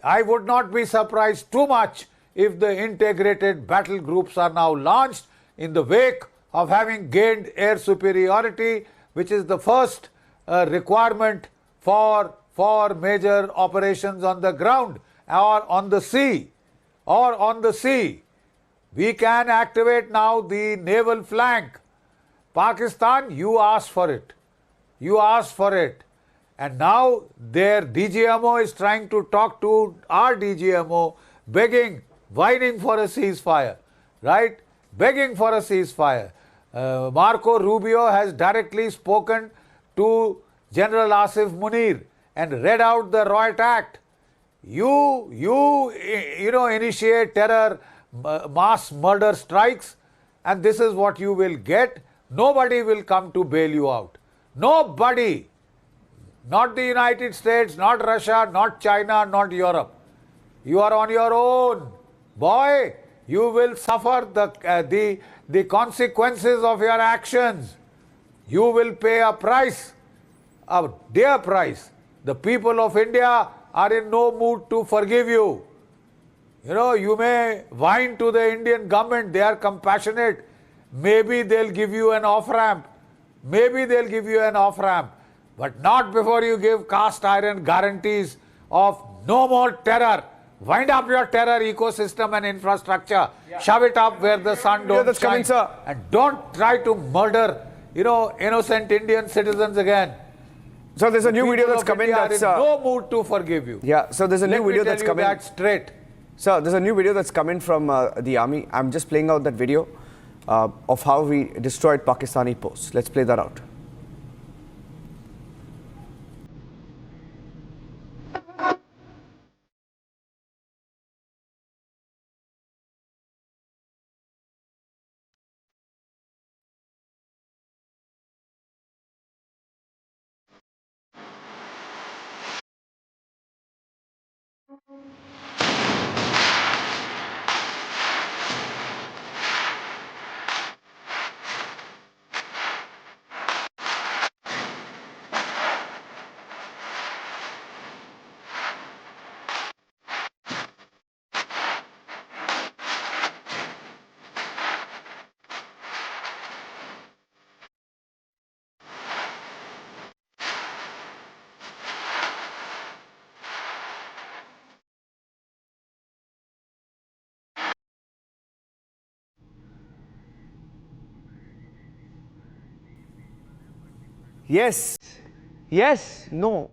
I would not be surprised too much if the integrated battle groups are now launched in the wake of having gained air superiority, which is the first requirement for major operations on the ground or on the sea. We can activate now the naval flank. Pakistan, you asked for it. And now their DGMO is trying to talk to our DGMO, begging, whining for a ceasefire, right? Begging for a ceasefire. Marco Rubio has directly spoken to General Asif Munir and read out the Riot Act. You initiate terror, mass murder strikes, and this is what you will get. Nobody will come to bail you out. Nobody. Not the United States, not Russia, not China, not Europe. You are on your own. Boy, you will suffer the consequences of your actions. You will pay a price, a dear price. The people of India are in no mood to forgive you. You may whine to the Indian government, they are compassionate. Maybe they'll give you an off-ramp. But not before you give cast iron guarantees of no more terror. Wind up your terror ecosystem and infrastructure. Shove it up where the sun don't shine. And don't try to murder, innocent Indian citizens again. So there's a new video that's coming. That's in no mood to forgive you. Yeah. So there's a new video that's coming. That straight. So there's a new video that's coming from the army. I'm just playing out that video of how we destroyed Pakistani posts. Let's play that out. Yes. Yes. No.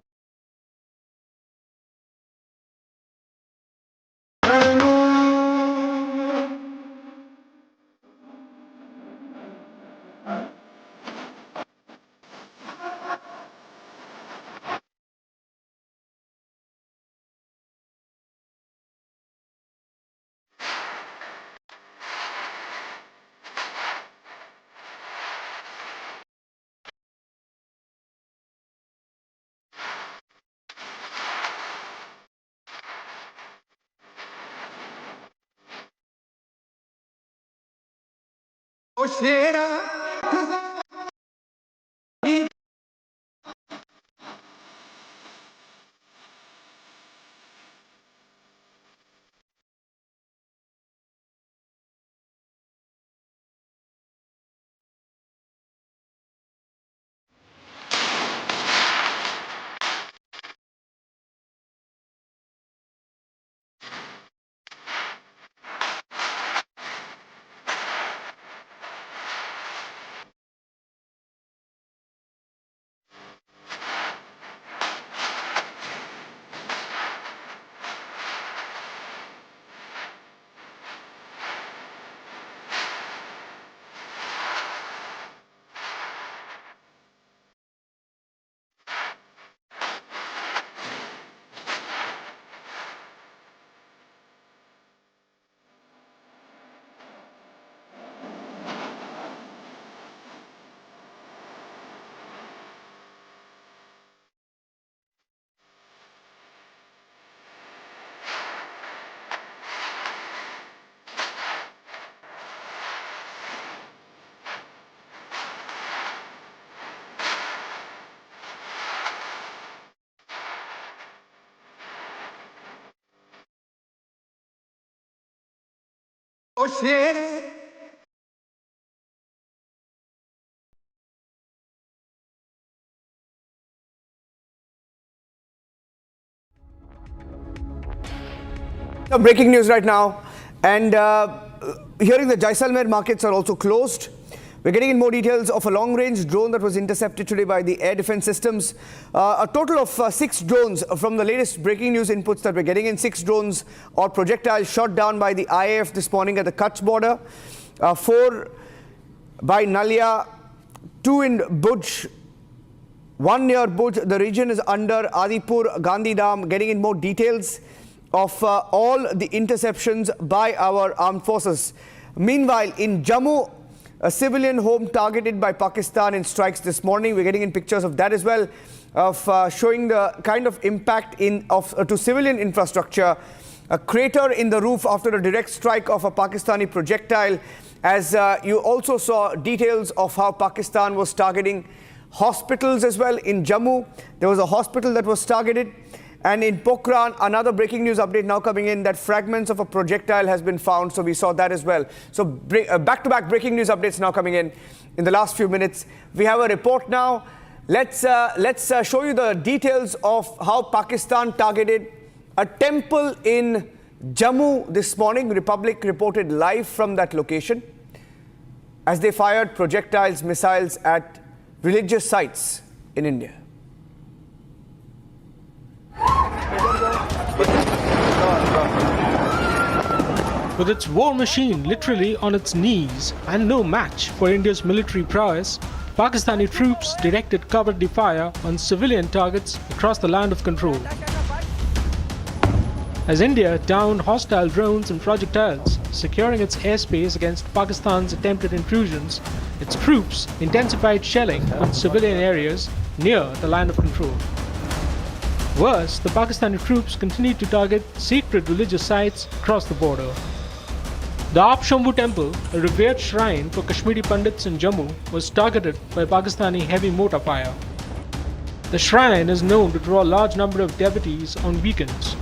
Breaking news right now, and hearing the Jaisalmer markets are also closed. We're getting in more details of a long-range drone that was intercepted today by the air defense systems. A total of 6 drones from the latest breaking news inputs that we're getting in. 6 drones or projectiles shot down by the IAF this morning at the Kutch border. 4 by Nalia, 2 in Bhuj, 1 near Bhuj. The region is under Adipur, Gandhidham. Getting in more details of all the interceptions by our armed forces. Meanwhile, in Jammu, a civilian home targeted by Pakistan in strikes this morning. We're getting in pictures of that as well, of showing the kind of impact to civilian infrastructure. A crater in the roof after a direct strike of a Pakistani projectile. As you also saw details of how Pakistan was targeting hospitals as well. In Jammu, there was a hospital that was targeted. And in Pokhran, another breaking news update now coming in that fragments of a projectile has been found. So we saw that as well. So back-to-back breaking news updates now coming in the last few minutes. We have a report now. Let's show you the details of how Pakistan targeted a temple in Jammu this morning. Republic reported live from that location as they fired projectiles, missiles at religious sites in India. With its war machine literally on its knees and no match for India's military prowess, Pakistani troops directed covert fire on civilian targets across the land of control. As India downed hostile drones and projectiles, securing its airspace against Pakistan's attempted intrusions, its troops intensified shelling on civilian areas near the land of control. Worse, the Pakistani troops continued to target sacred religious sites across the border. The Shambhu Temple, a revered shrine for Kashmiri Pandits in Jammu, was targeted by Pakistani heavy mortar fire. The shrine is known to draw a large number of devotees on weekends.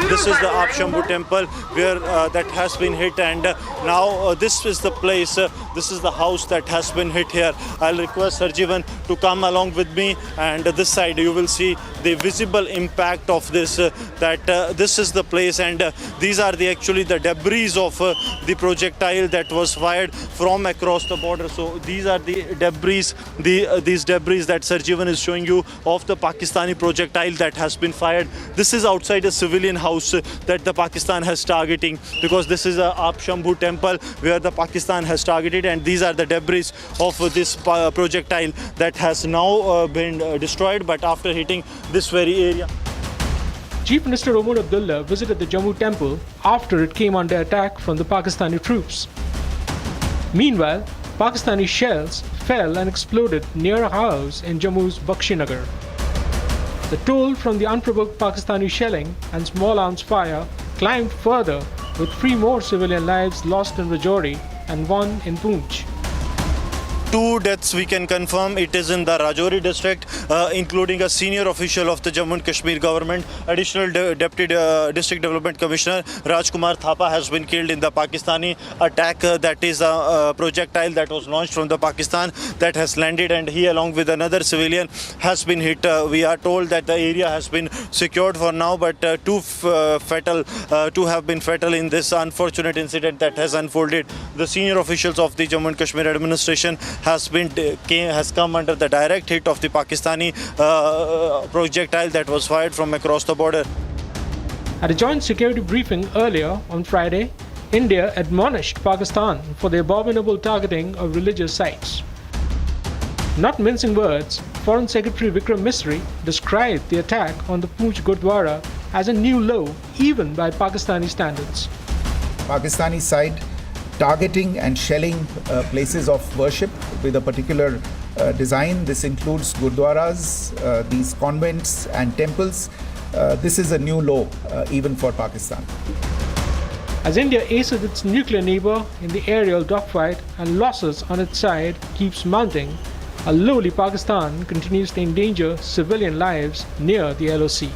This is the Shambhu Temple where that has been hit, and now this is the place, this is the house that has been hit here. I'll request Sarjivan to come along with me, and this side you will see the visible impact of this, this is the place, and these are actually the debris of the projectile that was fired from across the border. So these are the debris, these debris that Sarjivan is showing you of the Pakistani projectile that has been fired. This is outside a civilian house that the Pakistan has targeting, because this is a Shambhu Temple where the Pakistan has targeted, and these are the debris of this projectile that has now been destroyed, but after hitting this very area. Chief Minister Omar Abdullah visited the Jammu temple after it came under attack from the Pakistani troops. Meanwhile, Pakistani shells fell and exploded near a house in Jammu's Bakshinagar. The toll from the unprovoked Pakistani shelling and small arms fire climbed further, with 3 more civilian lives lost in Rajouri and 1 in Poonch. 2 deaths we can confirm. It is in the Rajouri district, including a senior official of the Jammu and Kashmir government. Additional Deputy District Development Commissioner Rajkumar Thapa has been killed in the Pakistani attack. That is a projectile that was launched from the Pakistan that has landed, and he along with another civilian has been hit. We are told that the area has been secured for now, but 2 have been fatal in this unfortunate incident that has unfolded. The senior officials of the Jammu and Kashmir administration has come under the direct hit of the Pakistani projectile that was fired from across the border. At a joint security briefing earlier on Friday, India admonished Pakistan for the abominable targeting of religious sites. Not mincing words, Foreign Secretary Vikram Misri described the attack on the Poonch Gurdwara as a new low, even by Pakistani standards. Pakistani side targeting and shelling places of worship with a particular design. This includes gurdwaras, these convents and temples. This is a new low even for Pakistan. As India aces its nuclear neighbor in the aerial dogfight and losses on its side keeps mounting, a lowly Pakistan continues to endanger civilian lives near the LOC.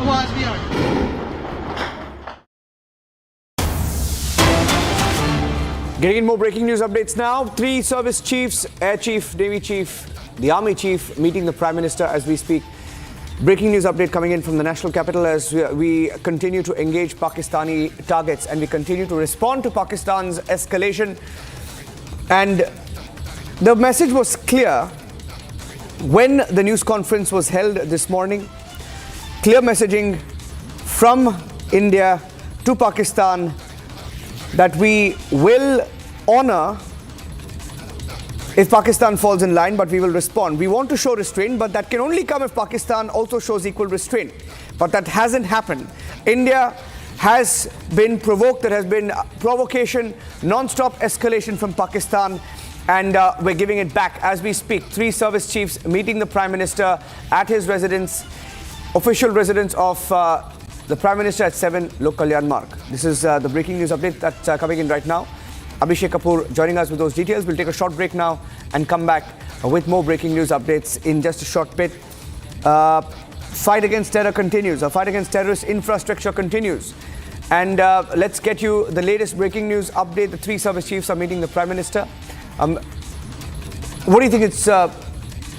वो आज भी आ गए। Getting in more breaking news updates now. 3 service chiefs, Air Chief, Navy Chief, the Army Chief meeting the Prime Minister as we speak. Breaking news update coming in from the national capital as we continue to engage Pakistani targets and we continue to respond to Pakistan's escalation. And the message was clear when the news conference was held this morning. Clear messaging from India to Pakistan that we will honor if Pakistan falls in line, but we will respond. We want to show restraint, but that can only come if Pakistan also shows equal restraint. But that hasn't happened. India has been provoked. There has been provocation, non-stop escalation from Pakistan, and we're giving it back as we speak. 3 service chiefs meeting the Prime Minister at his residence, official residence of the Prime Minister at 7 Lok Kalyan Marg. This is the breaking news update that's coming in right now. Abhishek Kapoor joining us with those details. We'll take a short break now and come back with more breaking news updates in just a short bit. Fight against terror continues. A fight against terrorist infrastructure continues. And let's get you the latest breaking news update. The 3 service chiefs are meeting the Prime Minister. What do you think it's...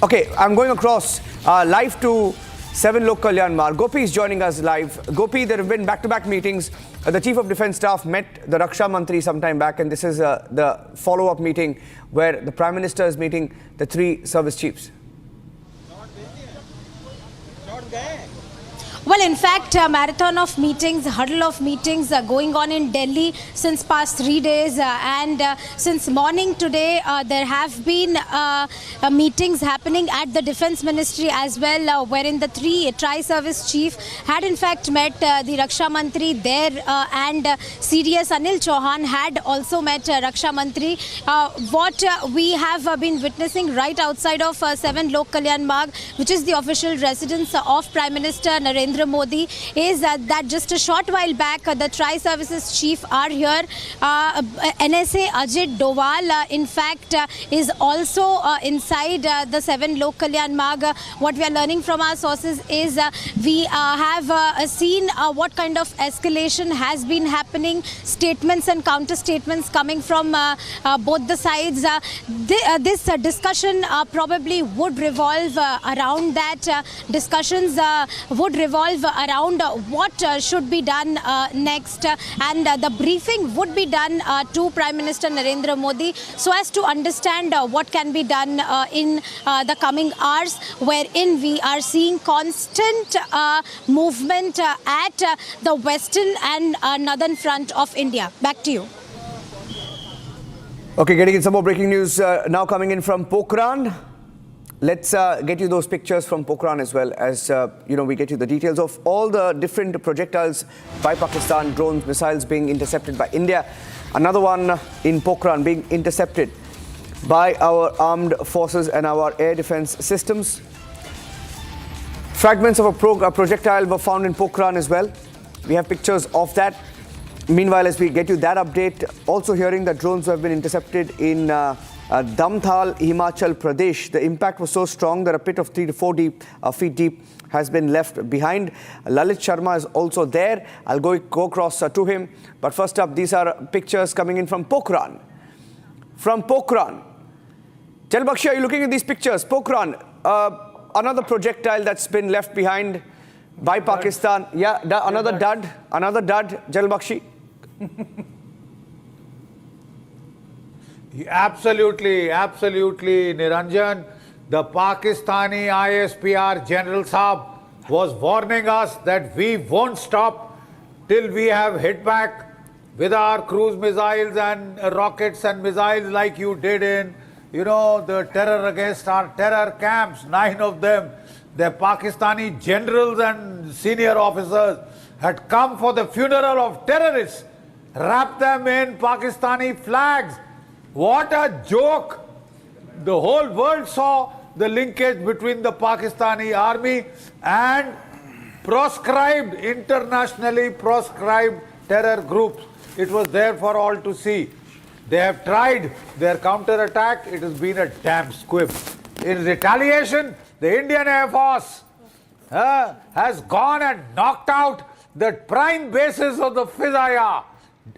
okay, I'm going across live to 7 Lok Kalyan Marg. Gopi is joining us live. Gopi, there have been back-to-back meetings. The Chief of Defence Staff met the Raksha Mantri sometime back, and this is the follow-up meeting where the Prime Minister is meeting the 3 service chiefs. Well, in fact, a marathon of meetings, huddle of meetings going on in Delhi since past 3 days. And since morning today, there have been meetings happening at the Defence Ministry as well, wherein the 3 tri-service chief had in fact met the Raksha Mantri there, and CDS Anil Chauhan had also met Raksha Mantri. What we have been witnessing right outside of 7 Lok Kalyan Marg, which is the official residence of Prime Minister Narendra Modi, is that just a short while back the tri-services chief are here. NSA Ajit Doval in fact is also inside the 7 Lok Kalyan Marg. What we are learning from our sources is we have seen what kind of escalation has been happening, statements and counter statements coming from both the sides. This discussion probably would revolve around that. Discussions would revolve around what should be done next, and the briefing would be done to Prime Minister Narendra Modi so as to understand what can be done in the coming hours, wherein we are seeing constant movement at the western and northern front of India. Back to you. Okay, getting in some more breaking news now coming in from Pokhran. Let's get you those pictures from Pokhran as well as, we get you the details of all the different projectiles by Pakistan, drones, missiles being intercepted by India. Another one in Pokhran being intercepted by our armed forces and our air defense systems. Fragments of a projectile were found in Pokhran as well. We have pictures of that. Meanwhile, as we get you that update, also hearing that drones have been intercepted in Damthal, Himachal Pradesh. The impact was so strong that a pit of 3 to 4 feet deep has been left behind. Lalit Sharma is also there. I'll go across to him. But first up, these are pictures coming in from Pokhran. From Pokhran. Jalbakshi, are you looking at these pictures? Pokhran, another projectile that's been left behind by Pakistan. Yeah, another dud. Jalbakshi. Absolutely, Niranjan. The Pakistani ISPR General Saab was warning us that we won't stop till we have hit back with our cruise missiles and rockets and missiles like you did in, the terror against our terror camps, 9 of them. The Pakistani generals and senior officers had come for the funeral of terrorists, wrapped them in Pakistani flags. What a joke! The whole world saw the linkage between the Pakistani army and internationally proscribed terror groups. It was there for all to see. They have tried their counter-attack. It has been a damn squib. In retaliation, the Indian Air Force has gone and knocked out the prime bases of the Fizaya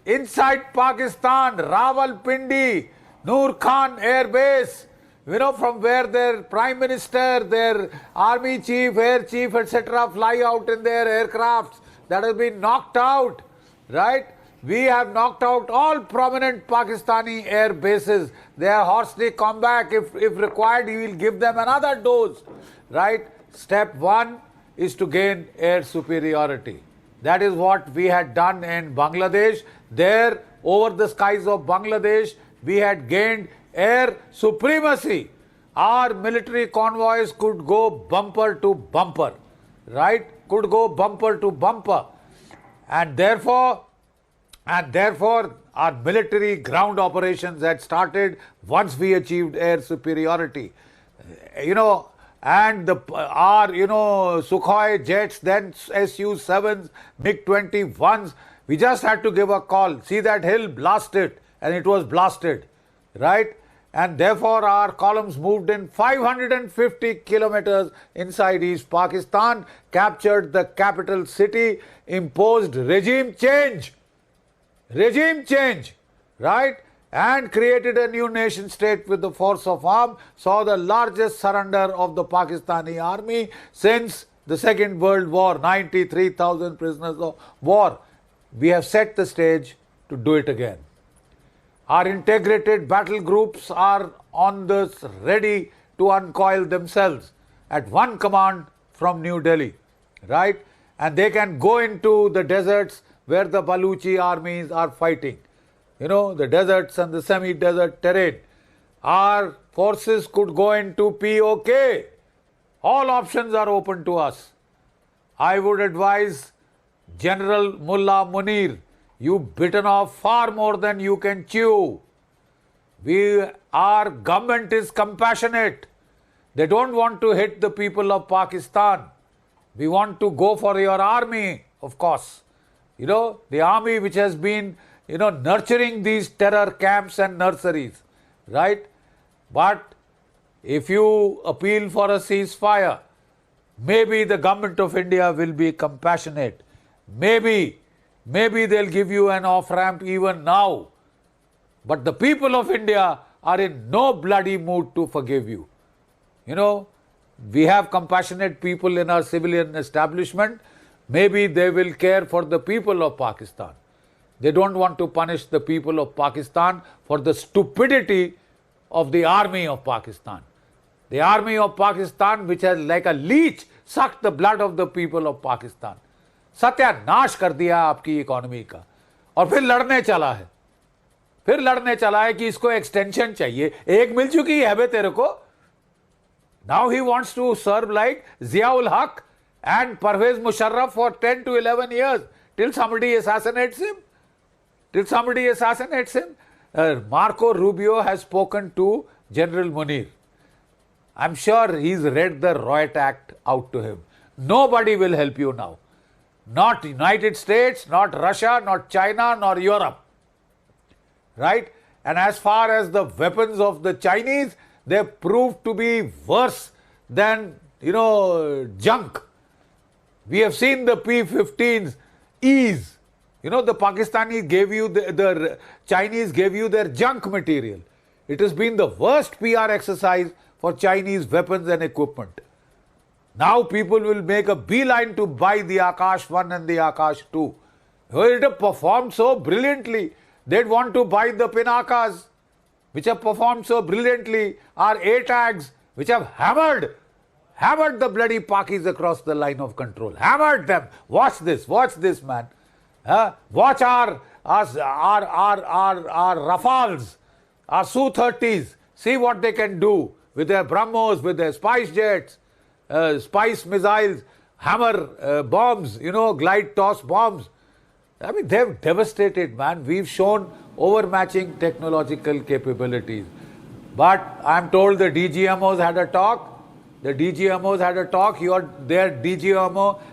inside Pakistan, Rawalpindi, Nur Khan Air Base, from where their prime minister, their army chief, air chief, etc. fly out in their aircrafts. That has been knocked out, right? We have knocked out all prominent Pakistani air bases. They are horsely come back. If required, we will give them another dose, right? Step one is to gain air superiority. That is what we had done in Bangladesh. There, over the skies of Bangladesh, we had gained air supremacy. Our military convoys could go bumper to bumper, right? Could go bumper to bumper. And therefore, our military ground operations had started once we achieved air superiority. And our Sukhoi jets, then Su-7s, MiG-21s, we just had to give a call. See that hill, blast it, and it was blasted, right? And therefore our columns moved in 550 kilometers inside East Pakistan, captured the capital city, imposed regime change, right? And created a new nation state with the force of arms, saw the largest surrender of the Pakistani army since the Second World War, 93,000 prisoners of war. We have set the stage to do it again. Our integrated battle groups are on this ready to uncoil themselves at one command from New Delhi, right? And they can go into the deserts where the Baluchi armies are fighting. The deserts and the semi-desert terrain. Our forces could go into POK. All options are open to us. I would advise General Mullah Munir, you've bitten off far more than you can chew. Our government is compassionate. They don't want to hit the people of Pakistan. We want to go for your army, of course. The army which has been nurturing these terror camps and nurseries, right? But if you appeal for a ceasefire, maybe the government of India will be compassionate. Maybe they'll give you an off-ramp even now. But the people of India are in no bloody mood to forgive you. We have compassionate people in our civilian establishment. Maybe they will care for the people of Pakistan. They don't want to punish the people of Pakistan for the stupidity of the army of Pakistan. The army of Pakistan, which has like a leech sucked the blood of the people of Pakistan. सत्यानाश कर दिया आपकी economy का और फिर लड़ने चला है कि इसको एक्सटेंशन चाहिए. एक मिल चुकी है बे तेरे को. Now he wants to serve like Ziaul Haq and Parvez Musharraf for 10 to 11 years till somebody assassinates him. Marco Rubio has spoken to General Munir. I'm sure he's read the Riot Act out to him. Nobody will help you now. Not United States, not Russia, not China, nor Europe. Right? And as far as the weapons of the Chinese, they proved to be worse than, junk. We have seen the P-15s ease. The Pakistanis gave you, the Chinese gave you their junk material. It has been the worst PR exercise for Chinese weapons and equipment. Now people will make a beeline to buy the Akash 1 and the Akash 2. It have performed so brilliantly. They'd want to buy the Pinakas, which have performed so brilliantly. Our ATAGs, which have hammered the bloody Pakis across the line of control. Hammered them. Watch this, man. Watch our Rafales, our Su-30s. See what they can do with their BrahMos, with their Spice jets, Spice missiles, hammer bombs, glide toss bombs. I mean, they've devastated, man. We've shown overmatching technological capabilities. But I'm told the DGMOs had a talk. Their DGMO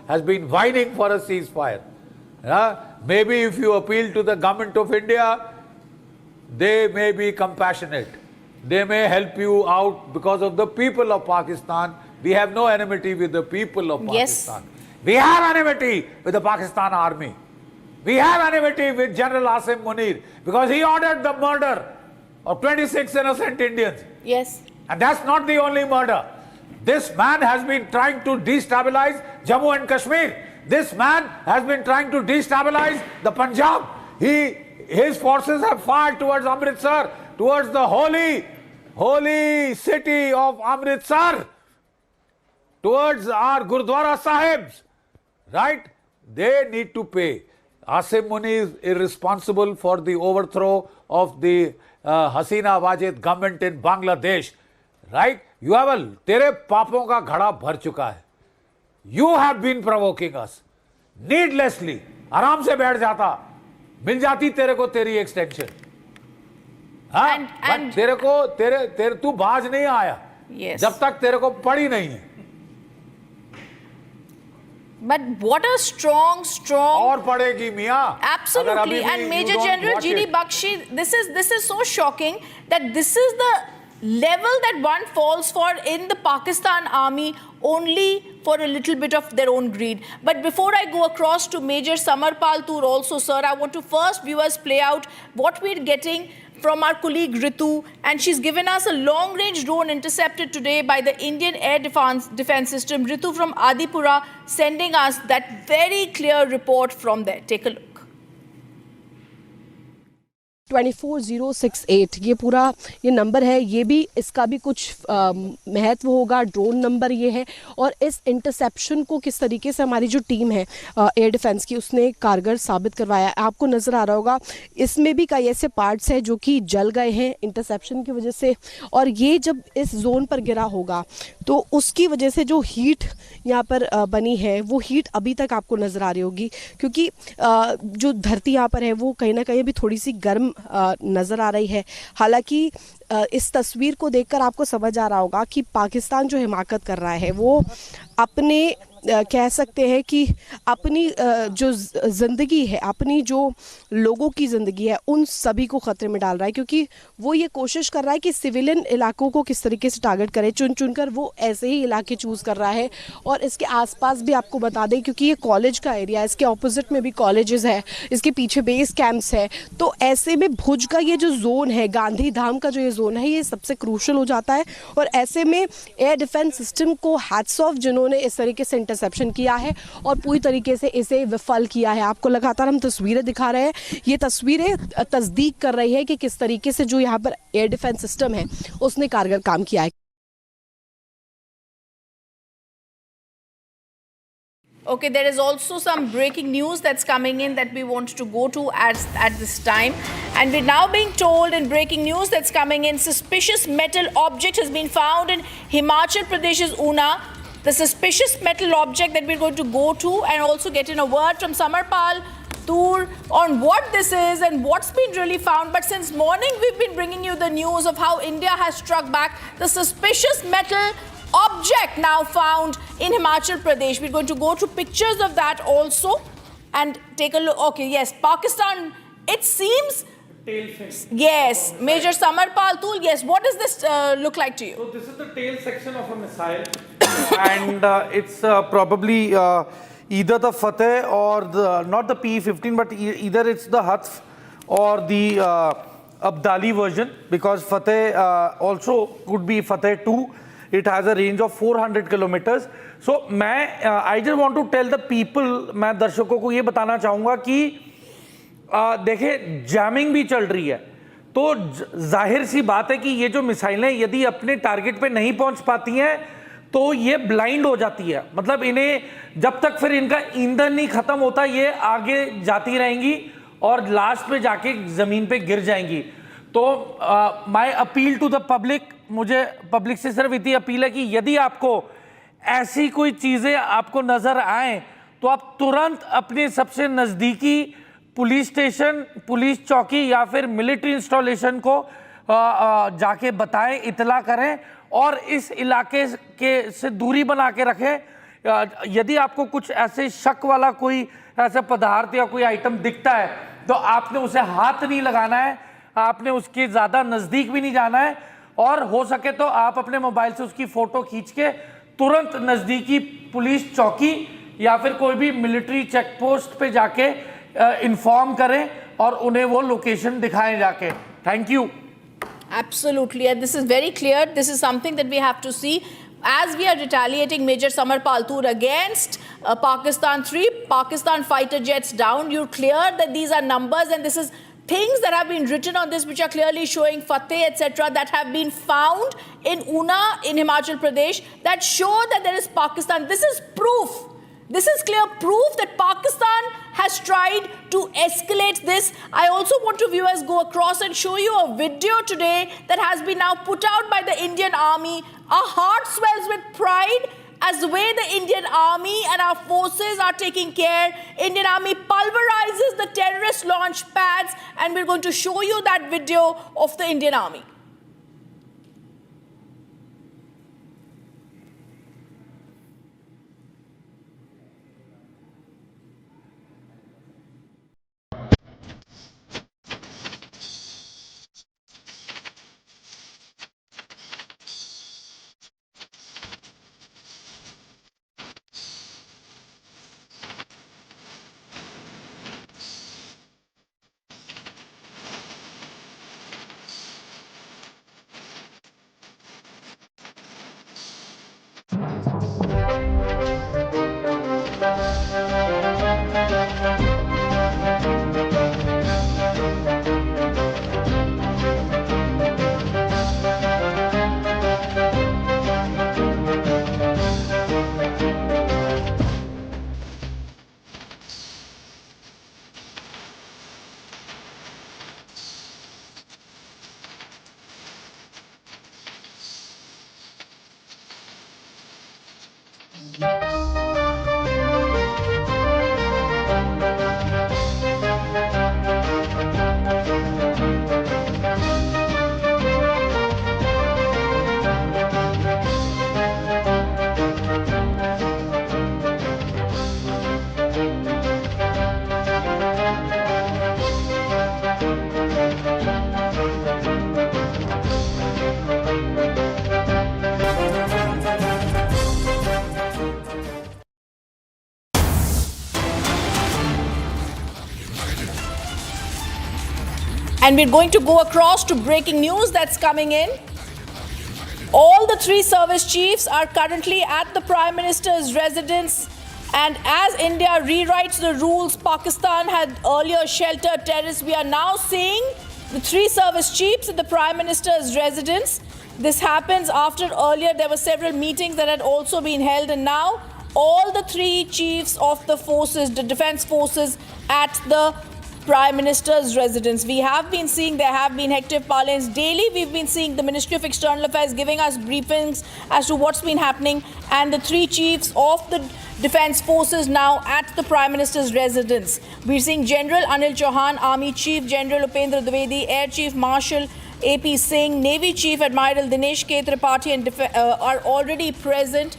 has been whining for a ceasefire. Maybe if you appeal to the government of India, they may be compassionate. They may help you out because of the people of Pakistan. We have no enmity with the people of Pakistan. We have enmity with the Pakistan army. We have enmity with General Asim Munir because he ordered the murder of 26 innocent Indians. Yes. And that's not the only murder. This man has been trying to destabilize Jammu and Kashmir. This man has been trying to destabilize the Punjab. His forces have fired towards Amritsar, towards the holy city of Amritsar, towards our Gurdwara Sahibs, right? They need to pay. Asim Munir is irresponsible for the overthrow of the Hasina Wajid government in Bangladesh, right? You have तेरे पापों का घड़ा भर चुका है. You have been provoking us needlessly. आराम से बैठ जाता, मिल जाती तेरे को तेरी एक्सटेंशन. हाँ, बट तेरे को तू बाज नहीं आया जब तक तेरे को पड़ी नहीं है. But what a strong और पड़ेगी मियाँ. Absolutely. And Major General G.D. Bakshi, this is so shocking that this is the level that one falls for in the Pakistan army only for a little bit of their own greed. But before I go across to Major Samarpal Toor also, sir, I want to first viewers play out what we're getting from our colleague Ritu, and she's given us a long-range drone intercepted today by the Indian Air Defense System. Ritu from Adipura sending us that very clear report from there. Take a look. 24068 ये पूरा ये number है, ये भी इसका भी कुछ महत्व होगा. ड्रोन नंबर ये है और इस इंटरसेप्शन को किस तरीके से हमारी जो टीम है एयर डिफेंस की उसने कारगर साबित करवाया. आपको नज़र आ रहा होगा इसमें भी कई ऐसे पार्ट्स हैं जो कि जल गए हैं इंटरसेप्शन की वजह से, और ये जब इस जोन पर गिरा होगा तो उसकी वजह से जो हीट यहाँ पर बनी है वो हीट अभी तक आपको नज़र आ रही होगी, क्योंकि जो धरती यहाँ पर है वो कहीं ना कहीं भी थोड़ी सी गर्म नज़र आ रही है. हालांकि इस तस्वीर को देखकर आपको समझ आ रहा होगा कि पाकिस्तान जो हिमाकत कर रहा है वो अपने कह सकते हैं कि अपनी जो ज़िंदगी है, अपनी जो लोगों की ज़िंदगी है, उन सभी को ख़तरे में डाल रहा है, क्योंकि वो ये कोशिश कर रहा है कि सिविलियन इलाकों को किस तरीके से टारगेट करे. चुन चुनकर वो ऐसे ही इलाके चूज़ कर रहा है. और इसके आसपास भी आपको बता दें, क्योंकि ये कॉलेज का एरिया है, इसके ऑपोजिट में भी कॉलेजेस है, इसके पीछे बेस कैंप्स है, तो ऐसे में भुज का ये जो जोन है, गांधी धाम का जो ये जोन है, ये सबसे क्रूशल हो जाता है. और ऐसे में एयर डिफेंस सिस्टम को हैट्स ऑफ जिन्होंने इस तरीके से इंटरसेप्शन किया है और पूरी तरीके से इसे विफल किया है. आपको लगातार हम तस्वीरें दिखा रहे हैं, ये तस्वीरें तस्दीक कर रही है कि किस तरीके से जो यहाँ पर एयर डिफेंस सिस्टम है उसने कारगर काम किया है. Okay, there is also some breaking news that's coming in that we want to go to at this time. And we're now being told in breaking news that's coming in, suspicious metal object has been found in Himachal Pradesh's Una. The suspicious metal object that we're going to go to, and also get in a word from Samarpal Toor on what this is and what's been really found. But since morning, we've been bringing you the news of how India has struck back. The suspicious metal object now found in Himachal Pradesh. We're going to go to pictures of that also and take a look. Okay, yes, Pakistan, it seems. Yes, Major Samarpal Tool, yes, what does this look like to you? So this is the tail section of a missile and it's probably either the Fateh or not the P-15, but either it's the Hatf or the Abdali version, because Fateh also could be Fateh 2. It has a range of 400 kilometers. So I just want to tell the people, मैं दर्शकों को ये बताना चाहूँगा कि देखिए jamming भी चल रही है, तो जाहिर सी बात है कि ये जो मिसाइलें यदि अपने टारगेट पे नहीं पहुंच पाती हैं तो ये ब्लाइंड हो जाती है. मतलब इन्हें जब तक फिर इनका ईंधन नहीं खत्म होता ये आगे जाती रहेंगी और लास्ट पे जाके जमीन पे गिर जाएंगी. तो my appeal to the public, मुझे पब्लिक से सिर्फ इतनी अपील है कि यदि आपको ऐसी कोई चीज़ें आपको नज़र आए तो आप तुरंत अपने सबसे नज़दीकी पुलिस स्टेशन, पुलिस चौकी या फिर मिलिट्री इंस्टॉलेशन को जाके बताएं, इतला करें और इस इलाके के से दूरी बना के रखें. यदि आपको कुछ ऐसे शक वाला कोई ऐसा पदार्थ या कोई आइटम दिखता है तो आपने उसे हाथ नहीं लगाना है, आपने उसके ज़्यादा नज़दीक भी नहीं जाना है, और हो सके तो आप अपने मोबाइल से उसकी फ़ोटो खींच के तुरंत नज़दीकी पुलिस चौकी या फिर कोई भी मिलिट्री चेक पोस्ट पे जाके इन्फॉर्म करें और उन्हें वो लोकेशन दिखाएं जाके. Thank you. Absolutely, and this is very clear. This is something that we have to see. As we are retaliating Major Samar Paltur against Pakistan, 3 Pakistan fighter jets down, you're clear that these are numbers, and this is things that have been written on this which are clearly showing Fateh, etc., that have been found in Una in Himachal Pradesh that show that there is Pakistan. This is proof. This is clear proof that Pakistan has tried to escalate this. I also want to viewers go across and show you a video today that has been now put out by the Indian Army. Our heart swells with pride as the way the Indian Army and our forces are taking care. Indian Army pulverizes the terrorist launch pads, and we're going to show you that video of the Indian Army. And we're going to go across to breaking news that's coming in. All the 3 service chiefs are currently at the Prime Minister's residence. And as India rewrites the rules, Pakistan had earlier sheltered terrorists. We are now seeing the 3 service chiefs at the Prime Minister's residence. This happens after earlier there were several meetings that had also been held, and now all the 3 chiefs of the forces, the defense forces, at the Prime Minister's residence. We have been seeing there have been hectic parlance. Daily we've been seeing the Ministry of External Affairs giving us briefings as to what's been happening, and the 3 chiefs of the defense forces now at the Prime Minister's residence. We're seeing General Anil Chauhan, Army Chief General Upendra Dwivedi, Air Chief Marshal AP Singh, Navy Chief Admiral Dinesh K. Tripathi are already present.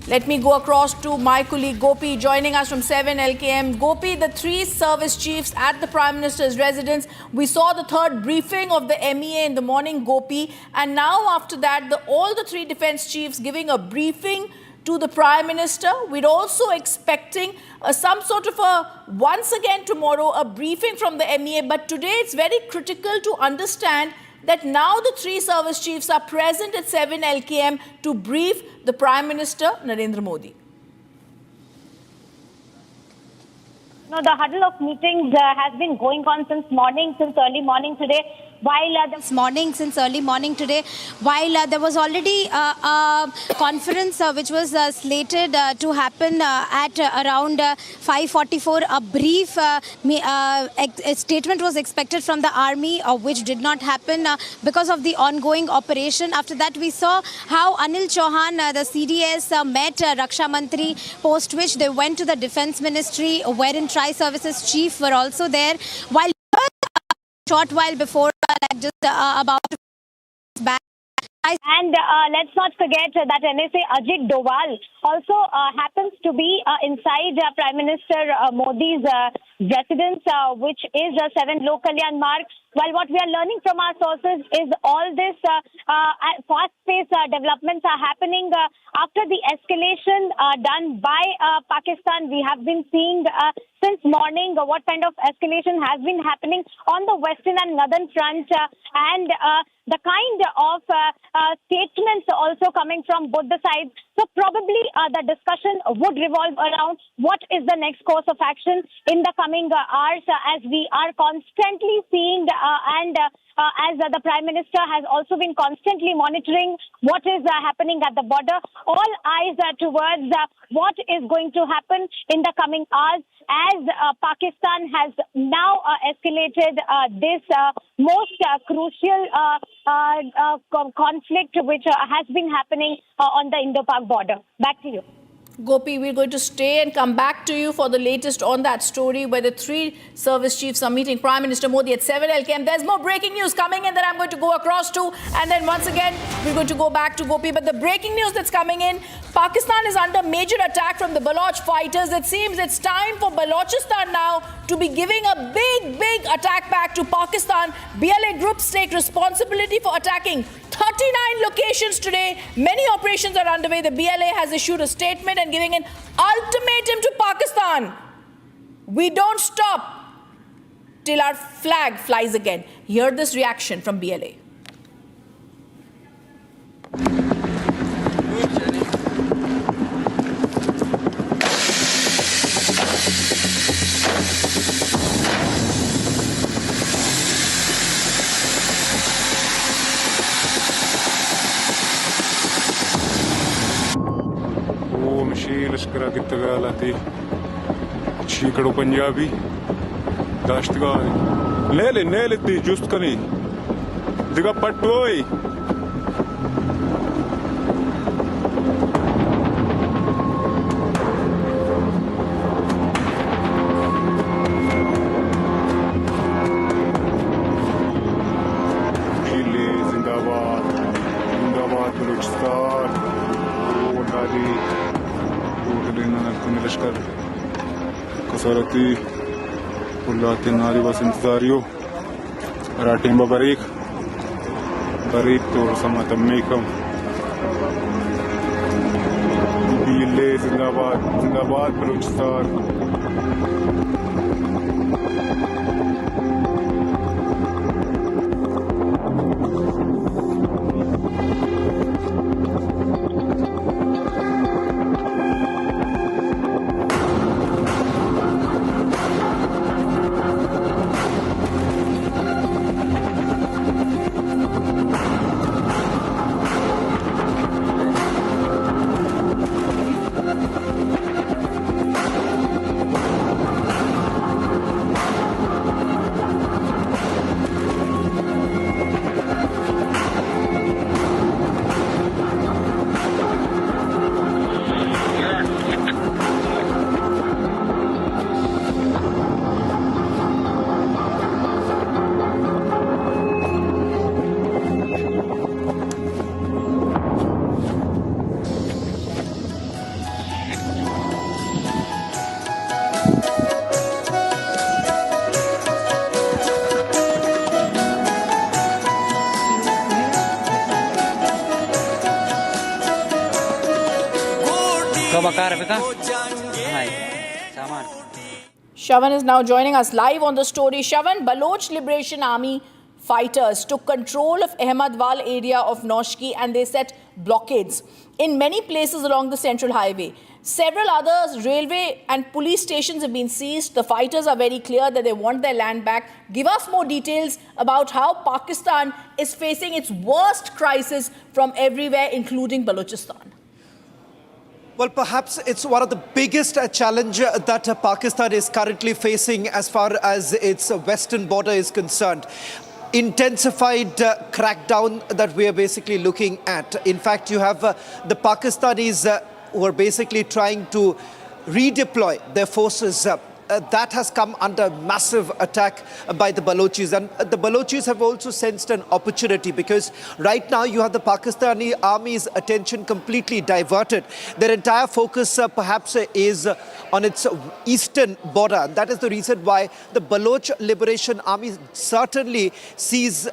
Let me go across to my colleague Gopi joining us from 7 LKM. Gopi, the 3 service chiefs at the Prime Minister's residence. We saw the 3rd briefing of the MEA in the morning, Gopi. And now after that, all the 3 defense chiefs giving a briefing to the Prime Minister. We're also expecting some sort of once again tomorrow, a briefing from the MEA. But today it's very critical to understand that now the 3 service chiefs are present at 7 LKM to brief the Prime Minister, Narendra Modi. No, the huddle of meetings has been going on since early morning today. Since early morning today, while there was already a conference which was slated to happen at around 5:44, a brief a statement was expected from the army, which did not happen because of the ongoing operation. After that, we saw how Anil Chauhan, the CDS, met Raksha Mantri, post which they went to the Defence Ministry, wherein Tri-Services Chief were also there. While short while before, about back. And let's not forget that NSA Ajit Doval also happens to be inside Prime Minister Modi's residence, which is 7 Lok Kalyan Marg. Well, what we are learning from our sources is all this fast-paced developments are happening after the escalation done by Pakistan. We have been seeing since morning what kind of escalation has been happening on the western and northern front, and the kind of statements also coming from both the sides. So probably the discussion would revolve around what is the next course of action in the coming hours, as we are constantly seeing and as the Prime Minister has also been constantly monitoring what is happening at the border. All eyes are towards what is going to happen in the coming hours, as Pakistan has now escalated this most crucial conflict which has been happening on the Indo-Pak border. Back to you. Gopi, we're going to stay and come back to you for the latest on that story where the three service chiefs are meeting Prime Minister Modi at 7 LKM. There's more breaking news coming in that I'm going to go across to, and then once again we're going to go back to Gopi. But the breaking news that's coming in, Pakistan is under major attack from the Baloch fighters. It seems it's time for Balochistan now to be giving a big attack back to Pakistan. BLA groups take responsibility for attacking 39 locations today. Many operations are underway. The BLA has issued a statement and giving an ultimatum to Pakistan. We don't stop till our flag flies again. Hear this reaction from BLA. लश्करा की तगालाती चीकड़ो पंजाबी दाश्तगा नेले ती जुस्त कनी दिगा पट्टोई जिले जिंदाबाद बलूचिस्तान ओटारी लश्कर कसरती पुल्लाते नारी बस इंतजारियो राटिंबा बरीक तो समातम्मीकम बीले जिंदाबाद Balochistan Shavan is now joining us live on the story. Shavan, Baloch Liberation Army fighters took control of Ahmedwal area of Noshki and they set blockades in many places along the central highway. Several others, railway and police stations have been seized. The fighters are very clear that they want their land back. Give us more details about how Pakistan is facing its worst crisis from everywhere, including Balochistan. Well, perhaps it's one of the biggest challenge that Pakistan is currently facing as far as its western border is concerned. Intensified crackdown that we are basically looking at. In fact, you have the Pakistanis who are basically trying to redeploy their forces that has come under massive attack by the Balochis. And the Balochis have also sensed an opportunity, because right now you have the Pakistani army's attention completely diverted. Their entire focus perhaps is on its eastern border. And that is the reason why the Baloch Liberation Army certainly senses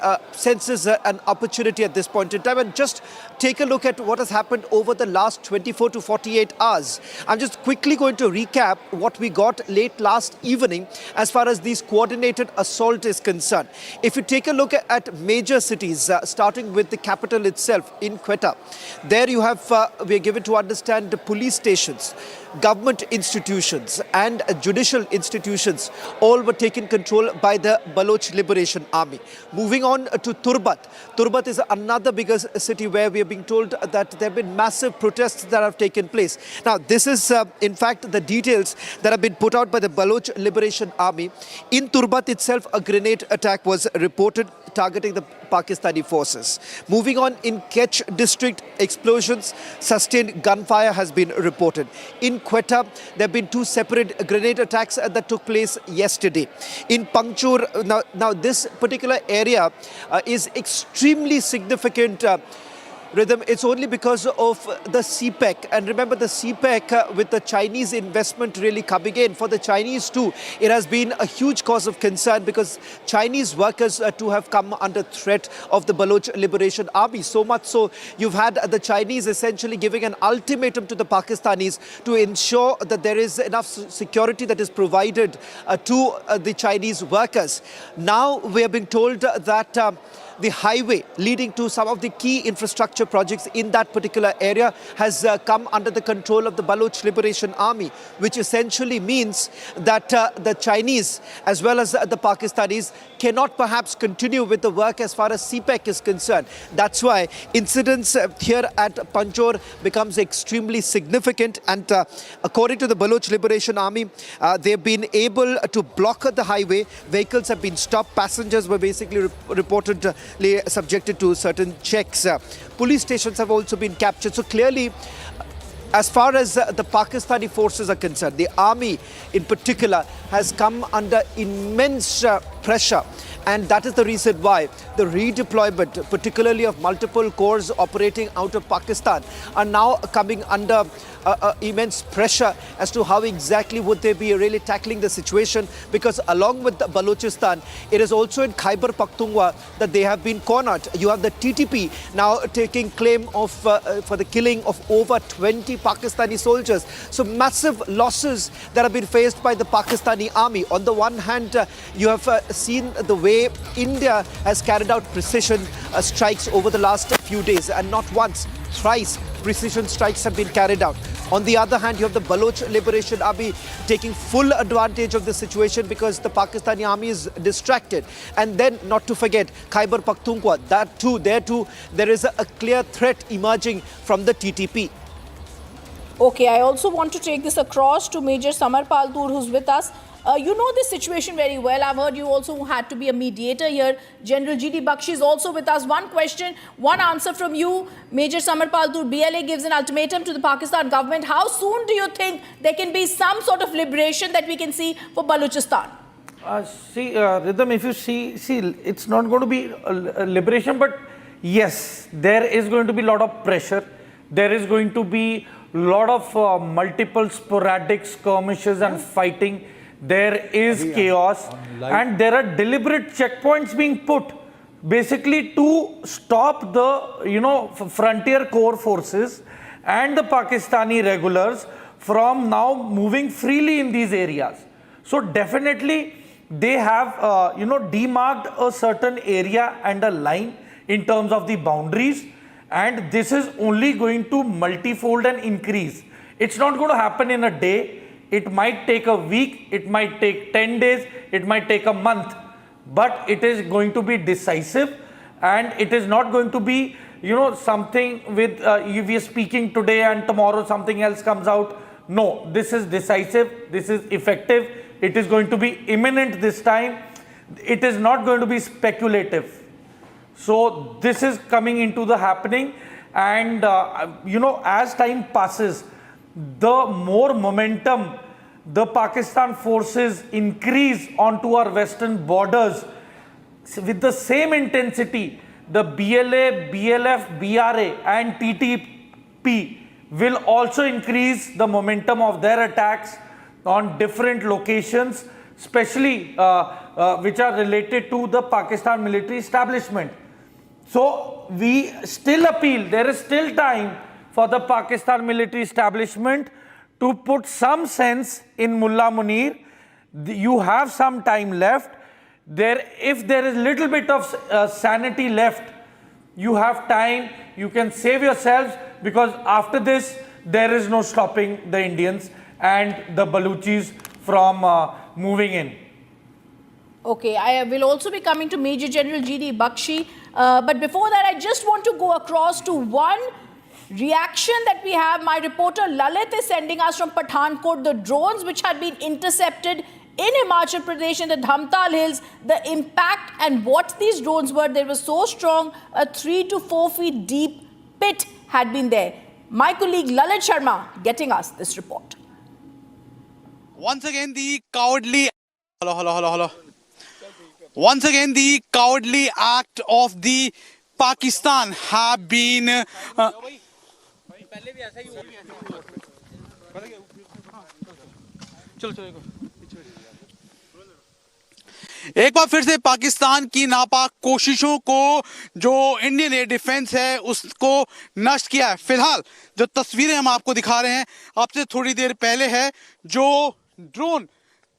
an opportunity at this point in time. And just take a look at what has happened over the last 24 to 48 hours. I'm just quickly going to recap what we got late last evening as far as this coordinated assault is concerned. If you take a look at major cities, starting with the capital itself in Quetta, there you have, we are given to understand, the police stations, government institutions and judicial institutions all were taken control by the Baloch Liberation Army. Moving on to Turbat. Turbat is another bigger city where we are being told that there have been massive protests that have taken place. Now, this is in fact the details that have been put out by the Baloch Liberation Army. In Turbat itself, a grenade attack was reported targeting the Pakistani forces. Moving on, in Kech district, explosions, sustained gunfire has been reported. In Quetta, there have been 2 separate grenade attacks that took place yesterday. In Pangchur, now this particular area is extremely significant. Rhythm, it's only because of the CPEC. And remember, the CPEC with the Chinese investment really coming in. For the Chinese too, it has been a huge cause of concern, because Chinese workers too have come under threat of the Baloch Liberation Army. So much so, you've had the Chinese essentially giving an ultimatum to the Pakistanis to ensure that there is enough security that is provided to the Chinese workers. Now we are being told that the highway leading to some of the key infrastructure projects in that particular area has come under the control of the Baloch Liberation Army, which essentially means that the Chinese as well as the Pakistanis cannot perhaps continue with the work as far as CPEC is concerned. That's why incidents here at Panjor becomes extremely significant. And according to the Baloch Liberation Army, they've been able to block the highway. Vehicles have been stopped. Passengers were basically reported subjected to certain checks. Police stations have also been captured. So clearly, as far as the Pakistani forces are concerned, the army in particular has come under immense pressure. And that is the reason why the redeployment, particularly of multiple corps operating out of Pakistan, are now coming under immense pressure as to how exactly would they be really tackling the situation, because along with Balochistan, it is also in Khyber Pakhtunkhwa that they have been cornered. You have the TTP now taking claim of for the killing of over 20 Pakistani soldiers. So massive losses that have been faced by the Pakistani army. On the one hand, you have seen the way India has carried out precision strikes over the last few days, and not once, thrice precision strikes have been carried out. On the other hand, you have the Baloch Liberation Army taking full advantage of the situation because the Pakistani army is distracted. And then, not to forget, Khyber Pakhtunkhwa, there too, there is a clear threat emerging from the TTP. Okay, I also want to take this across to Major Samar Paltur, who's with us. You know this situation very well. I've heard you also had to be a mediator here. General G.D. Bakshi is also with us. One question, one answer from you. Major Samar Paltur, BLA gives an ultimatum to the Pakistan government. How soon do you think there can be some sort of liberation that we can see for Balochistan? Rhythm, if you see, it's not going to be a liberation, but yes, there is going to be a lot of pressure. There is going to be a lot of multiple sporadic skirmishes and fighting. There is chaos, and there are deliberate checkpoints being put basically to stop the frontier corps forces and the Pakistani regulars from now moving freely in these areas. So definitely they have demarked a certain area and a line in terms of the boundaries, and this is only going to multifold and increase. It's not going to happen in a day. It might take a week, it might take 10 days, it might take a month, but it is going to be decisive, and it is not going to be, something with, we are speaking today and tomorrow something else comes out. No, this is decisive, this is effective, it is going to be imminent this time, it is not going to be speculative. So this is coming into the happening, and as time passes, the more momentum the Pakistan forces increase onto our western borders with the same intensity, the BLA, BLF, BRA and TTP will also increase the momentum of their attacks on different locations, especially which are related to the Pakistan military establishment. So we still appeal, there is still time for the Pakistan military establishment to put some sense in Mullah Munir. You have some time left. If there is little bit of sanity left, you have time, you can save yourselves, because after this there is no stopping the Indians and the Baluchis from moving in. Okay, I will also be coming to Major General G.D. Bakshi. But before that, I just want to go across to one reaction that we have. My reporter Lalit is sending us from Pathankot the drones which had been intercepted in Himachal Pradesh in the Dhamtal Hills. The impact and what these drones were, they were so strong, a 3 to 4 feet deep pit had been there. My colleague Lalit Sharma getting us this report. Once again, the cowardly... Hello. Once again, the cowardly act of the Pakistan have been... एक बार फिर से पाकिस्तान की नापाक कोशिशों को जो Indian air defence है उसको नष्ट किया है। फिलहाल जो तस्वीरें हम आपको दिखा रहे हैं आपसे थोड़ी देर पहले है, जो ड्रोन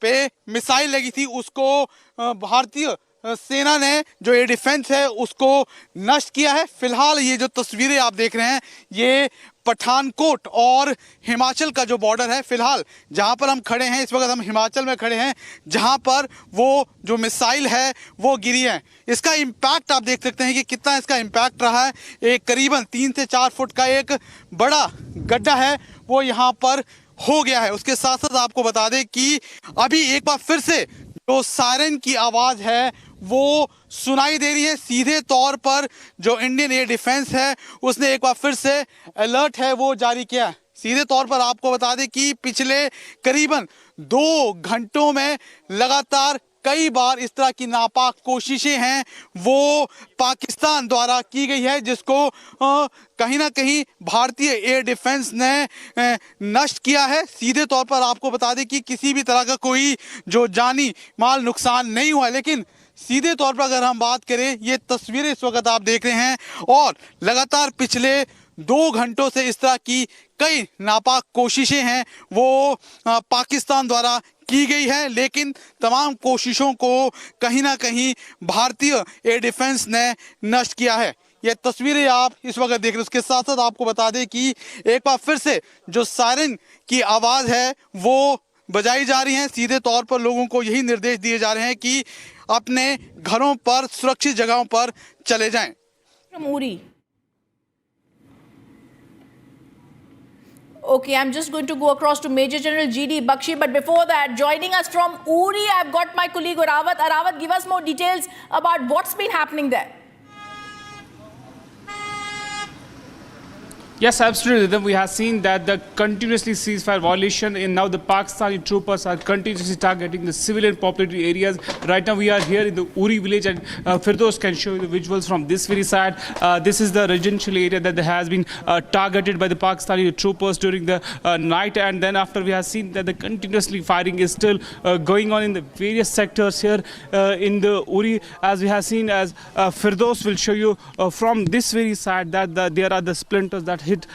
पे मिसाइल लगी थी उसको भारतीय सेना ने जो एयर डिफेंस है उसको नष्ट किया है। फिलहाल ये जो तस्वीरें आप देख रहे हैं ये पठानकोट और हिमाचल का जो बॉर्डर है, फिलहाल जहां पर हम खड़े हैं इस वक्त हम हिमाचल में खड़े हैं, जहां पर वो जो मिसाइल है वो गिरी है। इसका इम्पैक्ट आप देख सकते हैं कि कितना इसका इम्पैक्ट रहा है। एक करीबन 3 से 4 फुट का एक बड़ा गड्ढा है वो यहाँ पर हो गया है। उसके साथ साथ आपको बता दें कि अभी एक बार फिर से जो सायरन की आवाज़ है वो सुनाई दे रही है। सीधे तौर पर जो इंडियन एयर डिफेंस है उसने एक बार फिर से अलर्ट है वो जारी किया है। सीधे तौर पर आपको बता दें कि पिछले करीबन 2 घंटों में लगातार कई बार इस तरह की नापाक कोशिशें हैं वो पाकिस्तान द्वारा की गई है, जिसको कहीं ना कहीं भारतीय एयर डिफेंस ने नष्ट किया है। सीधे तौर पर आपको बता दें कि किसी भी तरह का कोई जो जानी माल नुकसान नहीं हुआ है, लेकिन सीधे तौर पर अगर हम बात करें ये तस्वीरें इस वक्त आप देख रहे हैं और लगातार पिछले 2 घंटों से इस तरह की कई नापाक कोशिशें हैं वो पाकिस्तान द्वारा की गई है, लेकिन तमाम कोशिशों को कहीं ना कहीं भारतीय एयर डिफेंस ने नष्ट किया है। ये तस्वीरें आप इस वक्त देख रहे हैं। उसके साथ साथ आपको बता दें कि एक बार फिर से जो सायरन की आवाज़ है वो बजाई जा रही है। सीधे तौर पर लोगों को यही निर्देश दिए जा रहे हैं कि अपने घरों पर सुरक्षित जगहों पर चले जाएं। Okay, I'm just going to go across to Major General G.D. Bakshi, but before that, joining us from Uri, I've got my colleague Arawat. Arawat, give us more details about what's been happening there. Yes, absolutely. Then we have seen that the continuously ceasefire violation, and now the Pakistani troopers are continuously targeting the civilian populated areas. Right now we are here in the Uri village, and Firdaus can show you the visuals from this very side. This is the residential area that has been targeted by the Pakistani troopers during the night, and then after we have seen that the continuously firing is still going on in the various sectors here in the Uri, as we have seen, as Firdaus will show you from this very side that there are the splinters that hit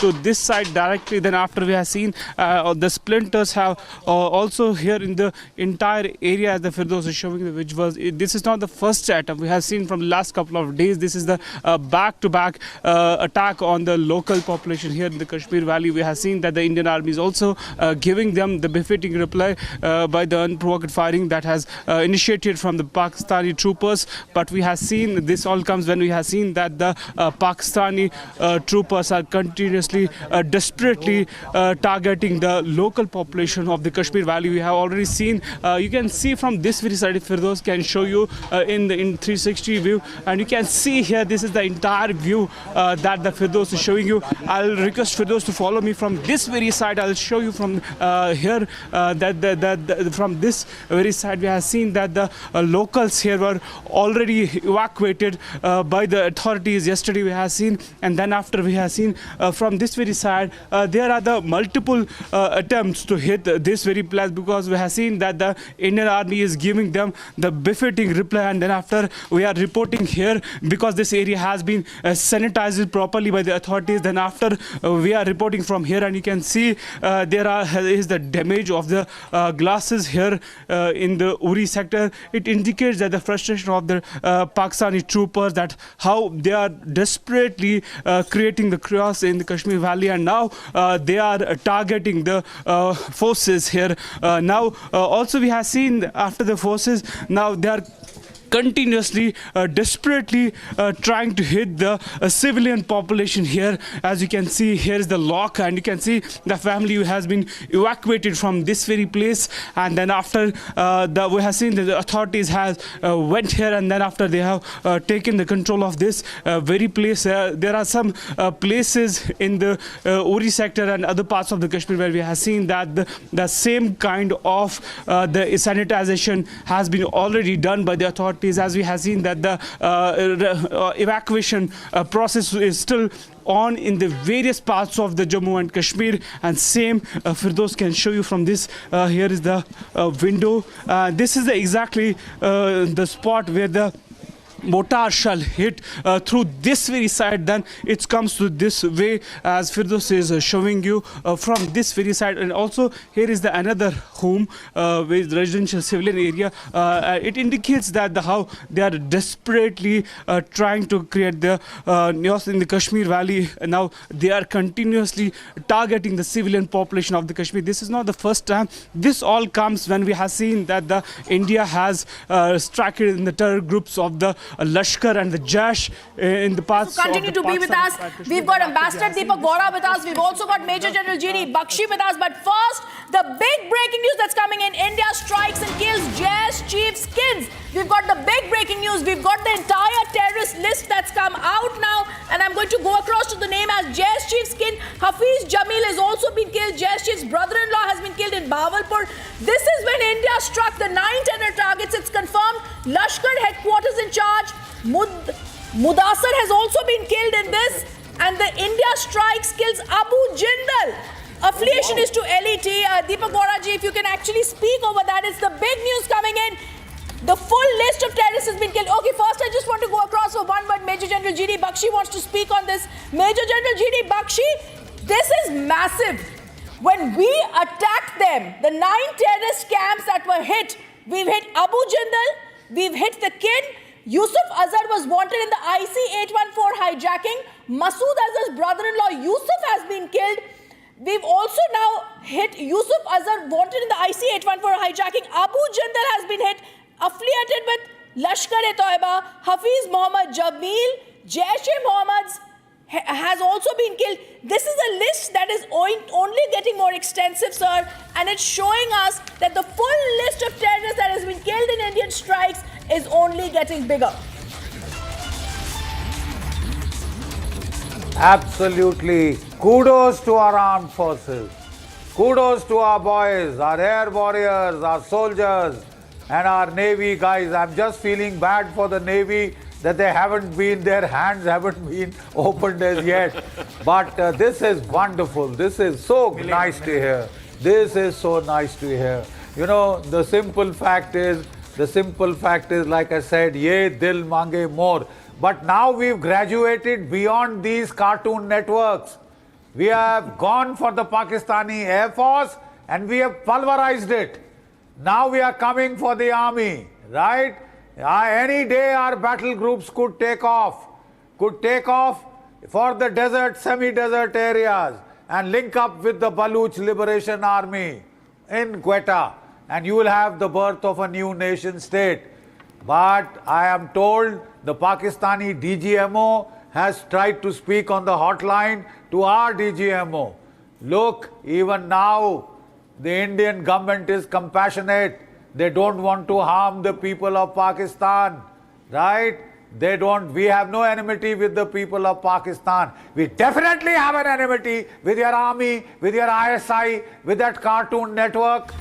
to this side directly. Then after we have seen the splinters have also here in the entire area, as the Firdaus is showing the visuals. This is not the first attempt we have seen from the last couple of days. This is the back-to-back attack on the local population here in the Kashmir Valley. We have seen that the Indian Army is also giving them the befitting reply by the unprovoked firing that has initiated from the Pakistani troopers. But we have seen this all comes when we have seen that the Pakistani troopers troopers are continuously, desperately targeting the local population of the Kashmir Valley. We have already seen, you can see from this very side, if Firdaus can show you in 360 view, and you can see here, this is the entire view that the Firdaus is showing you. I'll request Firdaus to follow me from this very side. I'll show you from here from this very side. We have seen that the locals here were already evacuated by the authorities yesterday. We have seen, and then after we have seen from this very side, there are the multiple attempts to hit this very place, because we have seen that the Indian Army is giving them the befitting reply, and then after we are reporting here because this area has been sanitized properly by the authorities. Then after we are reporting from here, and you can see there is the damage of the glasses here in the Uri sector. It indicates that the frustration of the Pakistani troopers, that how they are desperately creating the chaos in the Kashmir Valley, and now they are targeting the forces here. Now also we have seen after the forces, now they are continuously, desperately trying to hit the civilian population here. As you can see, here is the lock, and you can see the family who has been evacuated from this very place. And then after we have seen that the authorities has went here, and then after they have taken the control of this very place. There are some places in the Uri sector and other parts of the Kashmir where we have seen that the same kind of the sanitization has been already done by the authorities, as we have seen that the evacuation process is still on in the various parts of the Jammu and Kashmir. And same Firdaus can show you from this. Here is the window. This is exactly the spot where the mortar shell hit through this very side. Then it comes to this way, as Firdaus is showing you from this very side. And also here is the another home with residential civilian area. It indicates that how they are desperately trying to create the chaos in the Kashmir Valley. Now they are continuously targeting the civilian population of the Kashmir. This is not the first time. This all comes when we have seen that the India has struck in the terror groups of the Lashkar and the Jash in the past. So continue to be with us. We've got Ambassador Deepak Vora with us. We've also got Major General GD Bakshi with us. But first, the big breaking news that's coming in. India strikes and kills JS Chief Skins. We've got the big breaking news. We've got the entire terrorist list that's come out now. And I'm going to go across to the name as JS Chief Skin. Hafiz Jamil has also been killed. JS Chief's brother-in-law has been killed in Bahawalpur. This is when India struck the 9 terror targets. It's confirmed. Lashkar headquarters in charge. Mudassar has also been killed in this. And the India strikes kills Abu Jindal. Affiliation is to LET. Deepak Voraji, if you can actually speak over that. It's the big news coming in. The full list of terrorists has been killed. Okay, first I just want to go across for one word. Major General GD Bakshi wants to speak on this. Major General GD Bakshi, this is massive. When we attacked them, the 9 terrorist camps that were hit, we've hit Abu Jindal, we've hit the kid. Yusuf Azhar was wanted in the IC-814 hijacking. Masood Azhar's brother-in-law Yusuf has been killed. We've also now hit Yusuf Azhar wanted in the IC-814 hijacking. Abu Jindal has been hit, affiliated with Lashkar-e-Toiba. Hafiz Mohammed Jamil, Jaish-e-Mohammed has also been killed. This is a list that is only getting more extensive, sir, and it's showing us that the full list of terrorists that has been killed in Indian strikes is only getting bigger. Absolutely. Kudos to our armed forces. Kudos to our boys, our air warriors, our soldiers, and our Navy guys. I'm just feeling bad for the Navy that they haven't been, their hands haven't been opened as yet. But this is wonderful. This is so nice to hear. This is so nice to hear. You know, the simple fact is, like I said, ye dil mange more. But now we've graduated beyond these cartoon networks. We have gone for the Pakistani Air Force and we have pulverized it. Now we are coming for the army, right? Any day our battle groups could take off for the desert, semi-desert areas and link up with the Baluch Liberation Army in Quetta, and you will have the birth of a new nation state. But I am told the Pakistani DGMO has tried to speak on the hotline to our DGMO. Look, even now, the Indian government is compassionate. They don't want to harm the people of Pakistan, right? We have no enmity with the people of Pakistan. We definitely have an enmity with your army, with your ISI, with that cartoon network,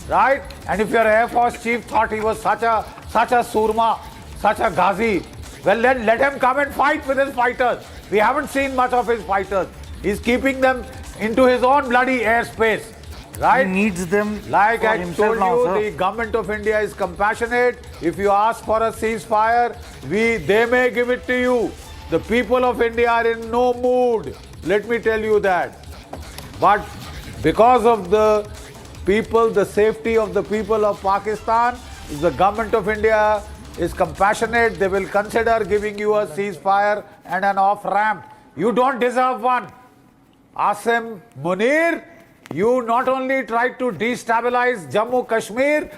right? And if your Air Force chief thought he was such a surma, such a ghazi, well, then let him come and fight with his fighters. We haven't seen much of his fighters. He's keeping them into his own bloody airspace. Right? He needs them. Like for I himself told now, you, sir. the government of India is compassionate. If you ask for a ceasefire, they may give it to you. The people of India are in no mood. Let me tell you that. But because of the people, the safety of the people of Pakistan, if the government of India is compassionate, they will consider giving you a ceasefire and an off-ramp. You don't deserve one. Asim Munir, you not only tried to destabilize Jammu Kashmir,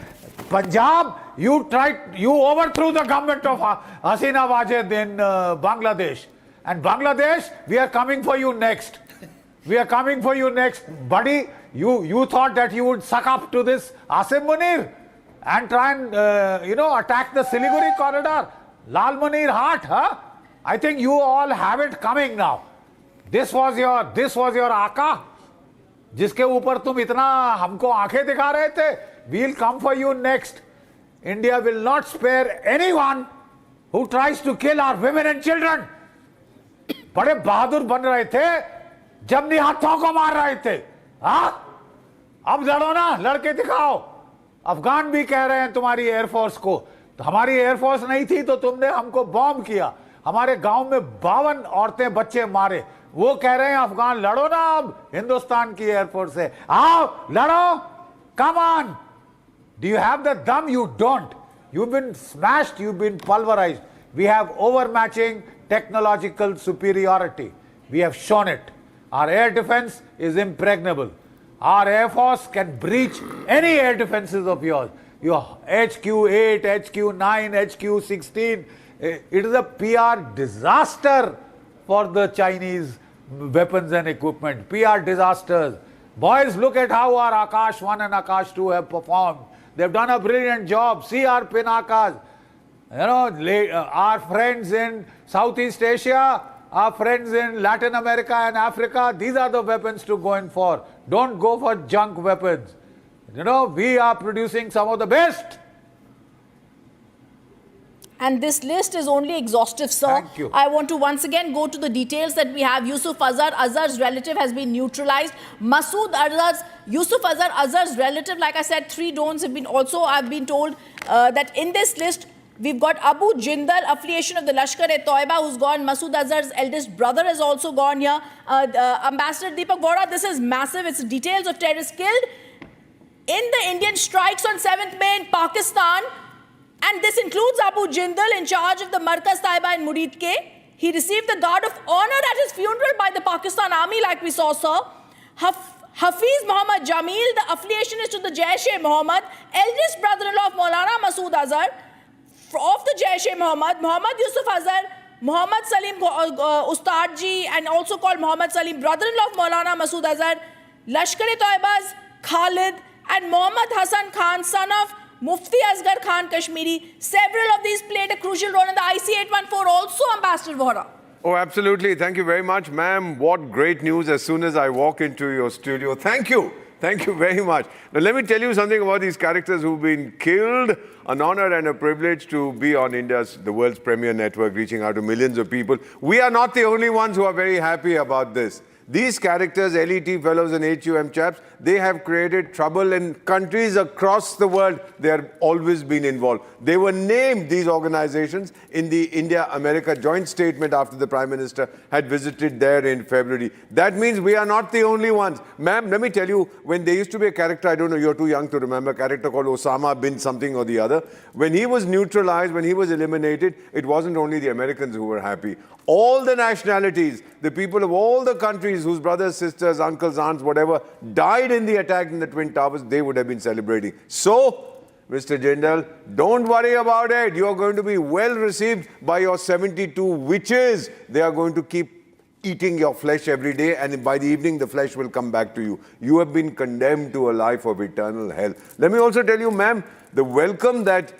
Punjab, you overthrew the government of Hasina Wajid in Bangladesh. And Bangladesh, we are coming for you next. We are coming for you next. Buddy, you thought that you would suck up to this Asim Munir and try and, attack the Siliguri corridor. Lal Munir Hart, huh? I think you all have it coming now. This was your Aka. जिसके ऊपर तुम इतना हमको आंखें दिखा रहे थे. We'll come for you next. India will not spare anyone who tries to kill our women and children. बड़े बहादुर बन रहे थे जब निहत्थों को मार रहे थे. हाँ, अब लड़ो ना, लड़के दिखाओ. अफगान भी कह रहे हैं तुम्हारी एयरफोर्स को. तो हमारी एयरफोर्स नहीं थी तो तुमने हमको बॉम्ब किया. हमारे गांव में 52 औरतें बच्चे मारे. वो कह रहे हैं अफगान लड़ो ना, अब हिंदुस्तान की एयरफोर्स है. आओ लड़ो, come on. Do you have the dum? You don't. You've been smashed, you've been pulverized. We have overmatching technological superiority. We have shown it. Our air defense is impregnable. Our air force can breach any air defenses of yours. Your HQ-8, HQ-9, HQ-16. It is a PR disaster for the Chinese weapons and equipment. PR disasters. Boys, look at how our Akash 1 and Akash 2 have performed. They've done a brilliant job. See our Pinakas. Our friends in Southeast Asia, our friends in Latin America and Africa, these are the weapons to go in for. Don't go for junk weapons. We are producing some of the best. And this list is only exhaustive, sir. Thank you. I want to once again go to the details that we have. Yusuf Azhar's relative has been neutralized. Yusuf Azhar's relative, like I said, 3 drones have been also, I've been told that in this list, we've got Abu Jindal, affiliation of the Lashkar-e-Toiba, who's gone. Masood Azhar's eldest brother has also gone here. Ambassador Deepak Vora, this is massive. It's details of terrorists killed in the Indian strikes on 7th May in Pakistan. And this includes Abu Jindal, in charge of the Markaz Taiba in Murid K. He received the Guard of Honor at his funeral by the Pakistan Army, like we saw, sir. Hafiz Muhammad Jamil, the affiliation is to the Jaish-e-Mohammed, eldest brother-in-law of Maulana Masood Azhar, of the Jaish-e-Mohammed, Muhammad Yusuf Azhar, Muhammad Salim Ustadji, and also called Muhammad Salim, brother-in-law of Maulana Masood Azhar, Lashkar-e-Toiba's Khalid, and Muhammad Hassan Khan, son of Mufti Asghar Khan Kashmiri. Several of these played a crucial role in the IC-814 also, Ambassador Vora. Oh, absolutely. Thank you very much, ma'am. What great news as soon as I walk into your studio. Thank you. Thank you very much. Now, let me tell you something about these characters who've been killed. An honor and a privilege to be on the world's premier network, reaching out to millions of people. We are not the only ones who are very happy about this. These characters, LET fellows and HUM chaps, they have created trouble in countries across the world. They have always been involved. They were named, these organizations, in the India-America joint statement after the Prime Minister had visited there in February. That means we are not the only ones. Ma'am, let me tell you, when there used to be a character, I don't know, you're too young to remember, a character called Osama bin something or the other. When he was neutralized, when he was eliminated, it wasn't only the Americans who were happy. All the nationalities, the people of all the countries whose brothers, sisters, uncles, aunts, whatever, died in the attack in the Twin Towers, they would have been celebrating. So, Mr. Jindal, don't worry about it. You are going to be well received by your 72 witches. They are going to keep eating your flesh every day, and by the evening the flesh will come back to you. You have been condemned to a life of eternal hell. Let me also tell you, ma'am, the welcome that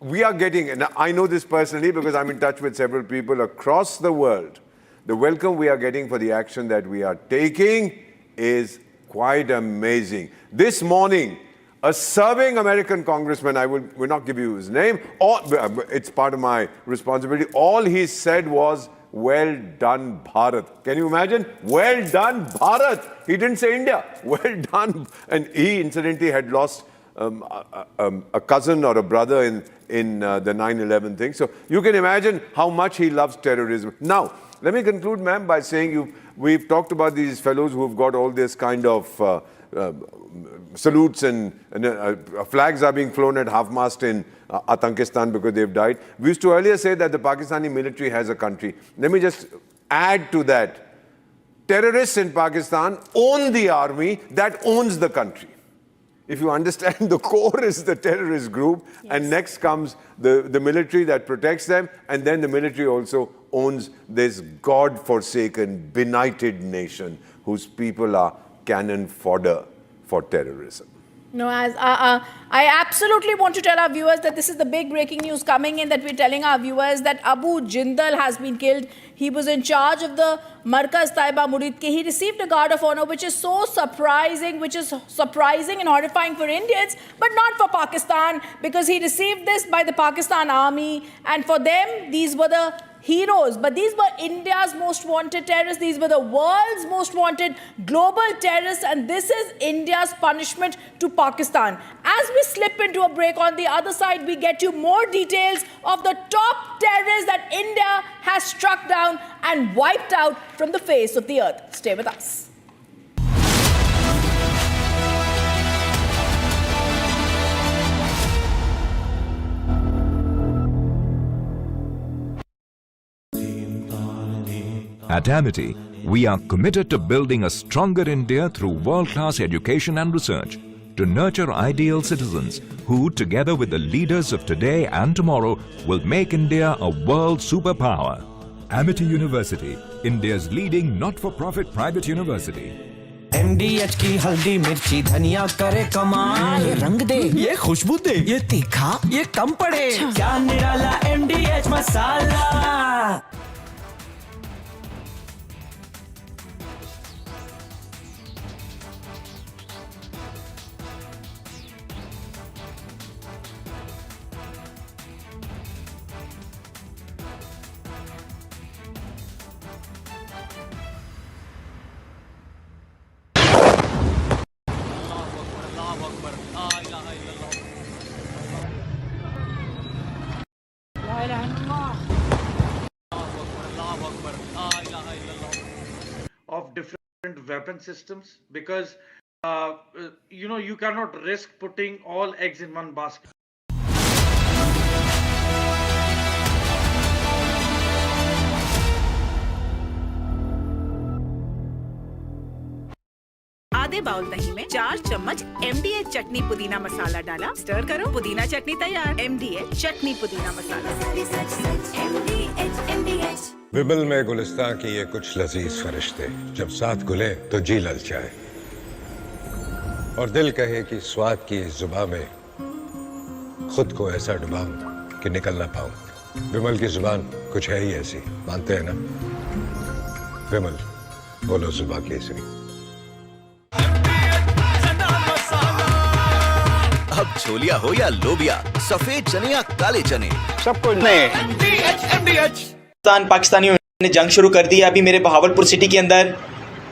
we are getting, and I know this personally because I'm in touch with several people across the world, the welcome we are getting for the action that we are taking is quite amazing. This morning, a serving American congressman, I will not give you his name, it's part of my responsibility, all he said was, well done, Bharat. Can you imagine? Well done, Bharat. He didn't say India. Well done. And he incidentally had lost a cousin or a brother in the 9/11 thing. So you can imagine how much he loves terrorism. Now, let me conclude, ma'am, by saying we've talked about these fellows who've got all this kind of salutes and flags are being flown at half-mast in Atankistan because they've died. We used to earlier say that the Pakistani military has a country. Let me just add to that. Terrorists in Pakistan own the army that owns the country. If you understand, the core is the terrorist group, and next comes the military that protects them, and then the military also owns this God-forsaken, benighted nation whose people are cannon fodder for terrorism. No, I absolutely want to tell our viewers that this is the big breaking news coming in, that we're telling our viewers that Abu Jindal has been killed. He was in charge of the Markaz Taiba Murid Ke. He received a Guard of Honor, which is so surprising, and horrifying for Indians, but not for Pakistan, because he received this by the Pakistan army, and for them, these were the heroes. But these were India's most wanted terrorists. These were the world's most wanted global terrorists, and this is India's punishment to Pakistan. As we slip into a break, on the other side, we get you more details of the top terrorists that India has struck down and wiped out from the face of the earth. Stay with us. At Amity, we are committed to building a stronger India through world-class education and research to nurture ideal citizens who, together with the leaders of today and tomorrow, will make India a world superpower. Amity University, India's leading not-for-profit private university. MDH की हल्दी मिर्ची धनिया करे कमाल, ये रंग दे, ये खुशबू दे, ये तीखा, ये कम पड़े, क्या निराला MDH masala. Of different weapon systems, because you cannot risk putting all eggs in one basket. आधे बाउल दही में 4 चम्मच MDH चटनी पुदीना मसाला डाला, स्टर करो, पुदीना चटनी तैयार। MDH चटनी पुदीना मसाला। विमल में गुलिस्तां की ये कुछ लजीज फरिश्ते जब साथ घुले तो जी ललचाए और दिल कहे कि स्वाद की इस जुबान में खुद को ऐसा डुबाऊं कि निकल ना पाऊं। विमल की जुबान कुछ है ही ऐसी, मानते हैं ना? विमल, बोलो जुबान केसरी। अब छोलिया हो या लोबिया, सफेद चने या काले चने, सबको पाकिस्तानियों ने जंग शुरू कर दी है। अभी मेरे बहावलपुर सिटी के अंदर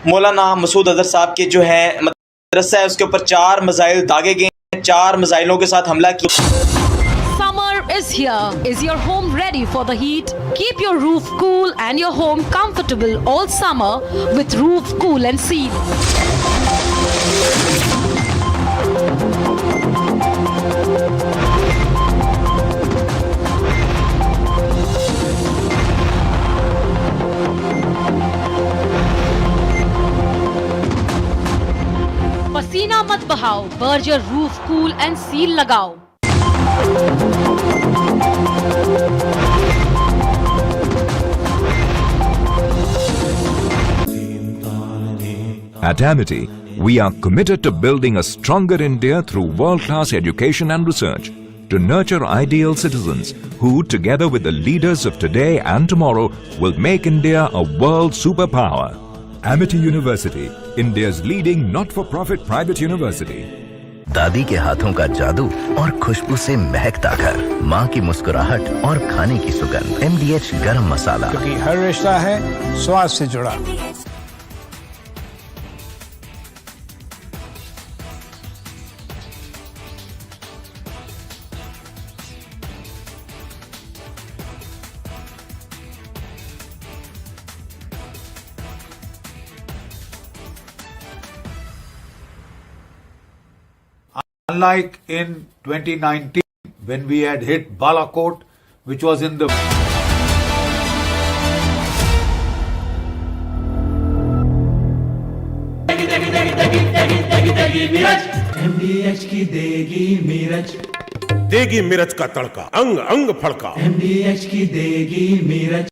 मौलाना मसूद अजहर साहब के जो है मदरसा है, उसके ऊपर 4 मिसाइल दागे गए हैं। 4 मिसाइलों के साथ हमला किया। Summer is here. Is your home ready for the heat? Keep your roof cool and your home comfortable all summer with Roof Cool and Seal. पसीना मत बहाओ, Berger roof cool and seal लगाओ। At Amity, we are committed to building a stronger India through world-class education and research, to nurture ideal citizens who, together with the leaders of today and tomorrow, will make India a world superpower. Amity University, India's leading not-for-profit private university. दादी के हाथों का जादू और खुशबू से महकता घर, माँ की मुस्कुराहट और खाने की सुगंध, MDH गरम मसाला, क्योंकि हर रिश्ता है स्वाद से जुड़ा। Unlike in 2019, when we had hit Balakot, which was in the MDH की देगी मीरज, देगी मिर्च का तड़का, अंग अंग फड़का। MDH की देगी Miraj.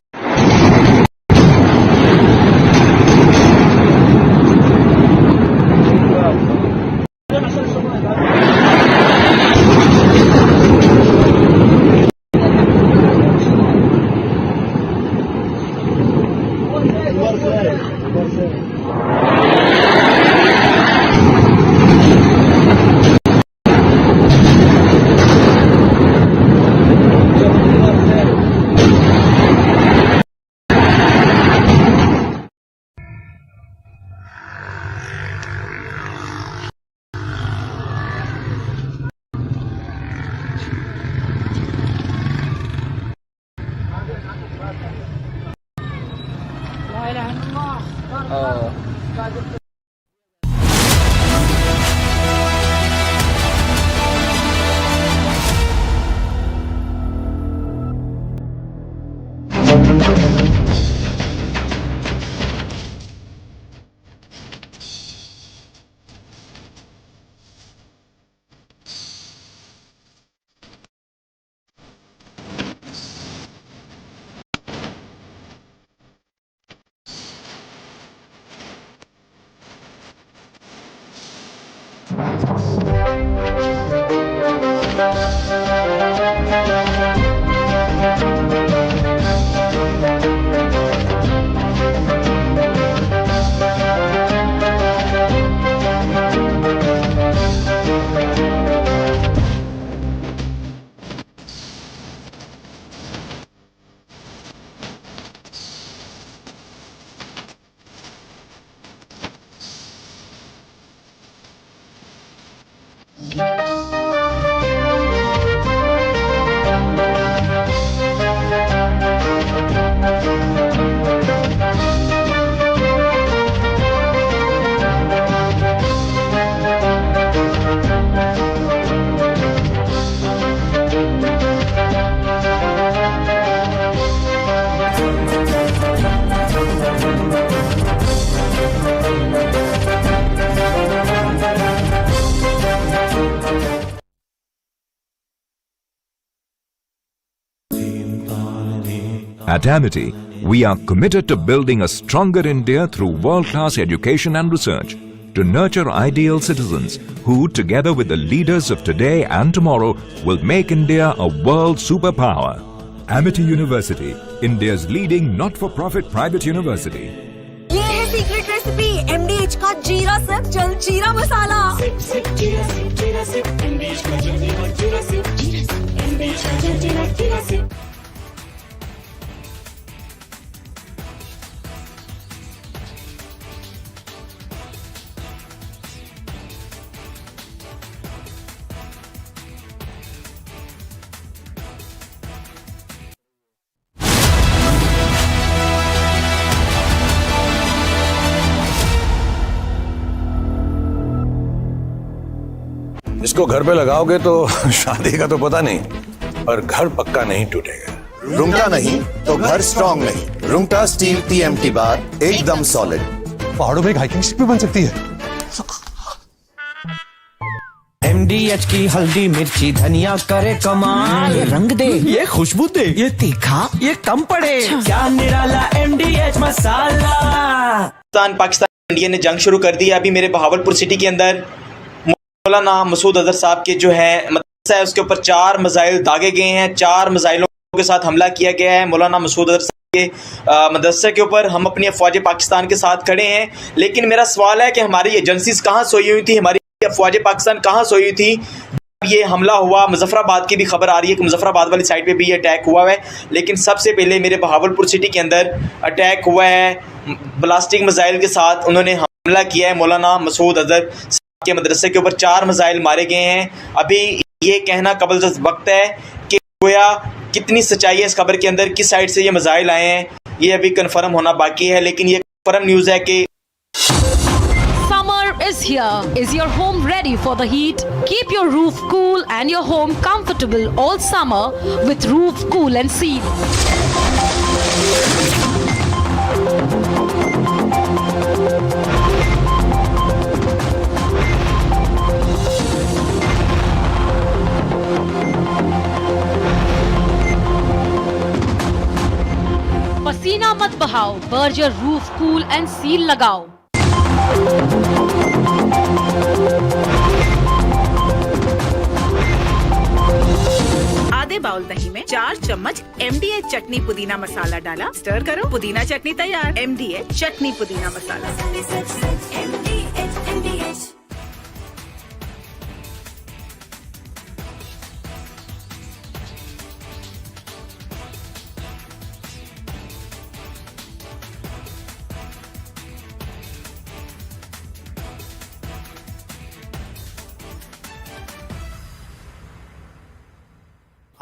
At Amity, we are committed to building a stronger India through world-class education and research, to nurture ideal citizens who, together with the leaders of today and tomorrow, will make India a world superpower. Amity University, India's leading not-for-profit private university. ये है secret recipe MDH का जीरा SIP जल जीरा मसाला। जीरा SIP MDH का जल जीरा सिप MDH का जल जीरा सिप। इसको घर पे लगाओगे तो शादी का तो पता नहीं, पर घर पक्का नहीं टूटेगा। रुंगटा नहीं तो घर स्ट्रॉन्ग नहीं। रुंगटा स्टील TMT बार एकदम सॉलिड। पहाड़ों में एक हाइकिंग शिप भी बन सकती है। MDH की हल्दी मिर्ची धनिया करे कमाल, ये रंग दे, ये खुशबू दे, ये तीखा, ये कम पड़े, क्या निराला MDH मसाला। पाकिस्तान इंडिया ने जंग शुरू कर दी है। अभी मेरे बहावलपुर सिटी के अंदर मौलाना मसूद अजहर साहब के जो है मदरसा है उसके ऊपर 4 मिसाइल दागे गए हैं। 4 मिसाइलों के साथ हमला किया गया है मौलाना मसूद अजहर के मदरसे के ऊपर। हम अपनी अफवाज पाकिस्तान के साथ खड़े हैं, लेकिन मेरा सवाल है कि हमारी एजेंसीज कहाँ सोई हुई थी, हमारी अफवाज पाकिस्तान कहाँ सोई हुई थी ये हमला हुआ। मुजफ्फराबाद की भी खबर आ रही है कि मुजफ्फराबाद वाली साइड पे भी ये अटैक हुआ है, लेकिन सबसे पहले मेरे बहावलपुर सिटी के अंदर अटैक हुआ है ब्लास्टिक मिसाइल के साथ। उन्होंने हमला किया है मौलाना मसूद अजहर के मदरसे के ऊपर। 4 मिसाइल मारे गए हैं। अभी ये कहना कबल वक्त है कि गोया कितनी सच्चाई है इस खबर के अंदर, किस साइड से ये मिसाइल आए हैं, ये अभी कन्फर्म होना बाकी है। लेकिन ये कन्फर्म न्यूज़ है कि is here. Is your home ready for the heat? Keep your roof cool and your home comfortable all summer with Roof Cool and Seal. पसीना मत बहाओ, Berger roof cool and seal लगाओ। आधे bowl दही में 4 चम्मच MDH चटनी पुदीना मसाला डाला, स्टर करो, पुदीना चटनी तैयार। MDH चटनी पुदीना मसाला।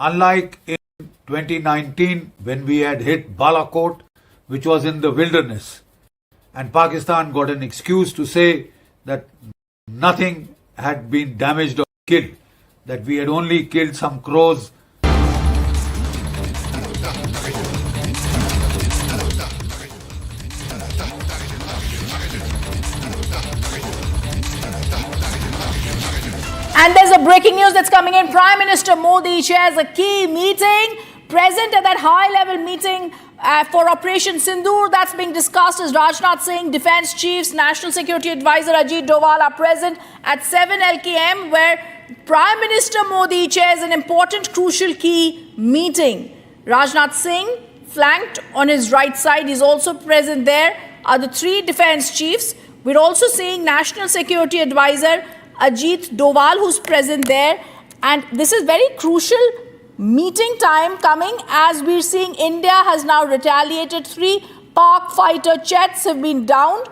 Unlike in 2019 when we had hit Balakot, which was in the wilderness, and Pakistan got an excuse to say that nothing had been damaged or killed, that we had only killed some crows. And there's a breaking news that's coming in. Prime Minister Modi chairs a key meeting. Present at that high-level meeting for Operation Sindoor that's being discussed is Rajnath Singh, Defence Chiefs, National Security Advisor Ajit Doval are present at 7 LKM, where Prime Minister Modi chairs an important, crucial key meeting. Rajnath Singh, flanked on his right side, is also present there, are the 3 Defence Chiefs. We're also seeing National Security Advisor Ajit Doval, who's present there, and this is very crucial meeting time coming as we're seeing India has now retaliated. 3 Pak fighter jets have been downed.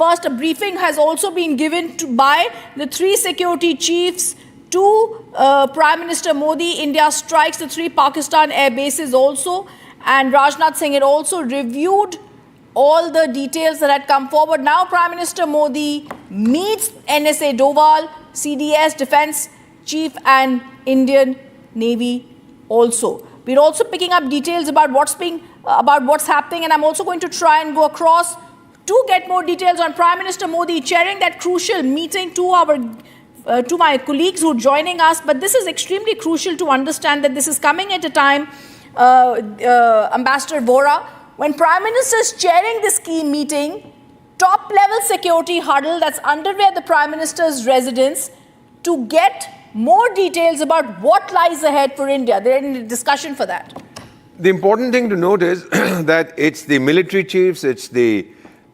First, a briefing has also been given by the 3 security chiefs to Prime Minister Modi. India strikes the 3 Pakistan air bases also, and Rajnath Singh had also reviewed all the details that had come forward. Now Prime Minister Modi meets NSA Doval, CDS, Defence Chief and Indian Navy also. We're also picking up details about what's happening, and I'm also going to try and go across to get more details on Prime Minister Modi chairing that crucial meeting to my colleagues who are joining us. But this is extremely crucial to understand that this is coming at a time, Ambassador Vora, when Prime Minister is chairing this key meeting, top-level security huddle that's underway at the Prime Minister's residence to get more details about what lies ahead for India. They're in a discussion for that. The important thing to note is that it's the military chiefs, it's the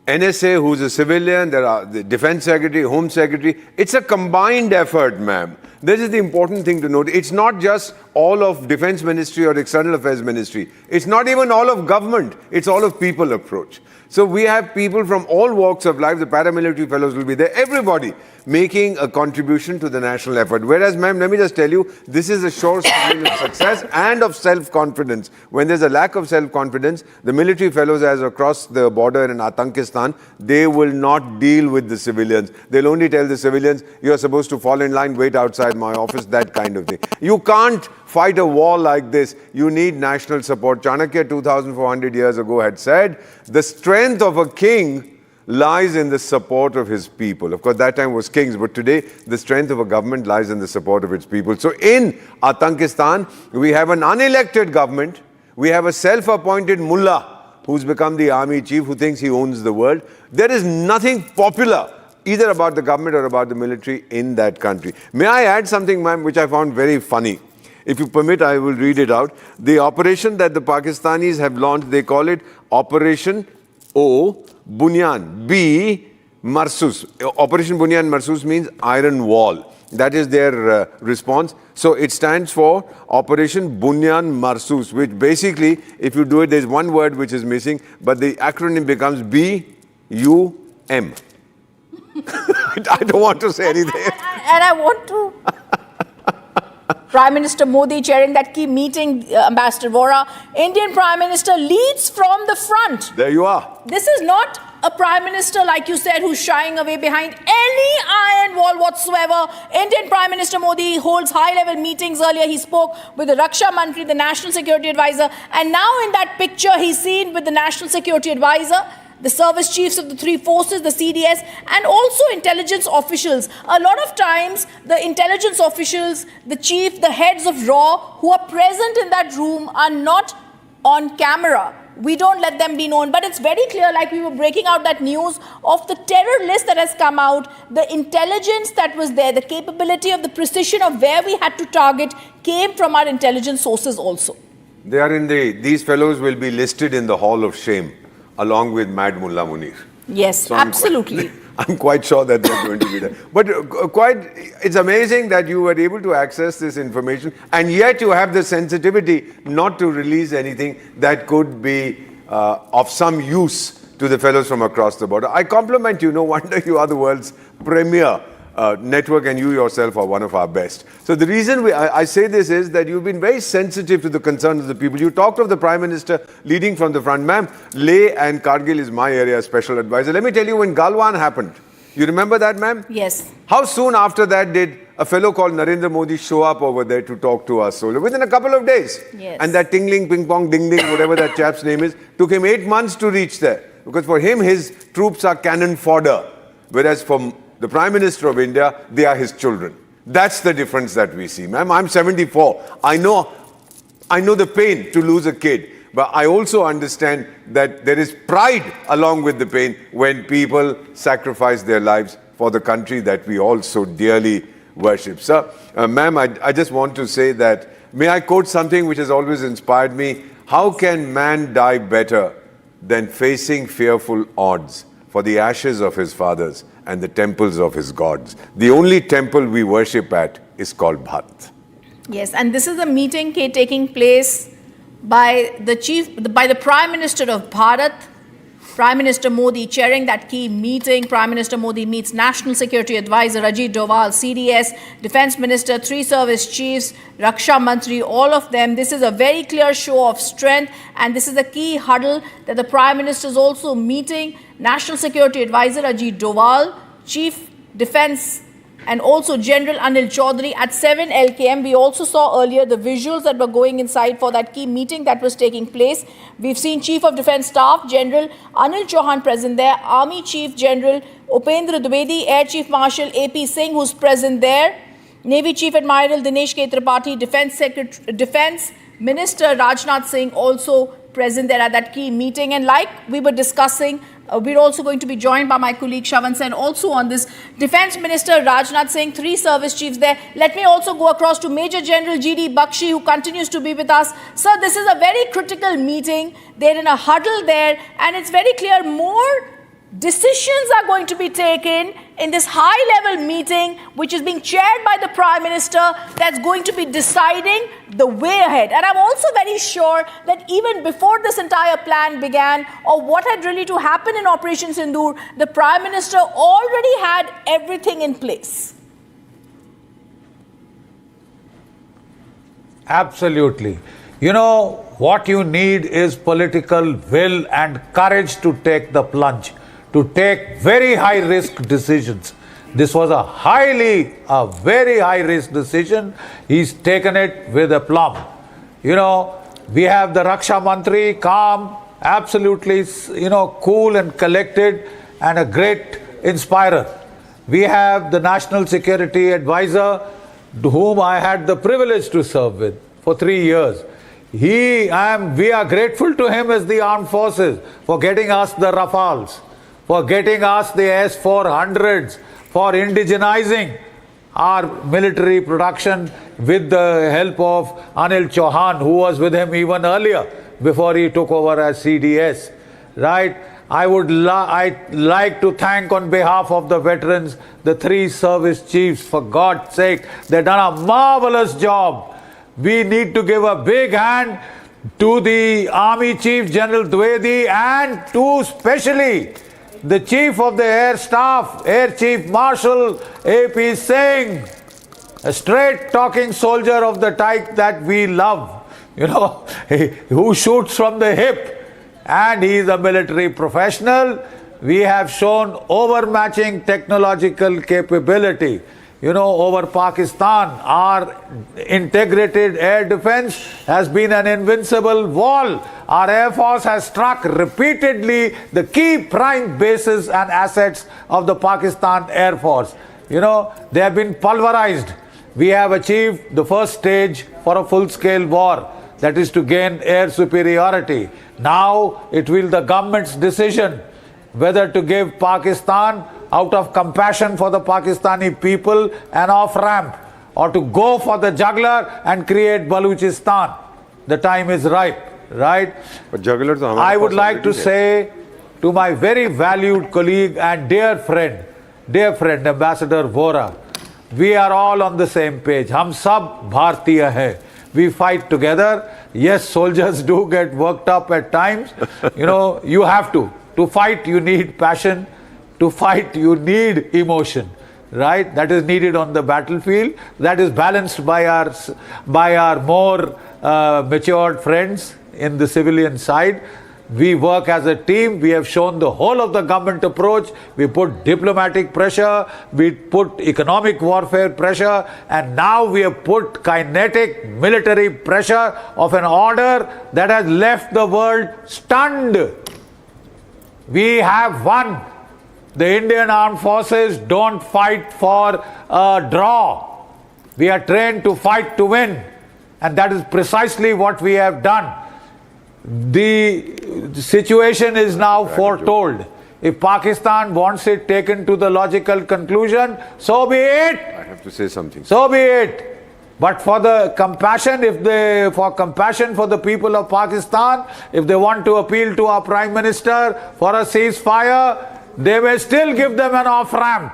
NSA who's a civilian, there are the Defense Secretary, Home Secretary. It's a combined effort, ma'am. This is the important thing to note. It's not just all of Defense Ministry or External Affairs Ministry. It's not even all of government. It's all of people approach. So we have people from all walks of life. The paramilitary fellows will be there. Everybody making a contribution to the national effort. Whereas, ma'am, let me just tell you, this is a sure sign of success and of self-confidence. When there's a lack of self-confidence, the military fellows as across the border in Atankistan, they will not deal with the civilians. They'll only tell the civilians, you're supposed to fall in line, wait outside my office, that kind of thing. You can't fight a war like this. You need national support. Chanakya 2,400 years ago had said, the strength of a king lies in the support of his people. Of course, that time was kings, but today the strength of a government lies in the support of its people. So in Atankistan, we have an unelected government. We have a self-appointed mullah who's become the army chief, who thinks he owns the world. There is nothing popular either about the government or about the military in that country. May I add something, ma'am, which I found very funny? If you permit, I will read it out. The operation that the Pakistanis have launched, they call it Operation O Bunyan, B Marsus. Operation Bunyan Marsus means iron wall. That is their response. So it stands for Operation Bunyan Marsus, which basically, if you do it, there's one word which is missing, but the acronym becomes B-U-M. I don't want to say anything. And I want to. Prime Minister Modi chairing that key meeting, Ambassador Vora. Indian Prime Minister leads from the front. There you are. This is not a Prime Minister, like you said, who's shying away behind any iron wall whatsoever. Indian Prime Minister Modi holds high-level meetings. Earlier, he spoke with the Raksha Mantri, the National Security Advisor. And now in that picture, he's seen with the National Security Advisor, the service chiefs of the three forces, the CDS, and also intelligence officials. A lot of times, the intelligence officials, the chief, the heads of RAW, who are present in that room are not on camera. We don't let them be known. But it's very clear, like we were breaking out that news of the terror list that has come out, the intelligence that was there, the capability of the precision of where we had to target came from our intelligence sources also. They are in these fellows will be listed in the Hall of Shame, along with Mad Mullah Munir. Yes, so absolutely. I'm quite sure that they're going to be there. But it's amazing that you were able to access this information, and yet you have the sensitivity not to release anything that could be of some use to the fellows from across the border. I compliment you. No wonder you are the world's premier network, and you yourself are one of our best. So the reason I say this is that you've been very sensitive to the concerns of the people. You talked of the Prime Minister leading from the front. Ma'am, Leh and Kargil is my area as special advisor. Let me tell you, when Galwan happened, you remember that, ma'am? Yes. How soon after that did a fellow called Narendra Modi show up over there to talk to us? So within a couple of days. Yes. And that tingling, ping pong, ding ding, whatever that chap's name is, took him 8 months to reach there. Because for him, his troops are cannon fodder. Whereas for the Prime Minister of India, they are his children. That's the difference that we see. Ma'am, I'm 74. I know the pain to lose a kid. But I also understand that there is pride along with the pain when people sacrifice their lives for the country that we all so dearly worship. Sir, ma'am, I just want to say that, may I quote something which has always inspired me? How can man die better than facing fearful odds for the ashes of his fathers and the temples of his gods? The only temple we worship at is called Bharat. Yes, and this is a meeting taking place by the Prime Minister of Bharat, Prime Minister Modi chairing that key meeting. Prime Minister Modi meets National Security Advisor Ajit Doval, CDS, Defense Minister, three service chiefs, Raksha Mantri, all of them. This is a very clear show of strength, and this is a key huddle that the Prime Minister is also meeting National Security Advisor Ajit Doval, Chief Defense and also General Anil Chaudhary at 7 LKM. We also saw earlier the visuals that were going inside for that key meeting that was taking place. We've seen Chief of Defence Staff General Anil Chauhan present there, Army Chief General Upendra Dwivedi, Air Chief Marshal AP Singh who's present there, Navy Chief Admiral Dinesh K. Tripathi, Defence Minister Rajnath Singh also present there at that key meeting. And like we were discussing, we're also going to be joined by my colleague Shavan Sen also on this. Defence Minister Rajnath Singh, three service chiefs there. Let me also go across to Major General G.D. Bakshi, who continues to be with us. Sir, this is a very critical meeting. They're in a huddle there, and it's very clear more decisions are going to be taken in this high-level meeting, which is being chaired by the Prime Minister, that's going to be deciding the way ahead. And I'm also very sure that even before this entire plan began, or what had really to happen in Operation Sindoor, the Prime Minister already had everything in place. Absolutely. You know, what you need is political will and courage to take the plunge, to take very high-risk decisions. This was a very high-risk decision. He's taken it with aplomb. You know, we have the Raksha Mantri, calm, absolutely, cool and collected. and a great inspirer. We have the National Security Advisor, whom I had the privilege to serve with for 3 years. We are grateful to him as the armed forces for getting us the Rafales, for getting us the S-400s, for indigenizing our military production with the help of Anil Chauhan, who was with him even earlier, before he took over as CDS, right? I'd like to thank on behalf of the veterans, the 3 service chiefs. For God's sake, they've done a marvelous job. We need to give a big hand to the Army Chief General Dwivedi and to especially the Chief of the Air Staff, Air Chief Marshal A.P. Singh, a straight-talking soldier of the type that we love, you know, who shoots from the hip. And he is a military professional. We have shown overmatching technological capability, you know, over Pakistan. Our integrated air defense has been an invincible wall. Our Air Force has struck repeatedly the key prime bases and assets of the Pakistan Air Force. You know, they have been pulverized. We have achieved the first stage for a full-scale war, that is to gain air superiority. Now it will be the government's decision whether to give Pakistan, out of compassion for the Pakistani people, an off-ramp, or to go for the juggler and create Baluchistan. The time is ripe, right? But juggler I would like to say to my very valued colleague and dear friend, Ambassador Vora, we are all on the same page. Hum sab Bhartiya hai. We fight together. Yes, soldiers do get worked up at times. You know, you have to. To fight, you need passion. To fight, you need emotion, right? That is needed on the battlefield. That is balanced by our more matured friends in the civilian side. We work as a team. We have shown the whole of the government approach. We put diplomatic pressure, we put economic warfare pressure, and now we have put kinetic military pressure of an order that has left the world stunned. We have won. The Indian Armed Forces don't fight for a draw. We are trained to fight to win. And that is precisely what we have done. The situation is now foretold. If Pakistan wants it taken to the logical conclusion, so be it. I have to say something. So be it. But for the compassion, for the people of Pakistan, if they want to appeal to our Prime Minister for a ceasefire, they may still give them an off-ramp.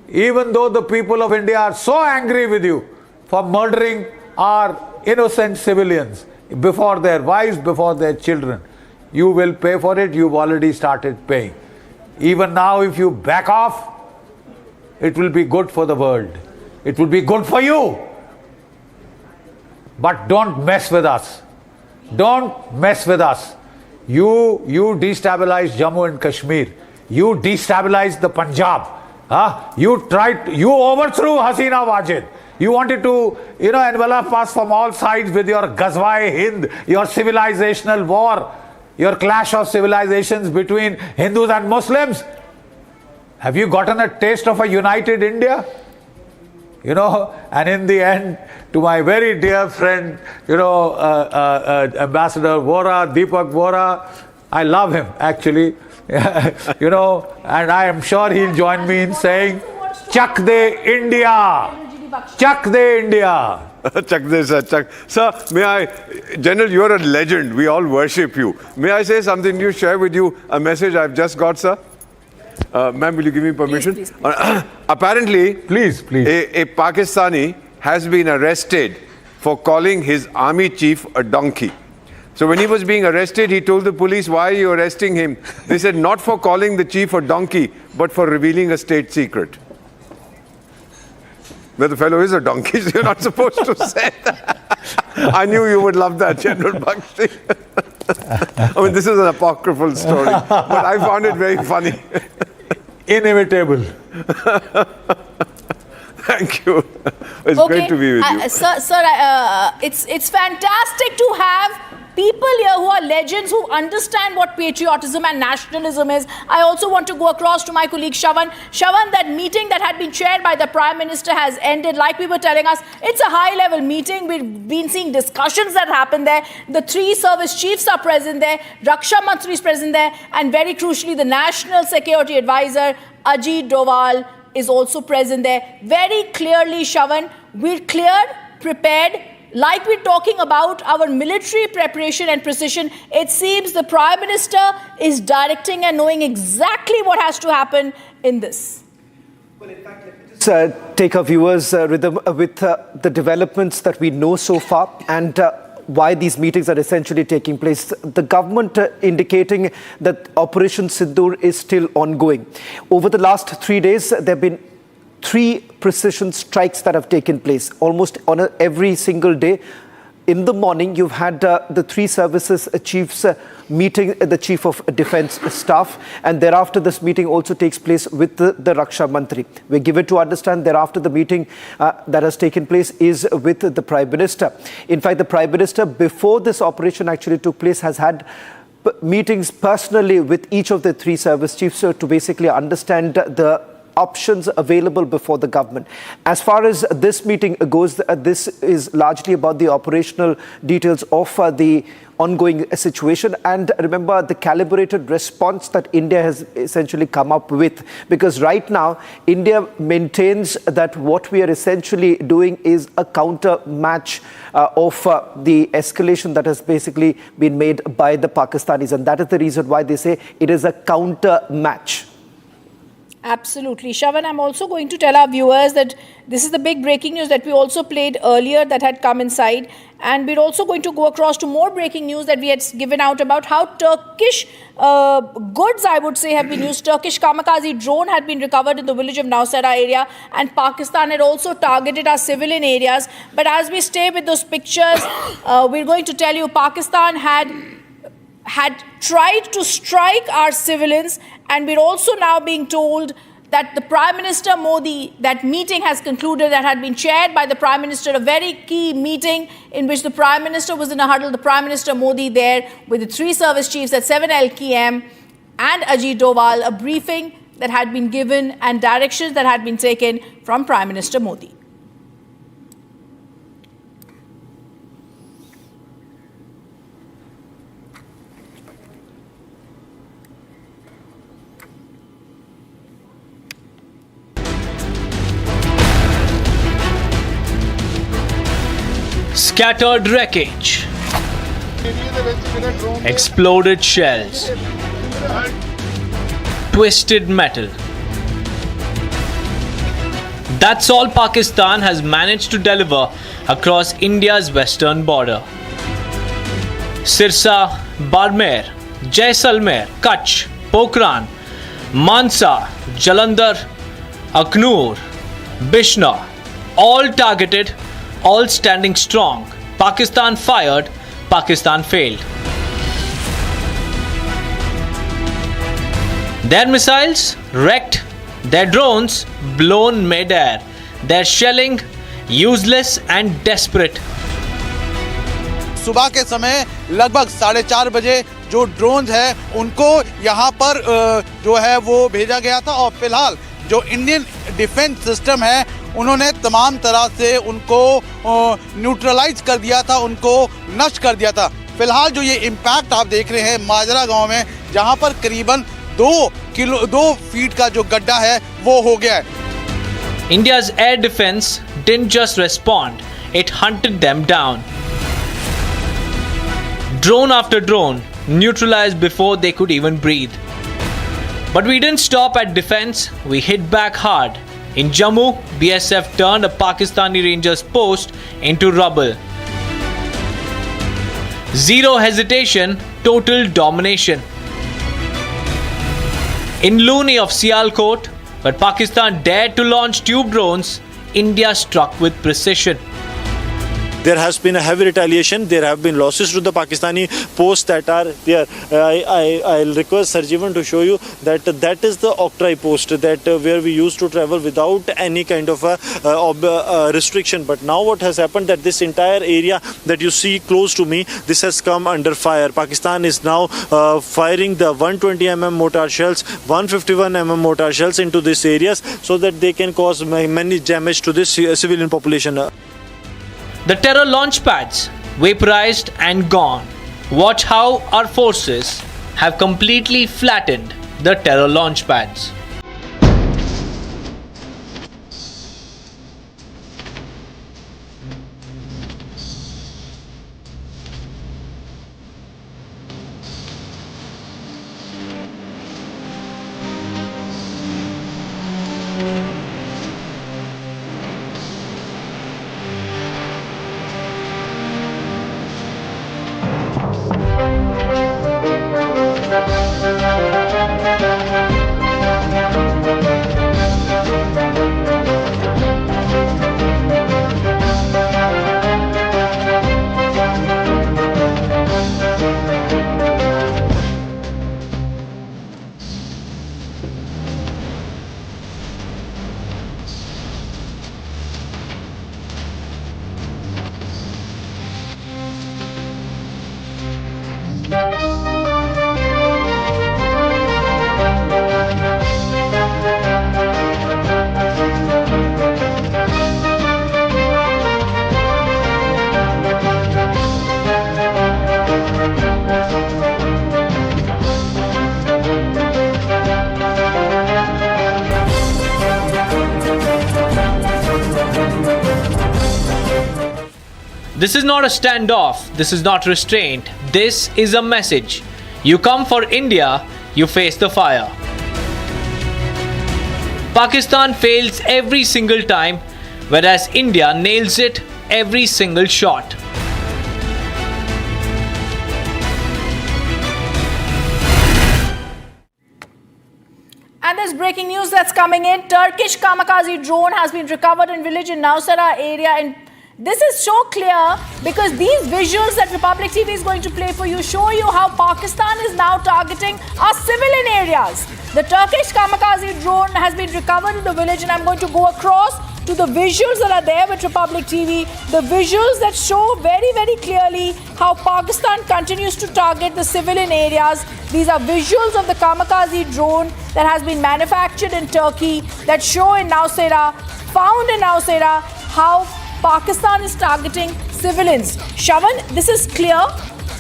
Even though the people of India are so angry with you for murdering our innocent civilians before their wives, before their children. You will pay for it. You've already started paying. Even now, if you back off, it will be good for the world. It will be good for you. But don't mess with us. Don't mess with us. You destabilize Jammu and Kashmir. You destabilize the Punjab. You overthrew Hasina Wajid. You wanted to, envelop us from all sides with your Ghazwa-e-Hind, your civilizational war, your clash of civilizations between Hindus and Muslims. Have you gotten a taste of a united India? And in the end, to my very dear friend, Ambassador Vora, Deepak Vora, I love him actually, and I am sure he'll join me in saying, Chak de India! Chak de India! Chak de, sir, chak. Sir, may I, General, you're a legend. We all worship you. May I say something to you, share with you a message I've just got, sir? Ma'am, will you give me permission? Please. Apparently, please. A Pakistani has been arrested for calling his army chief a donkey. So when he was being arrested, he told the police, why are you arresting him? They said, not for calling the chief a donkey, but for revealing a state secret. Well, the fellow is a donkey, so you're not supposed to say that. I knew you would love that, General Bakshi. I mean, this is an apocryphal story, but I found it very funny. Inimitable. Thank you. It's great to be with you. Sir, it's fantastic to have people here who are legends, who understand what patriotism and nationalism is. I also want to go across to my colleague Shawan. Shawan, that meeting that had been chaired by the Prime Minister has ended. Like we were telling us, it's a high-level meeting. We've been seeing discussions that happen there. The 3 service chiefs are present there. Raksha Mantri is present there. And very crucially, the National Security Advisor, Ajit Doval, is also present there. Very clearly, Shawan, we're clear, prepared. Like we're talking about our military preparation and precision, it seems the Prime Minister is directing and knowing exactly what has to happen in this. Take our viewers with the developments that we know so far and why these meetings are essentially taking place. The government indicating that Operation Sindoor is still ongoing. Over the last 3 days, there have been 3 precision strikes that have taken place almost on every single day. In the morning, you've had the 3 services chiefs meeting the Chief of Defence Staff, and thereafter this meeting also takes place with the Raksha Mantri. We're given to understand thereafter the meeting that has taken place is with the Prime Minister. In fact, the Prime Minister, before this operation actually took place, has had meetings personally with each of the 3 service chiefs to basically understand the options available before the government. As far as this meeting goes, this is largely about the operational details of the ongoing situation, and remember the calibrated response that India has essentially come up with, because right now India maintains that what we are essentially doing is a counter match of the escalation that has basically been made by the Pakistanis, and that is the reason why they say it is a counter match. Absolutely. Shawan, I'm also going to tell our viewers that this is the big breaking news that we also played earlier that had come inside. And we're also going to go across to more breaking news that we had given out about how Turkish goods, I would say, have been used. Turkish kamikaze drone had been recovered in the village of Nowsera area, and Pakistan had also targeted our civilian areas. But as we stay with those pictures, we're going to tell you Pakistan had tried to strike our civilians, and we're also now being told that the Prime Minister Modi, that meeting has concluded, that had been chaired by the Prime Minister, a very key meeting in which the Prime Minister was in a huddle, the Prime Minister Modi there with the 3 service chiefs at 7 LKM and Ajit Doval, a briefing that had been given and directions that had been taken from Prime Minister Modi. Scattered wreckage, exploded shells, twisted metal. That's all Pakistan has managed to deliver across India's western border. Sirsa, Barmer, Jaisalmer, Kutch, Pokhran, Mansa, Jalandhar, Aknoor, Bishna, all targeted, all standing strong. Pakistan fired, Pakistan failed. Their missiles wrecked, their drones blown mid-air, their shelling useless and desperate. सुबह के समय लगभग 4:30 बजे जो drones है उनको यहाँ पर जो है वो भेजा गया था, और फिलहाल जो इंडियन डिफेंस सिस्टम है उन्होंने तमाम तरह से उनको न्यूट्रलाइज कर दिया था, उनको नष्ट कर दिया था। फिलहाल जो ये इम्पैक्ट आप देख रहे हैं माजरा गांव में, जहां पर करीबन 2 फीट का जो गड्ढा है वो हो गया है। India's air defense didn't just respond, it hunted them down. Drone after drone neutralized before they could even breathe. But we didn't stop at defense, we hit back hard. In Jammu, BSF turned a Pakistani Rangers post into rubble. Zero hesitation, total domination. In Luni of Sialkot, where Pakistan dared to launch tube drones, India struck with precision. there has been a heavy retaliation. There have been losses to the Pakistani posts that are there. I'll request Sarjeevan to show you that that is the Octroi post that where we used to travel without any kind of a restriction. But now what has happened that this entire area that you see close to me, this has come under fire. Pakistan is now firing the 120 mm mortar shells, 151 mm mortar shells into these areas so that they can cause many damage to this civilian population. The terror launch pads vaporized and gone. Watch how our forces have completely flattened the terror launch pads. This is not a standoff, this is not restraint, this is a message. You come for India, you face the fire. Pakistan fails every single time, whereas India nails it every single shot. And there's breaking news that's coming in. Turkish kamikaze drone has been recovered in village in Nowsara area. And this is so clear because these visuals that Republic TV is going to play for you show you how Pakistan is now targeting our civilian areas. The Turkish kamikaze drone has been recovered in the village, and I'm going to go across to the visuals that are there with Republic TV. The visuals that show very, very clearly how Pakistan continues to target the civilian areas. These are visuals of the kamikaze drone that has been manufactured in Turkey that show in Nowsara, found in Nowsara, how Pakistan is targeting civilians. Shavan, this is clear.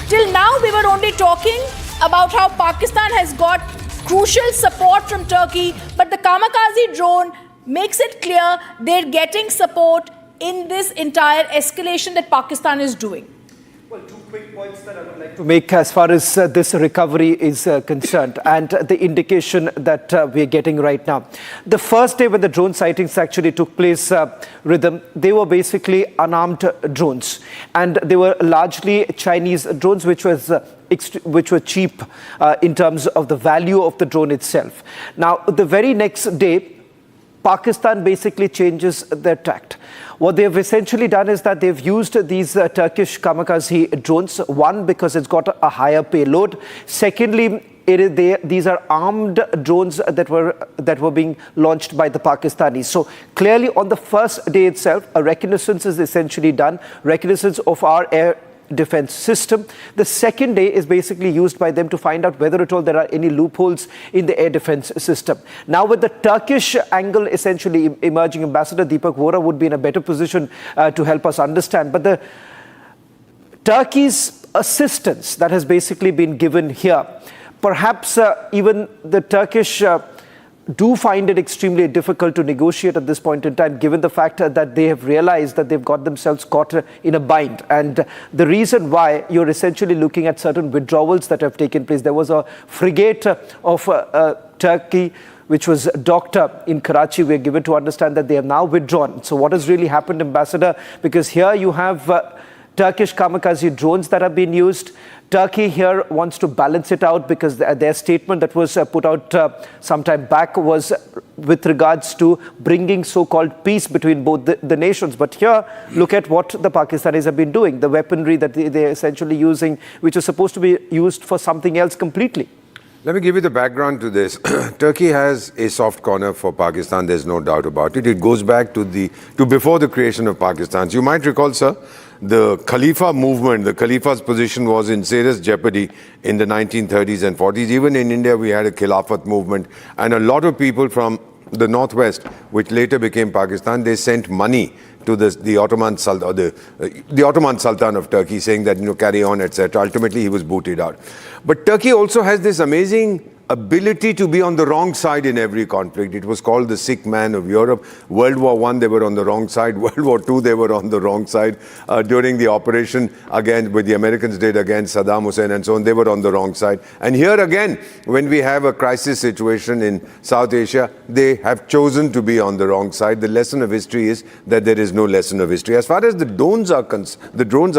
Till now, we were only talking about how Pakistan has got crucial support from Turkey, but the kamikaze drone makes it clear they're getting support in this entire escalation that Pakistan is doing. Well, two quick points that I would like to make as far as this recovery is concerned and the indication that we're getting right now. The first day when the drone sightings actually took place, Rhythm, they were basically unarmed drones, and they were largely Chinese drones which were cheap in terms of the value of the drone itself. Now, the very next day, Pakistan basically changes their tact. What they've essentially done is that they've used these Turkish kamikaze drones, one, because it's got a higher payload. Secondly, these are armed drones that were being launched by the Pakistanis. So clearly on the first day itself, a reconnaissance is essentially done, reconnaissance of our air defense system. The second day is basically used by them to find out whether at all there are any loopholes in the air defense system. Now, with the Turkish angle essentially emerging, Ambassador Deepak Vora would be in a better position to help us understand. But the Turkey's assistance that has basically been given here, perhaps even the Turkish do find it extremely difficult to negotiate at this point in time, given the fact that they have realized that they've got themselves caught in a bind. And the reason why you're essentially looking at certain withdrawals that have taken place. There was a frigate of Turkey which was docked in Karachi. We're given to understand that they have now withdrawn. So what has really happened, Ambassador? Because here you have Turkish kamikaze drones that have been used. Turkey here wants to balance it out because their statement that was put out some time back was with regards to bringing so-called peace between both the nations. But here, look at what the Pakistanis have been doing, the weaponry that they're essentially using, which is supposed to be used for something else completely. Let me give you the background to this. Turkey has a soft corner for Pakistan, there's no doubt about it. It goes back to before the creation of Pakistan. So you might recall, sir, the Khalifa movement, the Khalifa's position was in serious jeopardy in the 1930s and 40s. Even in India, we had a Khilafat movement. And a lot of people from the northwest, which later became Pakistan, they sent money to the Ottoman Sultan of Turkey, saying that, carry on, etc. Ultimately, he was booted out. But Turkey also has this amazing ability to be on the wrong side in every conflict. It was called the sick man of Europe. World War I, they were on the wrong side. World War II, they were on the wrong side. During the operation, again, what the Americans did against Saddam Hussein and so on, they were on the wrong side. And here again, when we have a crisis situation in South Asia, they have chosen to be on the wrong side. The lesson of history is that there is no lesson of history. As far as the drones are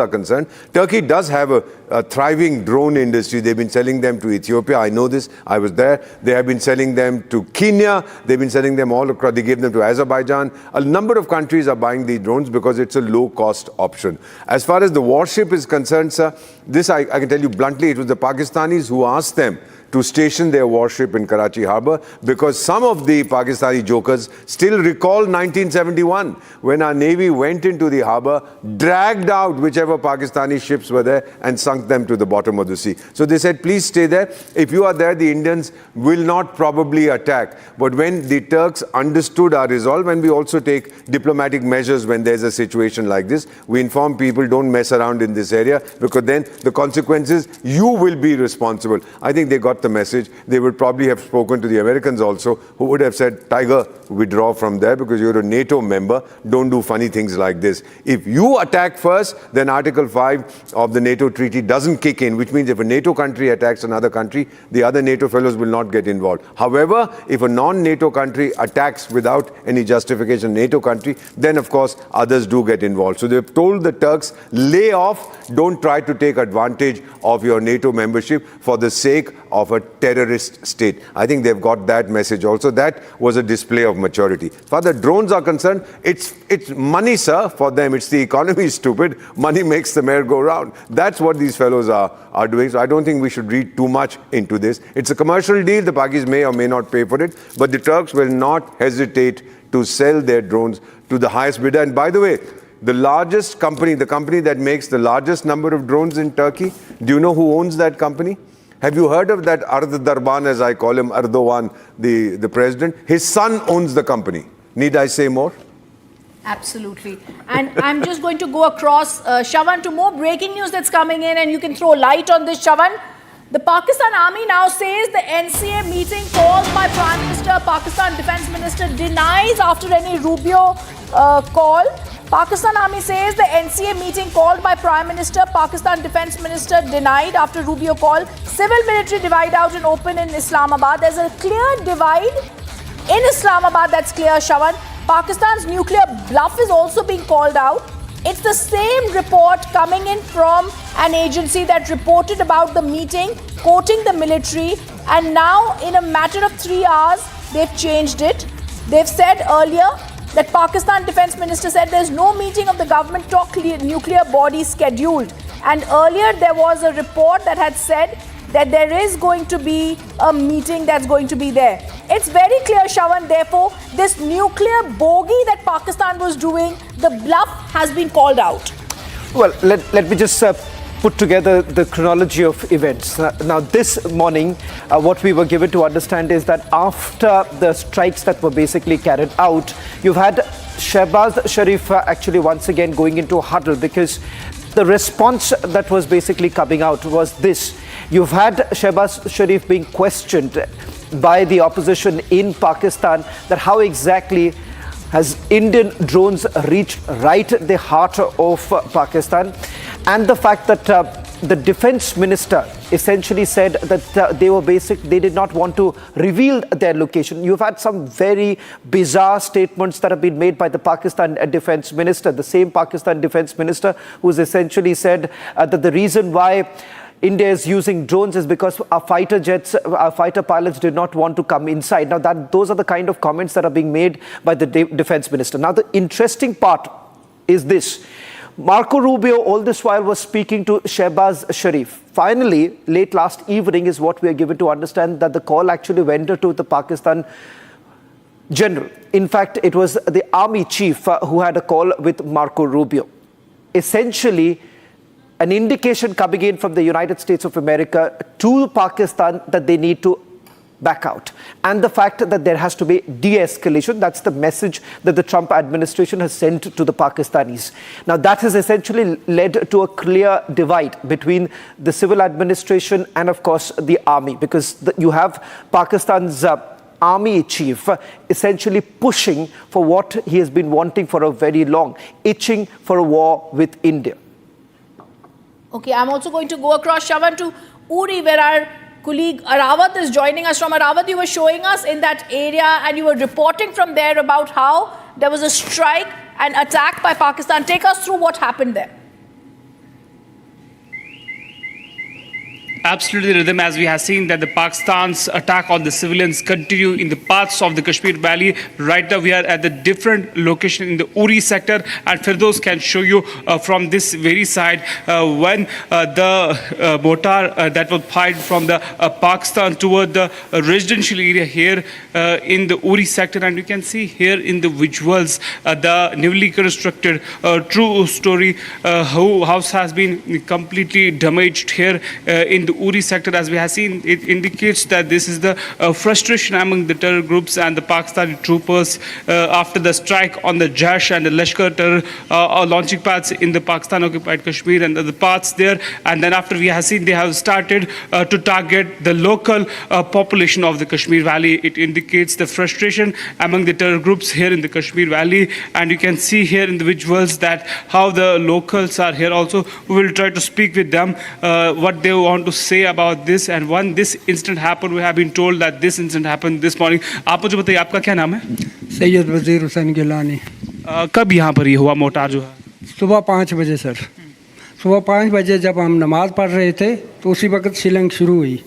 concerned, Turkey does have a thriving drone industry. They've been selling them to Ethiopia. I know this. I was there. They have been selling them to Kenya. They've been selling them all across. They gave them to Azerbaijan. A number of countries are buying these drones because it's a low-cost option. As far as the warship is concerned, sir, this I can tell you bluntly, it was the Pakistanis who asked them to station their warship in Karachi Harbour, because some of the Pakistani jokers still recall 1971 when our Navy went into the harbour, dragged out whichever Pakistani ships were there and sunk them to the bottom of the sea. So they said, please stay there. If you are there, the Indians will not probably attack. But when the Turks understood our resolve, and we also take diplomatic measures when there's a situation like this, we inform people, don't mess around in this area, because then the consequences, you will be responsible. I think they got the message. They would probably have spoken to the Americans also, who would have said, Tiger, withdraw from there because you're a NATO member. Don't do funny things like this. If you attack first, then Article 5 of the NATO treaty doesn't kick in, which means if a NATO country attacks another country, the other NATO fellows will not get involved. However, if a non-NATO country attacks without any justification NATO country, then of course others do get involved. So they've told the Turks, lay off, don't try to take advantage of your NATO membership for the sake of a terrorist state. I think they've got that message also. That was a display of maturity. As far as the drones are concerned, it's money, sir, for them. It's the economy, stupid. Money makes the merry go round. That's what these fellows are doing. So I don't think we should read too much into this. It's a commercial deal. The Pakis may or may not pay for it, but the Turks will not hesitate to sell their drones to the highest bidder. And by the way, the largest company, the company that makes the largest number of drones in Turkey, do you know who owns that company? Have you heard of that Darban, as I call him, Erdogan, the president? His son owns the company. Need I say more? Absolutely. And I'm just going to go across, Shavan, to more breaking news that's coming in, and you can throw light on this, Shavan. The Pakistan Army now says the NCA meeting called by Prime Minister, Pakistan Defence Minister denies after any Rubio call. Pakistan Army says the NCA meeting called by Prime Minister, Pakistan Defence Minister denied after Rubio call. Civil-military divide out and open in Islamabad. There's a clear divide in Islamabad, that's clear, Shavan. Pakistan's nuclear bluff is also being called out. It's the same report coming in from an agency that reported about the meeting, quoting the military, and now in a matter of 3 hours, they've changed it. They've said earlier that Pakistan Defence Minister said there's no meeting of the government talk nuclear body scheduled. And earlier there was a report that had said that there is going to be a meeting that's going to be there. It's very clear, Shavan, therefore, this nuclear bogey that Pakistan was doing, the bluff has been called out. Well, let me just put together the chronology of events. Now, this morning, what we were given to understand is that after the strikes that were basically carried out, you've had Shehbaz Sharif actually once again going into a huddle, because the response that was basically coming out was this. You've had Shehbaz Sharif being questioned by the opposition in Pakistan that how exactly has Indian drones reached right at the heart of Pakistan, and the fact that the defense minister essentially said that they did not want to reveal their location. You've had some very bizarre statements that have been made by the Pakistan defense minister, the same Pakistan defense minister who's essentially said that the reason why India is using drones is because our fighter pilots did not want to come inside. Now, those are the kind of comments that are being made by the defense minister. Now, the interesting part is this. Marco Rubio all this while was speaking to Shehbaz Sharif. Finally, late last evening is what we are given to understand that the call actually went to the Pakistan general. In fact, it was the army chief who had a call with Marco Rubio. Essentially, an indication coming in from the United States of America to Pakistan that they need to back out. And the fact that there has to be de-escalation, that's the message that the Trump administration has sent to the Pakistanis. Now, that has essentially led to a clear divide between the civil administration and, of course, the army, because you have Pakistan's army chief essentially pushing for what he has been wanting for a very long, itching for a war with India. Okay, I'm also going to go across, Shavan, to Uri, where our colleague Arawat is joining us from. Arawat, you were showing us in that area and you were reporting from there about how there was a strike and attack by Pakistan. Take us through what happened there. Absolutely, Rhythm, as we have seen that the Pakistan's attack on the civilians continue in the parts of the Kashmir Valley. Right now we are at the different location in the Uri sector, and Firdaus can show you from this very side when the mortar that was fired from the Pakistan toward the residential area here in the Uri sector, and you can see here in the visuals the newly constructed true story house has been completely damaged here in the Uri sector. As we have seen, it indicates that this is the frustration among the terror groups and the Pakistani troopers after the strike on the Jash and the Lashkar terror launching pads in the Pakistan-occupied Kashmir and the parts there. And then after we have seen, they have started to target the local population of the Kashmir Valley. It indicates the frustration among the terror groups here in the Kashmir Valley. And you can see here in the visuals that how the locals are here also. We will try to speak with them what they want to say about this. And when this incident happened, we have been told that this incident happened this morning. आप मुझे बताइए, आपका क्या नाम है? सैयद वजीर हुसैन गिलानी। कब यहाँ पर ये हुआ मोर्टार जो है? सुबह 5 बजे सर। सुबह 5 बजे जब हम नमाज़ पढ़ रहे थे तो उसी वक्त शिलंग शुरू हुई।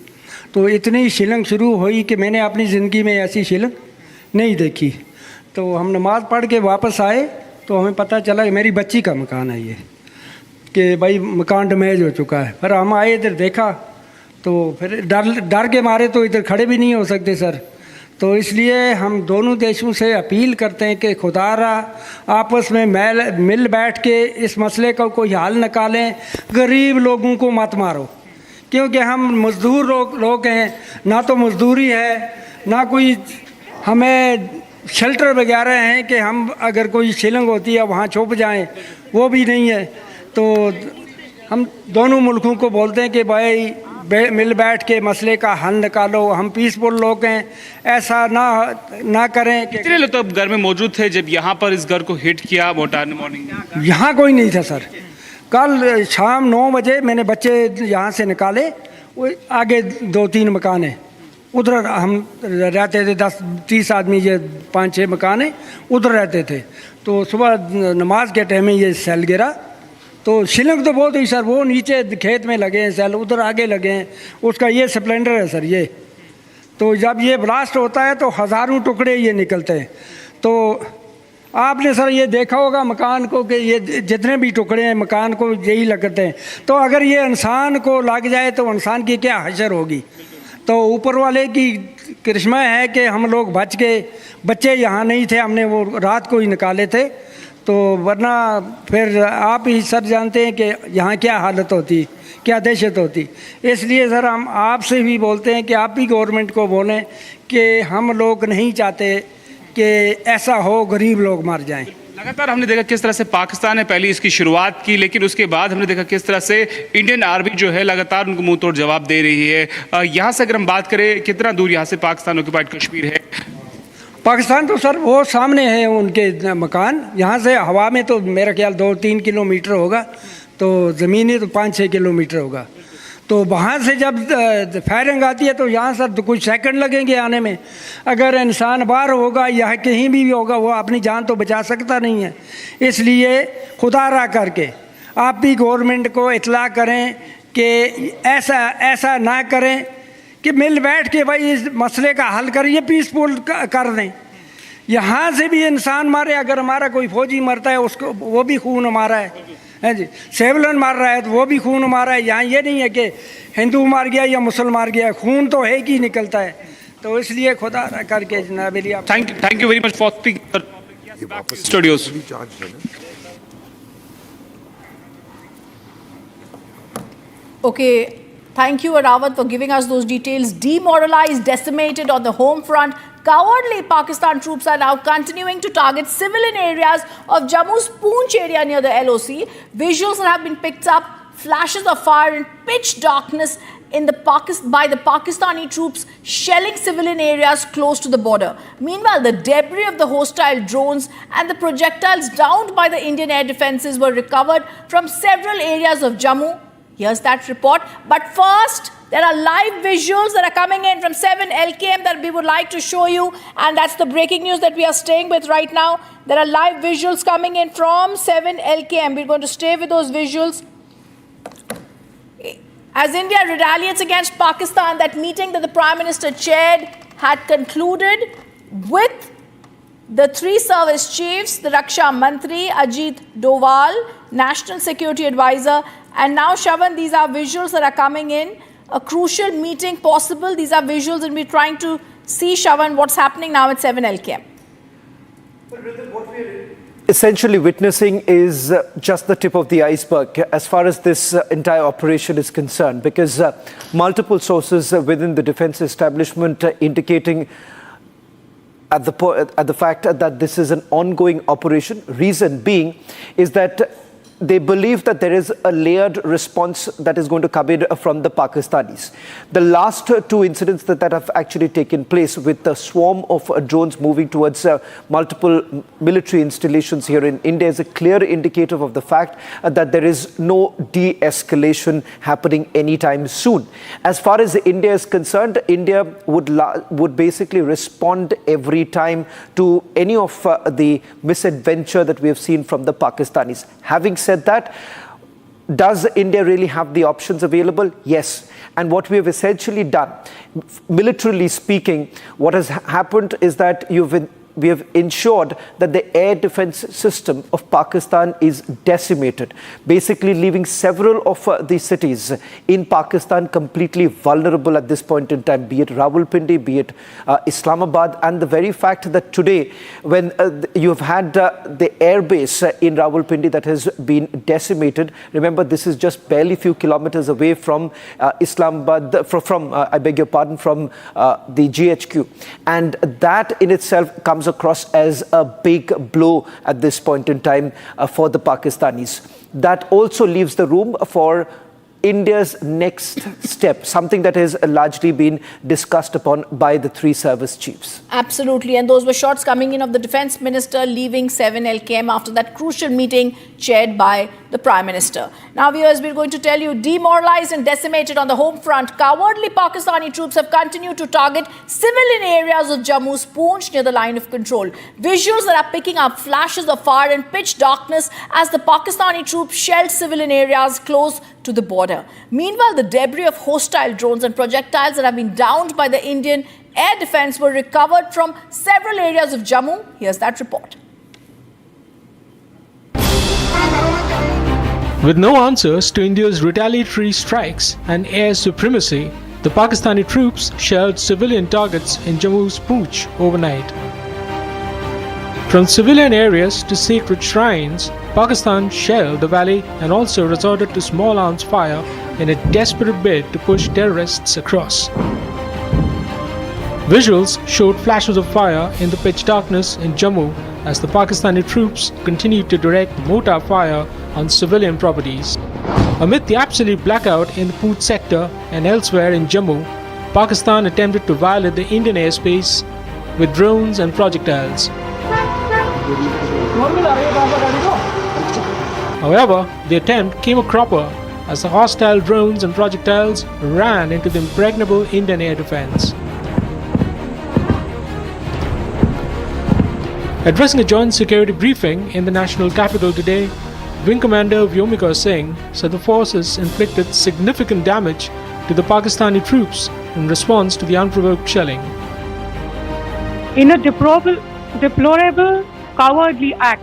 तो इतनी शिलंग शुरू हुई कि मैंने अपनी ज़िंदगी में ऐसी शिलंग नहीं देखी। तो हम नमाज़ पढ़ के वापस आए तो हमें पता चला कि मेरी बच्ची का मकान है ये, कि भाई मकान डैमेज हो चुका है। फिर हम आए इधर देखा तो फिर डर के मारे तो इधर खड़े भी नहीं हो सकते सर। तो इसलिए हम दोनों देशों से अपील करते हैं कि खुदारा आपस में मिल बैठ के इस मसले का कोई हल निकालें। गरीब लोगों को मत मारो, क्योंकि हम मज़दूर लोग हैं, ना तो मज़दूरी है ना कोई हमें शेल्टर वगैरह हैं कि हम अगर कोई शिलंग होती है वहाँ छुप जाएं, वो भी नहीं है। तो हम दोनों मुल्कों को बोलते हैं कि भाई मिल बैठ के मसले का हल निकालो। हम पीसफुल लोग हैं, ऐसा ना करें। कितने लोग तो घर में मौजूद थे जब यहाँ पर इस घर को हिट किया मोर्टार ने मॉर्निंग? यहाँ कोई नहीं था सर। कल शाम 9 बजे मैंने बच्चे यहाँ से निकाले, वो आगे 2-3 मकान है उधर हम रहते थे, 10-30 आदमी, ये 5-6 मकान है उधर रहते थे। तो सुबह नमाज के टाइम में ये सेल गिरा। तो शिलंग तो बहुत हुई सर, वो नीचे खेत में लगे हैं सेल, उधर आगे लगे हैं। उसका ये स्प्लेंडर है सर ये। तो जब ये ब्लास्ट होता है तो हज़ारों टुकड़े ये निकलते हैं। तो आपने सर ये देखा होगा मकान को कि ये जितने भी टुकड़े हैं मकान को यही लगते हैं। तो अगर ये इंसान को लग जाए तो इंसान की क्या हशर होगी। तो ऊपर वाले की करिश्मा है कि हम लोग बच के, बच्चे यहाँ नहीं थे, हमने वो रात को ही निकाले थे। तो वरना फिर आप ही सर जानते हैं कि यहाँ क्या हालत होती, क्या दहशत होती। इसलिए सर हम आपसे भी बोलते हैं कि आप भी गवर्नमेंट को बोलें कि हम लोग नहीं चाहते कि ऐसा हो, गरीब लोग मर जाएं। लगातार हमने देखा किस तरह से पाकिस्तान ने पहले इसकी शुरुआत की, लेकिन उसके बाद हमने देखा किस तरह से इंडियन आर्मी जो है लगातार उनको मुंह तोड़ जवाब दे रही है। यहाँ से अगर हम बात करें, कितना दूर यहाँ से पाकिस्तान ऑक्युपाइड कश्मीर है? पाकिस्तान तो सर वो सामने है उनके मकान। यहाँ से हवा में तो मेरा ख्याल 2-3 किलोमीटर होगा। तो ज़मीनी तो 5-6 किलोमीटर होगा। तो वहाँ से जब फायरिंग आती है तो यहाँ से तो कुछ सेकंड लगेंगे आने में। अगर इंसान बाहर होगा या कहीं भी होगा वो अपनी जान तो बचा सकता नहीं है। इसलिए खुदारा करके आप भी गवर्नमेंट को इतला करें कि ऐसा ना करें कि मिल बैठ के भाई इस मसले का हल करिए, पीसफुल कर दें। यहाँ से भी इंसान मारे, अगर हमारा कोई फौजी मरता है उसको वो भी खून हमारा है जी, सिविलियन मार रहा है तो वो भी खून हमारा है। यहाँ ये नहीं है कि हिंदू मार गया या मुसलमान मार गया, खून तो है कि निकलता है। तो इसलिए खुदा करके जनाब thank you very much for speaking studios. Okay, thank you, Arawat, for giving us those details. Demoralized, decimated on the home front, cowardly Pakistan troops are now continuing to target civilian areas of Jammu's Poonch area near the LOC. Visuals that have been picked up, flashes of fire in pitch darkness by the Pakistani troops shelling civilian areas close to the border. Meanwhile, the debris of the hostile drones and the projectiles downed by the Indian air defences were recovered from several areas of Jammu. Here's that report. But first, there are live visuals that are coming in from 7 LKM that we would like to show you. And that's the breaking news that we are staying with right now. There are live visuals coming in from 7 LKM. We're going to stay with those visuals. As India retaliates against Pakistan, that meeting that the Prime Minister chaired had concluded with the three service chiefs, the Raksha Mantri, Ajit Doval, National Security Advisor, and now, Shavan, these are visuals that are coming in. A crucial meeting possible. These are visuals, and we're trying to see, Shavan, what's happening now at 7 LKM. Essentially witnessing is just the tip of the iceberg as far as this entire operation is concerned, because multiple sources within the defense establishment indicating at the fact that this is an ongoing operation. Reason being is that they believe that there is a layered response that is going to come in from the Pakistanis. The last two incidents that have actually taken place with the swarm of drones moving towards multiple military installations here in India is a clear indicator of the fact that there is no de-escalation happening anytime soon. As far as India is concerned, India would basically respond every time to any of the misadventure that we have seen from the Pakistanis. Having said that, does India really have the options available? Yes. And what we have essentially done, militarily speaking, what has happened is that we have ensured that the air defense system of Pakistan is decimated, basically leaving several of the cities in Pakistan completely vulnerable at this point in time, be it Rawalpindi, be it Islamabad. And the very fact that today, when you have had the airbase in Rawalpindi that has been decimated, remember this is just barely few kilometers away from Islamabad, from the GHQ. And that in itself comes across as a big blow at this point in time for the Pakistanis. That also leaves the room for India's next step, something that has largely been discussed upon by the three service chiefs. Absolutely, and those were shots coming in of the Defence Minister leaving 7 LKM after that crucial meeting chaired by the Prime Minister. Now, viewers, we're going to tell you, demoralized and decimated on the home front, cowardly Pakistani troops have continued to target civilian areas of Jammu's Poonch near the line of control. Visuals that are picking up flashes of fire and pitch darkness as the Pakistani troops shelled civilian areas close to the border. Meanwhile, the debris of hostile drones and projectiles that have been downed by the Indian air defense were recovered from several areas of Jammu. Here's that report. With no answers to India's retaliatory strikes and air supremacy, the Pakistani troops shelled civilian targets in Jammu's Poonch overnight. From civilian areas to sacred shrines, Pakistan shelled the valley and also resorted to small arms fire in a desperate bid to push terrorists across. Visuals showed flashes of fire in the pitch darkness in Jammu as the Pakistani troops continued to direct mortar fire on civilian properties. Amid the absolute blackout in the Poonch sector and elsewhere in Jammu, Pakistan attempted to violate the Indian airspace with drones and projectiles. However, the attempt came a cropper as the hostile drones and projectiles ran into the impregnable Indian air defense. Addressing a joint security briefing in the national capital today, Wing Commander Vyomika Singh said the forces inflicted significant damage to the Pakistani troops in response to the unprovoked shelling. In a deplorable cowardly act,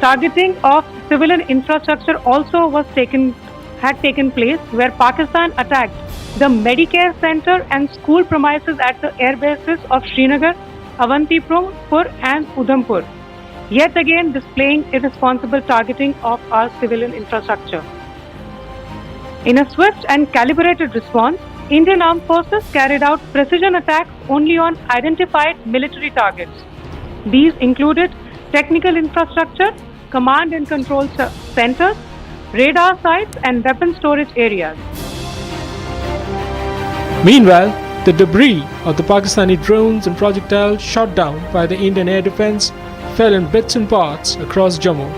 targeting of civilian infrastructure also had taken place, where Pakistan attacked the Medicare Center and school premises at the air bases of Srinagar, Awantipur and Udhampur, yet again displaying irresponsible targeting of our civilian infrastructure. In a swift and calibrated response, Indian Armed Forces carried out precision attacks only on identified military targets. These included technical infrastructure, command and control centers, radar sites and weapon storage areas. Meanwhile, the debris of the Pakistani drones and projectiles shot down by the Indian air defense fell in bits and parts across Jammu.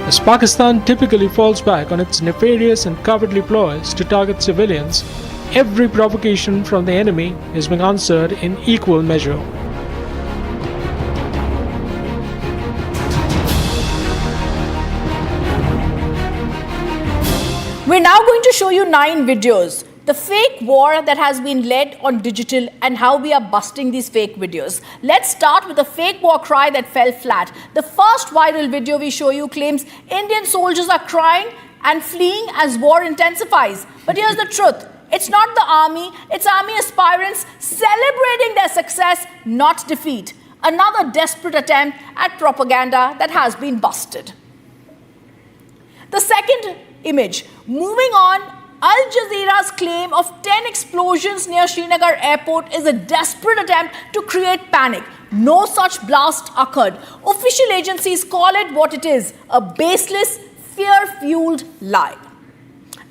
As Pakistan typically falls back on its nefarious and cowardly ploys to target civilians, every provocation from the enemy is being answered in equal measure. We're now going to show you 9 videos. The fake war that has been led on digital and how we are busting these fake videos. Let's start with a fake war cry that fell flat. The first viral video we show you claims Indian soldiers are crying and fleeing as war intensifies. But here's the truth. It's not the army, it's army aspirants celebrating their success, not defeat. Another desperate attempt at propaganda that has been busted. The second image, moving on, Al Jazeera's claim of 10 explosions near Srinagar airport is a desperate attempt to create panic. No such blast occurred. Official agencies call it what it is, a baseless, fear-fueled lie.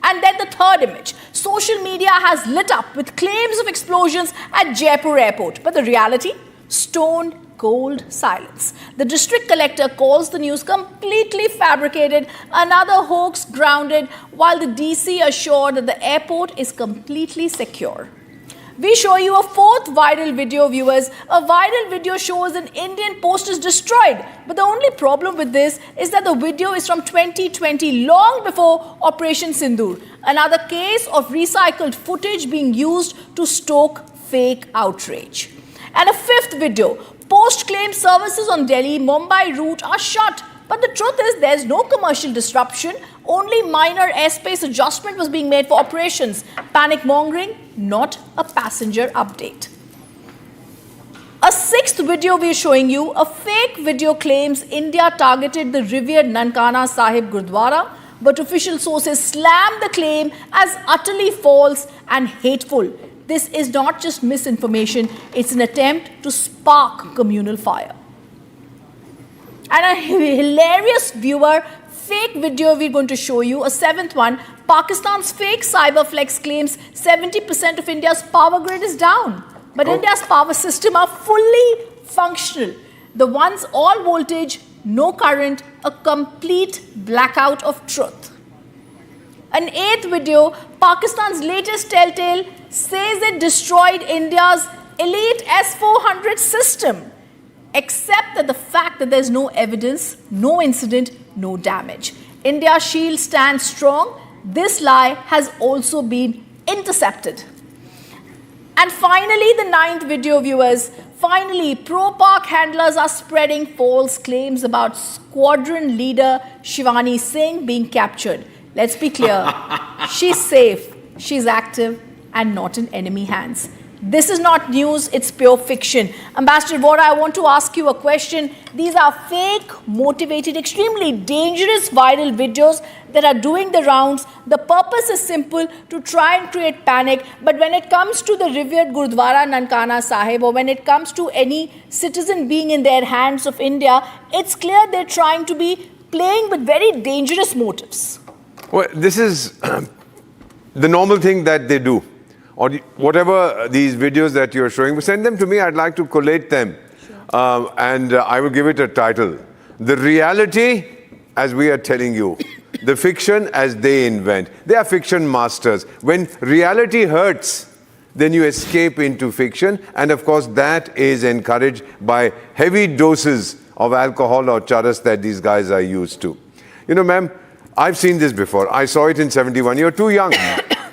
And then the third image. Social media has lit up with claims of explosions at Jaipur airport. But the reality? Stone cold silence. The district collector calls the news completely fabricated, another hoax grounded, while the DC assured that the airport is completely secure. We show you a fourth viral video, viewers. A viral video shows an Indian post is destroyed. But the only problem with this is that the video is from 2020, long before Operation Sindoor. Another case of recycled footage being used to stoke fake outrage. And a fifth video. Post claims services on Delhi-Mumbai route are shut. But the truth is there's no commercial disruption. Only minor airspace adjustment was being made for operations. Panic mongering, not a passenger update. A sixth video we're showing you, a fake video claims India targeted the revered Nankana Sahib Gurdwara, but official sources slam the claim as utterly false and hateful. This is not just misinformation, it's an attempt to spark communal fire. And a hilarious viewer fake video we're going to show you, a seventh one. Pakistan's fake cyberflex claims 70% of India's power grid is down. But India's power system are fully functional. The ones all voltage, no current, a complete blackout of truth. An eighth video, Pakistan's latest telltale says it destroyed India's elite S-400 system. Except that the fact that there's no evidence, no incident, no damage. India's shield stands strong. This lie has also been intercepted. And finally, the ninth video, viewers. Finally, pro-Pak handlers are spreading false claims about squadron leader Shivani Singh being captured. Let's be clear. She's safe, she's active, and not in enemy hands. This is not news, it's pure fiction. Ambassador Vora, I want to ask you a question. These are fake, motivated, extremely dangerous viral videos that are doing the rounds. The purpose is simple, to try and create panic. But when it comes to the revered Gurdwara Nankana Sahib, or when it comes to any citizen being in their hands of India, it's clear they're trying to be playing with very dangerous motives. Well, this is the normal thing that they do. Or whatever these videos that you're showing, send them to me. I'd like to collate them. And I will give it a title. The reality as we are telling you, the fiction as they invent. They are fiction masters. When reality hurts, then you escape into fiction, and of course that is encouraged by heavy doses of alcohol or charas that these guys are used to. You know, ma'am, I've seen this before. I saw it in 71. You're too young.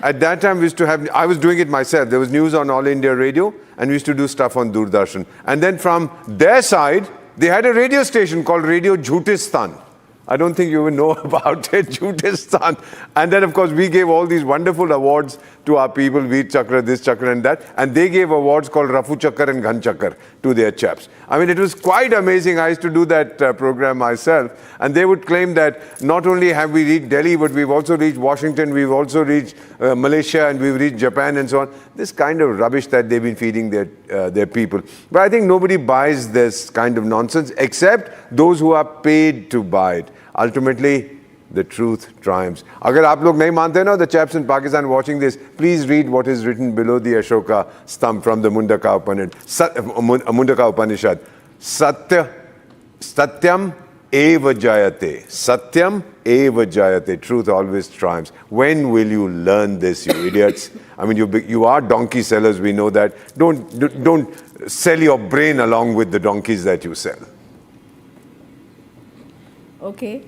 At that time, we used to have, I was doing it myself. There was news on All India Radio, and we used to do stuff on Doordarshan. And then from their side, they had a radio station called Radio Jhutistan. I don't think you even know about it, Jhutistan. And then, of course, we gave all these wonderful awards to our people, Veer Chakra, this Chakra and that. And they gave awards called Rafu Chakar and Ghan Chakar to their chaps. I mean, it was quite amazing. I used to do that program myself. And they would claim that not only have we reached Delhi, but we've also reached Washington, we've also reached Malaysia, and we've reached Japan and so on. This kind of rubbish that they've been feeding their people. But I think nobody buys this kind of nonsense except those who are paid to buy it. Ultimately, the truth triumphs. Agar aap log nahi mante na, the chaps in Pakistan watching this, please read what is written below the Ashoka stump from the Mundaka Upanishad. Satyam eva jayate. Satyam eva jayate. Truth always triumphs. When will you learn this, you idiots? I mean, you are donkey sellers, we know that. Don't sell your brain along with the donkeys that you sell. Okay.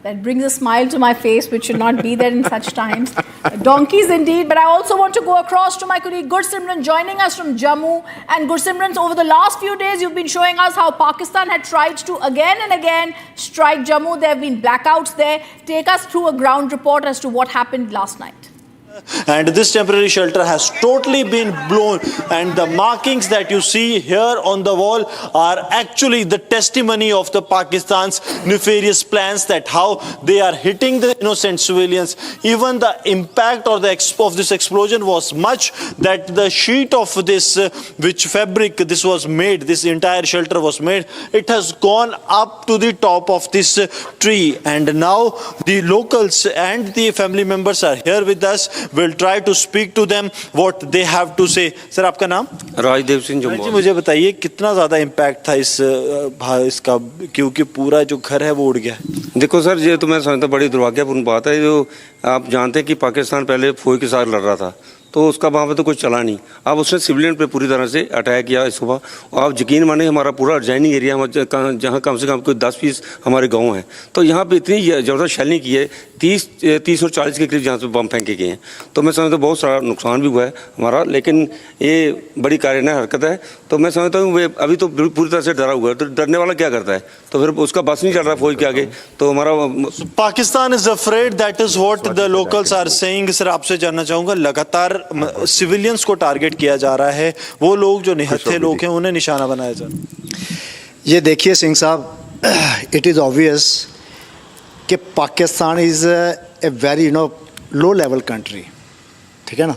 That brings a smile to my face, which should not be there in such times. Donkeys indeed. But I also want to go across to my colleague Gursimran joining us from Jammu. And Gursimran, over the last few days, you've been showing us how Pakistan had tried to again and again strike Jammu. There have been blackouts there. Take us through a ground report as to what happened last night. And this temporary shelter has totally been blown, and the markings that you see here on the wall are actually the testimony of the Pakistan's nefarious plans, that how they are hitting the innocent civilians. Even the impact or the of this explosion was much that the sheet of this which fabric this was made, this entire shelter was made, it has gone up to the top of this tree. And now the locals and the family members are here with us. We'll try to speak to them what they have to say. Sir, आपका नाम? राजदेव सिंह जम्मू। जी, मुझे बताइए कितना ज़्यादा impact था इसका, क्योंकि पूरा जो घर है वो उड़ गया। देखो सर, ये तो मैं समझता बड़ी दुर्भाग्यपूर्ण बात है। जो आप जानते हैं कि पाकिस्तान पहले फौज के साथ लड़ रहा था, तो उसका वहाँ पे तो कुछ चला नहीं। अब उसने सिविलियन पे पूरी तरह से अटैक किया इस सुबह। आप यकीन माने, हमारा पूरा डिजाइनिंग एरिया जहाँ कम से कम कोई 10-20 हमारे गांव हैं, तो यहाँ पे इतनी ज़बरदस्त शेलिंग की है, 30 और 40 के करीब जहाँ से बम फेंके गए हैं। तो मैं समझता हूँ बहुत सारा नुकसान भी हुआ है हमारा, लेकिन ये बड़ी कायराना हरकत है। तो मैं समझता हूँ वे अभी तो पूरी तरह से डरा हुआ है। तो डरने वाला क्या करता है? तो फिर उसका बस नहीं चल रहा फौज के आगे। तो हमारा Pakistan is afraid, that is what the locals are saying. Sir, आपसे जानना चाहूँगा, लगातार सिविलियंस को टारगेट किया जा रहा है, वो लोग जो निहत्थे लोग हैं उन्हें निशाना बनाया जा रहा है। ये देखिए सिंह साहब, इट इज़ ऑब्वियस कि Pakistan is a very low level country, ठीक है ना।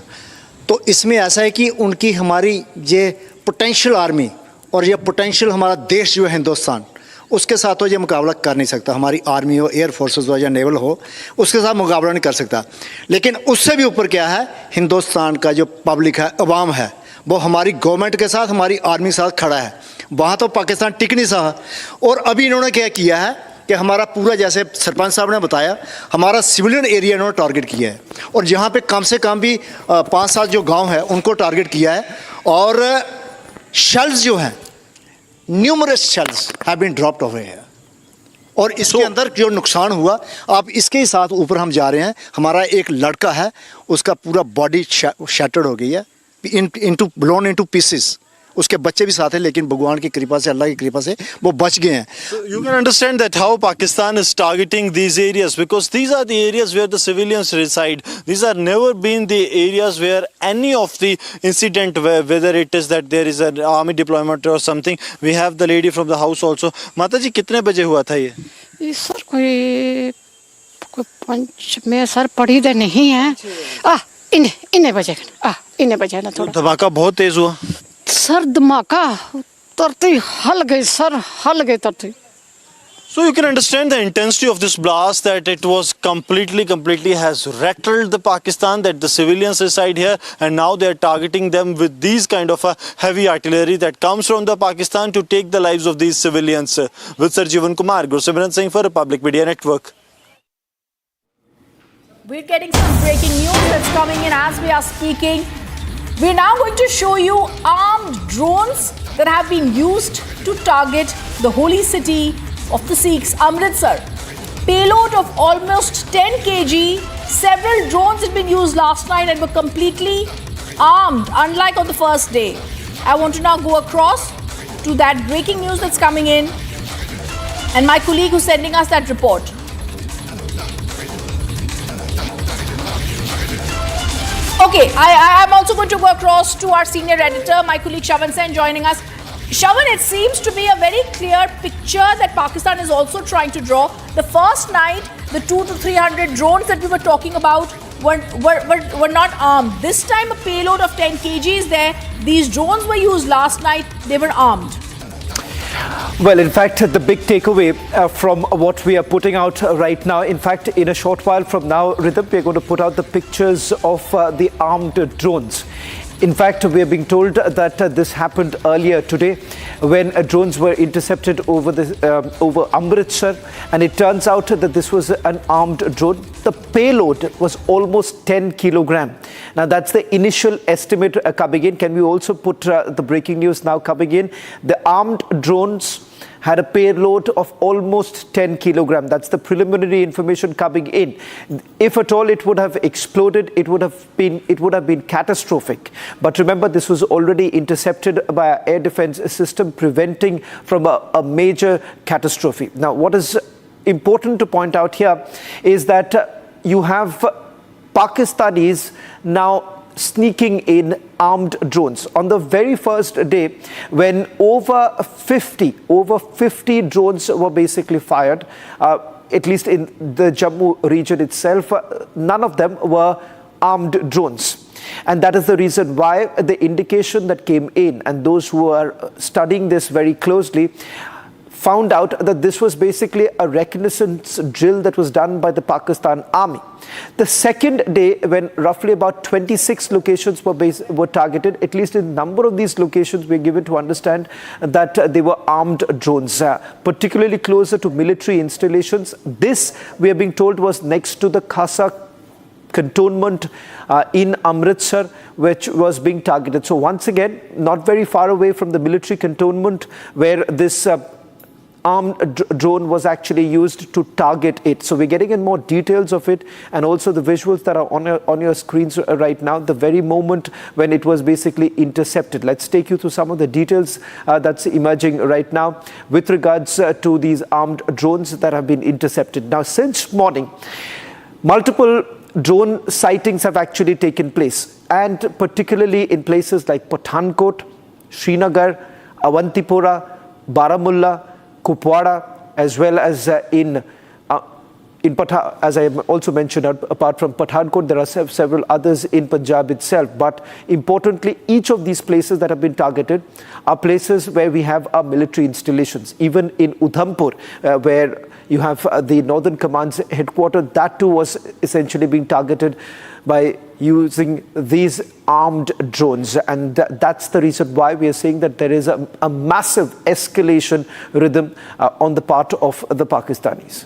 तो इसमें ऐसा है कि उनकी हमारी ये पोटेंशियल आर्मी और ये पोटेंशियल हमारा देश जो है हिंदुस्तान, उसके साथ तो ये मुकाबला कर नहीं सकता। हमारी आर्मी हो, एयर फोर्सेस हो या नेवल हो, उसके साथ मुकाबला नहीं कर सकता। लेकिन उससे भी ऊपर क्या है, हिंदुस्तान का जो पब्लिक है, अवाम है, वो हमारी गवर्नमेंट के साथ, हमारी आर्मी के साथ खड़ा है। वहाँ तो पाकिस्तान टिक नहीं सका। और अभी इन्होंने क्या किया है कि हमारा पूरा, जैसे सरपंच साहब ने बताया, हमारा सिविलियन एरिया इन्होंने टारगेट किया है। और जहाँ पे कम से कम भी 5-7 जो गाँव हैं उनको टारगेट किया है। और शेल्स जो हैं, numerous shells have been dropped over here. और इसके अंदर जो नुकसान हुआ, आप इसके ही साथ ऊपर हम जा रहे हैं। हमारा एक लड़का है, उसका पूरा बॉडी शैटर्ड हो गई है, ब्लोन इनटू पीसेस। उसके बच्चे भी साथ हैं, लेकिन भगवान की कृपा से, अल्लाह की कृपा से वो बच गए हैं। You can understand that how Pakistan is targeting these areas, because these are the areas where the civilians reside. These are never been the areas where any of the incident, whether it is that there is an army deployment or something. We have the lady from the house also. माता जी, कितने बजे हुआ था ये? Sir कोई 5 में sir पढ़ी तो नहीं है। इन्हें बजे ना थोड़ा। धमाका बहुत तेज हुआ सर, धमाका तरती हल गई सर, हल गई तरती। So you can understand the intensity of this blast, that it was completely has rattled the Pakistan, that the civilians reside here, and now they are targeting them with these kind of heavy artillery that comes from the Pakistan to take the lives of these civilians. With Sarjeevan Kumar, Gursimran Singh for Republic Media Network. We're getting some breaking news that's coming in as we are speaking. We're now going to show you armed drones that have been used to target the holy city of the Sikhs, Amritsar. Payload of almost 10 kg. Several drones had been used last night and were completely armed, unlike on the first day. I want to now go across to that breaking news that's coming in, and my colleague who's sending us that report. Okay, I'm also going to go across to our senior editor, my colleague Shavan Sen, joining us. Shavan, it seems to be a very clear picture that Pakistan is also trying to draw. The first night, the 200 to 300 drones that we were talking about were not armed. This time, a payload of 10 kg is there. These drones were used last night. They were armed. Well, in fact, the big takeaway from what we are putting out right now, in fact, in a short while from now, Rhythm, we are going to put out the pictures of the armed drones. In fact, we are being told that this happened earlier today when drones were intercepted over Amritsar, and it turns out that this was an armed drone. The payload was almost 10 kilogram. Now, that's the initial estimate coming in. Can we also put the breaking news now coming in? The armed drones had a payload of almost 10 kilogram. That's the preliminary information coming in. If at all it would have exploded, it would have been catastrophic. But remember, this was already intercepted by our air defense system, preventing from a major catastrophe. Now, what is important to point out here is that you have Pakistanis now sneaking in armed drones. On the very first day, when over 50 drones were basically fired, at least in the Jammu region itself, none of them were armed drones. And that is the reason why the indication that came in, and those who are studying this very closely found out that this was basically a reconnaissance drill that was done by the Pakistan army. The second day, when roughly about 26 locations were targeted, at least in a number of these locations, we're given to understand that they were armed drones, particularly closer to military installations. This, we are being told, was next to the Khasa cantonment in Amritsar, which was being targeted. So once again, not very far away from the military cantonment where this armed drone was actually used to target it. So we're getting in more details of it, and also the visuals that are on your screens right now, the very moment when it was basically intercepted. Let's take you through some of the details that's emerging right now with regards to these armed drones that have been intercepted. Now, since morning, multiple drone sightings have actually taken place, and particularly in places like Pathankot, Srinagar, Awantipora, Baramulla, Kupwara, as well as as I also mentioned, apart from Pathankot, there are several others in Punjab itself. But importantly, each of these places that have been targeted are places where we have our military installations. Even in Udhampur, where you have the Northern Command's headquarters, that too was essentially being targeted by using these armed drones. And that's the reason why we are saying that there is a massive escalation rhythm on the part of the Pakistanis.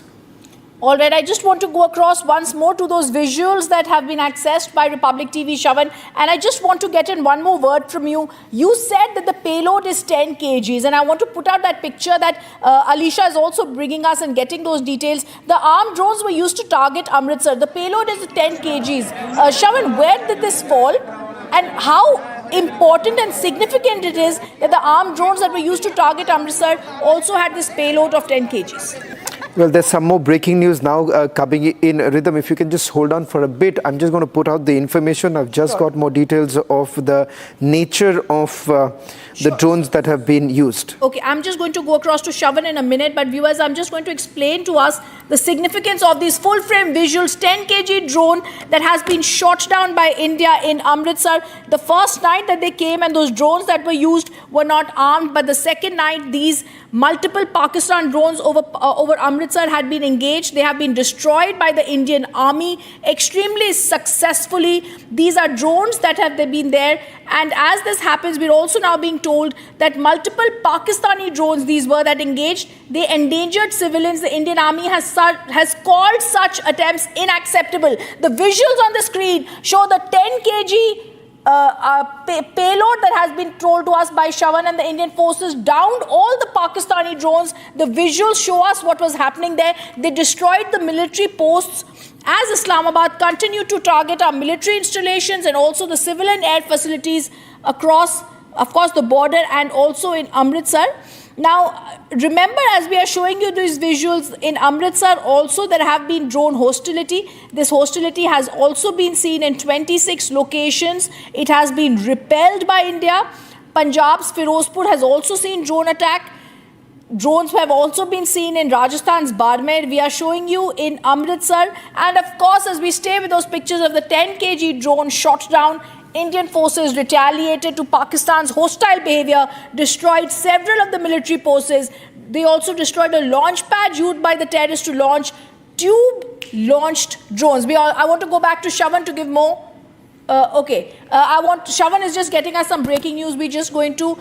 All right, I just want to go across once more to those visuals that have been accessed by Republic TV, Shavan, and I just want to get in one more word from you. You said that the payload is 10 kgs, and I want to put out that picture that Alisha is also bringing us and getting those details. The armed drones were used to target Amritsar. The payload is 10 kgs. Shavan, where did this fall, and how important and significant it is that the armed drones that were used to target Amritsar also had this payload of 10 kgs? Well, there's some more breaking news now coming in. Rhythm, if you can just hold on for a bit. I'm just going to put out the information. I've just got more details of the nature of the drones that have been used. Okay, I'm just going to go across to Shavan in a minute, but viewers, I'm just going to explain to us the significance of these full-frame visuals, 10 kg drone that has been shot down by India in Amritsar. The first night that they came and those drones that were used were not armed, but the second night these multiple Pakistan drones over Amritsar had been engaged. They have been destroyed by the Indian Army extremely successfully. These are drones that have been there, and as this happens, we're also now being told that multiple Pakistani drones, these were that engaged, they endangered civilians. The Indian Army has called such attempts inacceptable. The visuals on the screen show the 10 kg payload that has been told to us by Shavan, and the Indian forces downed all the Pakistani drones. The visuals show us what was happening there. They destroyed the military posts as Islamabad continued to target our military installations and also the civilian air facilities across, of course, the border and also in Amritsar. Now, remember, as we are showing you these visuals, in Amritsar also there have been drone hostility. This hostility has also been seen in 26 locations. It has been repelled by India. Punjab's Firozpur has also seen drone attack. Drones have also been seen in Rajasthan's Barmer. We are showing you in Amritsar. And of course, as we stay with those pictures of the 10 kg drone shot down, Indian forces retaliated to Pakistan's hostile behavior, destroyed several of the military posts. They also destroyed a launch pad used by the terrorists to launch tube-launched drones. I want to go back to Shavan to give more. Shavan is just getting us some breaking news. We're just going to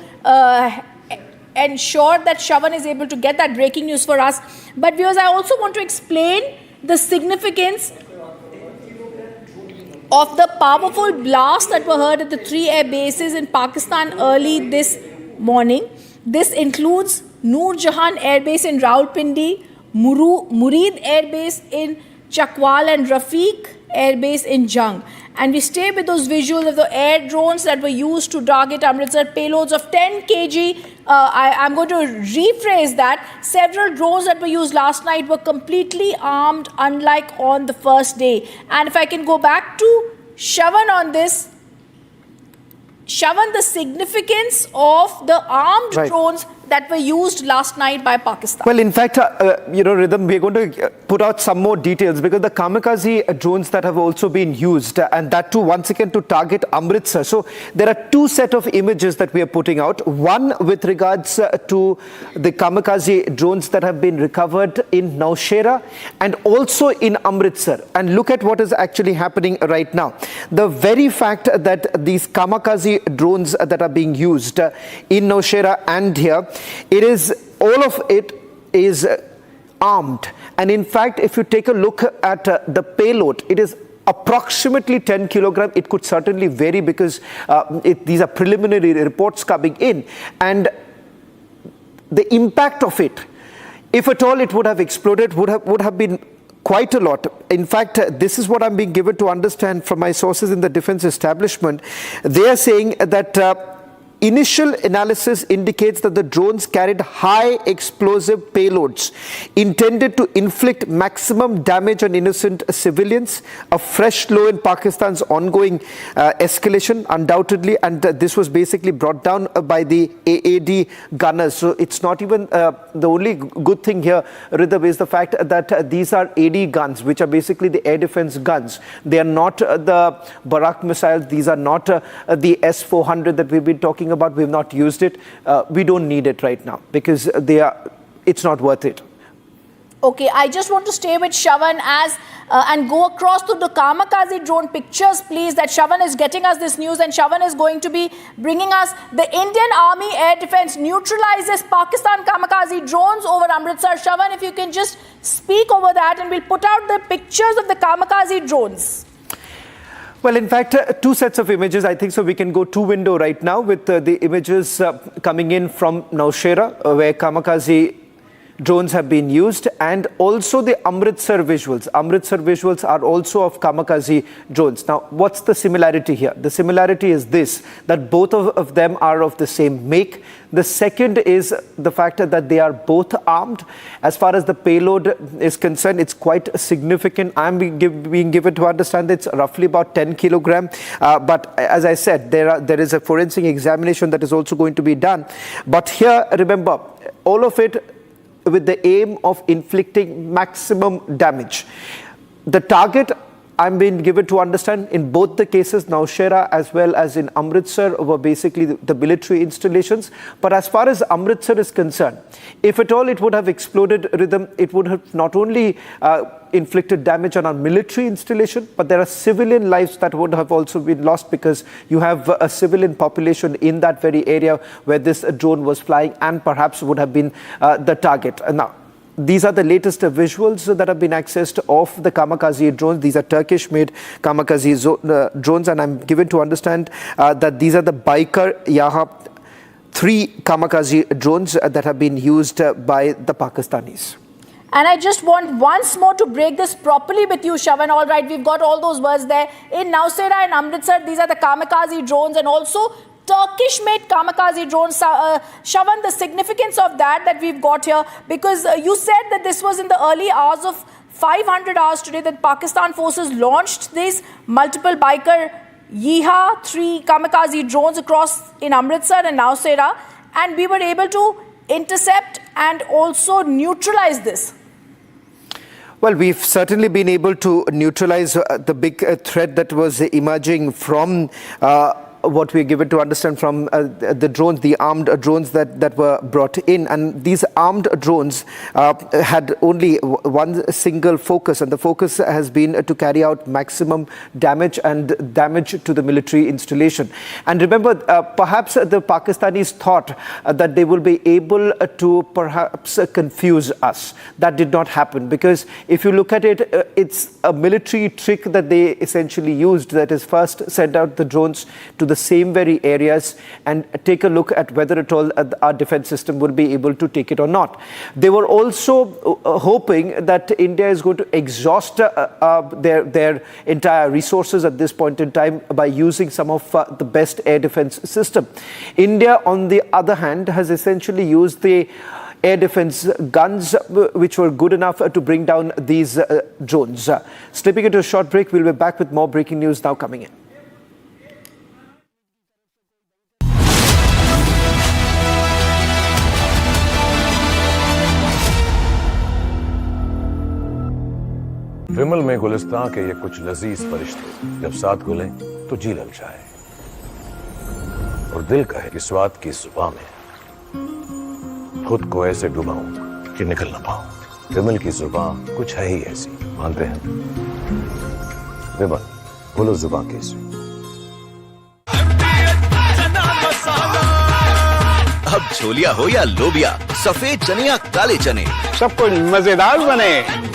ensure that Shavan is able to get that breaking news for us. But viewers, I also want to explain the significance of the powerful blasts that were heard at the 3 air bases in Pakistan early this morning. This includes Nur Khan Air Base in Rawalpindi, Murid Airbase in Chakwal and Rafiqui Airbase in Jung. And we stay with those visuals of the air drones that were used to target Amritsar, payloads of 10 kg. I'm going to rephrase that. Several drones that were used last night were completely armed, unlike on the first day. And if I can go back to Shavan on this, Shavan, the significance of the armed drones that were used last night by Pakistan. Well, in fact, Rhythm, we're going to put out some more details because the kamikaze drones that have also been used, and that too once again to target Amritsar. So there are two sets of images that we are putting out. One with regards to the kamikaze drones that have been recovered in Nowshera and also in Amritsar. And look at what is actually happening right now. The very fact that these kamikaze drones that are being used in Nowshera and here, all of it is armed. And in fact, if you take a look at the payload, it is approximately 10 kilograms. It could certainly vary because these are preliminary reports coming in. And the impact of it, if at all it would have exploded, would have been quite a lot. In fact, this is what I'm being given to understand from my sources in the defense establishment. They are saying that initial analysis indicates that the drones carried high explosive payloads intended to inflict maximum damage on innocent civilians, a fresh low in Pakistan's ongoing escalation, undoubtedly, and this was basically brought down by the AAD gunners. So it's not even the only good thing here, Ridhab, is the fact that these are AD guns, which are basically the air defense guns. They are not the Barak missiles. These are not the S-400 that we've been talking about. We've not used it. We don't need it right now because it's not worth it. Okay, I just want to stay with Shavan and go across to the kamikaze drone pictures, please, that Shavan is getting us this news, and Shavan is going to be bringing us the Indian Army Air Defense neutralizes Pakistan kamikaze drones over Amritsar. Shavan, if you can just speak over that, and we'll put out the pictures of the kamikaze drones. Well, in fact, two sets of images, I think, so we can go two-window right now with the images coming in from Nowshera, where kamikaze drones have been used, and also the Amritsar visuals. Amritsar visuals are also of kamikaze drones. Now, what's the similarity here? The similarity is this, that both of them are of the same make. The second is the fact that they are both armed. As far as the payload is concerned, it's quite significant. I'm being given to understand that it's roughly about 10 kilogram. But as I said, there is a forensic examination that is also going to be done. But here, remember, all of it with the aim of inflicting maximum damage. The target, I'm being given to understand, in both the cases, Nowshera as well as in Amritsar, were basically the military installations. But as far as Amritsar is concerned, if at all it would have exploded, Rhythm, it would have not only inflicted damage on our military installation, but there are civilian lives that would have also been lost, because you have a civilian population in that very area where this drone was flying and perhaps would have been the target. Now, these are the latest visuals that have been accessed of the kamikaze drones. These are Turkish-made kamikaze drones, and I'm given to understand that these are the Baykar Yaha 3 kamikaze drones that have been used by the Pakistanis. And I just want once more to break this properly with you, Shavan. All right, we've got all those words there. In Nowshera and Amritsar, these are the kamikaze drones, and also Turkish-made kamikaze drones. Shavan, the significance of that we've got here, because you said that this was in the early hours of 500 hours today that Pakistan forces launched these multiple Baykar Yaha 3 kamikaze drones across in Amritsar and Nowshera, and we were able to intercept and also neutralize this. Well, we've certainly been able to neutralize the big threat that was emerging from what we are given to understand from the drones, the armed drones that were brought in. And these armed drones had only one single focus, and the focus has been to carry out maximum damage and damage to the military installation. And remember, perhaps the Pakistanis thought that they will be able to perhaps confuse us. That did not happen, because if you look at it, it's a military trick that they essentially used, that is, first send out the drones to the same very areas and take a look at whether at all our defense system would be able to take it or not. They were also hoping that India is going to exhaust their entire resources at this point in time by using some of the best air defense system. India, on the other hand, has essentially used the air defense guns which were good enough to bring down these drones. Slipping into a short break, we'll be back with more breaking news now coming in. विमल में गुलिस्तां के ये कुछ लजीज फरिश्ते जब साथ गुलें तो जी लग जाए और दिल कहे कि स्वाद की जुबान में खुद को ऐसे डुबाऊं कि निकल ना पाऊं। विमल की जुबान कुछ है ही ऐसी, मानते हैं? विमल, बोलो जुबान कैसी? अब छोलिया हो या लोबिया, सफेद चने या काले चने, सब कुछ मजेदार बने।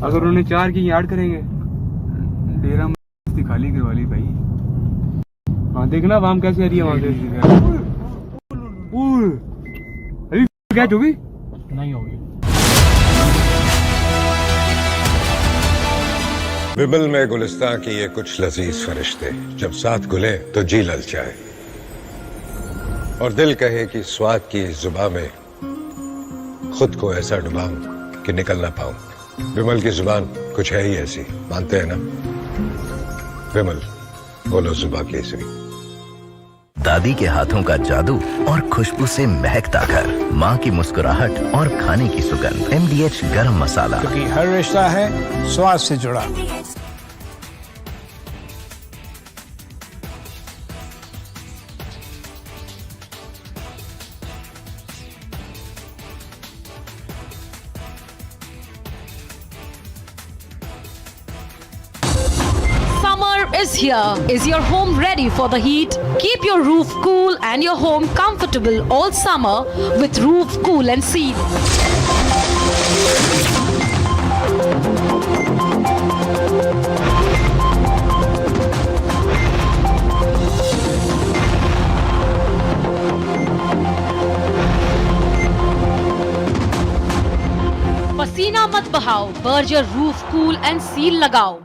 अगर उन्हें 4 की यार्ड करेंगे, डेरा मस्ती खाली करवा ली भाई। वहाँ देखना वाम कैसे आ रही है वहाँ से। अभी क्या जो भी नहीं होगी। विमल में गुलिस्तां की ये कुछ लजीज फरिश्ते जब साथ घुले तो जी ललचाए और दिल कहे कि स्वाद की जुबान में खुद को ऐसा डुबाऊं कि निकल ना पाऊं। विमल की जुबान कुछ है ही ऐसी, मानते हैं ना? विमल, बोलो जुबां केसरी। दादी के हाथों का जादू और खुशबू से महकता घर, माँ की मुस्कुराहट और खाने की सुगंध। MDH गरम मसाला, क्योंकि हर रिश्ता है स्वाद से जुड़ा। Is here. Is your home ready for the heat? Keep your roof cool and your home comfortable all summer with Roof Cool and Seal. पसीना मत बहाओ, Berger roof cool and seal लगाओ।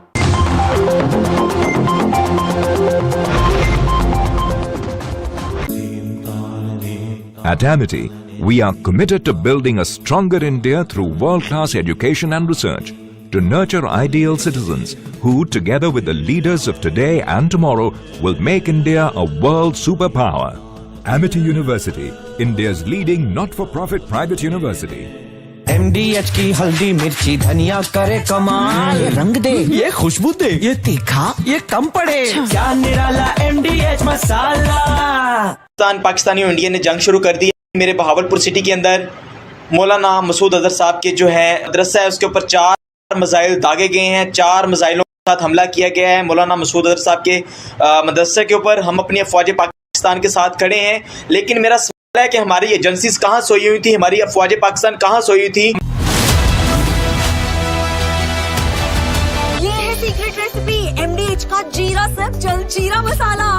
At Amity, we are committed to building a stronger India through world-class education and research to nurture ideal citizens who, together with the leaders of today and tomorrow, will make India a world superpower. Amity University, India's leading not-for-profit private university. MDH की हल्दी मिर्ची धनिया करे कमाल, ये रंग दे, ये खुशबू दे, ये तीखा, ये कम पड़े, क्या निराला MDH मसाला। पाकिस्तानी और इंडिया ने जंग शुरू कर दी है। मेरे बहावलपुर सिटी के अंदर मौलाना मसूद अजहर साहब के जो है मदरसा है उसके ऊपर 4 मिसाइल दागे गए हैं। 4 मिसाइलों के साथ हमला किया गया है मौलाना मसूद अजहर साहब के मदरसे के ऊपर। हम अपनी अफवाज पाकिस्तान के साथ खड़े हैं, लेकिन मेरा है कि हमारी एजेंसीज कहां सोई हुई थी, हमारी अफवाज पाकिस्तान कहां सोई हुई थी। ये है सीक्रेट रेसिपी MDH का जीरा sip jaljeera masala.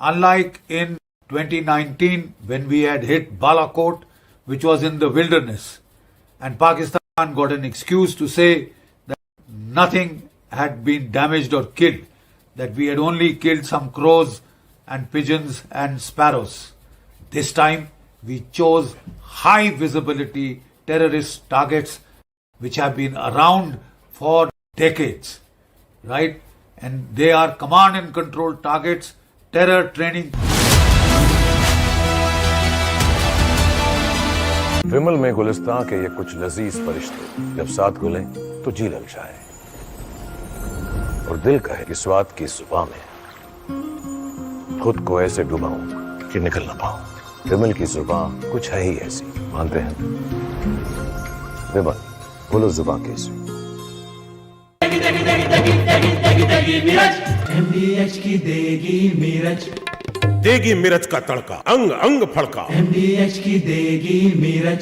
Unlike in 2019 when we had hit Balakot, which was in the wilderness, and Pakistan got an excuse to say that nothing had been damaged or killed, that we had only killed some crows and pigeons and sparrows. This time we chose high visibility terrorist targets which have been around for decades, right? And they are command and control targets, terror training. विमल में गुलिस्तां के ये कुछ लजीज फरिश्ते जब साथ घुले तो जी ललचाए और दिल कहे कि स्वाद की जुबान में खुद को ऐसे डुबाऊं कि निकल ना पाऊं। विमल की जुबान कुछ है ही ऐसी, मानते हैं? विमल, बोलो जुबां कैसी। MDH की देगी मिर्च, देगी मिर्च का तड़का, अंग अंग फड़का। MDH की देगी मिर्च।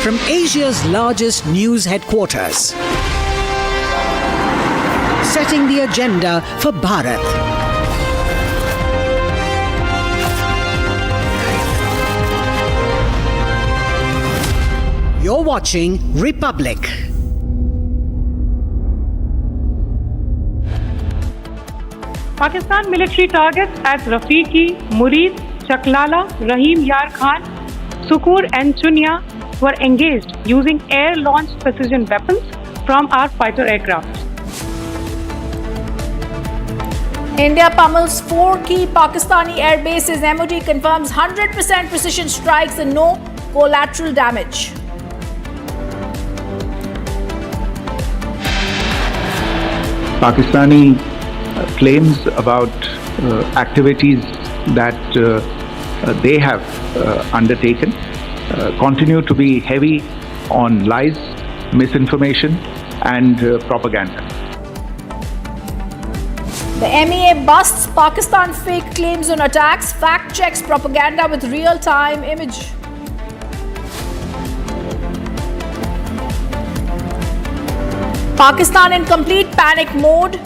From Asia's largest news headquarters, setting the agenda for Bharat. You're watching Republic. Pakistan military targets at Rafiqui, Murid, Chakwal, Rafiqui Khan, Sukur and Chunya were engaged using air-launched precision weapons from our fighter aircraft. India pummels 4 key Pakistani air bases. MOD confirms 100% precision strikes and no collateral damage. Pakistani claims about activities that they have undertaken continue to be heavy on lies, misinformation, and propaganda. The MEA busts Pakistan fake claims on attacks, fact checks propaganda with real-time image. Pakistan in complete panic mode.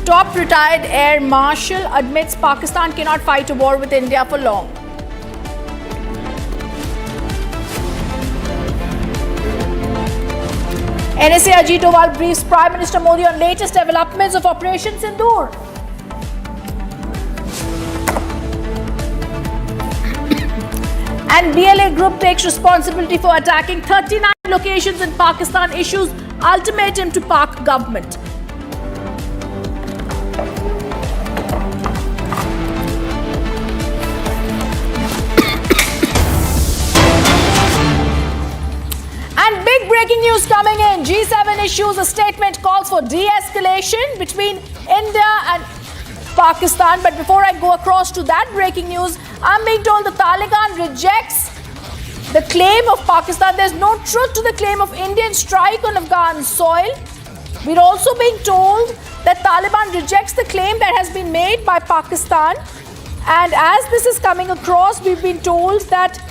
Top retired Air Marshal admits Pakistan cannot fight a war with India for long. NSA Ajit Doval briefs Prime Minister Modi on latest developments of Operation Sindoor. And BLA group takes responsibility for attacking 39 locations in Pakistan, issues ultimatum to Pak government. And big breaking news coming in. G7 issues a statement, calls for de-escalation between India and Pakistan. But before I go across to that breaking news, I'm being told the Taliban rejects the claim of Pakistan. There's no truth to the claim of Indian strike on Afghan soil. We're also being told that Taliban rejects the claim that has been made by Pakistan. And as this is coming across, we've been told that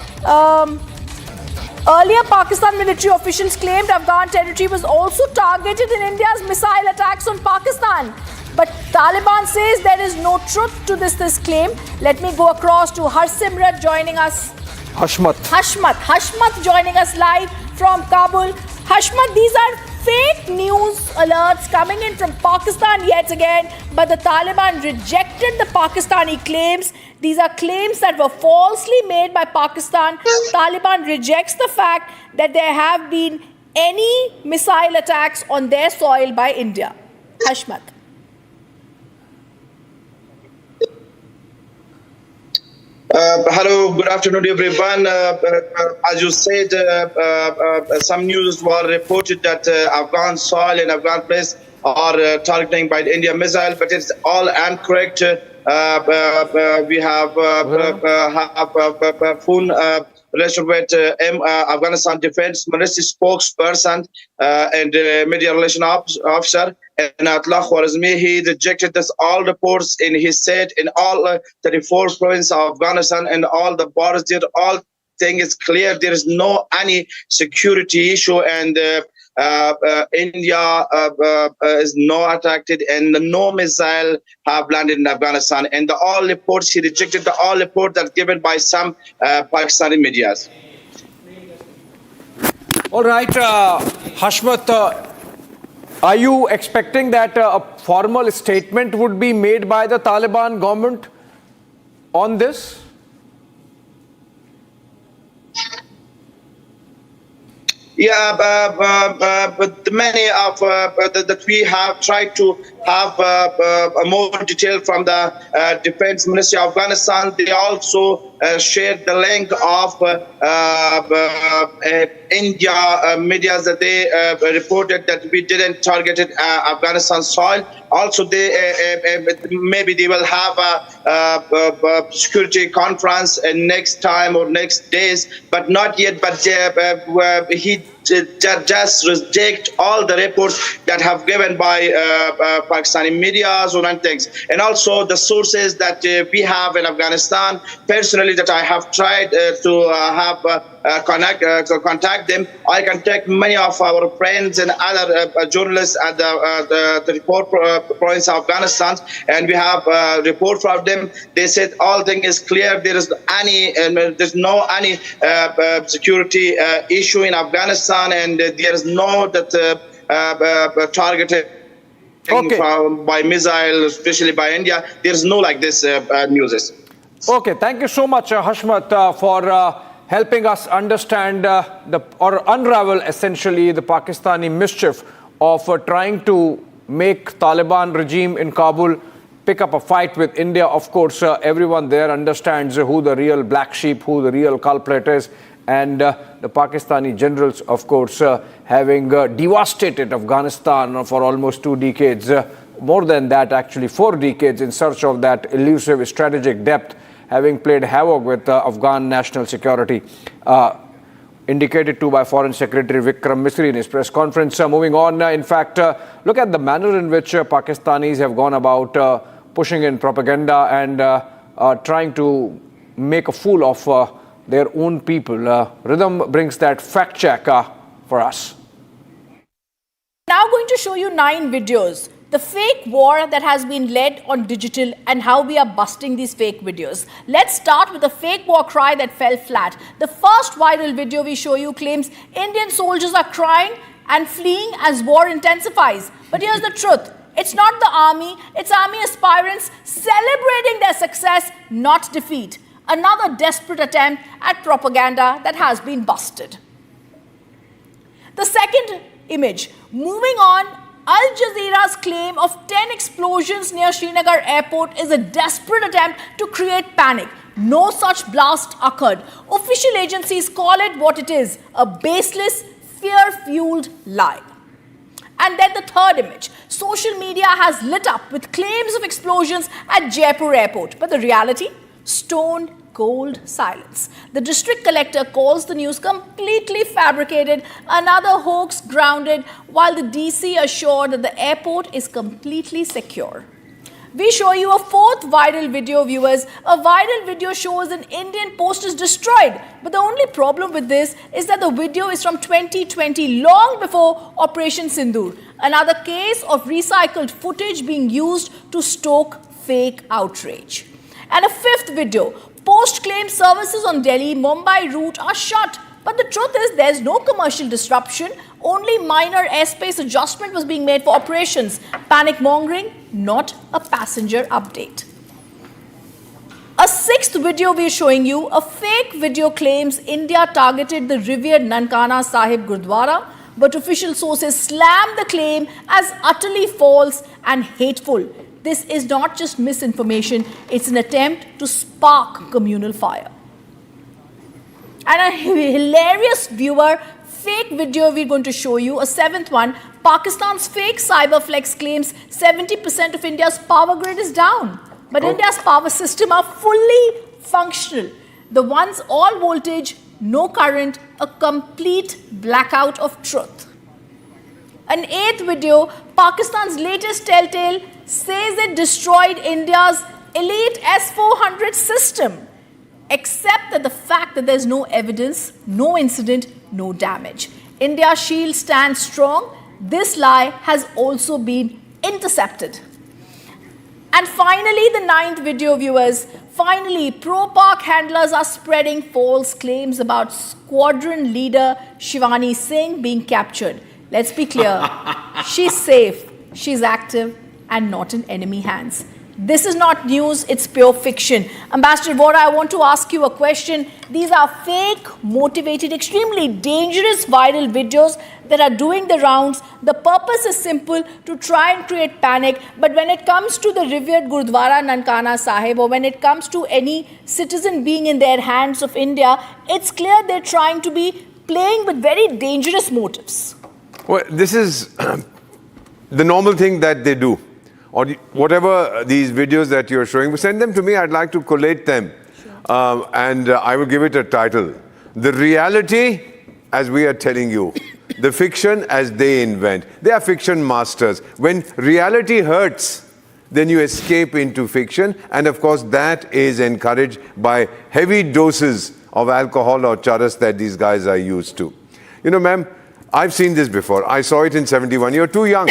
earlier Pakistan military officials claimed Afghan territory was also targeted in India's missile attacks on Pakistan. But Taliban says there is no truth to this claim. Let me go across to Harsimrat joining us. Hashmat joining us live from Kabul. Hashmat, these are fake news alerts coming in from Pakistan yet again, but the Taliban rejected the Pakistani claims. These are claims that were falsely made by Pakistan. Taliban rejects the fact that there have been any missile attacks on their soil by India. Hashmat. Hello, good afternoon, everyone. As you said, some news were reported that Afghan soil and Afghan place are targeting by the India missile, but it's all incorrect. We have phone relation with Afghanistan Defense Ministry spokesperson and media relation officer. And Atla Khwarizmi, he rejected this all reports, and he said in all 34 provinces of Afghanistan and all the borders there, all thing is clear. There is no any security issue, and India is not attacked, and no missile have landed in Afghanistan. And the all reports, he rejected the all report that given by some Pakistani medias. All right, Hashmat, are you expecting that a formal statement would be made by the Taliban government on this? Yeah, but many of that we have tried to have more detail from the Defense Ministry of Afghanistan. They also shared the link of India media that they reported that we didn't target Afghanistan soil. Also, they maybe they will have a security conference next time or next days, but not yet. But he just reject all the reports that have given by Pakistani media and things, and also the sources that we have in Afghanistan. Personally, that I have tried to have contact them. I contact many of our friends and other journalists at the report province of Afghanistan, and we have a report from them. They said all thing is clear. There is there's no any security issue in Afghanistan, and there is no that targeted by missile, especially by India. There is no like this news. Okay, thank you so much, Hashmat, for helping us understand or unravel essentially the Pakistani mischief of trying to make Taliban regime in Kabul pick up a fight with India. Of course, everyone there understands who the real black sheep, who the real culprit is. And the Pakistani generals, of course, having devastated Afghanistan for almost 2 decades, more than that actually, 4 decades in search of that elusive strategic depth, having played havoc with Afghan national security. indicated to by Foreign Secretary Vikram Misri in his press conference. Moving on, in fact, look at the manner in which Pakistanis have gone about pushing in propaganda and trying to make a fool of their own people. Rhythm brings that fact check for us. Now going to show you 9 videos. The fake war that has been led on digital and how we are busting these fake videos. Let's start with the fake war cry that fell flat. The first viral video we show you claims Indian soldiers are crying and fleeing as war intensifies. But here's the truth. It's not the army, it's army aspirants celebrating their success, not defeat. Another desperate attempt at propaganda that has been busted. The second image, moving on, Al Jazeera's claim of 10 explosions near Srinagar airport is a desperate attempt to create panic. No such blast occurred. Official agencies call it what it is, a baseless, fear-fueled lie. And then the third image. Social media has lit up with claims of explosions at Jaipur airport. But the reality? Stone cold silence. The district collector calls the news completely fabricated, another hoax grounded, while the DC assured that the airport is completely secure. We show you a fourth viral video, viewers. A viral video shows an Indian post is destroyed. But the only problem with this is that the video is from 2020, long before Operation Sindoor. Another case of recycled footage being used to stoke fake outrage. And a fifth video. Post claims services on Delhi-Mumbai route are shut. But the truth is there's no commercial disruption. Only minor airspace adjustment was being made for operations. Panic mongering, not a passenger update. A sixth video we're showing you. A fake video claims India targeted the revered Nankana Sahib Gurdwara. But official sources slam the claim as utterly false and hateful. This is not just misinformation, it's an attempt to spark communal fire. And a hilarious viewer, fake video we're going to show you, a seventh one. Pakistan's fake cyberflex claims 70% of India's power grid is down. But India's power system are fully functional. The ones all voltage, no current, a complete blackout of truth. An eighth video, Pakistan's latest telltale says it destroyed India's elite S-400 system, except that the fact that there's no evidence, no incident, no damage. India's shield stands strong. This lie has also been intercepted. And finally, the ninth video, viewers. Finally, pro-Pak handlers are spreading false claims about squadron leader Shivani Singh being captured. Let's be clear, she's safe, she's active, and not in enemy hands. This is not news, it's pure fiction. Ambassador Vora, I want to ask you a question. These are fake, motivated, extremely dangerous viral videos that are doing the rounds. The purpose is simple, to try and create panic. But when it comes to the revered Gurdwara Nankana Sahib, or when it comes to any citizen being in their hands of India, it's clear they're trying to be playing with very dangerous motives. Well, this is the normal thing that they do. Or whatever these videos that you're showing, send them to me. I'd like to collate them. Sure. And I will give it a title. The reality, as we are telling you. The fiction, as they invent. They are fiction masters. When reality hurts, then you escape into fiction. And of course, that is encouraged by heavy doses of alcohol or charas that these guys are used to. You know, ma'am, I've seen this before. I saw it in 71. You're too young.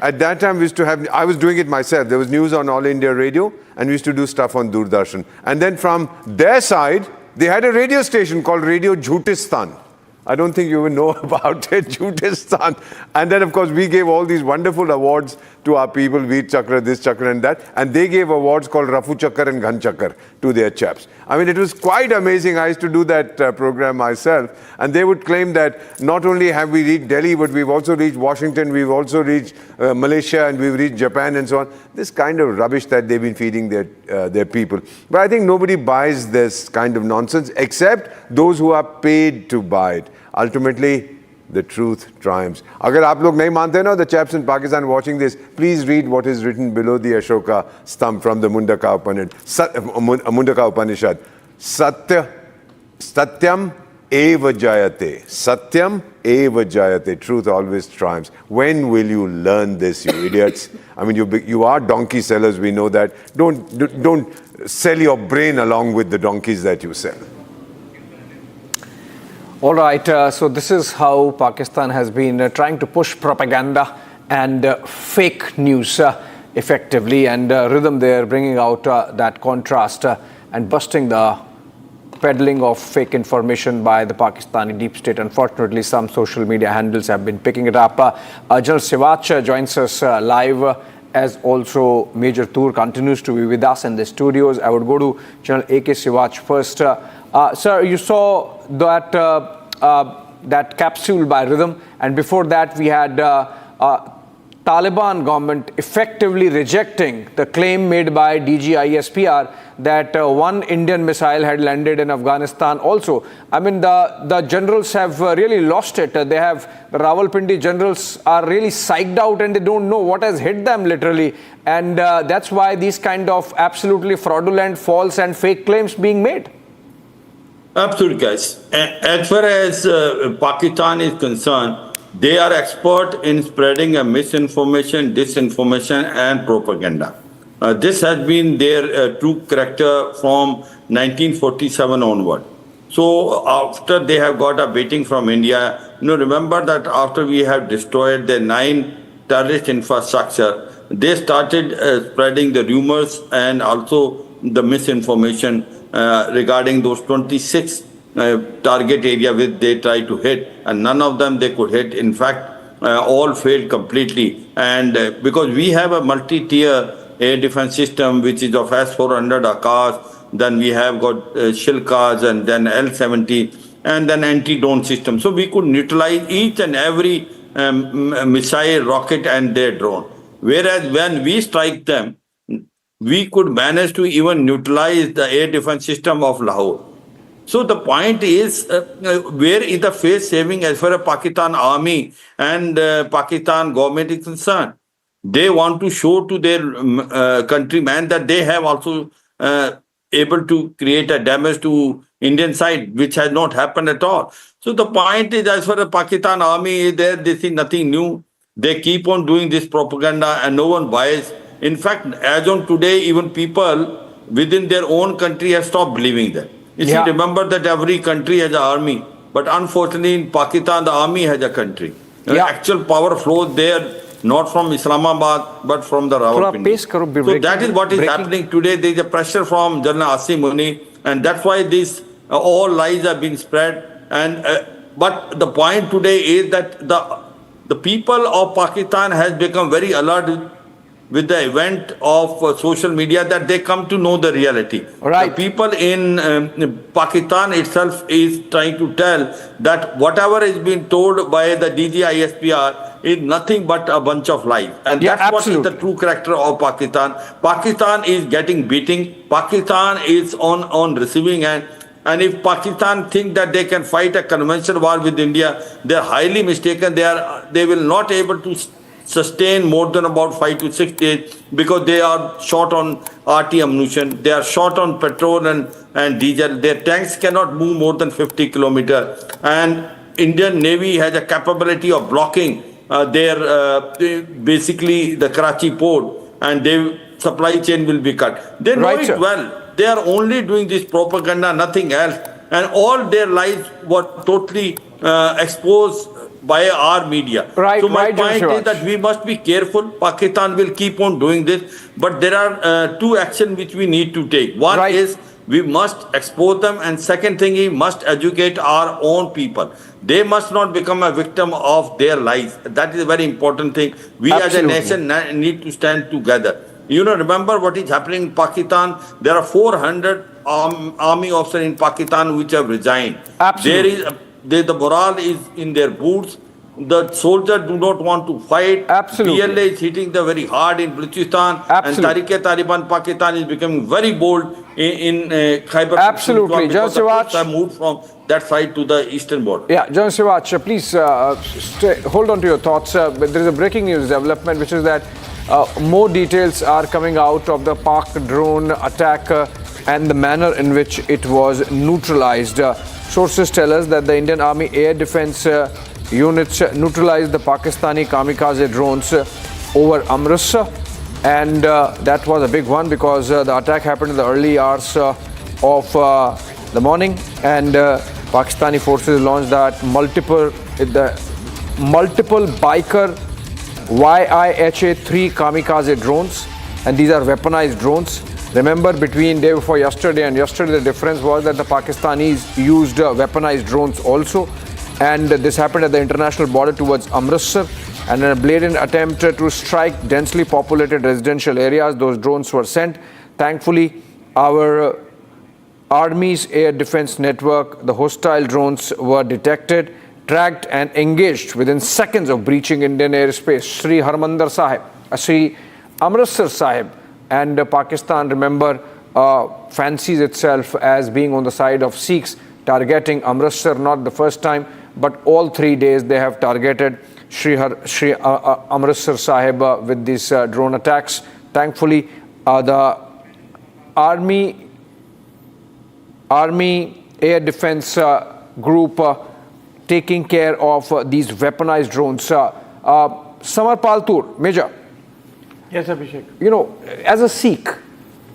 At that time, we used to have, I was doing it myself. There was news on All India Radio, and we used to do stuff on Doordarshan. And then from their side, they had a radio station called Radio Jhutistan. I don't think you even know about it, Jhutistan. And then, of course, we gave all these wonderful awards to our people, Veer Chakra, this Chakra and that. And they gave awards called Rafu Chakar and Ghan Chakar to their chaps. I mean, it was quite amazing. I used to do that program myself. And they would claim that not only have we reached Delhi, but we've also reached Washington, we've also reached Malaysia, and we've reached Japan and so on. This kind of rubbish that they've been feeding their people. But I think nobody buys this kind of nonsense except those who are paid to buy it. Ultimately, the truth triumphs. Agar aap log nahi mante na, the chaps in Pakistan watching this, please read what is written below the Ashoka stump from the Mundaka Upanishad. Satyam eva jayate. Satyam eva jayate. Truth always triumphs. When will you learn this, you idiots? I mean, you are donkey sellers, we know that. Don't sell your brain along with the donkeys that you sell. All right, so this is how Pakistan has been trying to push propaganda and fake news effectively, and Rhythm there bringing out that contrast and busting the peddling of fake information by the Pakistani deep state. Unfortunately, some social media handles have been picking it up. General Siwach joins us live, as also Major Tur continues to be with us in the studios. I would go to General A.K. Siwach first. Sir, you saw that that capsule by Rhythm, and before that we had Taliban government effectively rejecting the claim made by DG ISPR that one Indian missile had landed in Afghanistan also. I mean, the generals have really lost it. The Rawalpindi generals are really psyched out and they don't know what has hit them literally. And that's why these kind of absolutely fraudulent, false and fake claims being made. Absolutely, guys. As far as Pakistan is concerned, they are expert in spreading misinformation, disinformation and propaganda. This has been their true character from 1947 onward. So after they have got a beating from India, remember that after we have destroyed the 9 terrorist infrastructure, they started spreading the rumors and also the misinformation regarding those 26 target area which they tried to hit, and none of them they could hit. In fact, all failed completely. And because we have a multi-tier air defense system which is of S-400 Akash, then we have got Shilkas and then L-70 and then anti-drone system. So we could neutralize each and every missile, rocket and their drone. Whereas when we strike them, we could manage to even neutralize the air defense system of Lahore. So the point is, where is the face saving as far as Pakistan army and Pakistan government is concerned? They want to show to their countrymen that they have also able to create a damage to Indian side, which has not happened at all. So the point is, as far as Pakistan army is there, they see nothing new. They keep on doing this propaganda and no one buys. In fact, as on today, even people within their own country have stopped believing that. You see, remember that every country has an army, but unfortunately in Pakistan, the army has a country. The actual power flows there, not from Islamabad, but from the Rawalpindi. So that is what is happening today. There is a pressure from General Asim Muni, and that's why these all lies are being spread. And but the point today is that the people of Pakistan has become very alert with the event of social media, that they come to know the reality. Right. The people in Pakistan itself is trying to tell that whatever is being told by the DG ISPR is nothing but a bunch of lies. And that's what is the true character of Pakistan. Pakistan is getting beating. Pakistan is on receiving end. And if Pakistan think that they can fight a conventional war with India, they are highly mistaken. They will not able to sustain more than about 5 to 6 days because they are short on RT ammunition, they are short on petrol and diesel. Their tanks cannot move more than 50 kilometers. And Indian Navy has a capability of blocking basically the Karachi port, and their supply chain will be cut. They know it well. They are only doing this propaganda, nothing else. And all their lies were totally exposed by our media. So my point is that we must be careful. Pakistan will keep on doing this, but there are 2 actions which we need to take. One is we must expose them, and second thing is we must educate our own people. They must not become a victim of their lies. That is a very important thing. We as a nation need to stand together. Remember what is happening in Pakistan. There are 400 army officers in Pakistan which have resigned. Absolutely. The morale is in their boots. The soldiers do not want to fight. Absolutely. PLA is hitting them very hard in Balochistan. And Tariq-e-Taliban Pakistan is becoming very bold in Khyber. Absolutely. General Siwach have moved from that side to the eastern border. Yeah, General Siwach, please hold on to your thoughts. There is a breaking news development, which is that more details are coming out of the Pak drone attack and the manner in which it was neutralized. Sources tell us that the Indian Army air defense units neutralized the Pakistani kamikaze drones over Amritsar, and that was a big one because the attack happened in the early hours of the morning, and Pakistani forces launched that multiple Biker YIHA-3 kamikaze drones, and these are weaponized drones. Remember, between day before yesterday and yesterday, the difference was that the Pakistanis used weaponized drones also, and this happened at the international border towards Amritsar, and in a blatant attempt to strike densely populated residential areas, those drones were sent. Thankfully, our Army's air defense network, the hostile drones were detected, tracked and engaged within seconds of breaching Indian airspace. Sri Harmandir Sahib, Sri Amritsar Sahib, and Pakistan, remember, fancies itself as being on the side of Sikhs, targeting Amritsar not the first time, but all 3 days they have targeted Sri Amritsar Sahib with these drone attacks. Thankfully, the Army Air Defense Group taking care of these weaponized drones. Samar Paltur, Major. Yes, Abhishek. You know, as a Sikh,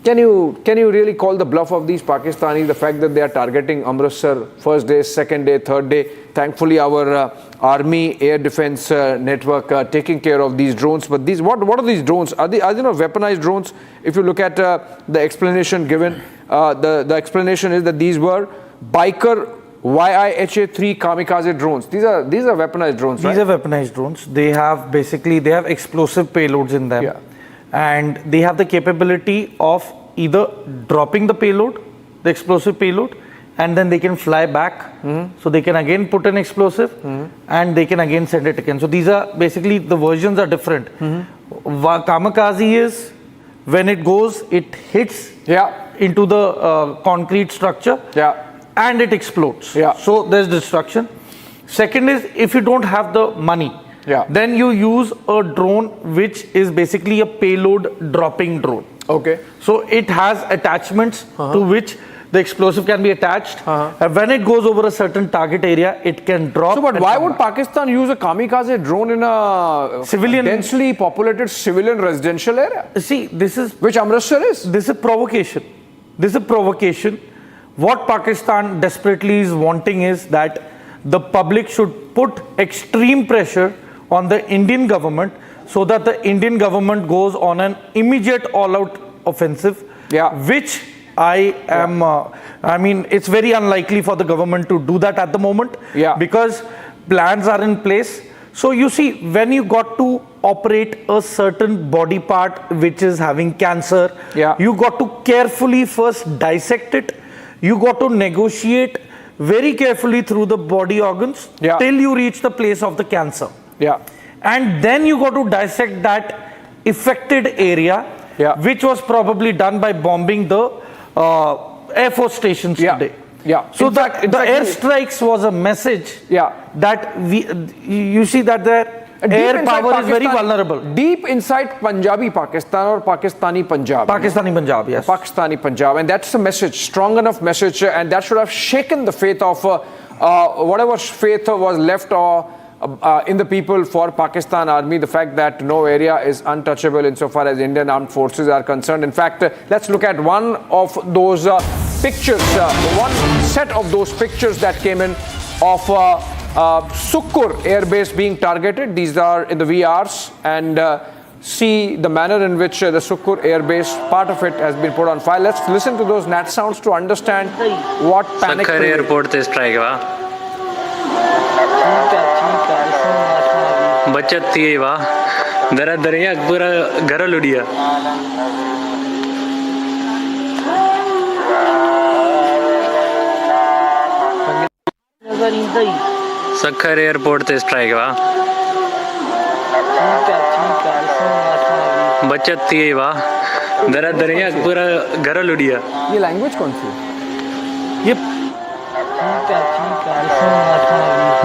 can you really call the bluff of these Pakistanis, the fact that they are targeting Amritsar first day, second day, third day? Thankfully, our Army Air Defense Network taking care of these drones. But these, what are these drones? Are they not weaponized drones? If you look at the explanation given, the explanation is that these were Biker YIHA-3 kamikaze drones. These are weaponized drones, right? These are weaponized drones. They have explosive payloads in them. Yeah. And they have the capability of either dropping the payload, the explosive payload, and then they can fly back. So they can again put an explosive and they can again send it again. So these are basically, the versions are different. Kamikaze is when it goes, it hits into the concrete structure. And it explodes. So there's destruction. Second is, if you don't have the money, then you use a drone which is basically a payload dropping drone. Okay. So it has attachments to which the explosive can be attached. When it goes over a certain target area, it can drop. So, but why would Pakistan use a kamikaze drone in a densely populated civilian residential area? See, this is... Which Amritsar is? This is provocation. This is provocation. What Pakistan desperately is wanting is that the public should put extreme pressure on the Indian government so that the Indian government goes on an immediate all-out offensive, which I mean, it's very unlikely for the government to do that at the moment because plans are in place. So you see, when you got to operate a certain body part which is having cancer, you got to carefully first dissect it. You got to negotiate very carefully through the body organs till you reach the place of the cancer. And then you got to dissect that affected area, which was probably done by bombing the Air Force stations today. So the airstrikes was a message that you see that the air power is very vulnerable. Deep inside Punjabi Pakistan or Pakistani Punjab. Pakistani Punjab, yes. Pakistani Punjab. And that's a message, strong enough message, and that should have shaken the faith of whatever faith was left in the people for Pakistan Army, the fact that no area is untouchable insofar as Indian armed forces are concerned. In fact, let's look at one of those pictures, one set of those pictures that came in of Sukkur Air Base being targeted. These are in the VRs, and see the manner in which the Sukkur Air Base, part of it has been put on fire. Let's listen to those nat sounds to understand what panic. Sukkur airport te strike va. बचत थी वाह दरा दरिया पूरा घर लुड़िया Sukkur airport ते strike वाह बचत थी वाह दरा दरिया पूरा घर लुड़िया ये लैंग्वेज कौन सी ये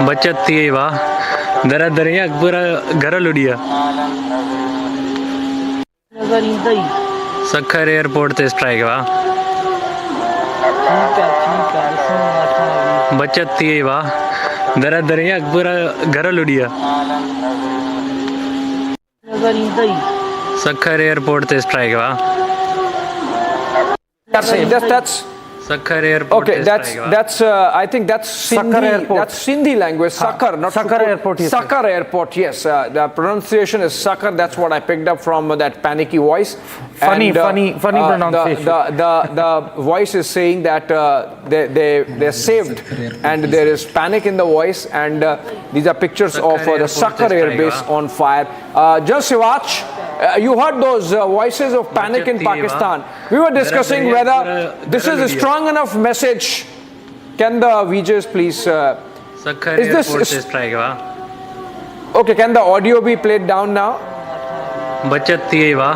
बचत थी वाह दरा दरिया पूरा घर लुड़िया सक्खर एयरपोर्ट ते स्ट्राइक वाह बचत थी वाह दरा दरिया पूरा घर लुड़िया सखर एयरपोर्ट ते स्ट्राइक वाह That's Sakhar Airport. Okay, that's I think that's Sindhi. That's Sindhi language. Sakhar, not Sakhar Airport. Yes, Sakhar Airport. Yes, the pronunciation is Sakhar. That's what I picked up from that panicky voice. Funny pronunciation. The voice is saying that they're saved, and there is panic in the voice. And these are pictures of the Sakhar Air Base on fire. Just Shivaj, you heard those voices of panic in Pakistan. We were discussing whether this is a strong enough message. Can the VJs please? Sakhar Airport se strike वाह. Okay, can the audio be played down now? बचत थी वाह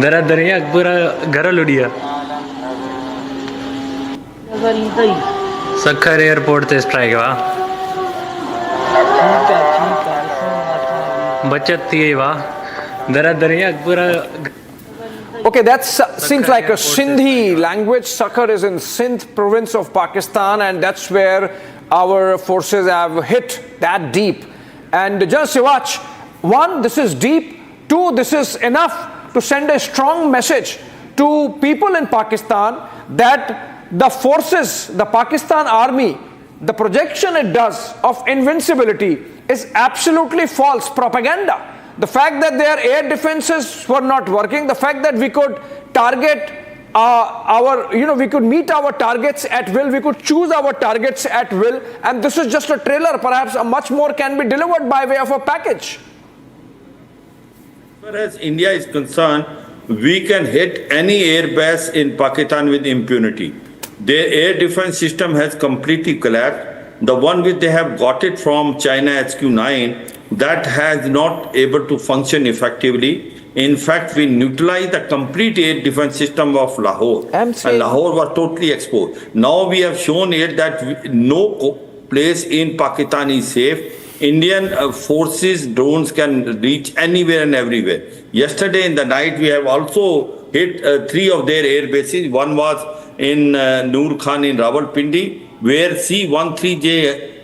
दरा दरिया पूरा घर लुड़िया Sukkur airport ते strike वाह बचत थी वाह दरा दरिया पूरा. Okay, that seems like a Sindhi language. Sakhar is in Sindh province of Pakistan, and that's where our forces have hit that deep. And just Shivaj, one, this is deep. Two, this is enough to send a strong message to people in Pakistan that the forces, the Pakistan army, the projection it does of invincibility is absolutely false propaganda. The fact that their air defenses were not working, the fact that we could target we could meet our targets at will, we could choose our targets at will, and this is just a trailer. Perhaps a much more can be delivered by way of a package. As far as India is concerned, we can hit any airbase in Pakistan with impunity. Their air defense system has completely collapsed. The one which they have got it from China HQ-9, that has not able to function effectively. In fact, we neutralized the complete air defense system of Lahore. And Lahore was totally exposed. Now we have shown it that no place in Pakistan is safe. Indian forces, drones can reach anywhere and everywhere. Yesterday in the night, we have also hit 3 of their air bases. One was in Nur Khan in Rawalpindi, where C-13J,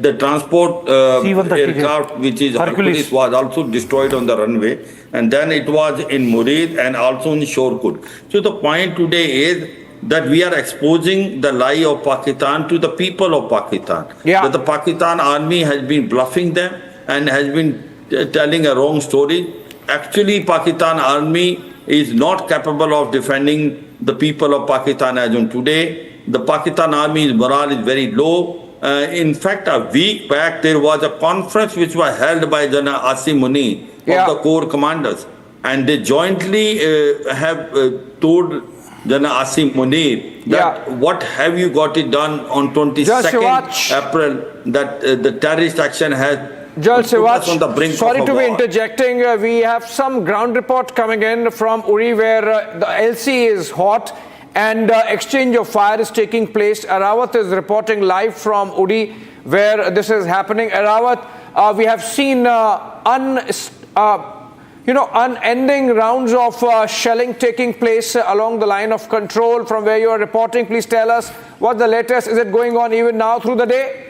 the transport aircraft, which is Hercules, was also destroyed on the runway. And then it was in Murid and also in Shorkot. So the point today is that we are exposing the lie of Pakistan to the people of Pakistan. That the Pakistan army has been bluffing them and has been telling a wrong story. Actually, Pakistan army is not capable of defending the people of Pakistan as on today. The Pakistan army's morale is very low. In fact, a week back, there was a conference which was held by General Asim Munir of the Corps commanders. And they jointly have told General Asim Munir that what have you got it done on 22nd April, that the terrorist action has put us on the brink of a war. Sorry to be interjecting. We have some ground report coming in from Uri where the LC is hot and exchange of fire is taking place. Arawat is reporting live from Uri where this is happening. Arawat, we have seen unending rounds of shelling taking place along the line of control from where you are reporting. Please tell us what the latest. Is it going on even now through the day?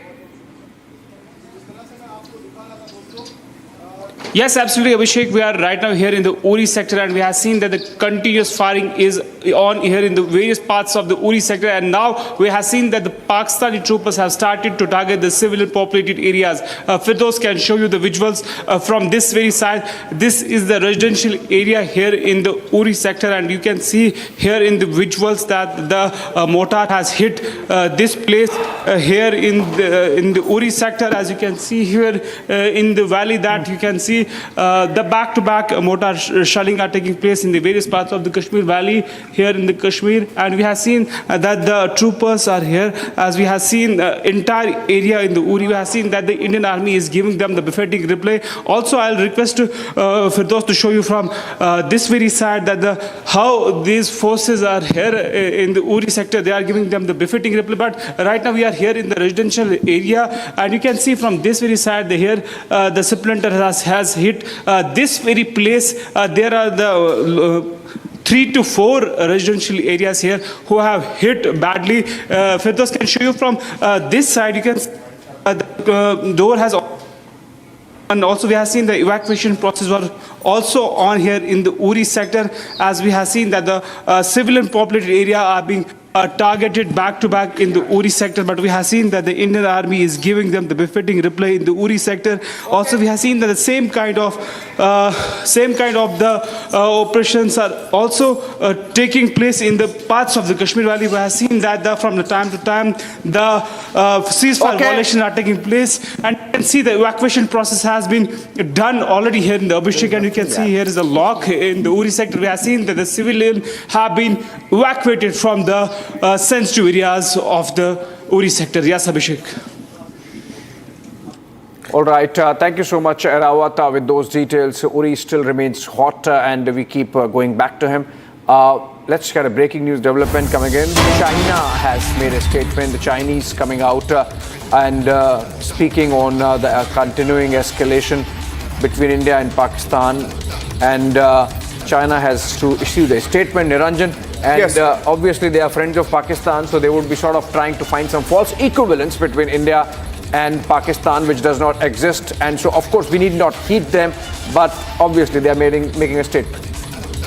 Yes, absolutely, Abhishek. We are right now here in the Uri sector, and we have seen that the continuous firing is on here in the various parts of the Uri sector. And now we have seen that the Pakistani troopers have started to target the civilian populated areas. Firdaus can show you the visuals from this very side. This is the residential area here in the Uri sector, and you can see here in the visuals that the mortar has hit this place here in the Uri sector. As you can see here in the valley, that you can see the back-to-back mortar shelling are taking place in the various parts of the Kashmir Valley here in the Kashmir, and we have seen that the troopers are here. As we have seen entire area in the Uri, we have seen that the Indian Army is giving them the befitting reply. Also, I'll request Firdaus to show you from this very side that how these forces are here in the Uri sector. They are giving them the befitting reply. But right now we are here in the residential area, and you can see from this very side here the splinter has hit this very place. There are the 3 to 4 residential areas here who have hit badly. Firdaus can show you from this side. You can see the door has. And also we have seen the evacuation process was also on here in the Uri sector, as we have seen that the civilian populated area are being targeted back to back in the Uri sector, but we have seen that the Indian Army is giving them the befitting reply in the Uri sector. Okay. Also, we have seen that the same kind of operations are also taking place in the parts of the Kashmir Valley. We have seen that from the time to time the ceasefire violations are taking place, and you can see the evacuation process has been done already here in the Abhishek, and you can see here is a lock in the Uri sector. We have seen that the civilians have been evacuated from the sensitive areas of the Uri sector. Yes, Abhishek. All right. Thank you so much, Rawat, with those details. Uri still remains hot, and we keep going back to him. Let's get a breaking news development coming in. China has made a statement. The Chinese coming out and speaking on the continuing escalation between India and Pakistan. And China has to issue a statement, Niranjan. And yes. Obviously they are friends of Pakistan, so they would be sort of trying to find some false equivalence between India and Pakistan, which does not exist. And so, of course, we need not heed them, but obviously they are making a statement.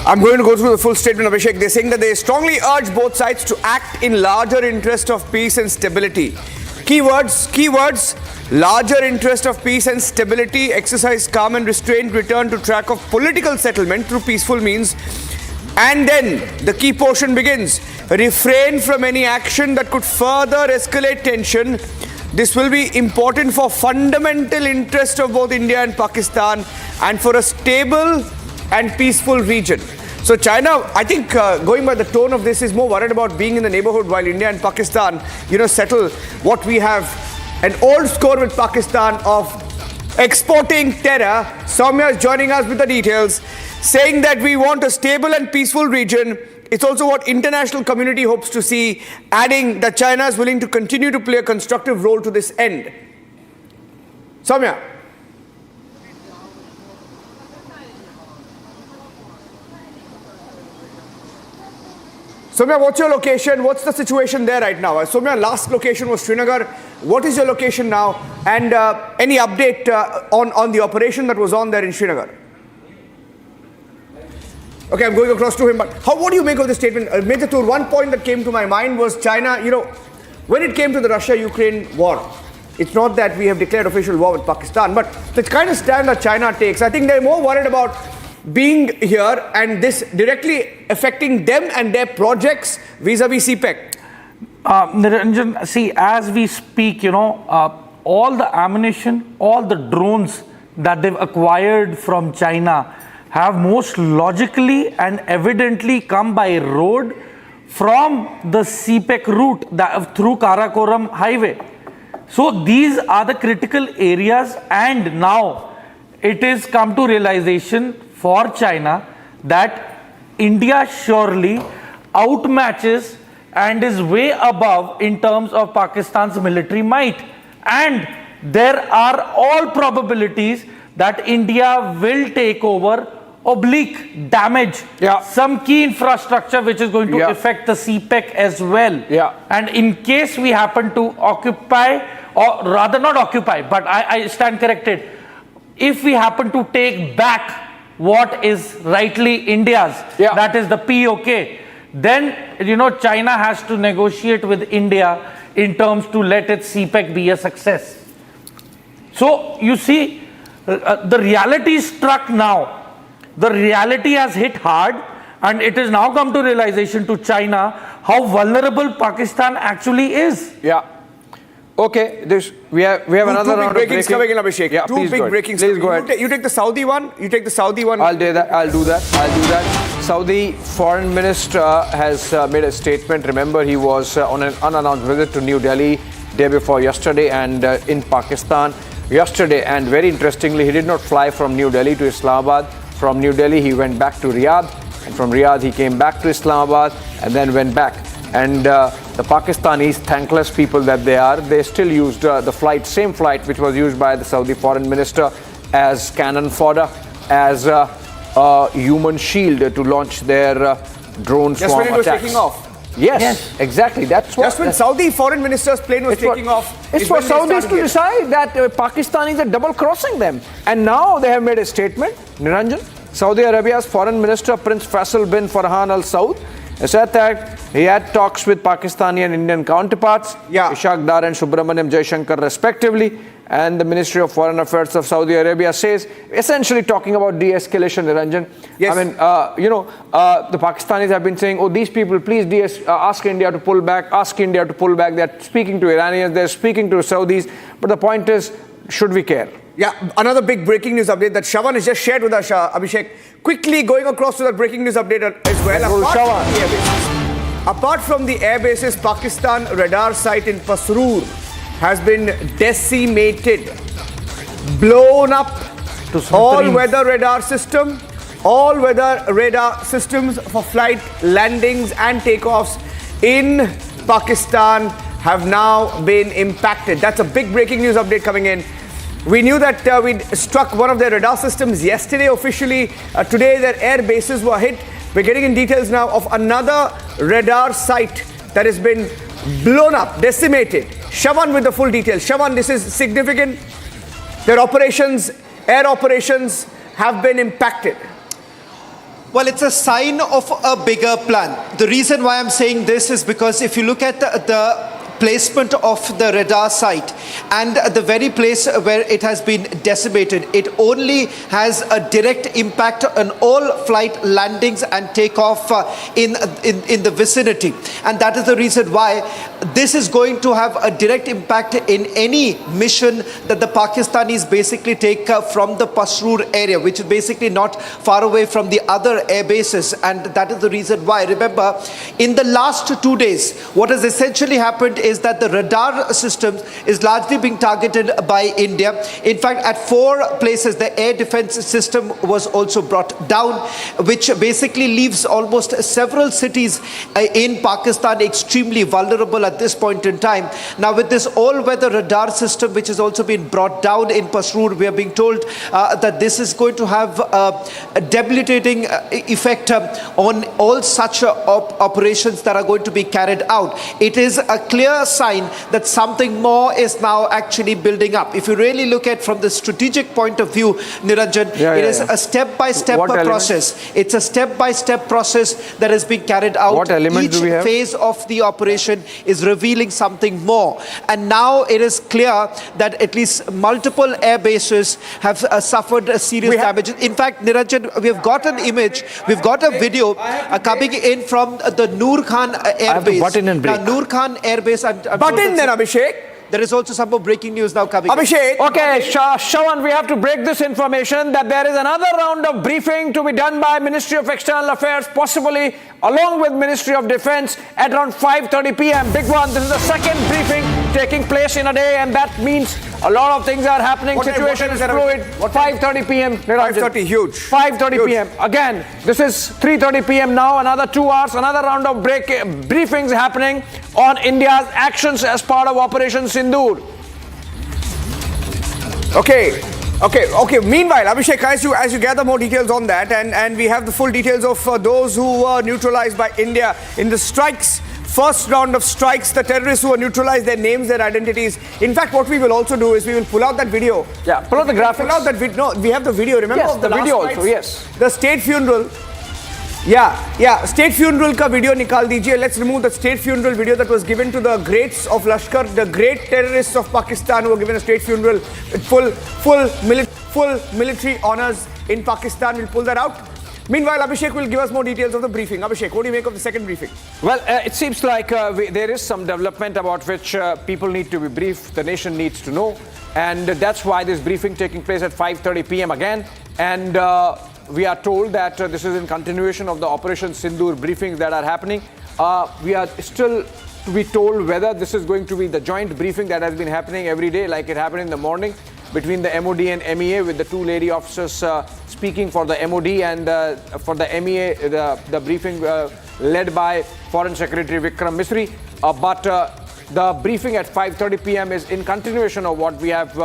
I'm going to go through the full statement, Abhishek. They're saying that they strongly urge both sides to act in larger interest of peace and stability. Keywords, larger interest of peace and stability, exercise calm and restraint, return to track of political settlement through peaceful means. And then the key portion begins. Refrain from any action that could further escalate tension. This will be important for fundamental interest of both India and Pakistan and for a stable and peaceful region. So China, I think going by the tone of this, is more worried about being in the neighborhood, while India and Pakistan, settle what we have. An old score with Pakistan of exporting terror. Soumya is joining us with the details, saying that we want a stable and peaceful region. It's also what international community hopes to see, adding that China is willing to continue to play a constructive role to this end. Soumya. Soumya, what's your location? What's the situation there right now? Soumya, last location was Srinagar. What is your location now? And any update on the operation that was on there in Srinagar? Okay, I'm going across to him. But what do you make of this statement? Major Tour, one point that came to my mind was China, when it came to the Russia-Ukraine war, it's not that we have declared official war with Pakistan, but the kind of stand that China takes, I think they're more worried about being here and this directly affecting them and their projects vis-a-vis CPEC. Niranjan, see, as we speak, all the ammunition, all the drones that they've acquired from China have most logically and evidently come by road from the CPEC route through Karakoram highway. So these are the critical areas, and now it is come to realization for China that India surely outmatches and is way above in terms of Pakistan's military might. And there are all probabilities that India will take over, damage some key infrastructure which is going to affect the CPEC as well. And in case we happen to occupy, or rather not occupy, but I stand corrected, if we happen to take back what is rightly India's, that is the POK, then China has to negotiate with India in terms to let its CPEC be a success. So you see, the reality struck now. The reality has hit hard, and it has now come to realization to China how vulnerable Pakistan actually is. Okay, we have another round of breakings coming in, Abhishek. Two big breakings. Please go ahead. You take the Saudi one. I'll do that. Saudi foreign minister has made a statement. Remember, he was on an unannounced visit to New Delhi day before yesterday and in Pakistan yesterday. And very interestingly, he did not fly from New Delhi to Islamabad. From New Delhi, he went back to Riyadh. And from Riyadh, he came back to Islamabad and then went back. And the Pakistanis, thankless people that they are, they still used the same flight which was used by the Saudi foreign minister as cannon fodder, as human shield to launch their drone Just swarm when it was attacks. taking off. Yes, exactly. That's what. Just when Saudi foreign minister's plane was taking off. It's for Saudis to decide that Pakistanis are double crossing them. And now they have made a statement. Niranjan, Saudi Arabia's foreign minister Prince Faisal bin Farhan Al Saud said that he had talks with Pakistani and Indian counterparts, Ishaq Dar and Subramaniam Jaishankar respectively. And the Ministry of Foreign Affairs of Saudi Arabia says, essentially talking about de-escalation, Niranjan. Yes. I mean, the Pakistanis have been saying, oh, these people, please ask India to pull back, ask India to pull back. They're speaking to Iranians, they're speaking to Saudis. But the point is, should we care? Yeah, another big breaking news update that Shawan has just shared with us, Abhishek. Quickly going across to that breaking news update as well. Apart from the air bases, Pakistan radar site in Pasroor has been decimated, blown up. All-weather radar systems for flight, landings and takeoffs in Pakistan have now been impacted. That's a big breaking news update coming in. We knew that we'd struck one of their radar systems yesterday officially. Today their air bases were hit. We're getting in details now of another radar site that has been blown up, decimated. Shawan with the full details. Shawan, this is significant. Their operations, air operations, have been impacted. Well, it's a sign of a bigger plan. The reason why I'm saying this is because if you look at the placement of the radar site and the very place where it has been decimated, it only has a direct impact on all flight landings and takeoff in the vicinity. And that is the reason why this is going to have a direct impact in any mission that the Pakistanis basically take from the Pasroor area, which is basically not far away from the other air bases. And that is the reason why, remember, in the last 2 days, what has essentially happened is that the radar system is largely being targeted by India. In fact, at 4 places, the air defense system was also brought down, which basically leaves almost several cities in Pakistan extremely vulnerable at this point in time. Now, with this all-weather radar system, which has also been brought down in Pasroor, we are being told that this is going to have a debilitating effect on all such operations that are going to be carried out. It is a clear sign that something more is now actually building up. If you really look at from the strategic point of view, Niranjan, it is a step-by-step process. It's a step-by-step process that is being carried out. What elements do we have? Each phase of the operation is revealing something more. And now it is clear that at least multiple air bases have suffered serious damage. In fact, Niranjan, we have got an image, we've got a video coming in from the Nur Khan Air Base. Now, Nur Khan Air Base, Button then, Abhishek. There is also some more breaking news now coming. Abhishek. Okay, Shawan, we have to break this information that there is another round of briefing to be done by Ministry of External Affairs, possibly along with Ministry of Defense at around 5:30 p.m. Big one. This is the second briefing taking place in a day, and that means a lot of things are happening. Situation is fluid. 5:30 p.m. 5:30, huge. 5:30 p.m. Again, this is 3:30 p.m. now. Another 2 hours, another round of briefings happening on India's actions as part of Operation Sindoor. Okay. Meanwhile, Abhishek, as you gather more details on that, and we have the full details of those who were neutralized by India in the strikes. First round of strikes, the terrorists who were neutralized, their names, their identities. In fact, what we will also do is we will pull out that video. Yeah, pull out the graphics. Pull out that video. No, we have the video. Remember yes, of the video last also, yes. The state funeral. Yeah. State funeral ka video nikal dijiye. Let's remove the state funeral video that was given to the greats of Lashkar, the great terrorists of Pakistan who were given a state funeral, full military honors in Pakistan. We'll pull that out. Meanwhile, Abhishek will give us more details of the briefing. Abhishek, what do you make of the second briefing? Well, it seems like there is some development about which people need to be briefed, the nation needs to know. And that's why this briefing taking place at 5:30 p.m. again. And we are told that this is in continuation of the Operation Sindoor briefings that are happening. We are still to be told whether this is going to be the joint briefing that has been happening every day, like it happened in the morning between the MOD and MEA, with the 2 lady officers speaking for the MOD, and for the MEA, the briefing led by Foreign Secretary Vikram Misri. But the briefing at 5:30 p.m. is in continuation of what we have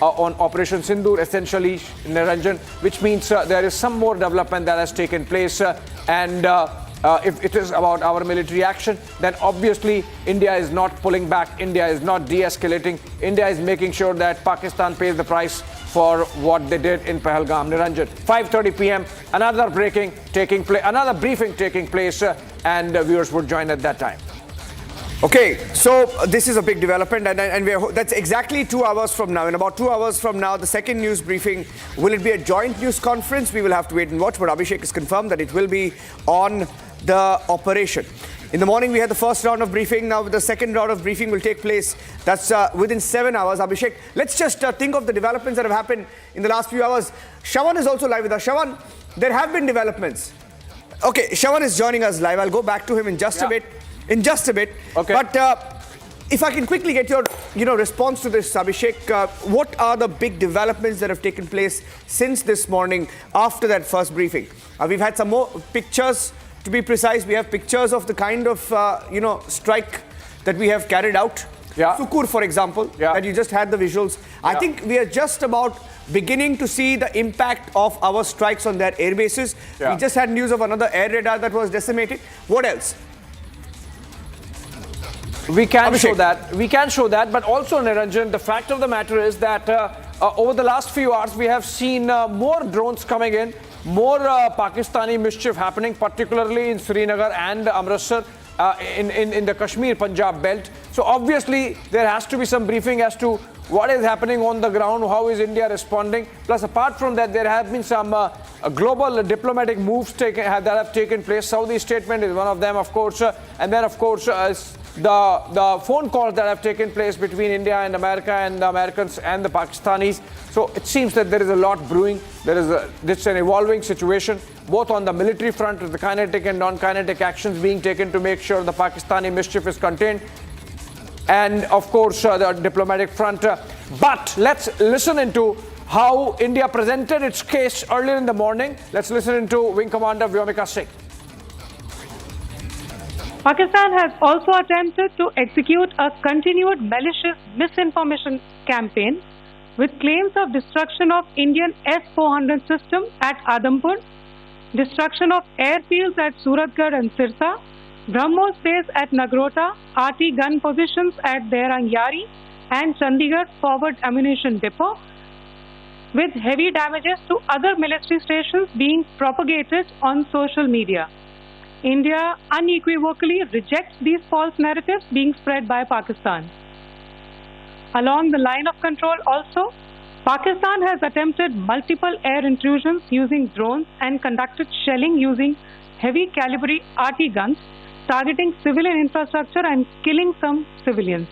on Operation Sindoor, essentially, Niranjan, which means there is some more development that has taken place. If it is about our military action, then obviously India is not pulling back. India is not de-escalating. India is making sure that Pakistan pays the price for what they did in Pahalgam. Niranjan, 5:30 p.m. Another briefing taking place, and viewers would join at that time. Okay, so this is a big development, and that's exactly 2 hours from now. In about 2 hours from now, the second news briefing. Will it be a joint news conference? We will have to wait and watch, but Abhishek has confirmed that it will be on the operation. In the morning, we had the first round of briefing. Now, the second round of briefing will take place. That's within 7 hours. Abhishek, let's just think of the developments that have happened in the last few hours. Shawan is also live with us. Shawan, there have been developments. Okay, Shawan is joining us live. I'll go back to him in just a bit. Okay. But if I can quickly get your response to this, Abhishek, what are the big developments that have taken place since this morning after that first briefing? We've had some more pictures. To be precise, we have pictures of the kind of strike that we have carried out. Sukur, for example, that you just had the visuals. I think we are just about beginning to see the impact of our strikes on their air bases. We just had news of another air radar that was decimated. What else? We can show that, but also, Niranjan, the fact of the matter is that over the last few hours, we have seen more drones coming in, more Pakistani mischief happening, particularly in Srinagar and Amritsar, in the Kashmir, Punjab belt. So obviously, there has to be some briefing as to what is happening on the ground, how is India responding. Plus, apart from that, there have been some global diplomatic moves that have taken place. Saudi statement is one of them, of course, and then, of course, the phone calls that have taken place between India and America, and the Americans and the Pakistanis. So it seems that there is a lot brewing. It's an evolving situation, both on the military front, with the kinetic and non-kinetic actions being taken to make sure the Pakistani mischief is contained, and of course the diplomatic front. But let's listen into how India presented its case earlier in the morning. Let's listen into Wing Commander Vyomika Singh. Pakistan has also attempted to execute a continued malicious misinformation campaign with claims of destruction of Indian S-400 system at Adampur, destruction of airfields at Suratgarh and Sirsa, BrahMos base at Nagrota, RT gun positions at Derangyari and Chandigarh forward ammunition depot, with heavy damages to other military stations being propagated on social media. India unequivocally rejects these false narratives being spread by Pakistan. Along the line of control also, Pakistan has attempted multiple air intrusions using drones and conducted shelling using heavy caliber RT guns, targeting civilian infrastructure and killing some civilians.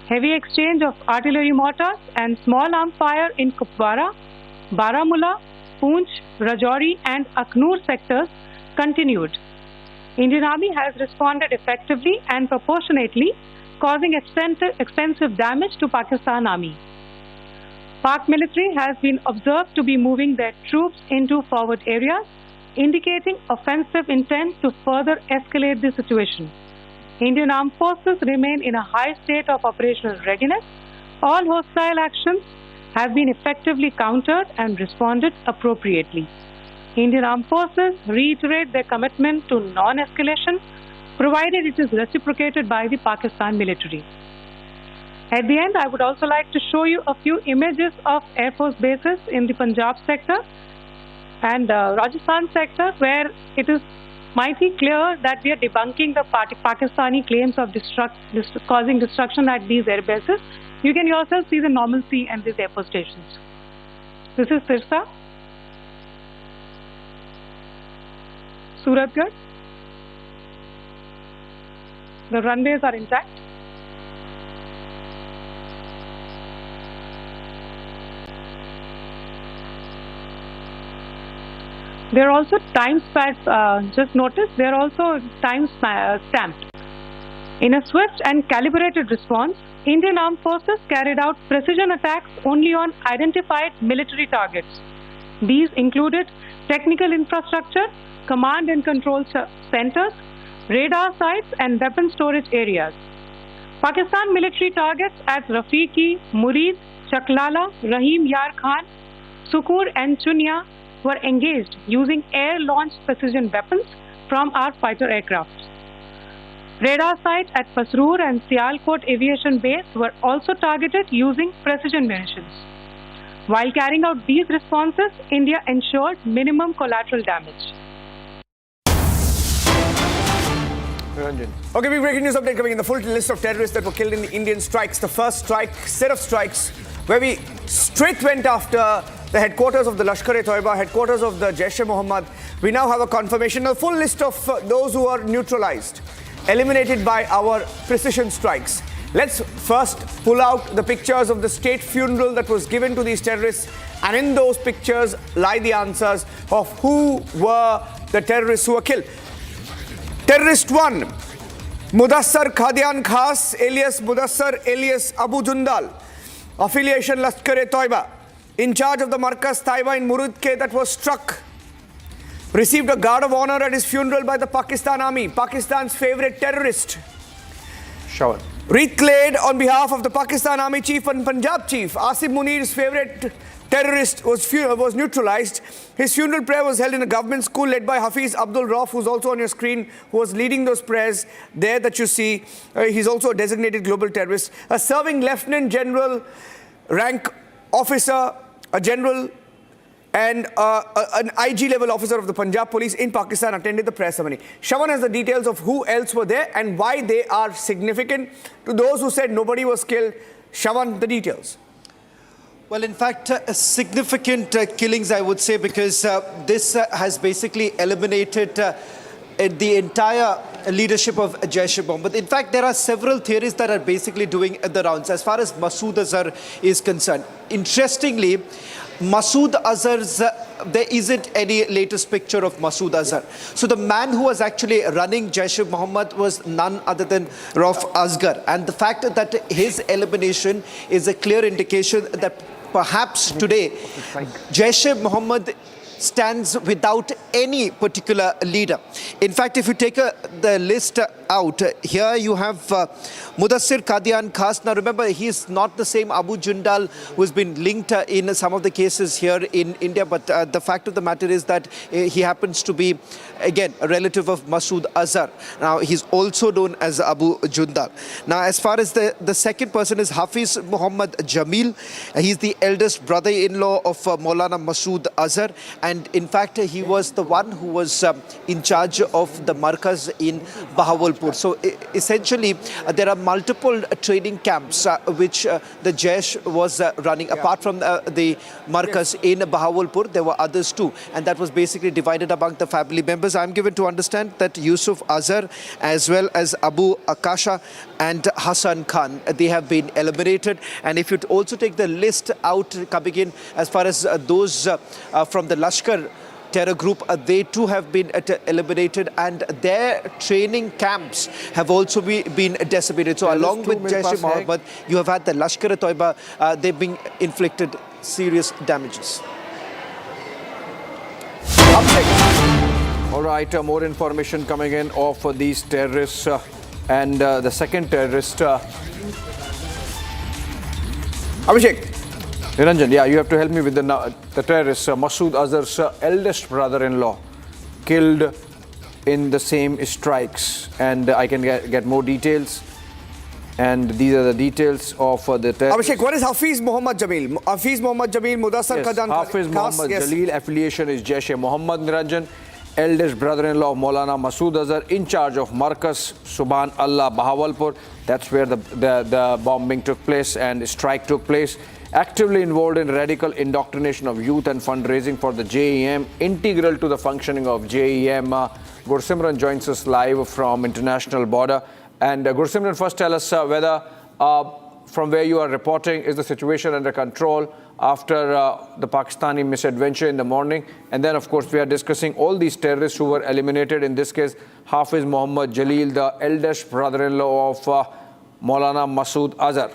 Heavy exchange of artillery mortars and small arms fire in Kupwara, Baramulla, Poonch, Rajouri and Aknoor sectors continued. Indian Army has responded effectively and proportionately, causing extensive damage to Pakistan Army. Pak military has been observed to be moving their troops into forward areas, indicating offensive intent to further escalate the situation. Indian Armed Forces remain in a high state of operational readiness. All hostile actions have been effectively countered and responded appropriately. Indian Armed Forces reiterate their commitment to non-escalation, provided it is reciprocated by the Pakistan military. At the end, I would also like to show you a few images of Air Force bases in the Punjab sector and Rajasthan sector, where it is mighty clear that we are debunking the Pakistani claims of causing destruction at these air bases. You can yourself see the normalcy and these air force stations. This is Sirsa, Suratgarh. The runways are intact. There are also time stamps, just notice, they are also time stamped. In a swift and calibrated response, Indian Armed Forces carried out precision attacks only on identified military targets. These included technical infrastructure, command and control centers, radar sites and weapon storage areas. Pakistan military targets at Rafiqui, Murid, Chaklala, Rahim Yar Khan, Sukur and Chunya were engaged using air-launched precision weapons from our fighter aircraft. Radar sites at Pasroor and Sialkot Aviation Base were also targeted using precision munitions. While carrying out these responses, India ensured minimum collateral damage. Okay, big breaking news update coming in. The full list of terrorists that were killed in the Indian strikes. The first set of strikes where we straight went after the headquarters of the Lashkar-e-Toiba, headquarters of the Jaish-e-Mohammed. We now have a confirmation, a full list of those who are neutralized, eliminated by our precision strikes. Let's first pull out the pictures of the state funeral that was given to these terrorists, and in those pictures lie the answers of who were the terrorists who were killed. Terrorist 1, Mudassar Khadian Khas, alias Mudassar, alias Abu Jundal, affiliation Lashkar-e-Toiba, in charge of the Markaz Taiba in Murid that was struck. Received a guard of honor at his funeral by the Pakistan Army, Pakistan's favorite terrorist. Shawan. Reclaimed on behalf of the Pakistan Army Chief and Punjab Chief, Asif Munir's favorite terrorist was neutralized. His funeral prayer was held in a government school led by Hafiz Abdul Rauf, who's also on your screen, who was leading those prayers there that you see. He's also a designated global terrorist. A serving lieutenant general rank officer, a general and an IG level officer of the Punjab police in Pakistan attended the prayer ceremony. Shawan has the details of who else were there and why they are significant. To those who said nobody was killed, Shawan, the details. Well, in fact, significant killings, I would say, because this has basically eliminated the entire leadership of Jaish-e-Mohammed. In fact, there are several theories that are basically doing the rounds as far as Masood Azhar is concerned. Interestingly, Masood Azhar's, there isn't any latest picture of Masood Azhar. So the man who was actually running Jaish-e-Mohammed was none other than Rauf Asghar. And the fact that his elimination is a clear indication that perhaps today Jaish-e-Mohammed stands without any particular leader. In fact, if you take the list out, here you have Mudassir Qadian Khas. Now remember, he is not the same Abu Jundal who has been linked in some of the cases here in India, but the fact of the matter is that he happens to be, again, a relative of Masood Azhar. Now, he's also known as Abu Jundal. Now, as far as the second person is Hafiz Muhammad Jamil. He's the eldest brother-in-law of Maulana Masood Azhar. And in fact, he was the one who was in charge of the Markaz in Bahawalpur. So essentially, there are multiple training camps which the Jaish was running. Apart from the Markaz in Bahawalpur, there were others too. And that was basically divided among the family members. I'm given to understand that Yusuf Azhar as well as Abu Akasha and Hassan Khan, they have been eliminated. And if you also take the list out coming in as far as those from the Lashkar terror group, they too have been eliminated, and their training camps have also been decimated. So along with Jaish-e-Mohammed, you have had the Lashkar-e-Toiba, they've been inflicted serious damages. All right, more information coming in of these terrorists and the second terrorist. Abhishek. Niranjan, yeah, you have to help me with the terrorist, Masood Azhar's eldest brother-in-law, killed in the same strikes. And I can get more details. And these are the details of the terrorist. Abhishek, what is Hafiz Muhammad Jamil? Hafiz Muhammad Jamil, Mudassar Khadan. Hafiz Muhammad Jalil, affiliation is Jaish-e-Mohammed. Niranjan, eldest brother-in-law of Maulana Masood Azhar, in charge of Markaz Subhan Allah Bahawalpur. That's where the bombing took place and strike took place. Actively involved in radical indoctrination of youth and fundraising for the JEM, integral to the functioning of JEM. Gursimran joins us live from International Border. And Gursimran, first tell us whether from where you are reporting, is the situation under control after the Pakistani misadventure in the morning? And then, of course, we are discussing all these terrorists who were eliminated. In this case, Hafiz Muhammad Jalil, the eldest brother-in-law of Maulana Masood Azhar.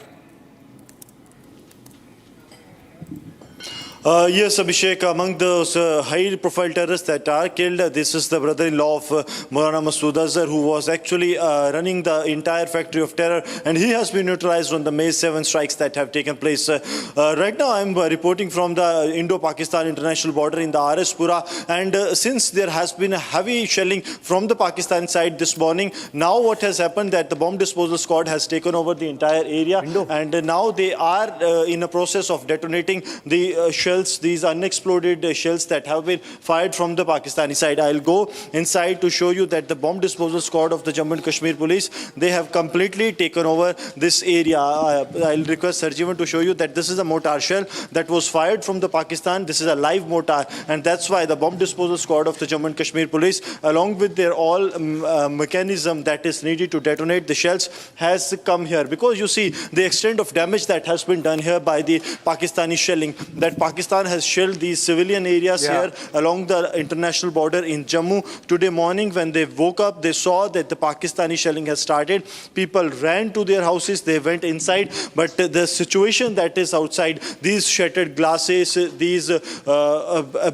Yes, Abhishek, among those high-profile terrorists that are killed, this is the brother-in-law of Maulana Masood Azhar, who was actually running the entire factory of terror, and he has been neutralized on the May 7 strikes that have taken place. Right now, I'm reporting from the Indo-Pakistan international border in the Pura, and since there has been a heavy shelling from the Pakistan side this morning, now what has happened that the bomb disposal squad has taken over the entire area, and now they are in a process of detonating the shells, these unexploded shells that have been fired from the Pakistani side. I'll go inside to show you that the bomb disposal squad of the Jammu and Kashmir police, they have completely taken over this area. I'll request Sarjivan to show you that this is a mortar shell that was fired from the Pakistan. This is a live mortar, and that's why the bomb disposal squad of the Jammu and Kashmir police, along with their all mechanism that is needed to detonate the shells, has come here. Because you see the extent of damage that has been done here by the Pakistani shelling, that Pakistan has shelled these civilian areas here along the international border in Jammu. Today morning when they woke up, they saw that the Pakistani shelling has started. People ran to their houses, they went inside, but the situation that is outside, these shattered glasses, these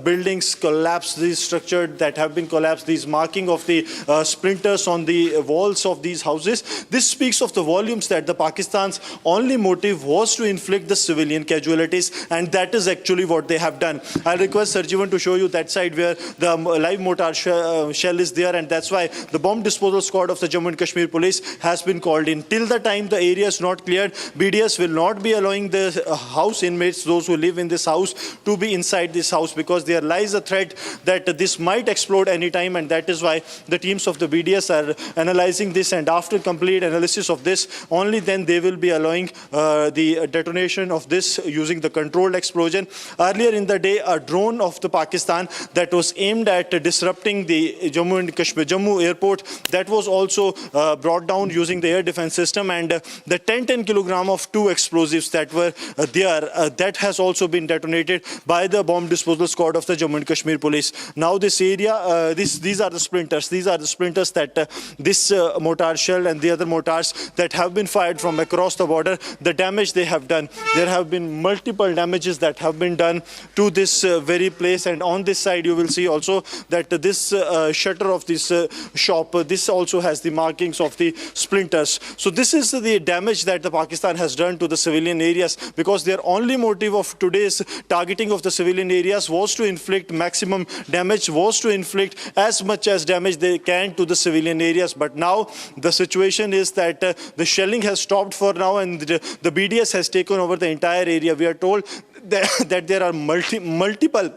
buildings collapsed, these structures that have been collapsed, these marking of the splinters on the walls of these houses, this speaks of the volumes that the Pakistan's only motive was to inflict the civilian casualties, and that is actually what they have done. I'll request Sarjivan to show you that side where the live mortar shell is there, and that's why the bomb disposal squad of the Jammu and Kashmir police has been called in. Till the time the area is not cleared, BDS will not be allowing the house inmates, those who live in this house, to be inside this house, because there lies a threat that this might explode anytime, and that is why the teams of the BDS are analyzing this, and after complete analysis of this, only then they will be allowing the detonation of this using the controlled explosion. Earlier in the day, a drone of the Pakistan that was aimed at disrupting the Jammu and Kashmir, Jammu airport, that was also brought down using the air defense system, and the 10 kilogram of two explosives that were there, that has also been detonated by the bomb disposal squad of the Jammu and Kashmir police. Now this area, these are the splinters. These are the splinters that this mortar shell and the other mortars that have been fired from across the border, the damage they have done. There have been multiple damages that have been done to this very place, and on this side you will see also that this shutter of this shop, this also has the markings of the splinters. So this is the damage that the Pakistan has done to the civilian areas, because their only motive of today's targeting of the civilian areas was to inflict maximum damage, was to inflict as much as damage they can to the civilian areas. But now the situation is that the shelling has stopped for now, and the BDS has taken over the entire area. We are told that there are multiple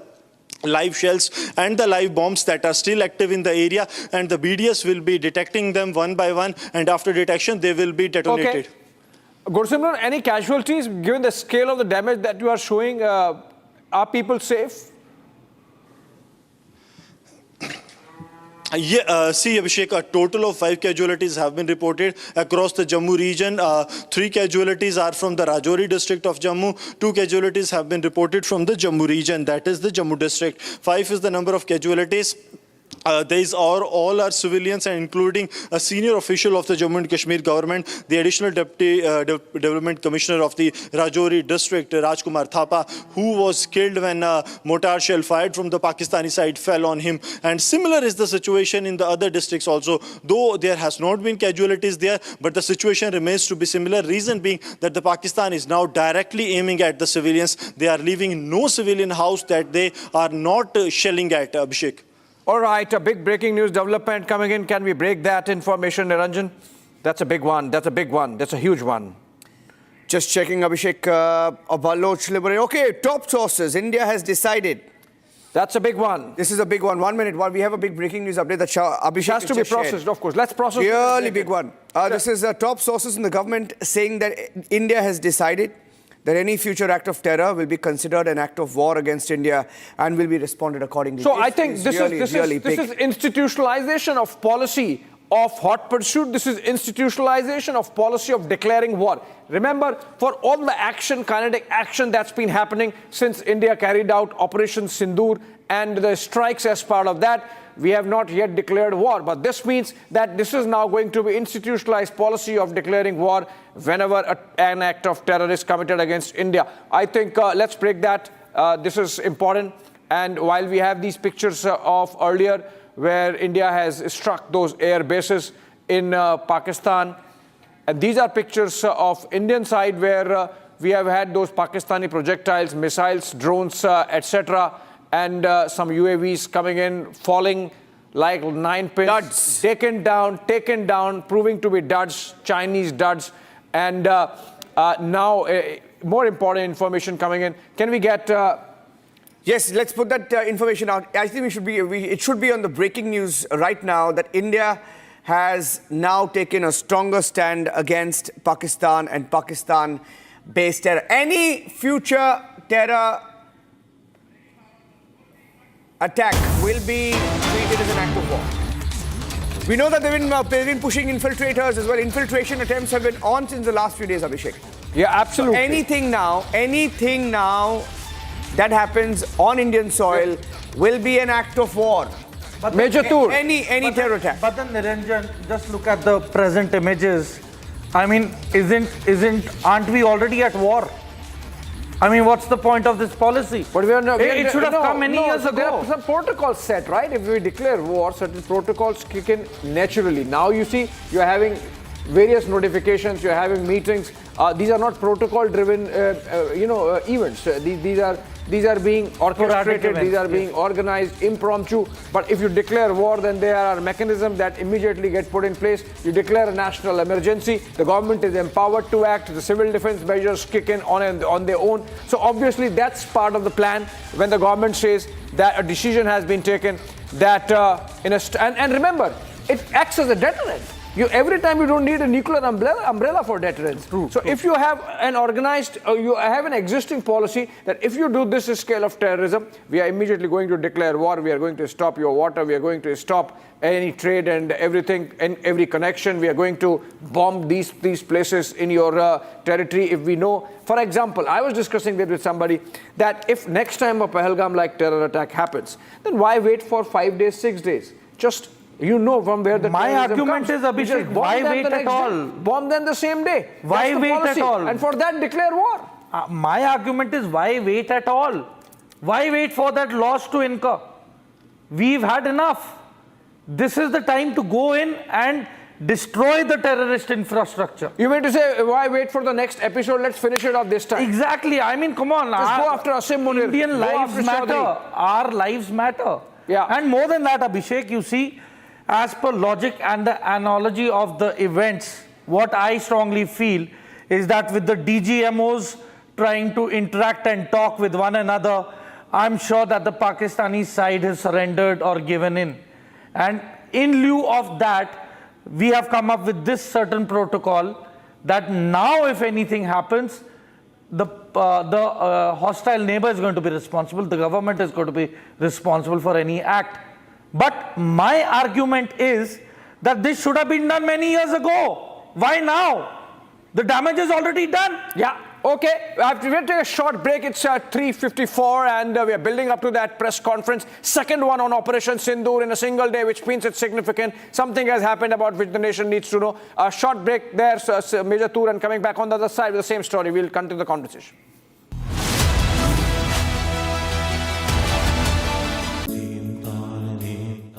live shells and the live bombs that are still active in the area, and the BDS will be detecting them one by one, and after detection they will be detonated. Okay. Gursimran, any casualties given the scale of the damage that you are showing? Are people safe? See, Abhishek, a total of 5 casualties have been reported across the Jammu region. 3 casualties are from the Rajouri district of Jammu. 2 casualties have been reported from the Jammu region, that is the Jammu district. 5 is the number of casualties. These are all are civilians, and including a senior official of the Jammu and Kashmir government, the additional deputy development commissioner of the Rajouri district, Rajkumar Thapa, who was killed when a mortar shell fired from the Pakistani side fell on him. And similar is the situation in the other districts also, though there has not been casualties there, but the situation remains to be similar. Reason being that the Pakistan is now directly aiming at the civilians. They are leaving no civilian house that they are not shelling at, Abhishek. All right, a big breaking news development coming in. Can we break that information, Niranjan? That's a big one. That's a big one. That's a huge one. Just checking, Abhishek. Okay, top sources. India has decided. That's a big one. This is a big one. 1 minute. While we have a big breaking news update that Abhishek has to be processed, shared. Of course. Let's process. Really big one. This is top sources in the government saying that India has decided that any future act of terror will be considered an act of war against India and will be responded accordingly. So I think this is institutionalization of policy of hot pursuit. This is institutionalization of policy of declaring war. Remember, for all the action, kinetic action that's been happening since India carried out Operation Sindoor and the strikes as part of that, we have not yet declared war. But this means that this is now going to be institutionalized policy of declaring war whenever an act of terror is committed against India. I think let's break that this is important. And while we have these pictures of earlier where India has struck those air bases in Pakistan, and these are pictures of Indian side where we have had those Pakistani projectiles, missiles, drones, etc., and some UAVs coming in, falling like 9 pins. Duds. Taken down, proving to be duds, Chinese duds. And now, more important information coming in. Can we get... Yes, let's put that information out. I think it should be on the breaking news right now that India has now taken a stronger stand against Pakistan and Pakistan-based terror. Any future terror attack will be treated as an act of war. We know that they've been pushing infiltrators as well. Infiltration attempts have been on since the last few days, Abhishek. Yeah, absolutely. So anything now that happens on Indian soil will be an act of war. But Major Tour. Any terror attack. But then Niranjan, just look at the present images. I mean, aren't we already at war? I mean, what's the point of this policy? But it should have come many years ago. There are some protocols set, right? If we declare war, certain protocols kick in naturally. Now you see, you're having various notifications, you're having meetings. These are not protocol-driven, events. These are being orchestrated, these are being organized, impromptu. But if you declare war, then there are mechanisms that immediately get put in place. You declare a national emergency, the government is empowered to act, the civil defense measures kick in on their own. So obviously that's part of the plan when the government says that a decision has been taken that and remember, it acts as a deterrent. Every time you don't need a nuclear umbrella for deterrence. True. So if you have an organized, you have an existing policy that if you do this scale of terrorism, we are immediately going to declare war, we are going to stop your water, we are going to stop any trade and everything, and every connection, we are going to bomb these places in your territory. If we know, for example, I was discussing this with somebody, that if next time a Pahalgam-like terror attack happens, then why wait for 5 days, 6 days? Just from where the my argument comes. Is, Abhishek, why wait at all? Bomb them the same day. Why wait at all? And for that, declare war. My argument is, why wait at all? Why wait for that loss to incur? We've had enough. This is the time to go in and destroy the terrorist infrastructure. You mean to say, why wait for the next episode? Let's finish it off this time. Exactly. I mean, come on. Just go after Asim Munir. Indian lives matter. Our lives matter. Yeah. And more than that, Abhishek, you see, as per logic and the analogy of the events, what I strongly feel is that with the DGMOs trying to interact and talk with one another, I'm sure that the Pakistani side has surrendered or given in. And in lieu of that, we have come up with this certain protocol that now if anything happens, the hostile neighbor is going to be responsible, the government is going to be responsible for any act. But my argument is that this should have been done many years ago. Why now? The damage is already done. Yeah. Okay, we'll take a short break. It's 3:54 and we are building up to that press conference. Second one on Operation Sindoor in a single day, which means it's significant. Something has happened about which the nation needs to know. A short break there, Major Tour, and coming back on the other side with the same story. We'll continue the conversation.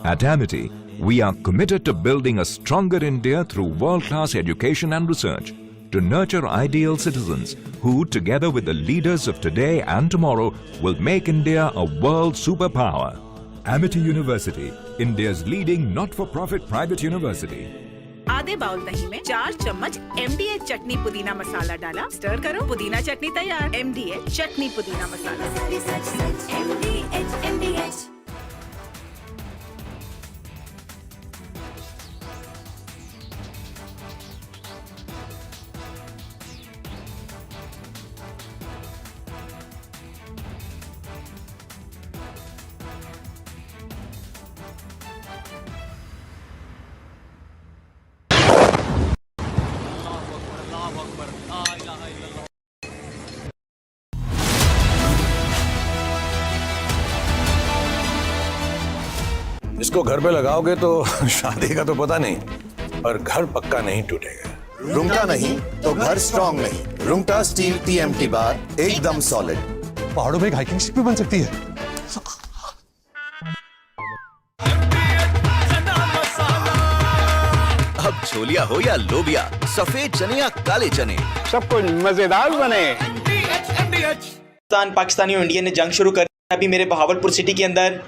At Amity, we are committed to building a stronger India through world-class education and research, to nurture ideal citizens who, together with the leaders of today and tomorrow, will make India a world superpower. Amity University, India's leading not-for-profit private university. आधे bowl दही में 4 चम्मच MDH चटनी पुदीना मसाला डाला, stir करो, पुदीना चटनी तैयार। MDH चटनी पुदीना मसाला। MDH। इसको घर पे लगाओगे तो शादी का तो पता नहीं, पर घर पक्का नहीं टूटेगा। रूंगटा नहीं तो घर स्ट्रॉन्ग नहीं। रूंगटा स्टील TMT बार एकदम सॉलिड। पहाड़ों में एक हाइकिंग शिप भी बन सकती है। अब छोलिया हो या लोबिया, सफेद चने या काले चने, सब कुछ मजेदार बने। पाकिस्तानी और इंडिया ने जंग शुरू कर अभी मेरे बहावलपुर सिटी के अंदर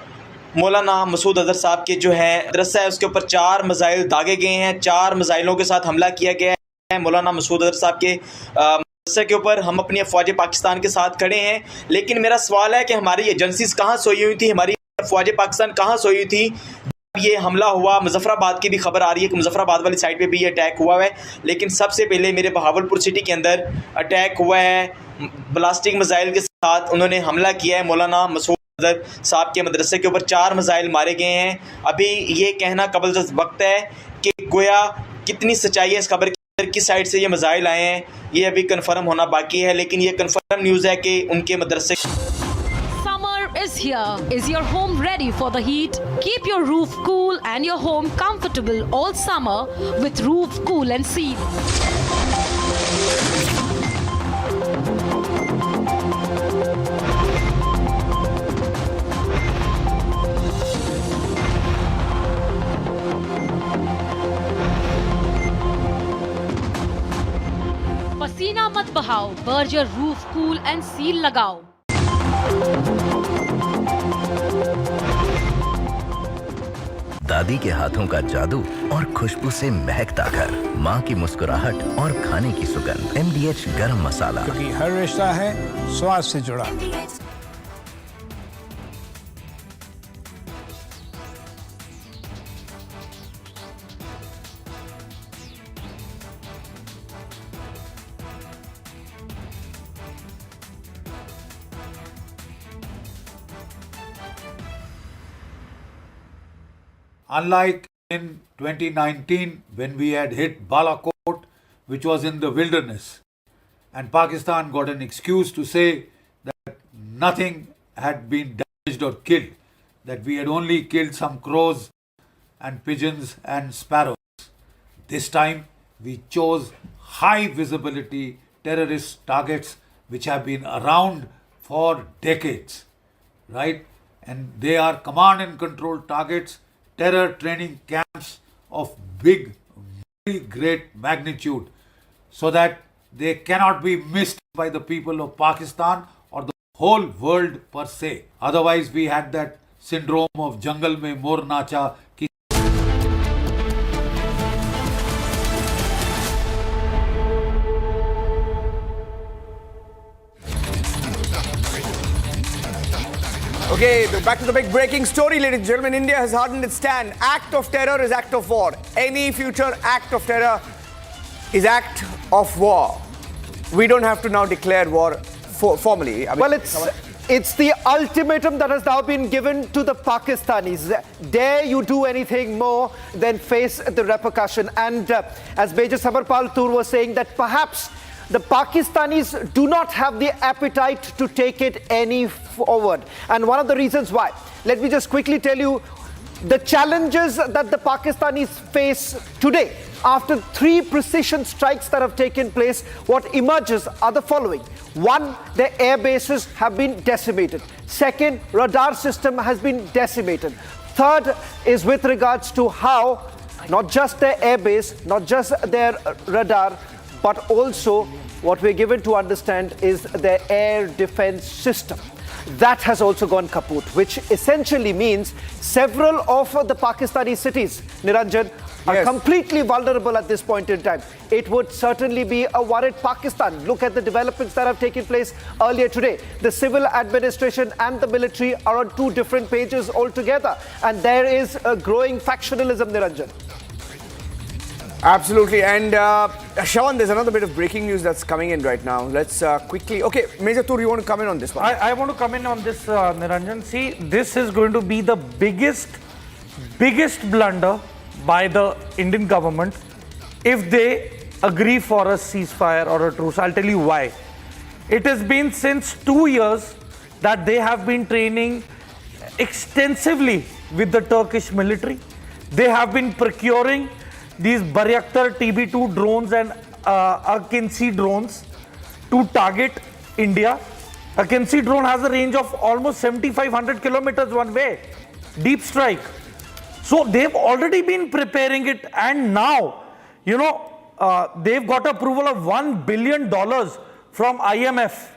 मौलाना मसूद अजहर साहब के जो है मदरसा है उसके ऊपर 4 मिसाइल दागे गए हैं। 4 मिसाइलों के साथ हमला किया गया है मौलाना मसूद अजहर साहब के मदरसे के ऊपर। हम अपनी अफवाज पाकिस्तान के साथ खड़े हैं, लेकिन मेरा सवाल है कि हमारी एजेंसीज कहाँ सोई हुई थी, हमारी अफवाज पाकिस्तान कहाँ सोई हुई थी ये हमला हुआ। मुजफ्फराबाद की भी खबर आ रही है कि मुजफ्फराबाद वाली साइड पे भी ये अटैक हुआ है, लेकिन सबसे पहले मेरे बहावलपुर सिटी के अंदर अटैक हुआ है ब्लास्टिक मिसाइल के साथ। उन्होंने हमला किया है मौलाना मसूद अजहर साहब के मदरसे के ऊपर 4 मिसाइल मारे गए हैं। अभी ये कहना कबल वक्त है कि गोया कितनी सच्चाई है इस खबर की, किस साइड से ये मिसाइल आए हैं ये अभी कन्फर्म होना बाकी है, लेकिन ये कन्फर्म न्यूज़ है कि उनके मदरसे is here. Is your home ready for the heat? Keep your roof cool and your home comfortable all summer with Roof Cool and Seal. पसीना मत बहाओ, Berger roof cool and seal लगाओ। दादी के हाथों का जादू और खुशबू से महकता घर, माँ की मुस्कुराहट और खाने की सुगंध। MDH गरम मसाला, क्योंकि हर रिश्ता है स्वाद से जुड़ा। Unlike in 2019 when we had hit Balakot, which was in the wilderness, and Pakistan got an excuse to say that nothing had been damaged or killed, that we had only killed some crows and pigeons and sparrows. This time we chose high visibility terrorist targets which have been around for decades, right? And they are command and control targets, terror training camps of big, very great magnitude, so that they cannot be missed by the people of Pakistan or the whole world per se. Otherwise, we had that syndrome of jungle mein mor nacha ki. Okay, back to the big breaking story, ladies and gentlemen. India has hardened its stand. Act of terror is act of war. Any future act of terror is act of war. We don't have to now declare war formally. I mean, well, it's the ultimatum that has now been given to the Pakistanis. Dare you do anything more than face the repercussion? And as Major Samarpal Tur was saying, that perhaps the Pakistanis do not have the appetite to take it any forward. And one of the reasons why, let me just quickly tell you the challenges that the Pakistanis face today. After 3 precision strikes that have taken place, what emerges are the following. 1, their air bases have been decimated. 2nd, radar system has been decimated. 3rd is with regards to how not just their air base, not just their radar, but also what we're given to understand is their air defense system. That has also gone kaput, which essentially means several of the Pakistani cities, Niranjan, are completely vulnerable at this point in time. It would certainly be a worried Pakistan. Look at the developments that have taken place earlier today. The civil administration and the military are on 2 different pages altogether. And there is a growing factionalism, Niranjan. Absolutely. And Shawan, there's another bit of breaking news that's coming in right now. Let's quickly... Okay, Major Tur, you want to come in on this one? I want to come in on this, Niranjan. See, this is going to be the biggest blunder by the Indian government if they agree for a ceasefire or a truce. I'll tell you why. It has been since 2 years that they have been training extensively with the Turkish military. They have been procuring these Bayraktar TB2 drones and Akinci drones to target India. A Kinsi drone has a range of almost 7,500 kilometers one way. Deep strike. So they've already been preparing it, and now, they've got approval of $1 billion from IMF.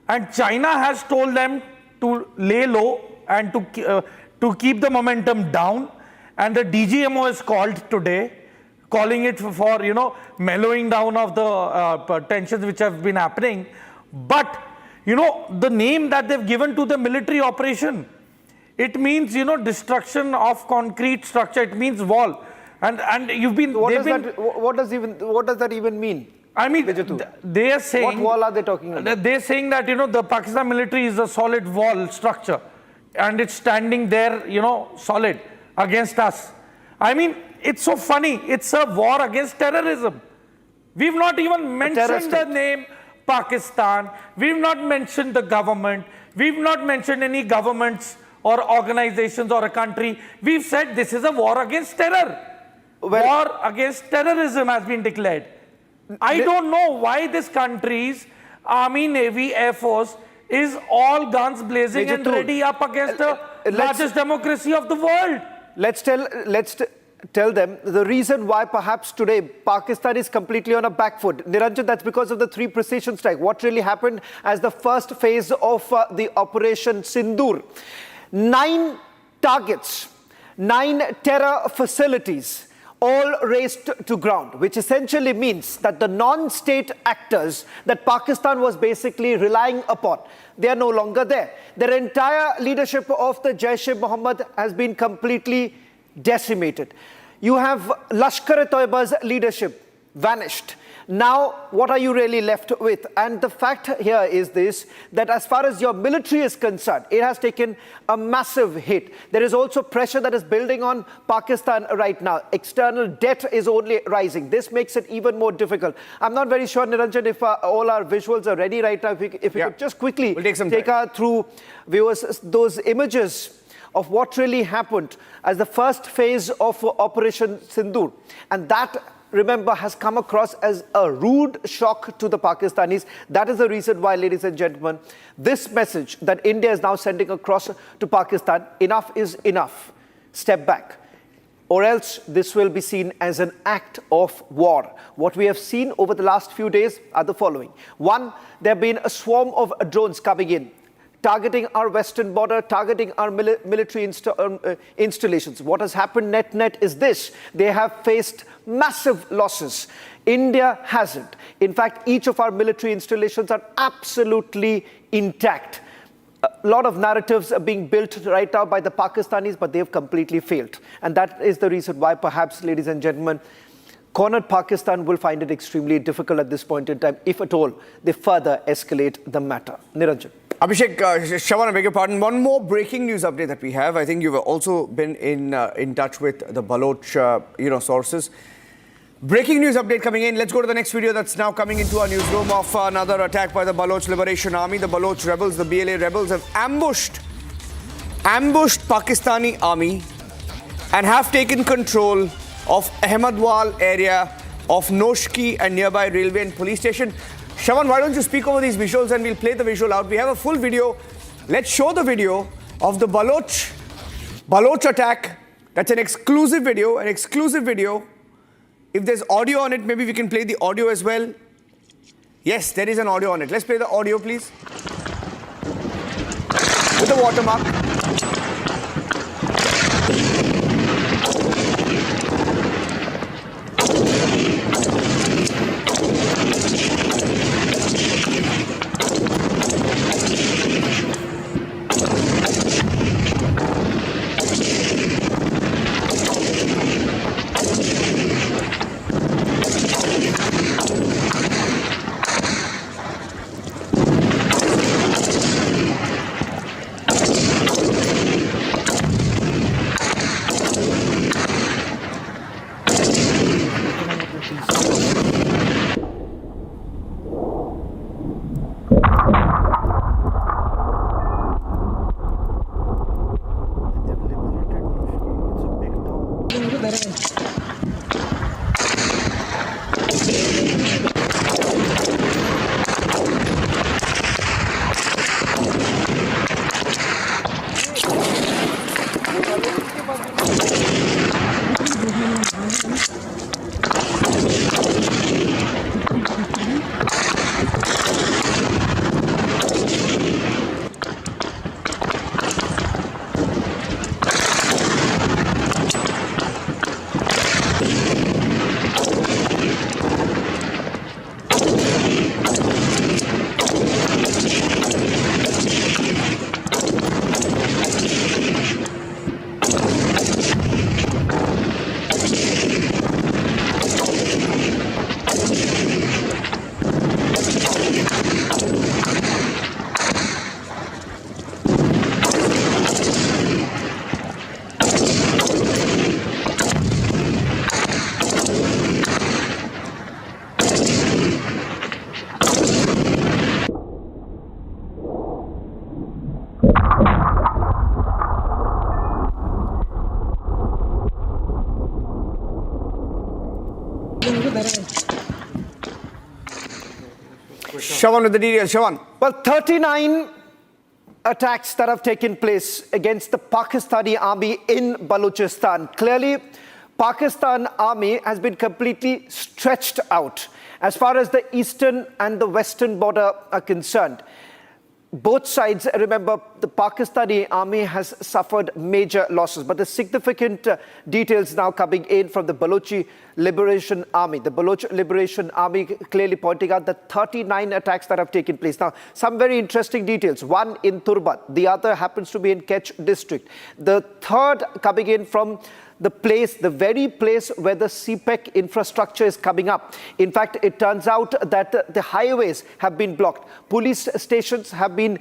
And China has told them to lay low and to keep the momentum down. And the DGMO is called today, calling it for, mellowing down of the tensions which have been happening. But, the name that they've given to the military operation, it means, destruction of concrete structure. It means wall. And you've been... What does that even mean? I mean, they are saying... What wall are they talking about? They're saying that, the Pakistan military is a solid wall structure. And it's standing there, solid against us. I mean, it's so funny. It's a war against terrorism. We've not even mentioned the name Pakistan. We've not mentioned the government. We've not mentioned any governments or organizations or a country. We've said this is a war against terror. War against terrorism has been declared. I don't know why this country's Army, Navy, Air Force is all guns blazing and ready up against the largest democracy of the world. Let's tell them the reason why perhaps today Pakistan is completely on a back foot. Niranjan, that's because of the 3 precision strike. What really happened as the first phase of the Operation Sindoor? 9 targets, 9 terror facilities, all razed to ground, which essentially means that the non-state actors that Pakistan was basically relying upon, they are no longer there. Their entire leadership of the Jaish-e-Mohammed has been completely decimated. You have Lashkar-e-Toiba's leadership vanished. Now, what are you really left with? And the fact here is this, that as far as your military is concerned, it has taken a massive hit. There is also pressure that is building on Pakistan right now. External debt is only rising. This makes it even more difficult. I'm not very sure, Niranjan, if all our visuals are ready right now. If you could just quickly take through viewers those images of what really happened as the first phase of Operation Sindoor. And that, remember, has come across as a rude shock to the Pakistanis. That is the reason why, ladies and gentlemen, this message that India is now sending across to Pakistan, enough is enough. Step back. Or else this will be seen as an act of war. What we have seen over the last few days are the following. One, there have been a swarm of drones coming in, targeting our western border, targeting our military installations. What has happened net is this. They have faced massive losses. India hasn't. In fact, each of our military installations are absolutely intact. A lot of narratives are being built right now by the Pakistanis, but they have completely failed. And that is the reason why perhaps, ladies and gentlemen, cornered Pakistan will find it extremely difficult at this point in time, if at all they further escalate the matter. Niranjan. Abhishek, Shravan, I beg your pardon. One more breaking news update that we have. I think you've also been in touch with the Baloch, sources. Breaking news update coming in. Let's go to the next video that's now coming into our newsroom of another attack by the Baloch Liberation Army. The Baloch rebels, the BLA rebels, have ambushed Pakistani army and have taken control of Ahmedwal area of Noshki and nearby railway and police station. Shravan, why don't you speak over these visuals and we'll play the visual out. We have a full video. Let's show the video of the Baloch attack. That's an exclusive video, If there's audio on it, maybe we can play the audio as well. Yes, there is an audio on it. Let's play the audio, please. With the watermark. Shawan with the details. Shawan. Well, 39 attacks that have taken place against the Pakistani army in Balochistan. Clearly, Pakistan army has been completely stretched out as far as the eastern and the western border are concerned. Both sides, remember, the Pakistani army has suffered major losses, but the significant details now coming in from the Balochi Liberation Army. The Baloch Liberation Army clearly pointing out the 39 attacks that have taken place. Now, some very interesting details. One in Turbat, the other happens to be in Kech district. The third coming in from the very place where the CPEC infrastructure is coming up. In fact, it turns out that the highways have been blocked. Police stations have been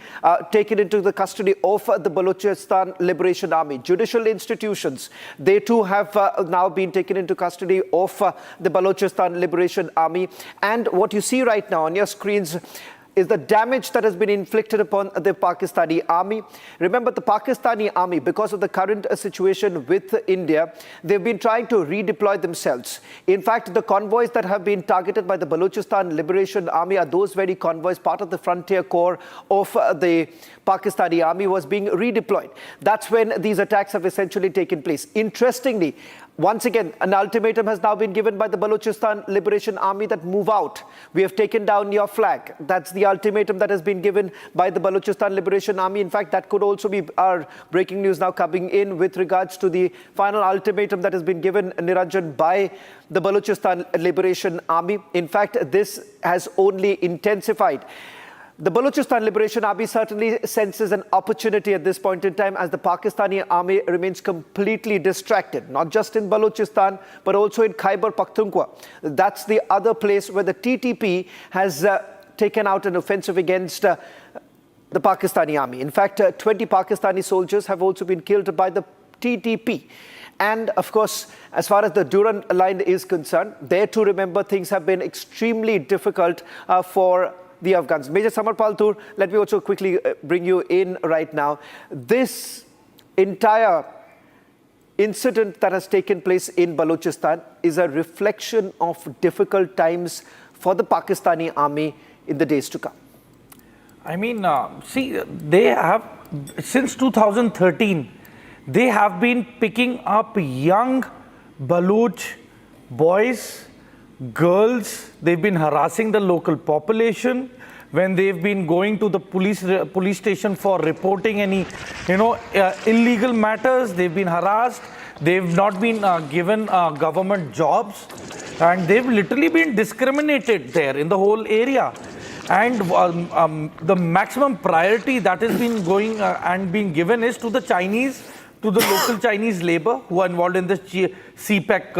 taken into the custody of the Balochistan Liberation Army. Judicial institutions, they too have now been taken into custody of the Balochistan Liberation Army. And what you see right now on your screens is the damage that has been inflicted upon the Pakistani army. Remember, the Pakistani army, because of the current situation with India, they've been trying to redeploy themselves. In fact, the convoys that have been targeted by the Balochistan Liberation Army are those very convoys, part of the frontier corps of the Pakistani army was being redeployed. That's when these attacks have essentially taken place. Interestingly, once again, an ultimatum has now been given by the Balochistan Liberation Army that move out. We have taken down your flag. That's the ultimatum that has been given by the Balochistan Liberation Army. In fact, that could also be our breaking news now coming in with regards to the final ultimatum that has been given, Niranjan, by the Balochistan Liberation Army. In fact, this has only intensified. The Balochistan Liberation Army certainly senses an opportunity at this point in time as the Pakistani army remains completely distracted, not just in Balochistan, but also in Khyber Pakhtunkhwa. That's the other place where the TTP has taken out an offensive against the Pakistani army. In fact, 20 Pakistani soldiers have also been killed by the TTP. And of course, as far as the Durand line is concerned, there too, remember, things have been extremely difficult for the Afghans. Major Samar Paltur, let me also quickly bring you in right now. This entire incident that has taken place in Balochistan is a reflection of difficult times for the Pakistani army in the days to come. I mean, see, they have, since 2013, they have been picking up young Baloch boys, girls. They've been harassing the local population when they've been going to the police station for reporting any illegal matters. They've been harassed. They've not been given government jobs, and they've literally been discriminated there in the whole area. And the maximum priority that has been going and being given is to the Chinese, to the local Chinese labor who are involved in this CPEC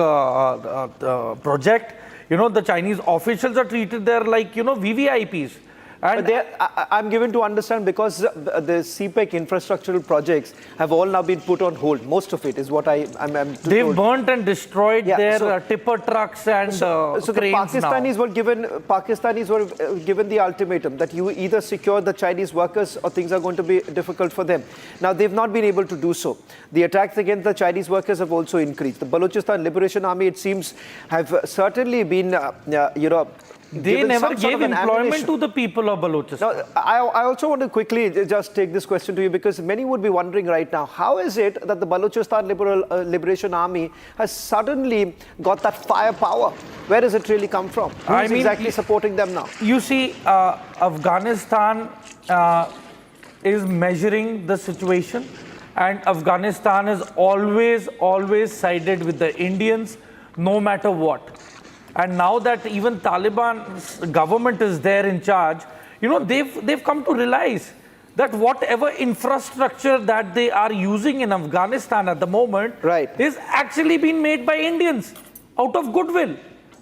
project. The Chinese officials are treated there like, VVIPs. And I'm given to understand because the CPEC infrastructural projects have all now been put on hold. Most of it is what I'm they've burnt and destroyed their tipper trucks and so the Pakistanis were given the ultimatum that you either secure the Chinese workers or things are going to be difficult for them. Now, they've not been able to do so. The attacks against the Chinese workers have also increased. The Balochistan Liberation Army, it seems, have certainly been, they never gave employment to the people of Balochistan. Now, I also want to quickly just take this question to you because many would be wondering right now, how is it that the Balochistan Liberation Army has suddenly got that firepower? Where does it really come from? Who is exactly supporting them now? You see, Afghanistan is measuring the situation, and Afghanistan is always sided with the Indians, no matter what. And now that even Taliban's government is there in charge, they've come to realize that whatever infrastructure that they are using in Afghanistan at the moment is actually being made by Indians out of goodwill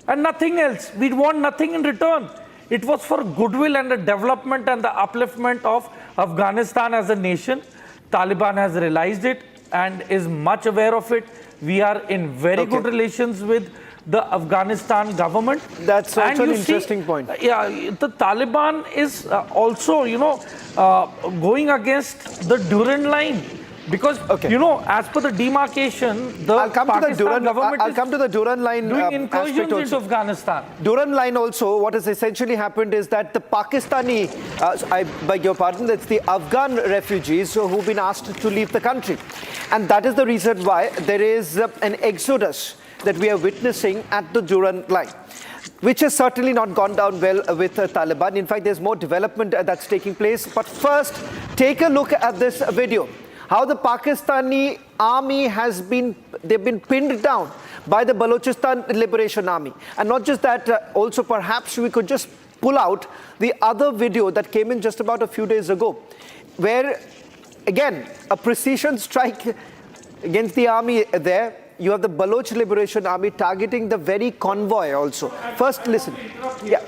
and nothing else. We want nothing in return. It was for goodwill and the development and the upliftment of Afghanistan as a nation. Taliban has realized it and is much aware of it. We are in very good relations with the Afghanistan government. That's also an interesting point. Yeah, the Taliban is also, going against the Durand line. Because, you know, as per the demarcation, the Pakistan government I'll come to the Durand line doing aspect incursions also. into Afghanistan. Durand line also, what has essentially happened is that the Pakistani, I beg your pardon, it's the Afghan refugees who've been asked to leave the country. And that is the reason why there is an exodus that we are witnessing at the Durand line, which has certainly not gone down well with Taliban. In fact, there's more development that's taking place. But first, take a look at this video. How the Pakistani army they've been pinned down by the Balochistan Liberation Army. And not just that, also perhaps we could just pull out the other video that came in just about a few days ago, where, again, a precision strike against the army there. You have the Baloch Liberation Army targeting the very convoy also. First, listen. Yeah.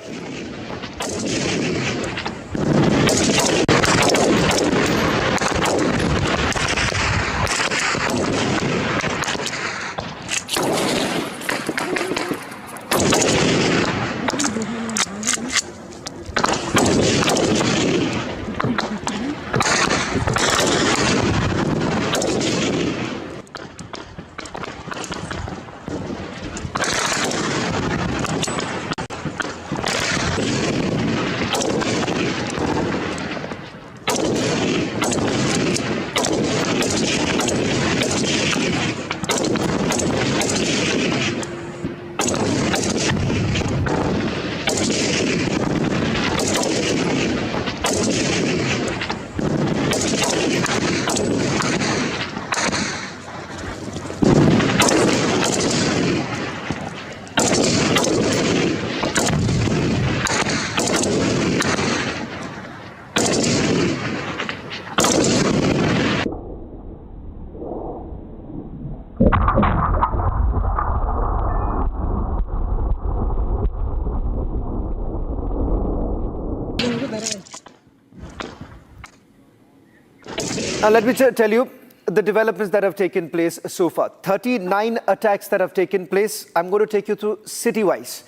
Let me tell you the developments that have taken place so far. 39 attacks that have taken place. I'm going to take you through city-wise.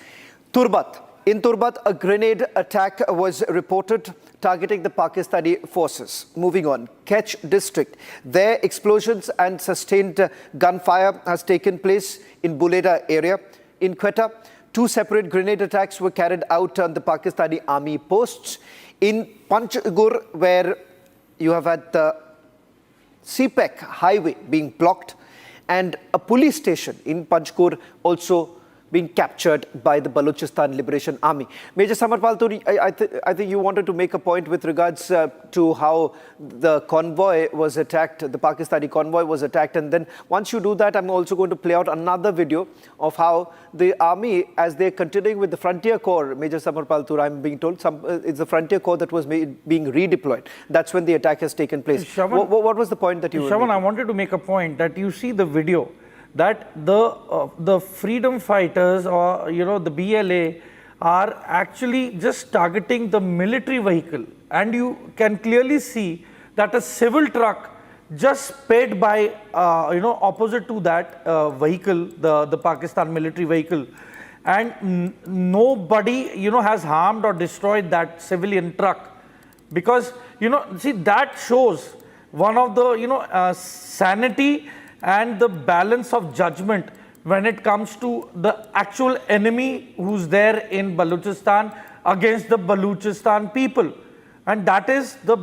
Turbat. In Turbat, a grenade attack was reported targeting the Pakistani forces. Moving on. Kech district. There, explosions and sustained gunfire has taken place in Buleda area. In Quetta, 2 separate grenade attacks were carried out on the Pakistani army posts. In Panchgur, where you have had the CPEC highway being blocked and a police station in Panchgur also being captured by the Balochistan Liberation Army. Major Samarpal Turi, I think you wanted to make a point with regards to how the convoy was attacked, the Pakistani convoy was attacked, and then once you do that, I'm also going to play out another video of how the army, as they're continuing with the Frontier Corps, Major Samarpal Turi, I'm being told, it's the Frontier Corps that was being redeployed. That's when the attack has taken place. Shravan, what was the point that you were making? I wanted to make a point that you see the video that the freedom fighters or the BLA are actually just targeting the military vehicle, and you can clearly see that a civil truck just sped by opposite to that vehicle, the Pakistan military vehicle, and nobody has harmed or destroyed that civilian truck, because see, that shows one of the sanity and the balance of judgment when it comes to the actual enemy who's there in Balochistan against the Balochistan people. And that is the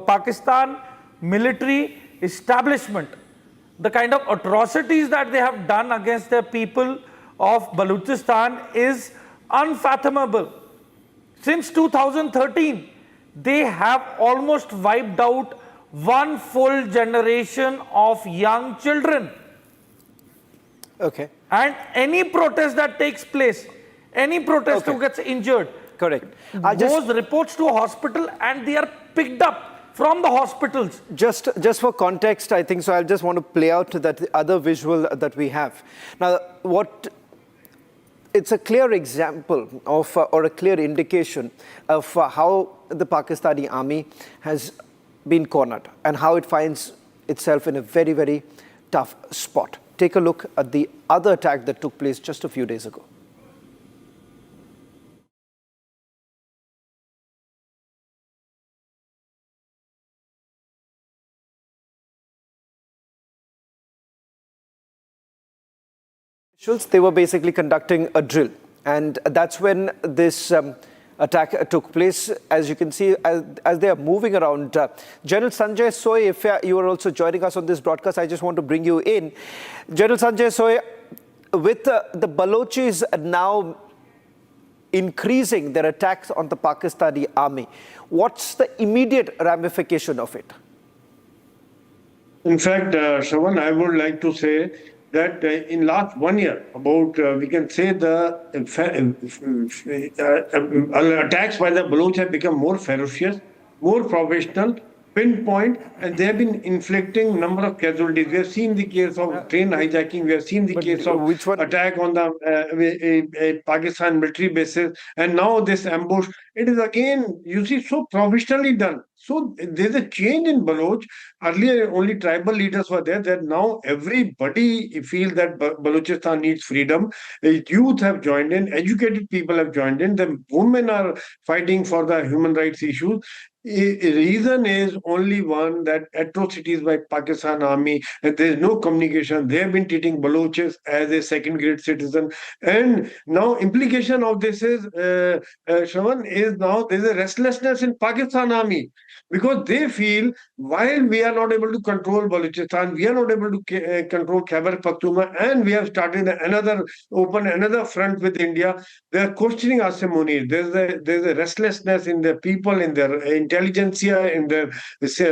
Pakistan military establishment. The kind of atrocities that they have done against the people of Balochistan is unfathomable. Since 2013, they have almost wiped out one full generation of young children. Okay. And any protest that takes place, any protester who gets injured, correct, goes reports to a hospital and they are picked up from the hospitals. Just for context, I think so. I just want to play out that other visual that we have. Now, it's a clear example of, or a clear indication of how the Pakistani army has been cornered and how it finds itself in a very, very tough spot. Take a look at the other attack that took place just a few days ago. They were basically conducting a drill, and that's when this attack took place. As you can see, as they are moving around, General Sanjay Soy, if you are also joining us on this broadcast, I just want to bring you in. General Sanjay Soy, with the Balochis now increasing their attacks on the Pakistani army, what's the immediate ramification of it? In fact, Shravan, I would like to say that in last 1 year, about we can say the attacks by the Baloch have become more ferocious, more professional, pinpoint, and they have been inflicting number of casualties. We have seen the case of train hijacking. We have seen the case of attack on the Pakistan military bases, and now this ambush. It is again, you see, so professionally done. So there's a change in Baloch. Earlier, only tribal leaders were there. That now everybody feels that Balochistan needs freedom. Youth have joined in. Educated people have joined in. The women are fighting for the human rights issues. Reason is only one, that atrocities by Pakistan army, and there is no communication. They have been treating Balochis as a second-grade citizen, and now implication of this is, Shravan, is now there is a restlessness in Pakistan army, because they feel while we are not able to control Balochistan, we are not able to control Khyber Pakhtunkhwa, and we have started open another front with India. They are questioning our ceremony. There's a restlessness in the people, in their intelligentsia, in their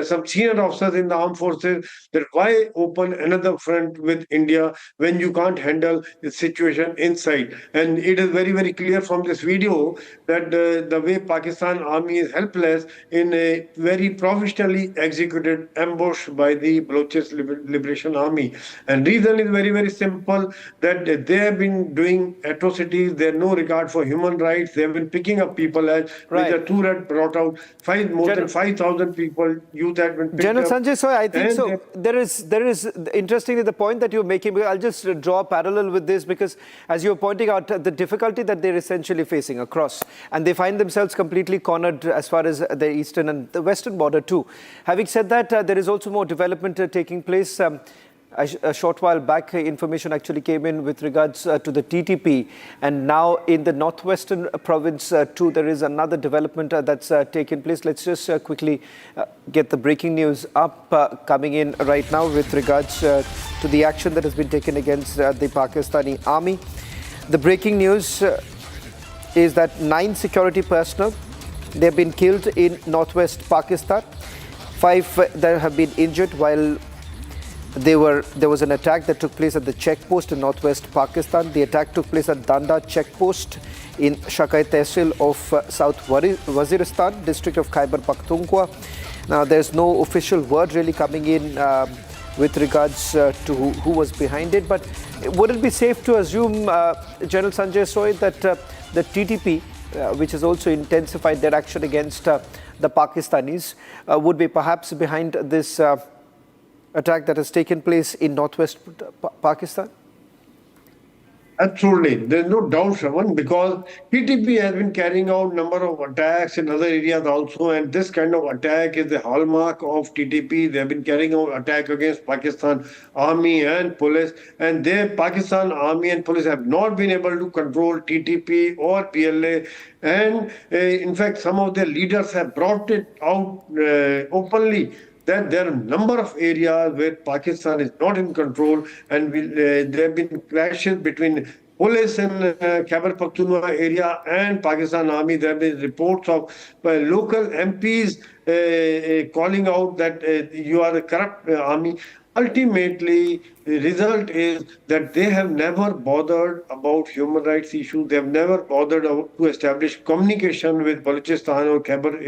some senior officers in the armed forces, that why open another front with India when you can't handle the situation inside. And it is very, very clear from this video that the way Pakistan army is helpless in a very professionally executed ambush by the Balochis Liberation Army. And reason is very, very simple, that they have been doing atrocities. There is no regard for human rights. They have been picking up people, as Major Turat brought out, more than 5,000 people, youth had been picked General up. Sanjay Soy, I think so. There is interestingly the point that you're making. I'll just draw a parallel with this, because as you're pointing out, the difficulty that they're essentially facing across, and they find themselves completely cornered as far as the eastern and the western border too. Having said that, there is also more development taking place. A short while back, information actually came in with regards to the TTP, and now in the northwestern province too, there is another development that's taken place. Let's just quickly get the breaking news up coming in right now with regards to the action that has been taken against the Pakistani army. The breaking news is that 9 security personnel, they have been killed in northwest Pakistan. 5 that have been injured while there was an attack that took place at the checkpost in northwest Pakistan. The attack took place at Danda checkpost in Shakai Tehsil of South Waziristan, district of Khyber Pakhtunkhwa. Now, there's no official word really coming in with regards to who was behind it, but would it be safe to assume, General Sanjay Soy, that the TTP, which has also intensified their action against the Pakistanis, would be perhaps behind this attack that has taken place in northwest Pakistan? Absolutely. There is no doubt, Shravan, because TTP has been carrying out number of attacks in other areas also, and this kind of attack is the hallmark of TTP. They have been carrying out attack against Pakistan army and police, and Pakistan army and police have not been able to control TTP or PLA. And in fact, some of their leaders have brought it out openly, that there are a number of areas where Pakistan is not in control, and there have been clashes between police in Khyber Pakhtunkhwa area and Pakistan army. There have been reports of local MPs calling out that you are a corrupt army. Ultimately, the result is that they have never bothered about human rights issues. They have never bothered to establish communication with Balochistan or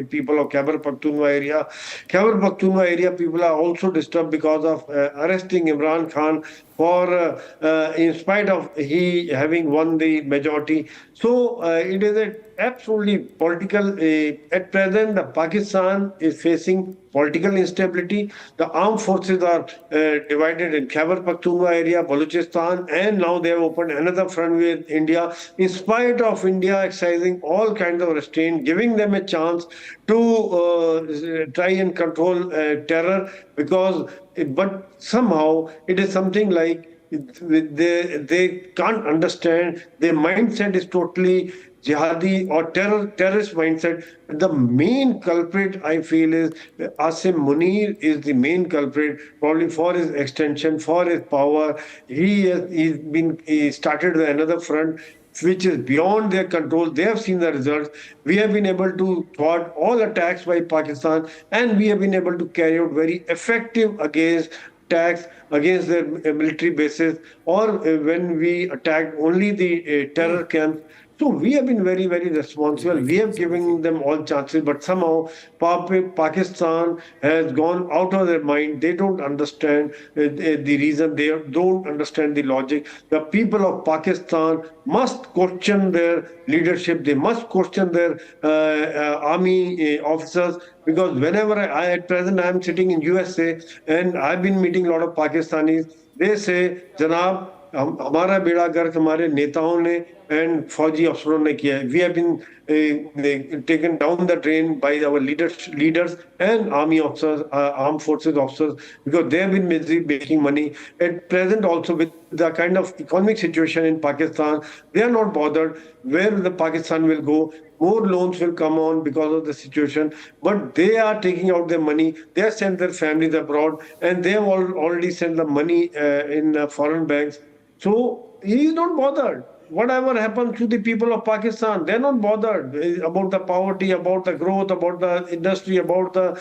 people of Khyber Pakhtunkhwa area. Khyber Pakhtunkhwa area people are also disturbed because of arresting Imran Khan for, in spite of he having won the majority. So it is absolutely political. At present, Pakistan is facing political instability. The armed forces are divided in Khyber Pakhtunkhwa area, Balochistan, and now they have opened another front with India. In spite of India exercising all kinds of restraint, giving them a chance to try and control terror, but somehow it is something like they can't understand. Their mindset is totally jihadi or terrorist mindset. The main culprit, I feel, is Asim Munir is the main culprit, probably for his extension, for his power. He started another front which is beyond their control. They have seen the results. We have been able to thwart all attacks by Pakistan, and we have been able to carry out very effective attacks against their military bases, or when we attacked only the terror camps. So we have been very, very responsible. We have given them all chances, but somehow Pakistan has gone out of their mind. They don't understand the reason. They don't understand the logic. The people of Pakistan must question their leadership. They must question their army officers, because whenever at present I am sitting in USA and I've been meeting a lot of Pakistanis, they say, Janab, हमारा बेड़ा गर्क हमारे नेताओं ने and फौजी अफसरों ने किया है. We have been taken down the drain by our leaders and army officers, armed forces officers, because they have been busy making money. At present also, with the kind of economic situation in Pakistan, they are not bothered where the Pakistan will go. More loans will come on because of the situation, but they are taking out their money. They have sent their families abroad, and they have already sent the money in foreign banks. So he is not bothered. Whatever happens to the people of Pakistan, they're not bothered about the poverty, about the growth, about the industry, about the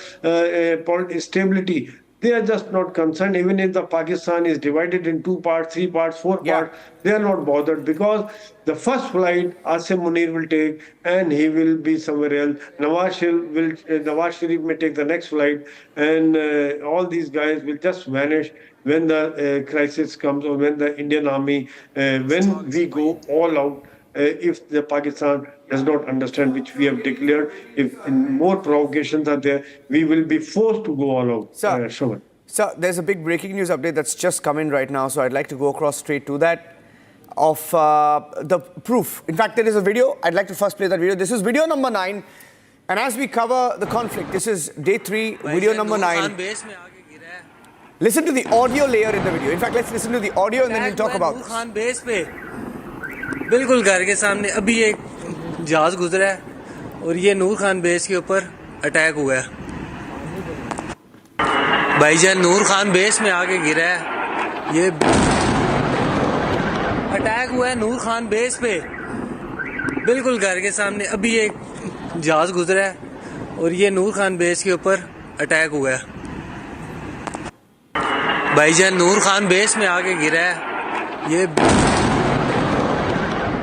stability. They are just not concerned. Even if the Pakistan is divided in 2 parts, 3 parts, 4 parts, they are not bothered, because the first flight Asim Munir will take and he will be somewhere else. Nawaz Sharif may take the next flight, and all these guys will just vanish when the crisis comes, or when the Indian army, when we go all out. If the Pakistan does not understand, which we have declared, if more provocations are there, we will be forced to go all out. Sir, there's a big breaking news update that's just come in right now, so I'd like to go across straight to that, of the proof. In fact, there is a video. I'd like to first play that video. This is video number 9, and as we cover the conflict, this is day 3, video number 9. Listen to the audio layer in the video. In fact, let's listen to the audio and then we'll talk about Nur Khan Base पे बिल्कुल घर के सामने अभी एक जहाज गुजरा है और ये नूर खान बेस के ऊपर अटैक हुआ है. भाईजान नूर खान बेस में आके गिरा है. ये अटैक हुआ है नूर खान बेस पे बिल्कुल घर के सामने अभी एक जहाज गुजरा है और ये नूर खान बेस के ऊपर अटैक हुआ है. भाईजान नूर खान बेस में आके गिरा है. ये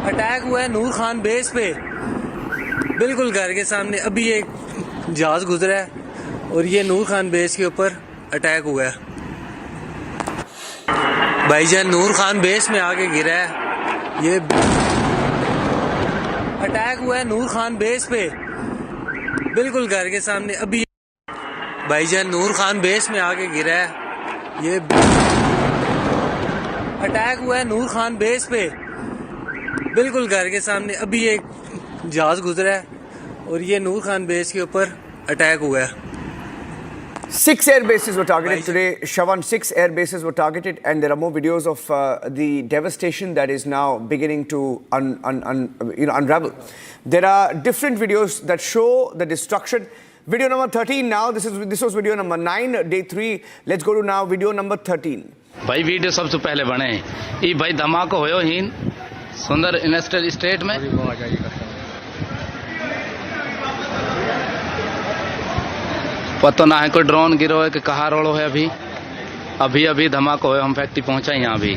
अटैक हुआ है नूर खान बेस पे बिल्कुल घर के सामने अभी एक जहाज गुजरा है और ये नूर खान बेस के ऊपर अटैक हुआ है. भाईजान नूर खान बेस में आके गिरा है. ये अटैक हुआ है नूर खान बेस पे बिल्कुल घर के सामने अभी. भाईजान नूर खान बेस में आके गिरा है. ये अटैक हुआ है नूर खान बेस पे बिल्कुल घर के सामने अभी एक जहाज गुजरा है और ये नूर खान बेस के ऊपर अटैक हुआ है. 6 air bases were targeted today. Shawan, 6 air bases were targeted, and there are more videos of the devastation that is now beginning to unravel. There are different videos that show the destruction. Video number 13 now. This was video number 9, day 3. Let's go to now video number 13. भाई video सबसे पहले बने ये भाई धमाका होयो ही सुंदर industrial state में. पता ना है कोई ड्रोन गिरो है कि कहाँ रोड़ो है. अभी धमाका होयो. हम फैक्ट्री पहुंचा यहाँ अभी.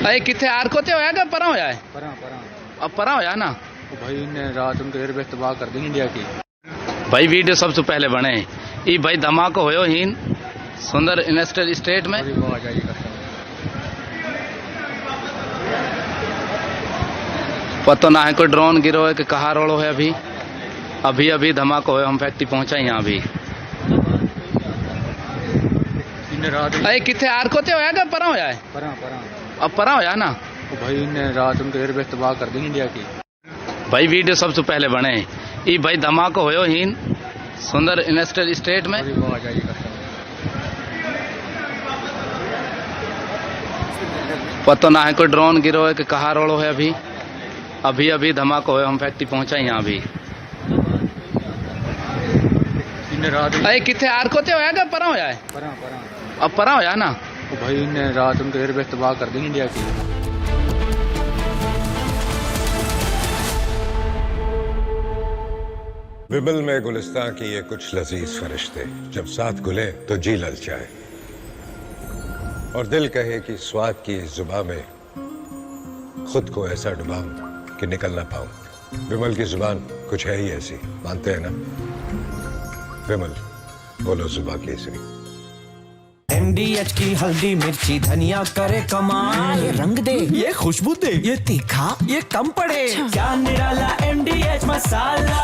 अरे किथे आर कोते होया का परा होया है. अब परा होया ना भाई ने रात उनके एयरबेस तबाह कर दी इंडिया की. भाई वीडियो सबसे पहले बने ये भाई धमाका होयो ही सुंदर इंडस्ट्रियल स्टेट में. पता ना है कोई ड्रोन गिरो है कि कहाँ रोड़ो है. अभी धमाका होयो. हम फैक्ट्री पहुंचा यहाँ अभी. अरे किथे आर कोते होया का परा होया है. अब परा होया ना भाई ने रात उनके एयरबेस तबाह कर दी इंडिया की. भाई वीडियो सबसे पहले बने ये भाई धमाका होयो ही सुंदर इंडस्ट्रियल स्टेट में. पता ना है कोई ड्रोन गिरो है कि कहाँ रोड़ो है। अभी अभी धमाका हुआ, हम फैक्ट्री पहुंचा यहाँ अभी। अरे कितने आर कोते होया क्या परा होया है? अब परा होया ना भाई इन्हें रात उनके एयरबेस तबाह कर दी इंडिया की। विमल में गुलिस्तान की ये कुछ लजीज फरिश्ते जब साथ घुले तो जी ललचाए और दिल कहे कि स्वाद की इस जुबान में खुद को ऐसा डुबाऊं कि निकल ना पाऊं। विमल की जुबान कुछ है ही ऐसी, मानते हैं ना? विमल बोलो जुबान केसरी। MDH की हल्दी मिर्ची धनिया करे कमाल, ये रंग दे, ये खुशबू दे, ये तीखा, ये कम पड़े, क्या निराला MDH masala.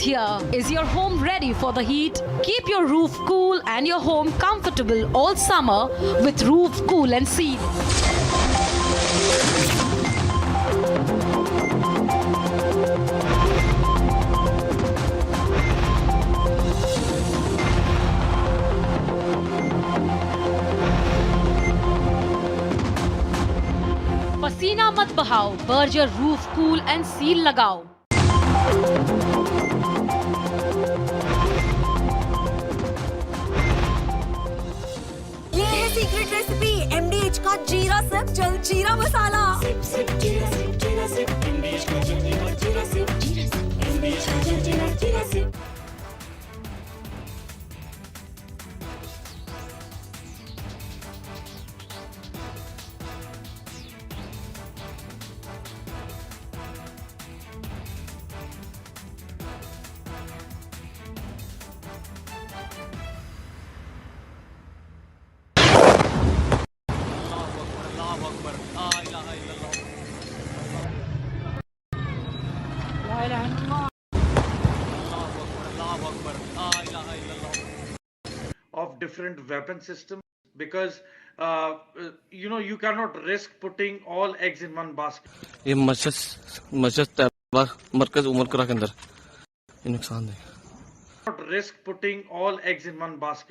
Here. Is your home ready for the heat? Keep your roof cool and your home comfortable all summer with Roof Cool and Seal. पसीना मत बहाओ, Berger roof cool and seal लगाओ। ये है सीक्रेट रेसिपी MDH का जीरा SIP जल जीरा मसाला। सिप सिप जीरा सिप MDH का जल जीरा सिप MDH का जल जीरा SIP. Of different weapon systems, because you cannot risk putting all eggs in one basket. ये मस्जिद तैयबा मरकज उमरकरा के अंदर ये नुकसान है। Not risk putting all eggs in one basket.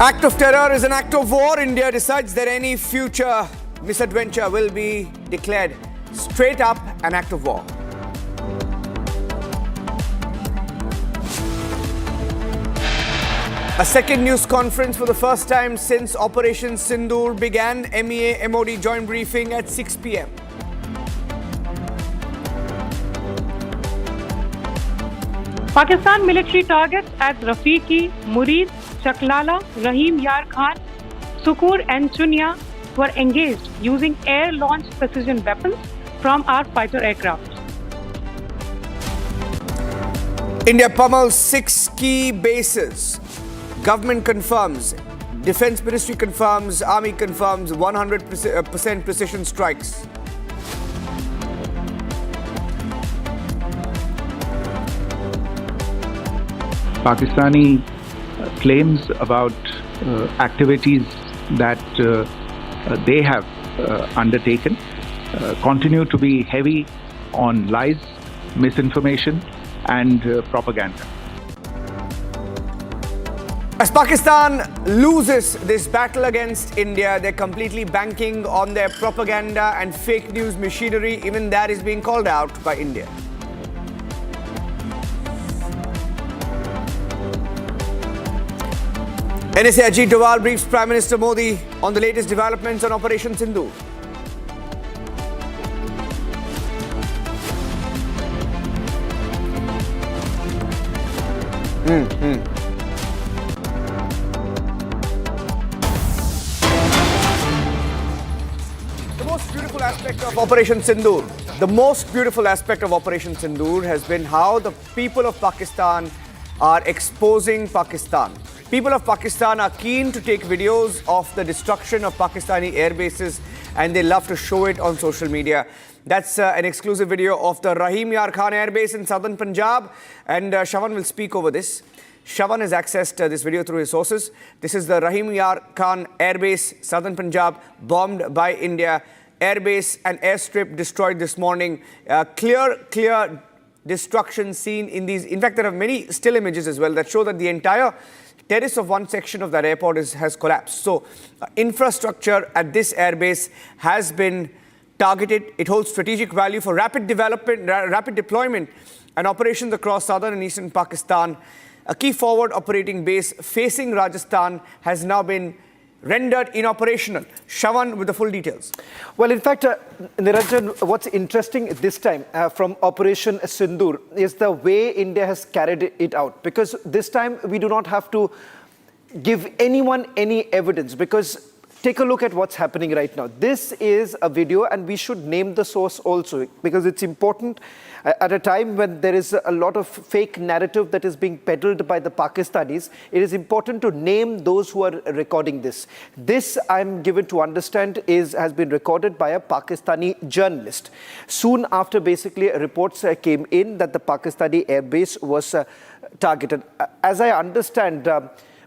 Act of terror is an act of war. India decides that any future misadventure will be declared straight up an act of war. A second news conference for the first time since Operation Sindoor began. MEA MOD joint briefing at 6 p.m. Pakistan military targets at Rafiqui, Murid, Chakwal, Yar Khan, Sukur and Chunya were engaged using air-launched precision weapons from our fighter aircraft. India pummels 6 key bases. Government confirms, Defence Ministry confirms, Army confirms 100% precision strikes. Pakistani claims about activities that they have undertaken continue to be heavy on lies, misinformation and propaganda. As Pakistan loses this battle against India, they're completely banking on their propaganda and fake news machinery. Even that is being called out by India. NSA Ajit Doval briefs Prime Minister Modi on the latest developments on Operation Sindoor. beautiful aspect of Operation Sindoor, the most beautiful aspect of Operation Sindoor has been how the people of Pakistan are exposing Pakistan. People of Pakistan are keen to take videos of the destruction of Pakistani air bases, and they love to show it on social media. That's an exclusive video of the Nur Khan Air Base in southern Punjab, and Shawan will speak over this. Shawan has accessed this video through his sources. This is the Nur Khan Air Base, southern Punjab, bombed by India. Airbase and airstrip destroyed this morning. Clear destruction seen in these. In fact, there are many still images as well that show that the entire terrace of one section of that airport has collapsed. So infrastructure at this airbase has been targeted. It holds strategic value for rapid development, rapid deployment and operations across southern and eastern Pakistan. A key forward operating base facing Rajasthan has now been rendered inoperational. Shawan with the full details. Well, in fact, Niranjan, what's interesting this time from Operation Sindoor is the way India has carried it out. Because this time we do not have to give anyone any evidence, because take a look at what's happening right now. This is a video, and we should name the source also, because it's important at a time when there is a lot of fake narrative that is being peddled by the Pakistanis. It is important to name those who are recording this. This, I'm given to understand, has been recorded by a Pakistani journalist. Soon after, basically, reports came in that the Pakistani airbase was targeted. As I understand,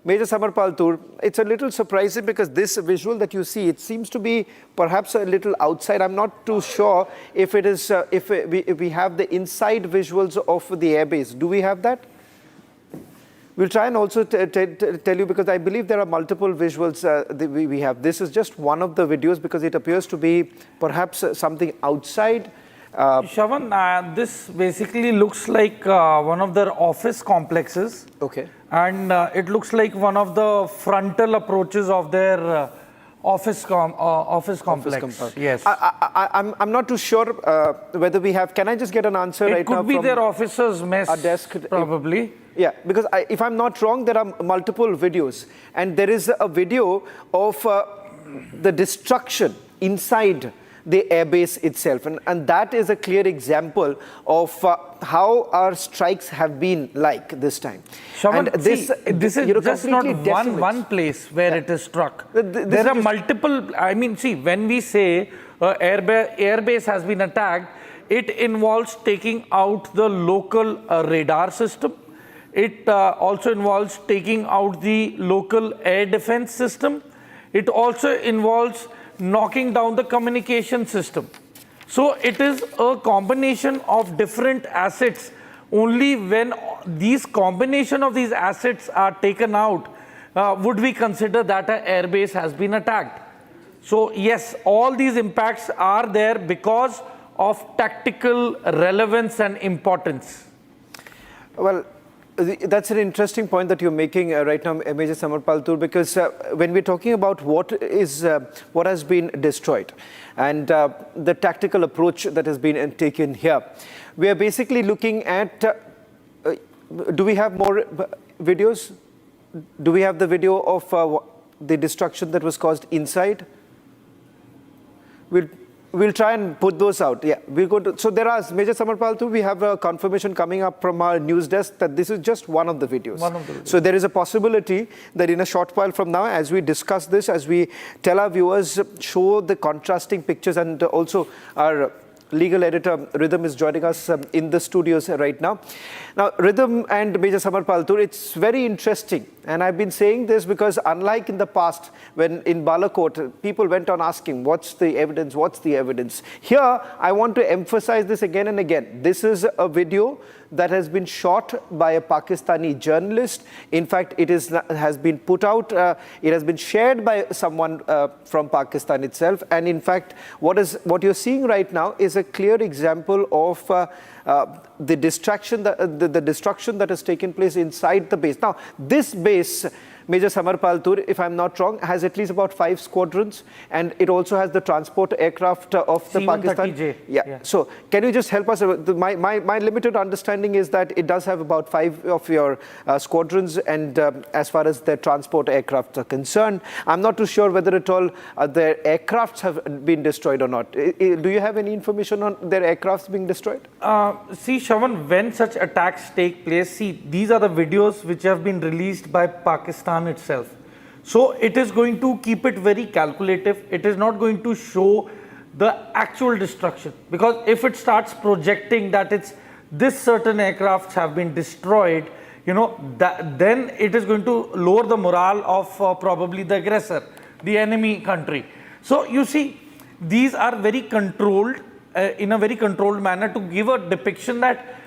Major Samarpal Tur, it's a little surprising because this visual that you see, it seems to be perhaps a little outside. I'm not too sure if it is, if we have the inside visuals of the airbase. Do we have that? We'll try and also tell you, because I believe there are multiple visuals we have. This is just one of the videos because it appears to be perhaps something outside. Shawan, this basically looks like one of their office complexes. Okay. And it looks like one of the frontal approaches of their office complex. Yes. I'm not too sure whether we have. Can I just get an answer right now? It could be their officers' mess, a desk, probably. Yeah, because if I'm not wrong, there are multiple videos. And there is a video of the destruction inside the airbase itself, and that is a clear example of how our strikes have been like this time. Shaman, and this is just not one place where it is struck. There are multiple. I mean, see, when we say airbase has been attacked, it involves taking out the local radar system. It also involves taking out the local air defense system. It also involves knocking down the communication system. So it is a combination of different assets. Only when these combination of these assets are taken out would we consider that an airbase has been attacked. So yes, all these impacts are there because of tactical relevance and importance. Well, that's an interesting point that you're making right now, Major Samarpal Tur, because when we're talking about what has been destroyed and the tactical approach that has been taken here, we are basically looking at, do we have more videos? Do we have the video of the destruction that was caused inside? We'll try and put those out. Yeah, we're going to. So there are, Major Samarpal Tur, we have a confirmation coming up from our news desk that this is just one of the videos. So there is a possibility that in a short while from now, as we discuss this, as we tell our viewers, show the contrasting pictures, and also our legal editor Rhythm is joining us in the studios right now. Now, Rhythm and Major Samarpal Tur, it's very interesting. And I've been saying this because unlike in the past, when in Balakot, people went on asking, what's the evidence, what's the evidence? Here, I want to emphasize this again and again. This is a video that has been shot by a Pakistani journalist. In fact, it has been put out, it has been shared by someone from Pakistan itself. And in fact, what you're seeing right now is a clear example of the destruction that has taken place inside the base. Now, this base Major Samarpal Tur, if I'm not wrong, has at least about 5 squadrons, and it also has the transport aircraft of the Pakistan. Yeah. So can you just help us? My limited understanding is that it does have about 5 of your squadrons, and as far as their transport aircraft are concerned, I'm not too sure whether at all their aircrafts have been destroyed or not. Do you have any information on their aircrafts being destroyed? See, Shravan, when such attacks take place, see, these are the videos which have been released by Pakistan itself. So it is going to keep it very calculative. It is not going to show the actual destruction, because if it starts projecting that it's this certain aircrafts have been destroyed, you know, then it is going to lower the morale of probably the aggressor, the enemy country. So you see, these are very controlled, in a very controlled manner, to give a depiction that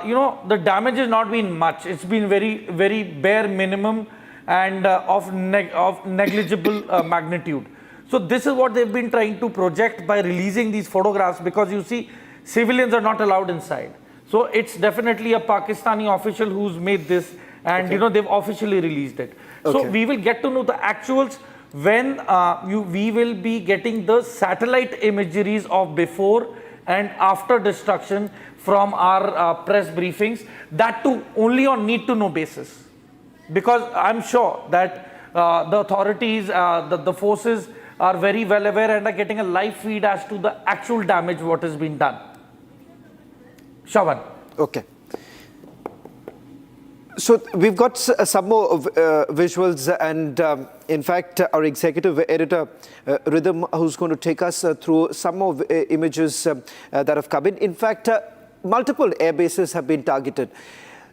you know, the damage has not been much. It's been very bare minimum and of negligible magnitude. So this is what they've been trying to project by releasing these photographs, because you see, civilians are not allowed inside. So it's definitely a Pakistani official who's made this, and you know, they've officially released it. So we will get to know the actuals when we will be getting the satellite imageries of before and after destruction from our press briefings, that too only on need to know basis, because I'm sure that the authorities, the forces are very well aware and are getting a live feed as to the actual damage what has been done. Shravan. Okay. So we've got some more visuals, and in fact our executive editor Rhythm, who's going to take us through some more images that have come in. In fact, multiple air bases have been targeted.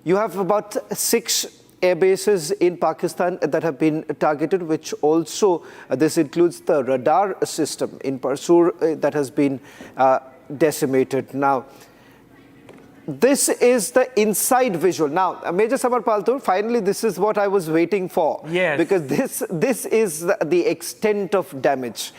You have about 6 air bases in Pakistan that have been targeted, which also this includes the radar system in Parsoor that has been decimated. Now, this is the inside visual. Now, Major Samarpal Tur, finally this is what I was waiting for. Yes. Because this is the extent of damage.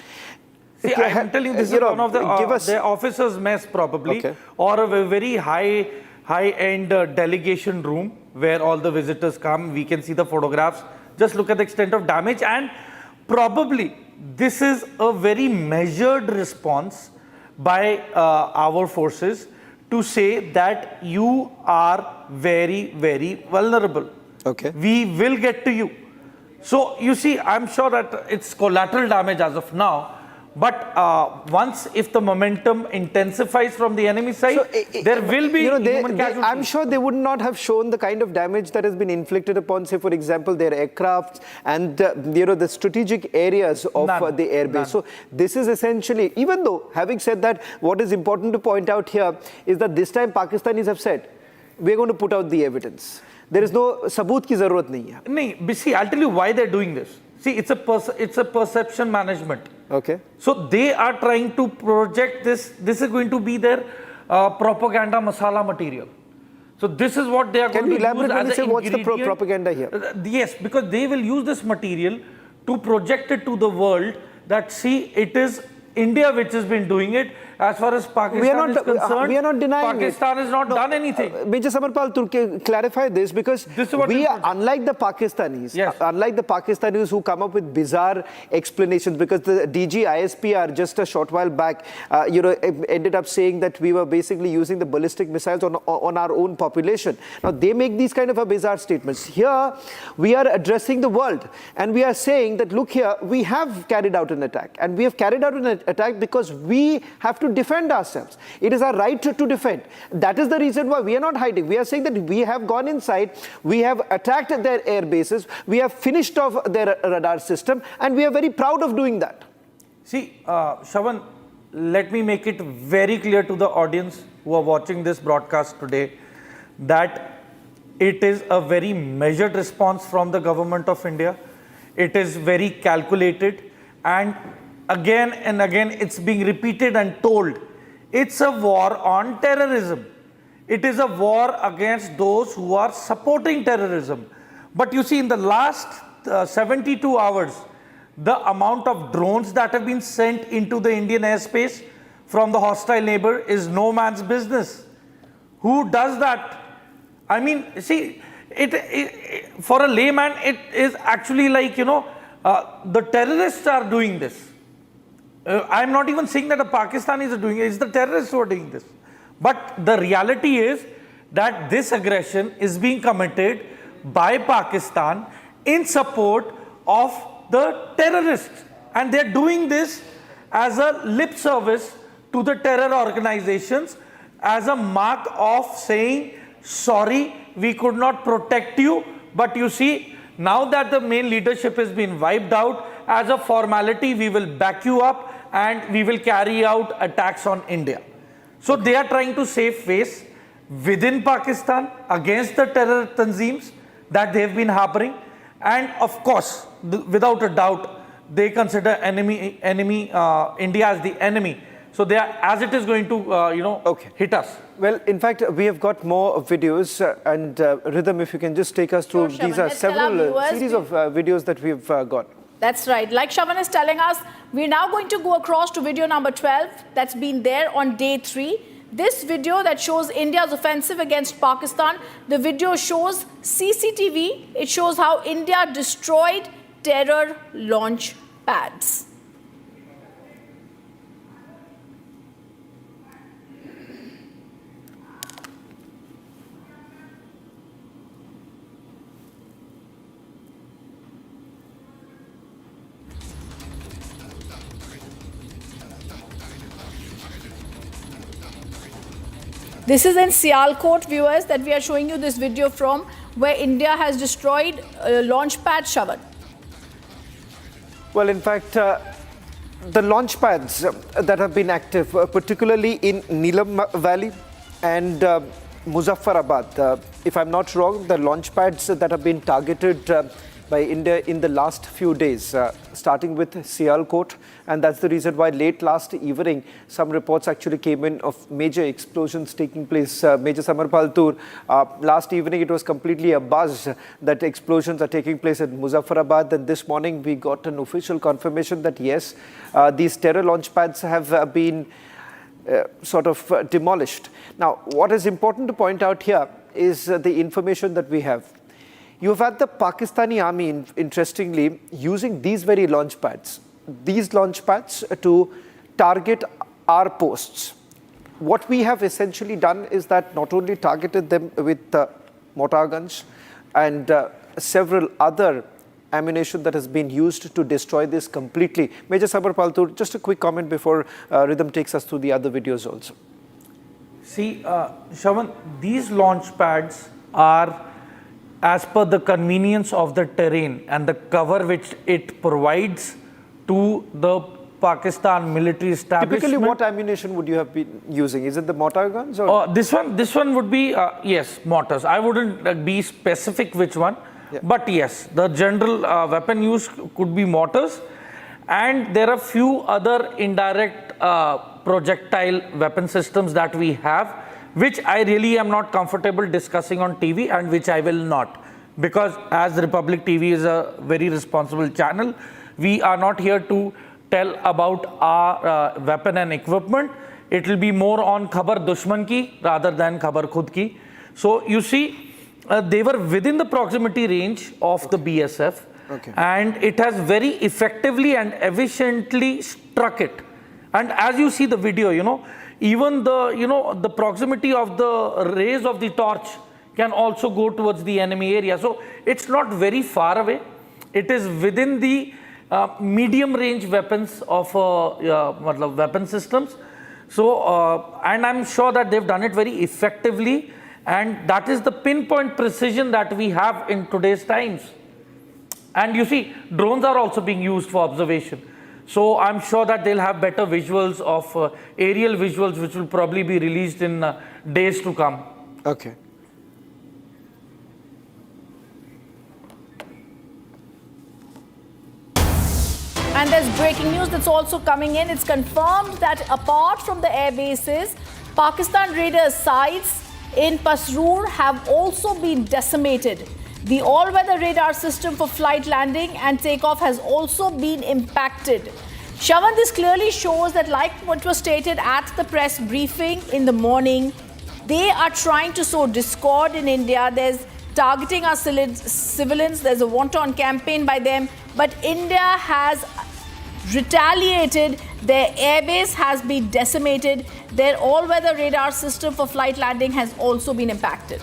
See, I'm telling you, this is one of the officers' mess probably, or a very high-end delegation room where all the visitors come. We can see the photographs. Just look at the extent of damage, and probably this is a very measured response by our forces to say that you are very vulnerable. We will get to you. So you see, I'm sure that it's collateral damage as of now, but once if the momentum intensifies from the enemy side, so, there will be human casualties. I'm sure they would not have shown the kind of damage that has been inflicted upon, say, for example, their aircrafts and the strategic areas of the airbase. So this is essentially, even though, having said that, what is important to point out here is that this time Pakistanis have said, we're going to put out the evidence. There is no saboot ki zarurat nahi hai. Nahi, see, I'll tell you why they're doing this. See, it's a perception management. So they are trying to project this. This is going to be their propaganda masala material. So this is what they are going to use as an ingredient. Can you elaborate what's the propaganda here? Yes, because they will use this material to project it to the world that, see, it is India which has been doing it. As far as Pakistan is concerned, we are not denying Pakistan has not done anything. Major Samarpal Tur, clarify this, because we are, unlike the Pakistanis, who come up with bizarre explanations, because the DG ISPR just a short while back, ended up saying that we were basically using the ballistic missiles on our own population. Now they make these kind of bizarre statements. Here we are addressing the world, and we are saying that, look here, we have carried out an attack, and we have carried out an attack because we have to defend ourselves. It is our right to defend. That is the reason why we are not hiding. We are saying that we have gone inside, we have attacked their air bases, we have finished off their radar system, and we are very proud of doing that. See, Shravan, let me make it very clear to the audience who are watching this broadcast today that it is a very measured response from the government of India. It is very calculated, and again and again it's being repeated and told. It's a war on terrorism. It is a war against those who are supporting terrorism. But you see, in the last 72 hours, the amount of drones that have been sent into the Indian airspace from the hostile neighbor is no man's business. Who does that? I mean, see, for a layman, it is actually like, the terrorists are doing this. I'm not even saying that the Pakistanis are doing it, it's the terrorists who are doing this. But the reality is that this aggression is being committed by Pakistan in support of the terrorists. And they're doing this as a lip service to the terror organizations, as a mark of saying, sorry, we could not protect you. But you see, now that the main leadership has been wiped out, as a formality, we will back you up and we will carry out attacks on India. So they are trying to save face within Pakistan against the terror tanzeems that they have been harboring. And of course, without a doubt, they consider India as the enemy. So they are, as it is going to, hit us. Well, in fact, we have got more videos and Rhythm, if you can just take us through, Sure, these are several series of videos that we've got. That's right. Like Shavan is telling us, we're now going to go across to video number 12 that's been there on day 3. This video that shows India's offensive against Pakistan, the video shows CCTV. It shows how India destroyed terror launch pads. This is in Sialkot, viewers, that we are showing you this video from, where India has destroyed launch pad, Shavan. Well, in fact, the launch pads that have been active, particularly in Neelam Valley and Muzaffarabad, if I'm not wrong, the launch pads that have been targeted by India in the last few days, starting with Sialkot, and that's the reason why late last evening some reports actually came in of major explosions taking place. Major Samarpal Tur, last evening it was completely a buzz that explosions are taking place at Muzaffarabad, and this morning we got an official confirmation that yes, these terror launch pads have been sort of demolished. Now, what is important to point out here is the information that we have. You've had the Pakistani army, interestingly, using these very launch pads to target our posts. What we have essentially done is that not only targeted them with mortar guns and several other ammunition that has been used to destroy this completely. Major Samarpal Tur, just a quick comment before Rhythm takes us through the other videos also. See, Shavan, these launch pads are as per the convenience of the terrain and the cover which it provides to the Pakistan military establishment. Typically, what ammunition would you have been using? Is it the mortar guns? Or? This one would be, yes, mortars. I wouldn't be specific which one. Yeah. But yes, the general weapon use could be mortars. And there are few other indirect projectile weapon systems that we have, which I really am not comfortable discussing on TV and which I will not. Because as Republic TV is a very responsible channel, we are not here to tell about our weapon and equipment. It will be more on khabar dushman ki rather than khabar khud ki. So you see, they were within the proximity range of the BSF. Okay. And it has very effectively and efficiently struck it. And as you see the video, even the proximity of the rays of the torch can also go towards the enemy area. So it's not very far away. It is within the medium range weapons of weapon systems. So, and I'm sure that they've done it very effectively. And that is the pinpoint precision that we have in today's times. And you see, drones are also being used for observation. So I'm sure that they'll have better visuals of aerial visuals, which will probably be released in days to come. Okay. And there's breaking news that's also coming in. It's confirmed that apart from the air bases, Pakistan raiders' sites in Pasroor have also been decimated. The all-weather radar system for flight landing and takeoff has also been impacted. Shavan, this clearly shows that, like what was stated at the press briefing in the morning, they are trying to sow discord in India. There's targeting our civilians. There's a wanton campaign by them. But India has retaliated. Their airbase has been decimated. Their all-weather radar system for flight landing has also been impacted.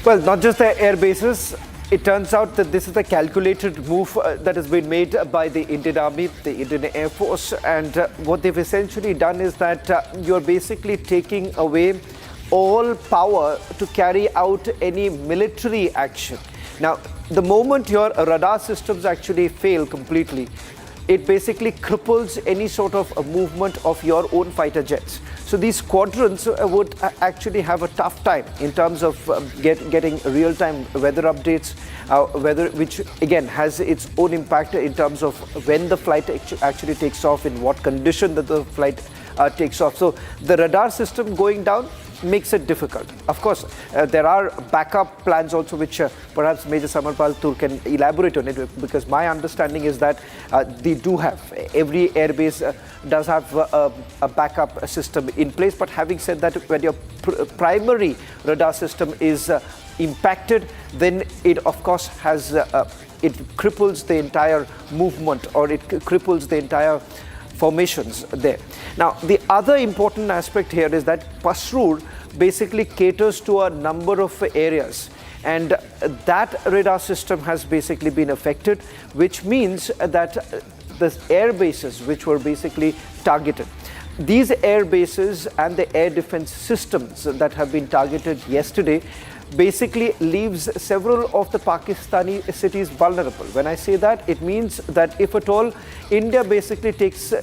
Well, not just the air bases. It turns out that this is a calculated move that has been made by the Indian Army, the Indian Air Force, and what they've essentially done is that you're basically taking away all power to carry out any military action. Now, the moment your radar systems actually fail completely, it basically cripples any sort of a movement of your own fighter jets. So these squadrons would actually have a tough time in terms of getting real-time weather updates, which again has its own impact in terms of when the flight actually takes off, in what condition that the flight takes off. So the radar system going down makes it difficult. Of course, there are backup plans also, which perhaps Major Samarpal Tur can elaborate on it, because my understanding is that they do have, every airbase does have a backup system in place. But having said that, when your primary radar system is impacted, then it of course has, it cripples the entire movement, or it cripples the entire formations there. Now, the other important aspect here is that Pasrur basically caters to a number of areas, and that radar system has basically been affected, which means that the air bases which were basically targeted, these air bases and the air defense systems that have been targeted yesterday basically leaves several of the Pakistani cities vulnerable. When I say that, it means that if at all India basically takes